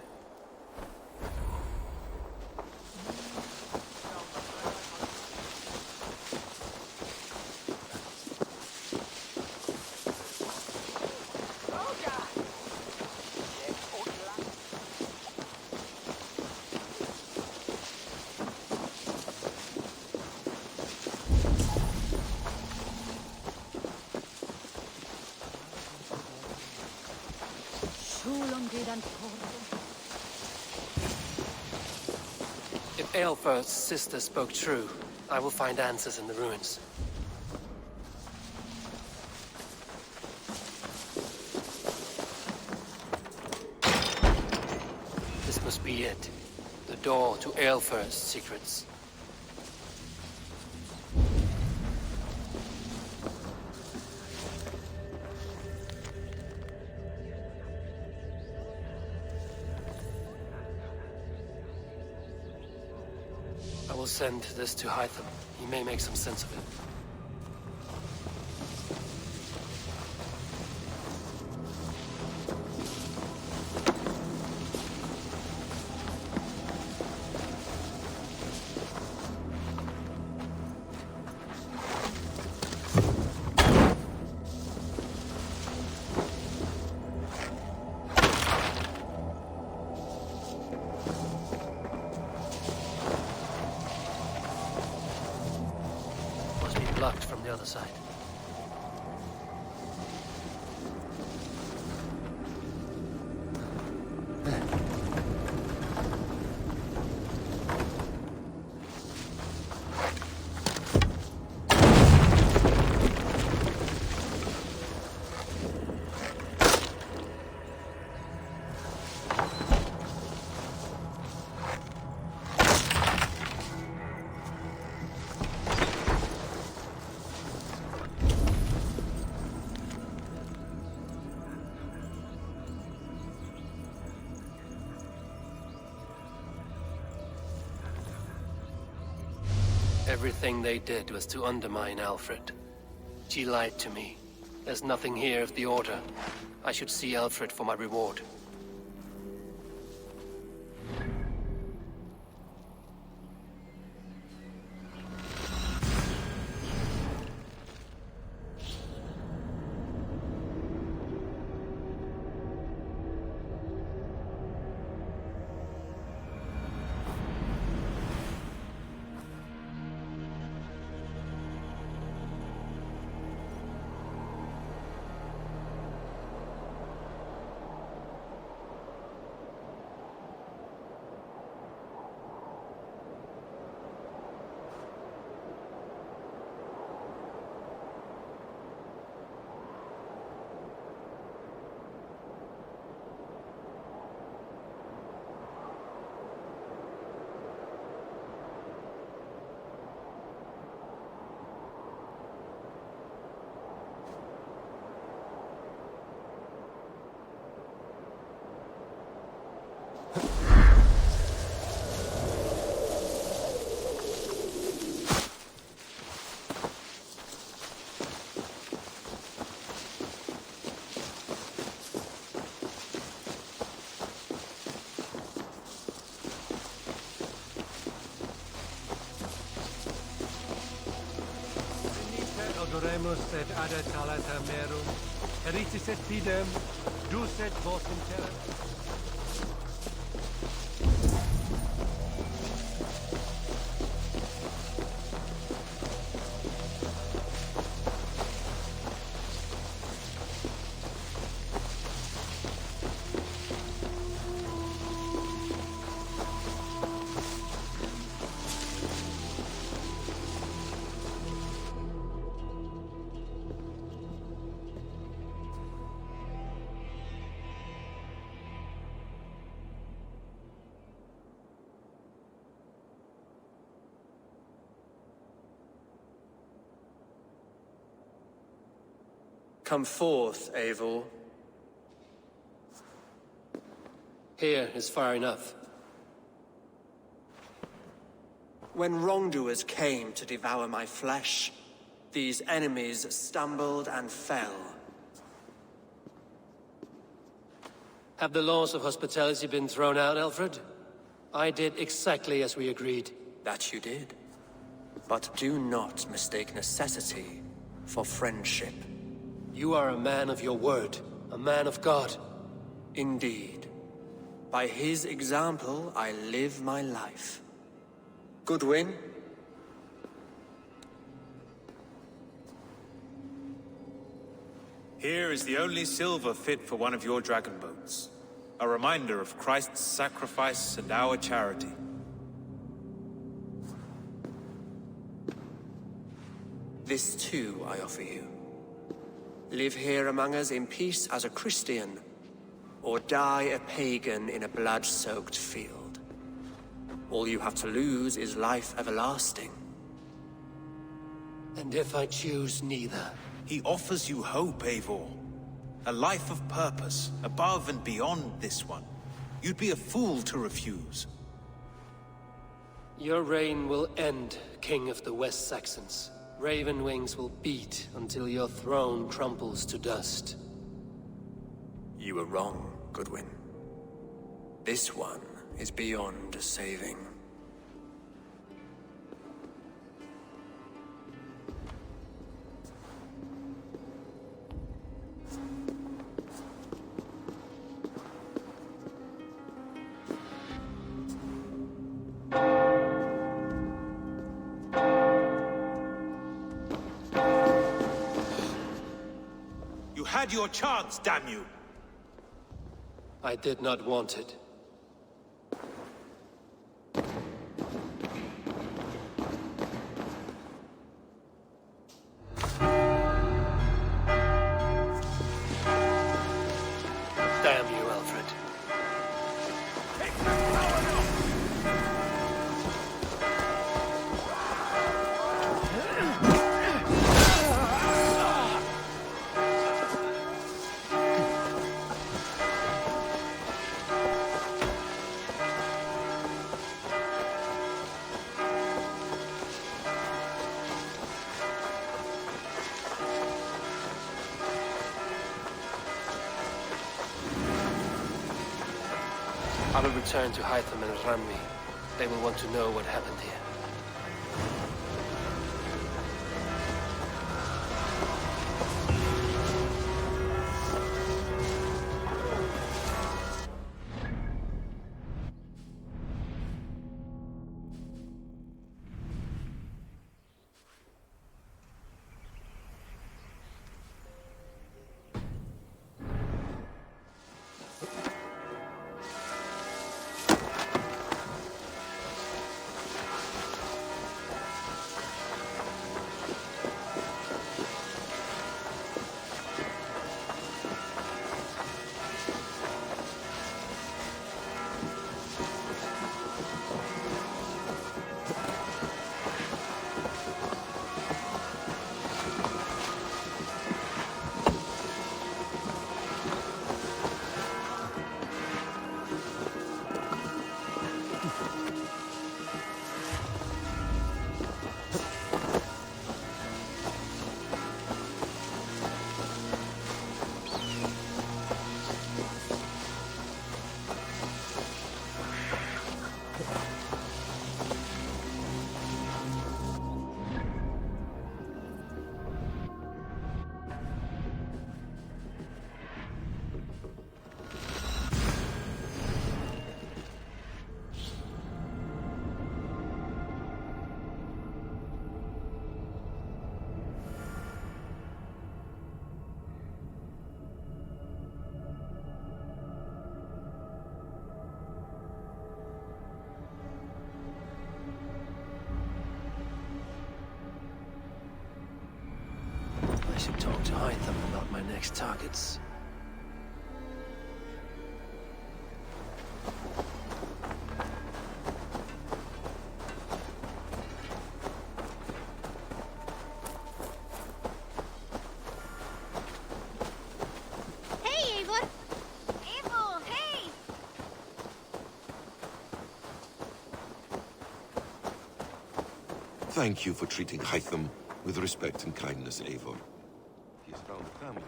If Aelfir's sister spoke true, I will find answers in the ruins. This must be it. The door to Aelfir's secrets. I will send this to Hytham. He may make some sense of it. Blocked from the other side. Everything they did was to undermine Alfred. She lied to me. There's nothing here of the Order. I should see Alfred for my reward. Adoremus et adet alata merum, eritis et fidem, dus et vos in terra. Come forth, Eivor. Here is far enough. When wrongdoers came to devour my flesh, these enemies stumbled and fell. Have the laws of hospitality been thrown out, Alfred? I did exactly as we agreed. That you did. But do not mistake necessity for friendship. You are a man of your word, a man of God. Indeed. By his example, I live my life. Goodwin? Here is the only silver fit for one of your dragon boats. A reminder of Christ's sacrifice and our charity. This too I offer you. Live here among us in peace as a Christian, or die a pagan in a blood-soaked field. All you have to lose is life everlasting. And if I choose neither? He offers you hope, Eivor. A life of purpose, above and beyond this one. You'd be a fool to refuse. Your reign will end, King of the West Saxons. Raven wings will beat until your throne crumbles to dust. You were wrong, Goodwin. This one is beyond saving. You had your chance, damn you! I did not want it. Damn you, Alfred. I will return to Hytham and Rammi. They will want to know what happened here. I should talk to Hytham about my next targets. Hey, Eivor! Eivor, hey! Thank you for treating Hytham with respect and kindness, Eivor. He has found family.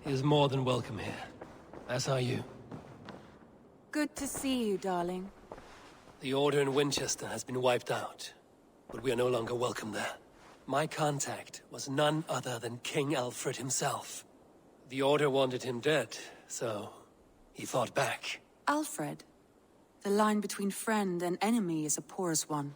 He is more than welcome here. As are you. Good to see you, darling. The Order in Winchester has been wiped out, but we are no longer welcome there. My contact was none other than King Alfred himself. The Order wanted him dead, so he fought back. Alfred. The line between friend and enemy is a porous one.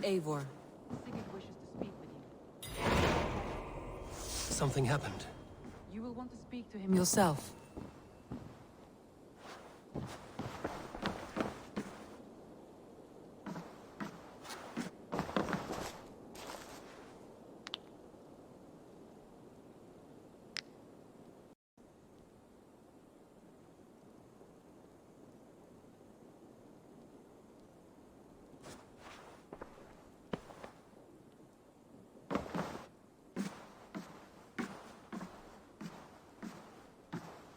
Eivor. Sigurd wishes to speak with you. Something happened. You will want to speak to him yourself.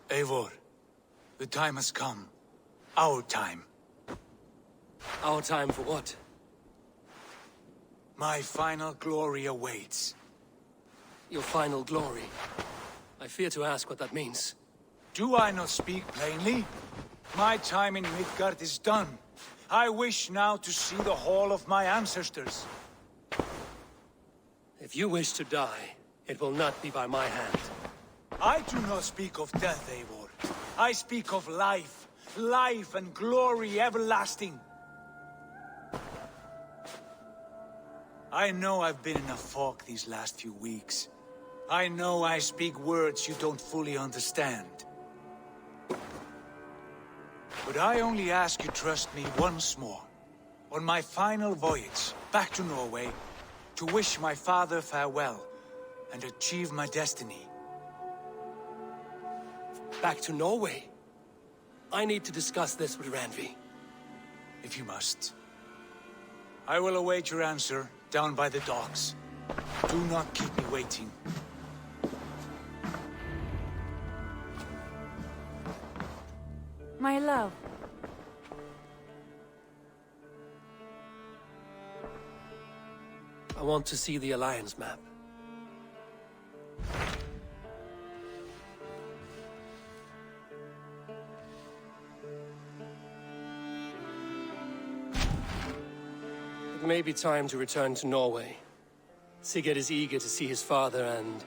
Eivor, the time has come. Our time. Our time for what? My final glory awaits. Your final glory? I fear to ask what that means. Do I not speak plainly? My time in Midgard is done. I wish now to see the hall of my ancestors. If you wish to die, it will not be by my hand. I do not speak of death, Eivor. I speak of life. Life and glory everlasting. I know I've been in a fog these last few weeks. I know I speak words you don't fully understand. But I only ask you trust me once more. On my final voyage back to Norway, to wish my father farewell and achieve my destiny. Back to Norway? I need to discuss this with Randvi. If you must. I will await your answer down by the docks. Do not keep me waiting. My love. I want to see the Alliance map. It may be time to return to Norway. Sigurd is eager to see his father and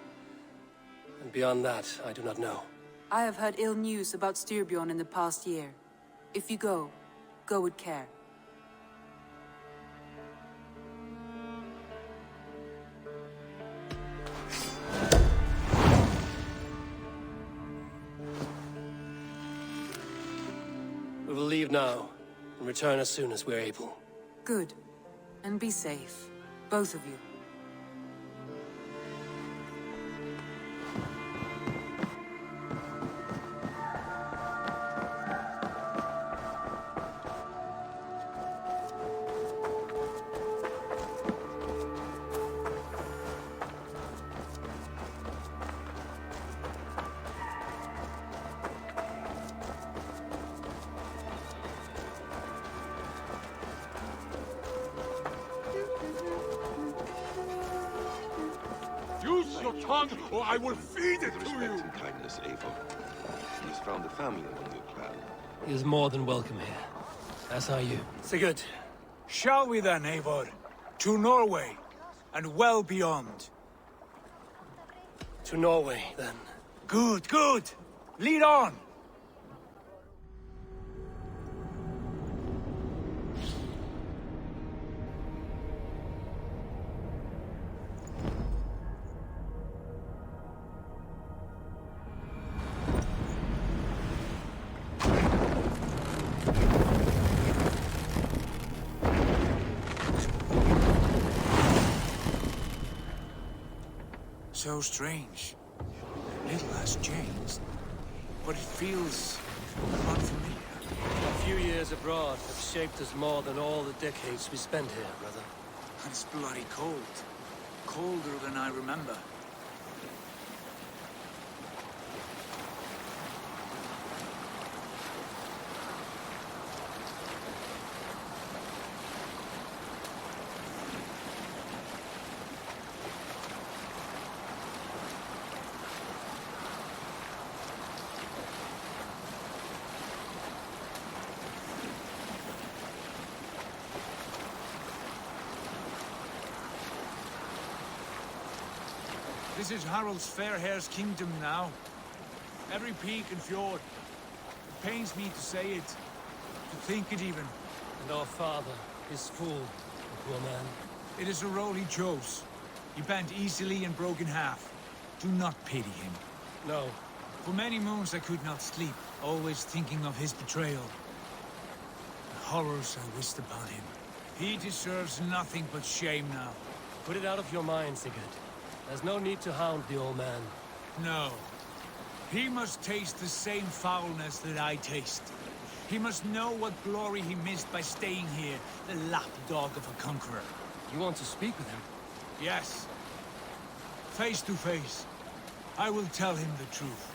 beyond that, I do not know. I have heard ill news about Styrbjorn in the past year. If you go, go with care. We will leave now and return as soon as we're able. Good. And be safe. Both of you. Use your tongue, or I will feed it to you! With respect and kindness, Eivor. He has found a family among your clan. He is more than welcome here. As are you. Sigurd. Shall we then, Eivor? To Norway, and well beyond. To Norway, then. Good, good! Lead on! So strange. Little has changed, but it feels unfamiliar. A few years abroad have shaped us more than all the decades we spent here, brother. And it's bloody cold. Colder than I remember. This is Harald's Fairhair's kingdom now. Every peak and fjord. It pains me to say it, to think it even. And our father, his fool, the poor man. It is a role he chose. He bent easily and broke in half. Do not pity him. No. For many moons I could not sleep, always thinking of his betrayal. The horrors I wished upon him. He deserves nothing but shame now. Put it out of your mind, Sigurd. There's no need to hound the old man. No. He must taste the same foulness that I taste. He must know what glory he missed by staying here, the lapdog of a conqueror. You want to speak with him? Yes. Face to face. I will tell him the truth.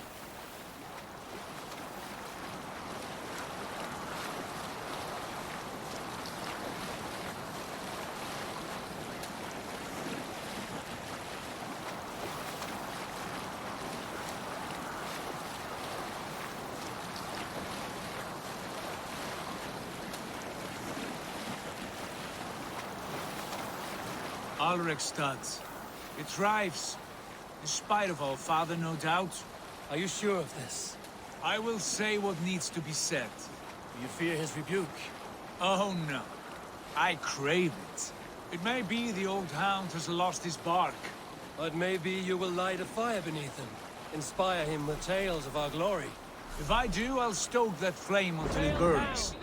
Alrekstad. It thrives. In spite of our father, no doubt. Are you sure of this? I will say what needs to be said. Do you fear his rebuke? Oh, no. I crave it. It may be the old hound has lost his bark. But maybe you will light a fire beneath him. Inspire him with tales of our glory. If I do, I'll stoke that flame until it burns.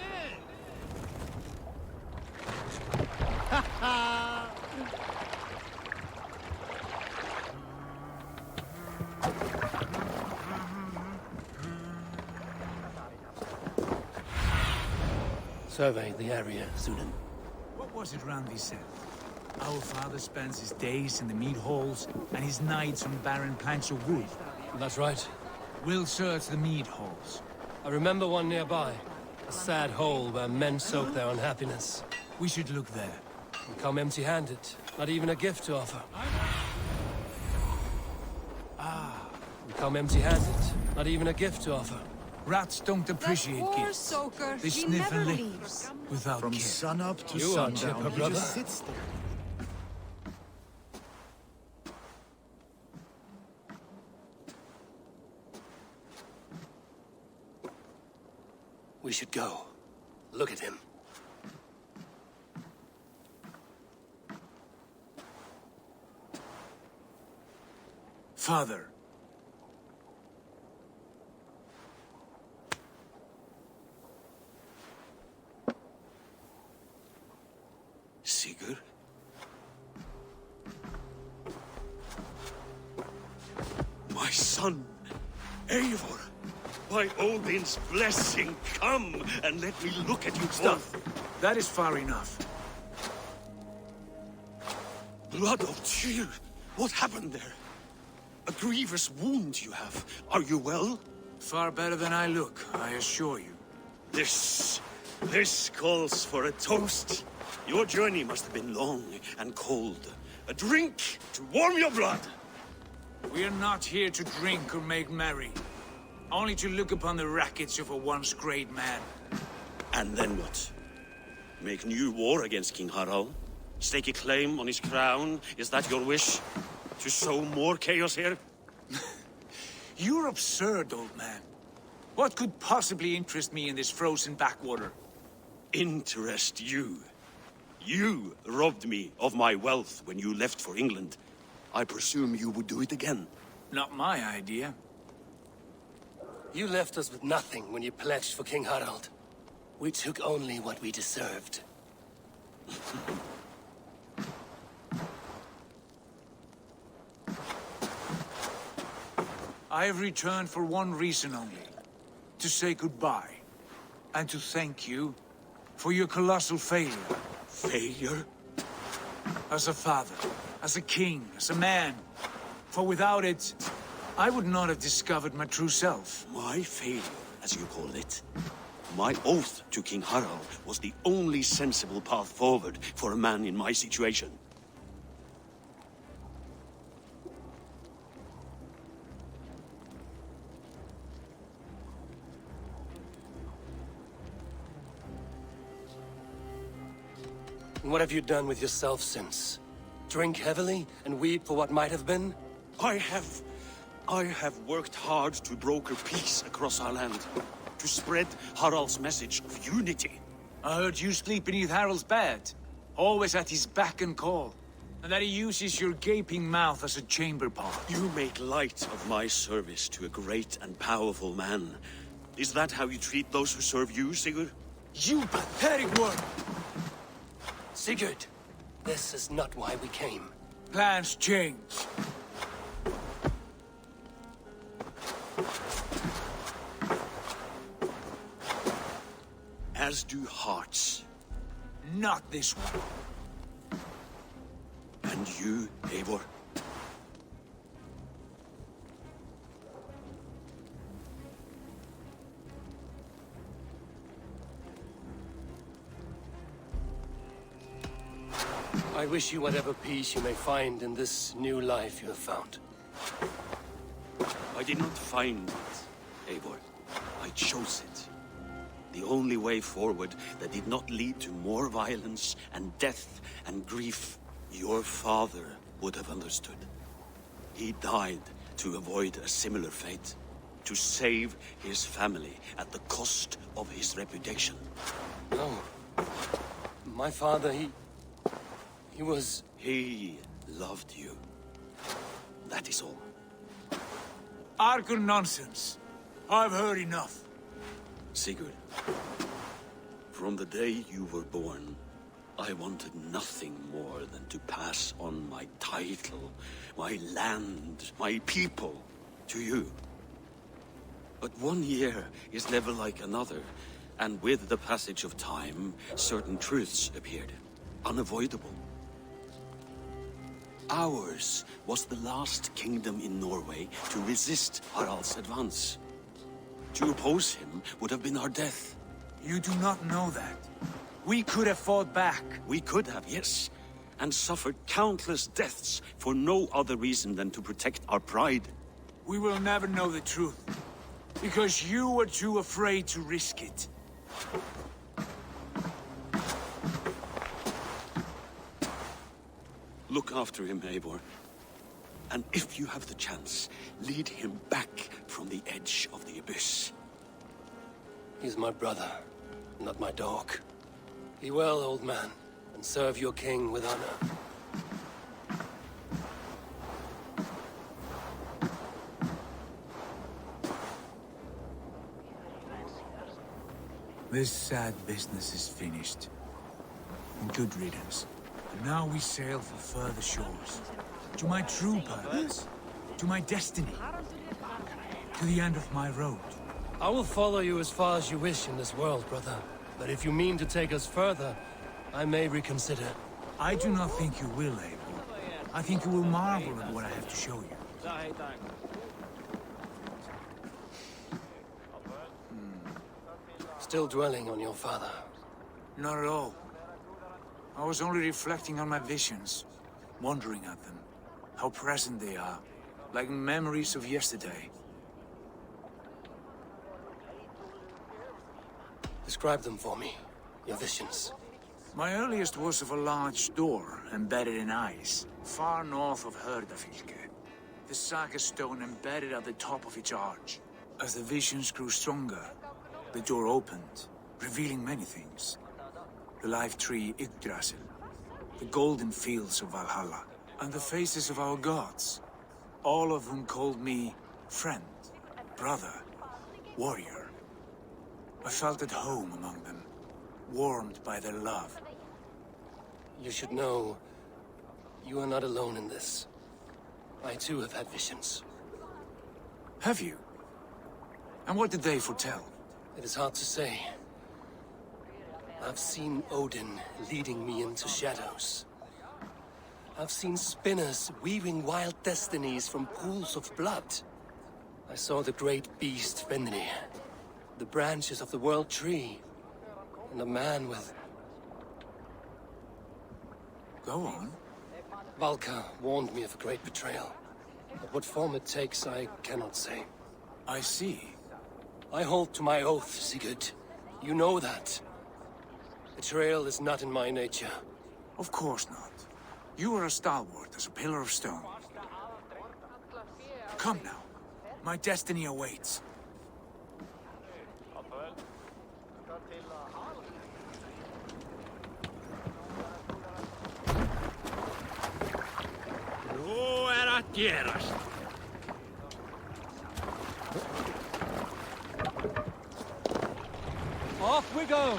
Survey the area, Sunan. What was it Randvi said? Our father spends his days in the mead halls and his nights on barren planks of wood. That's right. We'll search the mead halls. I remember one nearby. A sad hole where men soak their unhappiness. We should look there. We come empty-handed. Not even a gift to offer. We come empty-handed. Not even a gift to offer. Rats don't appreciate gifts. Soaker, They she sniff never and lick leaves. without From care. sunup to You are sundown, chipper, he brother. just sits there. We should go. Look at him. Father. Sigurd? My son, Eivor. By Odin's blessing, come and let me look at you both. That is far enough. Blood of Tyr, what happened there? A grievous wound you have. Are you well? Far better than I look, I assure you. This calls for a toast. Your journey must have been long and cold. A drink to warm your blood. We are not here to drink or make merry. Only to look upon the rackets of a once great man. And then what? Make new war against King Harald? Stake a claim on his crown? Is that your wish? To sow more chaos here? You're absurd, old man. What could possibly interest me in this frozen backwater? Interest you? You robbed me of my wealth when you left for England. I presume you would do it again. Not my idea. You left us with nothing when you pledged for King Harald. We took only what we deserved. I have returned for one reason only. To say goodbye. And to thank you for your colossal failure. Failure? As a father, as a king, as a man. For without it, I would not have discovered my true self. My failure, as you call it. My oath to King Harald was the only sensible path forward for a man in my situation. And what have you done with yourself since? Drink heavily and weep for what might have been? I have worked hard to broker peace across our land. To spread Harald's message of unity. I heard you sleep beneath Harald's bed. Always at his beck and call. And that he uses your gaping mouth as a chamber pot. You make light of my service to a great and powerful man. Is that how you treat those who serve you, Sigurd? You pathetic worm! Sigurd, this is not why we came. Plans change. As do hearts. Not this one. And you, Eivor? I wish you whatever peace you may find in this new life you have found. I did not find it, Eivor. I chose it. The only way forward that did not lead to more violence and death and grief. Your father would have understood. He died to avoid a similar fate. To save his family at the cost of his reputation. No. My father, he was... He loved you. That is all. Argur nonsense. I've heard enough. Sigurd, from the day you were born, I wanted nothing more than to pass on my title, my land, my people, to you. But 1 year is never like another, and with the passage of time, certain truths appeared, unavoidable. Ours was the last kingdom in Norway to resist Harald's advance. To oppose him would have been our death. You do not know that. We could have fought back. We could have, yes. And suffered countless deaths for no other reason than to protect our pride. We will never know the truth. Because you were too afraid to risk it. Look after him, Eivor. And if you have the chance, lead him back from the edge of the abyss. He's my brother, not my dog. Be well, old man, and serve your king with honor. This sad business is finished. And good riddance. And now we sail for further shores. To my true purpose. To my destiny. To the end of my road. I will follow you as far as you wish in this world, brother. But if you mean to take us further, I may reconsider. I do not think you will, Abel. I think you will marvel at what I have to show you. Still dwelling on your father? Not at all. I was only reflecting on my visions, wondering at them. How present they are, like memories of yesterday. Describe them for me, your visions. My earliest was of a large door embedded in ice, far north of Herdafylke. The saga stone embedded at the top of its arch. As the visions grew stronger, the door opened, revealing many things. The life tree Yggdrasil, the golden fields of Valhalla, and the faces of our gods, all of whom called me friend, brother, warrior. I felt at home among them, warmed by their love. You should know, you are not alone in this. I too have had visions. Have you? And what did they foretell? It is hard to say. I've seen Odin leading me into shadows. I've seen spinners weaving wild destinies from pools of blood. I saw the great beast Fenrir, the branches of the World Tree, and a man with... Go on. Valka warned me of a great betrayal. But what form it takes, I cannot say. I see. I hold to my oath, Sigurd. You know that. Betrayal is not in my nature. Of course not. You are a stalwart as a pillar of stone. Come now. My destiny awaits. Nú að gerast. Off we go!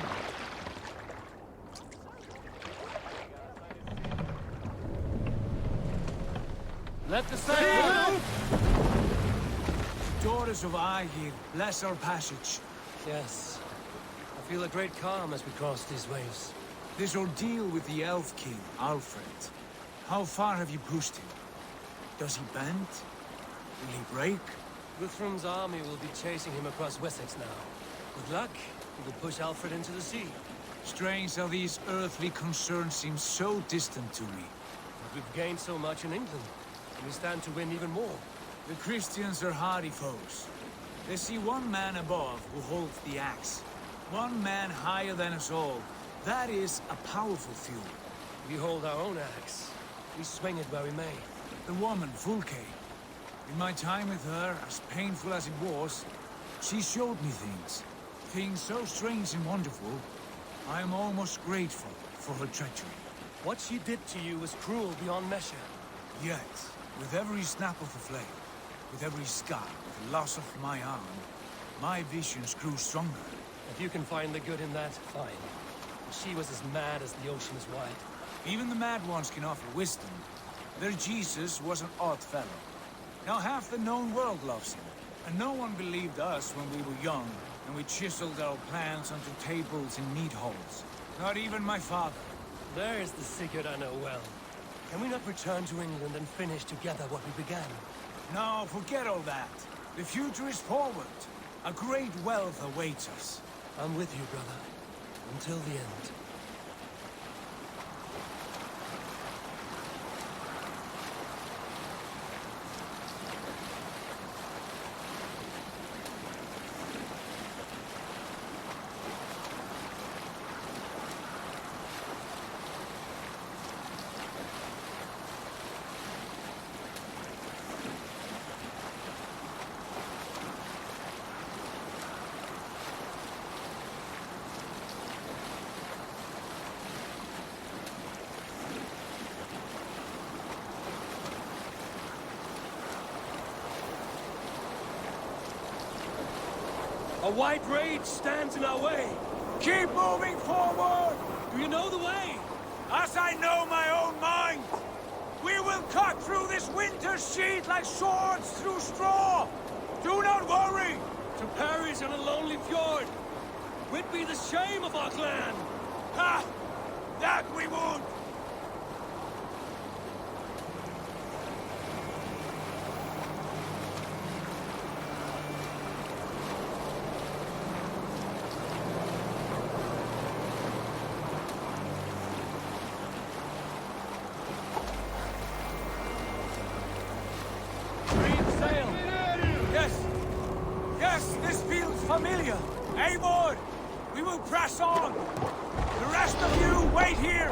Let the sail! Daughters of Aegir, bless our passage. Yes. I feel a great calm as we cross these waves. This ordeal with the Elf King, Alfred. How far have you pushed him? Does he bend? Will he break? Guthrum's army will be chasing him across Wessex now. With luck, he will push Alfred into the sea. Strange how these earthly concerns seem so distant to me. But we've gained so much in England. We stand to win even more. The Christians are hardy foes. They see one man above who holds the axe. One man higher than us all. That is a powerful fuel. We hold our own axe. We swing it where we may. The woman, Fulke. In my time with her, as painful as it was, she showed me things. Things so strange and wonderful, I am almost grateful for her treachery. What she did to you was cruel beyond measure. Yet, with every snap of the flame, with every scar, the loss of my arm, my visions grew stronger. If you can find the good in that, fine. She was as mad as the ocean is wide. Even the mad ones can offer wisdom. Their Jesus was an odd fellow. Now half the known world loves him. And no one believed us when we were young, and we chiseled our plans onto tables in meat halls. Not even my father. There is the Sigurd I know well. Can we not return to England and finish together what we began? No, forget all that. The future is forward. A great wealth awaits us. I'm with you, brother. Until the end. A white rage stands in our way. Keep moving forward! Do you know the way? As I know my own mind! We will cut through this winter sheet like swords through straw! Do not worry! To perish on a lonely fjord would be the shame of our clan! Ha! That we would! Familiar! Eivor! We will press on! The rest of you, wait here!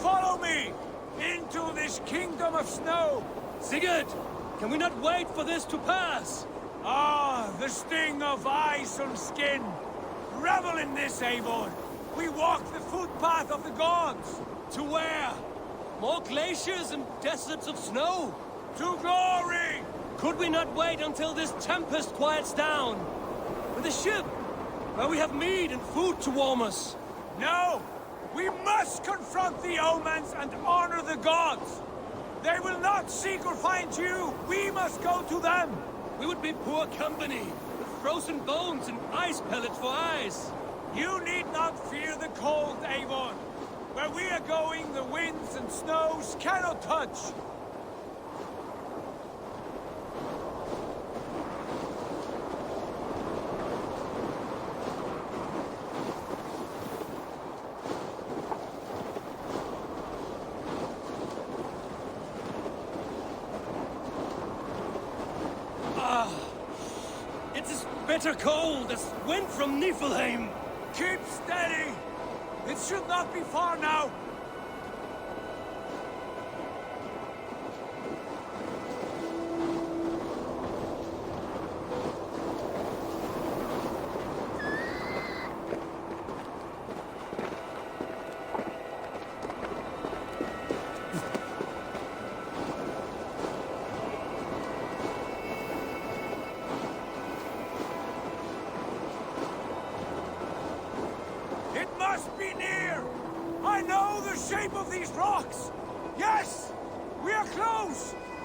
Follow me! Into this kingdom of snow! Sigurd! Can we not wait for this to pass? Ah, the sting of ice on skin! Revel in this, Eivor! We walk the footpath of the gods! To where? More glaciers and deserts of snow? To glory! Could we not wait until this tempest quiets down? With a ship, where we have meat and food to warm us. No! We must confront the omens and honor the gods! They will not seek or find you! We must go to them! We would be poor company, with frozen bones and ice pellets for eyes. You need not fear the cold, Avon. Where we are going, the winds and snows cannot touch. Bitter cold as wind from Niflheim. Keep steady! It should not be far now!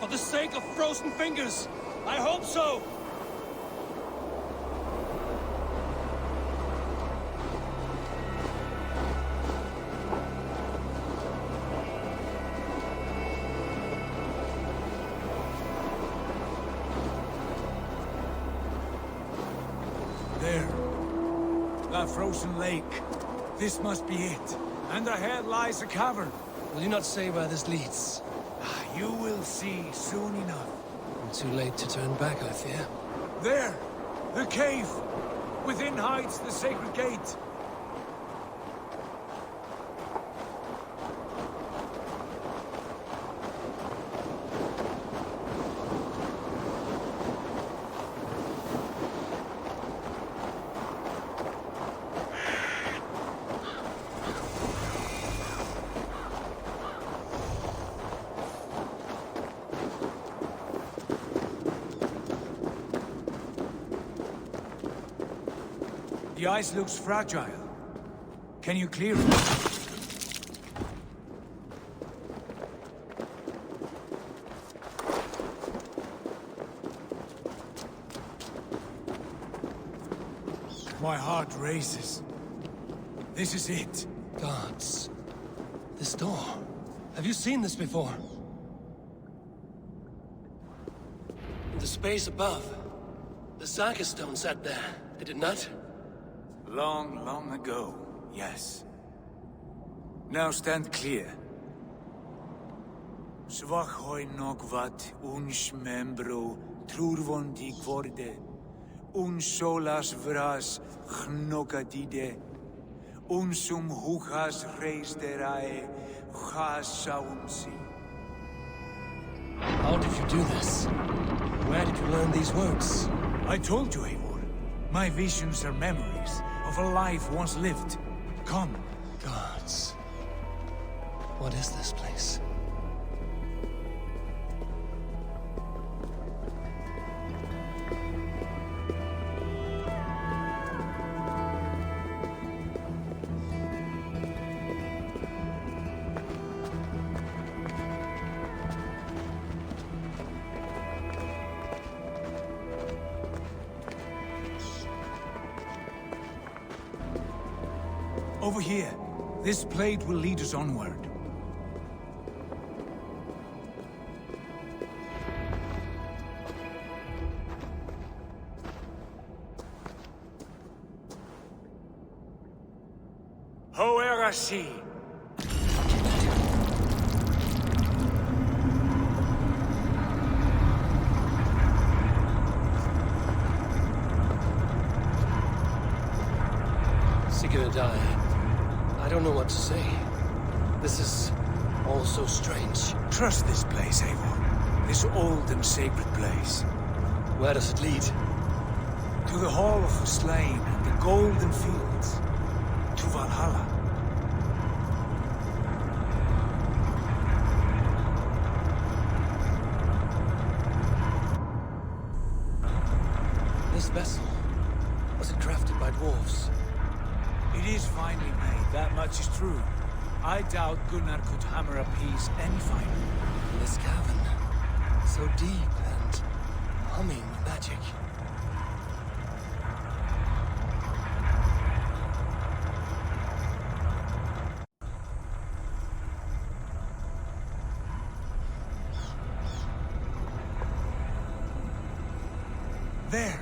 For the sake of frozen fingers, I hope so. There. That frozen lake. This must be it. And ahead lies a cavern. Will you not say where this leads? You will see soon enough. Too late to turn back, I fear. There! The cave! Within hides the sacred gate. The ice looks fragile. Can you clear it? My heart races. This is it. Gods. This door. Have you seen this before? In the space above, the Saga stone sat there, did it not? Long, long ago, yes. Now stand clear. Svachoi nogvat uns membro trurvondi kvorde, solas vras gnokadide, unsum huchas reisterae chasaumsi. How did you do this? Where did you learn these words? I told you, Eivor. My visions are memories of a life once lived. Come. Gods. What is this place? Over here. This blade will lead us onward. Hoerasi! Sigurd, I don't know what to say. This is all so strange. Trust this place, Eivor. This old and sacred place. Where does it lead? To the Hall of the Slain and the Golden Fields. To Valhalla. This vessel, was it crafted by dwarves? It is finely made, that much is true. I doubt Gunnar could hammer a piece any finer. This cavern, so deep and humming with magic. There!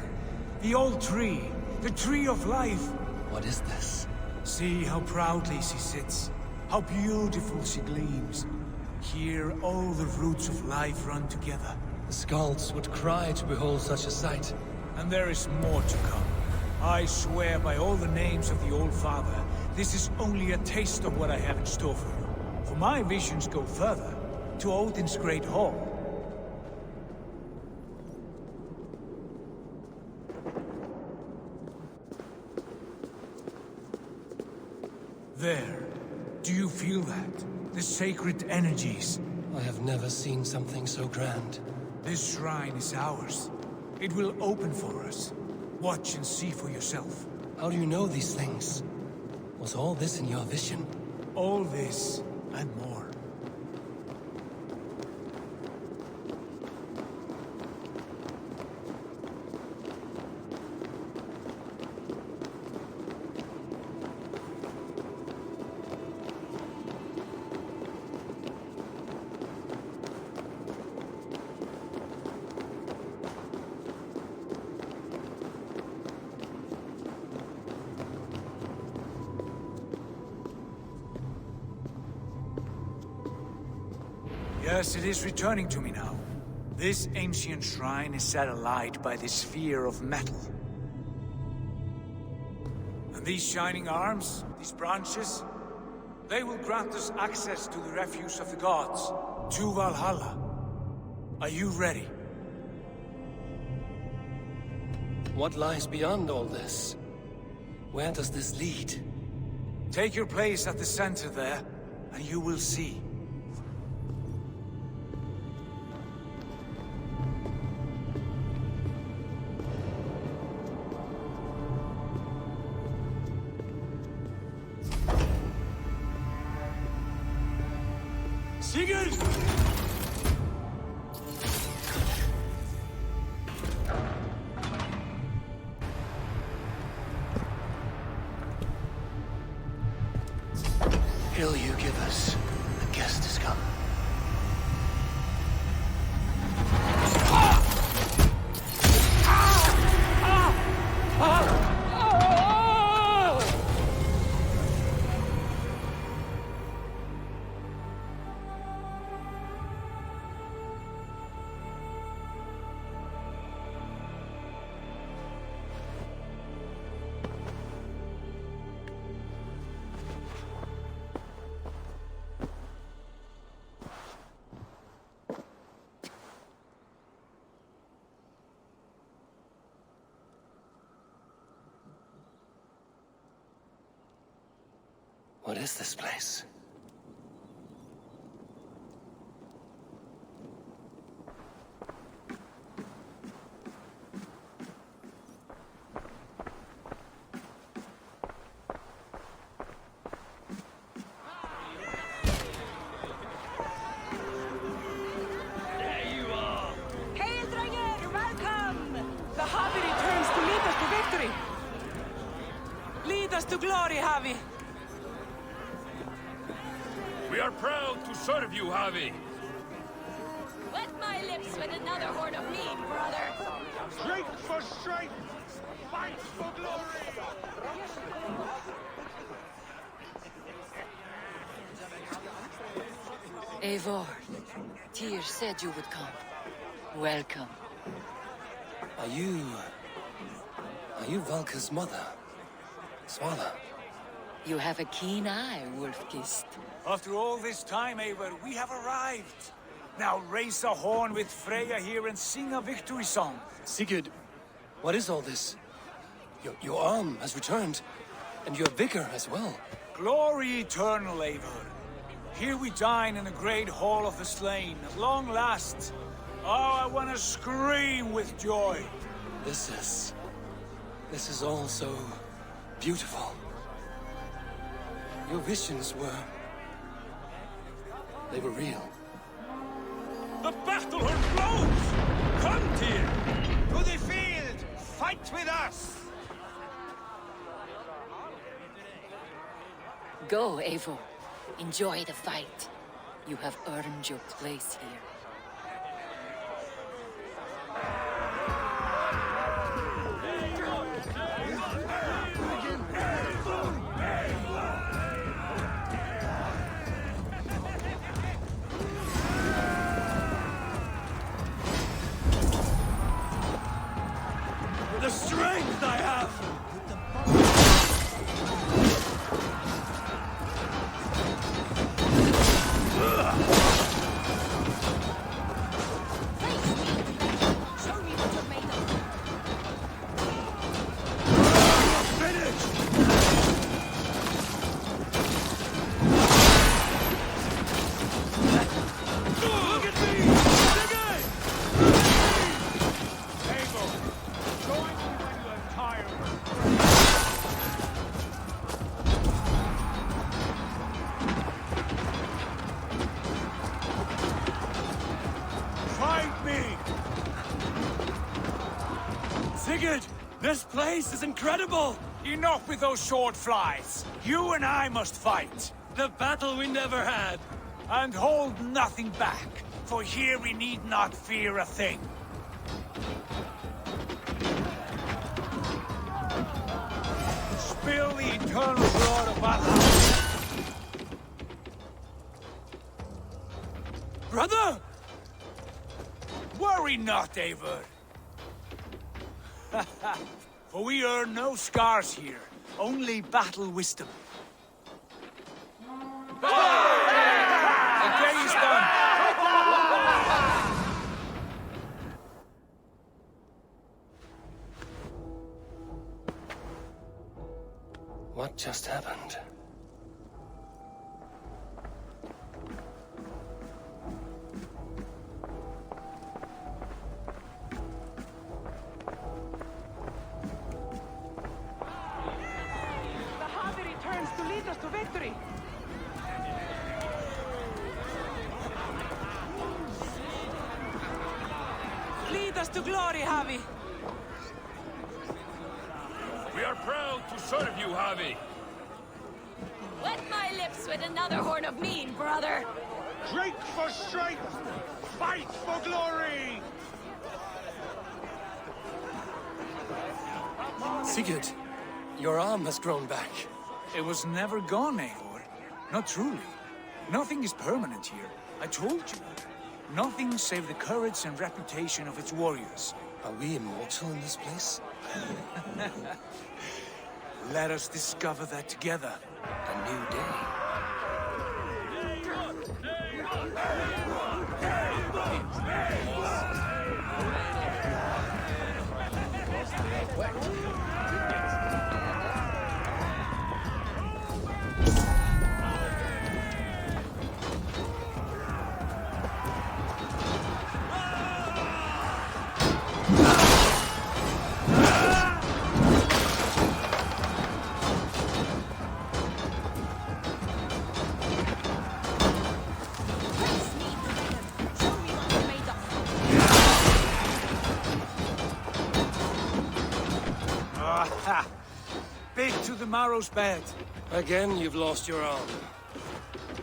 The old tree! The tree of life! What is this? See how proudly she sits. How beautiful she gleams. Here all the roots of life run together. The Skalds would cry to behold such a sight. And there is more to come. I swear by all the names of the Old Father, this is only a taste of what I have in store for you. For my visions go further, to Odin's Great Hall. There. Do you feel that? The sacred energies. I have never seen something so grand. This shrine is ours. It will open for us. Watch and see for yourself. How do you know these things? Was all this in your vision? All this, and more. Yes, it is returning to me now. This ancient shrine is set alight by this sphere of metal. And these shining arms, these branches, they will grant us access to the refuse of the gods, to Valhalla. Are you ready? What lies beyond all this? Where does this lead? Take your place at the center there, and you will see. Sigurd! Hill you give us, the guest has come. What is this place? Hail, Dranger! Welcome! The Havi returns to lead us to victory! Lead us to glory, Havi! We are proud to serve you, Havi. Wet my lips with another horn of mead, brother. Strength for strength, fight for glory. Eivor, Tyr said you would come. Welcome. Are you Valka's mother? Svala? You have a keen eye, Wolfkist. After all this time, Eivor, we have arrived. Now raise a horn with Freya here and sing a victory song. Sigurd, what is all this? Your arm has returned, and your vigor as well. Glory eternal, Eivor. Here we dine in the great hall of the slain, at long last. Oh, I want to scream with joy. This is This is all so beautiful. Your visions were... they were real. The battle blows! Come, dear! To the field! Fight with us! Go, Eivor. Enjoy the fight. You have earned your place here. The strength I have! This place is incredible! Enough with those sword flies! You and I must fight! The battle we never had! And hold nothing back, for here we need not fear a thing. Spill the eternal blood of Valhalla! Brother! Worry not, Eivor. For we earn no scars here, only battle wisdom. The day is done! What just happened? To victory! Lead us to glory, Javi! We are proud to serve you, Javi! Wet my lips with another horn of mead, brother! Drink for strength! Fight for glory! Sigurd, your arm has grown back. It was never gone, Eivor. Not truly. Nothing is permanent here. I told you. Nothing save the courage and reputation of its warriors. Are we immortal in this place? Let us discover that together. A new day. Big to the marrow's bed. Again, you've lost your arm.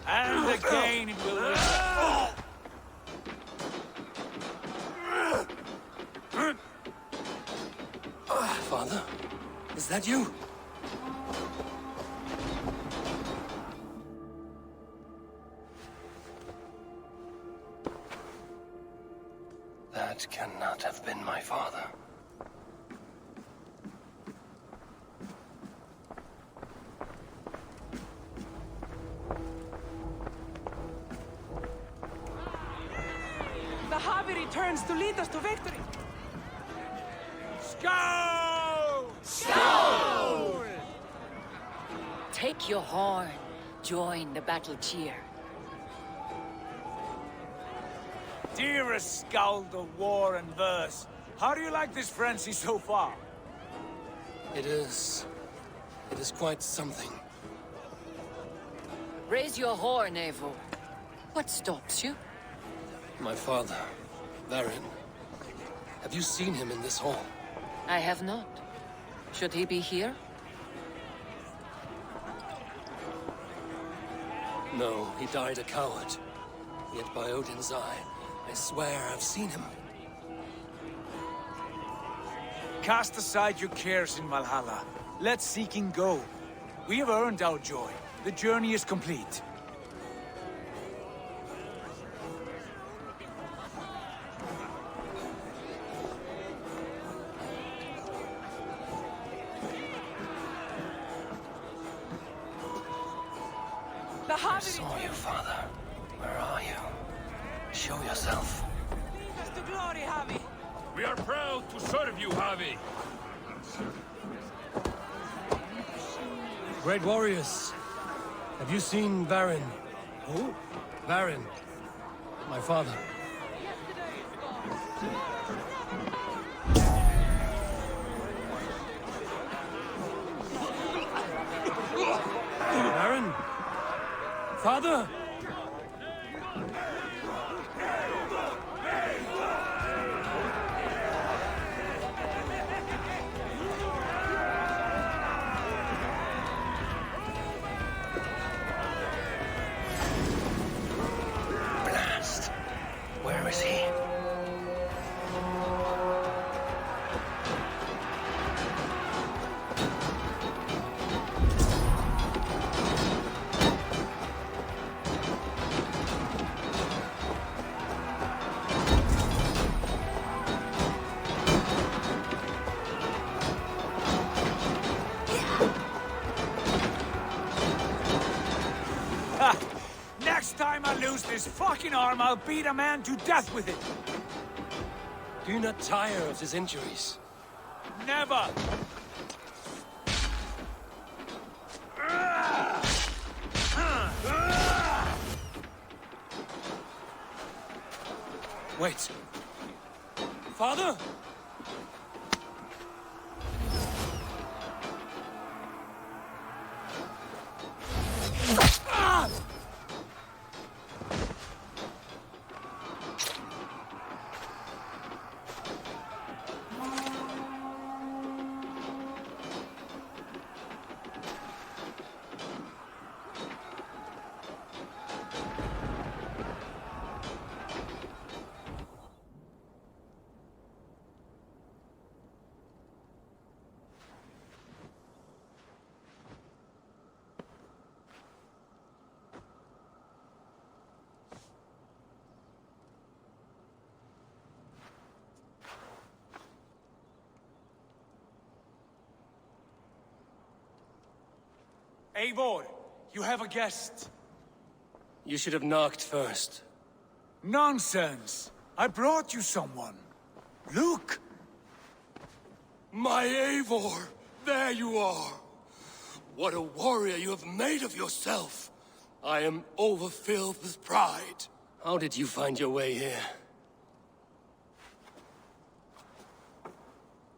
And again it will return. Father? Is that you? That cannot have been my father. The Javi returns to lead us to victory! Scowl! Scowl! Take your horn. Join the battle cheer. Dearest Skald of war and verse, how do you like this frenzy so far? It is quite something. Raise your horn, Eivor. What stops you? My father, Varin. Have you seen him in this hall? I have not. Should he be here? No, he died a coward. Yet by Odin's eye, I swear I've seen him. Cast aside your cares in Valhalla. Let seeking go. We have earned our joy. The journey is complete. I saw you, Father. Where are you? Show yourself. We are proud to serve you, Javi. Great warriors. Have you seen Varin? Who? Varin. My father. Varin? Father? Blast. Where is he? Next time I lose this fucking arm, I'll beat a man to death with it. Do you not tire of his injuries? Never! Wait. Father? Eivor, you have a guest. You should have knocked first. Nonsense! I brought you someone. Look! My Eivor! There you are! What a warrior you have made of yourself! I am overfilled with pride. How did you find your way here?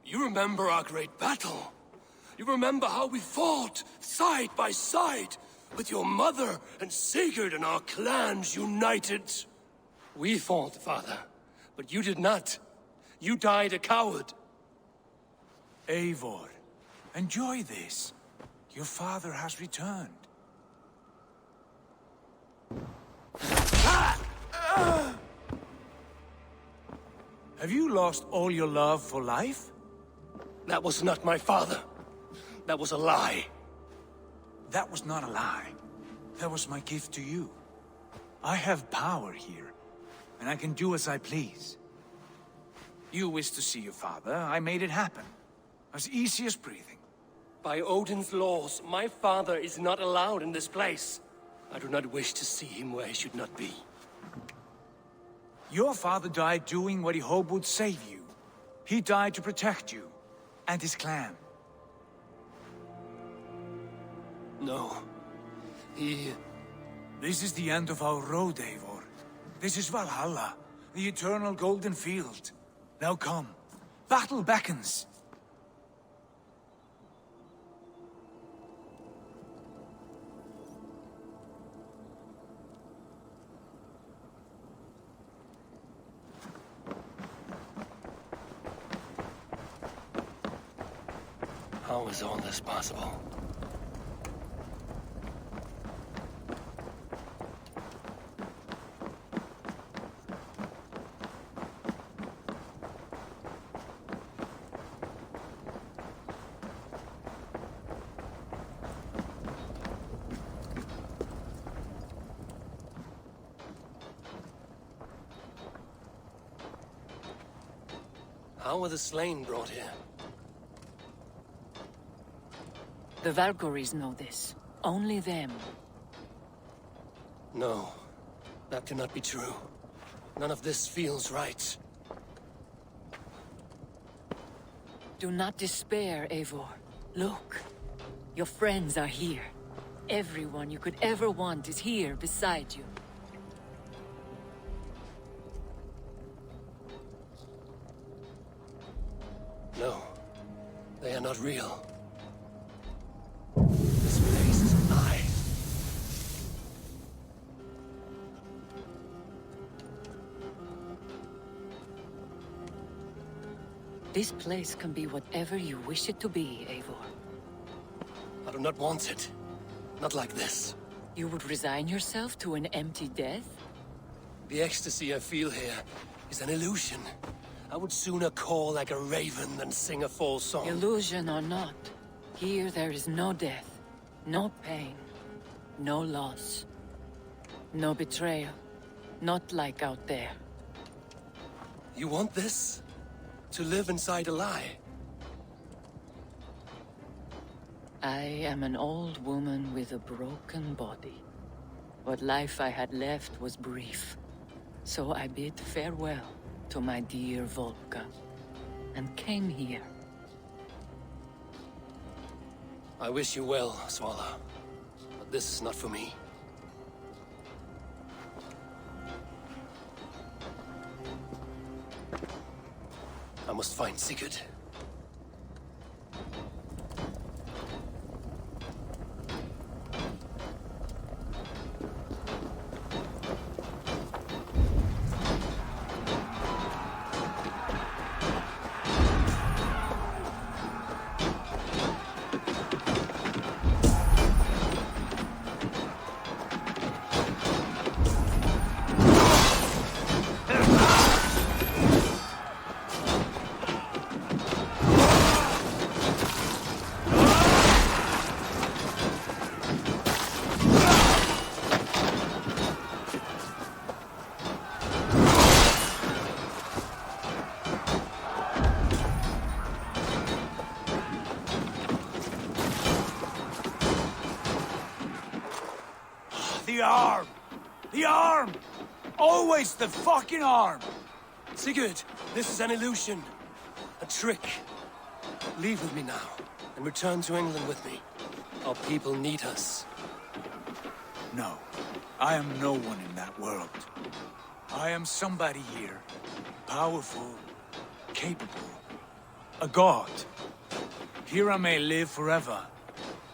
You remember our great battle? You remember how we fought, side by side, with your mother and Sigurd and our clans united? We fought, Father, but you did not. You died a coward. Eivor, enjoy this. Your father has returned. Have you lost all your love for life? That was not my father. That was a lie. That was not a lie. That was my gift to you. I have power here, and I can do as I please. You wish to see your father, I made it happen. As easy as breathing. By Odin's laws, my father is not allowed in this place. I do not wish to see him where he should not be. Your father died doing what he hoped would save you. He died to protect you, and his clan. No. This is the end of our road, Eivor. This is Valhalla, the eternal golden field. Now come. Battle beckons. How is all this possible? How were the slain brought here? The Valkyries know this. Only them. No, that cannot be true. None of this feels right. Do not despair, Eivor. Look. Your friends are here. Everyone you could ever want is here beside you. No, they are not real. This place is an lie. This place can be whatever you wish it to be, Eivor. I do not want it. Not like this. You would resign yourself to an empty death? The ecstasy I feel here is an illusion. I would sooner call like a raven than sing a false song. Illusion or not, here there is no death, no pain, no loss, no betrayal. Not like out there. You want this? To live inside a lie? I am an old woman with a broken body. What life I had left was brief. So I bid farewell to my dear Volka, and came here. I wish you well, Swallow. But this is not for me. I must find Sigurd. The arm! The arm! Always the fucking arm! Sigurd, this is an illusion. A trick. Leave with me now, and return to England with me. Our people need us. No. I am no one in that world. I am somebody here. Powerful. Capable. A god. Here I may live forever.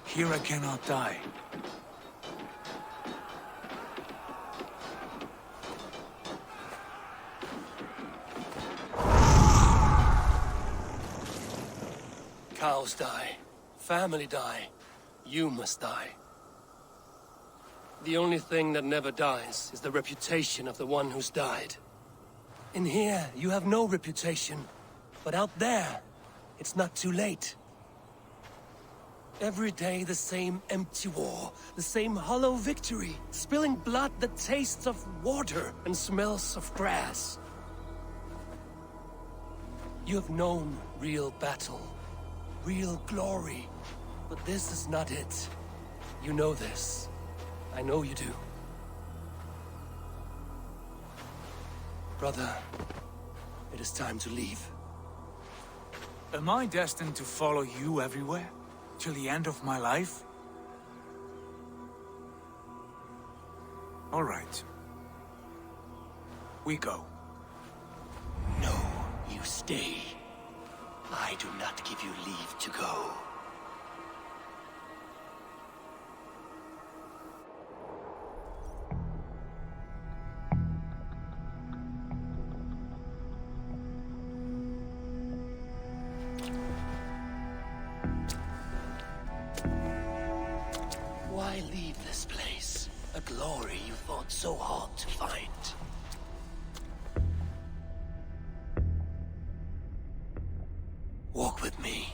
Here I cannot die. Cows die. Family die. You must die. The only thing that never dies is the reputation of the one who's died. In here, you have no reputation. But out there, it's not too late. Every day the same empty war, the same hollow victory, spilling blood that tastes of water and smells of grass. You have known real battle, real glory, but this is not it. You know this. I know you do. Brother, it is time to leave. Am I destined to follow you everywhere? Till the end of my life? All right. We go. No, you stay. I do not give you leave to go. glory you fought so hard to find. Walk with me.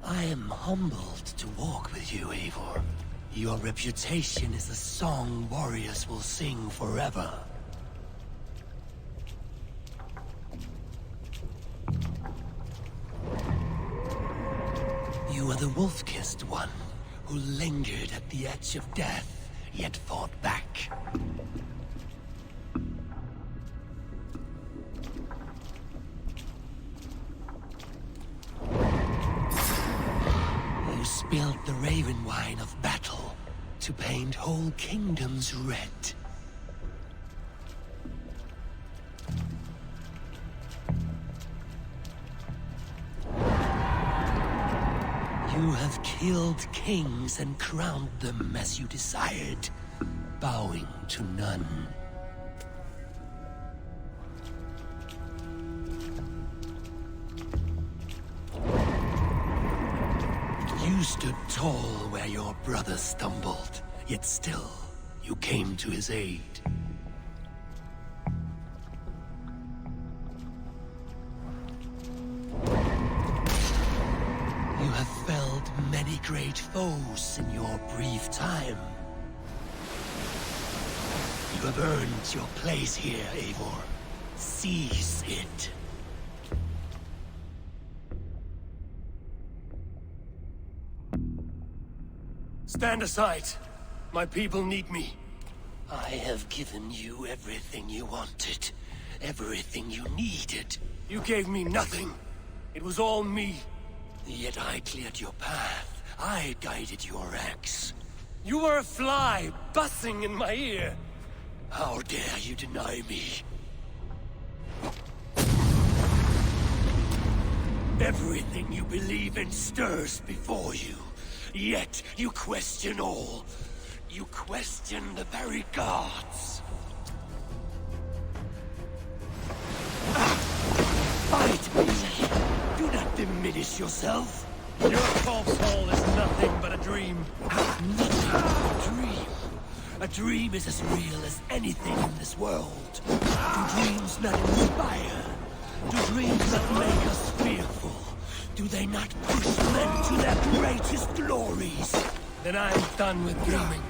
I am humbled to walk with you, Eivor. Your reputation is a song warriors will sing forever. You are the wolf-kissed one, who lingered at the edge of death, yet fought back. You spilled the raven wine of battle to paint whole kingdoms red. You have killed kings and crowned them as you desired, bowing to none. You stood tall where your brother stumbled, yet still, you came to his aid. You have felled many great foes in your brief time. You have earned your place here, Eivor. Seize it. Stand aside. My people need me. I have given you everything you wanted. Everything you needed. You gave me nothing. It was all me. Yet I cleared your path. I guided your axe. You were a fly, buzzing in my ear. How dare you deny me? Everything you believe in stirs before you. Yet you question all. You question the very gods. Fight me! Do not diminish yourself. Your corpse hole is nothing but a dream. Nothing but a dream. A dream is as real as anything in this world. Do dreams not inspire? Do dreams not make us fearful? Do they not push men to their greatest glories? Then I'm done with dreaming.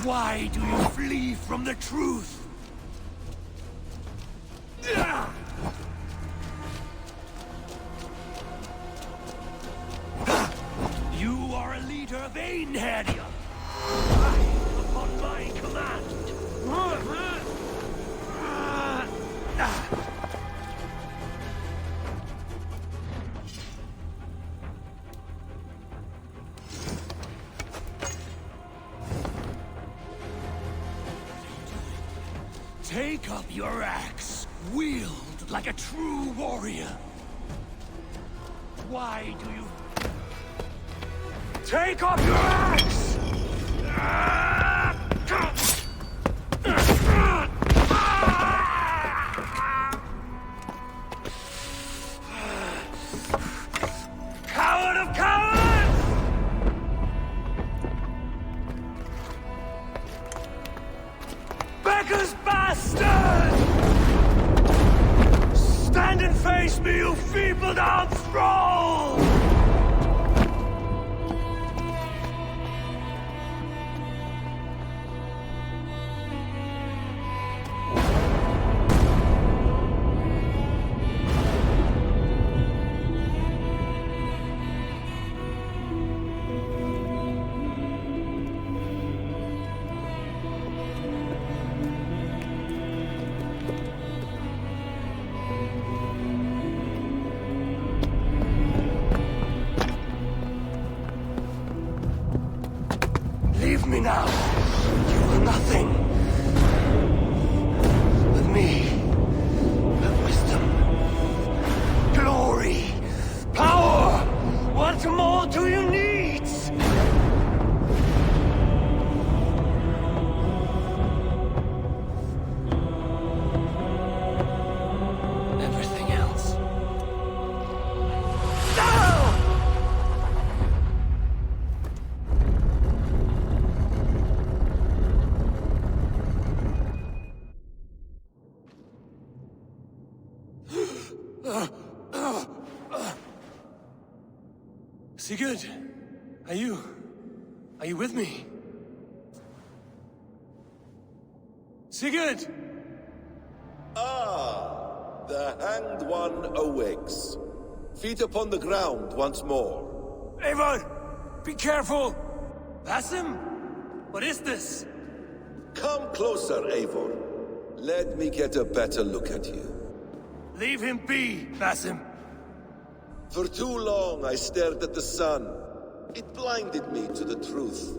Why do you flee from the truth? You are a leader of Einherjar. Upon my command. Take up your axe, wield like a true warrior. Why do you... Take up your axe! Coward of cowards! Beggar's bastard! Stand and face me, you feeble-down thrall! Leave me now. You are nothing. With me, have wisdom, glory, power. What more do you need? Everything else. Sigurd, are you with me? Sigurd! Ah, the Hanged One awakes. Feet upon the ground once more. Eivor! Be careful! Basim? What is this? Come closer, Eivor. Let me get a better look at you. Leave him be, Basim. For too long I stared at the sun. It blinded me to the truth.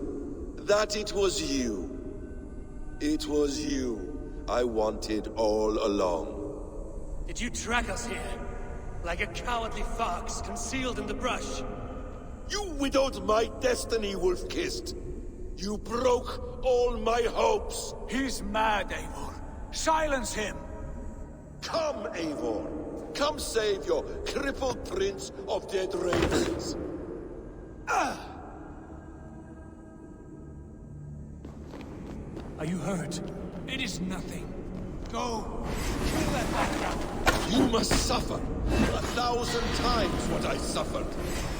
That it was you. It was you I wanted all along. Did you track us here? Like a cowardly fox concealed in the brush? You widowed my destiny, Wolf-Kissed. You broke all my hopes. He's mad, Eivor. Silence him. Come, Eivor. Come save your crippled prince of dead ravens. Are you hurt? It is nothing. Go. Kill that bastard. You must suffer 1,000 times what I suffered.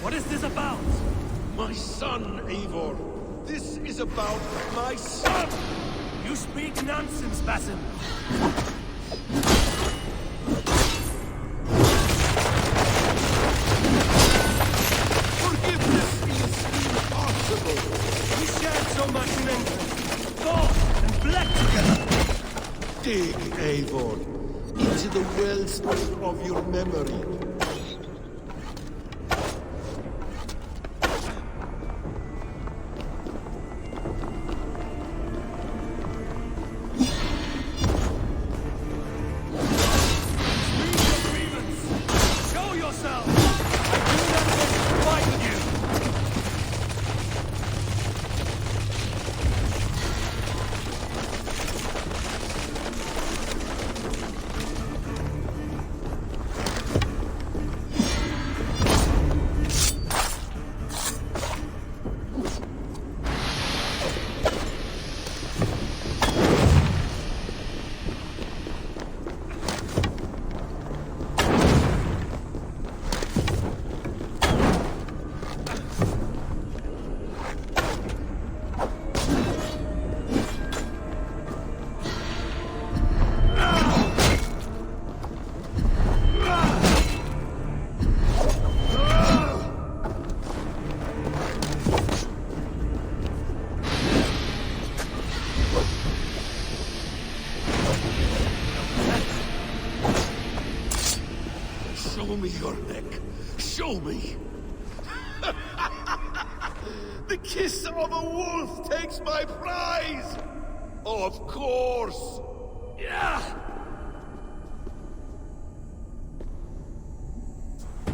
What is this about? My son, Eivor. This is about my son. You speak nonsense, Basim. Forgiveness is impossible. We shared so much in anger, thought and blood together. Dig, Eivor, into the wellspring of your memory. Show me! The kiss of a wolf takes my prize! Of course! Yeah!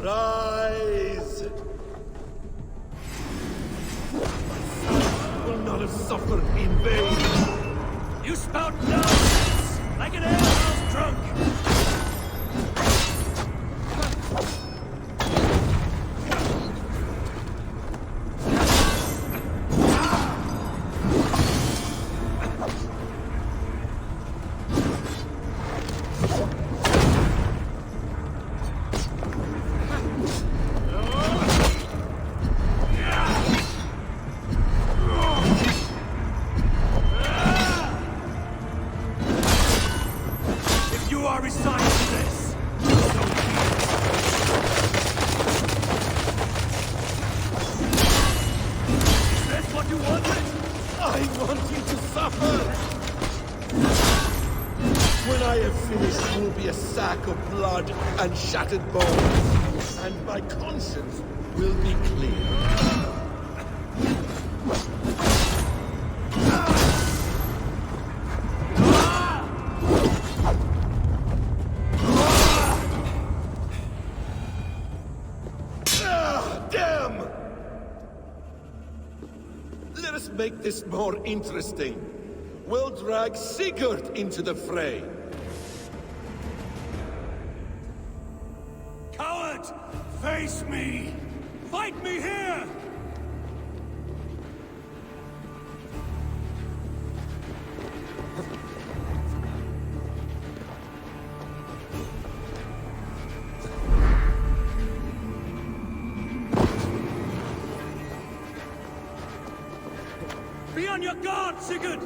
Rise! Will not have suffered in vain! You spout nonsense! Like an alehouse drunk! And shattered bones, and my conscience will be clear. Damn! Let us make this more interesting. We'll drag Sigurd into the fray. Face me! Fight me here! Be on your guard, Sigurd!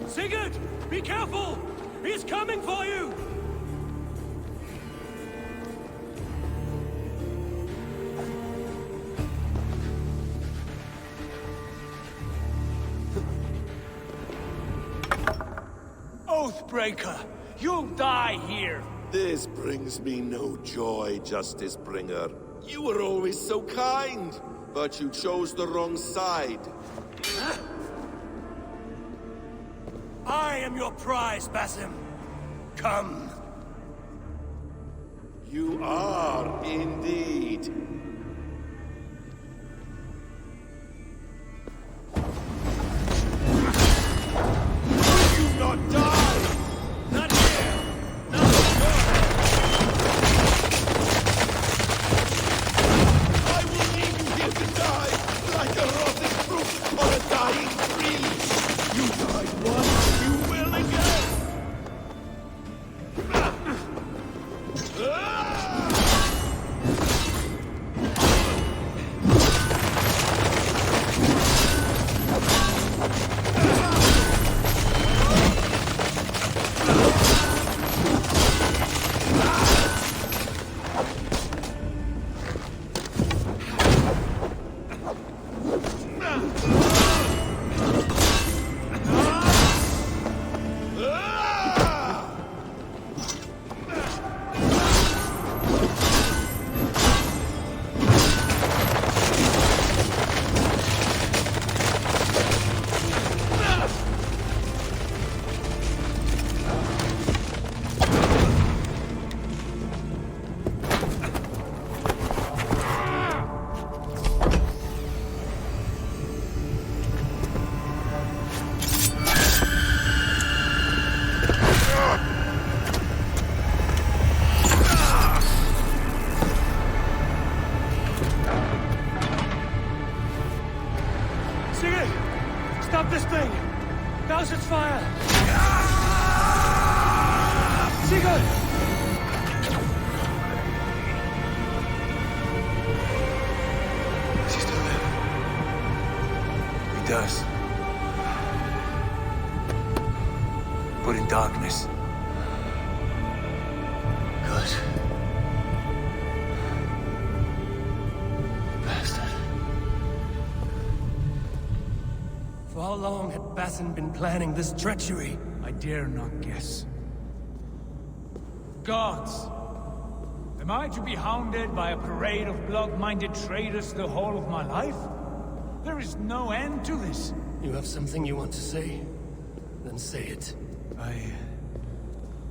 Sigurd! Be careful! He's coming for you! Oathbreaker! You'll die here! This brings me no joy, Justice Bringer. You were always so kind, but you chose the wrong side. I am your prize, Basim. Come. You are indeed. Will you not die? Not here! Not I will leave you here to die, like a rotting fruit on a dying tree. You died once, you will again. Stop this thing! Douse its fire! Sigurd! She's still there. does. But in darkness. Good. Bastard. For how long had Bassan been planning this treachery? I dare not guess. Gods! Am I to be hounded by a parade of blood-minded traitors the whole of my life? There is no end to this. You have something you want to say? Then say it.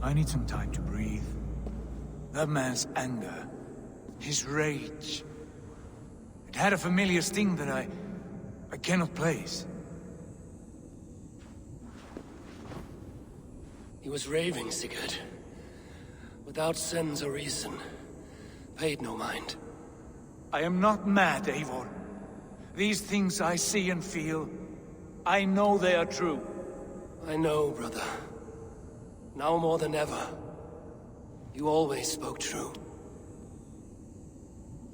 I need some time to breathe. That man's anger, his rage, it had a familiar sting that I cannot place. He was raving, Sigurd. Without sense or reason. Paid no mind. I am not mad, Eivor. These things I see and feel, I know they are true. I know, brother. Now more than ever. You always spoke true.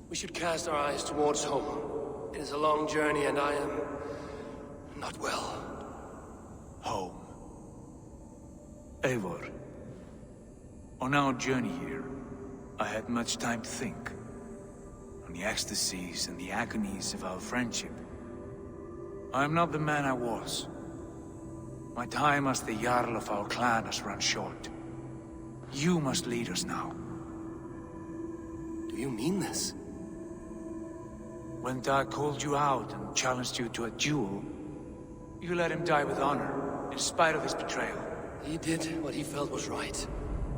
We should cast our eyes towards home. It is a long journey and I am... not well. Home. Eivor. On our journey here, I had much time to think. On the ecstasies and the agonies of our friendship. I am not the man I was. My time as the Jarl of our clan has run short. You must lead us now. Do you mean this? When Dag called you out and challenged you to a duel, you let him die with honor, in spite of his betrayal. He did what he felt was right,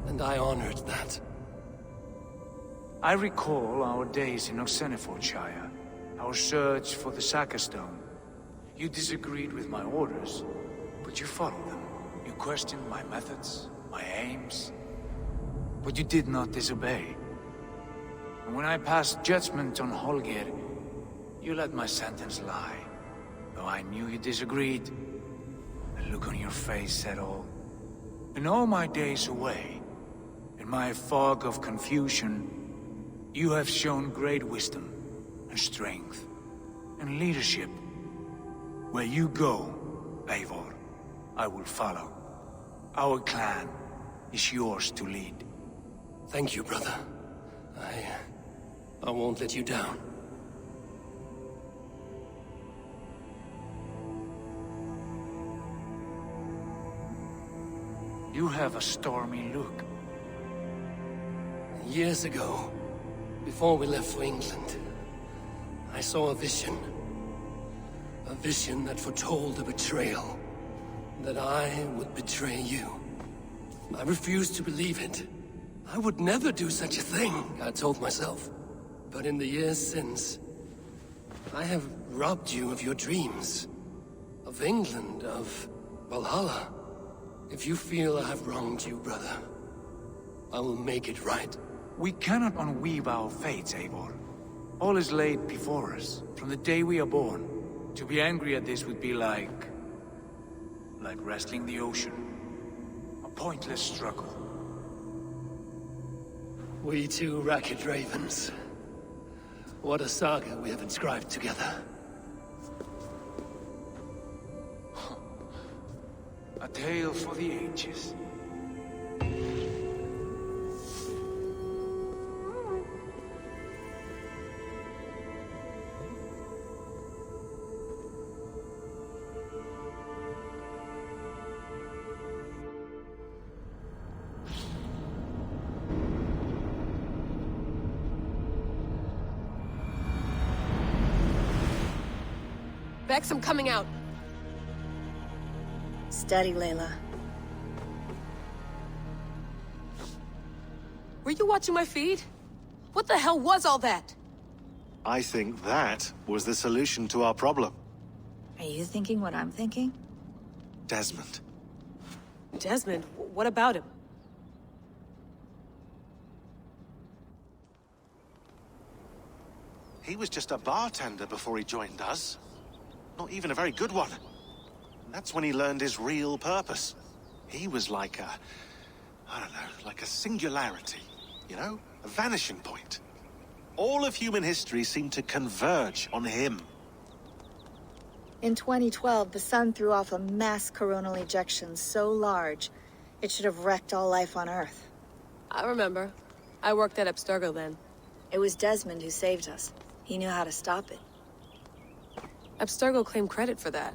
and I honored that. I recall our days in Oxenfordshire, our search for the Saka Stone. You disagreed with my orders, but you followed them. You questioned my methods, my aims, but you did not disobey. And when I passed judgment on Holger, you let my sentence lie. Though I knew you disagreed, the look on your face said all. In all my days away, in my fog of confusion, you have shown great wisdom, and strength, and leadership. Where you go, Eivor, I will follow. Our clan is yours to lead. Thank you, brother. I won't let you down. You have a stormy look. Years ago, before we left for England, I saw a vision. A vision that foretold a betrayal. That I would betray you. I refused to believe it. I would never do such a thing, I told myself. But in the years since, I have robbed you of your dreams. Of England, of Valhalla. If you feel I have wronged you, brother, I will make it right. We cannot unweave our fates, Eivor. All is laid before us, from the day we are born. To be angry at this would be like wrestling the ocean. A pointless struggle. We two racket ravens. What a saga we have inscribed together. A tale for the ages. Bex, I'm coming out. Steady, Layla. Were you watching my feed? What the hell was all that? I think that was the solution to our problem. Are you thinking what I'm thinking? Desmond. Desmond? What about him? He was just a bartender before he joined us. Not even a very good one. And that's when he learned his real purpose. He was like a... I don't know, like a singularity, you know? A vanishing point. All of human history seemed to converge on him. In 2012, the sun threw off a mass coronal ejection so large, it should have wrecked all life on Earth. I remember. I worked at Abstergo then. It was Desmond who saved us. He knew how to stop it. Abstergo claimed credit for that.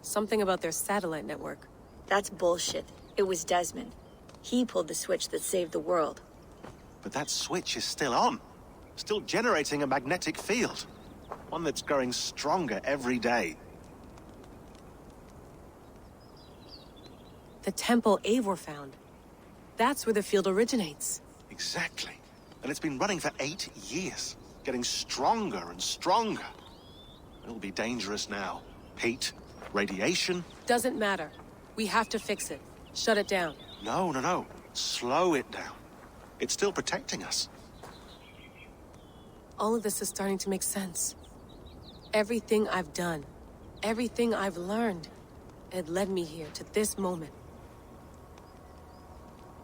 Something about their satellite network. That's bullshit. It was Desmond. He pulled the switch that saved the world. But that switch is still on. Still generating a magnetic field. One that's growing stronger every day. The temple Eivor found. That's where the field originates. Exactly. And it's been running for 8 years. Getting stronger and stronger. It'll be dangerous now. Heat, radiation. Doesn't matter. We have to fix it. Shut it down. No. Slow it down. It's still protecting us. All of this is starting to make sense. Everything I've done, everything I've learned, it led me here to this moment.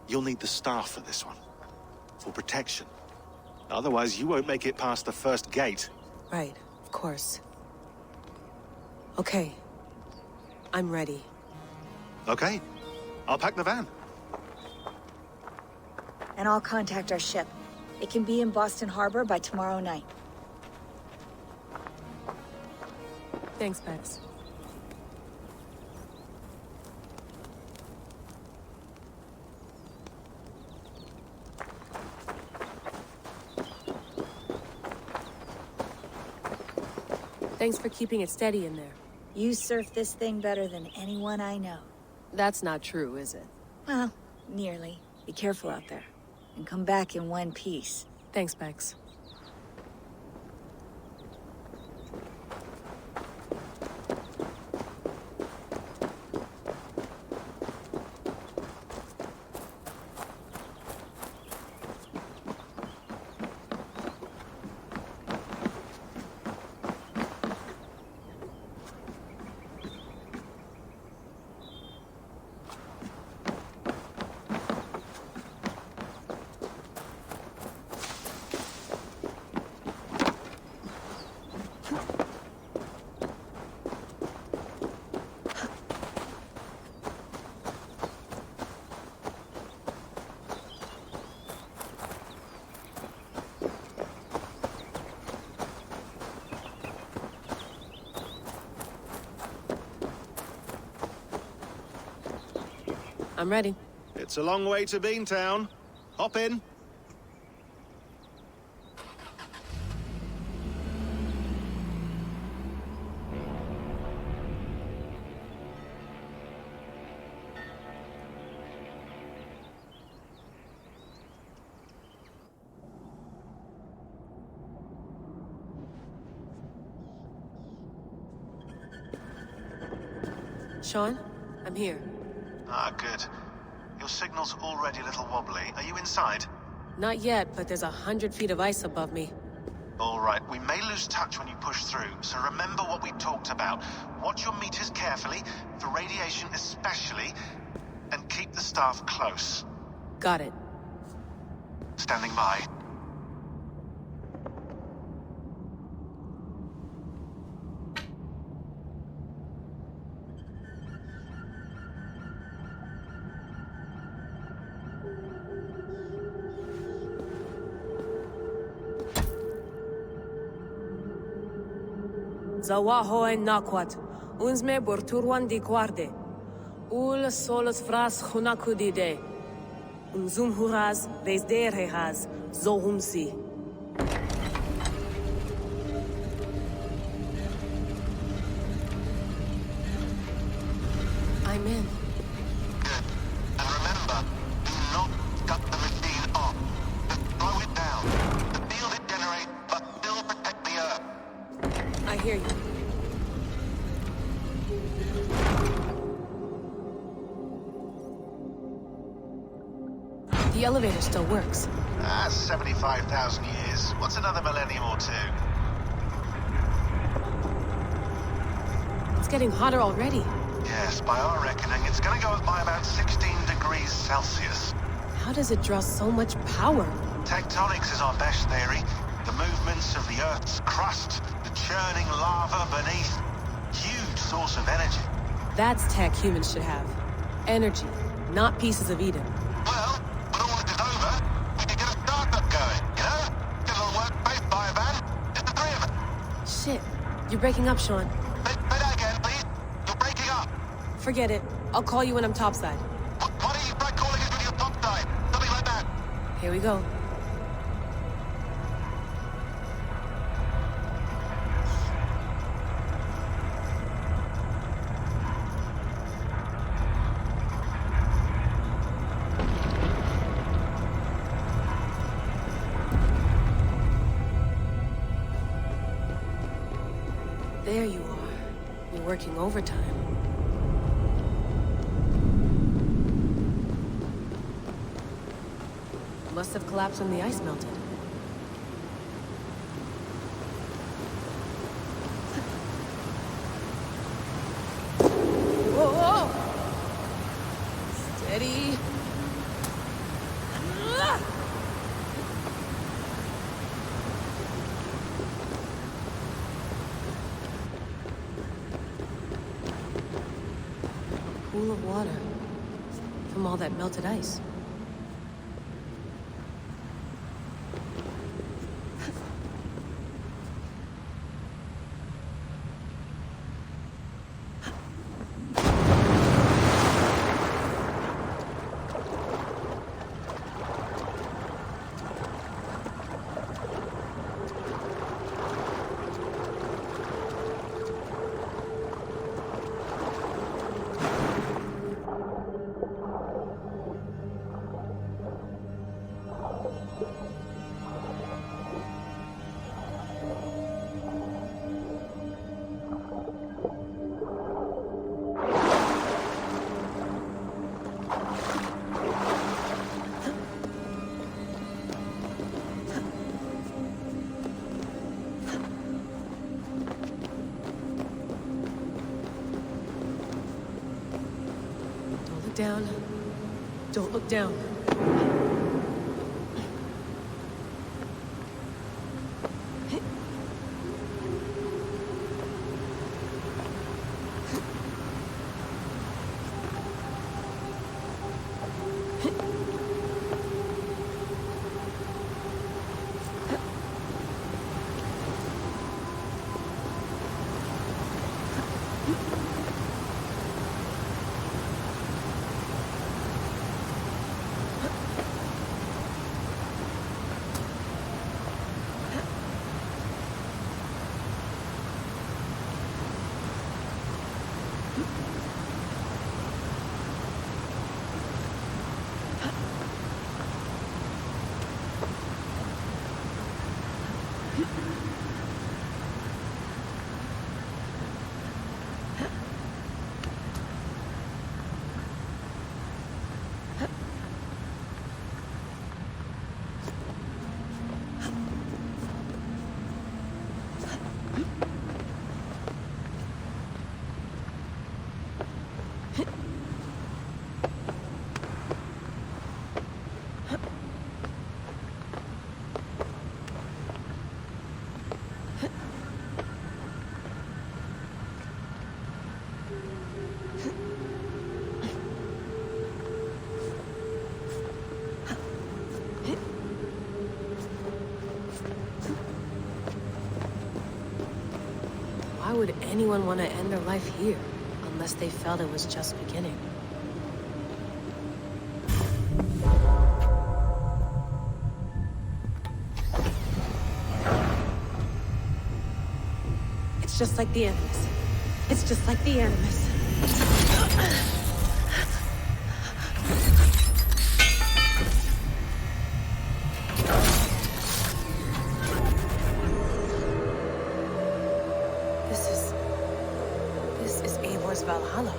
You'll need the staff for this one. For protection. Otherwise, you won't make it past the first gate. Right, of course. Okay. I'm ready. Okay. I'll pack the van. And I'll contact our ship. It can be in Boston Harbor by tomorrow night. Thanks, Bex. Thanks for keeping it steady in there. You surf this thing better than anyone I know. That's not true, is it? Well, nearly. Be careful out there. And come back in one piece. Thanks, Bex. I'm ready. It's a long way to Beantown. Hop in. Sean, I'm here. Ah, good. Your signal's already a little wobbly. Are you inside? Not yet, but there's 100 feet of ice above me. All right, we may lose touch when you push through, so remember what we talked about. Watch your meters carefully, for radiation especially, and keep the staff close. Got it. Standing by. Zawaho en nakwat, unsme borturwan di guarde. Ul solos vras hunakudide. Unzum huraz, vesderehaz, zohumsi. I'm in. Good. And remember, do not cut the machine off. Just slow it down. The field it generates, but still protect the Earth. I hear you. The elevator still works. 75,000 years. What's another millennium or two? It's getting hotter already. Yes, by our reckoning, it's gonna go up by about 16 degrees Celsius. How does it draw so much power? Tectonics is our best theory. The movements of the Earth's crust, the churning lava beneath. Huge source of energy. That's tech humans should have. Energy, not pieces of Eden. Well, when all this is over, we can get a startup going, you know? Get a little workspace, buy a van, just the three of us. Shit, you're breaking up, Sean. Say that again, please. You're breaking up. Forget it. I'll call you when I'm topside. Why don't you try calling us when you're topside? Something like that. Here we go. There you are. You're working overtime. Must have collapsed when the ice melted. Whoa! Steady. Pool of water from all that melted ice. Down. Don't look down. Why would anyone want to end their life here, unless they felt it was just beginning? It's just like the Animus. It's just like the Animus. Valhalla,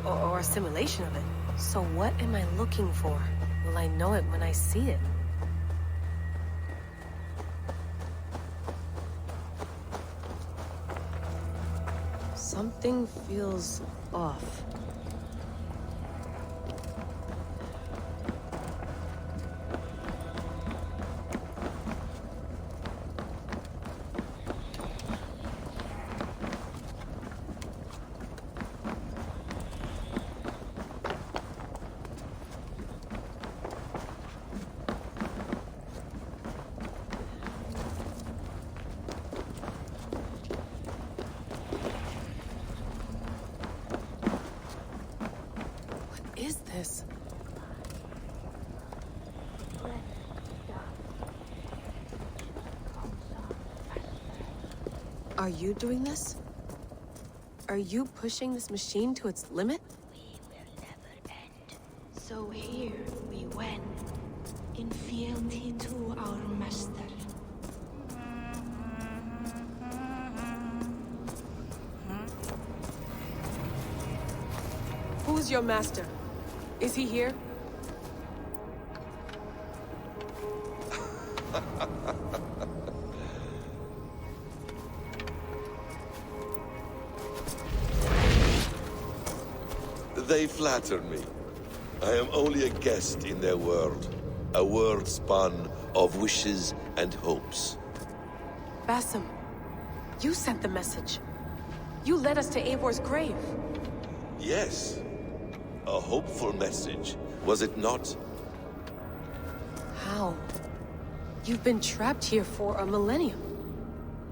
or a simulation of it. So what am I looking for? Will I know it when I see it? Something feels off. is this? Are you doing this? Are you pushing this machine to its limit? We will never end. So here we went, in fealty to our master. Who's your master? Is he here? They flatter me. I am only a guest in their world. A world spun of wishes and hopes. Basim, you sent the message. You led us to Eivor's grave. Yes. A hopeful message, was it not? How? You've been trapped here for a millennium.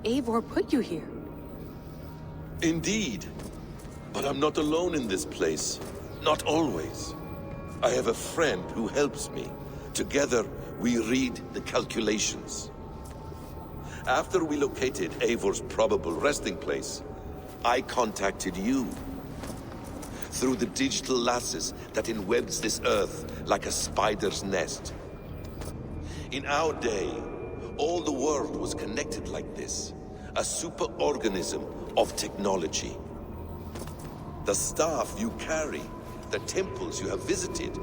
Eivor put you here. Indeed. But I'm not alone in this place. Not always. I have a friend who helps me. Together, we read the calculations. After we located Eivor's probable resting place, I contacted you. Through the digital lasses that enwebs this earth like a spider's nest. In our day, all the world was connected like this. A superorganism of technology. The staff you carry, the temples you have visited,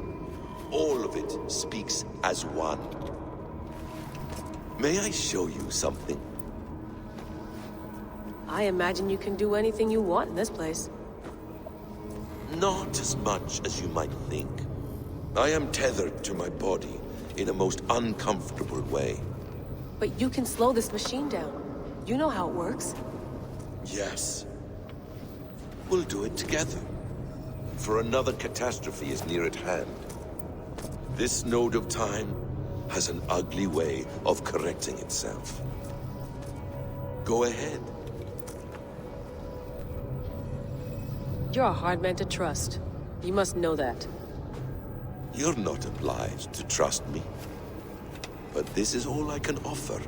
all of it speaks as one. May I show you something? I imagine you can do anything you want in this place. Not as much as you might think. I am tethered to my body in a most uncomfortable way. But you can slow this machine down. You know how it works. Yes. We'll do it together. For another catastrophe is near at hand. This node of time has an ugly way of correcting itself. Go ahead. You're a hard man to trust. You must know that. You're not obliged to trust me. But this is all I can offer.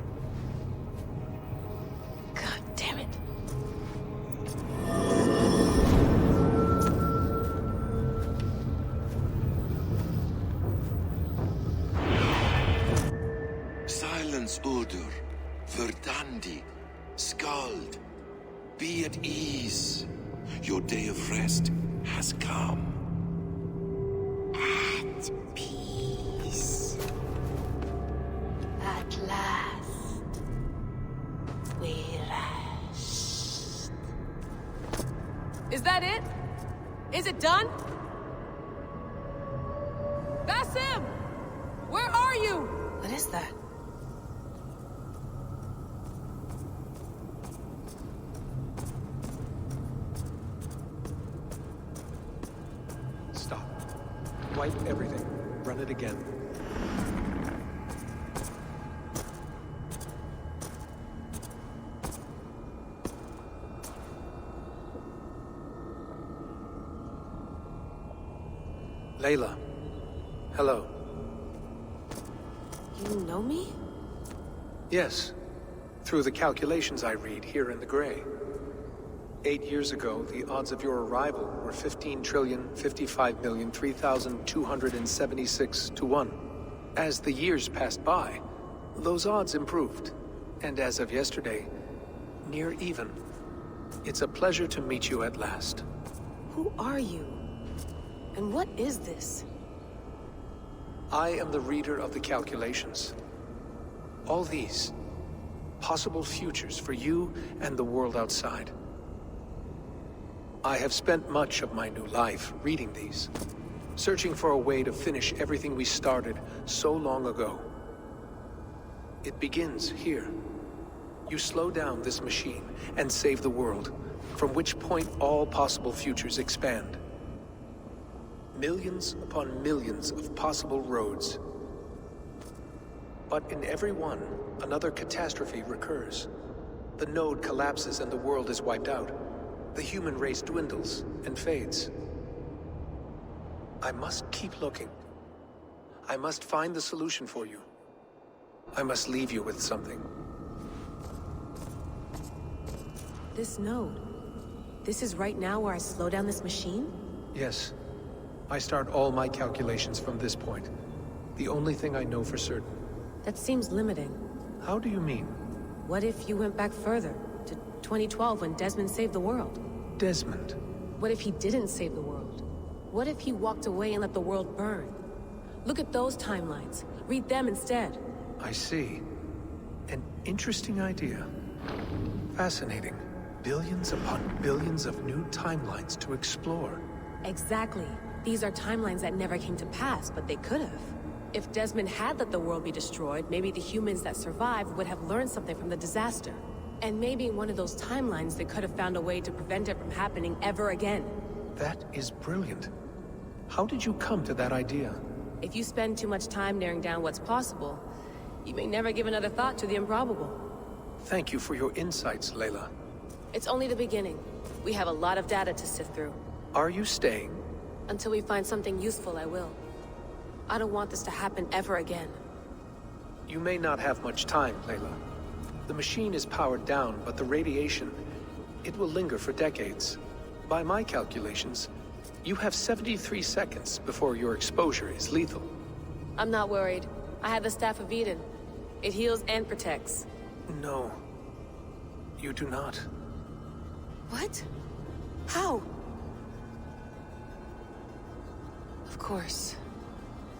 God damn it. Silence, Udur. Verdandi. Skald. Be at ease. Your day of rest has come. At peace. At last, we rest. Is that it? Is it done? Basim! Where are you? What is that? Stop. Wipe everything. Run it again. Layla. Hello. You know me? Yes. Through the calculations I read here in the gray. 8 years ago, the odds of your arrival were 15,055,003,276 to 1. As the years passed by, those odds improved. And as of yesterday, near even. It's a pleasure to meet you at last. Who are you? And what is this? I am the reader of the calculations. All these, possible futures for you and the world outside. I have spent much of my new life reading these, searching for a way to finish everything we started so long ago. It begins here. You slow down this machine and save the world, from which point all possible futures expand. Millions upon millions of possible roads. But in every one, another catastrophe recurs. The node collapses and the world is wiped out. The human race dwindles and fades. I must keep looking. I must find the solution for you. I must leave you with something. This node. This is right now where I slow down this machine? Yes. I start all my calculations from this point. The only thing I know for certain. That seems limiting. How do you mean? What if you went back further, to 2012 when Desmond saved the world? Desmond? What if he didn't save the world? What if he walked away and let the world burn? Look at those timelines. Read them instead. I see. An interesting idea. Fascinating. Billions upon billions of new timelines to explore. Exactly. These are timelines that never came to pass, but they could have. If Desmond had let the world be destroyed, maybe the humans that survived would have learned something from the disaster. And maybe in one of those timelines they could have found a way to prevent it from happening ever again. That is brilliant. How did you come to that idea? If you spend too much time narrowing down what's possible, you may never give another thought to the improbable. Thank you for your insights, Layla. It's only the beginning. We have a lot of data to sift through. Are you staying? Until we find something useful, I will. I don't want this to happen ever again. You may not have much time, Layla. The machine is powered down, but the radiation, it will linger for decades. By my calculations, you have 73 seconds before your exposure is lethal. I'm not worried. I have the Staff of Eden. It heals and protects. No. You do not. What? How? Of course.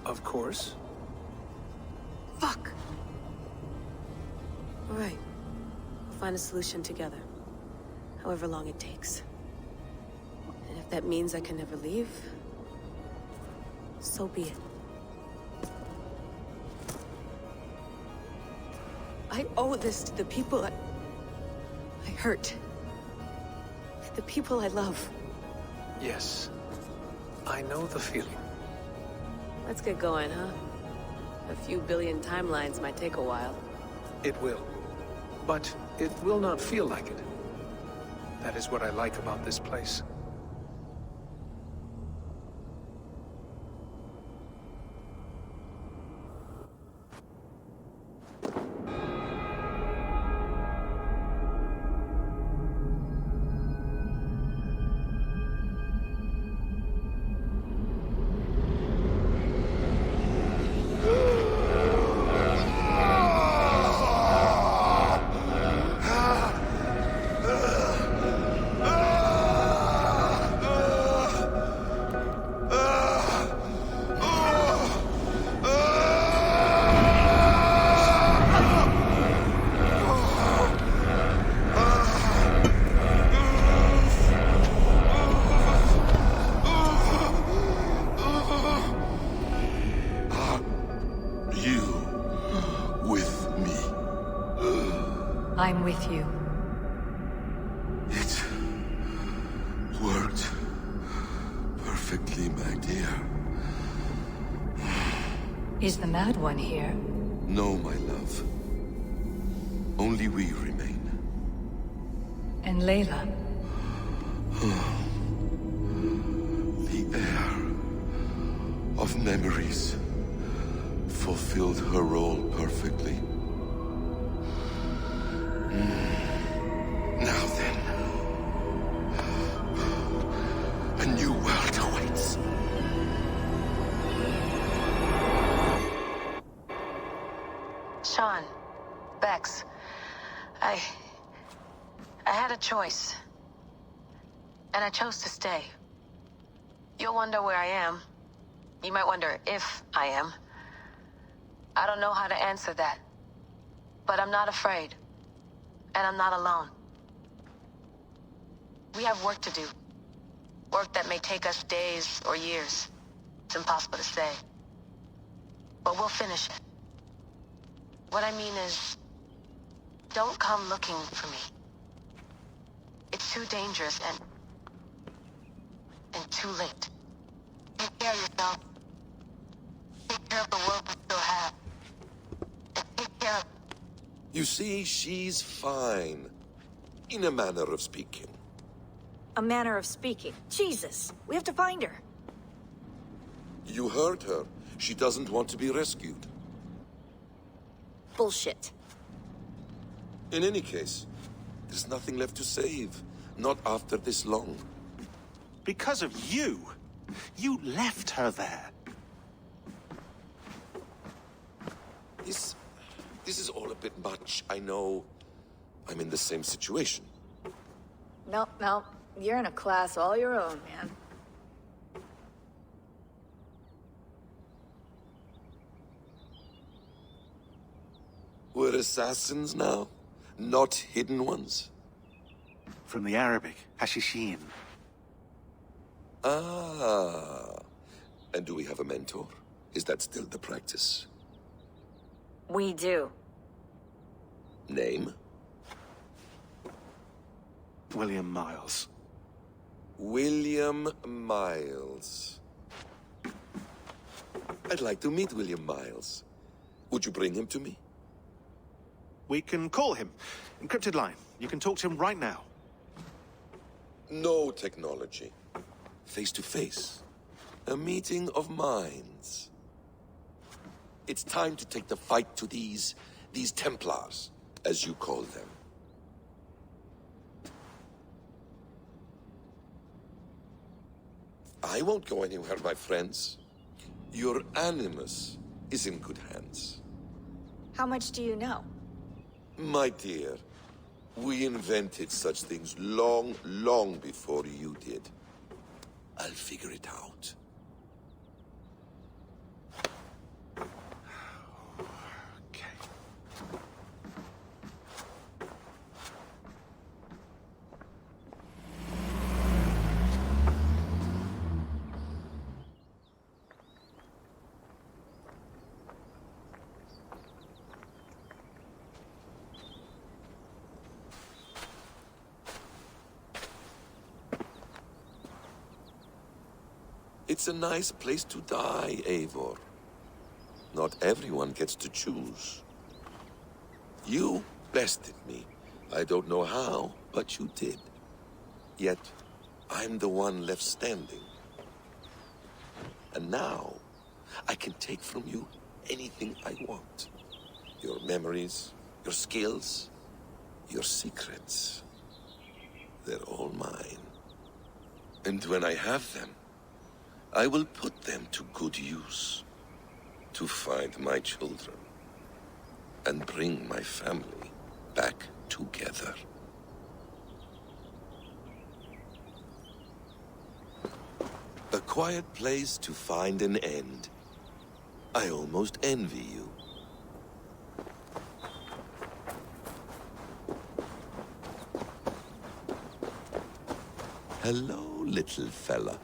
Of course? Fuck! All right. We'll find a solution together. However long it takes. And if that means I can never leave, so be it. I owe this to the people I hurt. The people I love. Yes. I know the feeling. Let's get going, huh? A few billion timelines might take a while. It will. But it will not feel like it. That is what I like about this place. I'm with you. It worked perfectly, my dear. Is the Mad One here? No, my love. Only we remain. And Layla? The air of memories fulfilled her role perfectly. Now then, a new world awaits. Sean, Bex, I had a choice. And I chose to stay. You'll wonder where I am. You might wonder if I am. I don't know how to answer that. But I'm not afraid. And I'm not alone. We have work to do. Work that may take us days or years. It's impossible to say. But we'll finish it. What I mean is, don't come looking for me. It's too dangerous and too late. Take care of yourself. Take care of the world we still have. And take care of... You see, she's fine. In a manner of speaking. A manner of speaking. Jesus, we have to find her. You heard her. She doesn't want to be rescued. Bullshit. In any case, there's nothing left to save. Not after this long. Because of you. You left her there. This is all a bit much. I know. I'm in the same situation. Nope. You're in a class all your own, man. We're assassins now, not hidden ones. From the Arabic, Hashishin. Ah. And do we have a mentor? Is that still the practice? We do. Name? William Miles. William Miles. I'd like to meet William Miles. Would you bring him to me? We can call him. Encrypted line. You can talk to him right now. No technology. Face to face. A meeting of minds. It's time to take the fight to these Templars, as you call them. I won't go anywhere, my friends. Your animus is in good hands. How much do you know? My dear, we invented such things long, long before you did. I'll figure it out. It's a nice place to die, Eivor. Not everyone gets to choose. You bested me. I don't know how, but you did. Yet, I'm the one left standing. And now, I can take from you anything I want. Your memories, your skills, your secrets. They're all mine. And when I have them, I will put them to good use. To find my children. And bring my family back together. A quiet place to find an end. I almost envy you. Hello, little fella.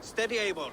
Steady, Eivor.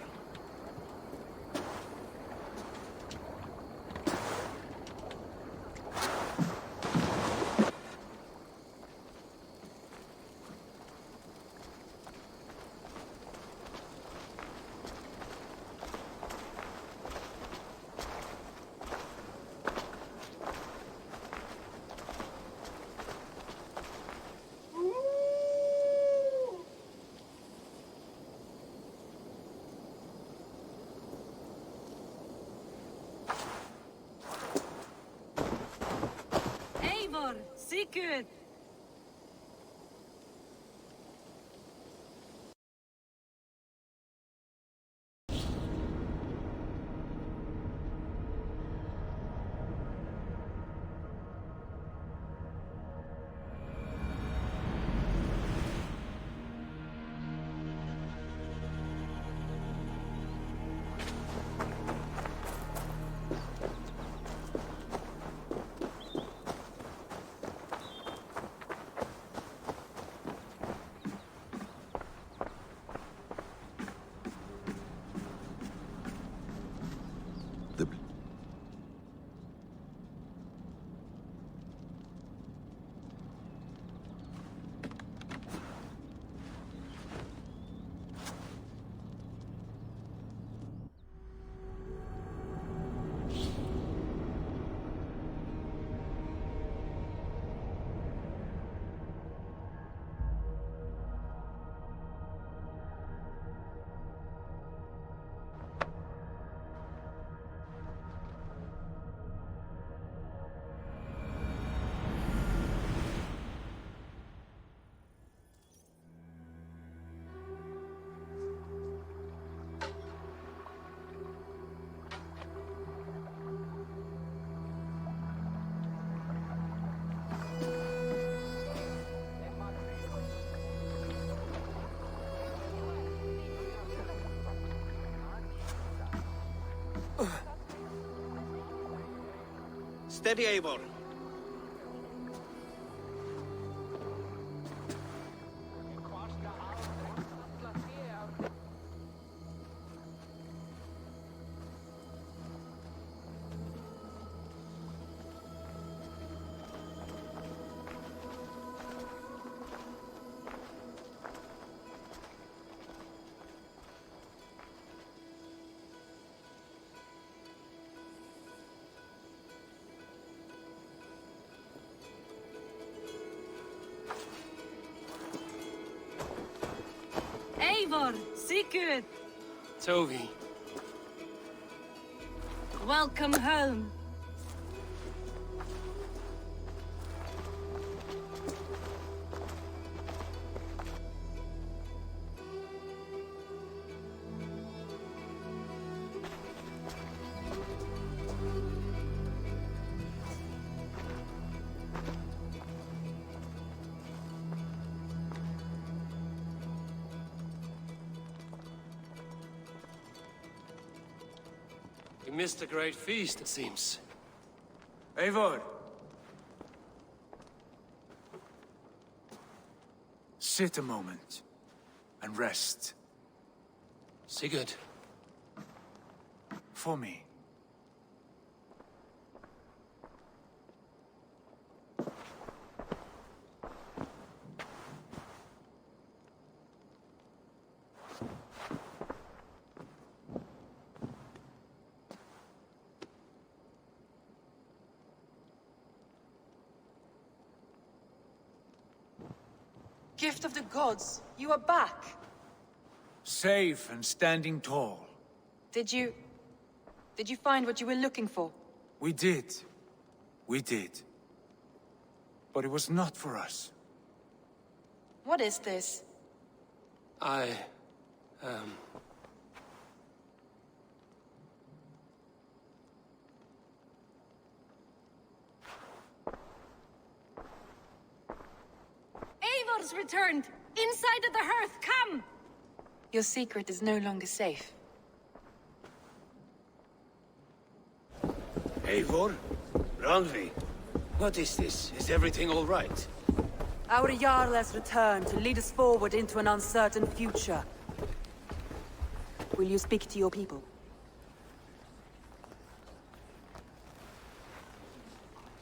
Steady, Eivor. Eivor, Sigurd, Tovi. welcome home. You missed a great feast, it seems. Eivor! Sit a moment and rest. Sigurd. For me. Gift of the gods, you are back. Safe and standing tall. Did you find what you were looking for? We did. We did. But it was not for us. What is this? Eivor's returned! Inside of the hearth, come! Your secret is no longer safe. Eivor? Randvi? What is this? Is everything all right? Our Jarl has returned to lead us forward into an uncertain future. Will you speak to your people?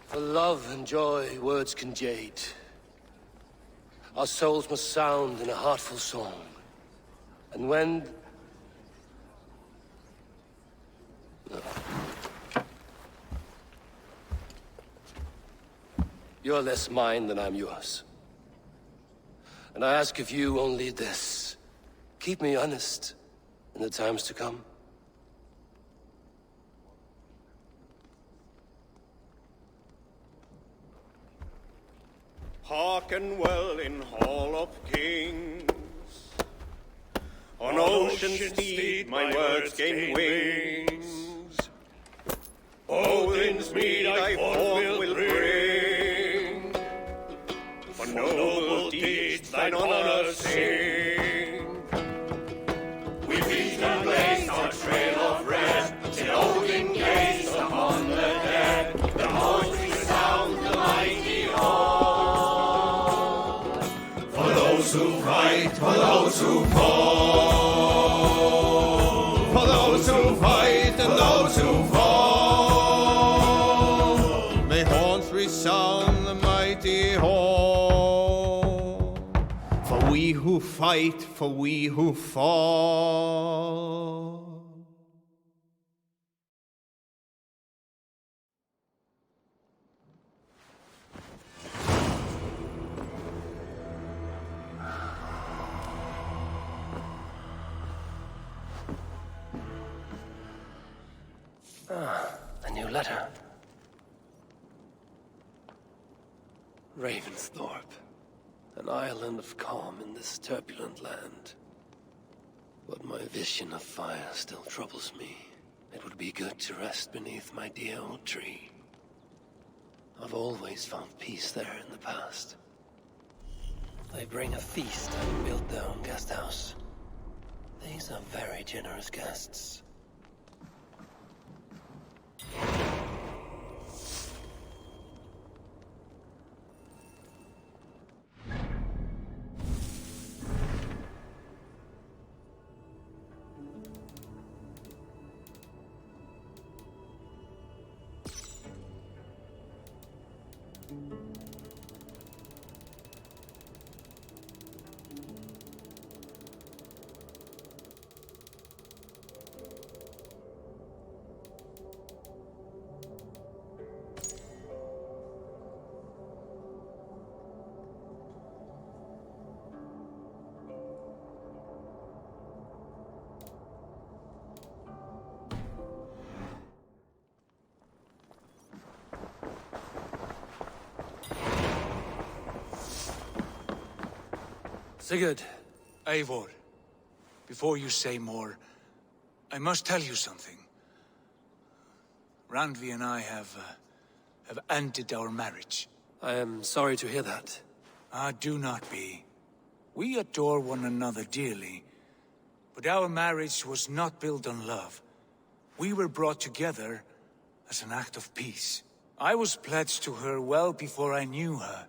For love and joy, words can jade. Our souls must sound in a heartful song. And when... You're less mine than I'm yours. And I ask of you only this. Keep me honest in the times to come. Hearken well in Hall of Kings. On ocean steed my words gain wings. Odin's mead I forth will bring. For noble deeds thine honor sing. We beat and blaze our trail of red, till Odin gaze upon the dead. The voice resound the mighty hall. For those who fight, for those who fall. For those who fight and those who fall. May horns resound the mighty hall. For we who fight, for we who fall. A new letter. Ravensthorpe. An island of calm in this turbulent land. But my vision of fire still troubles me. It would be good to rest beneath my dear old tree. I've always found peace there in the past. They bring a feast and build their own guest house. These are very generous guests. Sigurd. Eivor, before you say more, I must tell you something. Randvi and I have ended our marriage. I am sorry to hear that. Ah, do not be. We adore one another dearly, but our marriage was not built on love. We were brought together as an act of peace. I was pledged to her well before I knew her,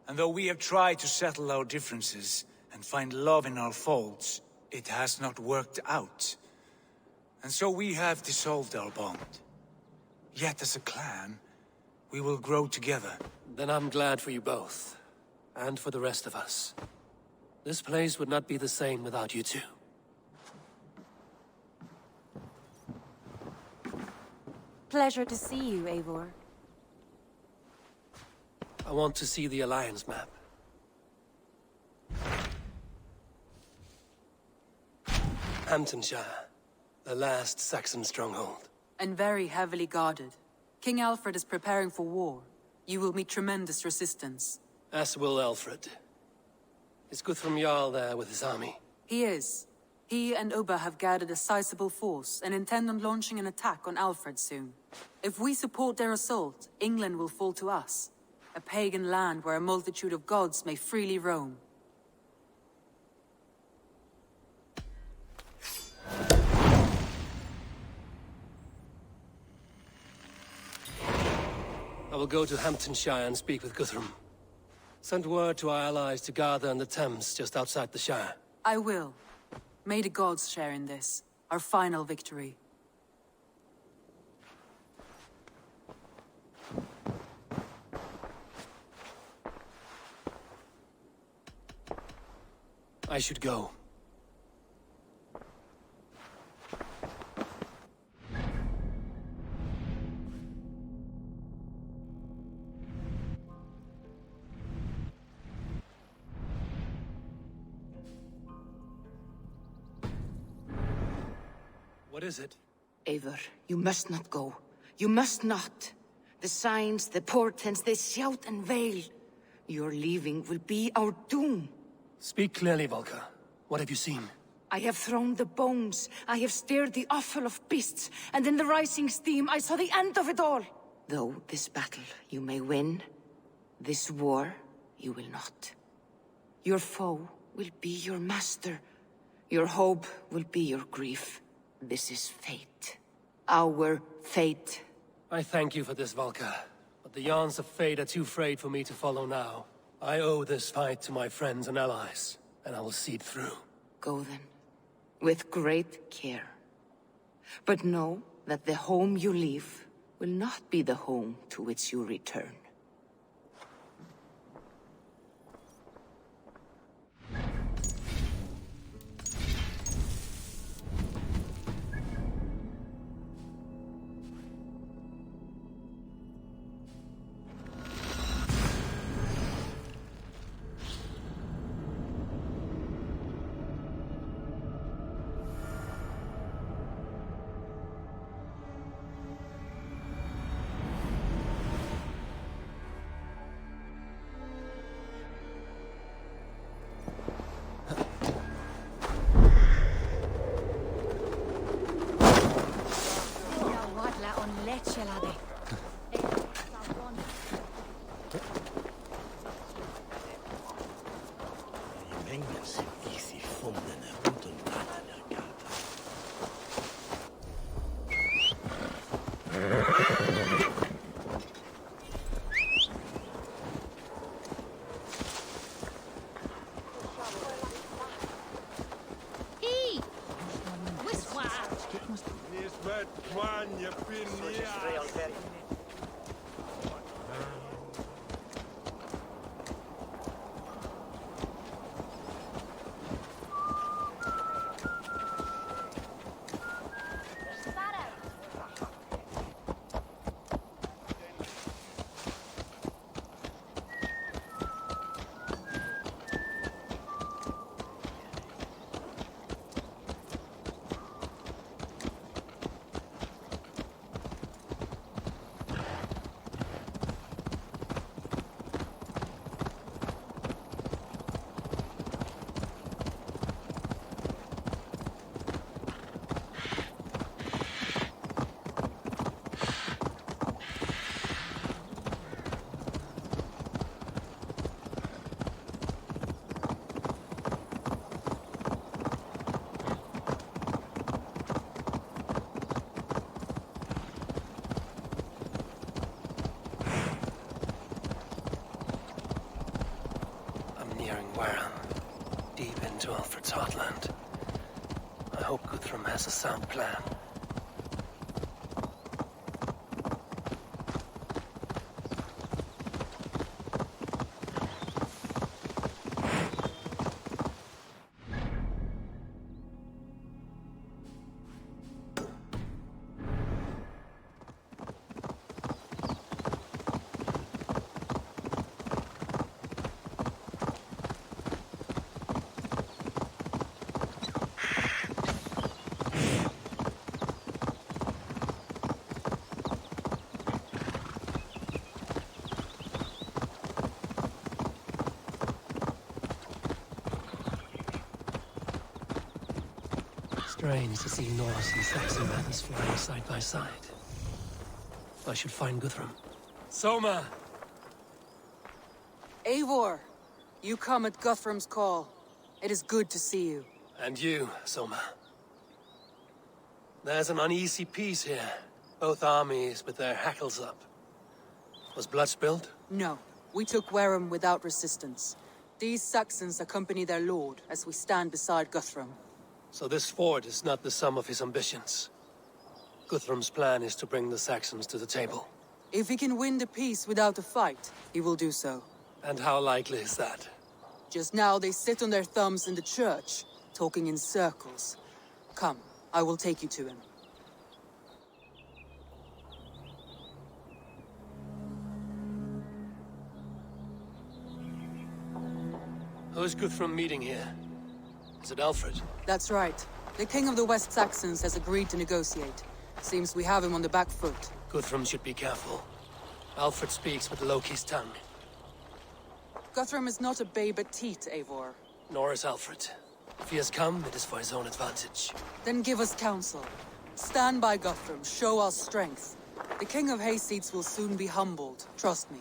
and though we have tried to settle our differences and find love in our faults, it has not worked out. And so we have dissolved our bond. Yet as a clan, we will grow together. Then I'm glad for you both. And for the rest of us. This place would not be the same without you two. Pleasure to see you, Eivor. I want to see the Alliance map. Hamptonshire, the last Saxon stronghold. And very heavily guarded. King Alfred is preparing for war. You will meet tremendous resistance. As will Alfred. Is Guthrum Jarl there with his army? He is. He and Ubba have gathered a sizable force and intend on launching an attack on Alfred soon. If we support their assault, England will fall to us. A pagan land where a multitude of gods may freely roam. I will go to Hamptonshire and speak with Guthrum. Send word to our allies to gather on the Thames just outside the Shire. I will. May the gods share in this, our final victory. I should go. What is it? Eivor, you must not go. You must not. The signs, the portents, they shout and wail. Your leaving will be our doom. Speak clearly, Volker. What have you seen? I have thrown the bones. I have stirred the offal of beasts. And in the rising steam, I saw the end of it all. Though this battle you may win, this war you will not. Your foe will be your master. Your hope will be your grief. This is fate. Our fate. I thank you for this, Volker. But the yarns of fate are too frayed for me to follow now. I owe this fight to my friends and allies, and I will see it through. Go then, with great care. But know that the home you leave will not be the home to which you return. nearing Wareham, deep into Alfred's heartland. I hope Guthrum has a sound plan. Strange to see Norse and Saxon banners flying side by side. I should find Guthrum. Soma! Eivor! You come at Guthrum's call. It is good to see you. And you, Soma. There's an uneasy peace here. Both armies with their hackles up. Was blood spilled? No. We took Wareham without resistance. These Saxons accompany their lord as we stand beside Guthrum. So this fort is not the sum of his ambitions. Guthrum's plan is to bring the Saxons to the table. If he can win the peace without a fight, he will do so. And how likely is that? Just now they sit on their thumbs in the church, talking in circles. Come, I will take you to him. Who's Guthrum meeting here? Is it Alfred? That's right. The king of the West Saxons has agreed to negotiate. Seems we have him on the back foot. Guthrum should be careful. Alfred speaks with Loki's tongue. Guthrum is not a babe at teat, Eivor. Nor is Alfred. If he has come, it is for his own advantage. Then give us counsel. Stand by Guthrum, show our strength. The king of Hayseeds will soon be humbled, trust me.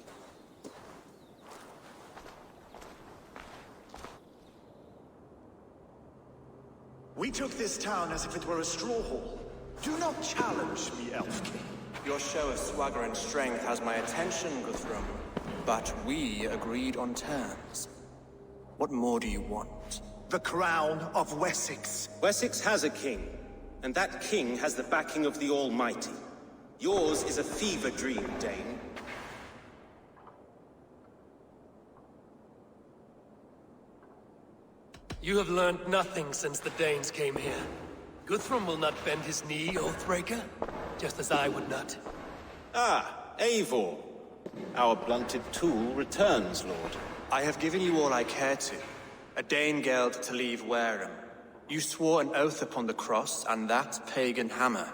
We took this town as if it were a straw hall. Do not challenge me, Elf King. Your show of swagger and strength has my attention, Guthrum. But we agreed on terms. What more do you want? The crown of Wessex. Wessex has a king, and that king has the backing of the Almighty. Yours is a fever dream, Dane. You have learned nothing since the Danes came here. Guthrum will not bend his knee, Oathbreaker, just as I would not. Ah, Eivor. Our blunted tool returns, Lord. I have given you all I care to. A Danegeld to leave Wareham. You swore an oath upon the cross, and that pagan hammer.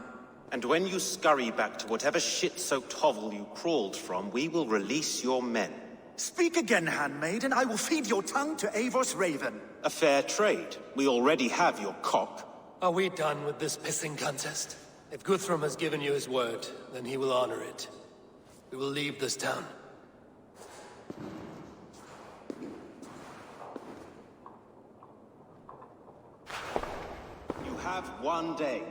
And when you scurry back to whatever shit-soaked hovel you crawled from, we will release your men. Speak again, handmaid, and I will feed your tongue to Eivor's raven. A fair trade. We already have your cock. Are we done with this pissing contest? If Guthrum has given you his word, then he will honor it. We will leave this town. You have one day.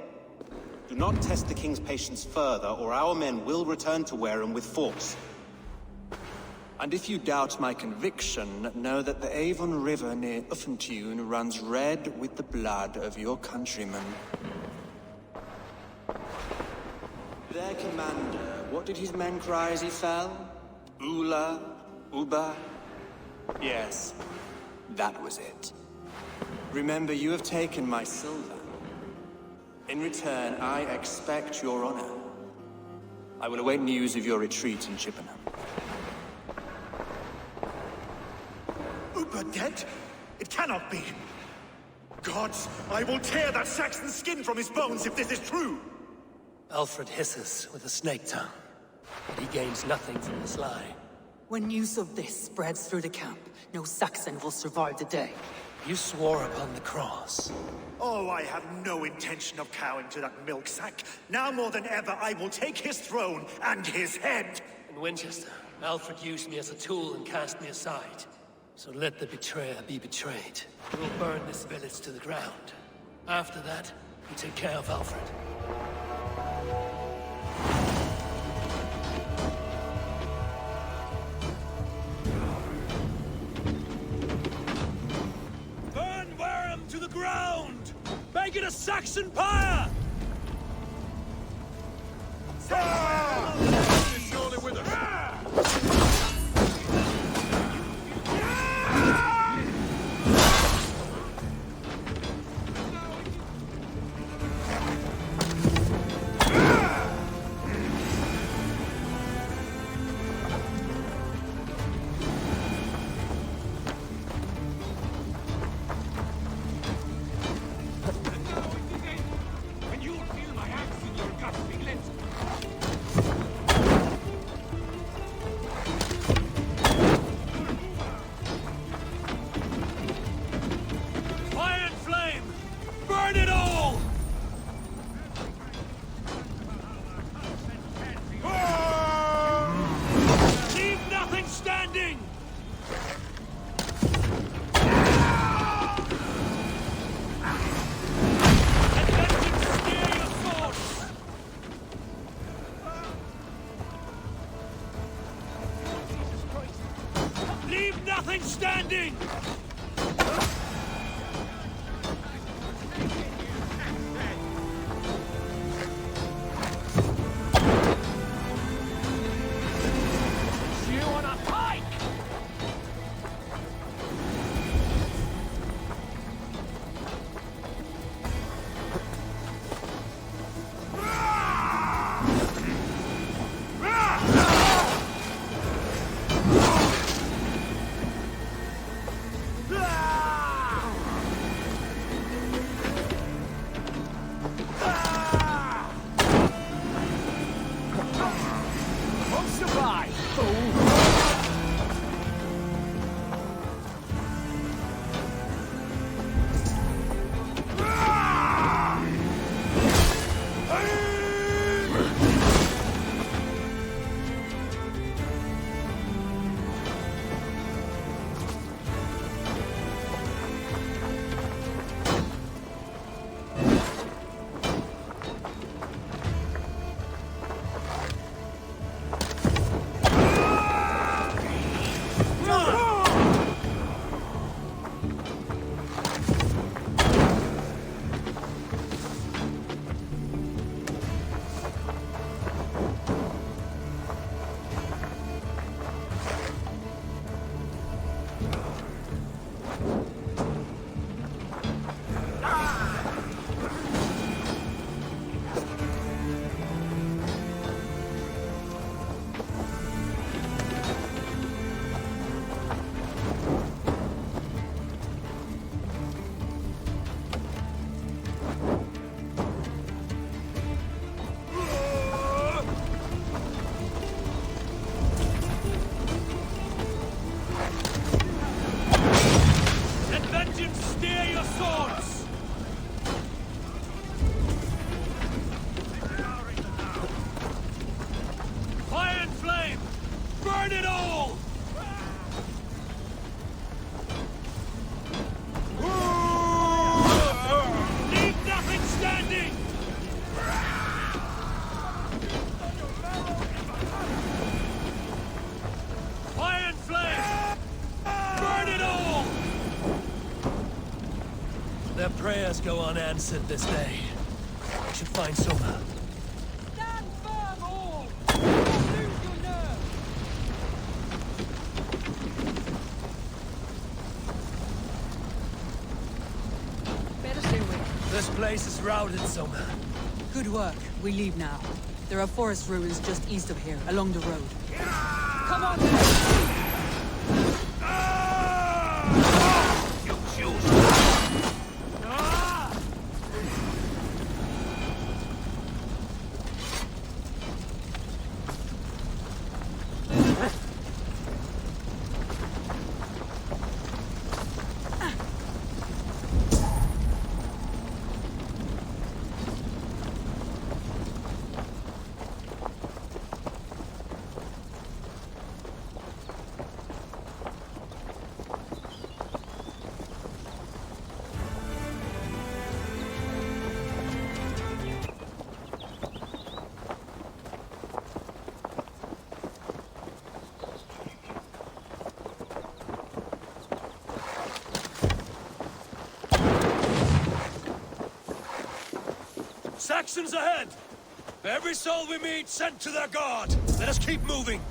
Do not test the king's patience further, or our men will return to Wareham with force. And if you doubt my conviction, know that the Avon River near Uffentune runs red with the blood of your countrymen. Their commander, what did his men cry as he fell? Ula? Uba? Yes, that was it. Remember, you have taken my silver. In return, I expect your honor. I will await news of your retreat in Chippenham. Uber dead? It cannot be. Gods, I will tear that Saxon skin from his bones if this is true! Alfred hisses with a snake tongue, but he gains nothing from this lie. When news of this spreads through the camp, no Saxon will survive the day. You swore upon the cross. Oh, I have no intention of cowing to that milk sack. Now more than ever, I will take his throne and his head! In Winchester, Alfred used me as a tool and cast me aside. So let the betrayer be betrayed. We will burn this village to the ground. After that, we take care of Alfred. Make it a Saxon pyre! Surely with us. When you feel my axe in your gut, Piglet! Fire and flame! Burn it all! Leave nothing standing! Leave nothing standing! You on a pike! Won't survive, fool! Let vengeance steer your swords! Fire and flame! Burn it all! Leave nothing standing! Fire and flame! Burn it all! Their prayers go unanswered this day. We should find Soma. Stand firm, all! Don't lose your nerve! Better stay away. This place is routed, Soma. Good work. We leave now. There are forest ruins just east of here, along the road. Come on! You choose! Saxons ahead! Every soul we meet sent to their god! Let us keep moving!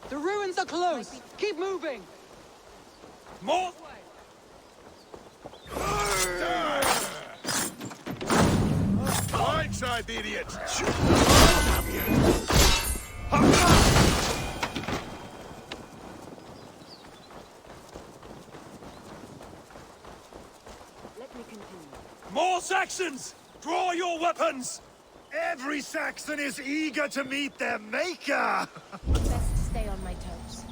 The ruins are close! Keep moving! More! Blindside the idiot! Let me continue. More Saxons! Draw your weapons! Every Saxon is eager to meet their maker! Best to stay on my toes.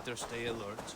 Better stay alert.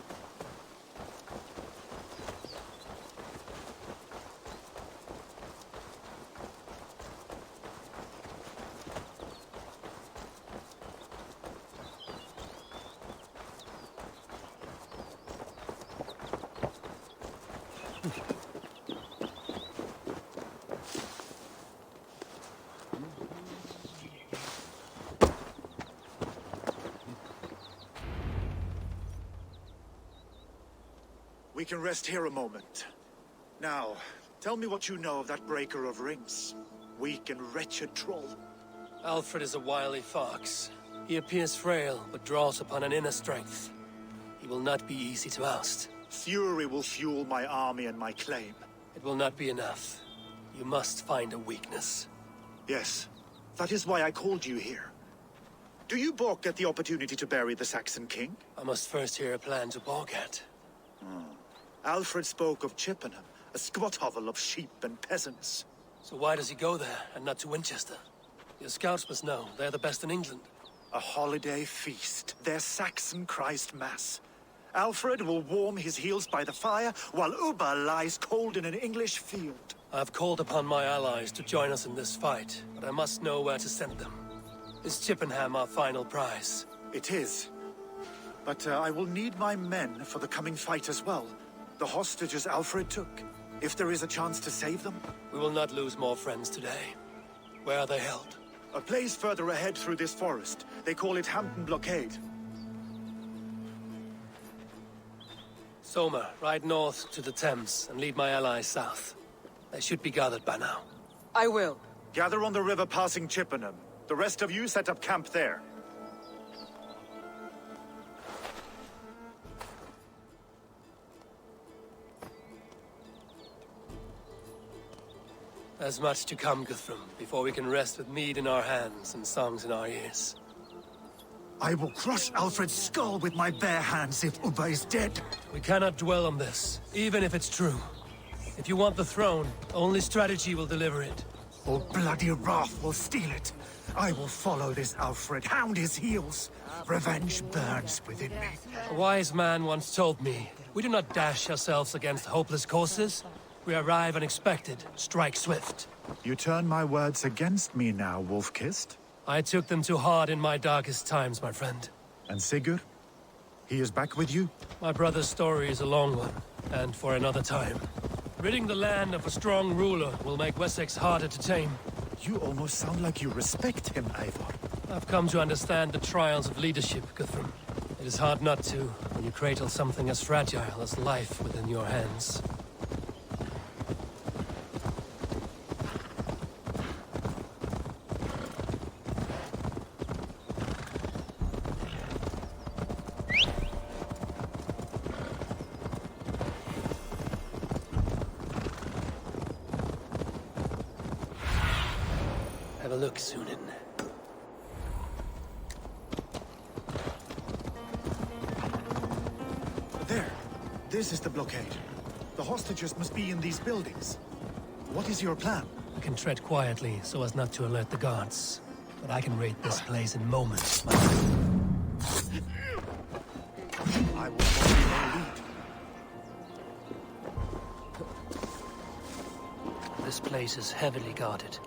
We can rest here a moment. Now, tell me what you know of that breaker of rings. Weak and wretched troll. Alfred is a wily fox. He appears frail, but draws upon an inner strength. He will not be easy to oust. Fury will fuel my army and my claim. It will not be enough. You must find a weakness. Yes, that is why I called you here. Do you balk at the opportunity to bury the Saxon king? I must first hear a plan to balk at. Alfred spoke of Chippenham, a squat hovel of sheep and peasants. So why does he go there, and not to Winchester? Your scouts must know, they're the best in England. A holiday feast, their Saxon Christ Mass. Alfred will warm his heels by the fire, while Uba lies cold in an English field. I've called upon my allies to join us in this fight, but I must know where to send them. Is Chippenham our final prize? It is. But I will need my men for the coming fight as well. The hostages Alfred took. If there is a chance to save them. We will not lose more friends today. Where are they held? A place further ahead through this forest. They call it Hampton Blockade. Soma, ride north to the Thames and lead my allies south. They should be gathered by now. I will. Gather on the river passing Chippenham. The rest of you set up camp there. There's much to come, Guthrum, before we can rest with mead in our hands and songs in our ears. I will crush Alfred's skull with my bare hands if Uba is dead. We cannot dwell on this, even if it's true. If you want the throne, only strategy will deliver it. Or bloody wrath will steal it. I will follow this Alfred, hound his heels. Revenge burns within me. A wise man once told me, we do not dash ourselves against hopeless courses. We arrive unexpected, strike swift. You turn my words against me now, Wolf-Kissed? I took them too hard in my darkest times, my friend. And Sigurd? He is back with you? My brother's story is a long one, and for another time. Ridding the land of a strong ruler will make Wessex harder to tame. You almost sound like you respect him, Eivor. I've come to understand the trials of leadership, Guthrum. It is hard not to, when you cradle something as fragile as life within your hands. Have a look, Sunan. This is the blockade. The hostages must be in these buildings. What is your plan? We can tread quietly so as not to alert the guards. But I can raid this place in moments. I will follow your lead. This place is heavily guarded.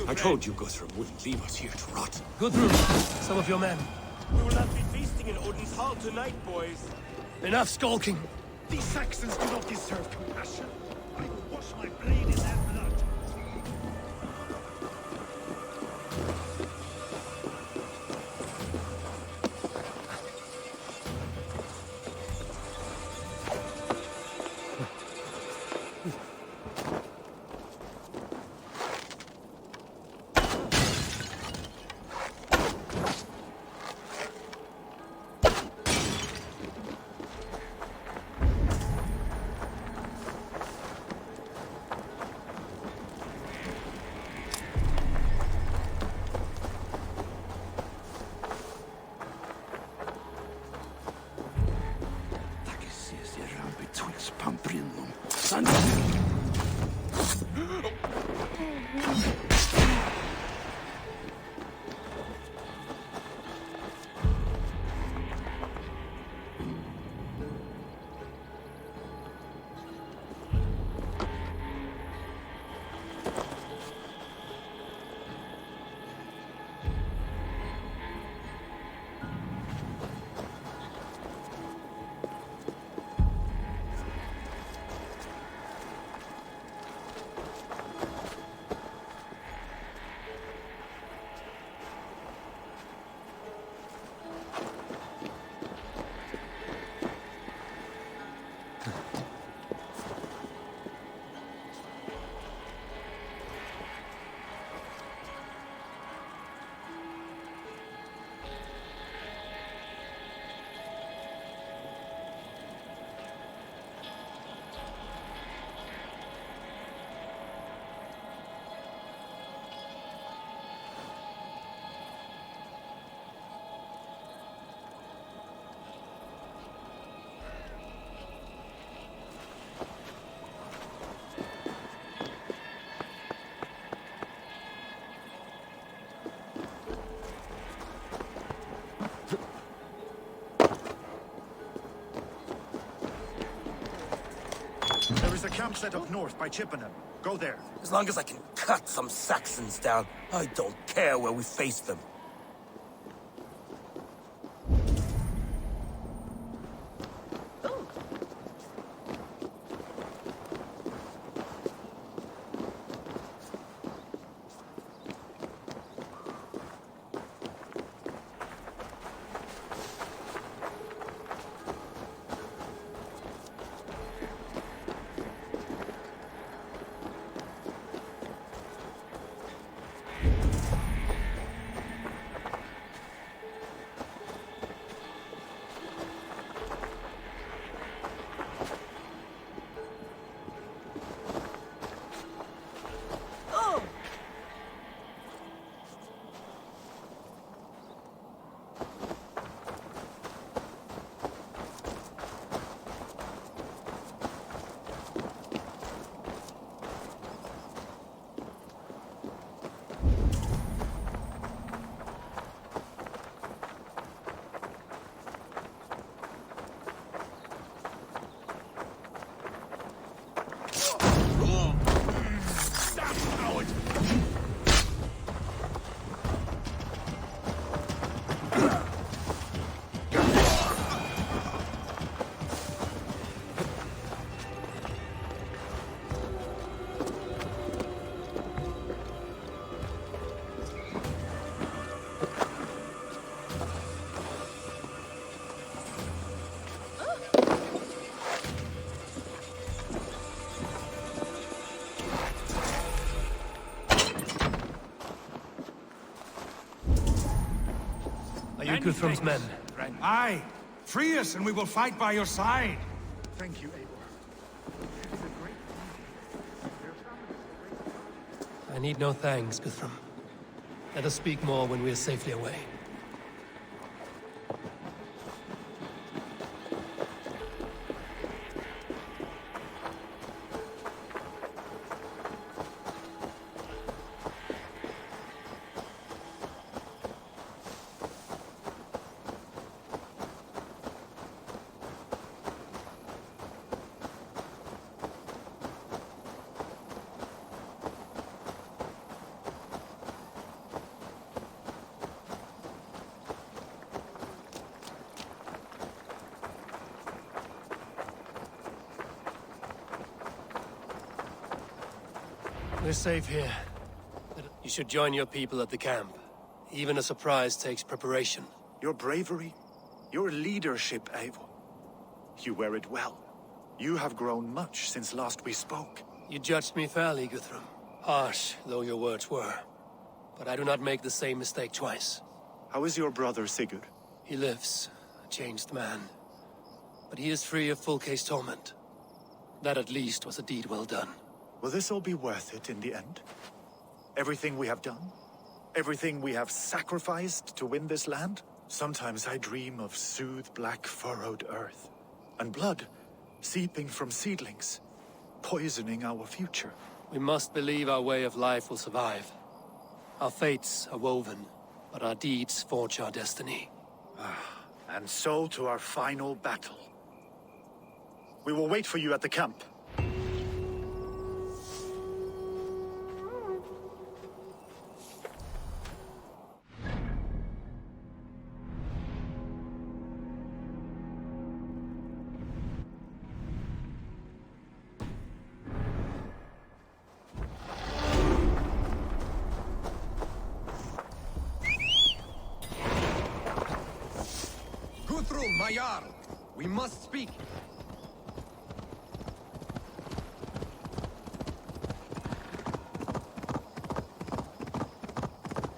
I told you Guthrum wouldn't leave us here to rot. Guthrum, some of your men. We will not be feasting in Odin's hall tonight, boys. Enough skulking. These Saxons do not deserve compassion. I will wash my blade in their blood. There is a camp set up north by Chippenham. Go there. As long as I can cut some Saxons down, I don't care where we face them. Guthrum's men. Aye! Free us and we will fight by your side! Thank you, Eivor. I need no thanks, Guthrum. Let us speak more when we are safely away. We're safe here. But you should join your people at the camp. Even a surprise takes preparation. Your bravery, your leadership, Eivor. You wear it well. You have grown much since last we spoke. You judged me fairly, Guthrum. Harsh though your words were. But I do not make the same mistake twice. How is your brother, Sigurd? He lives, a changed man. But he is free of full case torment. That at least was a deed well done. Will this all be worth it in the end? Everything we have done? Everything we have sacrificed to win this land? Sometimes I dream of soothed black furrowed earth, and blood seeping from seedlings, poisoning our future. We must believe our way of life will survive. Our fates are woven, but our deeds forge our destiny. And so to our final battle. We will wait for you at the camp. Guthrum, my Jarl! We must speak!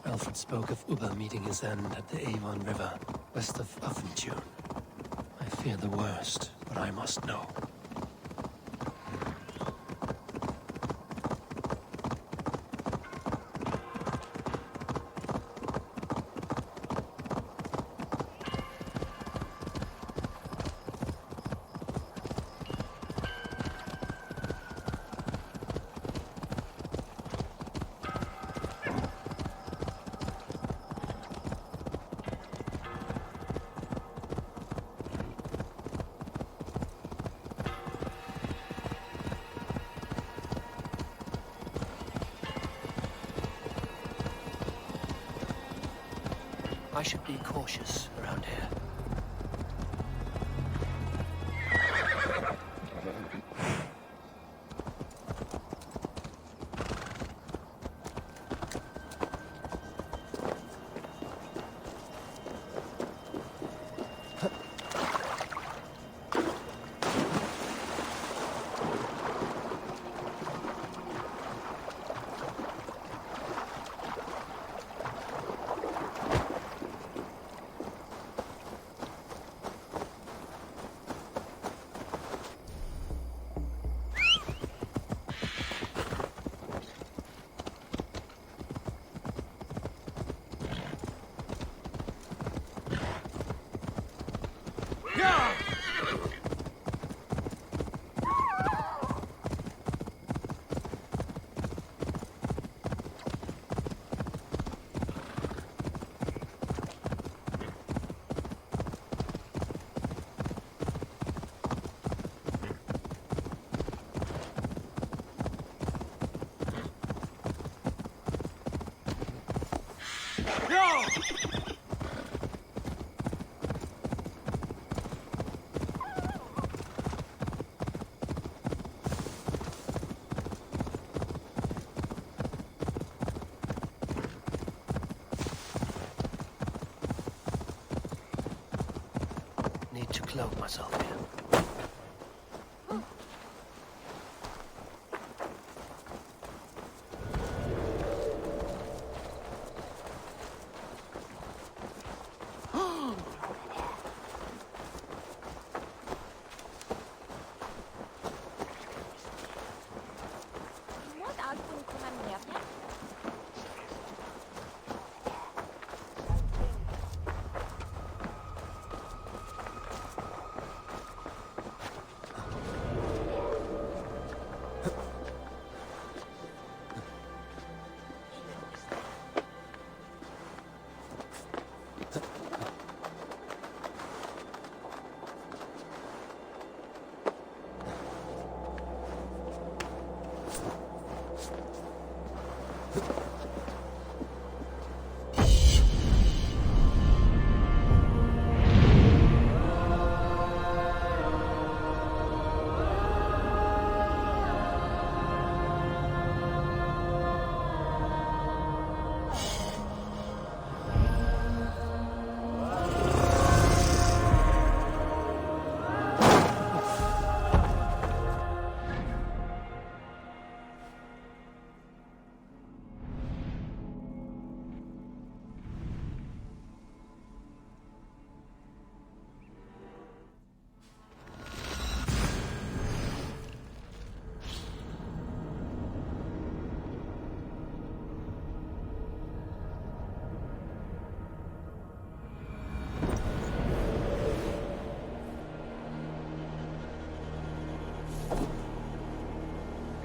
Alfred spoke of Ubba meeting his end at the Avon River, west of Uffentune. I fear the worst, but I must know. I should be cautious around here. Need to cloak myself here.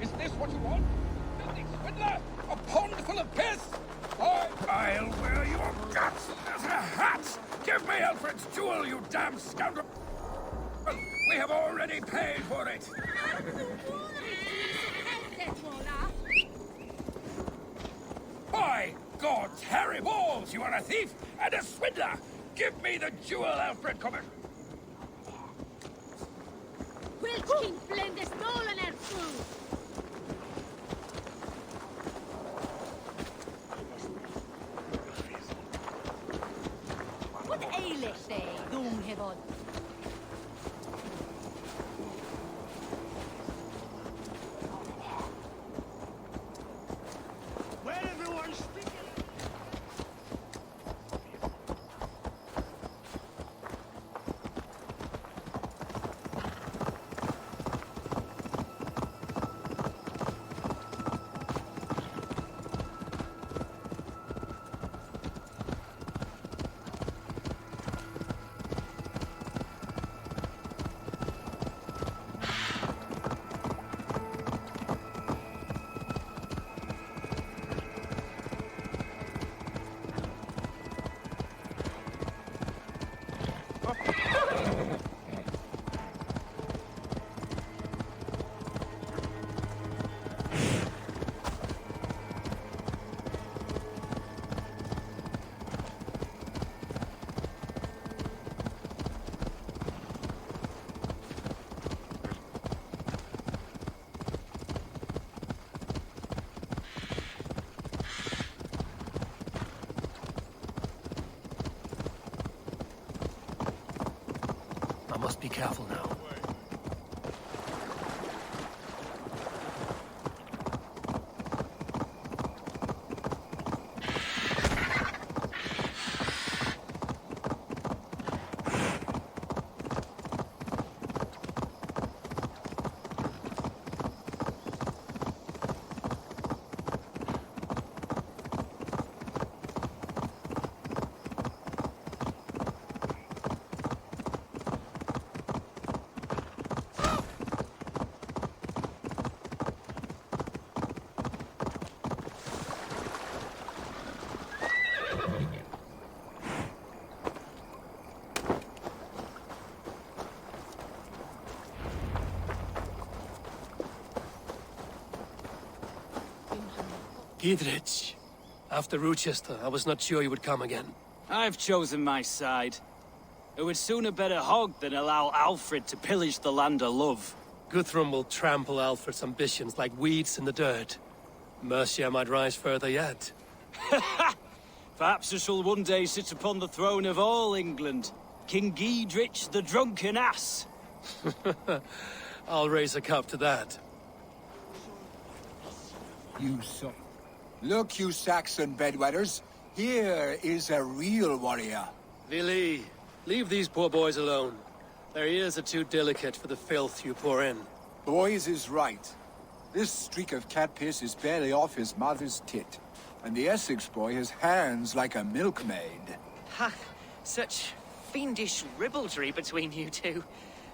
Is this what you want? Filthy swindler? A pond full of piss? I'll wear your guts as a hat! Give me Alfred's jewel, you damn scoundrel! We have already paid for it! By God's hairy balls, you are a thief and a swindler! Give me the jewel, Alfred, come in! Welchkin blende stolen er food! What aileth thee, young heaven? Where everyone's speaking? I must be careful now. Gidrich. After Rochester, I was not sure you would come again. I've chosen my side. It would sooner bet a hog than allow Alfred to pillage the land of love. Guthrum will trample Alfred's ambitions like weeds in the dirt. Mercia might rise further yet. Perhaps he shall one day sit upon the throne of all England. King Gidrich the drunken ass. I'll raise a cup to that. You saw. Look, you Saxon bedwetters. Here is a real warrior. Vili, leave these poor boys alone. Their ears are too delicate for the filth you pour in. Boys is right. This streak of cat piss is barely off his mother's tit. And the Essex boy has hands like a milkmaid. Ha! Such fiendish ribaldry between you two.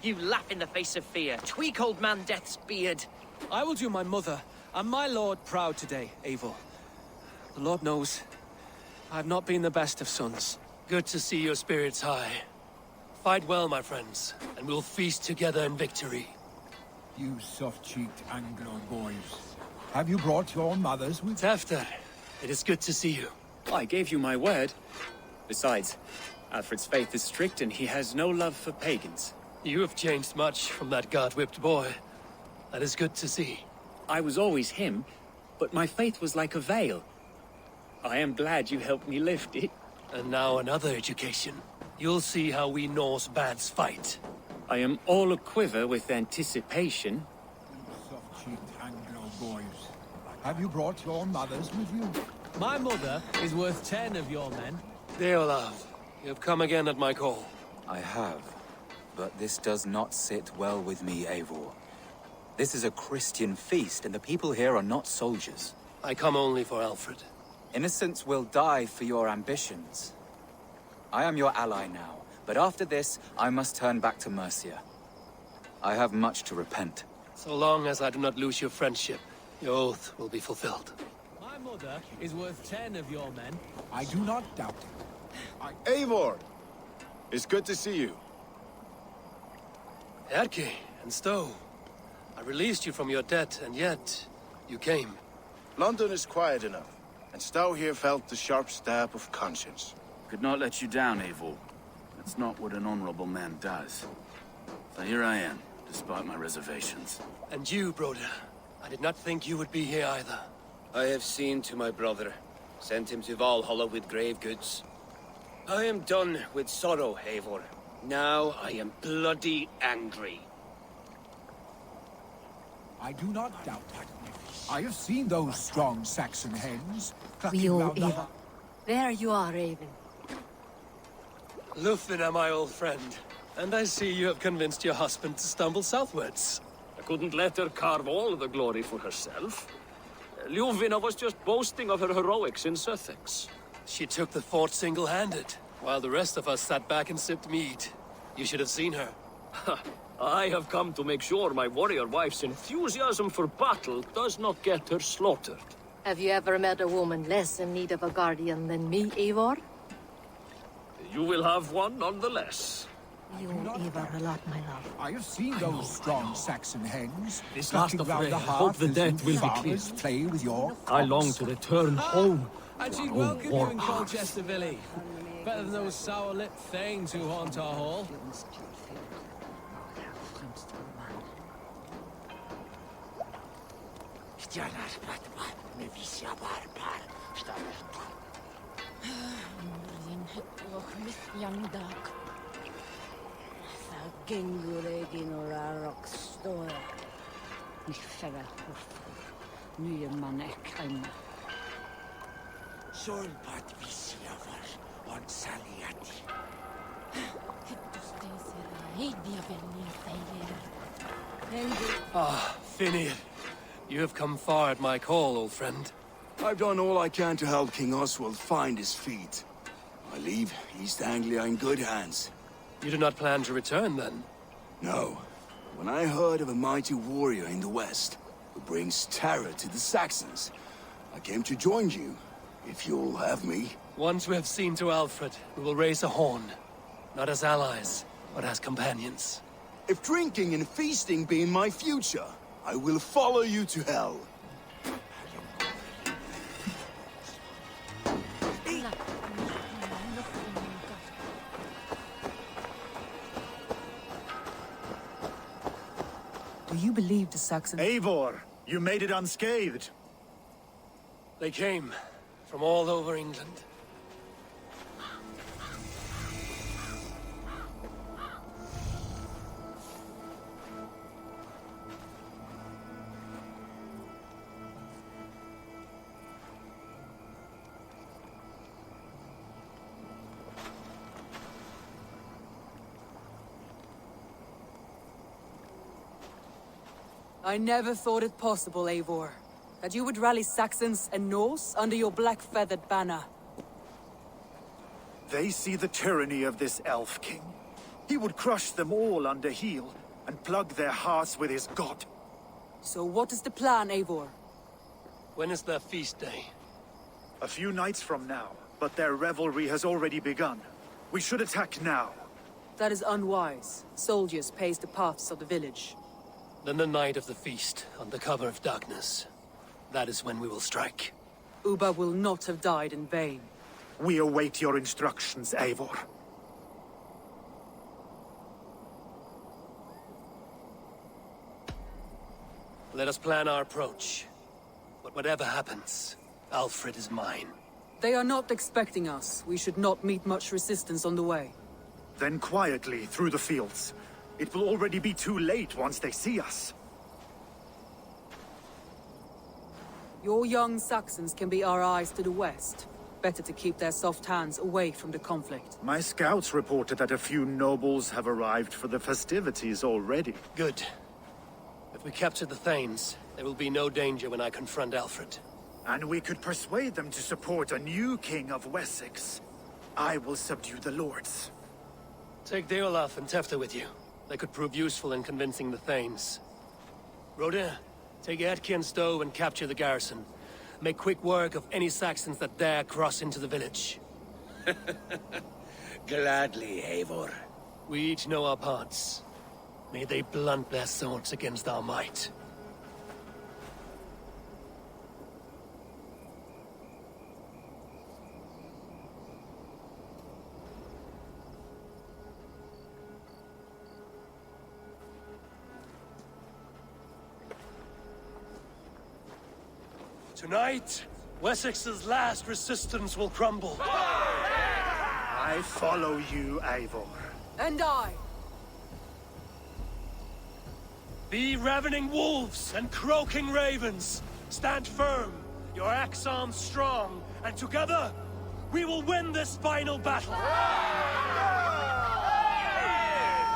You laugh in the face of fear. Tweak old man Death's beard. I will do my mother and my lord proud today, Eivor. The Lord knows, I've not been the best of sons. Good to see your spirits high. Fight well, my friends, and we'll feast together in victory. You soft-cheeked Anglo boys. Have you brought your mothers with you? Tefter, it is good to see you. I gave you my word. Besides, Alfred's faith is strict and he has no love for pagans. You have changed much from that God-whipped boy. That is good to see. I was always him, but my faith was like a veil. I am glad you helped me lift it. And now another education. You'll see how we Norse bads fight. I am all a-quiver with anticipation. Soft-cheeked Anglo boys. Have you brought your mothers with you? My mother is worth 10 of your men. Deolav, you have come again at my call. I have, but this does not sit well with me, Eivor. This is a Christian feast, and the people here are not soldiers. I come only for Alfred. Innocents will die for your ambitions. I am your ally now, but after this, I must turn back to Mercia. I have much to repent. So long as I do not lose your friendship, your oath will be fulfilled. My mother is worth 10 of your men. I do not doubt it. Eivor! It's good to see you. Erke and Stowe. I released you from your debt, and yet you came. London is quiet enough, and Stowe here felt the sharp stab of conscience. Could not let you down, Eivor. That's not what an honorable man does. So here I am, despite my reservations. And you, Broder. I did not think you would be here either. I have seen to my brother. Sent him to Valhalla with grave goods. I am done with sorrow, Eivor. Now I am bloody angry. I do not doubt that. I have seen those strong Saxon hens clucking Rio round the Eva. There you are, Raven. Lufina, my old friend. And I see you have convinced your husband to stumble southwards. I couldn't let her carve all the glory for herself. Ljuvina was just boasting of her heroics in Sussex. She took the fort single-handed, while the rest of us sat back and sipped mead. You should have seen her. I have come to make sure my warrior wife's enthusiasm for battle does not get her slaughtered. Have you ever met a woman less in need of a guardian than me, Eivor? You will have one nonetheless. You owe Eivor a lot, my love. I have seen those strong Saxon hens This clucking last round affray, the I hope hearth the as debt you will be farmers clear. play with your I long crops. to return home. And she'd to our welcome own you in war path. Colchester, Billy. Better than those sour-lipped thanes who haunt our hall. Ah, Finir. You have come far at my call, old friend. I've done all I can to help King Oswald find his feet. I leave East Anglia in good hands. You do not plan to return, then? No. When I heard of a mighty warrior in the west, who brings terror to the Saxons, I came to join you, if you'll have me. Once we have seen to Alfred, we will raise a horn. Not as allies, but as companions. If drinking and feasting be in my future, I will follow you to hell. Do you believe the Saxons? Eivor, you made it unscathed. They came from all over England. I never thought it possible, Eivor, that you would rally Saxons and Norse under your black-feathered banner. They see the tyranny of this elf king. He would crush them all under heel and plug their hearts with his god. So what is the plan, Eivor? When is their feast day? A few nights from now, but their revelry has already begun. We should attack now. That is unwise. Soldiers pace the paths of the village. Then the night of the feast, under cover of darkness. That is when we will strike. Ubba will not have died in vain. We await your instructions, Eivor. Let us plan our approach. But whatever happens, Alfred is mine. They are not expecting us. We should not meet much resistance on the way. Then quietly through the fields. It will already be too late once they see us. Your young Saxons can be our eyes to the west. Better to keep their soft hands away from the conflict. My scouts reported that a few nobles have arrived for the festivities already. Good. If we capture the Thanes, there will be no danger when I confront Alfred. And we could persuade them to support a new king of Wessex. I will subdue the lords. Take Deolaf and Tefta with you. They could prove useful in convincing the Thanes. Rodin, take Etkin Stove and capture the garrison. Make quick work of any Saxons that dare cross into the village. Gladly, Eivor. We each know our parts. May they blunt their swords against our might. Tonight, Wessex's last resistance will crumble. I follow you, Eivor. And I. Be ravening wolves and croaking ravens. Stand firm, your axe arms strong, and together, we will win this final battle.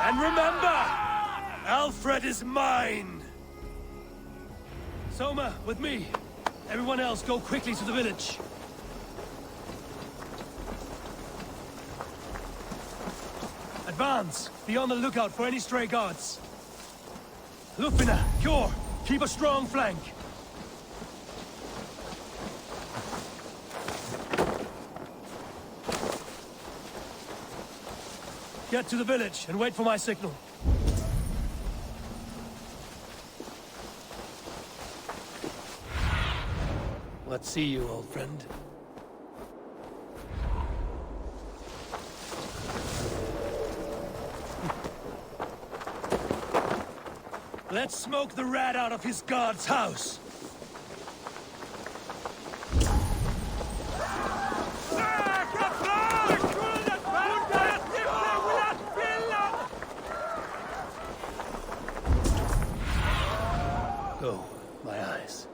And remember, Alfred is mine. Soma, with me. Everyone else, go quickly to the village. Advance! Be on the lookout for any stray guards. Lupina, Kjor, keep a strong flank. Get to the village and wait for my signal. Let's see you, old friend. Let's smoke the rat out of his guard's house. Go, my eyes.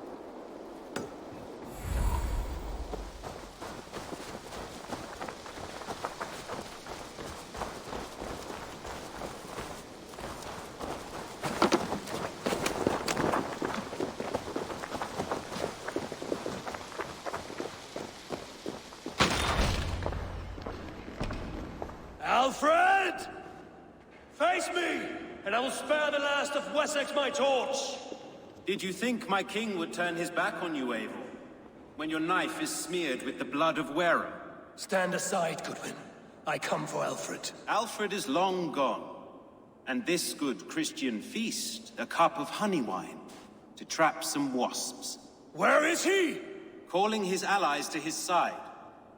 Alfred! Face me, and I will spare the last of Wessex my torch! Did you think my king would turn his back on you, Eivor? When your knife is smeared with the blood of Wareham? Stand aside, Goodwin. I come for Alfred. Alfred is long gone. And this good Christian feast, a cup of honey wine, to trap some wasps. Where is he? Calling his allies to his side.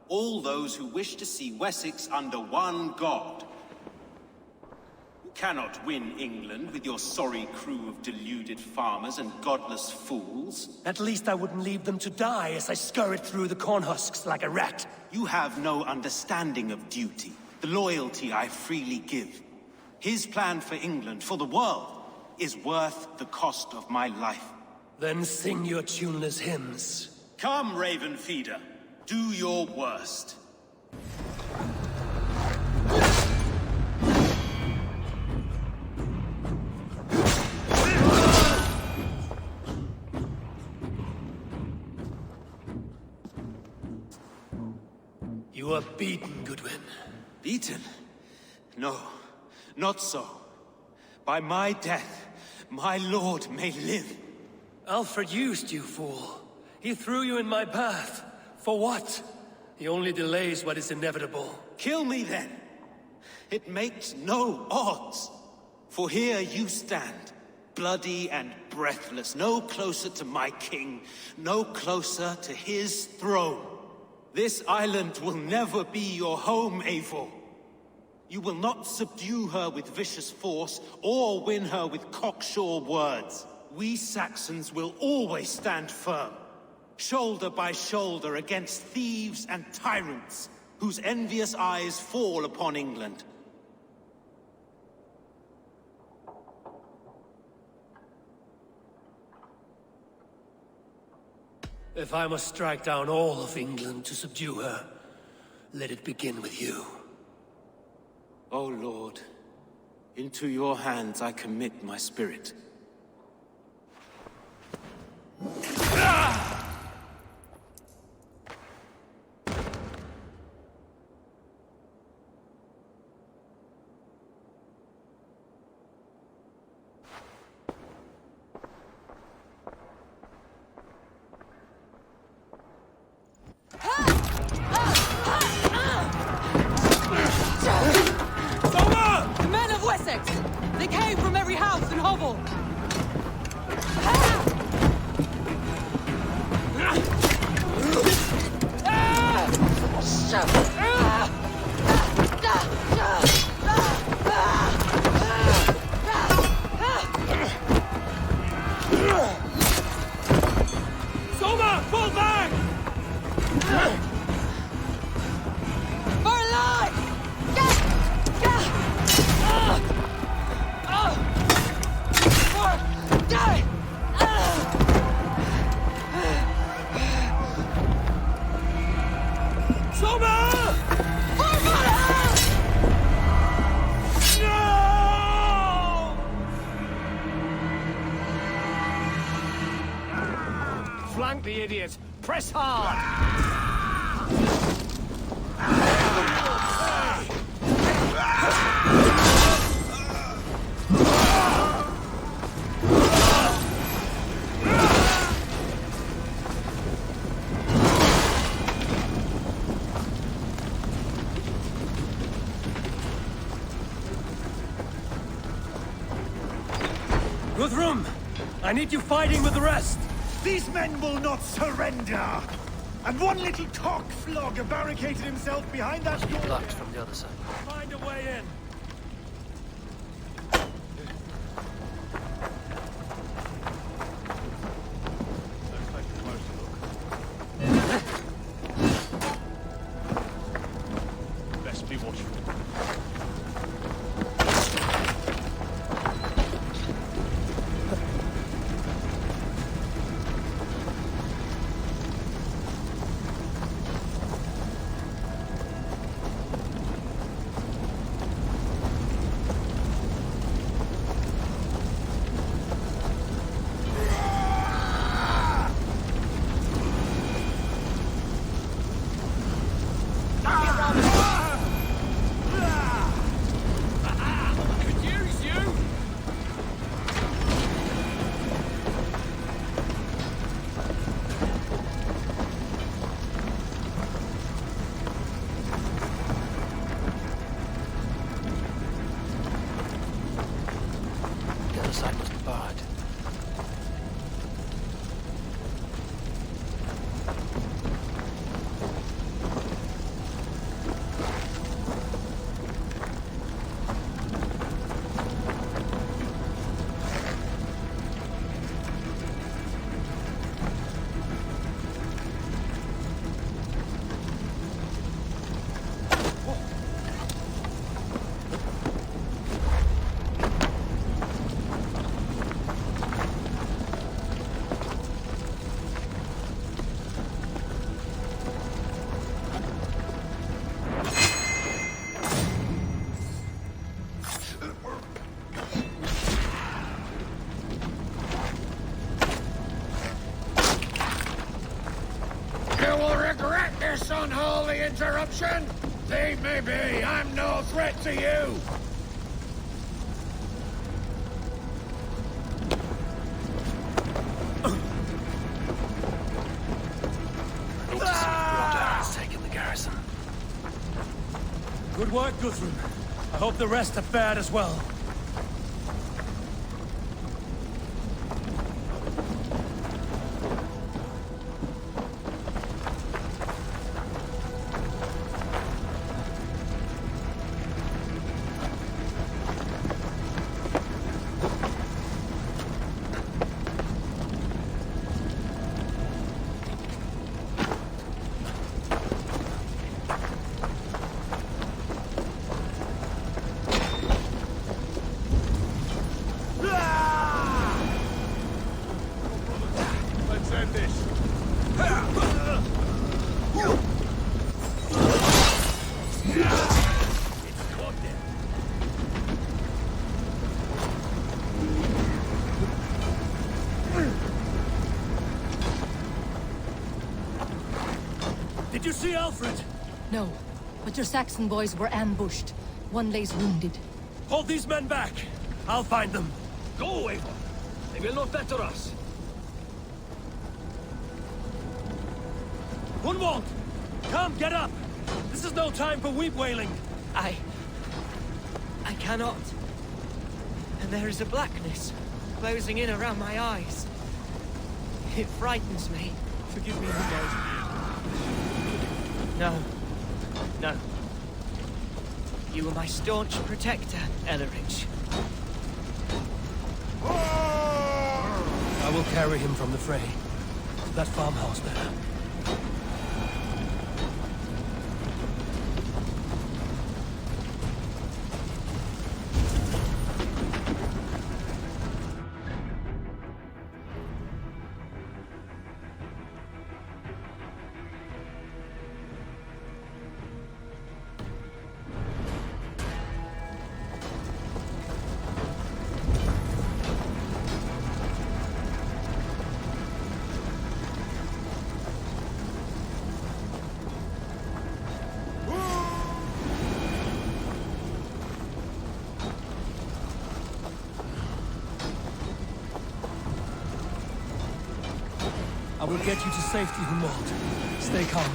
All those who wish to see Wessex under one god. You cannot win England with your sorry crew of deluded farmers and godless fools. At least I wouldn't leave them to die as I scurried through the corn husks like a rat. You have no understanding of duty, the loyalty I freely give. His plan for England, for the world, is worth the cost of my life. Then sing your tuneless hymns. Come, Raven Feeder. Do your worst. You are beaten, Goodwin. Beaten? No, not so. By my death, my lord may live. Alfred used you, fool. He threw you in my path. For what? He only delays what is inevitable. Kill me then. It makes no odds. For here you stand, bloody and breathless, no closer to my king, no closer to his throne. This island will never be your home, Eivor. You will not subdue her with vicious force, or win her with cocksure words. We Saxons will always stand firm, shoulder by shoulder against thieves and tyrants, whose envious eyes fall upon England. If I must strike down all of England to subdue her, let it begin with you. O Lord, into your hands I commit my spirit. flank the idiot. Press hard! Guthrum! I need you fighting with the rest! These men will not surrender! And one little cock flogger barricaded himself behind that door. Blocked from the other side. Find a way in! Best be watchful. Unholy interruption? Leave me be. I'm no threat to you. I need to see if Roda has taken the garrison. Good work, Guthrum. I hope the rest have fared as well. Did you see Alfred? No, but your Saxon boys were ambushed. One lays wounded. Hold these men back. I'll find them. Go, Eivor! They will not better us. Gunwald! Come, get up! This is no time for weep wailing. I cannot. And there is a blackness closing in around my eyes. It frightens me. Forgive me, Gunwald. No. No. You were my staunch protector, Ellerich. I will carry him from the fray. To that farmhouse there. I will get you to safety, Humold. Stay calm.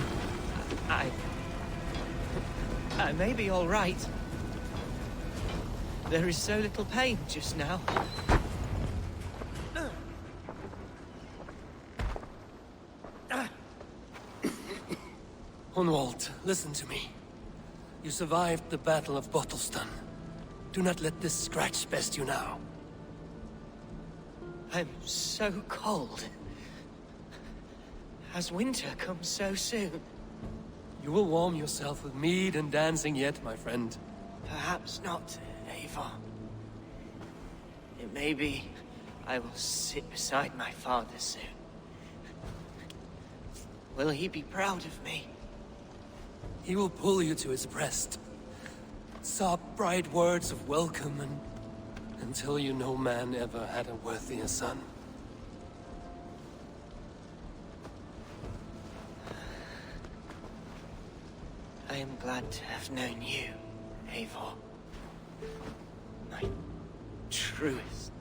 I may be all right. There is so little pain just now. Hunwald, listen to me. You survived the Battle of Bottleston. Do not let this scratch best you now. I'm so cold. Has winter come so soon? You will warm yourself with mead and dancing yet, my friend. Perhaps not, Eivor. It may be I will sit beside my father soon. Will he be proud of me? He will pull you to his breast. Sob bright words of welcome until you no man ever had a worthier son. I am glad to have known you, Eivor. My truest.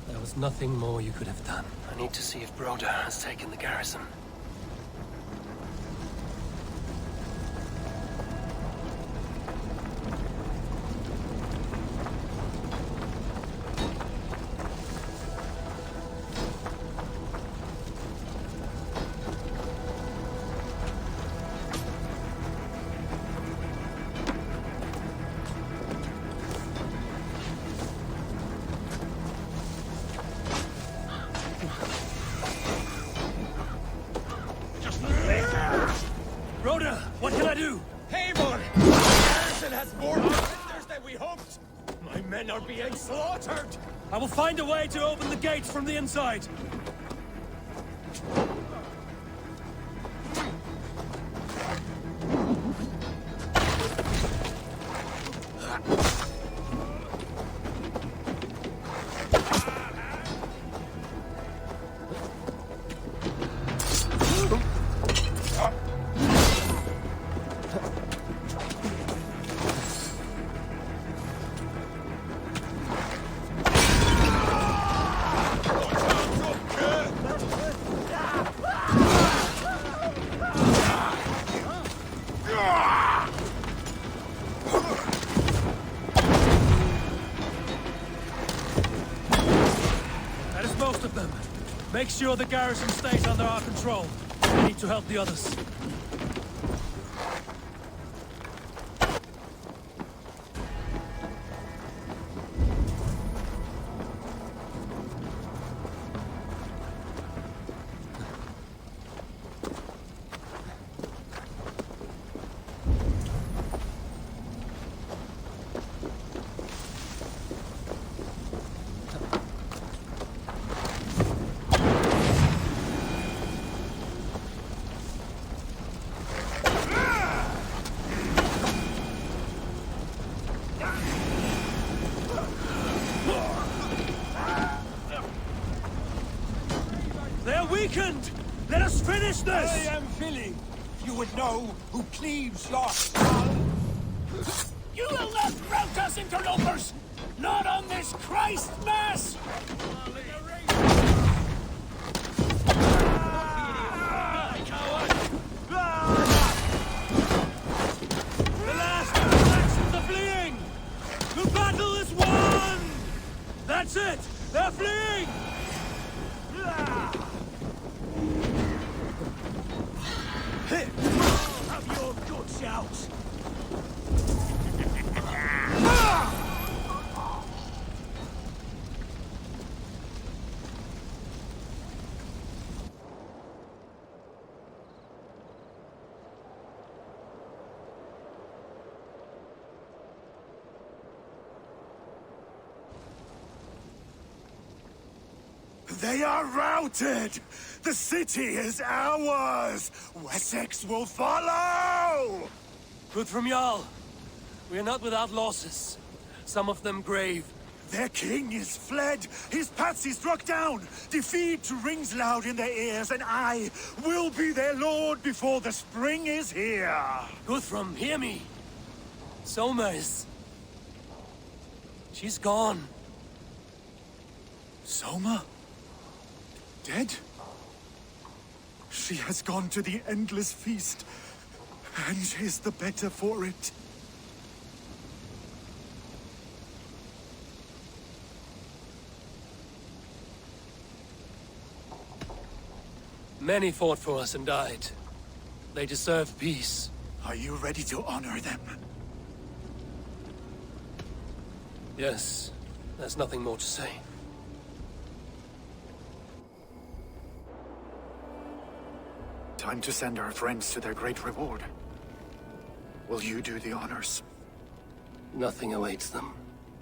There was nothing more you could have done. I need to see if Broder has taken the garrison. Broder, what can I do? Eivor! The garrison has more prisoners than we hoped! My men are being slaughtered! I will find a way to open the gates from the inside. That is most of them. Make sure the garrison stays under our control. We need to help the others. They're weakened! Let us finish this! I am Philly. You would know who cleaves your skull. You will not rout us, interlopers! Not on this Christ Mass! The last of the Saxons are fleeing! The battle is won! That's it! They're fleeing! Have your guts out! They are routed! The city is ours! Wessex will follow! Good from Jarl. We are not without losses. Some of them grave. Their king is fled, his patsy struck down. Defeat rings loud in their ears, and I will be their lord before the spring is here. Guthrum, hear me. Soma is... she's gone. Soma? Dead? She has gone to the endless feast, and is the better for it. Many fought for us and died. They deserve peace. Are you ready to honor them? Yes, there's nothing more to say. Time to send our friends to their great reward. Will you do the honors? Nothing awaits them.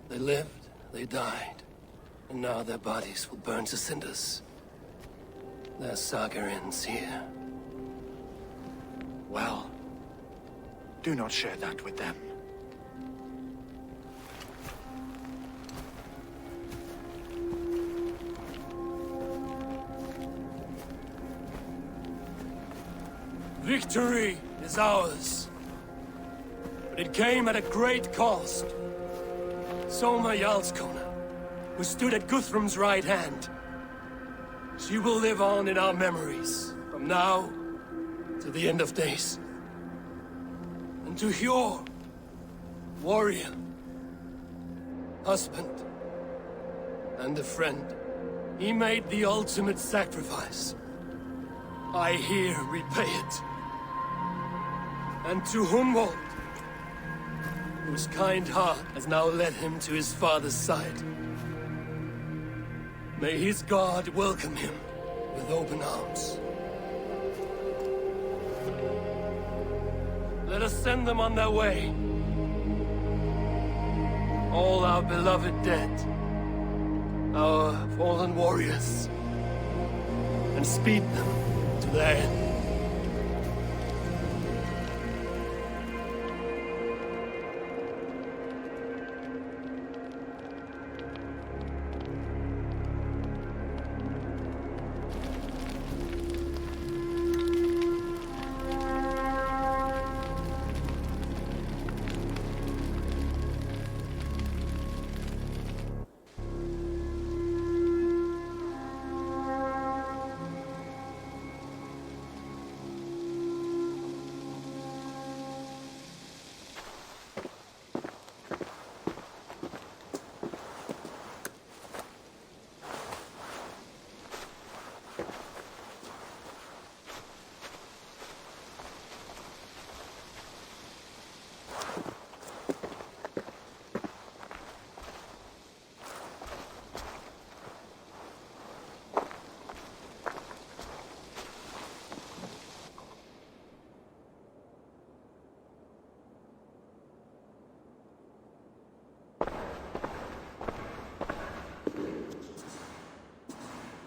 They lived, they died, and now their bodies will burn to cinders. Their saga ends here. Well, do not share that with them. Victory is ours. But it came at a great cost. Soma Jarlskona, who stood at Guthrum's right hand. She will live on in our memories, from now to the end of days. And to Hjor, warrior, husband, and a friend, he made the ultimate sacrifice. I here repay it. And to Humboldt, whose kind heart has now led him to his father's side. May his God welcome him with open arms. Let us send them on their way. All our beloved dead, our fallen warriors, and speed them to their end.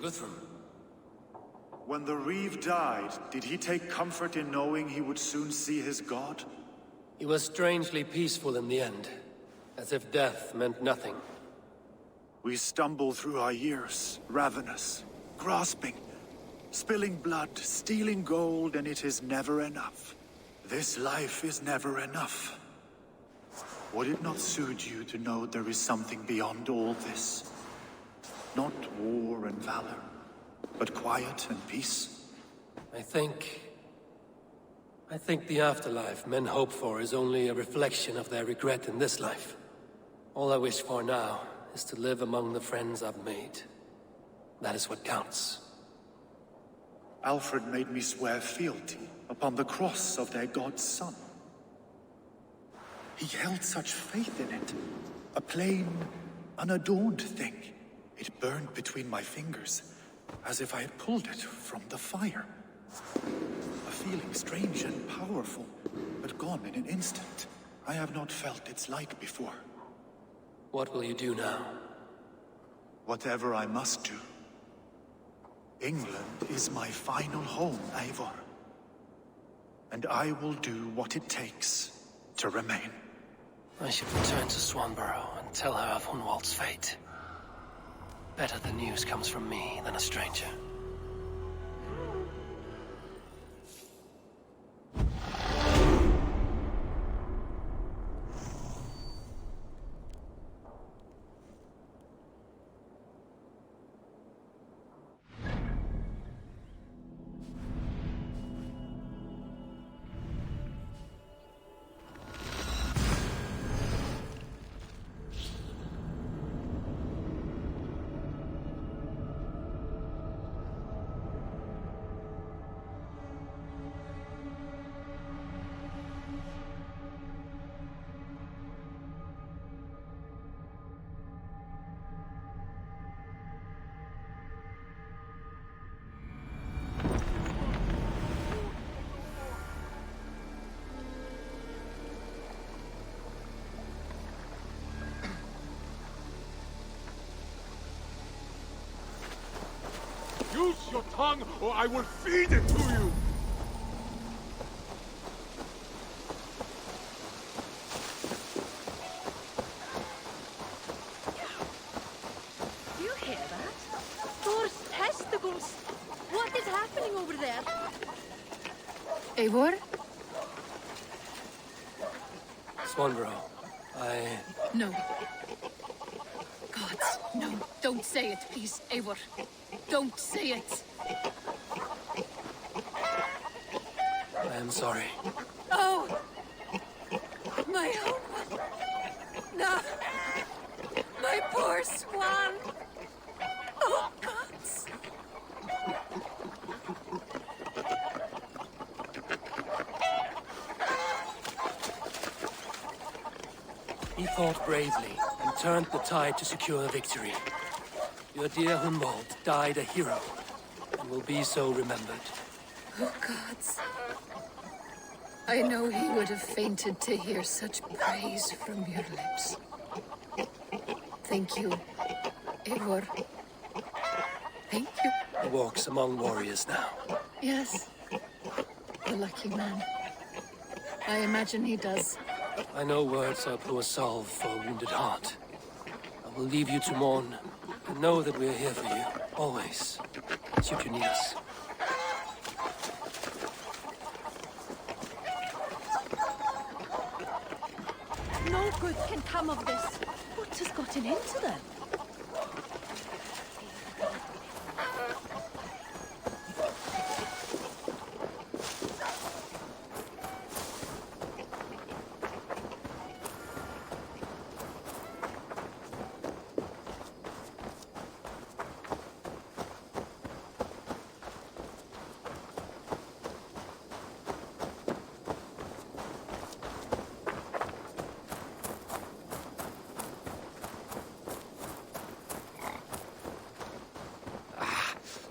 Guthrum. When the Reeve died, did he take comfort in knowing he would soon see his god? He was strangely peaceful in the end, as if death meant nothing. We stumble through our years, ravenous, grasping, spilling blood, stealing gold, and it is never enough. This life is never enough. Would it not suit you to know there is something beyond all this? Not war and valor, but quiet and peace? I think the afterlife men hope for is only a reflection of their regret in this life. All I wish for now is to live among the friends I've made. That is what counts. Alfred made me swear fealty upon the cross of their god's son. He held such faith in it. A plain, unadorned thing. It burned between my fingers, as if I had pulled it from the fire. A feeling strange and powerful, but gone in an instant. I have not felt its like before. What will you do now? Whatever I must do. England is my final home, Eivor. And I will do what it takes to remain. I should return to Swanborough and tell her of Hunwald's fate. Better the news comes from me than a stranger. Use your tongue, or I will feed it to you! Do you hear that? Thor's testicles! What is happening over there? Eivor? Swanborough, No. Gods, no. Don't say it, please, Eivor. Don't say it. I am sorry. Oh! My husband! No! My poor swan! Oh, gods! He fought bravely and turned the tide to secure victory. Your dear Hunwald died a hero and will be so remembered. Oh, gods. I know he would have fainted to hear such praise from your lips. Thank you, Eivor. Thank you. He walks among warriors now. Yes. The lucky man. I imagine he does. I know words are poor salve for a wounded heart. I will leave you to mourn, and know that we are here for you, always, should you need us. No good can come of this. What has gotten into them?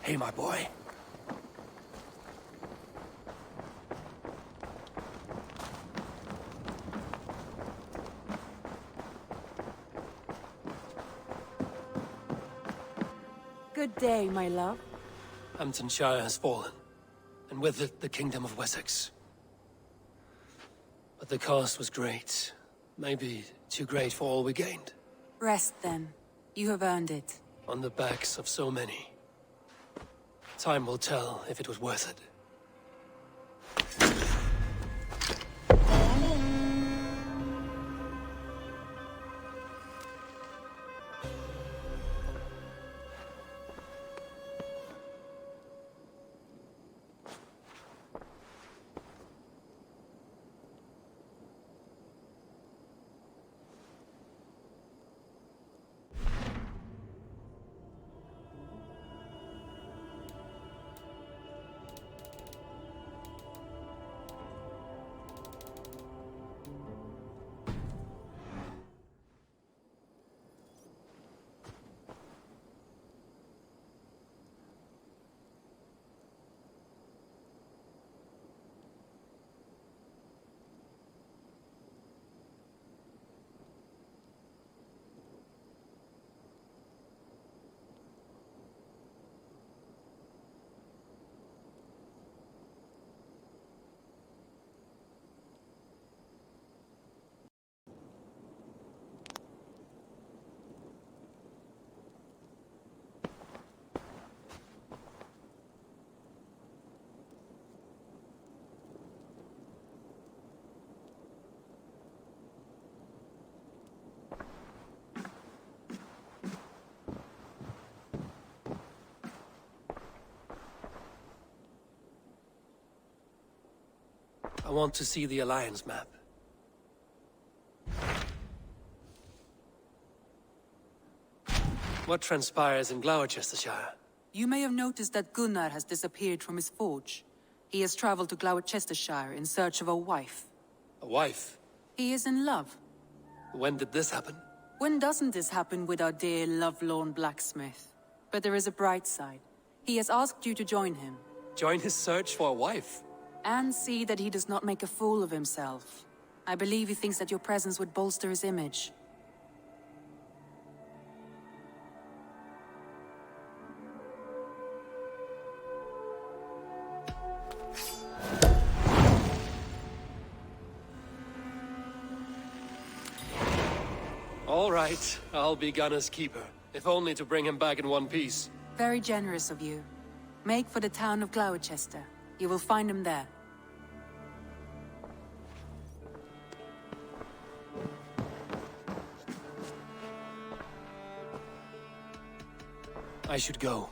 Hey, my boy. Good day, my love. Hamptonshire has fallen, and with it the Kingdom of Wessex. But the cost was great. Maybe too great for all we gained. Rest then. You have earned it. On the backs of so many. Time will tell if it was worth it. want to see the Alliance map. What transpires in Gloucestershire? You may have noticed that Gunnar has disappeared from his forge. He has traveled to Gloucestershire in search of a wife. A wife? He is in love. When did this happen? When doesn't this happen with our dear lovelorn blacksmith? But there is a bright side. He has asked you to join him. Join his search for a wife? And see that he does not make a fool of himself. I believe he thinks that your presence would bolster his image. All right, I'll be Gunner's keeper, if only to bring him back in one piece. Very generous of you. Make for the town of Gloucester. You will find him there. I should go.